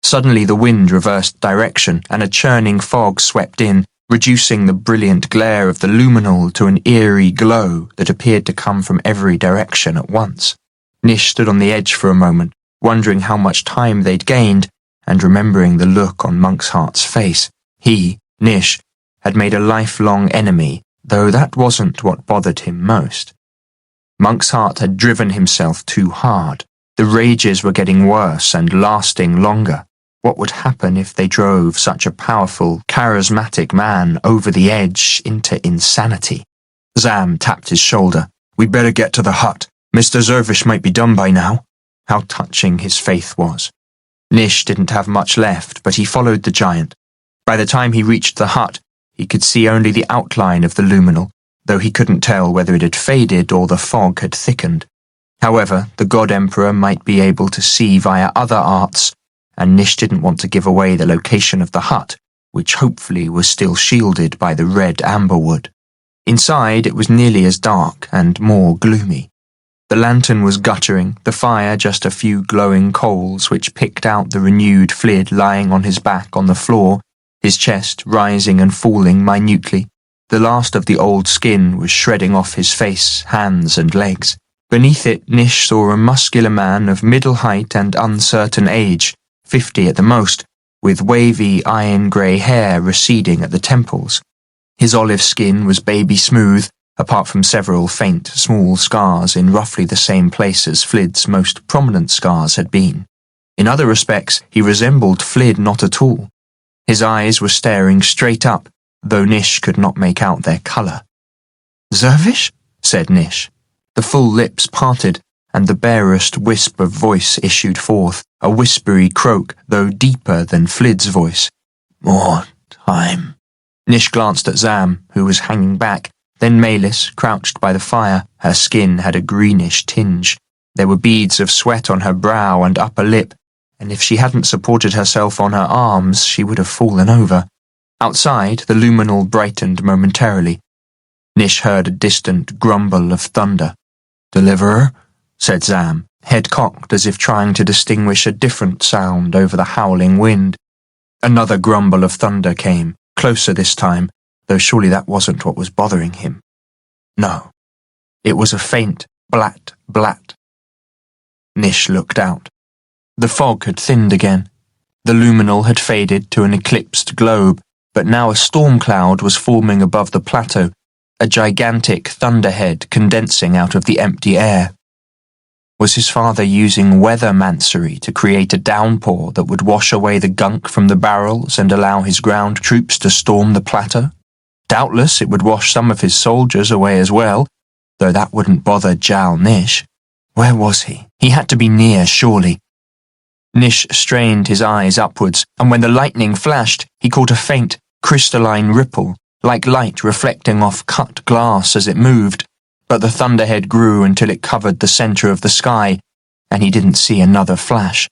Suddenly the wind reversed direction and a churning fog swept in, reducing the brilliant glare of the luminal to an eerie glow that appeared to come from every direction at once. Nish stood on the edge for a moment, wondering how much time they'd gained, and remembering the look on Monksheart's face. He, Nish, had made a lifelong enemy, though that wasn't what bothered him most. Monksheart had driven himself too hard. The rages were getting worse and lasting longer. What would happen if they drove such a powerful, charismatic man over the edge into insanity? Zam tapped his shoulder. "We better get to the hut. Mr. Zervish might be done by now." How touching his faith was. Nish didn't have much left, but he followed the giant. By the time he reached the hut, he could see only the outline of the luminal, though he couldn't tell whether it had faded or the fog had thickened. However, the God Emperor might be able to see via other arts, and Nish didn't want to give away the location of the hut, which hopefully was still shielded by the red amberwood. Inside, it was nearly as dark and more gloomy. The lantern was guttering, the fire just a few glowing coals which picked out the renewed Flid lying on his back on the floor, his chest rising and falling minutely. The last of the old skin was shredding off his face, hands and legs. Beneath it, Nish saw a muscular man of middle height and uncertain age, 50 at the most, with wavy iron-grey hair receding at the temples. His olive skin was baby smooth, apart from several faint, small scars in roughly the same places Flid's most prominent scars had been. In other respects, he resembled Flid not at all. His eyes were staring straight up, though Nish could not make out their colour. "Zervish?" said Nish. The full lips parted, and the barest wisp of voice issued forth, a whispery croak, though deeper than Flid's voice. "More time." Nish glanced at Zam, who was hanging back, then Malis, crouched by the fire. Her skin had a greenish tinge. There were beads of sweat on her brow and upper lip, and if she hadn't supported herself on her arms, she would have fallen over. Outside, the luminal brightened momentarily. Nish heard a distant grumble of thunder. "Deliverer?" said Zam, head cocked as if trying to distinguish a different sound over the howling wind. Another grumble of thunder came, closer this time, though surely that wasn't what was bothering him. No, it was a faint blat blat. Nish looked out. The fog had thinned again. The luminal had faded to an eclipsed globe, but now a storm cloud was forming above the plateau, a gigantic thunderhead condensing out of the empty air. Was his father using weathermancery to create a downpour that would wash away the gunk from the barrels and allow his ground troops to storm the plateau? Doubtless it would wash some of his soldiers away as well, though that wouldn't bother Jal-Nish. Where was he? He had to be near, surely. Nish strained his eyes upwards, and when the lightning flashed, he caught a faint, crystalline ripple, like light reflecting off cut glass as it moved, but the thunderhead grew until it covered the centre of the sky, and he didn't see another flash.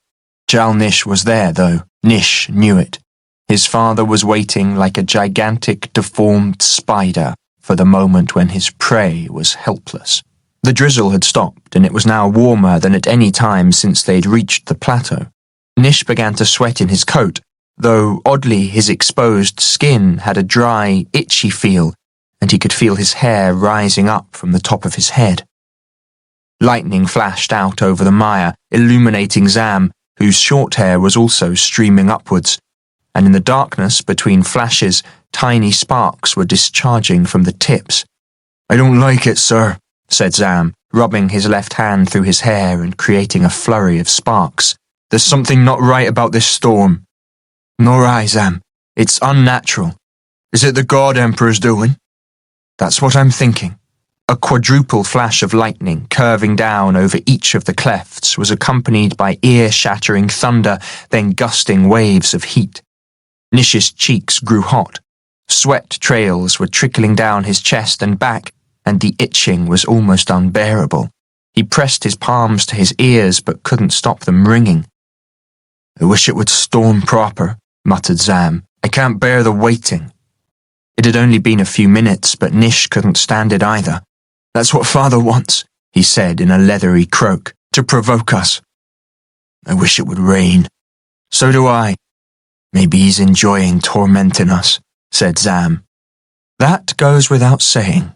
Jal-Nish was there, though. Nish knew it. His father was waiting like a gigantic, deformed spider for the moment when his prey was helpless. The drizzle had stopped, and it was now warmer than at any time since they'd reached the plateau. Nish began to sweat in his coat, though oddly his exposed skin had a dry, itchy feel, and he could feel his hair rising up from the top of his head. Lightning flashed out over the mire, illuminating Zam, whose short hair was also streaming upwards, and in the darkness between flashes, tiny sparks were discharging from the tips. "I don't like it, sir," said Zam, rubbing his left hand through his hair and creating a flurry of sparks. "There's something not right about this storm." "Nor I, Zam. It's unnatural." "Is it the God Emperor's doing?" "That's what I'm thinking." A quadruple flash of lightning curving down over each of the clefts was accompanied by ear-shattering thunder, then gusting waves of heat. Nish's cheeks grew hot. Sweat trails were trickling down his chest and back, and the itching was almost unbearable. He pressed his palms to his ears but couldn't stop them ringing. "I wish it would storm proper," muttered Zam. "I can't bear the waiting." It had only been a few minutes, but Nish couldn't stand it either. "That's what Father wants," he said in a leathery croak, "to provoke us." "I wish it would rain." "So do I." "Maybe he's enjoying tormenting us," said Zam. "That goes without saying."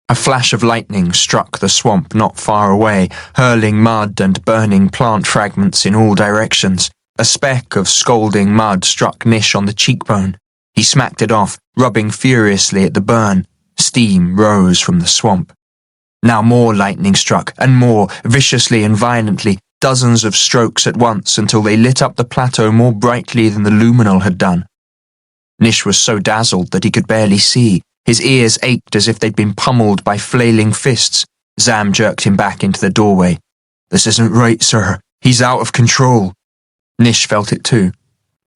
A flash of lightning struck the swamp not far away, hurling mud and burning plant fragments in all directions. A speck of scalding mud struck Nish on the cheekbone. He smacked it off, rubbing furiously at the burn. Steam rose from the swamp. Now more lightning struck, and more, viciously and violently, dozens of strokes at once until they lit up the plateau more brightly than the luminol had done. Nish was so dazzled that he could barely see. His ears ached as if they'd been pummeled by flailing fists. Zam jerked him back into the doorway. "This isn't right, sir. He's out of control." Nish felt it too.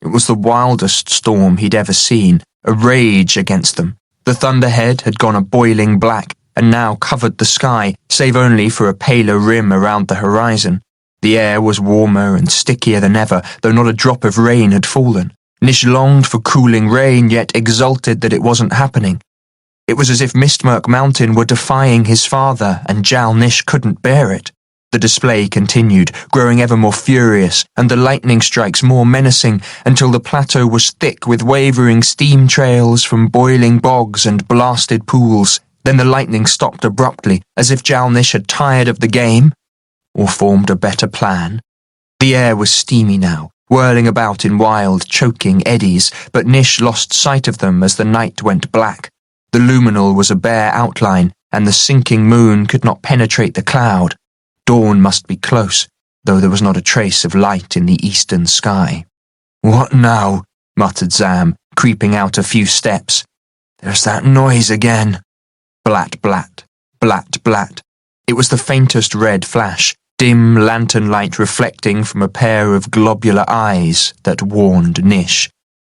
It was the wildest storm he'd ever seen, a rage against them. The thunderhead had gone a boiling black and now covered the sky, save only for a paler rim around the horizon. The air was warmer and stickier than ever, though not a drop of rain had fallen. Nish longed for cooling rain, yet exulted that it wasn't happening. It was as if Mistmurk Mountain were defying his father, and Jal-Nish couldn't bear it. The display continued, growing ever more furious, and the lightning strikes more menacing, until the plateau was thick with wavering steam trails from boiling bogs and blasted pools. Then the lightning stopped abruptly, as if Jal-Nish had tired of the game, or formed a better plan. The air was steamy now, whirling about in wild, choking eddies, but Nish lost sight of them as the night went black. The luminol was a bare outline, and the sinking moon could not penetrate the cloud. Dawn must be close, though there was not a trace of light in the eastern sky. "What now?" muttered Zam, creeping out a few steps. "There's that noise again." Blat, blat, blat, blat. It was the faintest red flash, dim lantern light reflecting from a pair of globular eyes that warned Nish.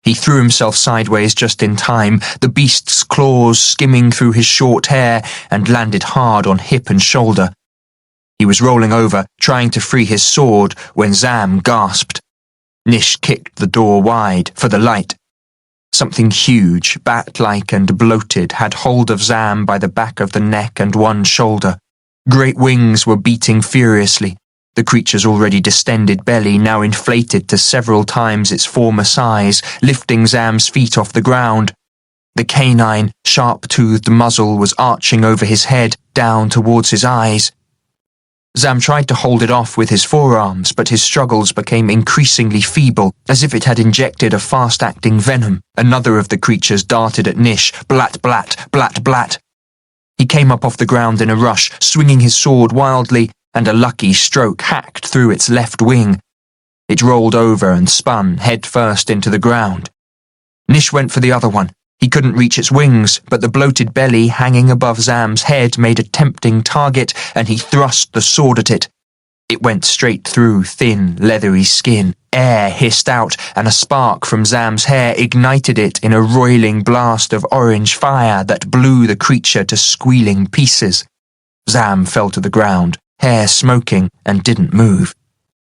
He threw himself sideways just in time, the beast's claws skimming through his short hair, and landed hard on hip and shoulder. He was rolling over, trying to free his sword, when Zam gasped. Nish kicked the door wide for the light. Something huge, bat-like and bloated, had hold of Zam by the back of the neck and one shoulder. Great wings were beating furiously. The creature's already distended belly now inflated to several times its former size, lifting Zam's feet off the ground. The canine, sharp-toothed muzzle was arching over his head, down towards his eyes. Zam tried to hold it off with his forearms, but his struggles became increasingly feeble, as if it had injected a fast-acting venom. Another of the creatures darted at Nish, blat, blat, blat, blat. He came up off the ground in a rush, swinging his sword wildly, and a lucky stroke hacked through its left wing. It rolled over and spun head first into the ground. Nish went for the other one. He couldn't reach its wings, but the bloated belly hanging above Zam's head made a tempting target, and he thrust the sword at it. It went straight through thin, leathery skin. Air hissed out, and a spark from Zam's hair ignited it in a roiling blast of orange fire that blew the creature to squealing pieces. Zam fell to the ground, hair smoking, and didn't move.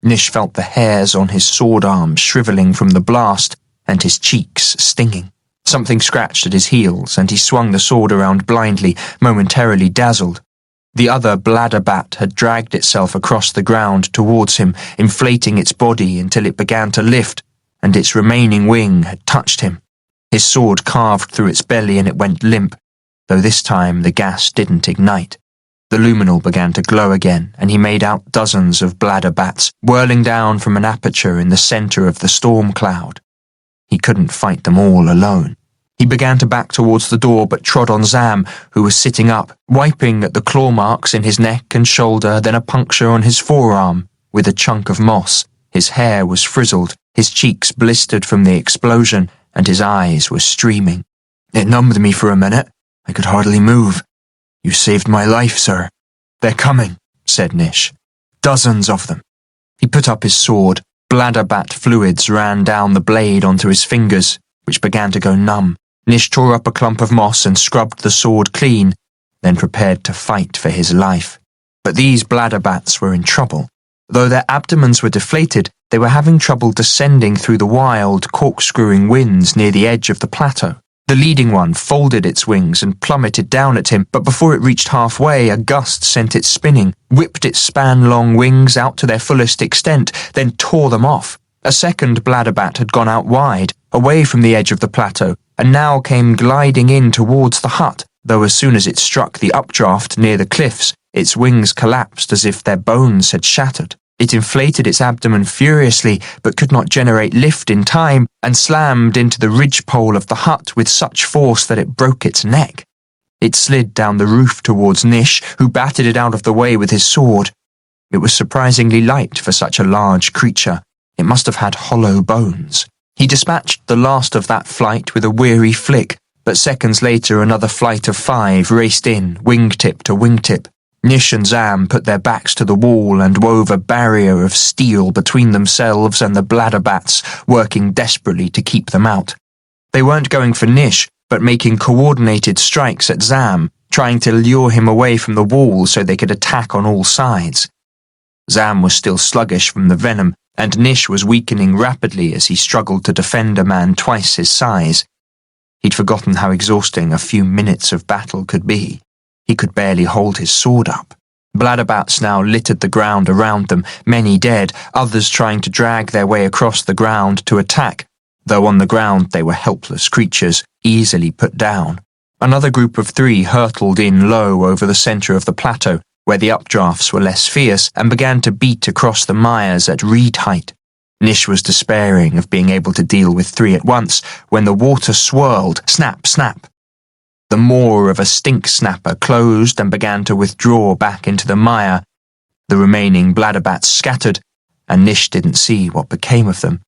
Nish felt the hairs on his sword arms shriveling from the blast, and his cheeks stinging. Something scratched at his heels, and he swung the sword around blindly, momentarily dazzled. The other bladder bat had dragged itself across the ground towards him, inflating its body until it began to lift, and its remaining wing had touched him. His sword carved through its belly and it went limp, though this time the gas didn't ignite. The luminol began to glow again, and he made out dozens of bladder bats whirling down from an aperture in the center of the storm cloud. He couldn't fight them all alone. He began to back towards the door, but trod on Zam, who was sitting up, wiping at the claw marks in his neck and shoulder, then a puncture on his forearm with a chunk of moss. His hair was frizzled, his cheeks blistered from the explosion, and his eyes were streaming. "It numbed me for a minute. I could hardly move. You saved my life, sir." "They're coming," said Nish. "Dozens of them." He put up his sword. Bladderbat fluids ran down the blade onto his fingers, which began to go numb. Nish tore up a clump of moss and scrubbed the sword clean. then prepared to fight for his life. But these bladderbats were in trouble. Though their abdomens were deflated, they were having trouble descending through the wild, corkscrewing winds near the edge of the plateau. The leading one folded its wings and plummeted down at him, but before it reached halfway, a gust sent it spinning, whipped its span-long wings out to their fullest extent, then tore them off. A second bladderbat had gone out wide, away from the edge of the plateau, and now came gliding in towards the hut, though as soon as it struck the updraft near the cliffs, its wings collapsed as if their bones had shattered. It inflated its abdomen furiously, but could not generate lift in time, and slammed into the ridgepole of the hut with such force that it broke its neck. It slid down the roof towards Nish, who batted it out of the way with his sword. It was surprisingly light for such a large creature. It must have had hollow bones. He dispatched the last of that flight with a weary flick, but seconds later another flight of 5 raced in, wingtip to wingtip. Nish and Zam put their backs to the wall and wove a barrier of steel between themselves and the bladderbats, working desperately to keep them out. They weren't going for Nish, but making coordinated strikes at Zam, trying to lure him away from the wall so they could attack on all sides. Zam was still sluggish from the venom, and Nish was weakening rapidly as he struggled to defend a man twice his size. He'd forgotten how exhausting a few minutes of battle could be. He could barely hold his sword up. Bladderbats now littered the ground around them, many dead, others trying to drag their way across the ground to attack, though on the ground they were helpless creatures, easily put down. Another group of 3 hurtled in low over the centre of the plateau, where the updrafts were less fierce, and began to beat across the mires at reed height. Nish was despairing of being able to deal with 3 at once, when the water swirled, snap, snap. The maw of a stink snapper closed and began to withdraw back into the mire. The remaining bladderbats scattered, and Nish didn't see what became of them.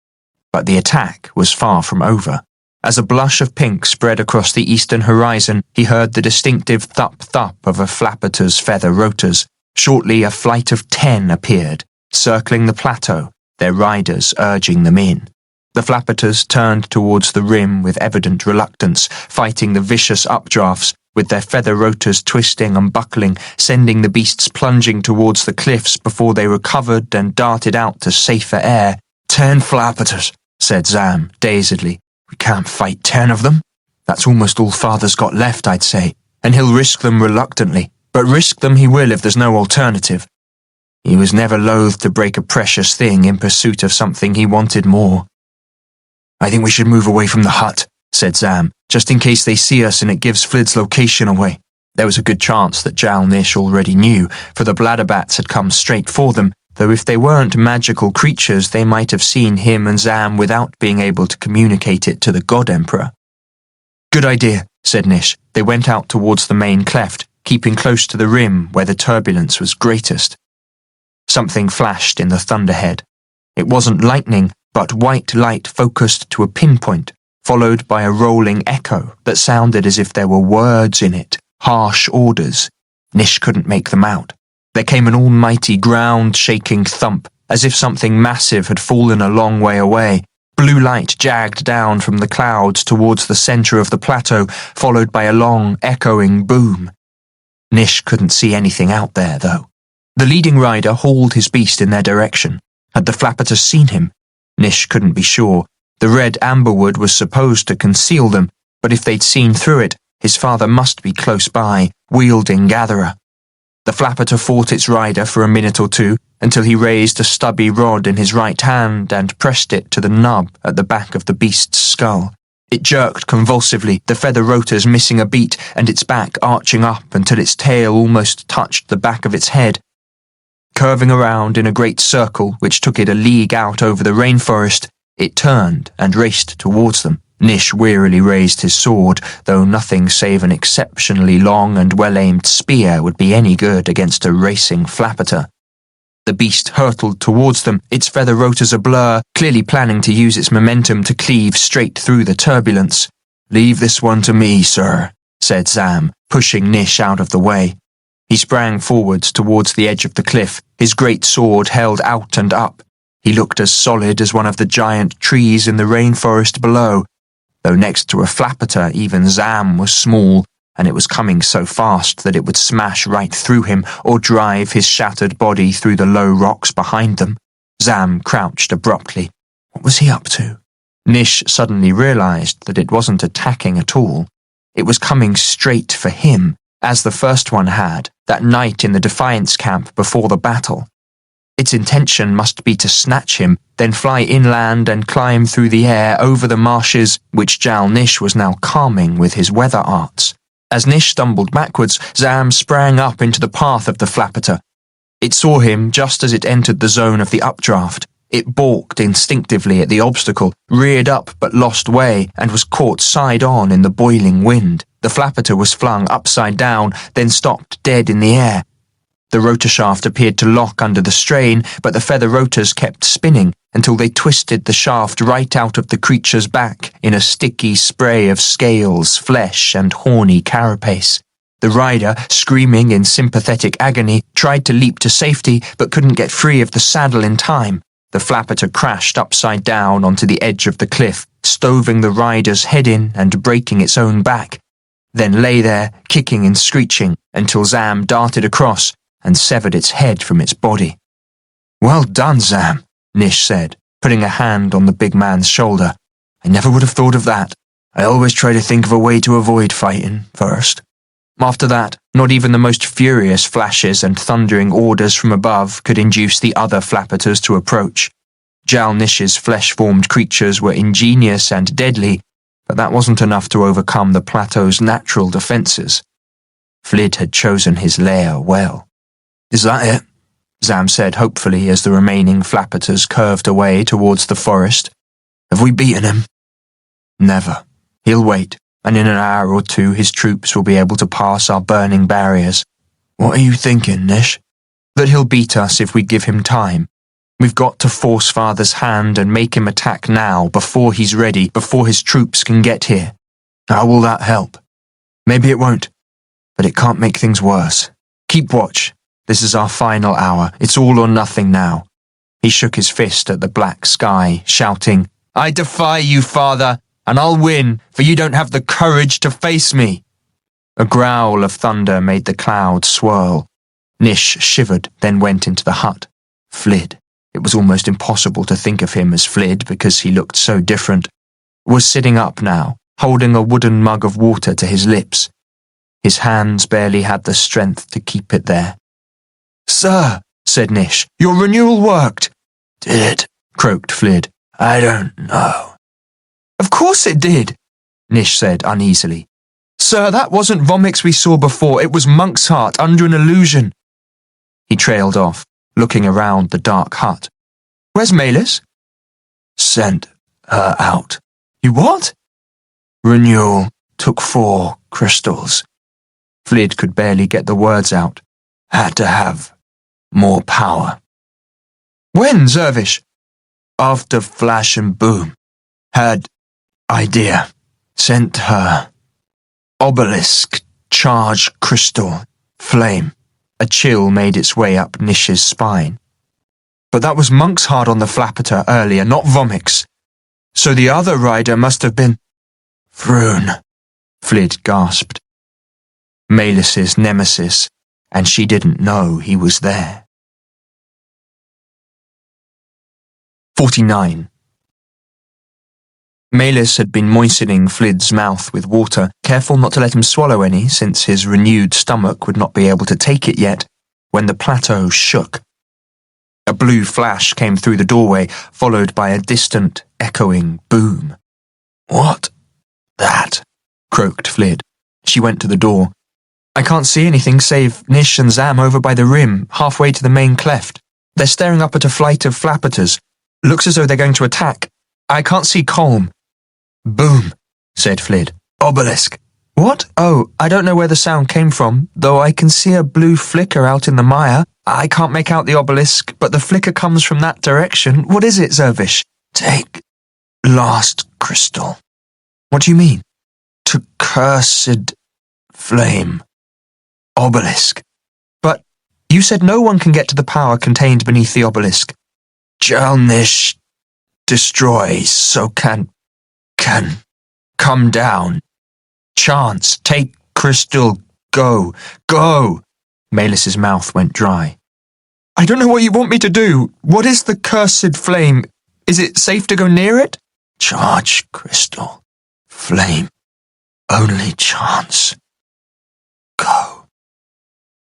But the attack was far from over. As a blush of pink spread across the eastern horizon, he heard the distinctive thup-thup of a flapper's feather rotors. Shortly, a flight of 10 appeared, circling the plateau, their riders urging them in. The flapperers turned towards the rim with evident reluctance, fighting the vicious updrafts, with their feather rotors twisting and buckling, sending the beasts plunging towards the cliffs before they recovered and darted out to safer air. 10 flapperers, said Zam, dazedly. We can't fight 10 of them. That's almost all Father's got left, I'd say, and he'll risk them reluctantly, but risk them he will if there's no alternative. He was never loath to break a precious thing in pursuit of something he wanted more. I think we should move away from the hut, said Zam, just in case they see us and it gives Flid's location away. There was a good chance that Jal-Nish already knew, for the bladderbats had come straight for them, though if they weren't magical creatures they might have seen him and Zam without being able to communicate it to the God Emperor. Good idea, said Nish. They went out towards the main cleft, keeping close to the rim where the turbulence was greatest. Something flashed in the thunderhead. It wasn't lightning, but white light focused to a pinpoint, followed by a rolling echo that sounded as if there were words in it, harsh orders. Nish couldn't make them out. There came an almighty ground-shaking thump, as if something massive had fallen a long way away. Blue light jagged down from the clouds towards the centre of the plateau, followed by a long, echoing boom. Nish couldn't see anything out there, though. The leading rider hauled his beast in their direction. Had the flapperers seen him? Nish couldn't be sure. The red amberwood was supposed to conceal them, but if they'd seen through it, his father must be close by, wielding gatherer. The flapper fought its rider for a minute or 2, until he raised a stubby rod in his right hand and pressed it to the nub at the back of the beast's skull. It jerked convulsively, the feather rotors missing a beat and its back arching up until its tail almost touched the back of its head. Curving around in a great circle which took it a league out over the rainforest, it turned and raced towards them. Nish wearily raised his sword, though nothing save an exceptionally long and well-aimed spear would be any good against a racing flapper. The beast hurtled towards them, its feather rotors ablur, clearly planning to use its momentum to cleave straight through the turbulence. "Leave this one to me, sir," said Zam, pushing Nish out of the way. He sprang forwards towards the edge of the cliff, his great sword held out and up. He looked as solid as one of the giant trees in the rainforest below, though next to a flapper even Zam was small, and it was coming so fast that it would smash right through him or drive his shattered body through the low rocks behind them. Zam crouched abruptly. What was he up to? Nish suddenly realized that it wasn't attacking at all. It was coming straight for him, as the first one had, that night in the Defiance camp before the battle. Its intention must be to snatch him, then fly inland and climb through the air over the marshes which Jal-Nish was now calming with his weather arts. As Nish stumbled backwards, Zam sprang up into the path of the flapperter. It saw him just as it entered the zone of the updraft. It balked instinctively at the obstacle, reared up but lost way, and was caught side-on in the boiling wind. The flapperter was flung upside down, then stopped dead in the air. The rotor shaft appeared to lock under the strain, but the feather rotors kept spinning until they twisted the shaft right out of the creature's back in a sticky spray of scales, flesh, and horny carapace. The rider, screaming in sympathetic agony, tried to leap to safety but couldn't get free of the saddle in time. The flapperter crashed upside down onto the edge of the cliff, stoving the rider's head in and breaking its own back, then lay there, kicking and screeching, until Zam darted across and severed its head from its body. "Well done, Zam," Nish said, putting a hand on the big man's shoulder. "I never would have thought of that. I always try to think of a way to avoid fighting first." After that, not even the most furious flashes and thundering orders from above could induce the other flapperters to approach. Jal-Nish's flesh-formed creatures were ingenious and deadly, but that wasn't enough to overcome the plateau's natural defences. Flid had chosen his lair well. "Is that it?" Zam said hopefully as the remaining flapperters curved away towards the forest. "Have we beaten him?" "Never. He'll wait, and in an hour or two his troops will be able to pass our burning barriers." "What are you thinking, Nish?" "That he'll beat us if we give him time. We've got to force Father's hand and make him attack now, before he's ready, before his troops can get here." "How will that help?" "Maybe it won't, but it can't make things worse. Keep watch. This is our final hour. It's all or nothing now." He shook his fist at the black sky, shouting, "I defy you, Father, and I'll win, for you don't have the courage to face me." A growl of thunder made the clouds swirl. Nish shivered, then went into the hut. Flid. It was almost impossible to think of him as Flid because he looked so different. Was sitting up now, holding a wooden mug of water to his lips. His hands barely had the strength to keep it there. "Sir," said Nish, "your renewal worked." "Did it?" croaked Flid. "I don't know." "Of course it did," Nish said uneasily. "Sir, that wasn't Vomix we saw before. It was Monk's heart under an illusion." He trailed off, looking around the dark hut. "Where's Malis?" "Sent her out." "You what?" "Renewal took 4 crystals." Flid could barely get the words out. "Had to have more power." "When, Zervish?" "After Flash and Boom. Had idea. Sent her. Obelisk, charge crystal, flame." A chill made its way up Nish's spine. "But that was Monk's heart on the flapperter earlier, not Vomix. So the other rider must have been..." "Froon," Flid gasped. Malis's nemesis, and she didn't know he was there. 49. Malis had been moistening Flid's mouth with water, careful not to let him swallow any since his renewed stomach would not be able to take it yet, when the plateau shook. A blue flash came through the doorway, followed by a distant, echoing boom. "What? That?" croaked Flid. She went to the door. "I can't see anything save Nish and Zam over by the rim, halfway to the main cleft. They're staring up at a flight of flapperters. Looks as though they're going to attack. I can't see Colm." "Boom," said Flid. "Obelisk." "What? Oh, I don't know where the sound came from, though I can see a blue flicker out in the mire. I can't make out the obelisk, but the flicker comes from that direction. What is it, Zervish?" "Take last crystal." "What do you mean?" "To cursed flame. Obelisk." "But you said no one can get to the power contained beneath the obelisk." "Jal-Nish destroys, so can come down. Chance, take Crystal, go, go! Melis's mouth went dry. I don't know what you want me to do. What is the cursed flame? Is it safe to go near it? Charge, Crystal. Flame. Only chance. Go.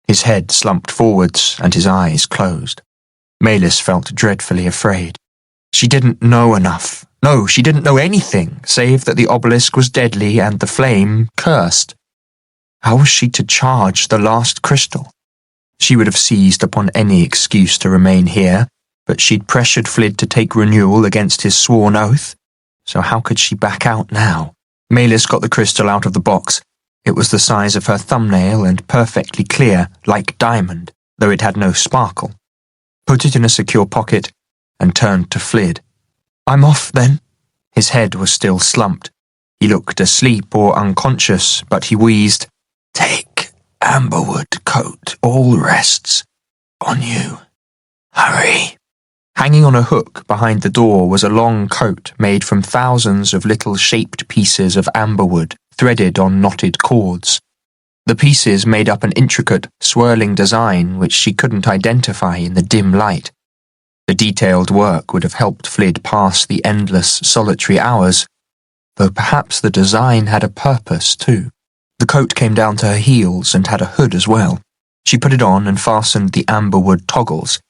His head slumped forwards and his eyes closed. Melis felt dreadfully afraid. She didn't know enough. No, she didn't know anything, save that the obelisk was deadly and the flame cursed. How was she to charge the last crystal? She would have seized upon any excuse to remain here, but she'd pressured Flid to take renewal against his sworn oath. So how could she back out now? Melis got the crystal out of the box. It was the size of her thumbnail and perfectly clear, like diamond, though it had no sparkle. Put it in a secure pocket and turned to Flid. I'm off, then. His head was still slumped. He looked asleep or unconscious, but he wheezed, Take amberwood coat, all rests on you. Hurry. Hanging on a hook behind the door was a long coat made from thousands of little shaped pieces of amberwood threaded on knotted cords. The pieces made up an intricate, swirling design which she couldn't identify in the dim light. The detailed work would have helped Flid pass the endless, solitary hours, though perhaps the design had a purpose too. The coat came down to her heels and had a hood as well. She put it on and fastened the amberwood toggles.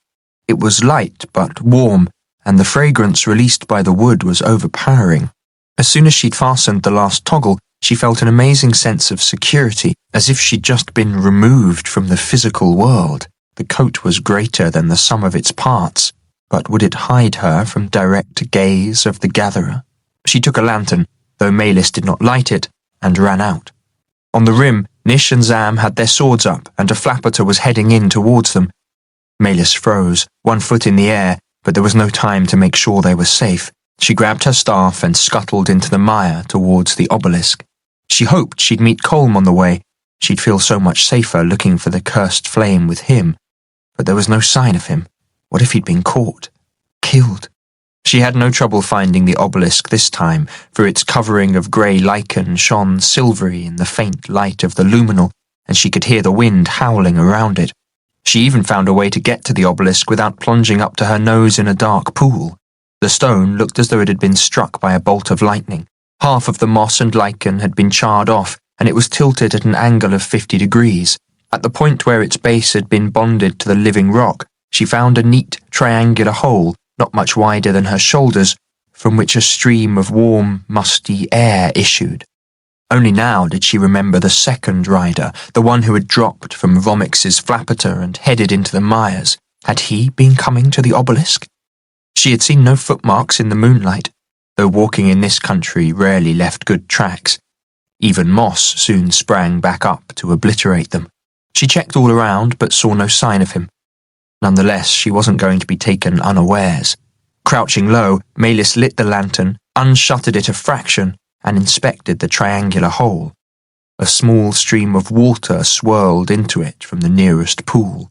It was light but warm, and the fragrance released by the wood was overpowering. As soon as she'd fastened the last toggle, she felt an amazing sense of security, as if she'd just been removed from the physical world. The coat was greater than the sum of its parts, but would it hide her from direct gaze of the gatherer? She took a lantern, though Melis did not light it, and ran out. On the rim, Nish and Zam had their swords up, and a flapperter was heading in towards them. Melis froze, one foot in the air, but there was no time to make sure they were safe. She grabbed her staff and scuttled into the mire towards the obelisk. She hoped she'd meet Colm on the way. She'd feel so much safer looking for the cursed flame with him. But there was no sign of him. What if he'd been caught? Killed? She had no trouble finding the obelisk this time, for its covering of grey lichen shone silvery in the faint light of the luminal, and she could hear the wind howling around it. She even found a way to get to the obelisk without plunging up to her nose in a dark pool. The stone looked as though it had been struck by a bolt of lightning. Half of the moss and lichen had been charred off, and it was tilted at an angle of 50 degrees. At the point where its base had been bonded to the living rock, she found a neat, triangular hole, not much wider than her shoulders, from which a stream of warm, musty air issued. Only now did she remember the second rider, the one who had dropped from Vomix's flapperter and headed into the mires. Had he been coming to the obelisk? She had seen no footmarks in the moonlight, though walking in this country rarely left good tracks. Even moss soon sprang back up to obliterate them. She checked all around, but saw no sign of him. Nonetheless, she wasn't going to be taken unawares. Crouching low, Melis lit the lantern, unshuttered it a fraction, and inspected the triangular hole. A small stream of water swirled into it from the nearest pool.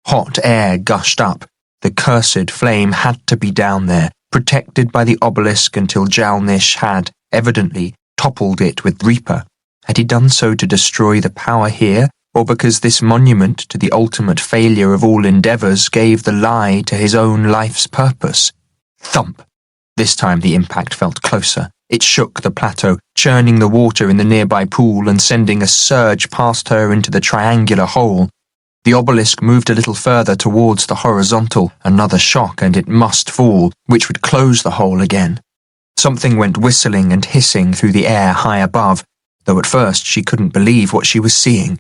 Hot air gushed up. The cursed flame had to be down there, protected by the obelisk until Jal-Nish had, evidently, toppled it with Reaper. Had he done so to destroy the power here, or because this monument to the ultimate failure of all endeavours gave the lie to his own life's purpose? Thump! This time the impact felt closer. It shook the plateau, churning the water in the nearby pool and sending a surge past her into the triangular hole. The obelisk moved a little further towards the horizontal. Another shock and it must fall, which would close the hole again. Something went whistling and hissing through the air high above, though at first she couldn't believe what she was seeing.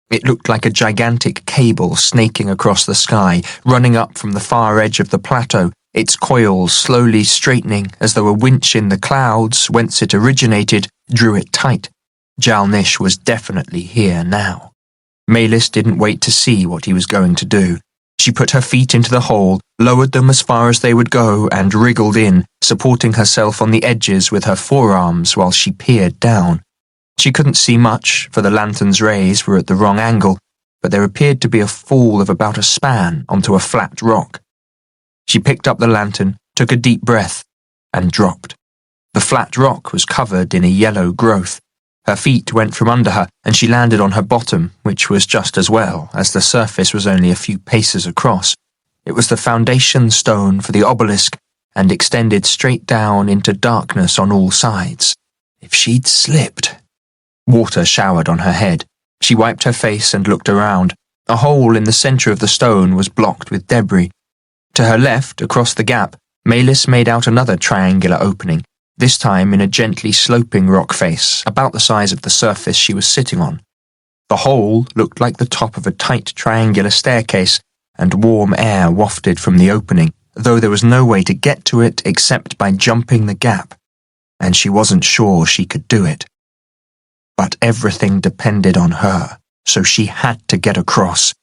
It looked like a gigantic cable snaking across the sky, running up from the far edge of the plateau, its coils slowly straightening as though a winch in the clouds, whence it originated, drew it tight. Jal-Nish was definitely here now. Melis didn't wait to see what he was going to do. She put her feet into the hole, lowered them as far as they would go, and wriggled in, supporting herself on the edges with her forearms while she peered down. She couldn't see much, for the lantern's rays were at the wrong angle, but there appeared to be a fall of about a span onto a flat rock. She picked up the lantern, took a deep breath, and dropped. The flat rock was covered in a yellow growth. Her feet went from under her, and she landed on her bottom, which was just as well, as the surface was only a few paces across. It was the foundation stone for the obelisk, and extended straight down into darkness on all sides. If she'd slipped... Water showered on her head. She wiped her face and looked around. A hole in the centre of the stone was blocked with debris. To her left, across the gap, Maylis made out another triangular opening, this time in a gently sloping rock face, about the size of the surface she was sitting on. The hole looked like the top of a tight triangular staircase, and warm air wafted from the opening, though there was no way to get to it except by jumping the gap, and she wasn't sure she could do it. But everything depended on her, so she had to get across.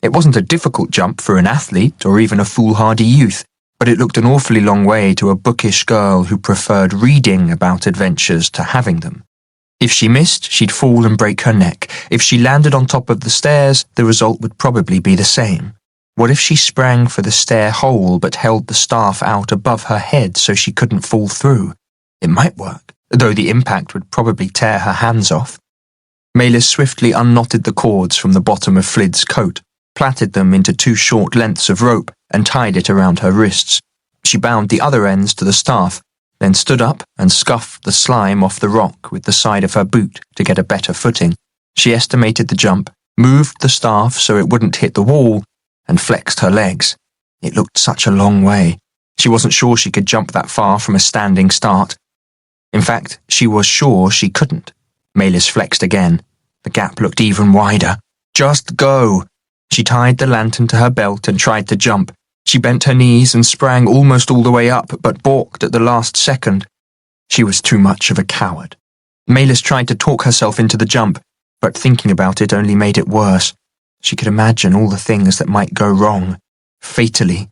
It wasn't a difficult jump for an athlete or even a foolhardy youth, but it looked an awfully long way to a bookish girl who preferred reading about adventures to having them. If she missed, she'd fall and break her neck. If she landed on top of the stairs, the result would probably be the same. What if she sprang for the stair hole but held the staff out above her head so she couldn't fall through? It might work, though the impact would probably tear her hands off. Maylis swiftly unknotted the cords from the bottom of Flid's coat, plaited them into 2 short lengths of rope, and tied it around her wrists. She bound the other ends to the staff, then stood up and scuffed the slime off the rock with the side of her boot to get a better footing. She estimated the jump, moved the staff so it wouldn't hit the wall, and flexed her legs. It looked such a long way. She wasn't sure she could jump that far from a standing start. In fact, she was sure she couldn't. Maylis flexed again. The gap looked even wider. Just go! She tied the lantern to her belt and tried to jump. She bent her knees and sprang almost all the way up, but balked at the last second. She was too much of a coward. Maylis tried to talk herself into the jump, but thinking about it only made it worse. She could imagine all the things that might go wrong, fatally.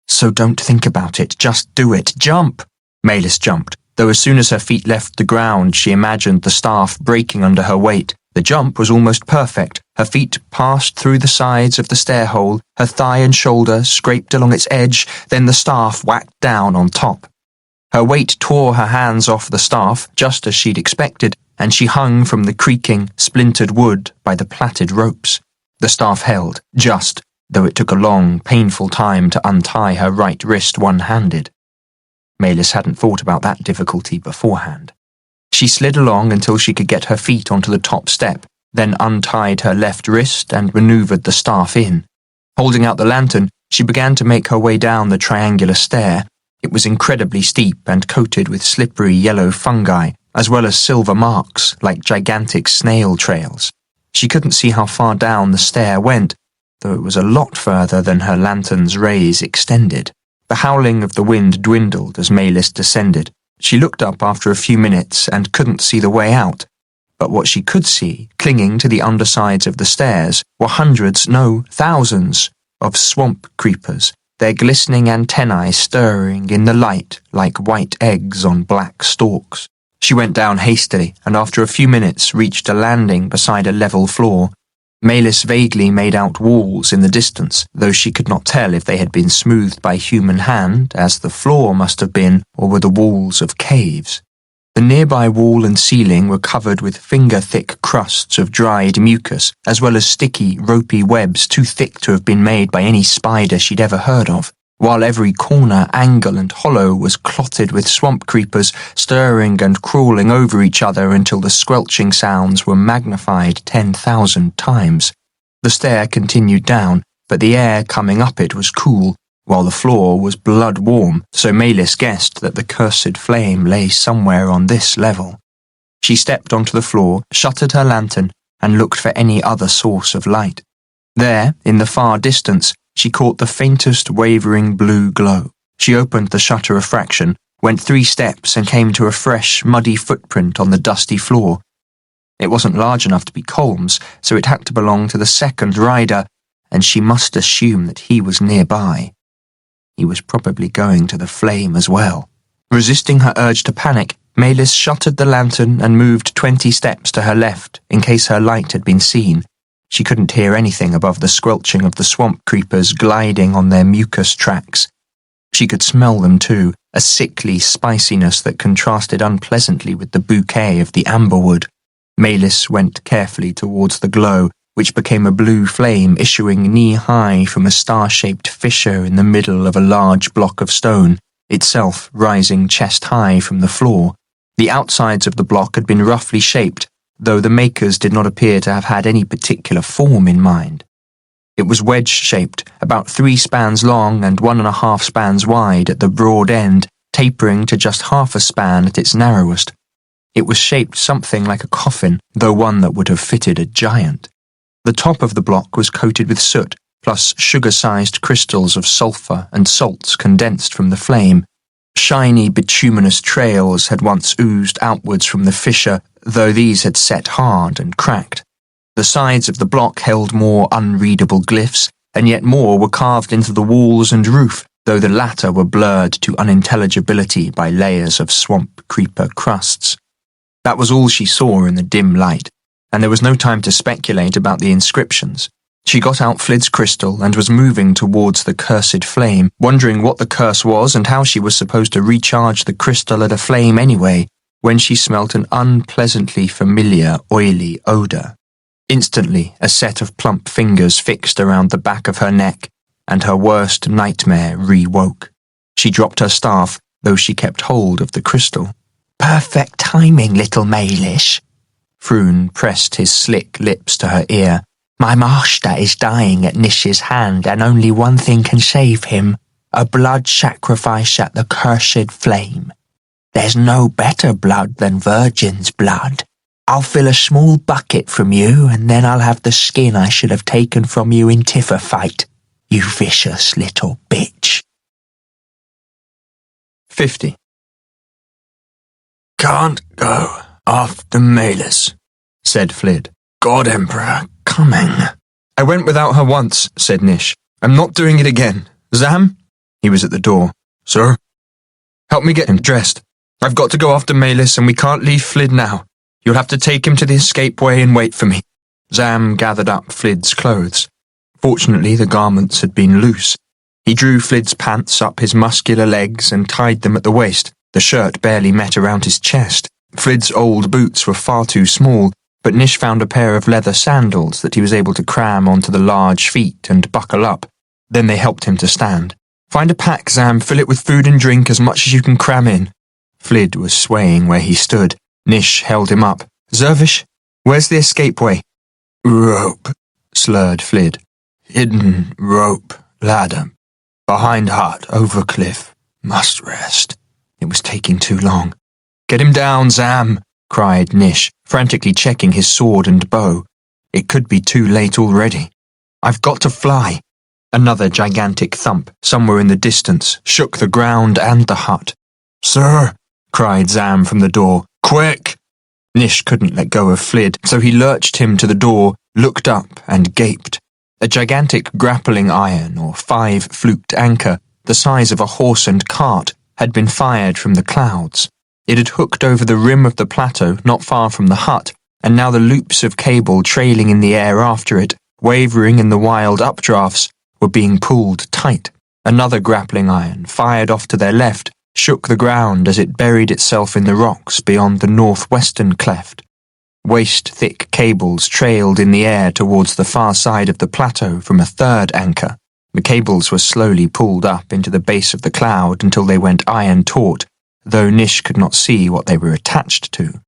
So don't think about it, just do it. Jump! Maylis jumped, though as soon as her feet left the ground, she imagined the staff breaking under her weight. The jump was almost perfect. Her feet passed through the sides of the stair hole, her thigh and shoulder scraped along its edge, then the staff whacked down on top. Her weight tore her hands off the staff, just as she'd expected, and she hung from the creaking, splintered wood by the plaited ropes. The staff held, just, though it took a long, painful time to untie her right wrist one-handed. Maylis hadn't thought about that difficulty beforehand. She slid along until she could get her feet onto the top step, then untied her left wrist and manoeuvred the staff in. Holding out the lantern, she began to make her way down the triangular stair. It was incredibly steep and coated with slippery yellow fungi, as well as silver marks like gigantic snail trails. She couldn't see how far down the stair went, though it was a lot further than her lantern's rays extended. The howling of the wind dwindled as Maylis descended. She looked up after a few minutes and couldn't see the way out, but what she could see, clinging to the undersides of the stairs, were hundreds, no, thousands, of swamp creepers, their glistening antennae stirring in the light like white eggs on black stalks. She went down hastily, and after a few minutes reached a landing beside a level floor. Maylis vaguely made out walls in the distance, though she could not tell if they had been smoothed by human hand, as the floor must have been, or were the walls of caves. The nearby wall and ceiling were covered with finger-thick crusts of dried mucus, as well as sticky, ropey webs too thick to have been made by any spider she'd ever heard of, while every corner, angle and hollow was clotted with swamp creepers, stirring and crawling over each other until the squelching sounds were magnified 10,000 times. The stair continued down, but the air coming up it was cool, while the floor was blood-warm, so Maylis guessed that the cursed flame lay somewhere on this level. She stepped onto the floor, shuttered her lantern, and looked for any other source of light. There, in the far distance, she caught the faintest wavering blue glow. She opened the shutter a fraction, went 3 steps and came to a fresh, muddy footprint on the dusty floor. It wasn't large enough to be Colm's, so it had to belong to the second rider, and she must assume that he was nearby. He was probably going to the flame as well. Resisting her urge to panic, Maylis shuttered the lantern and moved 20 steps to her left in case her light had been seen. She couldn't hear anything above the squelching of the swamp creepers gliding on their mucus tracks. She could smell them too, a sickly spiciness that contrasted unpleasantly with the bouquet of the amberwood. Malis went carefully towards the glow, which became a blue flame issuing knee-high from a star-shaped fissure in the middle of a large block of stone, itself rising chest-high from the floor. The outsides of the block had been roughly shaped, though the makers did not appear to have had any particular form in mind. It was wedge-shaped, about 3 spans long and 1.5 spans wide at the broad end, tapering to just half a span at its narrowest. It was shaped something like a coffin, though one that would have fitted a giant. The top of the block was coated with soot, plus sugar-sized crystals of sulphur and salts condensed from the flame. Shiny bituminous trails had once oozed outwards from the fissure, though these had set hard and cracked. The sides of the block held more unreadable glyphs, and yet more were carved into the walls and roof, though the latter were blurred to unintelligibility by layers of swamp creeper crusts. That was all she saw in the dim light, and there was no time to speculate about the inscriptions. She got out Flid's crystal and was moving towards the cursed flame, wondering what the curse was and how she was supposed to recharge the crystal at a flame anyway, when she smelt an unpleasantly familiar, oily odour. Instantly, a set of plump fingers fixed around the back of her neck, and her worst nightmare re-woke. She dropped her staff, though she kept hold of the crystal. Perfect timing, little Mailish. Froon pressed his slick lips to her ear. My master is dying at Nish's hand, and only one thing can save him, a blood sacrifice at the cursed flame. There's no better blood than virgin's blood. I'll fill a small bucket from you, and then I'll have the skin I should have taken from you in Tiffer fight, you vicious little bitch. 50. Can't go after Malis, said Flid. God Emperor, coming. I went without her once, said Nish. I'm not doing it again. Zam? He was at the door. Sir? Help me get him dressed. I've got to go after Malis, and we can't leave Flid now. You'll have to take him to the escapeway and wait for me. Zam gathered up Flid's clothes. Fortunately, the garments had been loose. He drew Flid's pants up his muscular legs and tied them at the waist. The shirt barely met around his chest. Flid's old boots were far too small, but Nish found a pair of leather sandals that he was able to cram onto the large feet and buckle up. Then they helped him to stand. Find a pack, Zam, fill it with food and drink as much as you can cram in. Flid was swaying where he stood. Nish held him up. Zervish, where's the escapeway? Rope, slurred Flid. Hidden rope, ladder. Behind hut, over cliff. Must rest. It was taking too long. Get him down, Zam, cried Nish, frantically checking his sword and bow. It could be too late already. I've got to fly. Another gigantic thump, somewhere in the distance, shook the ground and the hut. Sir, cried Zam from the door. Quick! Nish couldn't let go of Flid, so he lurched him to the door, looked up, and gaped. A gigantic grappling iron, or 5-fluked anchor, the size of a horse and cart, had been fired from the clouds. It had hooked over the rim of the plateau not far from the hut, and now the loops of cable trailing in the air after it, wavering in the wild updrafts, were being pulled tight. Another grappling iron, fired off to their left, shook the ground as it buried itself in the rocks beyond the northwestern cleft. Waist-thick cables trailed in the air towards the far side of the plateau from a third anchor. The cables were slowly pulled up into the base of the cloud until they went iron-taut, though Nish could not see what they were attached to.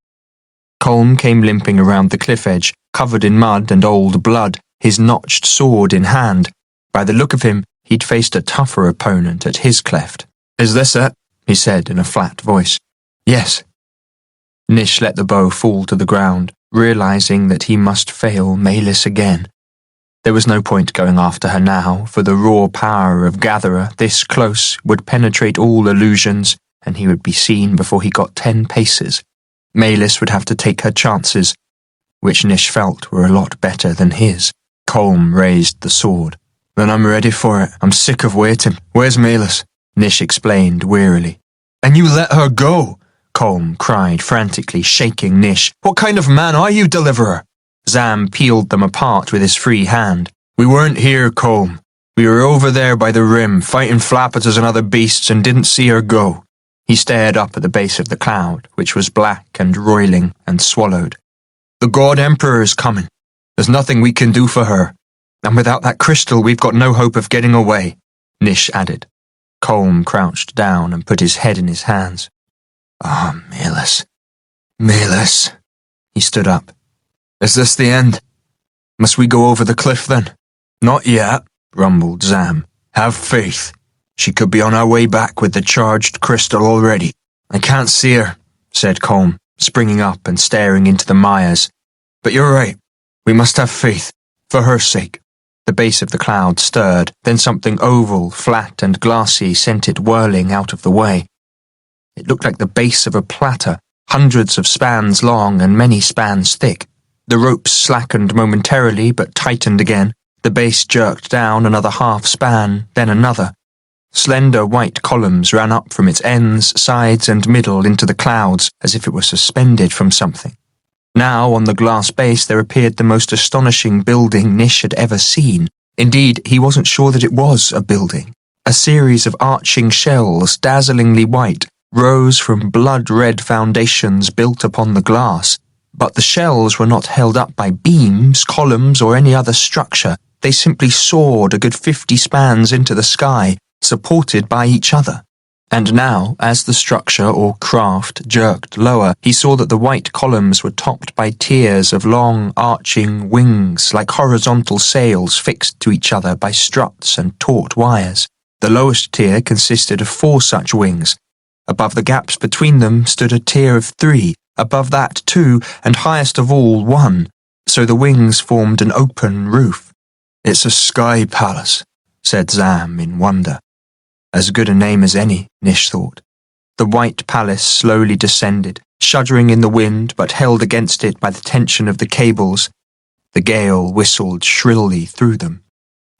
Colm came limping around the cliff edge, covered in mud and old blood, his notched sword in hand. By the look of him, he'd faced a tougher opponent at his cleft. Is this it? He said in a flat voice. Yes. Nish let the bow fall to the ground, realizing that he must fail Malis again. There was no point going after her now, for the raw power of Gatherer, this close, would penetrate all illusions, and he would be seen before he got 10 paces. Malis would have to take her chances, which Nish felt were a lot better than his. Colm raised the sword. Then I'm ready for it. I'm sick of waiting. Where's Malis? Nish explained wearily. And you let her go? Colm cried frantically, shaking Nish. What kind of man are you, Deliverer? Zam peeled them apart with his free hand. We weren't here, Colm. We were over there by the rim, fighting flappers and other beasts, and didn't see her go." He stared up at the base of the cloud, which was black and roiling, and swallowed. "The God Emperor is coming. There's nothing we can do for her. And without that crystal, we've got no hope of getting away," Nish added. Colm crouched down and put his head in his hands. "Ah, Malus. Malus." He stood up. "Is this the end? Must we go over the cliff then?" "Not yet," rumbled Zam. "Have faith. She could be on her way back with the charged crystal already." "I can't see her," said Colm, springing up and staring into the mires. "But you're right. We must have faith, for her sake." The base of the cloud stirred, then something oval, flat and glassy sent it whirling out of the way. It looked like the base of a platter, hundreds of spans long and many spans thick. The ropes slackened momentarily but tightened again. The base jerked down another half span, then another. Slender white columns ran up from its ends, sides and middle into the clouds as if it were suspended from something. Now, on the glass base, there appeared the most astonishing building Nish had ever seen. Indeed, he wasn't sure that it was a building. A series of arching shells, dazzlingly white, rose from blood-red foundations built upon the glass. But the shells were not held up by beams, columns, or any other structure. They simply soared a good 50 spans into the sky, supported by each other. And now, as the structure or craft jerked lower, he saw that the white columns were topped by tiers of long, arching wings like horizontal sails fixed to each other by struts and taut wires. The lowest tier consisted of 4 such wings. Above the gaps between them stood a tier of 3, above that 2, and highest of all 1, so the wings formed an open roof. "It's a sky palace," said Zam in wonder. As good a name as any, Nish thought. The white palace slowly descended, shuddering in the wind but held against it by the tension of the cables. The gale whistled shrilly through them.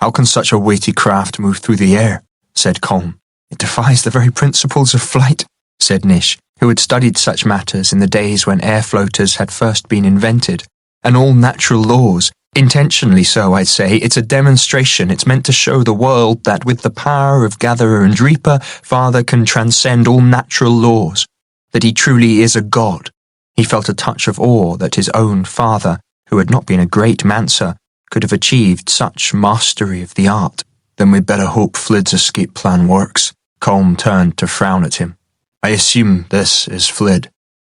"How can such a weighty craft move through the air?" said Colm. "It defies the very principles of flight," said Nish, who had studied such matters in the days when air floaters had first been invented, and all natural laws. Intentionally so, I'd say. It's a demonstration. It's meant to show the world that with the power of gatherer and reaper, Father can transcend all natural laws, that he truly is a god. He felt a touch of awe that his own father, who had not been a great mancer, could have achieved such mastery of the art. "Then we'd better hope Flid's escape plan works." Colm turned to frown at him. "I assume this is Flid."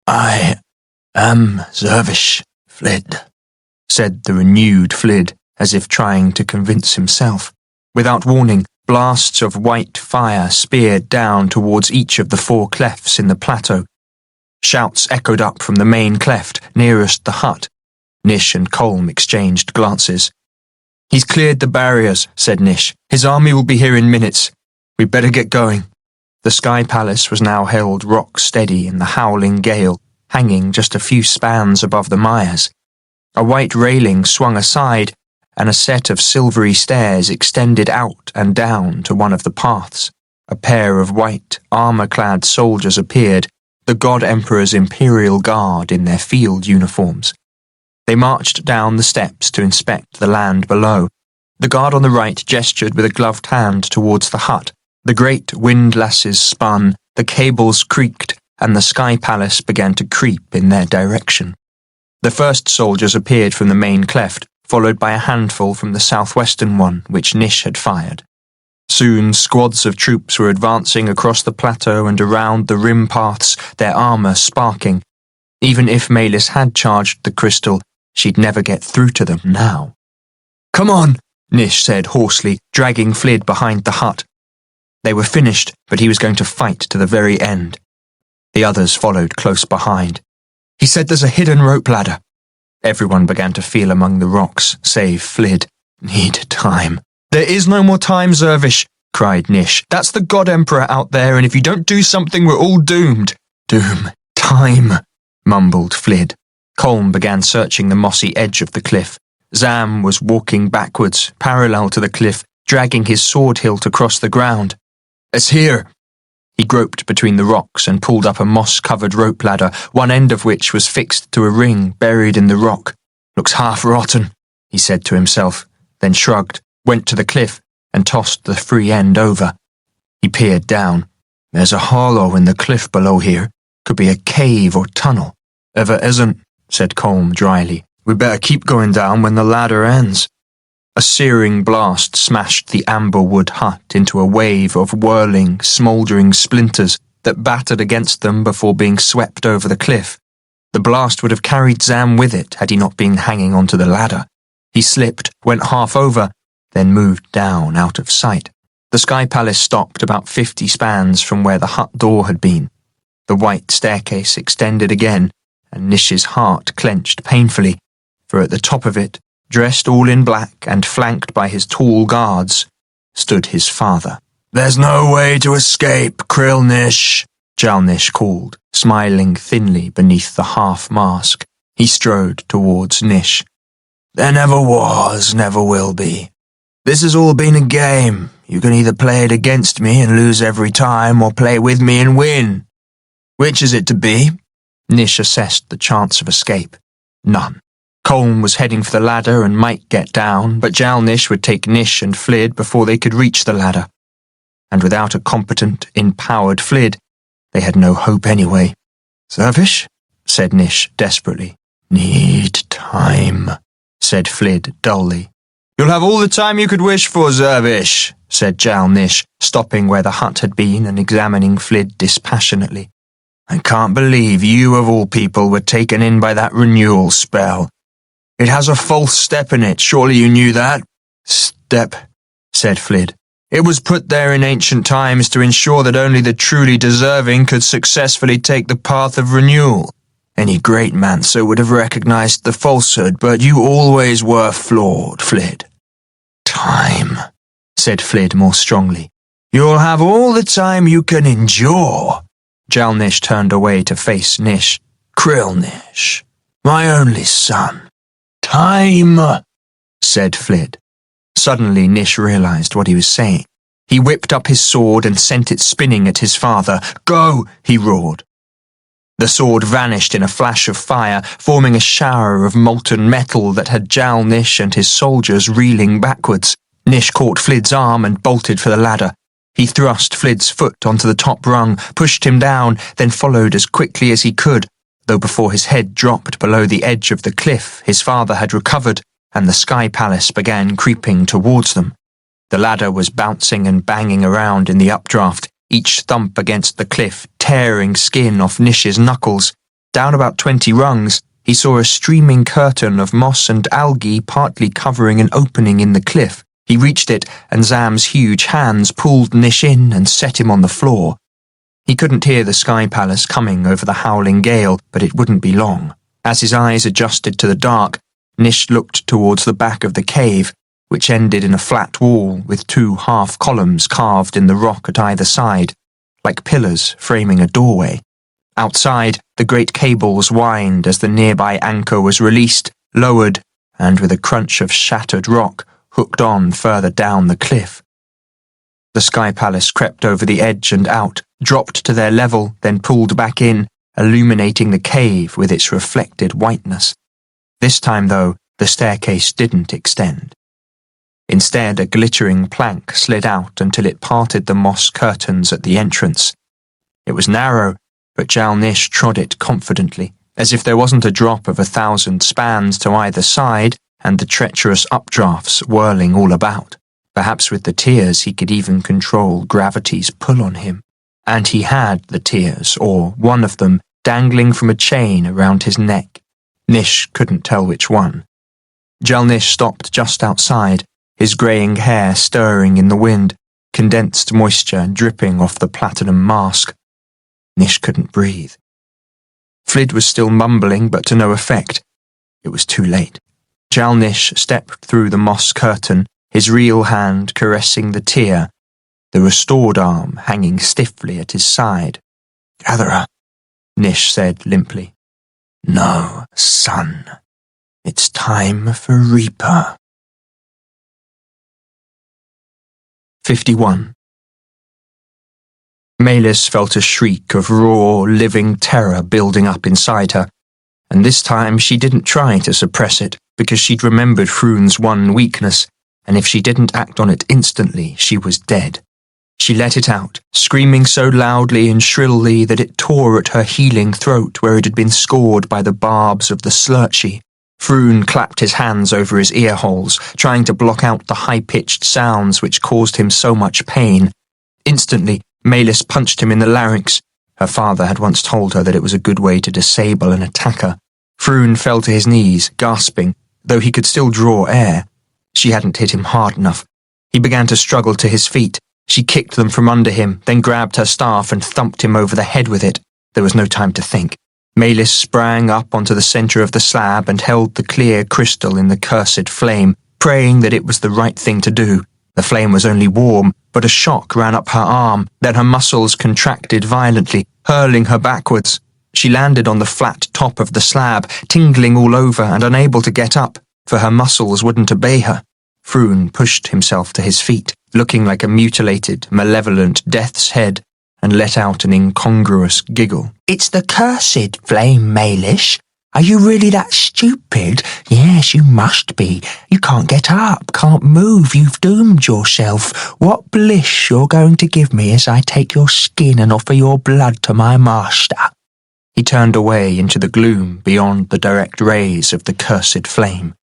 "I am Zervish Flid," said the renewed Flid, as if trying to convince himself. Without warning, blasts of white fire speared down towards each of the 4 clefts in the plateau. Shouts echoed up from the main cleft nearest the hut. Nish and Colm exchanged glances. "He's cleared the barriers," said Nish. "His army will be here in minutes. We'd better get going." The Sky Palace was now held rock steady in the howling gale, hanging just a few spans above the mires. A white railing swung aside, and a set of silvery stairs extended out and down to one of the paths. A pair of white, armour-clad soldiers appeared, the God Emperor's Imperial Guard in their field uniforms. They marched down the steps to inspect the land below. The guard on the right gestured with a gloved hand towards the hut. The great windlasses spun, the cables creaked, and the Sky Palace began to creep in their direction. The first soldiers appeared from the main cleft, followed by a handful from the southwestern one, which Nish had fired. Soon squads of troops were advancing across the plateau and around the rim paths, their armour sparking. Even if Malus had charged the crystal, she'd never get through to them now. "Come on," Nish said hoarsely, dragging Flid behind the hut. They were finished, but he was going to fight to the very end. The others followed close behind. "He said there's a hidden rope ladder." Everyone began to feel among the rocks, save Flid. "Need time." "There is no more time, Zervish," cried Nish. "That's the God Emperor out there, and if you don't do something, we're all doomed." "Doom. Time," mumbled Flid. Colm began searching the mossy edge of the cliff. Zam was walking backwards, parallel to the cliff, dragging his sword hilt across the ground. "It's here." He groped between the rocks and pulled up a moss-covered rope ladder, one end of which was fixed to a ring buried in the rock. "Looks half rotten," he said to himself, then shrugged, went to the cliff, and tossed the free end over. He peered down. There's a hollow in the cliff below here. Could be a cave or tunnel. If it isn't, said Colm dryly, we better keep going down when the ladder ends. A searing blast smashed the amber-wood hut into a wave of whirling, smouldering splinters that battered against them before being swept over the cliff. The blast would have carried Zam with it had he not been hanging onto the ladder. He slipped, went half over, then moved down out of sight. The Sky Palace stopped about 50 spans from where the hut door had been. The white staircase extended again, and Nish's heart clenched painfully, for at the top of it, dressed all in black and flanked by his tall guards, stood his father. There's no way to escape, Krill-Nish, Jal-Nish called, smiling thinly beneath the half-mask. He strode towards Nish. There never was, never will be. This has all been a game. You can either play it against me and lose every time, or play with me and win. Which is it to be? Nish assessed the chance of escape. None. Colm was heading for the ladder and might get down, but Jal-Nish would take Nish and Flid before they could reach the ladder. And without a competent, empowered Flid, they had no hope anyway. Servish? Said Nish desperately. Need time, said Flid dully. You'll have all the time you could wish for, Servish, said Jal-Nish, stopping where the hut had been and examining Flid dispassionately. I can't believe you of all people were taken in by that renewal spell. It has a false step in it, surely you knew that? Step, said Flid. It was put there in ancient times to ensure that only the truly deserving could successfully take the path of renewal. Any great mancer would have recognized the falsehood, but you always were flawed, Flid. Time, said Flid more strongly. You'll have all the time you can endure. Jal-Nish turned away to face Nish. Krill-Nish, my only son. Time, said Flid. Suddenly Nish realized what he was saying. He whipped up his sword and sent it spinning at his father. Go, he roared. The sword vanished in a flash of fire, forming a shower of molten metal that had Jal-Nish and his soldiers reeling backwards. Nish caught Flid's arm and bolted for the ladder. He thrust Flid's foot onto the top rung, pushed him down, then followed as quickly as he could, though before his head dropped below the edge of the cliff, his father had recovered, and the Sky Palace began creeping towards them. The ladder was bouncing and banging around in the updraft, each thump against the cliff tearing skin off Nish's knuckles. Down about 20 rungs, he saw a streaming curtain of moss and algae partly covering an opening in the cliff. He reached it, and Zam's huge hands pulled Nish in and set him on the floor. He couldn't hear the Sky Palace coming over the howling gale, but it wouldn't be long. As his eyes adjusted to the dark, Nish looked towards the back of the cave, which ended in a flat wall with 2 half-columns carved in the rock at either side, like pillars framing a doorway. Outside, the great cables whined as the nearby anchor was released, lowered, and with a crunch of shattered rock, hooked on further down the cliff. The Sky Palace crept over the edge and out, dropped to their level, then pulled back in, illuminating the cave with its reflected whiteness. This time, though, the staircase didn't extend. Instead, a glittering plank slid out until it parted the moss curtains at the entrance. It was narrow, but Jal-Nish trod it confidently, as if there wasn't a drop of 1,000 spans to either side, and the treacherous updrafts whirling all about. Perhaps with the tears he could even control gravity's pull on him. And he had the tears, or one of them, dangling from a chain around his neck. Nish couldn't tell which one. Jal-Nish stopped just outside, his greying hair stirring in the wind, condensed moisture dripping off the platinum mask. Nish couldn't breathe. Flid was still mumbling, but to no effect. It was too late. Jal-Nish stepped through the moss curtain, his real hand caressing the tear, the restored arm hanging stiffly at his side. Gatherer, Nish said limply. No, son. It's time for Reaper. 51. Mailis felt a shriek of raw, living terror building up inside her, and this time she didn't try to suppress it, because she'd remembered Froon's one weakness, and if she didn't act on it instantly, she was dead. She let it out, screaming so loudly and shrilly that it tore at her healing throat where it had been scored by the barbs of the slurchy. Froon clapped his hands over his ear holes, trying to block out the high-pitched sounds which caused him so much pain. Instantly, Malis punched him in the larynx. Her father had once told her that it was a good way to disable an attacker. Froon fell to his knees, gasping, though he could still draw air. She hadn't hit him hard enough. He began to struggle to his feet. She kicked them from under him, then grabbed her staff and thumped him over the head with it. There was no time to think. Malis sprang up onto the centre of the slab and held the clear crystal in the cursed flame, praying that it was the right thing to do. The flame was only warm, but a shock ran up her arm, then her muscles contracted violently, hurling her backwards. She landed on the flat top of the slab, tingling all over and unable to get up, for her muscles wouldn't obey her. Froon pushed himself to his feet, looking like a mutilated, malevolent death's head, and let out an incongruous giggle. It's the cursed flame, Malis. Are you really that stupid? Yes, you must be. You can't get up, can't move, you've doomed yourself. What bliss you're going to give me as I take your skin and offer your blood to my master. He turned away into the gloom beyond the direct rays of the cursed flame.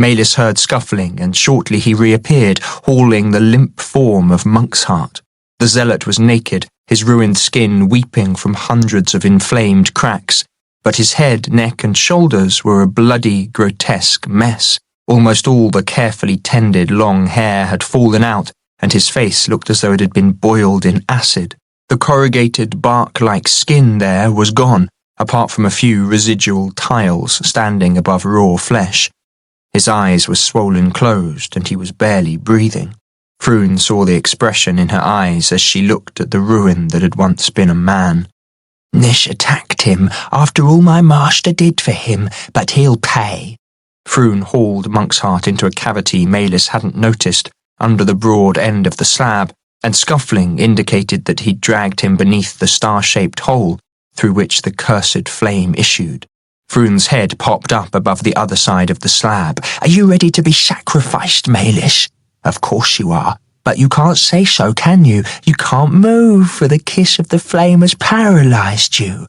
Malis heard scuffling, and shortly he reappeared, hauling the limp form of Monksheart. The zealot was naked, his ruined skin weeping from hundreds of inflamed cracks, but his head, neck and shoulders were a bloody, grotesque mess. Almost all the carefully tended long hair had fallen out, and his face looked as though it had been boiled in acid. The corrugated bark-like skin there was gone, apart from a few residual tiles standing above raw flesh. His eyes were swollen closed, and he was barely breathing. Froon saw the expression in her eyes as she looked at the ruin that had once been a man. Nish attacked him, after all my master did for him, but he'll pay. Froon hauled Monksheart into a cavity Malis hadn't noticed, under the broad end of the slab, and scuffling indicated that he'd dragged him beneath the star-shaped hole through which the cursed flame issued. Froon's head popped up above the other side of the slab. Are you ready to be sacrificed, Malis? Of course you are, but you can't say so, can you? You can't move, for the kiss of the flame has paralysed you.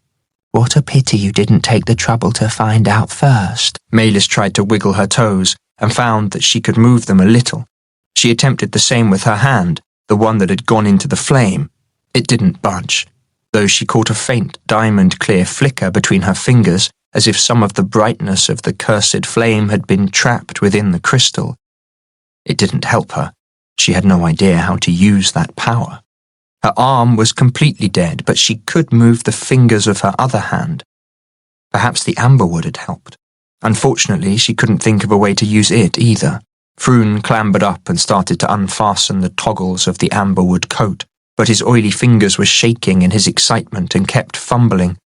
What a pity you didn't take the trouble to find out first. Malis tried to wiggle her toes, and found that she could move them a little. She attempted the same with her hand, the one that had gone into the flame. It didn't budge, though she caught a faint diamond-clear flicker between her fingers, as if some of the brightness of the cursed flame had been trapped within the crystal. It didn't help her. She had no idea how to use that power. Her arm was completely dead, but she could move the fingers of her other hand. Perhaps the amberwood had helped. Unfortunately, she couldn't think of a way to use it either. Froon clambered up and started to unfasten the toggles of the amberwood coat, but his oily fingers were shaking in his excitement and kept fumbling.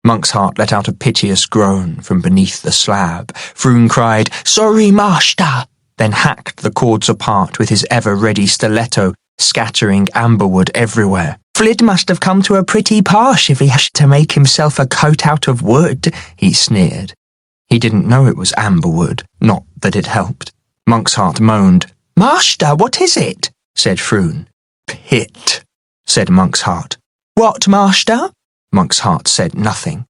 Monksheart let out a piteous groan from beneath the slab. Froon cried, "Sorry, master!" then hacked the cords apart with his ever-ready stiletto, scattering amberwood everywhere. Flid must have come to a pretty pass if he has to make himself a coat out of wood, he sneered. He didn't know it was amberwood, not that it helped. Monksheart moaned. "Master, what is it?" said Froon. "Pit," said Monksheart. "What, master?" Monksheart said nothing.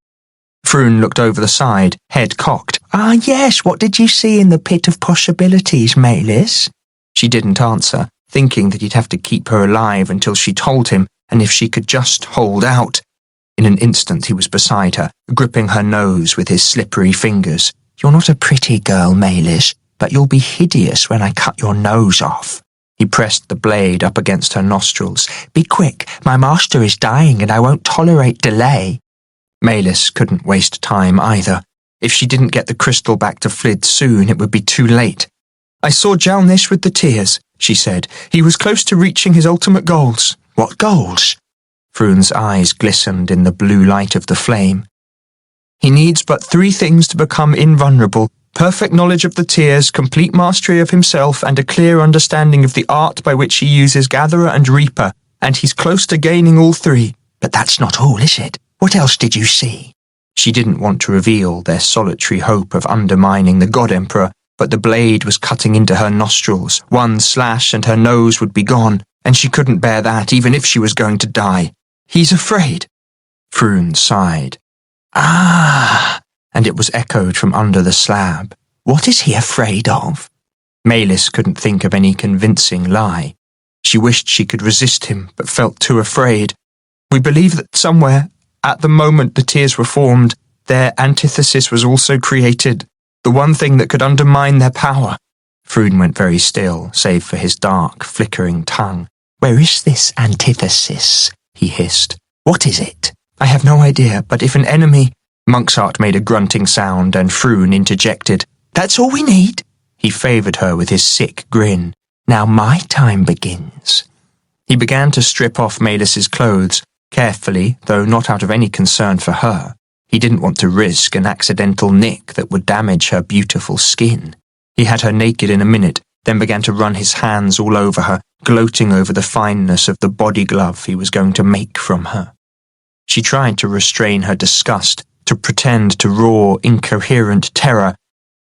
Froon looked over the side, head cocked. "Ah, yes, what did you see in the pit of possibilities, Malis?" She didn't answer, thinking that he'd have to keep her alive until she told him, and if she could just hold out. In an instant he was beside her, gripping her nose with his slippery fingers. "You're not a pretty girl, Malis, but you'll be hideous when I cut your nose off." He pressed the blade up against her nostrils. "Be quick, my master is dying and I won't tolerate delay." Malis couldn't waste time either. If she didn't get the crystal back to Flid soon, it would be too late. "I saw Jal-Nish with the tears," she said. "He was close to reaching his ultimate goals." "What goals?" Froon's eyes glistened in the blue light of the flame. "He needs but 3 things to become invulnerable: perfect knowledge of the tears, complete mastery of himself, and a clear understanding of the art by which he uses gatherer and reaper, and he's close to gaining all 3. "But that's not all, is it? What else did you see?" She didn't want to reveal their solitary hope of undermining the God Emperor, but the blade was cutting into her nostrils. One slash and her nose would be gone, and she couldn't bear that even if she was going to die. He's afraid. Froon sighed. Ah, and it was echoed from under the slab. What is he afraid of? Malis couldn't think of any convincing lie. She wished she could resist him, but felt too afraid. We believe that somewhere, at the moment the tears were formed, their antithesis was also created, the one thing that could undermine their power. Froon went very still, save for his dark, flickering tongue. Where is this antithesis? He hissed. What is it? I have no idea, but if an enemy... Monksheart made a grunting sound, and Froon interjected. That's all we need. He favoured her with his sick grin. Now my time begins. He began to strip off Malis's clothes, carefully, though not out of any concern for her. He didn't want to risk an accidental nick that would damage her beautiful skin. He had her naked in a minute, then began to run his hands all over her, gloating over the fineness of the body glove he was going to make from her. She tried to restrain her disgust, to pretend to roar incoherent terror,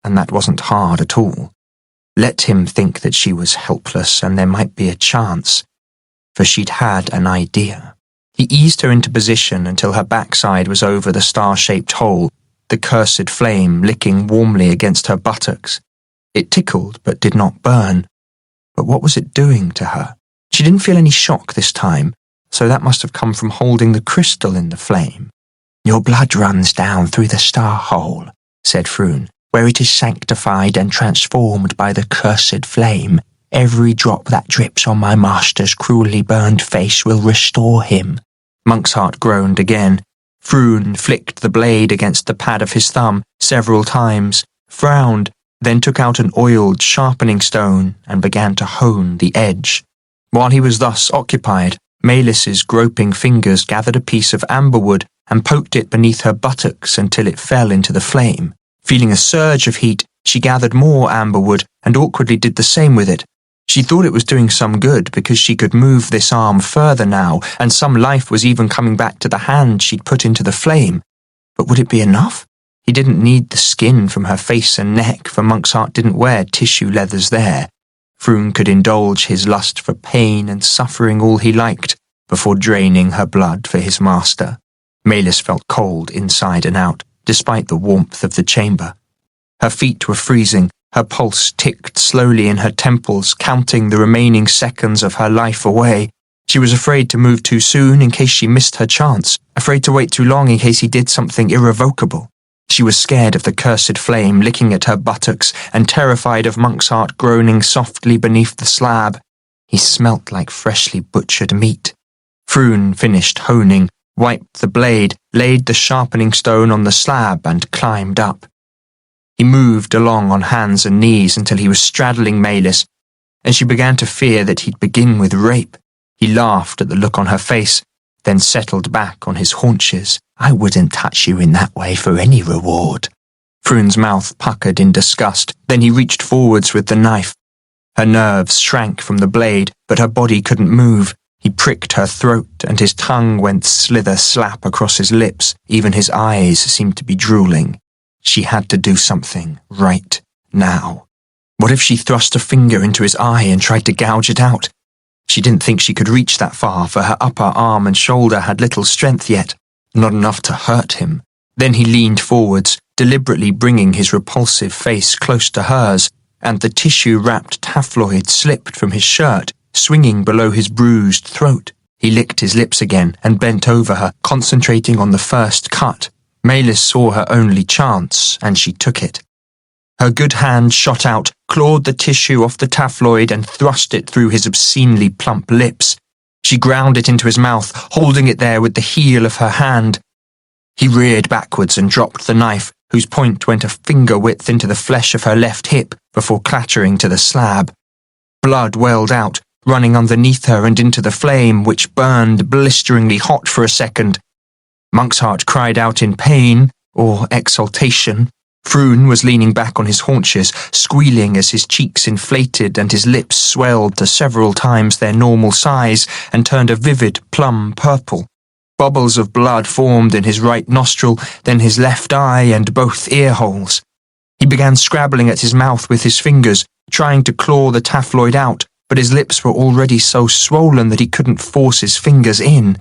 and that wasn't hard at all. Let him think that she was helpless and there might be a chance, for she'd had an idea. He eased her into position until her backside was over the star-shaped hole, the cursed flame licking warmly against her buttocks. It tickled but did not burn. But what was it doing to her? She didn't feel any shock this time, so that must have come from holding the crystal in the flame. Your blood runs down through the star hole, said Froon, where it is sanctified and transformed by the cursed flame. Every drop that drips on my master's cruelly burned face will restore him. Monksheart groaned again. Froon flicked the blade against the pad of his thumb several times, frowned, then took out an oiled sharpening stone and began to hone the edge. While he was thus occupied, Malis's groping fingers gathered a piece of amberwood and poked it beneath her buttocks until it fell into the flame. Feeling a surge of heat, she gathered more amberwood and awkwardly did the same with it. She thought it was doing some good because she could move this arm further now, and some life was even coming back to the hand she'd put into the flame. But would it be enough? He didn't need the skin from her face and neck, for Monksheart didn't wear tissue leathers there. Froon could indulge his lust for pain and suffering all he liked before draining her blood for his master. Malis felt cold inside and out, despite the warmth of the chamber. Her feet were freezing, her pulse ticked slowly in her temples, counting the remaining seconds of her life away. She was afraid to move too soon in case she missed her chance, afraid to wait too long in case he did something irrevocable. She was scared of the cursed flame licking at her buttocks and terrified of Monksheart groaning softly beneath the slab. He smelt like freshly butchered meat. Froon finished honing, wiped the blade, laid the sharpening stone on the slab and climbed up. He moved along on hands and knees until he was straddling Malis, and she began to fear that he'd begin with rape. He laughed at the look on her face, then settled back on his haunches. I wouldn't touch you in that way for any reward. Froon's mouth puckered in disgust, then he reached forwards with the knife. Her nerves shrank from the blade, but her body couldn't move. He pricked her throat, and his tongue went slither-slap across his lips. Even his eyes seemed to be drooling. She had to do something, right now. What if she thrust a finger into his eye and tried to gouge it out? She didn't think she could reach that far, for her upper arm and shoulder had little strength yet, not enough to hurt him. Then he leaned forwards, deliberately bringing his repulsive face close to hers, and the tissue-wrapped taffloid slipped from his shirt, swinging below his bruised throat. He licked his lips again and bent over her, concentrating on the first cut. Malis saw her only chance, and she took it. Her good hand shot out, clawed the tissue off the taffloid and thrust it through his obscenely plump lips. She ground it into his mouth, holding it there with the heel of her hand. He reared backwards and dropped the knife, whose point went a finger width into the flesh of her left hip before clattering to the slab. Blood welled out, running underneath her and into the flame, which burned blisteringly hot for a second. Monksheart cried out in pain, or exultation. Froon was leaning back on his haunches, squealing as his cheeks inflated and his lips swelled to several times their normal size and turned a vivid plum purple. Bubbles of blood formed in his right nostril, then his left eye and both ear holes. He began scrabbling at his mouth with his fingers, trying to claw the taffloid out, but his lips were already so swollen that he couldn't force his fingers in.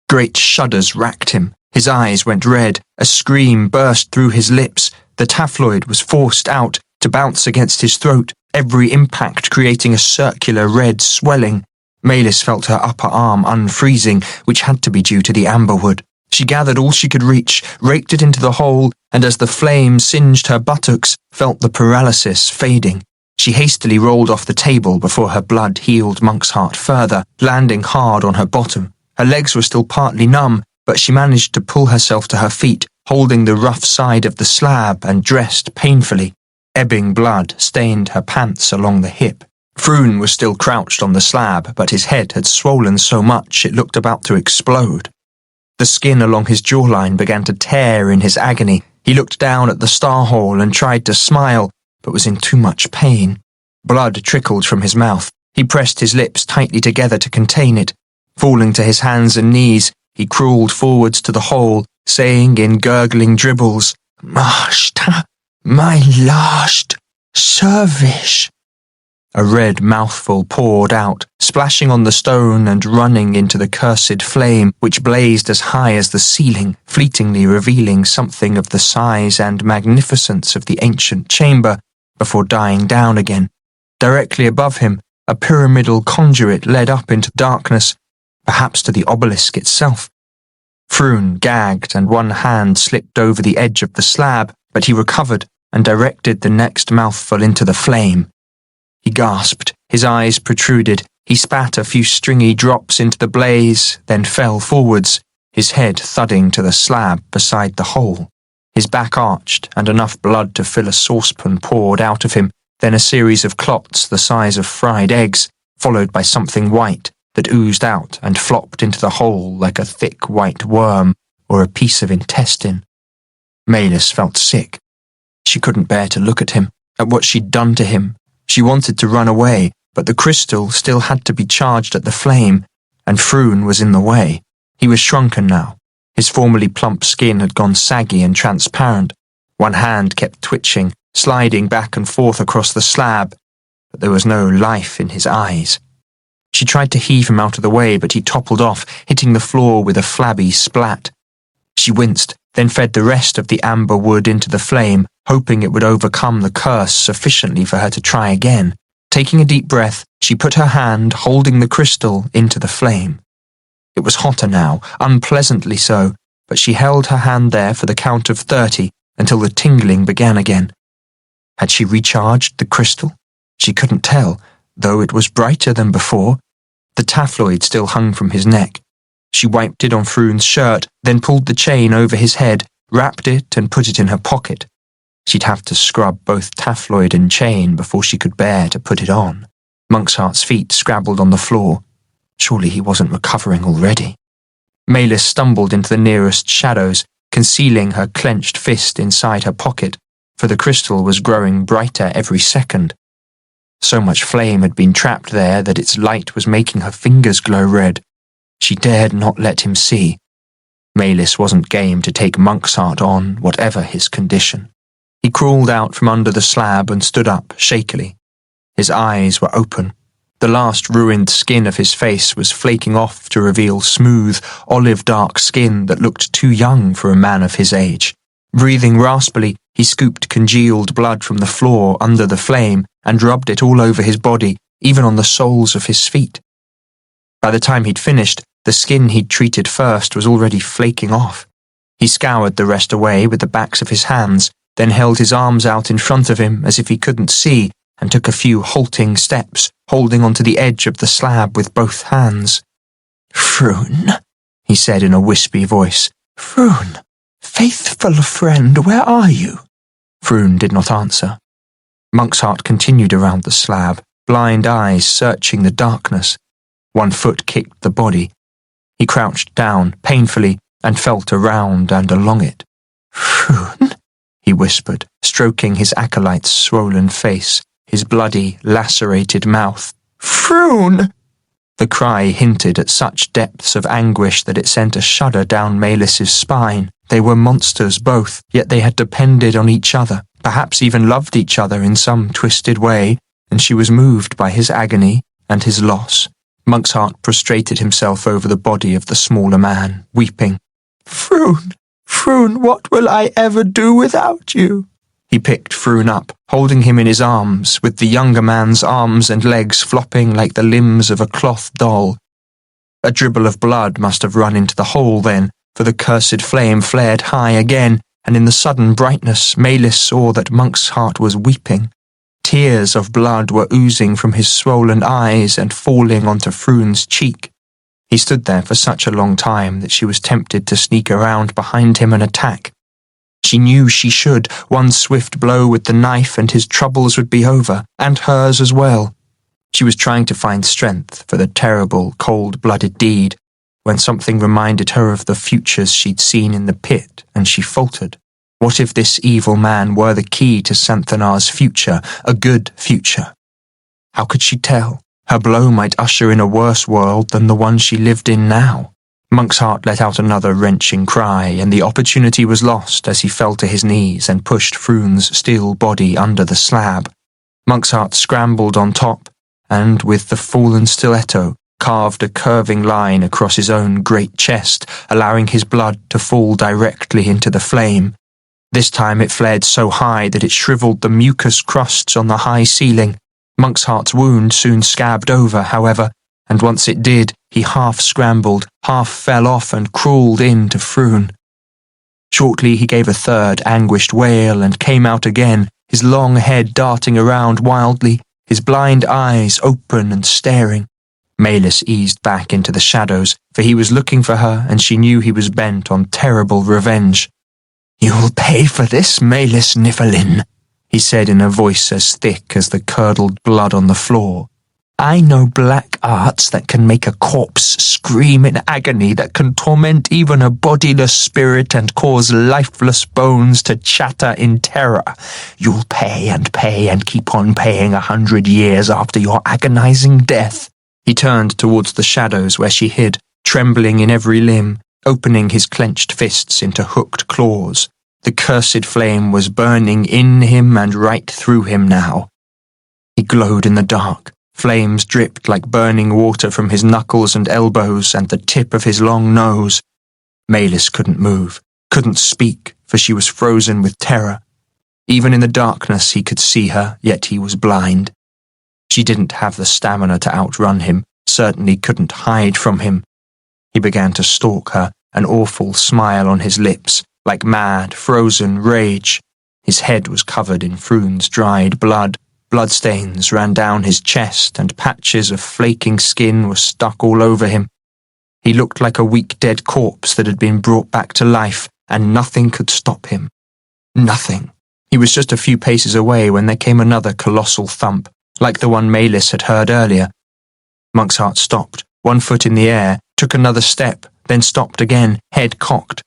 Great shudders racked him. His eyes went red. A scream burst through his lips. The taffloid was forced out to bounce against his throat, every impact creating a circular red swelling. Maylis felt her upper arm unfreezing, which had to be due to the amberwood. She gathered all she could reach, raked it into the hole, and as the flame singed her buttocks, felt the paralysis fading. She hastily rolled off the table before her blood healed Monk's heart further, landing hard on her bottom. Her legs were still partly numb, but she managed to pull herself to her feet, holding the rough side of the slab and dressed painfully. Ebbing blood stained her pants along the hip. Froon was still crouched on the slab, but his head had swollen so much it looked about to explode. The skin along his jawline began to tear in his agony. He looked down at the star hole and tried to smile, but was in too much pain. Blood trickled from his mouth. He pressed his lips tightly together to contain it. Falling to his hands and knees, he crawled forwards to the hole, saying in gurgling dribbles, "Master, my last service." A red mouthful poured out, splashing on the stone and running into the cursed flame, which blazed as high as the ceiling, fleetingly revealing something of the size and magnificence of the ancient chamber, before dying down again. Directly above him, a pyramidal conduit led up into darkness, perhaps to the obelisk itself. Froon gagged and one hand slipped over the edge of the slab, but he recovered and directed the next mouthful into the flame. He gasped, his eyes protruded, he spat a few stringy drops into the blaze, then fell forwards, his head thudding to the slab beside the hole. His back arched, and enough blood to fill a saucepan poured out of him, then a series of clots the size of fried eggs, followed by something white that oozed out and flopped into the hole like a thick white worm or a piece of intestine. Maylis felt sick. She couldn't bear to look at him, at what she'd done to him. She wanted to run away, but the crystal still had to be charged at the flame, and Froon was in the way. He was shrunken now. His formerly plump skin had gone saggy and transparent. One hand kept twitching, sliding back and forth across the slab, but there was no life in his eyes. She tried to heave him out of the way, but he toppled off, hitting the floor with a flabby splat. She winced, then fed the rest of the amber wood into the flame, hoping it would overcome the curse sufficiently for her to try again. Taking a deep breath, she put her hand, holding the crystal, into the flame. It was hotter now, unpleasantly so, but she held her hand there for the count of 30 until the tingling began again. Had she recharged the crystal? She couldn't tell, though it was brighter than before. The taffloid still hung from his neck. She wiped it on Froon's shirt, then pulled the chain over his head, wrapped it and put it in her pocket. She'd have to scrub both taffloid and chain before she could bear to put it on. Monkshart's feet scrabbled on the floor. Surely he wasn't recovering already. Maylis stumbled into the nearest shadows, concealing her clenched fist inside her pocket, for the crystal was growing brighter every second. So much flame had been trapped there that its light was making her fingers glow red. She dared not let him see. Maylis wasn't game to take Monksheart on, whatever his condition. He crawled out from under the slab and stood up shakily. His eyes were open. The last ruined skin of his face was flaking off to reveal smooth, olive-dark skin that looked too young for a man of his age. Breathing raspily, he scooped congealed blood from the floor under the flame and rubbed it all over his body, even on the soles of his feet. By the time he'd finished, the skin he'd treated first was already flaking off. He scoured the rest away with the backs of his hands, then held his arms out in front of him as if he couldn't see, and took a few halting steps, holding onto the edge of the slab with both hands. "Froon," he said in a wispy voice. "Froon, faithful friend, where are you?" Froon did not answer. Monksheart continued around the slab, blind eyes searching the darkness. One foot kicked the body. He crouched down, painfully, and felt around and along it. "Froon," he whispered, stroking his acolyte's swollen face, his bloody, lacerated mouth. "Froon!" The cry hinted at such depths of anguish that it sent a shudder down Maylis's spine. They were monsters both, yet they had depended on each other, perhaps even loved each other in some twisted way, and she was moved by his agony and his loss. Monk's Heart prostrated himself over the body of the smaller man, weeping. Froon, Froon, what will I ever do without you? He picked Froon up, holding him in his arms, with the younger man's arms and legs flopping like the limbs of a cloth doll. A dribble of blood must have run into the hole then, for the cursed flame flared high again, and in the sudden brightness Maelys saw that Monk's Heart was weeping. Tears of blood were oozing from his swollen eyes and falling onto Froon's cheek. He stood there for such a long time that she was tempted to sneak around behind him and attack. She knew she should. One swift blow with the knife and his troubles would be over, and hers as well. She was trying to find strength for the terrible, cold-blooded deed, when something reminded her of the futures she'd seen in the pit, and she faltered. What if this evil man were the key to Santhanar's future, a good future? How could she tell? Her blow might usher in a worse world than the one she lived in now. Monk's Heart let out another wrenching cry, and the opportunity was lost as he fell to his knees and pushed Froon's still body under the slab. Monk's Heart scrambled on top, and, with the fallen stiletto, carved a curving line across his own great chest, allowing his blood to fall directly into the flame. This time it flared so high that it shriveled the mucus crusts on the high ceiling. Monk's Heart's wound soon scabbed over, however, and once it did, he half scrambled, half fell off and crawled in to Froon. Shortly he gave a third anguished wail and came out again, his long head darting around wildly, his blind eyes open and staring. Maelys eased back into the shadows, for he was looking for her and she knew he was bent on terrible revenge. You'll pay for this, Maelys Niflheim, he said in a voice as thick as the curdled blood on the floor. I know black arts that can make a corpse scream in agony, that can torment even a bodiless spirit and cause lifeless bones to chatter in terror. You'll pay and keep on paying 100 years after your agonizing death. He turned towards the shadows where she hid, trembling in every limb, opening his clenched fists into hooked claws. The cursed flame was burning in him and right through him now. He glowed in the dark. Flames dripped like burning water from his knuckles and elbows and the tip of his long nose. Maelys couldn't move, couldn't speak, for she was frozen with terror. Even in the darkness he could see her, yet he was blind. She didn't have the stamina to outrun him, certainly couldn't hide from him. He began to stalk her, an awful smile on his lips, like mad, frozen rage. His head was covered in Froon's dried blood. Bloodstains ran down his chest and patches of flaking skin were stuck all over him. He looked like a weak dead corpse that had been brought back to life, and nothing could stop him. Nothing. He was just a few paces away when there came another colossal thump, like the one Maelys had heard earlier. Monk's Heart stopped, one foot in the air, took another step, then stopped again, head cocked.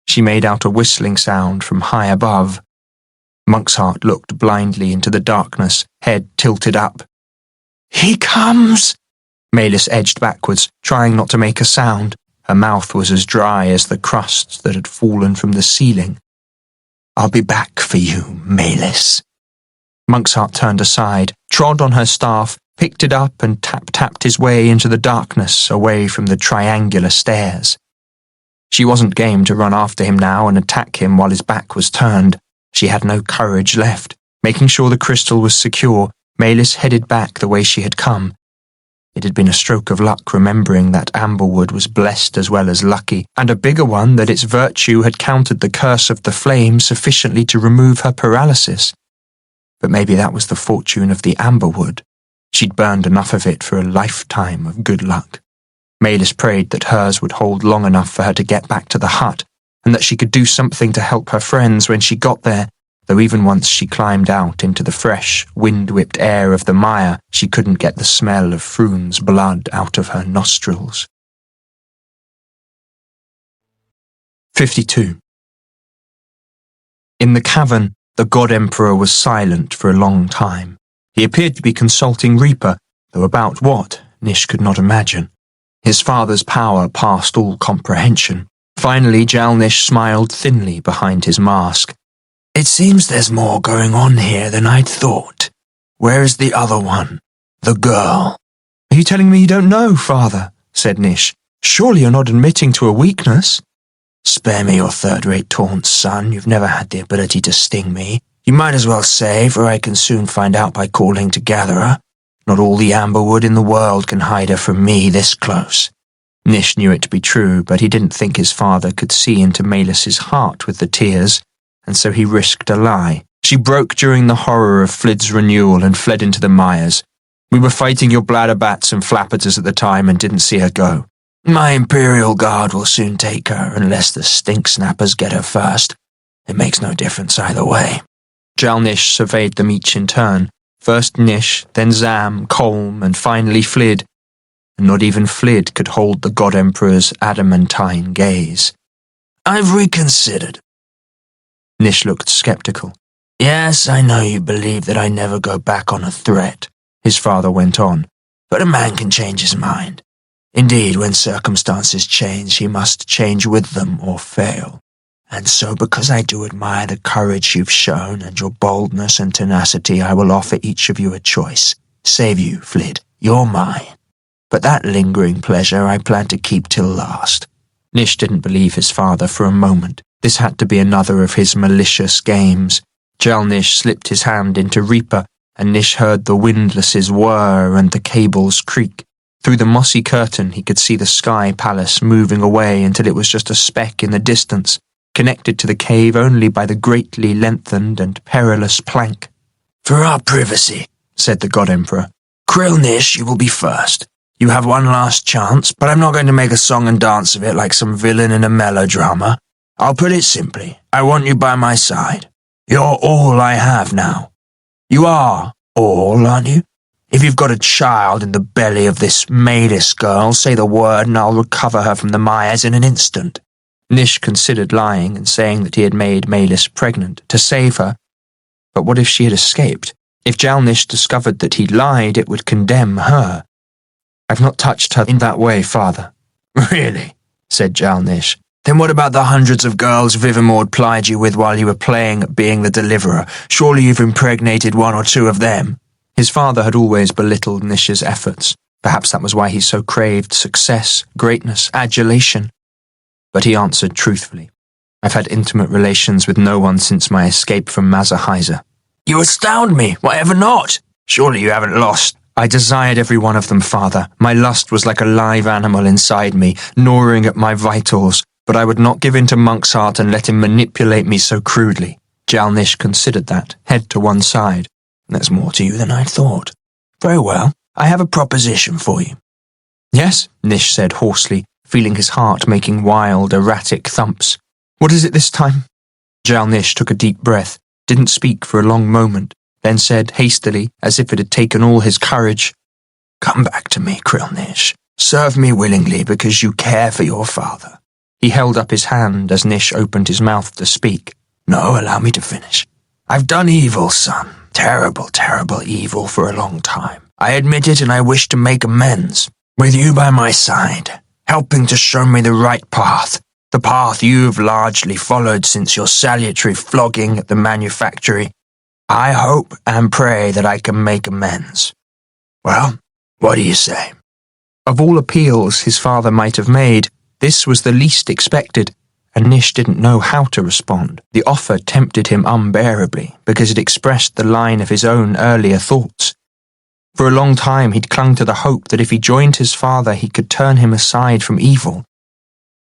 She made out a whistling sound from high above. Monk's Heart looked blindly into the darkness, head tilted up. He comes! Maelys edged backwards, trying not to make a sound. Her mouth was as dry as the crusts that had fallen from the ceiling. I'll be back for you, Maelys. Monk's Heart turned aside, trod on her staff, picked it up and tapped his way into the darkness, away from the triangular stairs. She wasn't game to run after him now and attack him while his back was turned. She had no courage left. Making sure the crystal was secure, Maelys headed back the way she had come. It had been a stroke of luck remembering that Amberwood was blessed as well as lucky, and a bigger one that its virtue had countered the curse of the flame sufficiently to remove her paralysis. But maybe that was the fortune of the Amberwood. She'd burned enough of it for a lifetime of good luck. Maelys prayed that hers would hold long enough for her to get back to the hut, and that she could do something to help her friends when she got there, though even once she climbed out into the fresh, wind-whipped air of the mire, she couldn't get the smell of Froon's blood out of her nostrils. 52. In the cavern, the God-Emperor was silent for a long time. He appeared to be consulting Reaper, though about what, Nish could not imagine. His father's power passed all comprehension. Finally, Jal-Nish smiled thinly behind his mask. It seems there's more going on here than I'd thought. Where is the other one? The girl?" "Are you telling me you don't know, Father?" said Nish. "Surely you're not admitting to a weakness." "Spare me your third-rate taunts, son. You've never had the ability to sting me. You might as well say, for I can soon find out by calling to Gatherer. Not all the amberwood in the world can hide her from me this close." Nish knew it to be true, but he didn't think his father could see into Melis's heart with the tears, and so he risked a lie. "She broke during the horror of Flid's renewal and fled into the mires. We were fighting your bladderbats and flapperters at the time and didn't see her go. My Imperial Guard will soon take her unless the stink snappers get her first. It makes no difference either way." Jal-Nish surveyed them each in turn. First Nish, then Zam, Colm, and finally Flid. And not even Flid could hold the God Emperor's adamantine gaze. "I've reconsidered." Nish looked skeptical. "Yes, I know you believe that I never go back on a threat," his father went on, "but a man can change his mind. Indeed, when circumstances change, he must change with them or fail. And so, because I do admire the courage you've shown and your boldness and tenacity, I will offer each of you a choice. Save you, Flid. You're mine. But that lingering pleasure I plan to keep till last." Nish didn't believe his father for a moment. This had to be another of his malicious games. Jal-Nish slipped his hand into Reaper, and Nish heard the windlasses whir and the cables creak. Through the mossy curtain he could see the sky palace moving away until it was just a speck in the distance, connected to the cave only by the greatly lengthened and perilous plank. "For our privacy," said the God Emperor, "Nish, you will be first. You have one last chance, but I'm not going to make a song and dance of it like some villain in a melodrama. I'll put it simply. I want you by my side. You're all I have now. You are all, aren't you? If you've got a child in the belly of this Maidist girl, say the word and I'll recover her from the mires in an instant." Nish considered lying and saying that he had made Melis pregnant to save her. But what if she had escaped? If Jal-Nish discovered that he'd lied, it would condemn her. "I've not touched her in that way, Father." "Really?" said Jal-Nish. "Then what about the hundreds of girls Vivimord plied you with while you were playing at being the deliverer? Surely you've impregnated one or two of them." His father had always belittled Nish's efforts. Perhaps that was why he so craved success, greatness, adulation. But he answered truthfully. "I've had intimate relations with no one since my escape from Mazahaiza." "You astound me. Why ever not? Surely you haven't lost." "I desired every one of them, Father. My lust was like a live animal inside me, gnawing at my vitals, but I would not give in to Monk's heart and let him manipulate me so crudely." Jal-Nish considered that, head to one side. "There's more to you than I'd thought. Very well, I have a proposition for you." "Yes," Nish said hoarsely, feeling his heart making wild, erratic thumps. "What is it this time?" Jal-Nish took a deep breath, didn't speak for a long moment, then said hastily, as if it had taken all his courage, "Come back to me, Nish. Serve me willingly because you care for your father." He held up his hand as Nish opened his mouth to speak. "No, allow me to finish. I've done evil, son. Terrible, terrible evil for a long time. I admit it and I wish to make amends. With you by my side, helping to show me the right path, the path you've largely followed since your salutary flogging at the manufactory, I hope and pray that I can make amends. Well, what do you say?" Of all appeals his father might have made, this was the least expected, and Nish didn't know how to respond. The offer tempted him unbearably because it expressed the line of his own earlier thoughts. For a long time he'd clung to the hope that if he joined his father he could turn him aside from evil.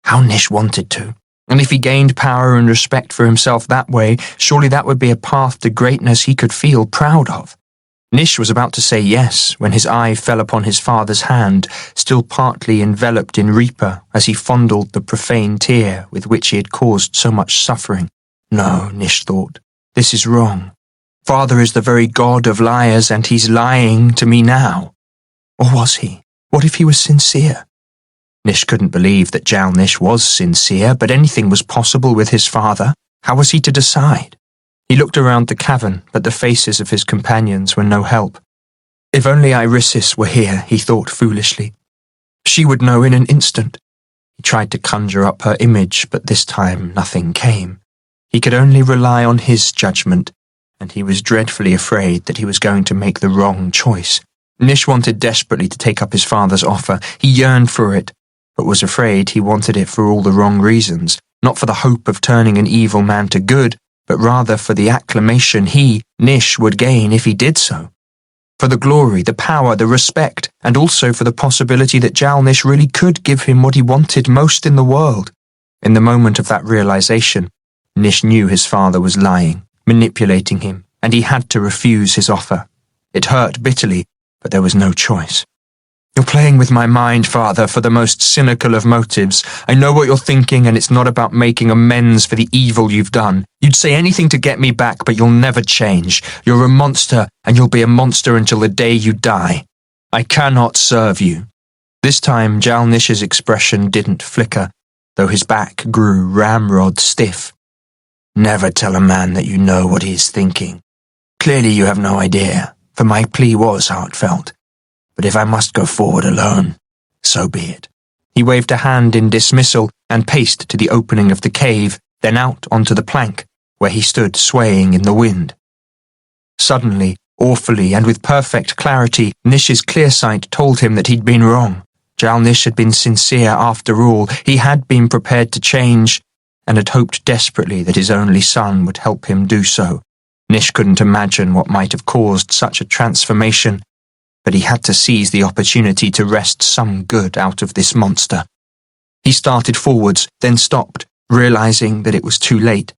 How Nish wanted to. And if he gained power and respect for himself that way, surely that would be a path to greatness he could feel proud of. Nish was about to say yes when his eye fell upon his father's hand, still partly enveloped in Reaper, as he fondled the profane tear with which he had caused so much suffering. No, Nish thought, this is wrong. Father is the very god of liars, and he's lying to me now. Or was he? What if he was sincere? Nish couldn't believe that Jal-Nish was sincere, but anything was possible with his father. How was he to decide? He looked around the cavern, but the faces of his companions were no help. If only Irisis were here, he thought foolishly. She would know in an instant. He tried to conjure up her image, but this time nothing came. He could only rely on his judgment, and he was dreadfully afraid that he was going to make the wrong choice. Nish wanted desperately to take up his father's offer. He yearned for it, but was afraid he wanted it for all the wrong reasons, not for the hope of turning an evil man to good, but rather for the acclamation he, Nish, would gain if he did so. For the glory, the power, the respect, and also for the possibility that Jal-Nish really could give him what he wanted most in the world. In the moment of that realization, Nish knew his father was lying, manipulating him, and he had to refuse his offer. It hurt bitterly, but there was no choice. You're playing with my mind, father, for the most cynical of motives. I know what you're thinking, and it's not about making amends for the evil you've done. You'd say anything to get me back, but you'll never change. You're a monster, and you'll be a monster until the day you die. I cannot serve you. This time, Jal-Nish's expression didn't flicker, though his back grew ramrod stiff. Never tell a man that you know what he is thinking. Clearly you have no idea, for my plea was heartfelt. But if I must go forward alone, so be it. He waved a hand in dismissal and paced to the opening of the cave, then out onto the plank, where he stood swaying in the wind. Suddenly, awfully, and with perfect clarity, Nish's clear sight told him that he'd been wrong. Jal-Nish had been sincere after all. He had been prepared to change, and had hoped desperately that his only son would help him do so. Nish couldn't imagine what might have caused such a transformation, but he had to seize the opportunity to wrest some good out of this monster. He started forwards, then stopped, realizing that it was too late.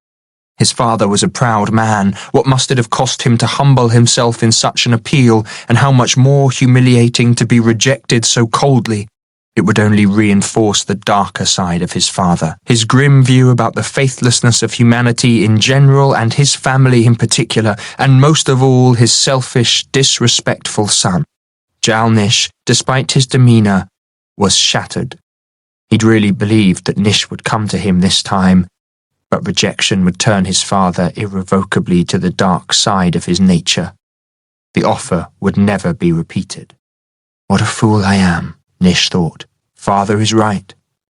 His father was a proud man. What must it have cost him to humble himself in such an appeal, and how much more humiliating to be rejected so coldly? It would only reinforce the darker side of his father, his grim view about the faithlessness of humanity in general and his family in particular, and most of all his selfish, disrespectful son. Jal-Nish, despite his demeanour, was shattered. He'd really believed that Nish would come to him this time, but rejection would turn his father irrevocably to the dark side of his nature. The offer would never be repeated. What a fool I am, Nish thought. Father is right.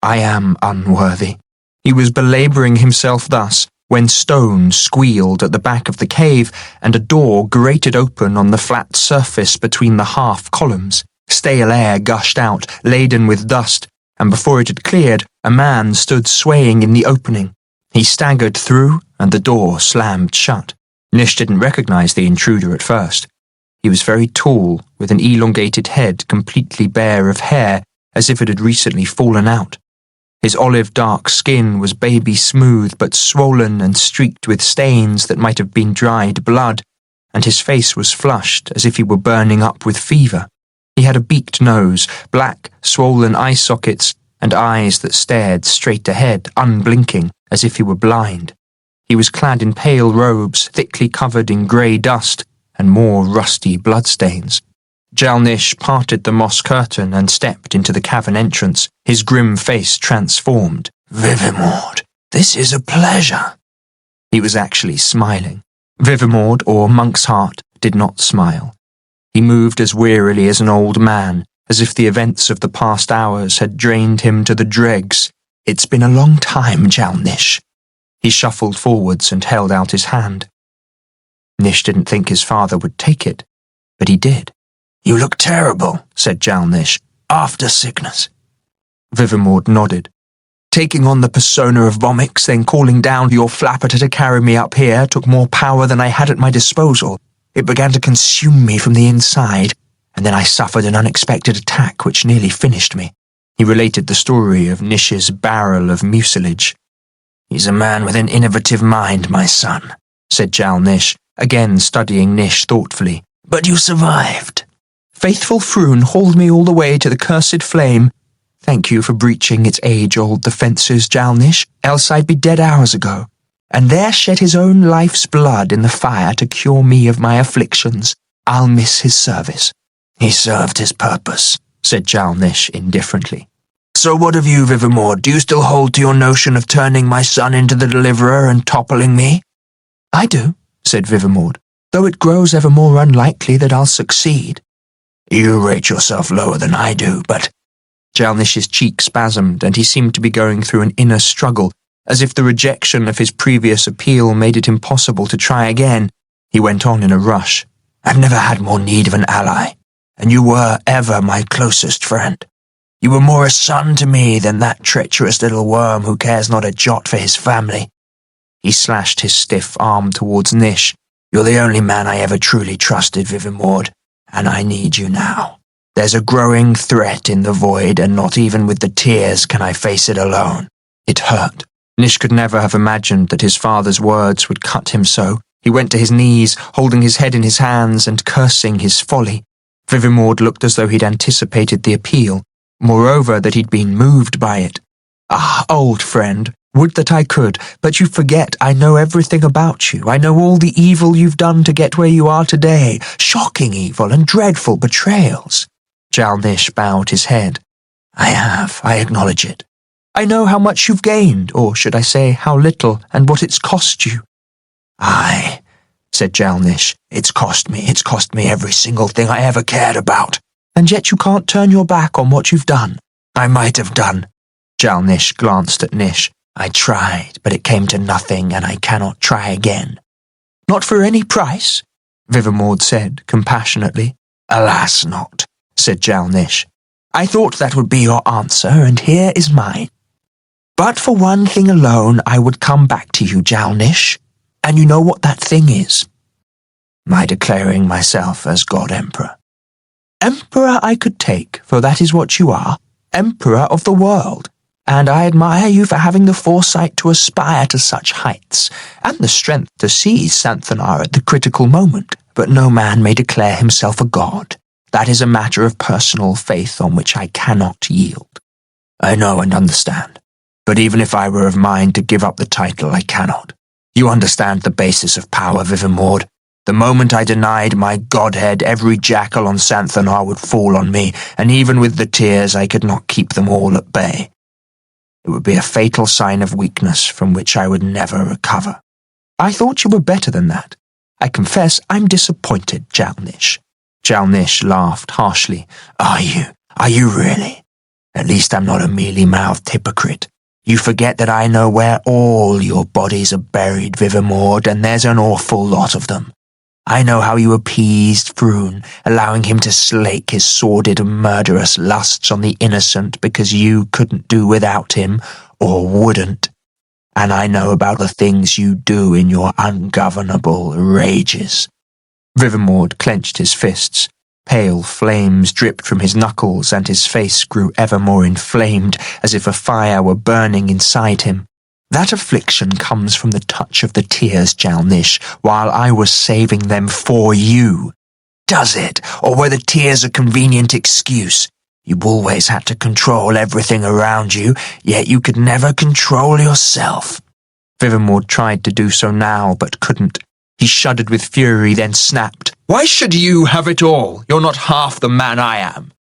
I am unworthy. He was belabouring himself thus, when stones squealed at the back of the cave and a door grated open on the flat surface between the half columns. Stale air gushed out, laden with dust, and before it had cleared, a man stood swaying in the opening. He staggered through, and the door slammed shut. Nish didn't recognize the intruder at first. He was very tall, with an elongated head completely bare of hair, as if it had recently fallen out. His olive-dark skin was baby smooth but swollen and streaked with stains that might have been dried blood, and his face was flushed as if he were burning up with fever. He had a beaked nose, black, swollen eye sockets, and eyes that stared straight ahead, unblinking, as if he were blind. He was clad in pale robes, thickly covered in grey dust, and more rusty bloodstains. Jal-Nish parted the moss curtain and stepped into the cavern entrance, his grim face transformed. Vivimord, this is a pleasure. He was actually smiling. Vivimord, or Monk's Heart, did not smile. He moved as wearily as an old man, as if the events of the past hours had drained him to the dregs. It's been a long time, Jal-Nish. He shuffled forwards and held out his hand. Nish didn't think his father would take it, but he did. You look terrible, said Jal-Nish. After sickness. Vivimord nodded. Taking on the persona of Vomix, then calling down your flapper to carry me up here took more power than I had at my disposal. It began to consume me from the inside, and then I suffered an unexpected attack which nearly finished me. He related the story of Nish's barrel of mucilage. He's a man with an innovative mind, my son, said Jal-Nish, again studying Nish thoughtfully. But you survived. Faithful Froon hauled me all the way to the cursed flame. Thank you for breaching its age-old defences, Jal-Nish, else I'd be dead hours ago. And there shed his own life's blood in the fire to cure me of my afflictions. I'll miss his service. He served his purpose, said Jal-Nish indifferently. So what of you, Vivimord? Do you still hold to your notion of turning my son into the deliverer and toppling me? I do, said Vivimord, though it grows ever more unlikely that I'll succeed. You rate yourself lower than I do, but... Jal-Nish's cheek spasmed, and he seemed to be going through an inner struggle, As if the rejection of his previous appeal made it impossible to try again, he went on in a rush. I've never had more need of an ally, and you were ever my closest friend. You were more a son to me than that treacherous little worm who cares not a jot for his family. He slashed his stiff arm towards Nish. You're the only man I ever truly trusted, Vivimord, and I need you now. There's a growing threat in the void, and not even with the tears can I face it alone. It hurt. Nish could never have imagined that his father's words would cut him so. He went to his knees, holding his head in his hands and cursing his folly. Vivimord looked as though he'd anticipated the appeal. Moreover, that he'd been moved by it. Ah, old friend, would that I could, but you forget I know everything about you. I know all the evil you've done to get where you are today. Shocking evil and dreadful betrayals. Jal-Nish bowed his head. I have, I acknowledge it. I know how much you've gained, or should I say how little, and what it's cost you. Aye, said Jal-Nish, it's cost me every single thing I ever cared about. And yet you can't turn your back on what you've done. I might have done. Jal-Nish glanced at Nish. I tried, but it came to nothing, and I cannot try again. Not for any price, Vivimord said compassionately. Alas not, said Jal-Nish. I thought that would be your answer, and here is mine. But for one thing alone I would come back to you, Jal-Nish, and you know what that thing is. My declaring myself as God Emperor. Emperor I could take, for that is what you are, Emperor of the world, and I admire you for having the foresight to aspire to such heights, and the strength to seize Santhanar at the critical moment. But no man may declare himself a god. That is a matter of personal faith on which I cannot yield. I know and understand, but even if I were of mind to give up the title, I cannot. You understand the basis of power, Vivimord. The moment I denied my godhead, every jackal on Santhanar would fall on me, and even with the tears I could not keep them all at bay. It would be a fatal sign of weakness from which I would never recover. I thought you were better than that. I confess I'm disappointed, Jal-Nish. Jal-Nish laughed harshly. Are you? Are you really? At least I'm not a mealy-mouthed hypocrite. You forget that I know where all your bodies are buried, Vivimord, and there's an awful lot of them. I know how you appeased Froon, allowing him to slake his sordid and murderous lusts on the innocent because you couldn't do without him, or wouldn't. And I know about the things you do in your ungovernable rages. Vivimord clenched his fists. Pale flames dripped from his knuckles, and his face grew ever more inflamed, as if a fire were burning inside him. That affliction comes from the touch of the tears, Jal-Nish, while I was saving them for you. Does it? Or were the tears a convenient excuse? You always had to control everything around you, yet you could never control yourself. Vivimord tried to do so now, but couldn't. He shuddered with fury, then snapped. Why should you have it all? You're not half the man I am.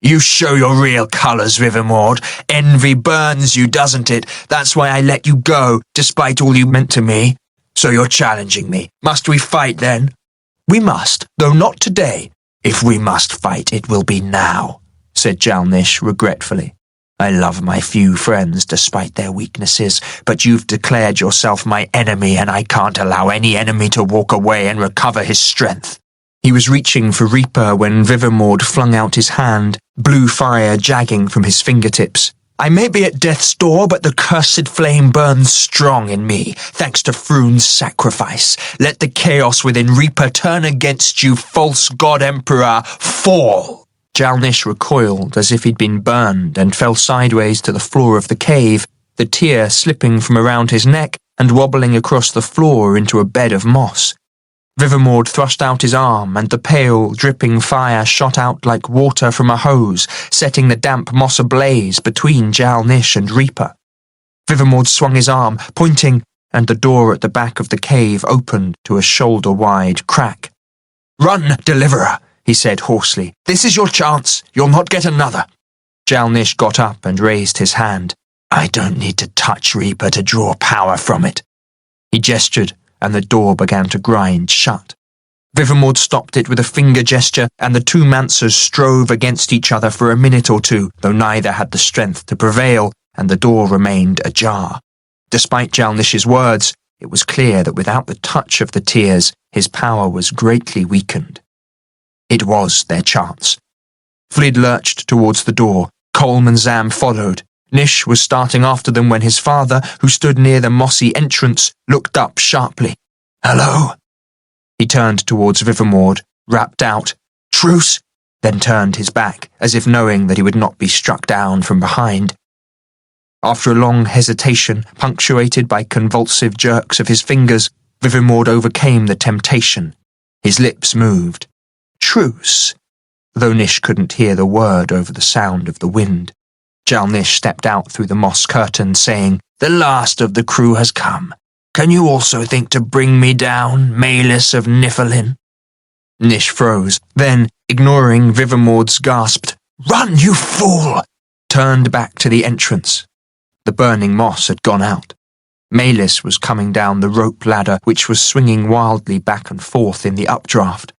You show your real colours, Vivimord. Envy burns you, doesn't it? That's why I let you go, despite all you meant to me. So you're challenging me. Must we fight then? We must, though not today. If we must fight, it will be now, said Jal-Nish regretfully. I love my few friends despite their weaknesses, but you've declared yourself my enemy, and I can't allow any enemy to walk away and recover his strength. He was reaching for Reaper when Vivimord flung out his hand, blue fire jagging from his fingertips. I may be at death's door, but the cursed flame burns strong in me, thanks to Froon's sacrifice. Let the chaos within Reaper turn against you, false god emperor. Fall! Jal-Nish recoiled as if he'd been burned and fell sideways to the floor of the cave, the tear slipping from around his neck and wobbling across the floor into a bed of moss. Vivimord thrust out his arm, and the pale, dripping fire shot out like water from a hose, setting the damp moss ablaze between Jal-Nish and Reaper. Vivimord swung his arm, pointing, and the door at the back of the cave opened to a shoulder-wide crack. "Run, Deliverer," he said hoarsely. "This is your chance. You'll not get another." Jal-Nish got up and raised his hand. "I don't need to touch Reaper to draw power from it." He gestured, and the door began to grind shut. Vivimord stopped it with a finger gesture, and the two Mancers strove against each other for a minute or two, though neither had the strength to prevail, and the door remained ajar. Despite Jal-Nish's words, it was clear that without the touch of the tears, his power was greatly weakened. It was their chance. Flid lurched towards the door. Colm and Zam followed. Nish was starting after them when his father, who stood near the mossy entrance, looked up sharply. "Hello?" He turned towards Vivamord, rapped out, "Truce!" then turned his back, as if knowing that he would not be struck down from behind. After a long hesitation, punctuated by convulsive jerks of his fingers, Vivamord overcame the temptation. His lips moved. "Truce," though Nish couldn't hear the word over the sound of the wind. Jal-Nish stepped out through the moss curtain, saying, "The last of the crew has come. Can you also think to bring me down, Malus of Niflheim?" Nish froze, then, ignoring Vivamord's gasped, "Run, you fool!" turned back to the entrance. The burning moss had gone out. Malus was coming down the rope ladder, which was swinging wildly back and forth in the updraft.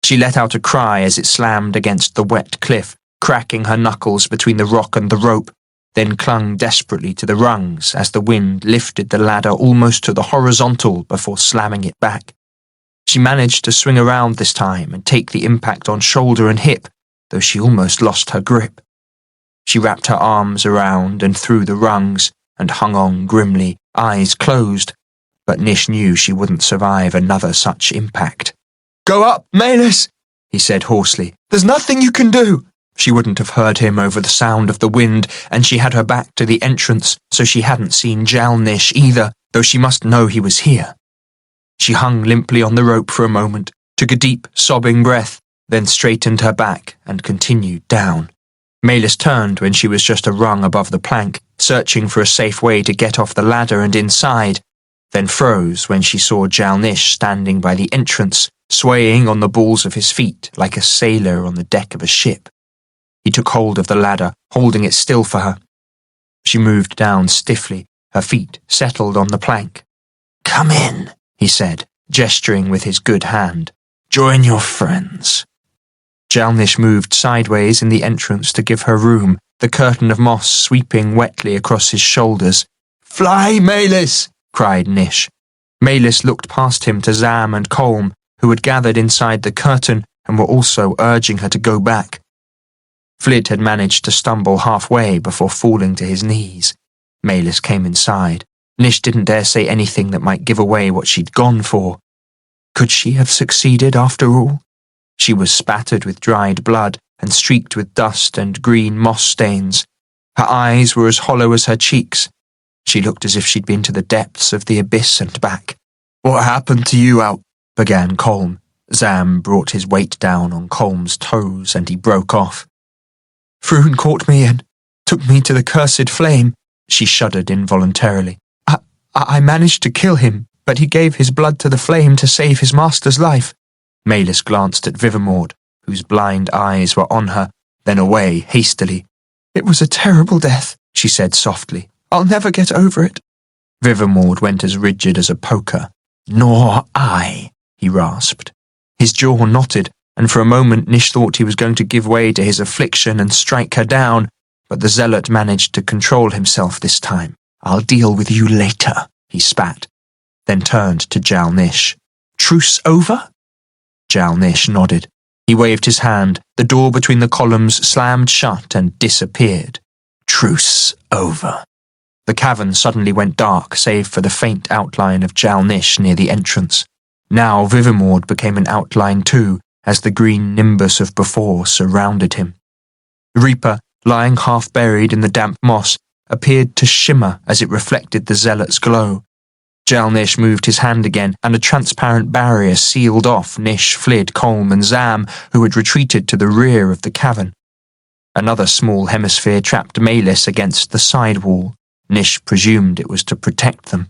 She let out a cry as it slammed against the wet cliff, cracking her knuckles between the rock and the rope, then clung desperately to the rungs as the wind lifted the ladder almost to the horizontal before slamming it back. She managed to swing around this time and take the impact on shoulder and hip, though she almost lost her grip. She wrapped her arms around and through the rungs and hung on grimly, eyes closed, but Nish knew she wouldn't survive another such impact. "Go up, Malus," he said hoarsely. "There's nothing you can do." She wouldn't have heard him over the sound of the wind, and she had her back to the entrance, so she hadn't seen Jal-Nish either, though she must know he was here. She hung limply on the rope for a moment, took a deep, sobbing breath, then straightened her back and continued down. Malus turned when she was just a rung above the plank, searching for a safe way to get off the ladder and inside, then froze when she saw Jal-Nish standing by the entrance, swaying on the balls of his feet like a sailor on the deck of a ship. He took hold of the ladder, holding it still for her. She moved down stiffly, her feet settled on the plank. "Come in," he said, gesturing with his good hand. "Join your friends." Jal-Nish moved sideways in the entrance to give her room, the curtain of moss sweeping wetly across his shoulders. "Fly, Malus!" cried Nish. Malus looked past him to Zam and Colm, who had gathered inside the curtain and were also urging her to go back. Flid had managed to stumble halfway before falling to his knees. Malus came inside. Nish didn't dare say anything that might give away what she'd gone for. Could she have succeeded after all? She was spattered with dried blood and streaked with dust and green moss stains. Her eyes were as hollow as her cheeks. She looked as if she'd been to the depths of the abyss and back. "What happened to you out?" began Colm. Zam brought his weight down on Colm's toes and he broke off. "Froon caught me and took me to the cursed flame," she shuddered involuntarily. I managed to kill him, but he gave his blood to the flame to save his master's life." Malus glanced at Vivamord, whose blind eyes were on her, then away hastily. "It was a terrible death," she said softly. "I'll never get over it." Vivamord went as rigid as a poker. "Nor I," he rasped. His jaw knotted, and for a moment Nish thought he was going to give way to his affliction and strike her down, but the zealot managed to control himself this time. "I'll deal with you later," he spat, then turned to Jal-Nish. "Truce over?" Jal-Nish nodded. He waved his hand, the door between the columns slammed shut and disappeared. "Truce over." The cavern suddenly went dark, save for the faint outline of Jal-Nish near the entrance. Now Vivamord became an outline too, as the green nimbus of before surrounded him. Reaper, lying half-buried in the damp moss, appeared to shimmer as it reflected the zealot's glow. Jal-Nish moved his hand again, and a transparent barrier sealed off Nish, Flid, Colm, and Zam, who had retreated to the rear of the cavern. Another small hemisphere trapped Malus against the side wall. Nish presumed it was to protect them.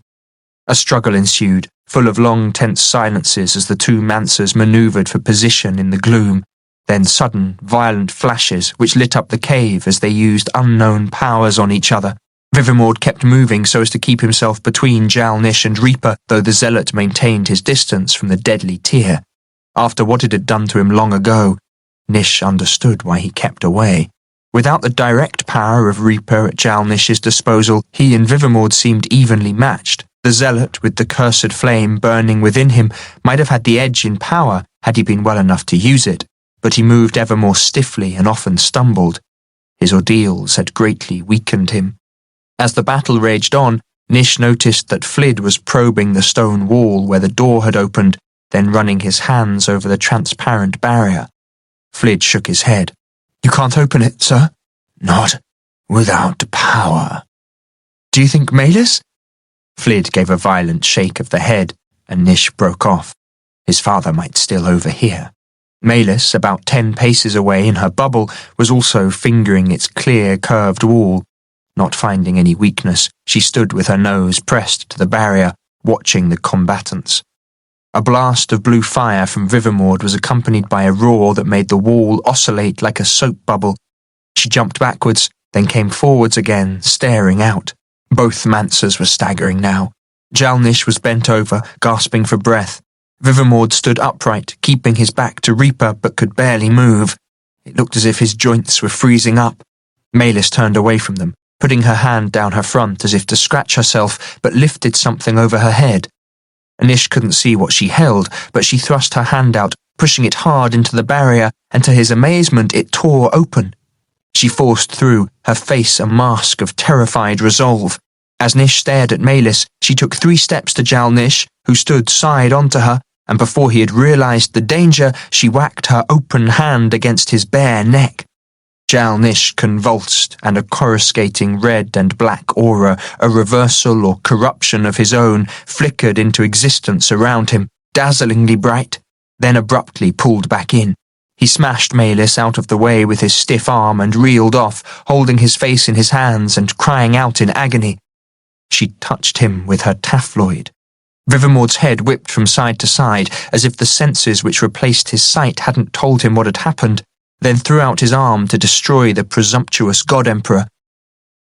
A struggle ensued, full of long tense silences as the two mancers manoeuvred for position in the gloom, then sudden, violent flashes which lit up the cave as they used unknown powers on each other. Vivamord kept moving so as to keep himself between Jal-Nish and Reaper, though the zealot maintained his distance from the deadly tear. After what it had done to him long ago, Nish understood why he kept away. Without the direct power of Reaper at Jal-Nish's disposal, he and Vivamord seemed evenly matched. The zealot with the cursed flame burning within him might have had the edge in power had he been well enough to use it, but he moved ever more stiffly and often stumbled. His ordeals had greatly weakened him. As the battle raged on, Nish noticed that Flid was probing the stone wall where the door had opened, then running his hands over the transparent barrier. Flid shook his head. "You can't open it, sir?" "Not without power." "Do you think Malis?" Flid gave a violent shake of the head, and Nish broke off. His father might still overhear. Malis, about 10 paces away in her bubble, was also fingering its clear, curved wall. Not finding any weakness, she stood with her nose pressed to the barrier, watching the combatants. A blast of blue fire from Vivamord was accompanied by a roar that made the wall oscillate like a soap bubble. She jumped backwards, then came forwards again, staring out. Both Mancers were staggering now. Jal-Nish was bent over, gasping for breath. Vivamord stood upright, keeping his back to Reaper, but could barely move. It looked as if his joints were freezing up. Malis turned away from them, putting her hand down her front as if to scratch herself, but lifted something over her head. Nish couldn't see what she held, but she thrust her hand out, pushing it hard into the barrier, and to his amazement it tore open. She forced through, her face a mask of terrified resolve. As Nish stared at Malis, she took 3 steps to Jal-Nish, who stood side onto her, and before he had realized the danger, she whacked her open hand against his bare neck. Jal-Nish convulsed, and a coruscating red and black aura, a reversal or corruption of his own, flickered into existence around him, dazzlingly bright, then abruptly pulled back in. He smashed Malis out of the way with his stiff arm and reeled off, holding his face in his hands and crying out in agony. She touched him with her taphloid. Vivamord's head whipped from side to side, as if the senses which replaced his sight hadn't told him what had happened, then threw out his arm to destroy the presumptuous God-Emperor.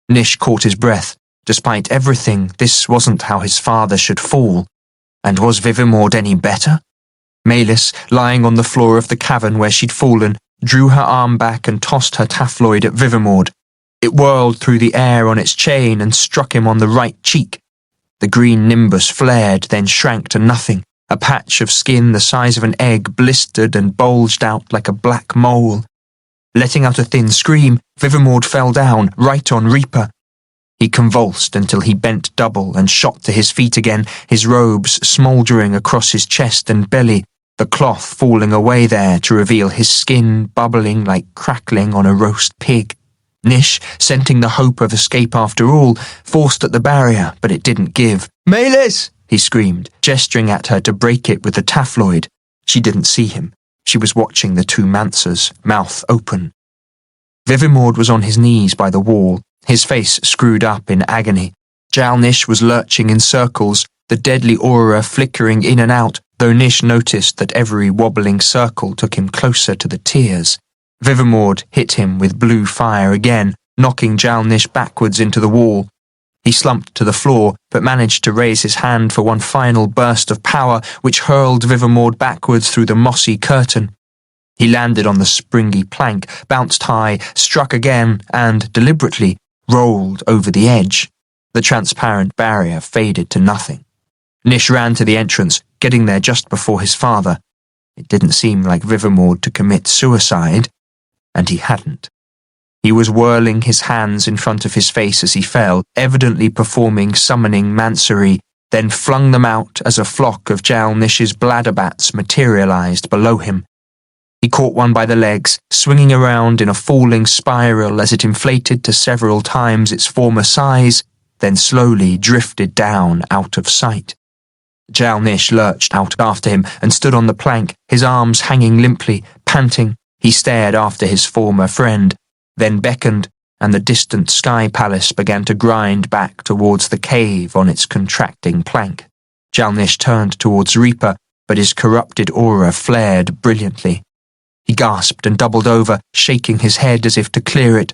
Nish caught his breath. Despite everything, this wasn't how his father should fall. And was Vivamord any better? Malis, lying on the floor of the cavern where she'd fallen, drew her arm back and tossed her taphloid at Vivamord. It whirled through the air on its chain and struck him on the right cheek. The green nimbus flared, then shrank to nothing. A patch of skin the size of an egg blistered and bulged out like a black mole. Letting out a thin scream, Vivamord fell down, right on Reaper. He convulsed until he bent double and shot to his feet again, his robes smouldering across his chest and belly, the cloth falling away there to reveal his skin bubbling like crackling on a roast pig. Nish, scenting the hope of escape after all, forced at the barrier, but it didn't give. "Malis!" he screamed, gesturing at her to break it with the taphloid. She didn't see him. She was watching the 2 Mancers, mouth open. Vivamord was on his knees by the wall, his face screwed up in agony. Jal-Nish was lurching in circles, the deadly aura flickering in and out, though Nish noticed that every wobbling circle took him closer to the tears. Vivamord hit him with blue fire again, knocking Jal-Nish backwards into the wall. He slumped to the floor, but managed to raise his hand for one final burst of power, which hurled Vivamord backwards through the mossy curtain. He landed on the springy plank, bounced high, struck again, and, deliberately, rolled over the edge. The transparent barrier faded to nothing. Nish ran to the entrance, getting there just before his father. It didn't seem like Vivamord to commit suicide, and he hadn't. He was whirling his hands in front of his face as he fell, evidently performing summoning mancery, then flung them out as a flock of Jal-Nish's bladderbats materialized below him. He caught one by the legs, swinging around in a falling spiral as it inflated to several times its former size, then slowly drifted down out of sight. Jal-Nish lurched out after him and stood on the plank, his arms hanging limply, panting. He stared after his former friend, then beckoned, and the distant sky palace began to grind back towards the cave on its contracting plank. Jal-Nish turned towards Reaper, but his corrupted aura flared brilliantly. He gasped and doubled over, shaking his head as if to clear it.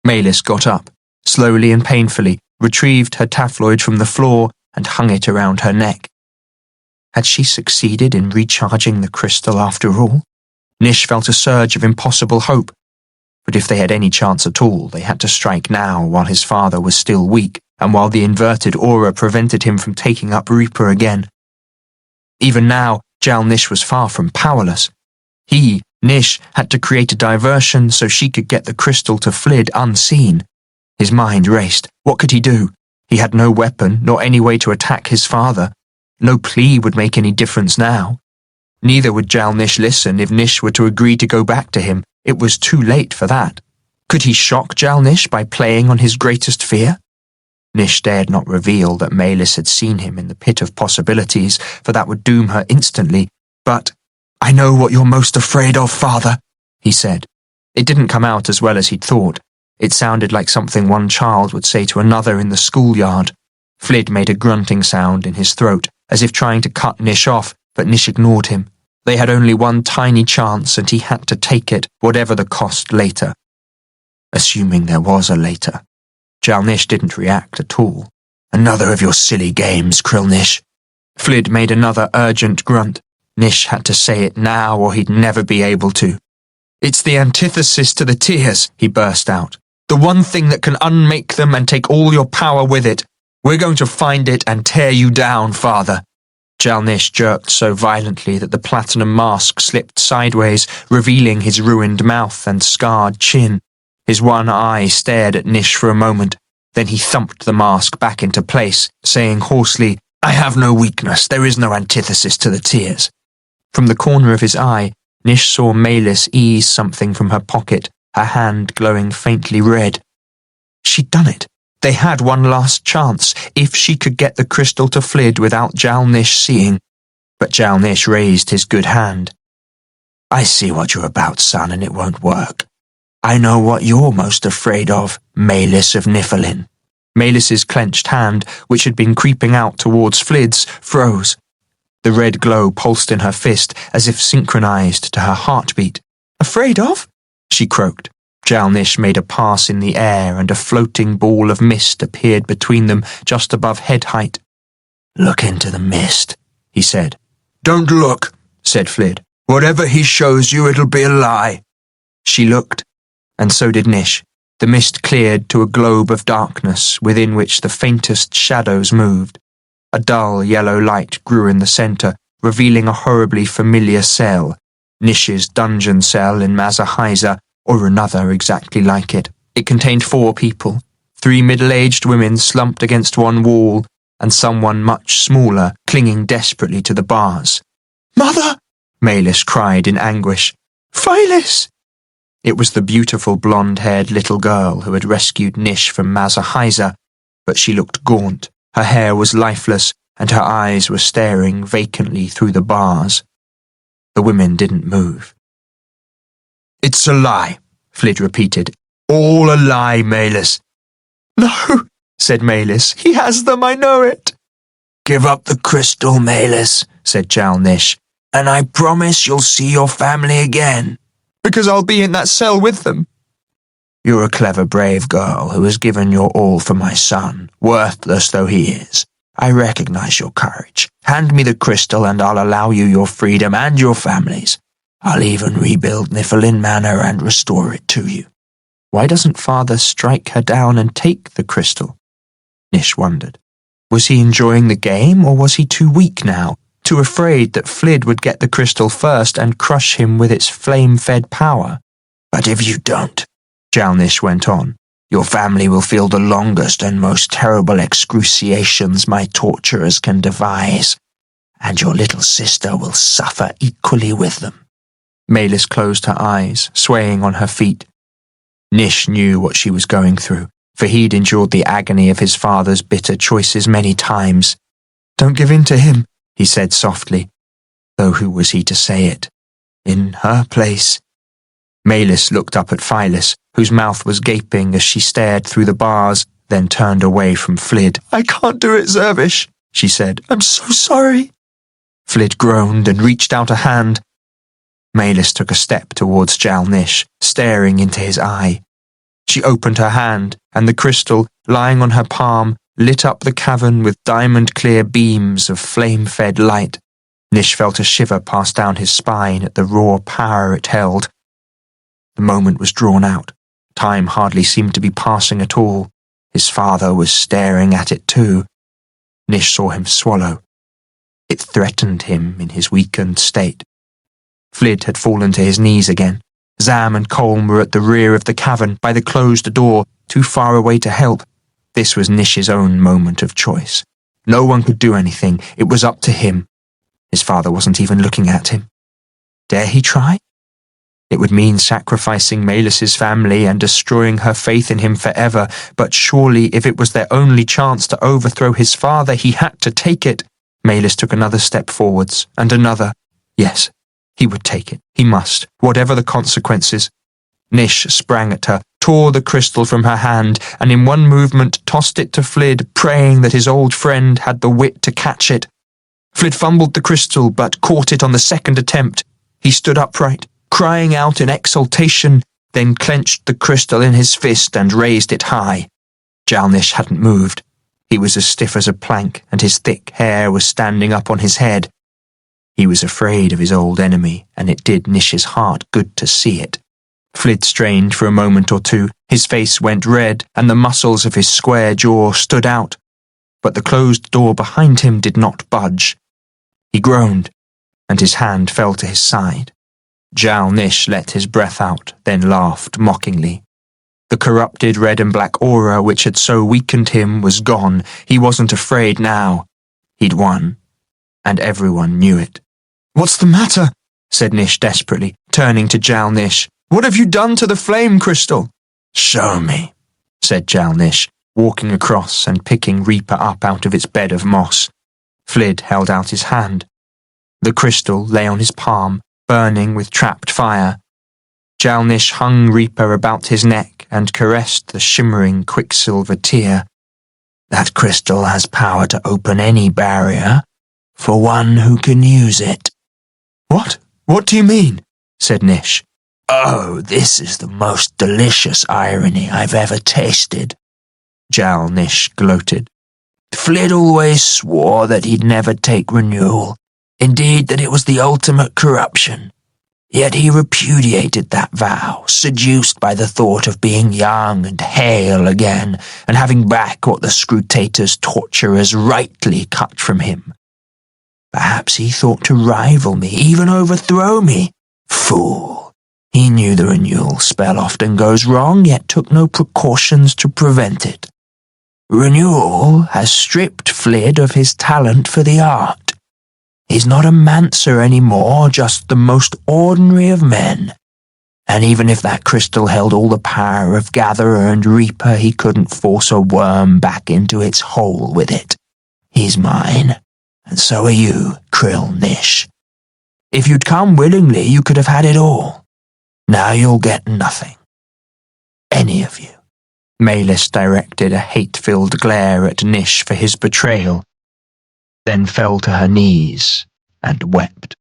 Malis got up, slowly and painfully, retrieved her taphloid from the floor and hung it around her neck. Had she succeeded in recharging the crystal after all? Nish felt a surge of impossible hope. But if they had any chance at all, they had to strike now while his father was still weak and while the inverted aura prevented him from taking up Reaper again. Even now, Jal-Nish was far from powerless. He, Nish, had to create a diversion so she could get the crystal to Flid unseen. His mind raced. What could he do? He had no weapon, nor any way to attack his father. No plea would make any difference now. Neither would Jal-Nish listen if Nish were to agree to go back to him. It was too late for that. Could he shock Jal-Nish by playing on his greatest fear? Nish dared not reveal that Maylis had seen him in the pit of possibilities, for that would doom her instantly. But, "I know what you're most afraid of, father," he said. It didn't come out as well as he'd thought. It sounded like something one child would say to another in the schoolyard. Flid made a grunting sound in his throat, as if trying to cut Nish off, but Nish ignored him. They had only one tiny chance, and he had to take it, whatever the cost later. Assuming there was a later. Jal-Nish didn't react at all. "Another of your silly games, Krill-Nish." Flid made another urgent grunt. Nish had to say it now or he'd never be able to. "It's the antithesis to the tears," he burst out. "The one thing that can unmake them and take all your power with it. We're going to find it and tear you down, father." Jal-Nish jerked so violently that the platinum mask slipped sideways, revealing his ruined mouth and scarred chin. His one eye stared at Nish for a moment. Then he thumped the mask back into place, saying hoarsely, "I have no weakness. There is no antithesis to the tears." From the corner of his eye, Nish saw Maylis ease something from her pocket, her hand glowing faintly red. She'd done it. They had one last chance, if she could get the crystal to Flid without Jal-Nish seeing. But Jal-Nish raised his good hand. "I see what you're about, son, and it won't work. I know what you're most afraid of, Maylis of Niflheim." Maylis's clenched hand, which had been creeping out towards Flid's, froze. The red glow pulsed in her fist as if synchronized to her heartbeat. "Afraid of?" she croaked. Jal-Nish made a pass in the air and a floating ball of mist appeared between them just above head height. "Look into the mist," he said. "Don't look," said Flid. "Whatever he shows you, it'll be a lie." She looked, and so did Nish. The mist cleared to a globe of darkness within which the faintest shadows moved. A dull yellow light grew in the center, revealing a horribly familiar cell, Nish's dungeon cell in Mazahaiza, or another exactly like it. It contained 4 people, 3 middle-aged women slumped against one wall, and someone much smaller clinging desperately to the bars. "Mother!" Maylis cried in anguish. "Phyllis!" It was the beautiful blonde-haired little girl who had rescued Nish from Mazahaiza, but she looked gaunt. Her hair was lifeless, and her eyes were staring vacantly through the bars. The women didn't move. "It's a lie," Flid repeated. "All a lie, Maylis." "No," said Maylis. "He has them, I know it." "Give up the crystal, Maylis," said Jal-Nish, "and I promise you'll see your family again." "Because I'll be in that cell with them." "You're a clever, brave girl who has given your all for my son, worthless though he is. I recognize your courage. Hand me the crystal and I'll allow you your freedom and your families. I'll even rebuild Niflheim Manor and restore it to you." Why doesn't father strike her down and take the crystal? Nish wondered. Was he enjoying the game, or was he too weak now, too afraid that Flid would get the crystal first and crush him with its flame-fed power? "But if you don't," Jal-Nish went on, "your family will feel the longest and most terrible excruciations my torturers can devise, and your little sister will suffer equally with them." Maylis closed her eyes, swaying on her feet. Nish knew what she was going through, for he'd endured the agony of his father's bitter choices many times. "Don't give in to him," he said softly, though who was he to say it? In her place. Maylis looked up at Phyllis, whose mouth was gaping as she stared through the bars, then turned away from Flid. "I can't do it, Zervish," she said. "I'm so sorry." Flid groaned and reached out a hand. Maylis took a step towards Jal-Nish, staring into his eye. She opened her hand, and the crystal, lying on her palm, lit up the cavern with diamond-clear beams of flame-fed light. Nish felt a shiver pass down his spine at the raw power it held. The moment was drawn out. Time hardly seemed to be passing at all. His father was staring at it too. Nish saw him swallow. It threatened him in his weakened state. Flid had fallen to his knees again. Zam and Colm were at the rear of the cavern, by the closed door, too far away to help. This was Nish's own moment of choice. No one could do anything. It was up to him. His father wasn't even looking at him. Dare he try? It would mean sacrificing Melis's family and destroying her faith in him forever, but surely if it was their only chance to overthrow his father, he had to take it. Melis took another step forwards, and another. Yes, he would take it. He must, whatever the consequences. Nish sprang at her, tore the crystal from her hand, and in one movement tossed it to Flid, praying that his old friend had the wit to catch it. Flid fumbled the crystal, but caught it on the second attempt. He stood upright, crying out in exultation, then clenched the crystal in his fist and raised it high. Jal-Nish hadn't moved. He was as stiff as a plank, and his thick hair was standing up on his head. He was afraid of his old enemy, and it did Nish's heart good to see it. Flid strained for a moment or two. His face went red, and the muscles of his square jaw stood out. But the closed door behind him did not budge. He groaned, and his hand fell to his side. Jal-Nish let his breath out, then laughed mockingly. The corrupted red and black aura which had so weakened him was gone. He wasn't afraid now. He'd won, and everyone knew it. "What's the matter?" said Nish desperately, turning to Jal-Nish. "What have you done to the flame crystal?" "Show me," said Jal-Nish, walking across and picking Reaper up out of its bed of moss. Flid held out his hand. The crystal lay on his palm, burning with trapped fire. Jal-Nish hung Reaper about his neck and caressed the shimmering quicksilver tear. "That crystal has power to open any barrier, for one who can use it." "What? What do you mean?" said Nish. "Oh, this is the most delicious irony I've ever tasted," Jal-Nish gloated. "Flid always swore that he'd never take renewal, indeed that it was the ultimate corruption. Yet he repudiated that vow, seduced by the thought of being young and hale again, and having back what the scrutator's torturers rightly cut from him. Perhaps he thought to rival me, even overthrow me. Fool! He knew the renewal spell often goes wrong, yet took no precautions to prevent it. Renewal has stripped Flid of his talent for the art. He's not a mancer anymore, just the most ordinary of men. And even if that crystal held all the power of Gatherer and Reaper, he couldn't force a worm back into its hole with it. He's mine, and so are you, Krill-Nish. If you'd come willingly, you could have had it all. Now you'll get nothing. Any of you." Melis directed a hate-filled glare at Nish for his betrayal, then fell to her knees and wept.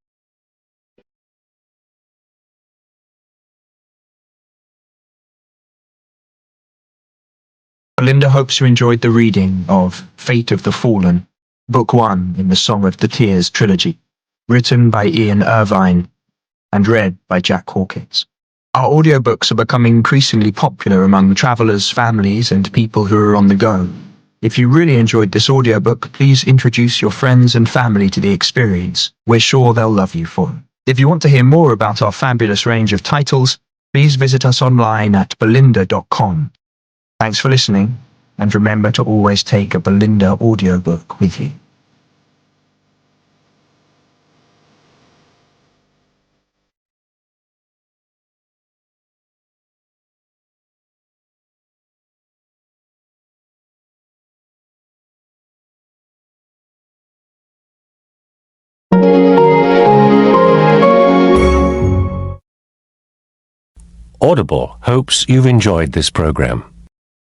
Belinda hopes you enjoyed the reading of Fate of the Fallen, Book 1 in the Song of the Tears trilogy, written by Ian Irvine and read by Jack Hawkins. Our audiobooks are becoming increasingly popular among travelers, families, and people who are on the go. If you really enjoyed this audiobook, please introduce your friends and family to the experience. We're sure they'll love you for it. If you want to hear more about our fabulous range of titles, please visit us online at belinda.com. Thanks for listening, and remember to always take a Belinda audiobook with you. Audible hopes you've enjoyed this program.